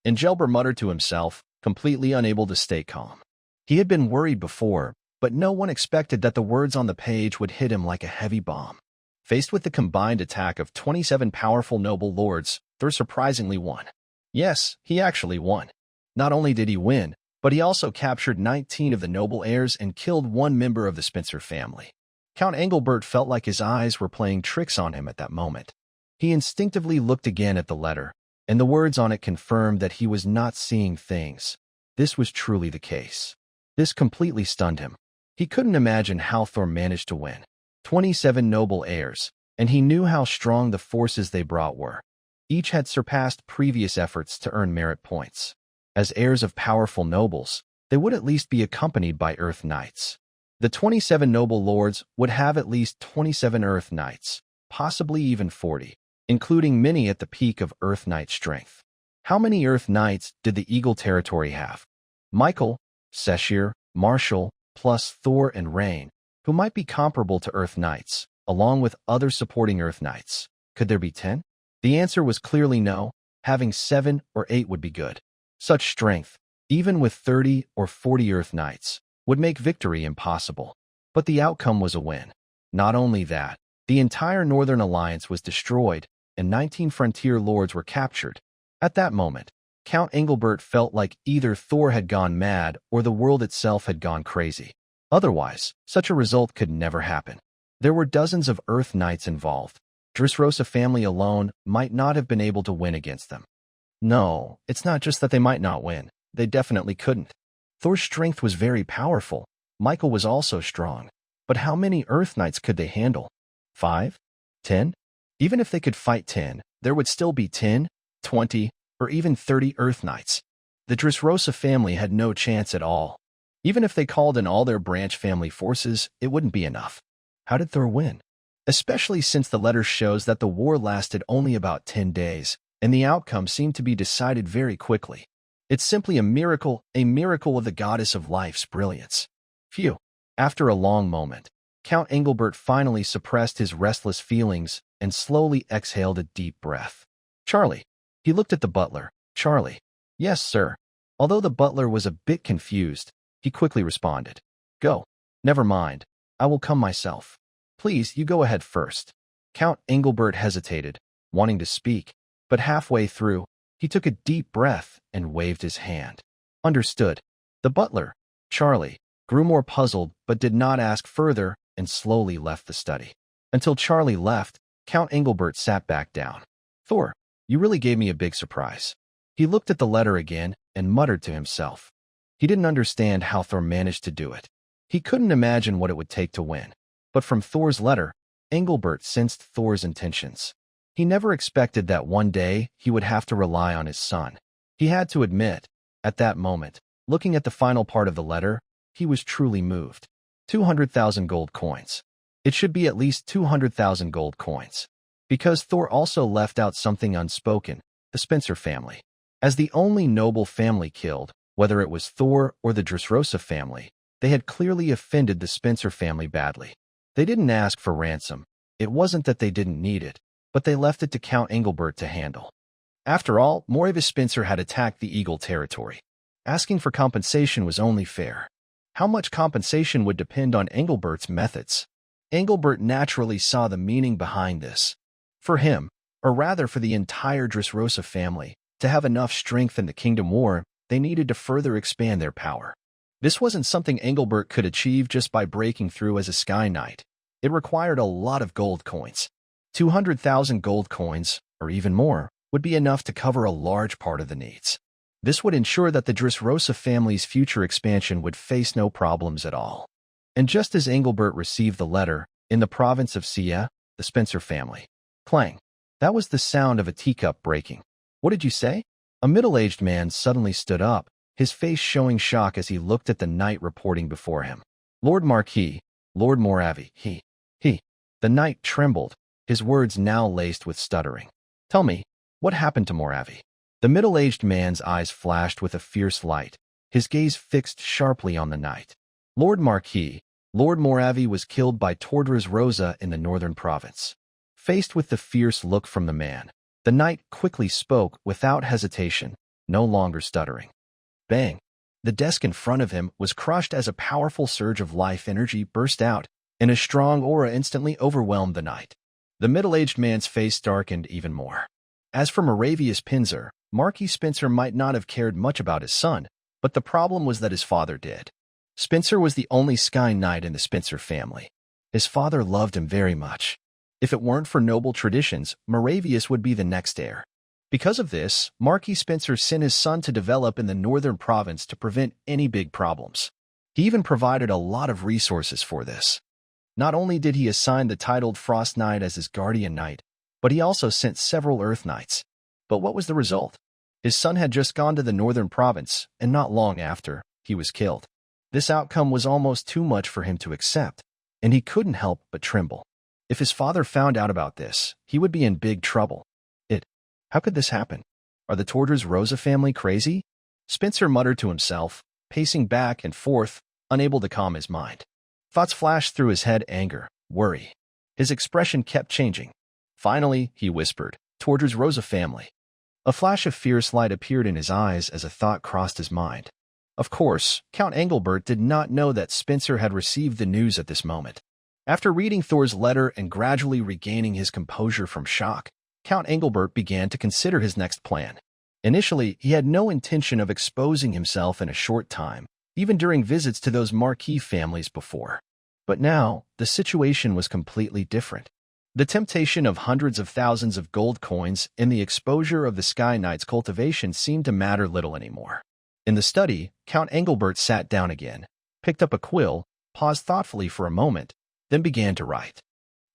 Engelber muttered to himself, completely unable to stay calm. He had been worried before, but no one expected that the words on the page would hit him like a heavy bomb. Faced with the combined attack of 27 powerful noble lords, Thor surprisingly won. Yes, he actually won. Not only did he win, but he also captured 19 of the noble heirs and killed one member of the Spencer family. Count Engelbert felt like his eyes were playing tricks on him at that moment. He instinctively looked again at the letter, and the words on it confirmed that he was not seeing things. This was truly the case. This completely stunned him. He couldn't imagine how Thor managed to win. 27 noble heirs, and he knew how strong the forces they brought were. Each had surpassed previous efforts to earn merit points. As heirs of powerful nobles, they would at least be accompanied by Earth Knights. The 27 noble lords would have at least 27 Earth Knights, possibly even 40, including many at the peak of Earth Knight strength. How many Earth Knights did the Eagle territory have? Michael, Seshir, Marshall, plus Thor and Rain, who might be comparable to Earth Knights, along with other supporting Earth Knights. Could there be 10? The answer was clearly no. Having 7 or 8 would be good. Such strength, even with 30 or 40 Earth Knights, would make victory impossible. But the outcome was a win. Not only that, the entire Northern Alliance was destroyed, and 19 frontier lords were captured. At that moment, Count Engelbert felt like either Thor had gone mad or the world itself had gone crazy. Otherwise, such a result could never happen. There were dozens of Earth Knights involved. Dressrosa family alone might not have been able to win against them. No, it's not just that they might not win. They definitely couldn't. Thor's strength was very powerful. Michael was also strong. But how many Earth Knights could they handle? 5? 10? Even if they could fight 10, there would still be 10, 20, or even 30 Earth Knights. The Dressrosa family had no chance at all. Even if they called in all their branch family forces, it wouldn't be enough. How did Thor win? Especially since the letter shows that the war lasted only about 10 days, and the outcome seemed to be decided very quickly. It's simply a miracle of the goddess of life's brilliance. Phew. After a long moment, Count Engelbert finally suppressed his restless feelings and slowly exhaled a deep breath. Charlie. He looked at the butler. Charlie. Yes, sir. Although the butler was a bit confused, he quickly responded. Go. Never mind. I will come myself. Please, you go ahead first. Count Engelbert hesitated, wanting to speak, but halfway through, he took a deep breath and waved his hand. Understood. The butler, Charlie, grew more puzzled but did not ask further and slowly left the study. Until Charlie left, Count Engelbert sat back down. Thor, you really gave me a big surprise. He looked at the letter again and muttered to himself. He didn't understand how Thor managed to do it. He couldn't imagine what it would take to win. But from Thor's letter, Engelbert sensed Thor's intentions. He never expected that one day he would have to rely on his son. He had to admit, at that moment, looking at the final part of the letter, he was truly moved. 200,000 gold coins. It should be at least 200,000 gold coins. Because Thor also left out something unspoken, the Spencer family. As the only noble family killed, whether it was Thor or the Dressrosa family, they had clearly offended the Spencer family badly. They didn't ask for ransom. It wasn't that they didn't need it, but they left it to Count Engelbert to handle. After all, Moravius Spencer had attacked the Eagle territory. Asking for compensation was only fair. How much compensation would depend on Engelbert's methods. Engelbert naturally saw the meaning behind this. For him, or rather for the entire Dressrosa family, to have enough strength in the Kingdom War, they needed to further expand their power. This wasn't something Engelbert could achieve just by breaking through as a Sky Knight. It required a lot of gold coins. 200,000 gold coins, or even more, would be enough to cover a large part of the needs. This would ensure that the Dressrosa family's future expansion would face no problems at all. And just as Engelbert received the letter, in the province of Sia, the Spencer family. Clang. That was the sound of a teacup breaking. What did you say? A middle-aged man suddenly stood up, his face showing shock as he looked at the knight reporting before him. Lord Marquis, Lord Moravi, he. The knight trembled, his words now laced with stuttering. Tell me, what happened to Moravi? The middle-aged man's eyes flashed with a fierce light, his gaze fixed sharply on the knight. Lord Marquis, Lord Moravi was killed by Tordras Rosa in the northern province. Faced with the fierce look from the man, the knight quickly spoke without hesitation, no longer stuttering. Bang! The desk in front of him was crushed as a powerful surge of life energy burst out, and a strong aura instantly overwhelmed the knight. The middle-aged man's face darkened even more. As for Moravius Pinzer, Marquis Spencer might not have cared much about his son, but the problem was that his father did. Spencer was the only Sky Knight in the Spencer family. His father loved him very much. If it weren't for noble traditions, Moravius would be the next heir. Because of this, Marquis Spencer sent his son to develop in the northern province to prevent any big problems. He even provided a lot of resources for this. Not only did he assign the titled Frost Knight as his guardian knight, but he also sent several Earth Knights. But what was the result? His son had just gone to the northern province, and not long after, he was killed. This outcome was almost too much for him to accept, and he couldn't help but tremble. If his father found out about this, he would be in big trouble. How could this happen? Are the Tordras Rosa family crazy? Spencer muttered to himself, pacing back and forth, unable to calm his mind. Thoughts flashed through his head: anger, worry. His expression kept changing. Finally, he whispered, "Towards Rosa family." A flash of fierce light appeared in his eyes as a thought crossed his mind. Of course, Count Engelbert did not know that Spencer had received the news at this moment. After reading Thor's letter and gradually regaining his composure from shock, Count Engelbert began to consider his next plan. Initially, he had no intention of exposing himself in a short time, even during visits to those marquee families before. But now, the situation was completely different. The temptation of hundreds of thousands of gold coins and the exposure of the Sky Knight's cultivation seemed to matter little anymore. In the study, Count Engelbert sat down again, picked up a quill, paused thoughtfully for a moment, then began to write.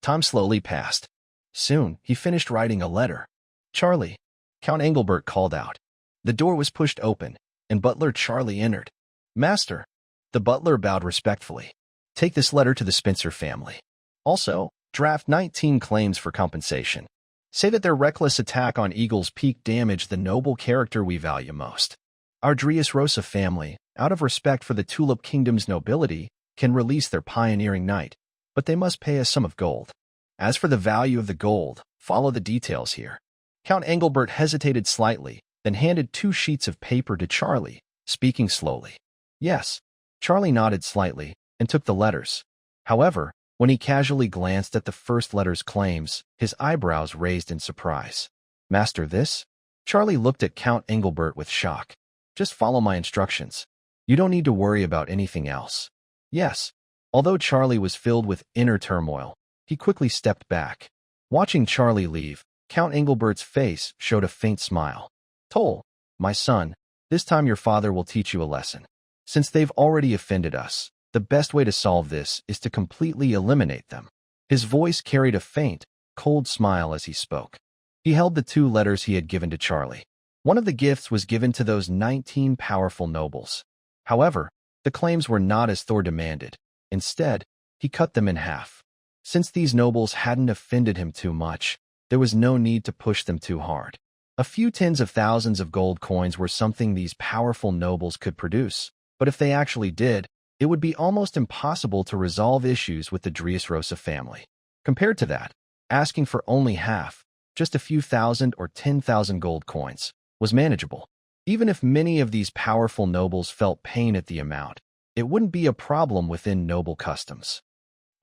Time slowly passed. Soon, he finished writing a letter. "Charlie," Count Engelbert called out. The door was pushed open, and butler Charlie entered. "Master." The butler bowed respectfully. "Take this letter to the Spencer family. Also, draft 19 claims for compensation. Say that their reckless attack on Eagle's Peak damaged the noble character we value most. Our Dressrosa family, out of respect for the Tulip Kingdom's nobility, can release their pioneering knight, but they must pay a sum of gold. As for the value of the gold, follow the details here." Count Engelbert hesitated slightly, then handed 2 sheets of paper to Charlie, speaking slowly. "Yes." Charlie nodded slightly and took the letters. However, when he casually glanced at the first letter's claims, his eyebrows raised in surprise. "Master, this?" Charlie looked at Count Engelbert with shock. "Just follow my instructions. You don't need to worry about anything else." "Yes." Although Charlie was filled with inner turmoil, he quickly stepped back. Watching Charlie leave, Count Engelbert's face showed a faint smile. "Toll, my son, this time your father will teach you a lesson. Since they've already offended us, the best way to solve this is to completely eliminate them." His voice carried a faint, cold smile as he spoke. He held the 2 letters he had given to Charlie. One of the gifts was given to those 19 powerful nobles. However, the claims were not as Thor demanded. Instead, he cut them in half. Since these nobles hadn't offended him too much, there was no need to push them too hard. A few tens of thousands of gold coins were something these powerful nobles could produce, but if they actually did, it would be almost impossible to resolve issues with the Dressrosa family. Compared to that, asking for only half, just a few thousand or 10,000 gold coins, was manageable. Even if many of these powerful nobles felt pain at the amount, it wouldn't be a problem within noble customs.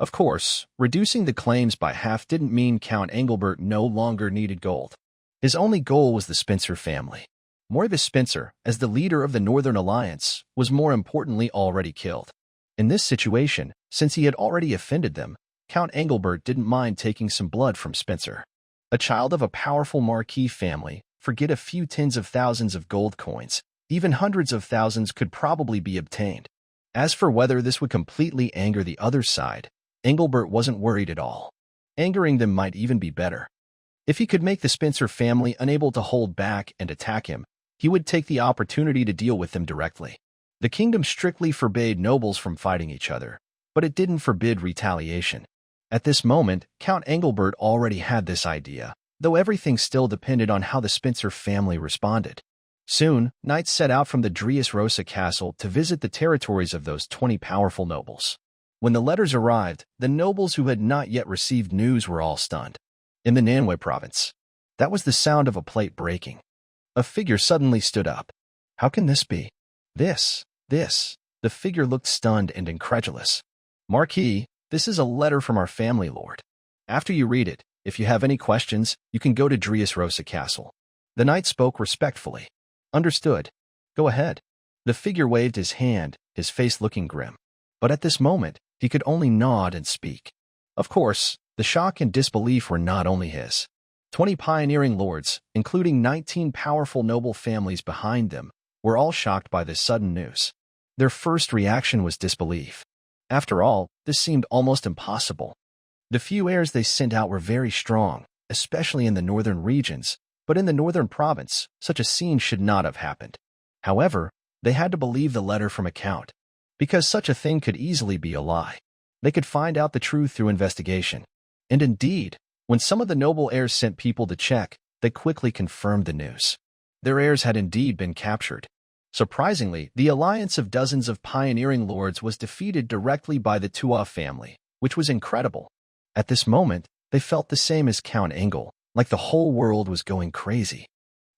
Of course, reducing the claims by half didn't mean Count Engelbert no longer needed gold. His only goal was the Spencer family. Morbus Spencer, as the leader of the Northern Alliance, was more importantly already killed. In this situation, since he had already offended them, Count Engelbert didn't mind taking some blood from Spencer. A child of a powerful marquis family, forget a few tens of thousands of gold coins, even hundreds of thousands could probably be obtained. As for whether this would completely anger the other side, Engelbert wasn't worried at all. Angering them might even be better. If he could make the Spencer family unable to hold back and attack him, he would take the opportunity to deal with them directly. The kingdom strictly forbade nobles from fighting each other, but it didn't forbid retaliation. At this moment, Count Engelbert already had this idea, though everything still depended on how the Spencer family responded. Soon, knights set out from the Dressrosa castle to visit the territories of those 20 powerful nobles. When the letters arrived, the nobles who had not yet received news were all stunned. In the Nanway province, that was the sound of a plate breaking. A figure suddenly stood up. "How can this be? This. The figure looked stunned and incredulous. "Marquis, this is a letter from our family lord. After you read it, if you have any questions, you can go to Dressrosa Castle." The knight spoke respectfully. "Understood. Go ahead." The figure waved his hand, his face looking grim. But at this moment, he could only nod and speak. Of course, the shock and disbelief were not only his. 20 pioneering lords, including 19 powerful noble families behind them, were all shocked by this sudden news. Their first reaction was disbelief. After all, this seemed almost impossible. The few heirs they sent out were very strong, especially in the northern regions, but in the northern province, such a scene should not have happened. However, they had to believe the letter from a count, because such a thing could easily be a lie. They could find out the truth through investigation. And indeed, when some of the noble heirs sent people to check, they quickly confirmed the news. Their heirs had indeed been captured. Surprisingly, the alliance of dozens of pioneering lords was defeated directly by the Tuoh family, which was incredible. At this moment, they felt the same as Count Engel, like the whole world was going crazy.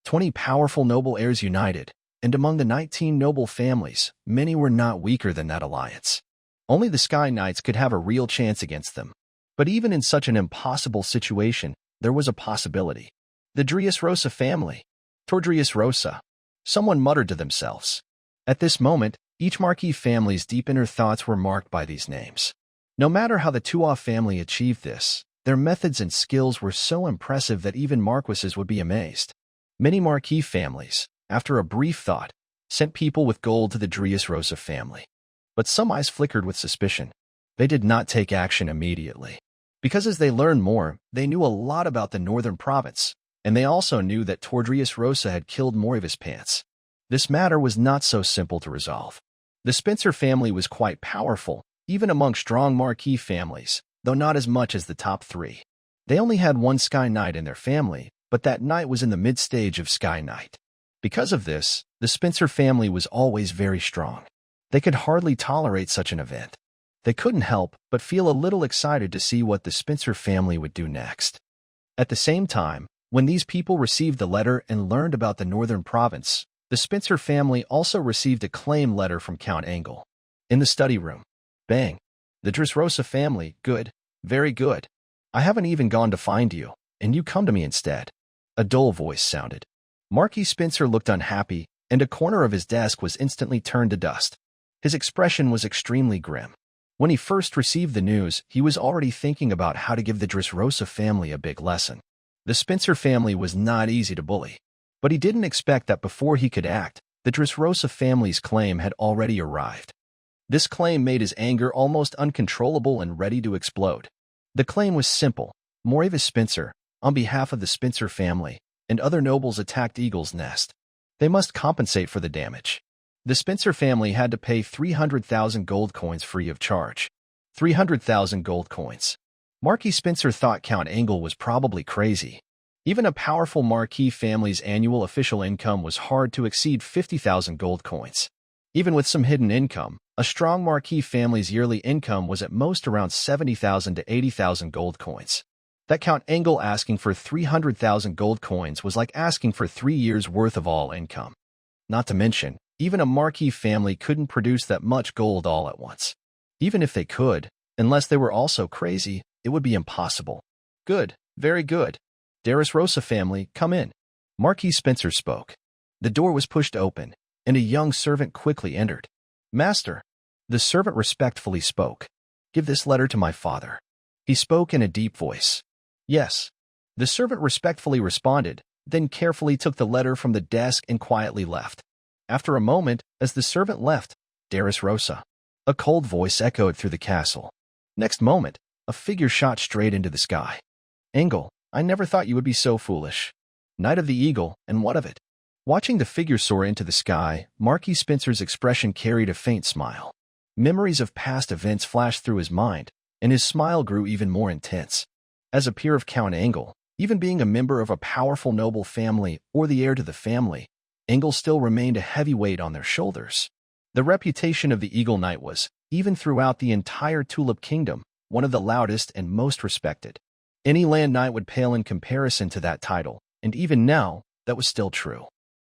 20 powerful noble heirs united, and among the 19 noble families, many were not weaker than that alliance. Only the Sky Knights could have a real chance against them. But even in such an impossible situation, there was a possibility. The Dressrosa family. Dressrosa. Someone muttered to themselves. At this moment, each Marquis family's deep inner thoughts were marked by these names. No matter how the Tuoh family achieved this, their methods and skills were so impressive that even marquises would be amazed. Many Marquis families, after a brief thought, sent people with gold to the Dressrosa family. But some eyes flickered with suspicion. They did not take action immediately. Because as they learned more, they knew a lot about the northern province, and they also knew that Dressrosa had killed Morivis Pants. This matter was not so simple to resolve. The Spencer family was quite powerful, even among strong Marquis families, though not as much as the top 3. They only had one Sky Knight in their family, but that knight was in the mid-stage of Sky Knight. Because of this, the Spencer family was always very strong. They could hardly tolerate such an event. They couldn't help but feel a little excited to see what the Spencer family would do next. At the same time, when these people received the letter and learned about the northern province, the Spencer family also received a claim letter from Count Engel. In the study room. Bang. The Dressrosa family, good, very good. I haven't even gone to find you, and you come to me instead. A dull voice sounded. Marquis Spencer looked unhappy, and a corner of his desk was instantly turned to dust. His expression was extremely grim. When he first received the news, he was already thinking about how to give the Dressrosa family a big lesson. The Spencer family was not easy to bully. But he didn't expect that before he could act, the Dressrosa family's claim had already arrived. This claim made his anger almost uncontrollable and ready to explode. The claim was simple. Morivis Spencer, on behalf of the Spencer family, and other nobles attacked Eagle's Nest. They must compensate for the damage. The Spencer family had to pay 300,000 gold coins free of charge. 300,000 gold coins. Marquis Spencer thought Count Engel was probably crazy. Even a powerful Marquis family's annual official income was hard to exceed 50,000 gold coins. Even with some hidden income, a strong Marquis family's yearly income was at most around 70,000 to 80,000 gold coins. That Count Engel asking for 300,000 gold coins was like asking for 3 years' worth of all income. Not to mention, even a Marquis family couldn't produce that much gold all at once. Even if they could, unless they were also crazy, it would be impossible. Good, very good. Dressrosa family, come in. Marquis Spencer spoke. The door was pushed open, and a young servant quickly entered. Master. The servant respectfully spoke. Give this letter to my father. He spoke in a deep voice. Yes. The servant respectfully responded, then carefully took the letter from the desk and quietly left. After a moment, as the servant left, Dressrosa. A cold voice echoed through the castle. Next moment, a figure shot straight into the sky. Engel, I never thought you would be so foolish. Knight of the Eagle, and what of it? Watching the figure soar into the sky, Marquis Spencer's expression carried a faint smile. Memories of past events flashed through his mind, and his smile grew even more intense. As a peer of Count Engel, even being a member of a powerful noble family or the heir to the family, Engel still remained a heavy weight on their shoulders. The reputation of the Eagle Knight was, even throughout the entire Tulip Kingdom, one of the loudest and most respected. Any land knight would pale in comparison to that title, and even now, that was still true.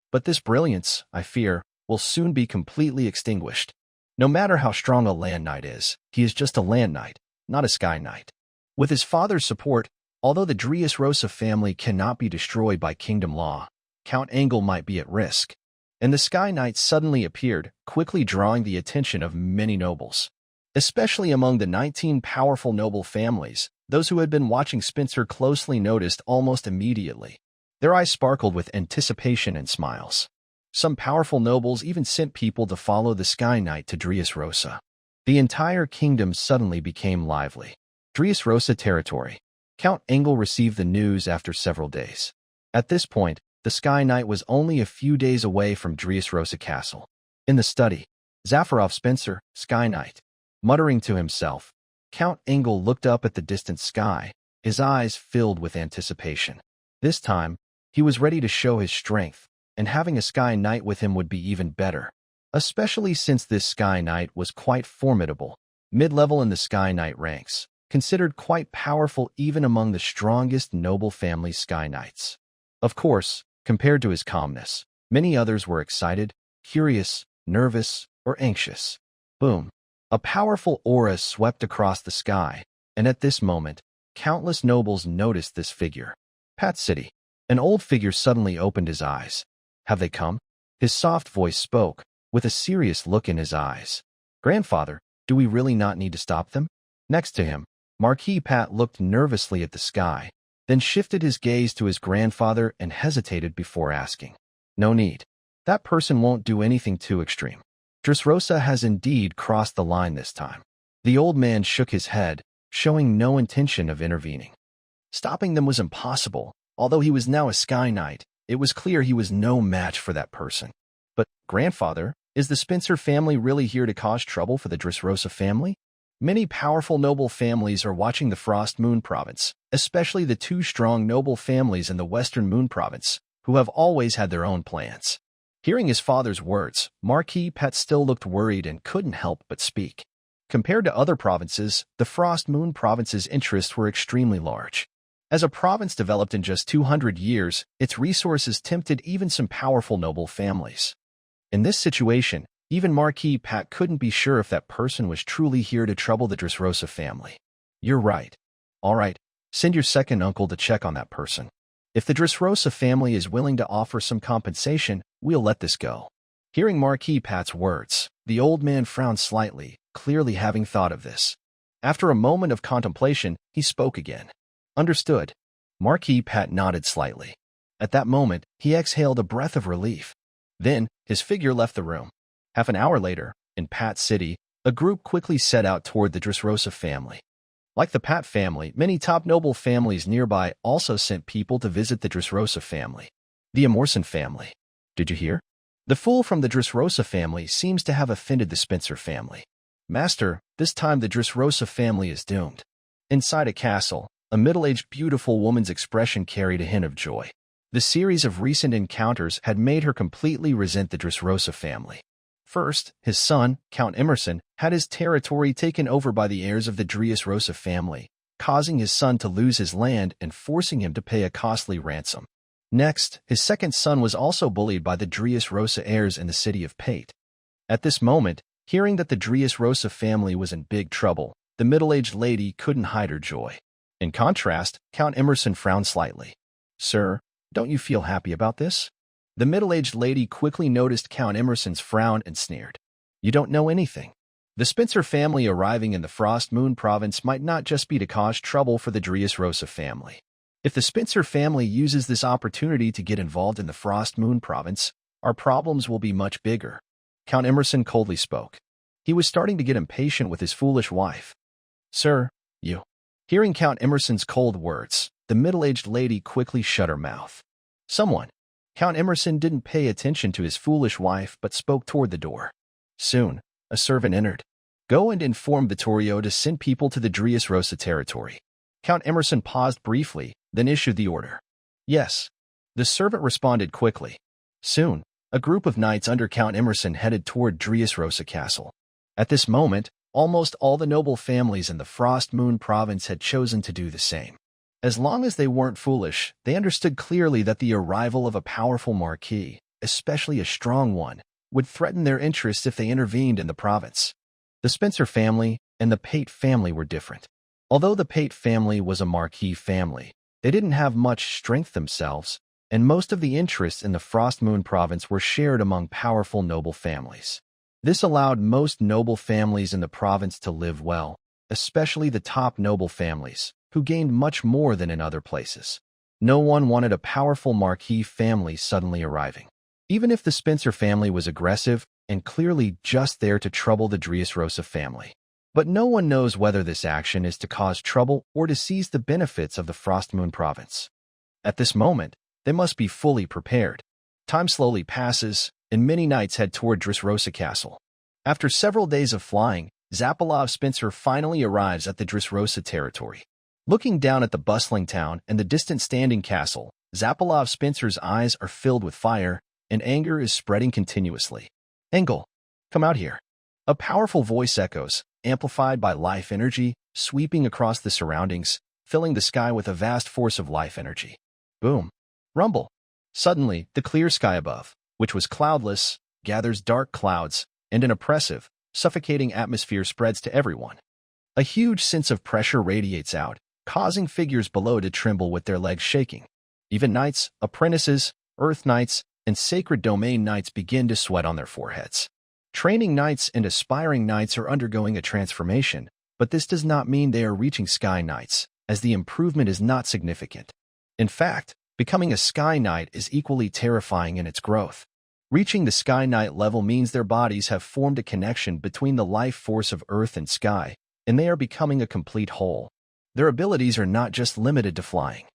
But this brilliance, I fear, will soon be completely extinguished. No matter how strong a land knight is, he is just a land knight, not a sky knight. With his father's support, although the Dressrosa family cannot be destroyed by kingdom law, Count Engel might be at risk. And the Sky Knight suddenly appeared, quickly drawing the attention of many nobles. Especially among the 19 powerful noble families, those who had been watching Spencer closely noticed almost immediately. Their eyes sparkled with anticipation and smiles. Some powerful nobles even sent people to follow the Sky Knight to Dressrosa. The entire kingdom suddenly became lively. Dressrosa territory. Count Engel received the news after several days. At this point, the Sky Knight was only a few days away from Dressrosa Castle. In the study, Zafarov Spencer, Sky Knight. Muttering to himself, Count Engel looked up at the distant sky, his eyes filled with anticipation. This time, he was ready to show his strength, and having a Sky Knight with him would be even better, especially since this Sky Knight was quite formidable, mid-level in the Sky Knight ranks, considered quite powerful even among the strongest noble family Sky Knights. Of course, compared to his calmness, many others were excited, curious, nervous, or anxious. Boom! A powerful aura swept across the sky, and at this moment, countless nobles noticed this figure. Pat City. An old figure suddenly opened his eyes. Have they come? His soft voice spoke, with a serious look in his eyes. Grandfather, do we really not need to stop them? Next to him, Marquis Pat looked nervously at the sky, then shifted his gaze to his grandfather and hesitated before asking. No need. That person won't do anything too extreme. Dressrosa has indeed crossed the line this time. The old man shook his head, showing no intention of intervening. Stopping them was impossible. Although he was now a Sky Knight, it was clear he was no match for that person. But, grandfather, is the Spencer family really here to cause trouble for the Dressrosa family? Many powerful noble families are watching the Frost Moon Province, especially the two strong noble families in the Western Moon Province, who have always had their own plans. Hearing his father's words, Marquis Pat still looked worried and couldn't help but speak. Compared to other provinces, the Frost Moon Province's interests were extremely large. As a province developed in just 200 years, its resources tempted even some powerful noble families. In this situation, even Marquis Pat couldn't be sure if that person was truly here to trouble the Dressrosa family. You're right. All right, send your second uncle to check on that person. If the Dressrosa family is willing to offer some compensation, we'll let this go. Hearing Marquis Pat's words, the old man frowned slightly, clearly having thought of this. After a moment of contemplation, he spoke again. Understood. Marquis Pat nodded slightly. At that moment, he exhaled a breath of relief. Then, his figure left the room. Half an hour later, in Pat City, a group quickly set out toward the Dressrosa family. Like the Pat family, many top noble families nearby also sent people to visit the Dressrosa family. The Amorson family. Did you hear? The fool from the Dressrosa family seems to have offended the Spencer family. Master, this time the Dressrosa family is doomed. Inside a castle, a middle-aged beautiful woman's expression carried a hint of joy. The series of recent encounters had made her completely resent the Dressrosa family. First, his son, Count Emerson, had his territory taken over by the heirs of the Dressrosa family, causing his son to lose his land and forcing him to pay a costly ransom. Next, his second son was also bullied by the Dressrosa heirs in the city of Pate. At this moment, hearing that the Dressrosa family was in big trouble, the middle-aged lady couldn't hide her joy. In contrast, Count Emerson frowned slightly. Sir, don't you feel happy about this? The middle-aged lady quickly noticed Count Emerson's frown and sneered. You don't know anything. The Spencer family arriving in the Frost Moon Province might not just be to cause trouble for the Dressrosa family. If the Spencer family uses this opportunity to get involved in the Frost Moon Province, our problems will be much bigger. Count Emerson coldly spoke. He was starting to get impatient with his foolish wife. Sir, you. Hearing Count Emerson's cold words, the middle-aged lady quickly shut her mouth. Someone. Count Emerson didn't pay attention to his foolish wife but spoke toward the door. Soon, a servant entered. Go and inform Vittorio to send people to the Dressrosa territory. Count Emerson paused briefly, then issued the order. Yes. The servant responded quickly. Soon, a group of knights under Count Emerson headed toward Dressrosa Castle. At this moment, almost all the noble families in the Frost Moon Province had chosen to do the same. As long as they weren't foolish, they understood clearly that the arrival of a powerful marquis, especially a strong one, would threaten their interests if they intervened in the province. The Spencer family and the Pate family were different. Although the Pate family was a marquis family, they didn't have much strength themselves, and most of the interests in the Frost Moon Province were shared among powerful noble families. This allowed most noble families in the province to live well, especially the top noble families, who gained much more than in other places. No one wanted a powerful marquis family suddenly arriving. Even if the Spencer family was aggressive and clearly just there to trouble the Dressrosa family. But no one knows whether this action is to cause trouble or to seize the benefits of the Frost Moon Province. At this moment, they must be fully prepared. Time slowly passes, and many knights head toward Dressrosa Castle. After several days of flying, Zapolov Spencer finally arrives at the Dressrosa territory. Looking down at the bustling town and the distant standing castle, Zapolov Spencer's eyes are filled with fire, and anger is spreading continuously. Engel, come out here. A powerful voice echoes, amplified by life energy, sweeping across the surroundings, filling the sky with a vast force of life energy. Boom. Rumble. Suddenly, the clear sky above, which was cloudless, gathers dark clouds, and an oppressive, suffocating atmosphere spreads to everyone. A huge sense of pressure radiates out, causing figures below to tremble with their legs shaking. Even knights, apprentices, earth knights, and sacred domain knights begin to sweat on their foreheads. Training knights and aspiring knights are undergoing a transformation, but this does not mean they are reaching Sky Knights, as the improvement is not significant. In fact, becoming a Sky Knight is equally terrifying in its growth. Reaching the Sky Knight level means their bodies have formed a connection between the life force of Earth and Sky, and they are becoming a complete whole. Their abilities are not just limited to flying.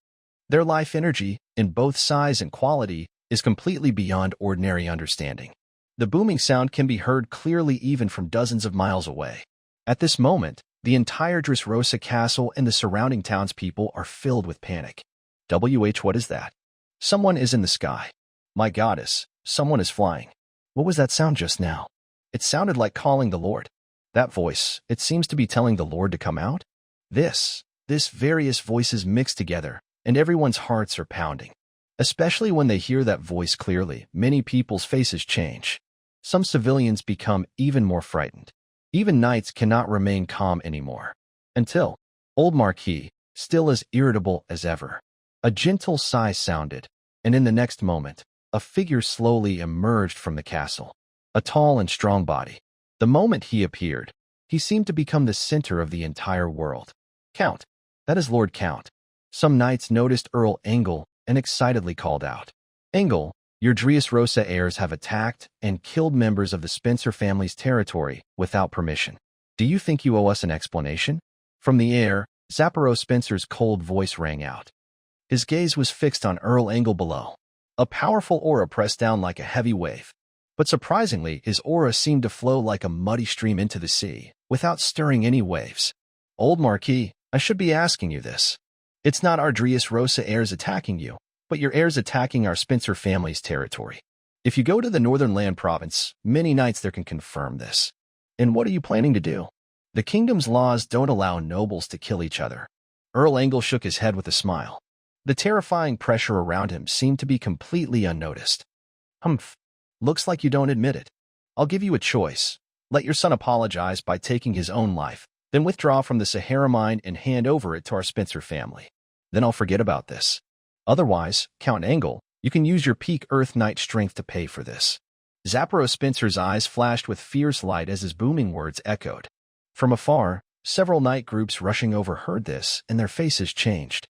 Their life energy, in both size and quality, is completely beyond ordinary understanding. The booming sound can be heard clearly even from dozens of miles away. At this moment, the entire Dressrosa castle and the surrounding townspeople are filled with panic. What is that? Someone is in the sky. My goddess, someone is flying. What was that sound just now? It sounded like calling the Lord. That voice, it seems to be telling the Lord to come out? This various voices mix together, and everyone's hearts are pounding. Especially when they hear that voice clearly, many people's faces change. Some civilians become even more frightened. Even knights cannot remain calm anymore. Until old Marquis, still as irritable as ever. A gentle sigh sounded, and in the next moment, a figure slowly emerged from the castle. A tall and strong body. The moment he appeared, he seemed to become the center of the entire world. Count. That is Lord Count. Some knights noticed Earl Engel and excitedly called out. Engel, your Dressrosa heirs have attacked and killed members of the Spencer family's territory without permission. Do you think you owe us an explanation? From the air, Zaporro Spencer's cold voice rang out. His gaze was fixed on Earl Engel below. A powerful aura pressed down like a heavy wave. But surprisingly, his aura seemed to flow like a muddy stream into the sea, without stirring any waves. Old Marquis, I should be asking you this. It's not our Dressrosa heirs attacking you, but your heirs attacking our Spencer family's territory. If you go to the Northern Land Province, many knights there can confirm this. And what are you planning to do? The kingdom's laws don't allow nobles to kill each other. Earl Engel shook his head with a smile. The terrifying pressure around him seemed to be completely unnoticed. Humph. Looks like you don't admit it. I'll give you a choice. Let your son apologize by taking his own life, then withdraw from the Sahara mine and hand over it to our Spencer family. Then I'll forget about this. Otherwise, Count Engel, you can use your peak Earth Knight strength to pay for this. Zaporro Spencer's eyes flashed with fierce light as his booming words echoed. From afar, several knight groups rushing over heard this, and their faces changed.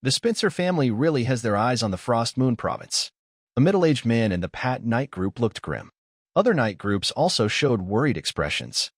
The Spencer family really has their eyes on the Frost Moon province. A middle-aged man in the Pat Knight group looked grim. Other knight groups also showed worried expressions.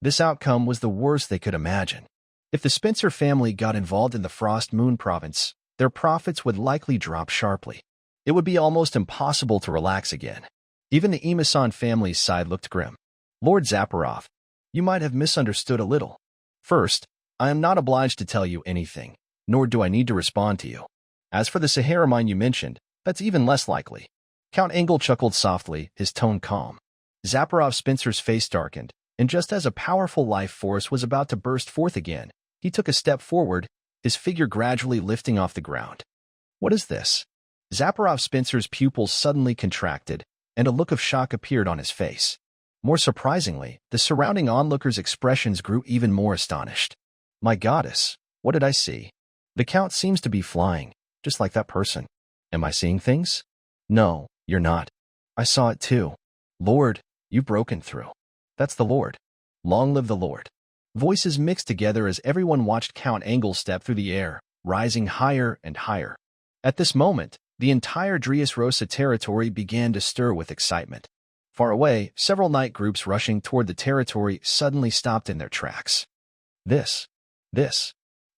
This outcome was the worst they could imagine. If the Spencer family got involved in the Frost Moon province, their profits would likely drop sharply. It would be almost impossible to relax again. Even the Emason family's side looked grim. Lord Zaporov, you might have misunderstood a little. First, I am not obliged to tell you anything, nor do I need to respond to you. As for the Sahara mine you mentioned, that's even less likely. Count Engel chuckled softly, his tone calm. Zaporov Spencer's face darkened, and just as a powerful life force was about to burst forth again, he took a step forward, his figure gradually lifting off the ground. What is this? Zaporov Spencer's pupils suddenly contracted, and a look of shock appeared on his face. More surprisingly, the surrounding onlookers' expressions grew even more astonished. My goddess, what did I see? The Count seems to be flying, just like that person. Am I seeing things? No, you're not. I saw it too. Lord, you've broken through. That's the Lord. Long live the Lord. Voices mixed together as everyone watched Count Engel step through the air, rising higher and higher. At this moment, the entire Dressrosa territory began to stir with excitement. Far away, several knight groups rushing toward the territory suddenly stopped in their tracks. This.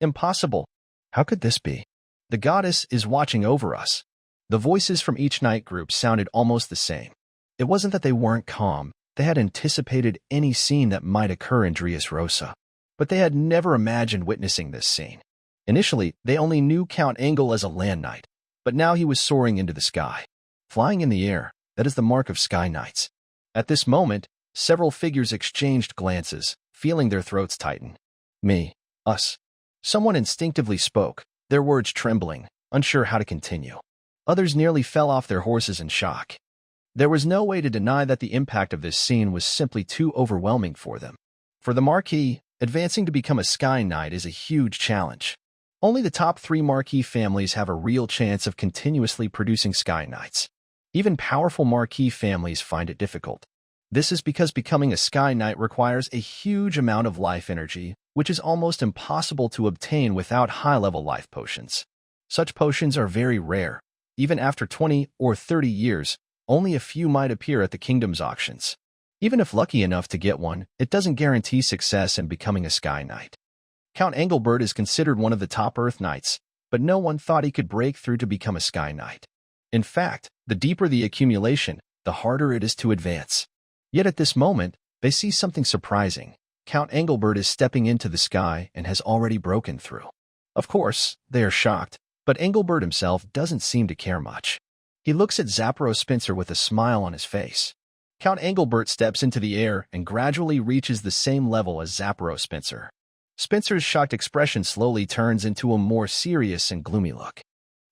Impossible. How could this be? The goddess is watching over us. The voices from each knight group sounded almost the same. It wasn't that they weren't calm. They had anticipated any scene that might occur in Dressrosa, but they had never imagined witnessing this scene. Initially, they only knew Count Engel as a land knight, but now he was soaring into the sky. flying in the air. That is the mark of Sky Knights. At this moment, several figures exchanged glances, feeling their throats tighten. Me. Us. Someone instinctively spoke, their words trembling, unsure how to continue. Others nearly fell off their horses in shock. There was no way to deny that the impact of this scene was simply too overwhelming for them. For the Marquis, advancing to become a Sky Knight is a huge challenge. Only the top 3 Marquis families have a real chance of continuously producing Sky Knights. Even powerful Marquis families find it difficult. This is because becoming a Sky Knight requires a huge amount of life energy, which is almost impossible to obtain without high-level life potions. Such potions are very rare. Even after 20 or 30 years, only a few might appear at the kingdom's auctions. Even if lucky enough to get one, it doesn't guarantee success in becoming a Sky Knight. Count Engelbert is considered one of the top Earth Knights, but no one thought he could break through to become a Sky Knight. In fact, the deeper the accumulation, the harder it is to advance. Yet at this moment, they see something surprising. Count Engelbert is stepping into the sky and has already broken through. Of course, they are shocked, but Engelbert himself doesn't seem to care much. He looks at Zaporozh Spencer with a smile on his face. Count Engelbert steps into the air and gradually reaches the same level as Zaporozh Spencer. Spencer's shocked expression slowly turns into a more serious and gloomy look.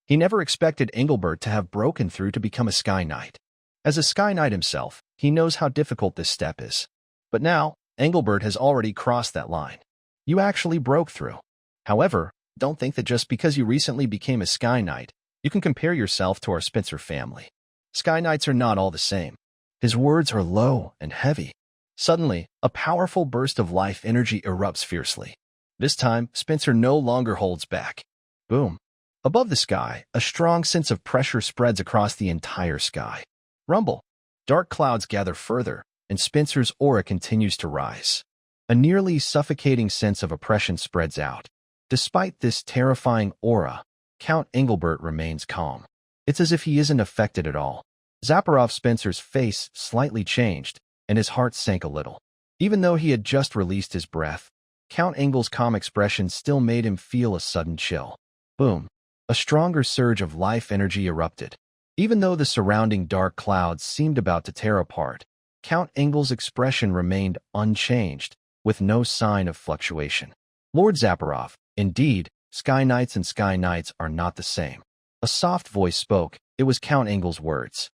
He never expected Engelbert to have broken through to become a Sky Knight. As a Sky Knight himself, he knows how difficult this step is. But now, Engelbert has already crossed that line. You actually broke through. However, don't think that just because you recently became a Sky Knight, you can compare yourself to our Spencer family. Sky Knights are not all the same. His words are low and heavy. Suddenly, a powerful burst of life energy erupts fiercely. This time, Spencer no longer holds back. Boom. Above the sky, a strong sense of pressure spreads across the entire sky. Rumble. Dark clouds gather further, and Spencer's aura continues to rise. A nearly suffocating sense of oppression spreads out. Despite this terrifying aura, Count Engelbert remains calm. It's as if he isn't affected at all. Zaporozh Spencer's face slightly changed, and his heart sank a little. Even though he had just released his breath, Count Engel's calm expression still made him feel a sudden chill. Boom. A stronger surge of life energy erupted. Even though the surrounding dark clouds seemed about to tear apart, Count Engel's expression remained unchanged, with no sign of fluctuation. Lord Zaporozh, indeed, Sky Knights and Sky Knights are not the same. A soft voice spoke. It was Count Engel's words.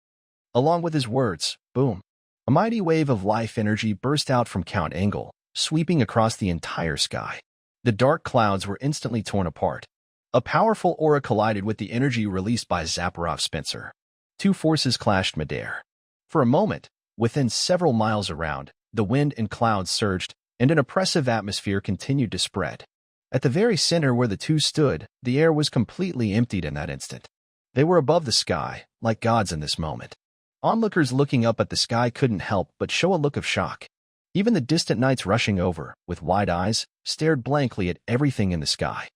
Along with his words, boom, a mighty wave of life energy burst out from Count Engel, sweeping across the entire sky. The dark clouds were instantly torn apart. A powerful aura collided with the energy released by Zaporozh Spencer. Two forces clashed midair. For a moment, within several miles around, the wind and clouds surged, and an oppressive atmosphere continued to spread. At the very center where the two stood, the air was completely emptied in that instant. They were above the sky, like gods in this moment. Onlookers looking up at the sky couldn't help but show a look of shock. Even the distant knights rushing over, with wide eyes, stared blankly at everything in the sky.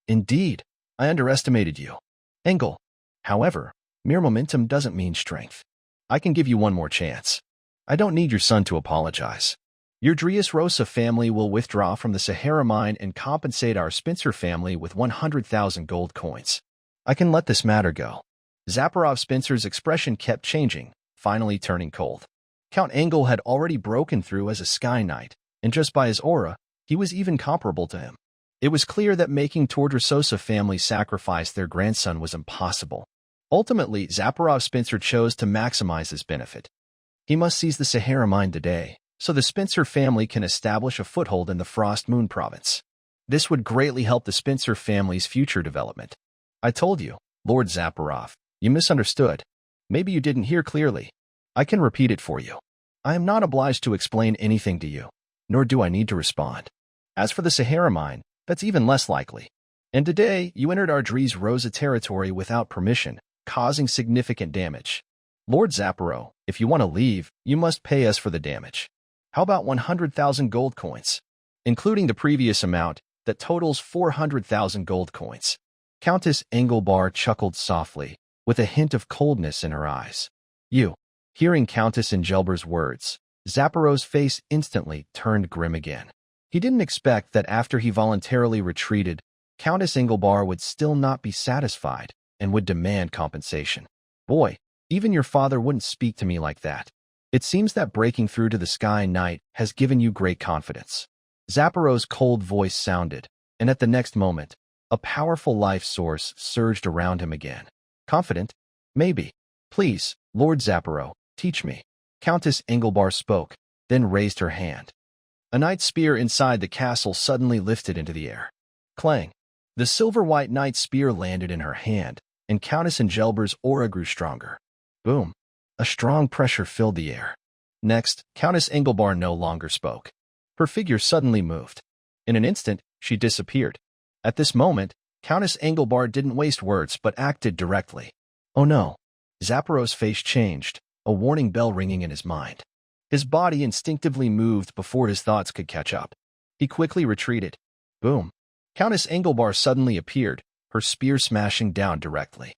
Indeed, I underestimated you, Engel. However, mere momentum doesn't mean strength. I can give you one more chance. I don't need your son to apologize. Your Dressrosa family will withdraw from the Sahara mine and compensate our Spencer family with 100,000 gold coins. I can let this matter go. Zaporozh Spencer's expression kept changing, finally turning cold. Count Engel had already broken through as a Sky Knight, and just by his aura, he was even comparable to him. It was clear that making Dressrosa family sacrifice their grandson was impossible. Ultimately, Zaporozh Spencer chose to maximize his benefit. He must seize the Sahara mine today, so the Spencer family can establish a foothold in the Frost Moon province. This would greatly help the Spencer family's future development. I told you, Lord Zaporozh, you misunderstood. Maybe you didn't hear clearly. I can repeat it for you. I am not obliged to explain anything to you, nor do I need to respond. As for the Sahara mine, that's even less likely. And today, you entered our Dressrosa territory without permission, causing significant damage. Lord Zaporozh, if you want to leave, you must pay us for the damage. How about 100,000 gold coins? Including the previous amount, that totals 400,000 gold coins. Countess Engelbar chuckled softly, with a hint of coldness in her eyes. You. Hearing Countess Engelbar's words, Zaporozh's face instantly turned grim again. He didn't expect that after he voluntarily retreated, Countess Engelbar would still not be satisfied and would demand compensation. Boy, Even your father wouldn't speak to me like that. It seems that breaking through to the Sky Knight has given you great confidence. Zaporo's cold voice sounded, and at the next moment, a powerful life source surged around him again. Confident? Maybe. Please, Lord Zaporo, teach me. Countess Engelbar spoke, then raised her hand. A knight's spear inside the castle suddenly lifted into the air. Clang! The silver-white knight's spear landed in her hand, and Countess Engelbar's aura grew stronger. Boom! A strong pressure filled the air. Next, Countess Engelbar no longer spoke. Her figure suddenly moved. In an instant, she disappeared. At this moment, Countess Engelbar didn't waste words but acted directly. Oh no! Zaporo's face changed, a warning bell ringing in his mind. His body instinctively moved before his thoughts could catch up. He quickly retreated. Boom! Countess Engelbar suddenly appeared, her spear smashing down directly.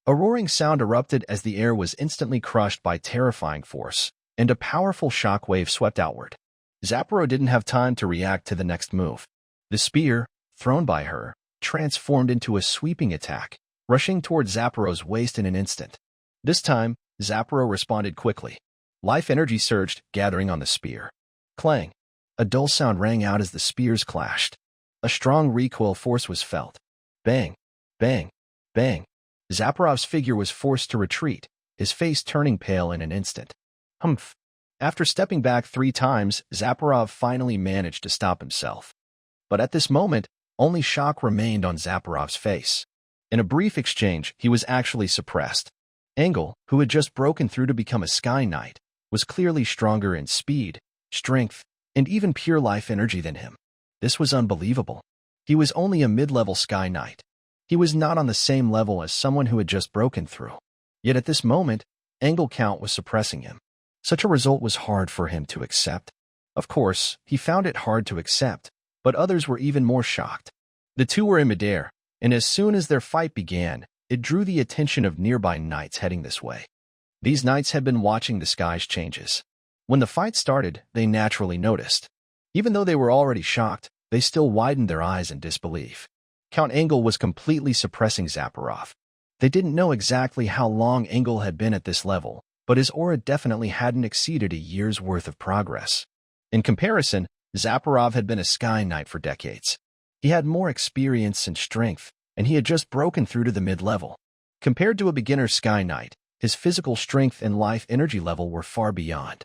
A roaring sound erupted as the air was instantly crushed by terrifying force, and a powerful shockwave swept outward. Zaporo didn't have time to react to the next move. The spear, thrown by her, transformed into a sweeping attack, rushing toward Zaporo's waist in an instant. This time, Zaporo responded quickly. Life energy surged, gathering on the spear. Clang! A dull sound rang out as the spears clashed. A strong recoil force was felt. Bang! Bang! Bang! Zaporov's figure was forced to retreat, his face turning pale in an instant. Humph! After stepping back 3 times, Zaporov finally managed to stop himself. But at this moment, only shock remained on Zaporov's face. In a brief exchange, he was actually suppressed. Engel, who had just broken through to become a Sky Knight, was clearly stronger in speed, strength, and even pure life energy than him. This was unbelievable. He was only a mid-level Sky Knight. He was not on the same level as someone who had just broken through. Yet at this moment, Engel Count was suppressing him. Such a result was hard for him to accept. Of course, he found it hard to accept, but others were even more shocked. The two were in midair, and as soon as their fight began, it drew the attention of nearby knights heading this way. These knights had been watching the sky's changes. When the fight started, they naturally noticed. Even though they were already shocked, they still widened their eyes in disbelief. Count Engel was completely suppressing Zaporov. They didn't know exactly how long Engel had been at this level, but his aura definitely hadn't exceeded a year's worth of progress. In comparison, Zaporov had been a Sky Knight for decades. He had more experience and strength, and he had just broken through to the mid-level. Compared to a beginner Sky Knight, his physical strength and life energy level were far beyond.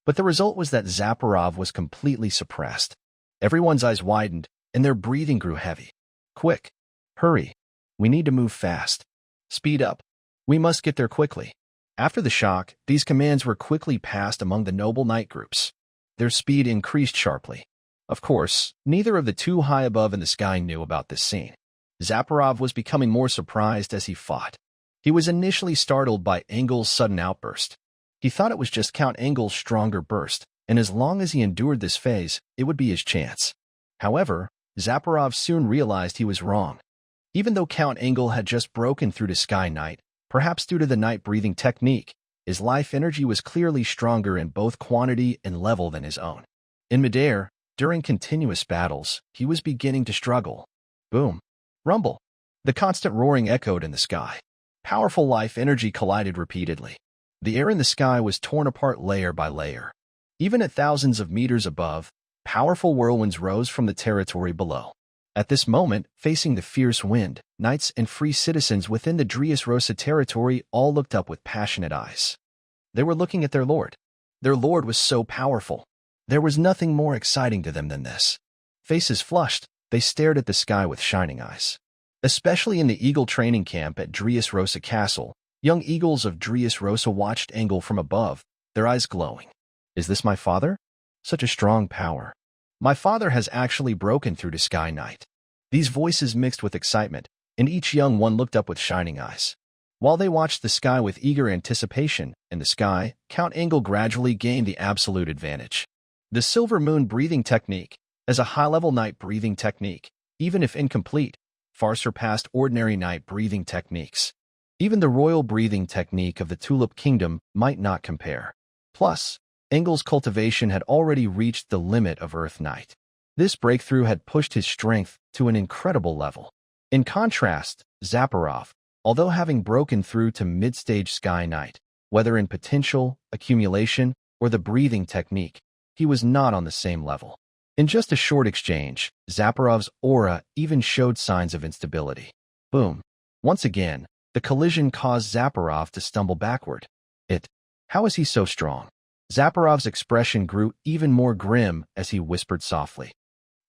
But the result was that Zaporov was completely suppressed. Everyone's eyes widened, and their breathing grew heavy. Quick! Hurry! We need to move fast. Speed up! We must get there quickly. After the shock, these commands were quickly passed among the noble knight groups. Their speed increased sharply. Of course, neither of the two high above in the sky knew about this scene. Zaporov was becoming more surprised as he fought. He was initially startled by Engel's sudden outburst. He thought it was just Count Engel's stronger burst, and as long as he endured this phase, it would be his chance. However, Zaporov soon realized he was wrong. Even though Count Engel had just broken through to Sky Knight, perhaps due to the night breathing technique, his life energy was clearly stronger in both quantity and level than his own. In midair, during continuous battles, he was beginning to struggle. Boom! Rumble! The constant roaring echoed in the sky. Powerful life energy collided repeatedly. The air in the sky was torn apart layer by layer. Even at thousands of meters above, powerful whirlwinds rose from the territory below. At this moment, facing the fierce wind, knights and free citizens within the Dressrosa territory all looked up with passionate eyes. They were looking at their lord. Their lord was so powerful. There was nothing more exciting to them than this. Faces flushed, they stared at the sky with shining eyes. Especially in the Eagle training camp at Dressrosa Castle, young eagles of Dressrosa watched Engel from above, their eyes glowing. Is this my father? Such a strong power. My father has actually broken through to Sky Knight. These voices mixed with excitement, and each young one looked up with shining eyes. While they watched the sky with eager anticipation, in the sky, Count Engel gradually gained the absolute advantage. The Silver Moon breathing technique, as a high-level night breathing technique, even if incomplete, far surpassed ordinary night breathing techniques. Even the royal breathing technique of the Tulip Kingdom might not compare. Plus, Engel's cultivation had already reached the limit of Earth Knight. This breakthrough had pushed his strength to an incredible level. In contrast, Zaporov, Although having broken through to mid-stage Sky Knight, whether in potential, accumulation, or the breathing technique, he was not on the same level. In just a short exchange, Zaparov's aura even showed signs of instability. Boom. Once again, the collision caused Zaparov to stumble backward. How is he so strong? Zaparov's expression grew even more grim as he whispered softly.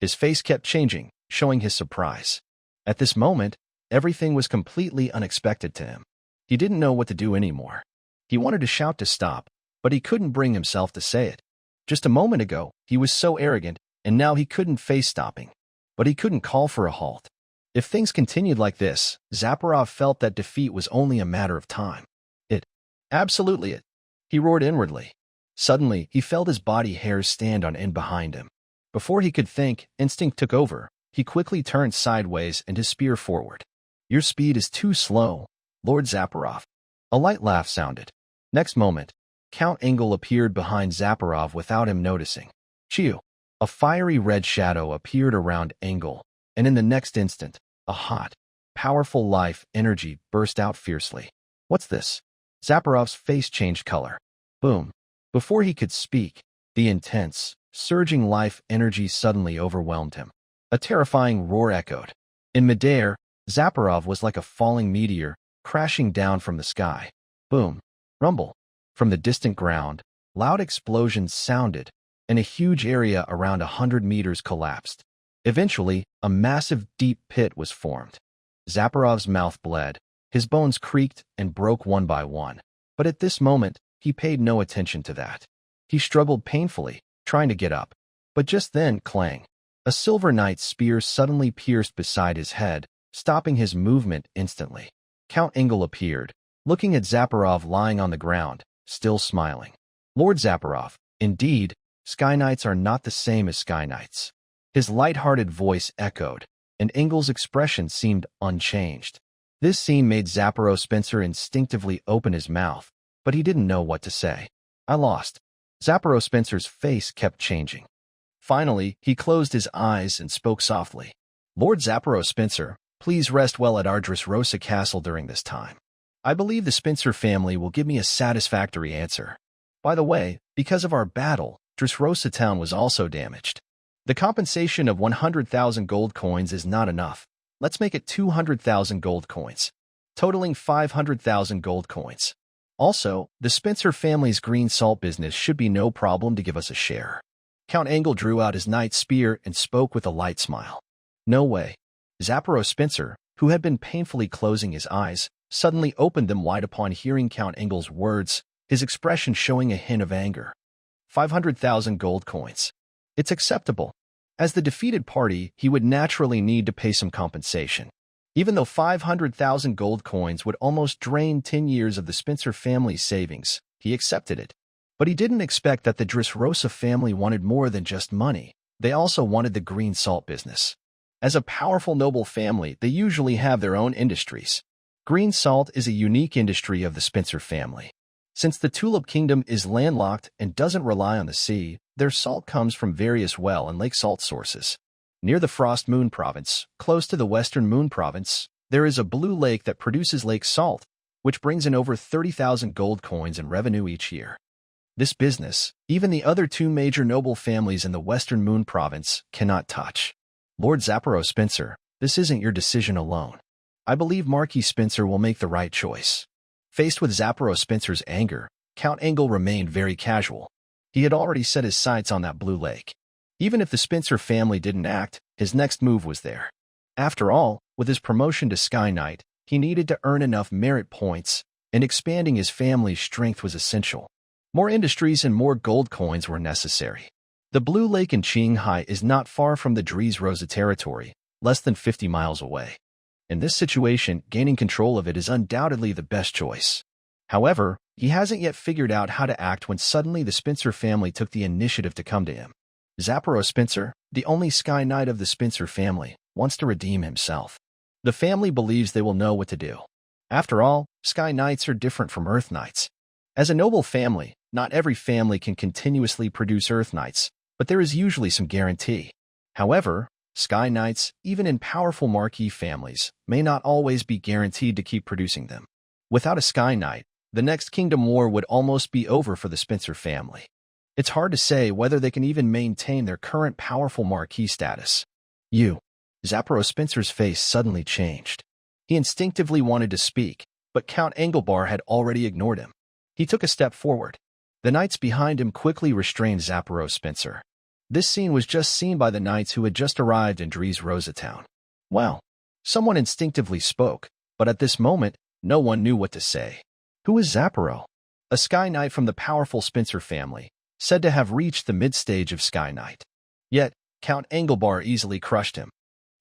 His face kept changing, showing his surprise. At this moment, everything was completely unexpected to him. He didn't know what to do anymore. He wanted to shout to stop, but he couldn't bring himself to say it. Just a moment ago, he was so arrogant, and now he couldn't face stopping. But he couldn't call for a halt. If things continued like this, Zaparov felt that defeat was only a matter of time. Absolutely it. He roared inwardly. Suddenly, he felt his body hairs stand on end behind him. Before he could think, instinct took over. He quickly turned sideways and his spear forward. Your speed is too slow, Lord Zaparov. A light laugh sounded. Next moment, Count Engel appeared behind Zaparov without him noticing. Chiu! A fiery red shadow appeared around Engel, and in the next instant, a hot, powerful life energy burst out fiercely. What's this? Zaparov's face changed color. Boom. Before he could speak, the intense, surging life energy suddenly overwhelmed him. A terrifying roar echoed. In midair, Zaparov was like a falling meteor, crashing down from the sky. Boom. Rumble. From the distant ground, loud explosions sounded, and a huge area around 100 meters collapsed. Eventually, a massive deep pit was formed. Zaparov's mouth bled. His bones creaked and broke one by one. But at this moment, he paid no attention to that. He struggled painfully, trying to get up. But just then, clang. A Silver Knight's spear suddenly pierced beside his head, stopping his movement instantly. Count Engel appeared, looking at Zaparov lying on the ground, still smiling. Lord Zaparov, indeed, Sky Knights are not the same as Sky Knights. His light-hearted voice echoed, and Engel's expression seemed unchanged. This scene made Zaparov Spencer instinctively open his mouth, but he didn't know what to say. I lost. Zaparov Spencer's face kept changing. Finally, he closed his eyes and spoke softly. Lord Zaparov Spencer, please rest well at our Dressrosa Castle during this time. I believe the Spencer family will give me a satisfactory answer. By the way, because of our battle, Dressrosa town was also damaged. The compensation of 100,000 gold coins is not enough. Let's make it 200,000 gold coins, totaling 500,000 gold coins. Also, the Spencer family's green salt business should be no problem to give us a share. Count Engel drew out his knight's spear and spoke with a light smile. No way. Zaparov Spencer, who had been painfully closing his eyes, suddenly opened them wide upon hearing Count Engel's words, his expression showing a hint of anger. 500,000 gold coins. It's acceptable. As the defeated party, he would naturally need to pay some compensation. Even though 500,000 gold coins would almost drain 10 years of the Spencer family's savings, he accepted it. But he didn't expect that the Dressrosa family wanted more than just money. They also wanted the green salt business. As a powerful noble family, they usually have their own industries. Green salt is a unique industry of the Spencer family. Since the Tulip Kingdom is landlocked and doesn't rely on the sea, their salt comes from various well and lake salt sources. Near the Frost Moon Province, close to the Western Moon Province, there is a blue lake that produces lake salt, which brings in over 30,000 gold coins in revenue each year. This business, even the other two major noble families in the Western Moon Province, cannot touch. Lord Zaparov Spencer, this isn't your decision alone. I believe Marquis Spencer will make the right choice. Faced with Zaparov Spencer's anger, Count Engel remained very casual. He had already set his sights on that blue lake. Even if the Spencer family didn't act, his next move was there. After all, with his promotion to Sky Knight, he needed to earn enough merit points, and expanding his family's strength was essential. More industries and more gold coins were necessary. The Blue Lake in Qinghai is not far from the Dressrosa territory, less than 50 miles away. In this situation, gaining control of it is undoubtedly the best choice. However, he hasn't yet figured out how to act when suddenly the Spencer family took the initiative to come to him. Zaparov Spencer, the only Sky Knight of the Spencer family, wants to redeem himself. The family believes they will know what to do. After all, Sky Knights are different from Earth Knights. As a noble family, not every family can continuously produce Earth Knights, but there is usually some guarantee. However, Sky Knights, even in powerful marquee families, may not always be guaranteed to keep producing them. Without a Sky Knight, the next Kingdom War would almost be over for the Spencer family. It's hard to say whether they can even maintain their current powerful marquee status. Zaporov Spencer's face suddenly changed. He instinctively wanted to speak, but Count Engelbar had already ignored him. He took a step forward. The knights behind him quickly restrained Zaporov Spencer. This scene was just seen by the knights who had just arrived in Dries Rosa town. Well, someone instinctively spoke, but at this moment, no one knew what to say. Who is Zaporov? A Sky Knight from the powerful Spencer family, said to have reached the mid-stage of Sky Knight. Yet, Count Engelbar easily crushed him.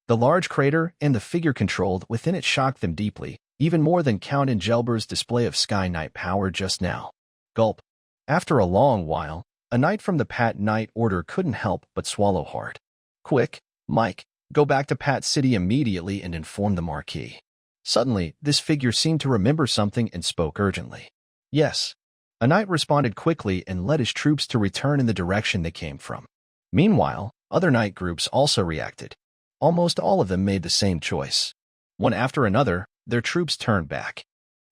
The large crater and the figure controlled within it shocked them deeply, even more than Count Engelbar's display of Sky Knight power just now. Gulp. After a long while, a knight from the Pat Knight Order couldn't help but swallow hard. Quick, Mike, go back to Pat City immediately and inform the Marquis. Suddenly, this figure seemed to remember something and spoke urgently. Yes. A knight responded quickly and led his troops to return in the direction they came from. Meanwhile, other knight groups also reacted. Almost all of them made the same choice. One after another, their troops turned back.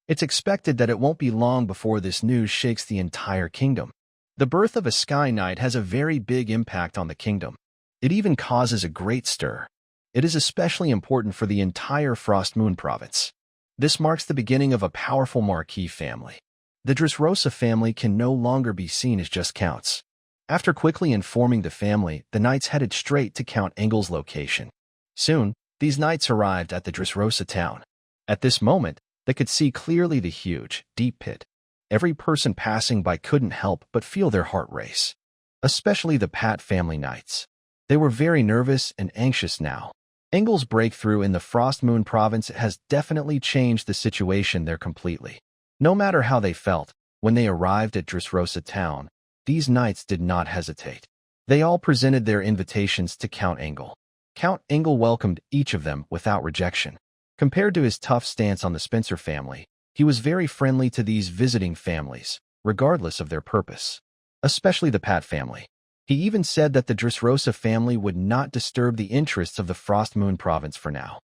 It's expected that it won't be long before this news shakes the entire kingdom. The birth of a Sky Knight has a very big impact on the kingdom. It even causes a great stir. It is especially important for the entire Frost Moon province. This marks the beginning of a powerful marquee family. The Dressrosa family can no longer be seen as just counts. After quickly informing the family, the knights headed straight to Count Engel's location. Soon, these knights arrived at the Dressrosa town. At this moment, they could see clearly the huge, deep pit. Every person passing by couldn't help but feel their heart race. Especially the Pat family knights. They were very nervous and anxious now. Engel's breakthrough in the Frost Moon province has definitely changed the situation there completely. No matter how they felt, when they arrived at Dressrosa town, these knights did not hesitate. They all presented their invitations to Count Engel. Count Engel welcomed each of them without rejection. Compared to his tough stance on the Spencer family, he was very friendly to these visiting families, regardless of their purpose. Especially the Pat family. He even said that the Dressrosa family would not disturb the interests of the Frost Moon province for now.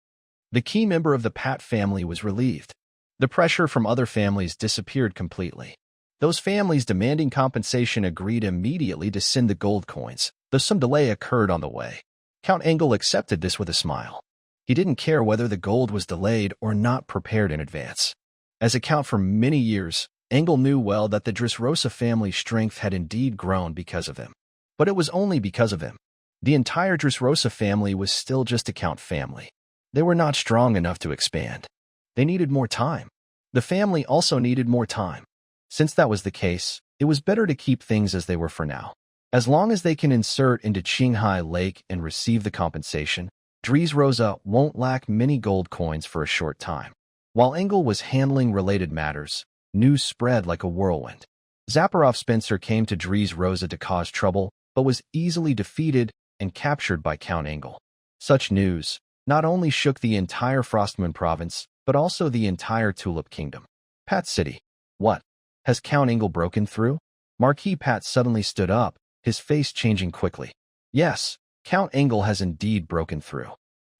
The key member of the Pat family was relieved. The pressure from other families disappeared completely. Those families demanding compensation agreed immediately to send the gold coins, though some delay occurred on the way. Count Engel accepted this with a smile. He didn't care whether the gold was delayed or not prepared in advance. As a count for many years, Engel knew well that the Dressrosa family's strength had indeed grown because of him. But it was only because of him. The entire Dressrosa family was still just a count family. They were not strong enough to expand. They needed more time. The family also needed more time. Since that was the case, it was better to keep things as they were for now. As long as they can insert into Qinghai Lake and receive the compensation, Dries Rosa won't lack many gold coins for a short time. While Engel was handling related matters, news spread like a whirlwind. Zaporov Spencer came to Dries Rosa to cause trouble, but was easily defeated and captured by Count Engel. Such news not only shook the entire Frostmoon province, but also the entire Tulip Kingdom. Pat City. What? Has Count Engel broken through? Marquis Pat suddenly stood up, his face changing quickly. Yes, Count Engel has indeed broken through.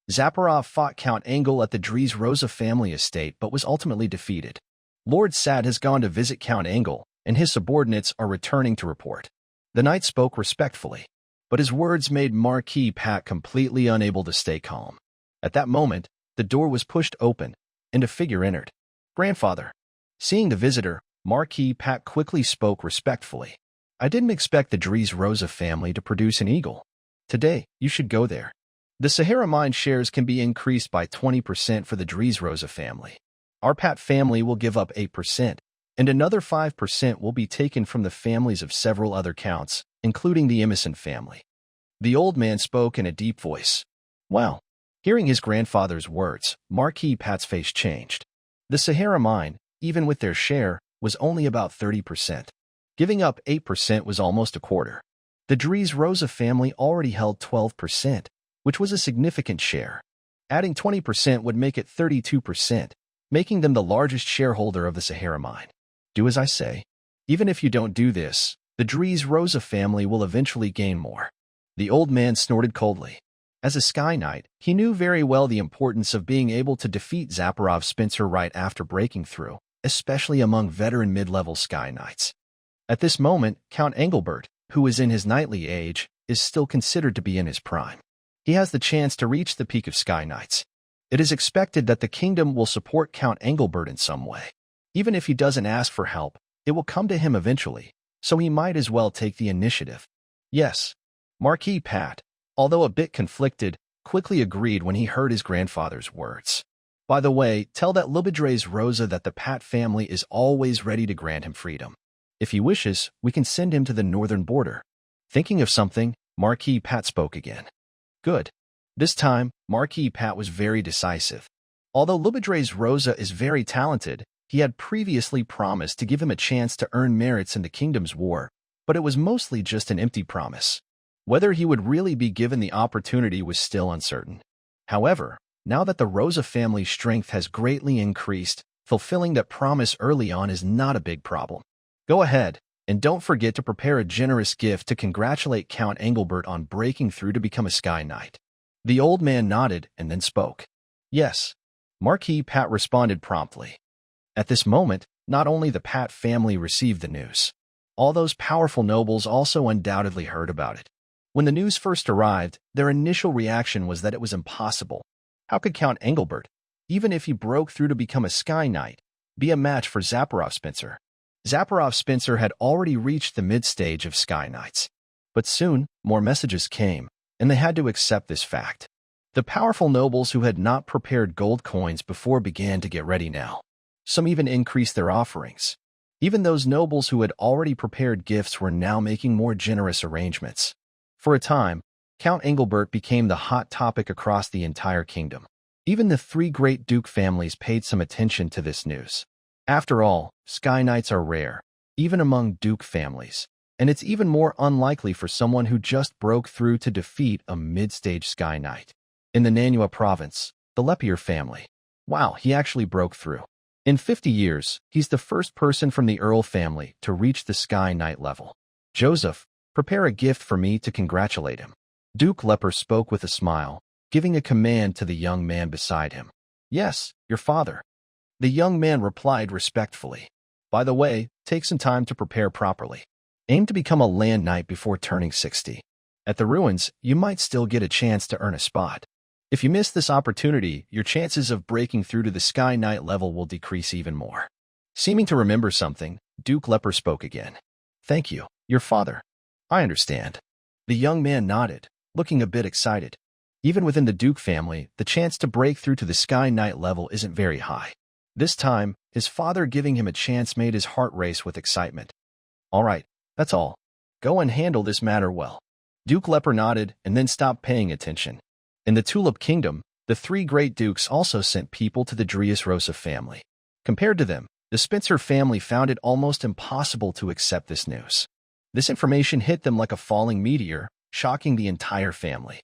Zaporov fought Count Engel at the Dries Rosa family estate but was ultimately defeated. Lord Sad has gone to visit Count Engel, and his subordinates are returning to report. The knight spoke respectfully, but his words made Marquis Pat completely unable to stay calm. At that moment, the door was pushed open, and a figure entered. Grandfather. Seeing the visitor, Marquis Pat quickly spoke respectfully. I didn't expect the Dries Rosa family to produce an eagle. Today, you should go there. The Sahara Mine shares can be increased by 20% for the Dries Rosa family. Our Pat family will give up 8%, and another 5% will be taken from the families of several other counts, including the Emerson family. The old man spoke in a deep voice. Wow. Hearing his grandfather's words, Marquis Pat's face changed. The Sahara Mine, even with their share, was only about 30%. Giving up 8% was almost a quarter. The Dries Rosa family already held 12%, which was a significant share. Adding 20% would make it 32%, making them the largest shareholder of the Sahara Mine. Do as I say. Even if you don't do this, the Dries Rosa family will eventually gain more. The old man snorted coldly. As a Sky Knight, he knew very well the importance of being able to defeat Zaporov Spencer right after breaking through, especially among veteran mid-level Sky Knights. At this moment, Count Engelbert, who is in his knightly age, is still considered to be in his prime. He has the chance to reach the peak of Sky Knights. It is expected that the kingdom will support Count Engelbert in some way. Even if he doesn't ask for help, it will come to him eventually, so he might as well take the initiative. Yes, Marquis Pat, although a bit conflicted, quickly agreed when he heard his grandfather's words. By the way, tell that Lubidres Rosa that the Pat family is always ready to grant him freedom. If he wishes, we can send him to the northern border. Thinking of something, Marquis Pat spoke again. Good. This time, Marquis Pat was very decisive. Although Lubidres Rosa is very talented, he had previously promised to give him a chance to earn merits in the kingdom's war, but it was mostly just an empty promise. Whether he would really be given the opportunity was still uncertain. However, now that the Rosa family's strength has greatly increased, fulfilling that promise early on is not a big problem. Go ahead, and don't forget to prepare a generous gift to congratulate Count Engelbert on breaking through to become a Sky Knight. The old man nodded and then spoke. Yes. Marquis Pat responded promptly. At this moment, not only the Pat family received the news. All those powerful nobles also undoubtedly heard about it. When the news first arrived, their initial reaction was that it was impossible. How could Count Engelbert, even if he broke through to become a Sky Knight, be a match for Zaporov Spencer? Zaporov Spencer had already reached the mid-stage of Sky Knights. But soon, more messages came, and they had to accept this fact. The powerful nobles who had not prepared gold coins before began to get ready now. Some even increased their offerings. Even those nobles who had already prepared gifts were now making more generous arrangements. For a time, Count Engelbert became the hot topic across the entire kingdom. Even the three great duke families paid some attention to this news. After all, Sky Knights are rare, even among duke families, and it's even more unlikely for someone who just broke through to defeat a mid-stage Sky Knight. In the Nanua province, the Lepier family. Wow, he actually broke through. In 50 years, he's the first person from the Earl family to reach the Sky Knight level. Joseph, prepare a gift for me to congratulate him. Duke Leper spoke with a smile, giving a command to the young man beside him. Yes, your father. The young man replied respectfully. By the way, take some time to prepare properly. Aim to become a land knight before turning 60. At the ruins, you might still get a chance to earn a spot. If you miss this opportunity, your chances of breaking through to the Sky Knight level will decrease even more. Seeming to remember something, Duke Leper spoke again. Thank you, your father. I understand. The young man nodded, looking a bit excited. Even within the Duke family, the chance to break through to the Sky Knight level isn't very high. This time, his father giving him a chance made his heart race with excitement. All right, that's all. Go and handle this matter well. Duke Leper nodded and then stopped paying attention. In the Tulip Kingdom, the three great dukes also sent people to the Dries Rosa family. Compared to them, the Spencer family found it almost impossible to accept this news. This information hit them like a falling meteor, shocking the entire family.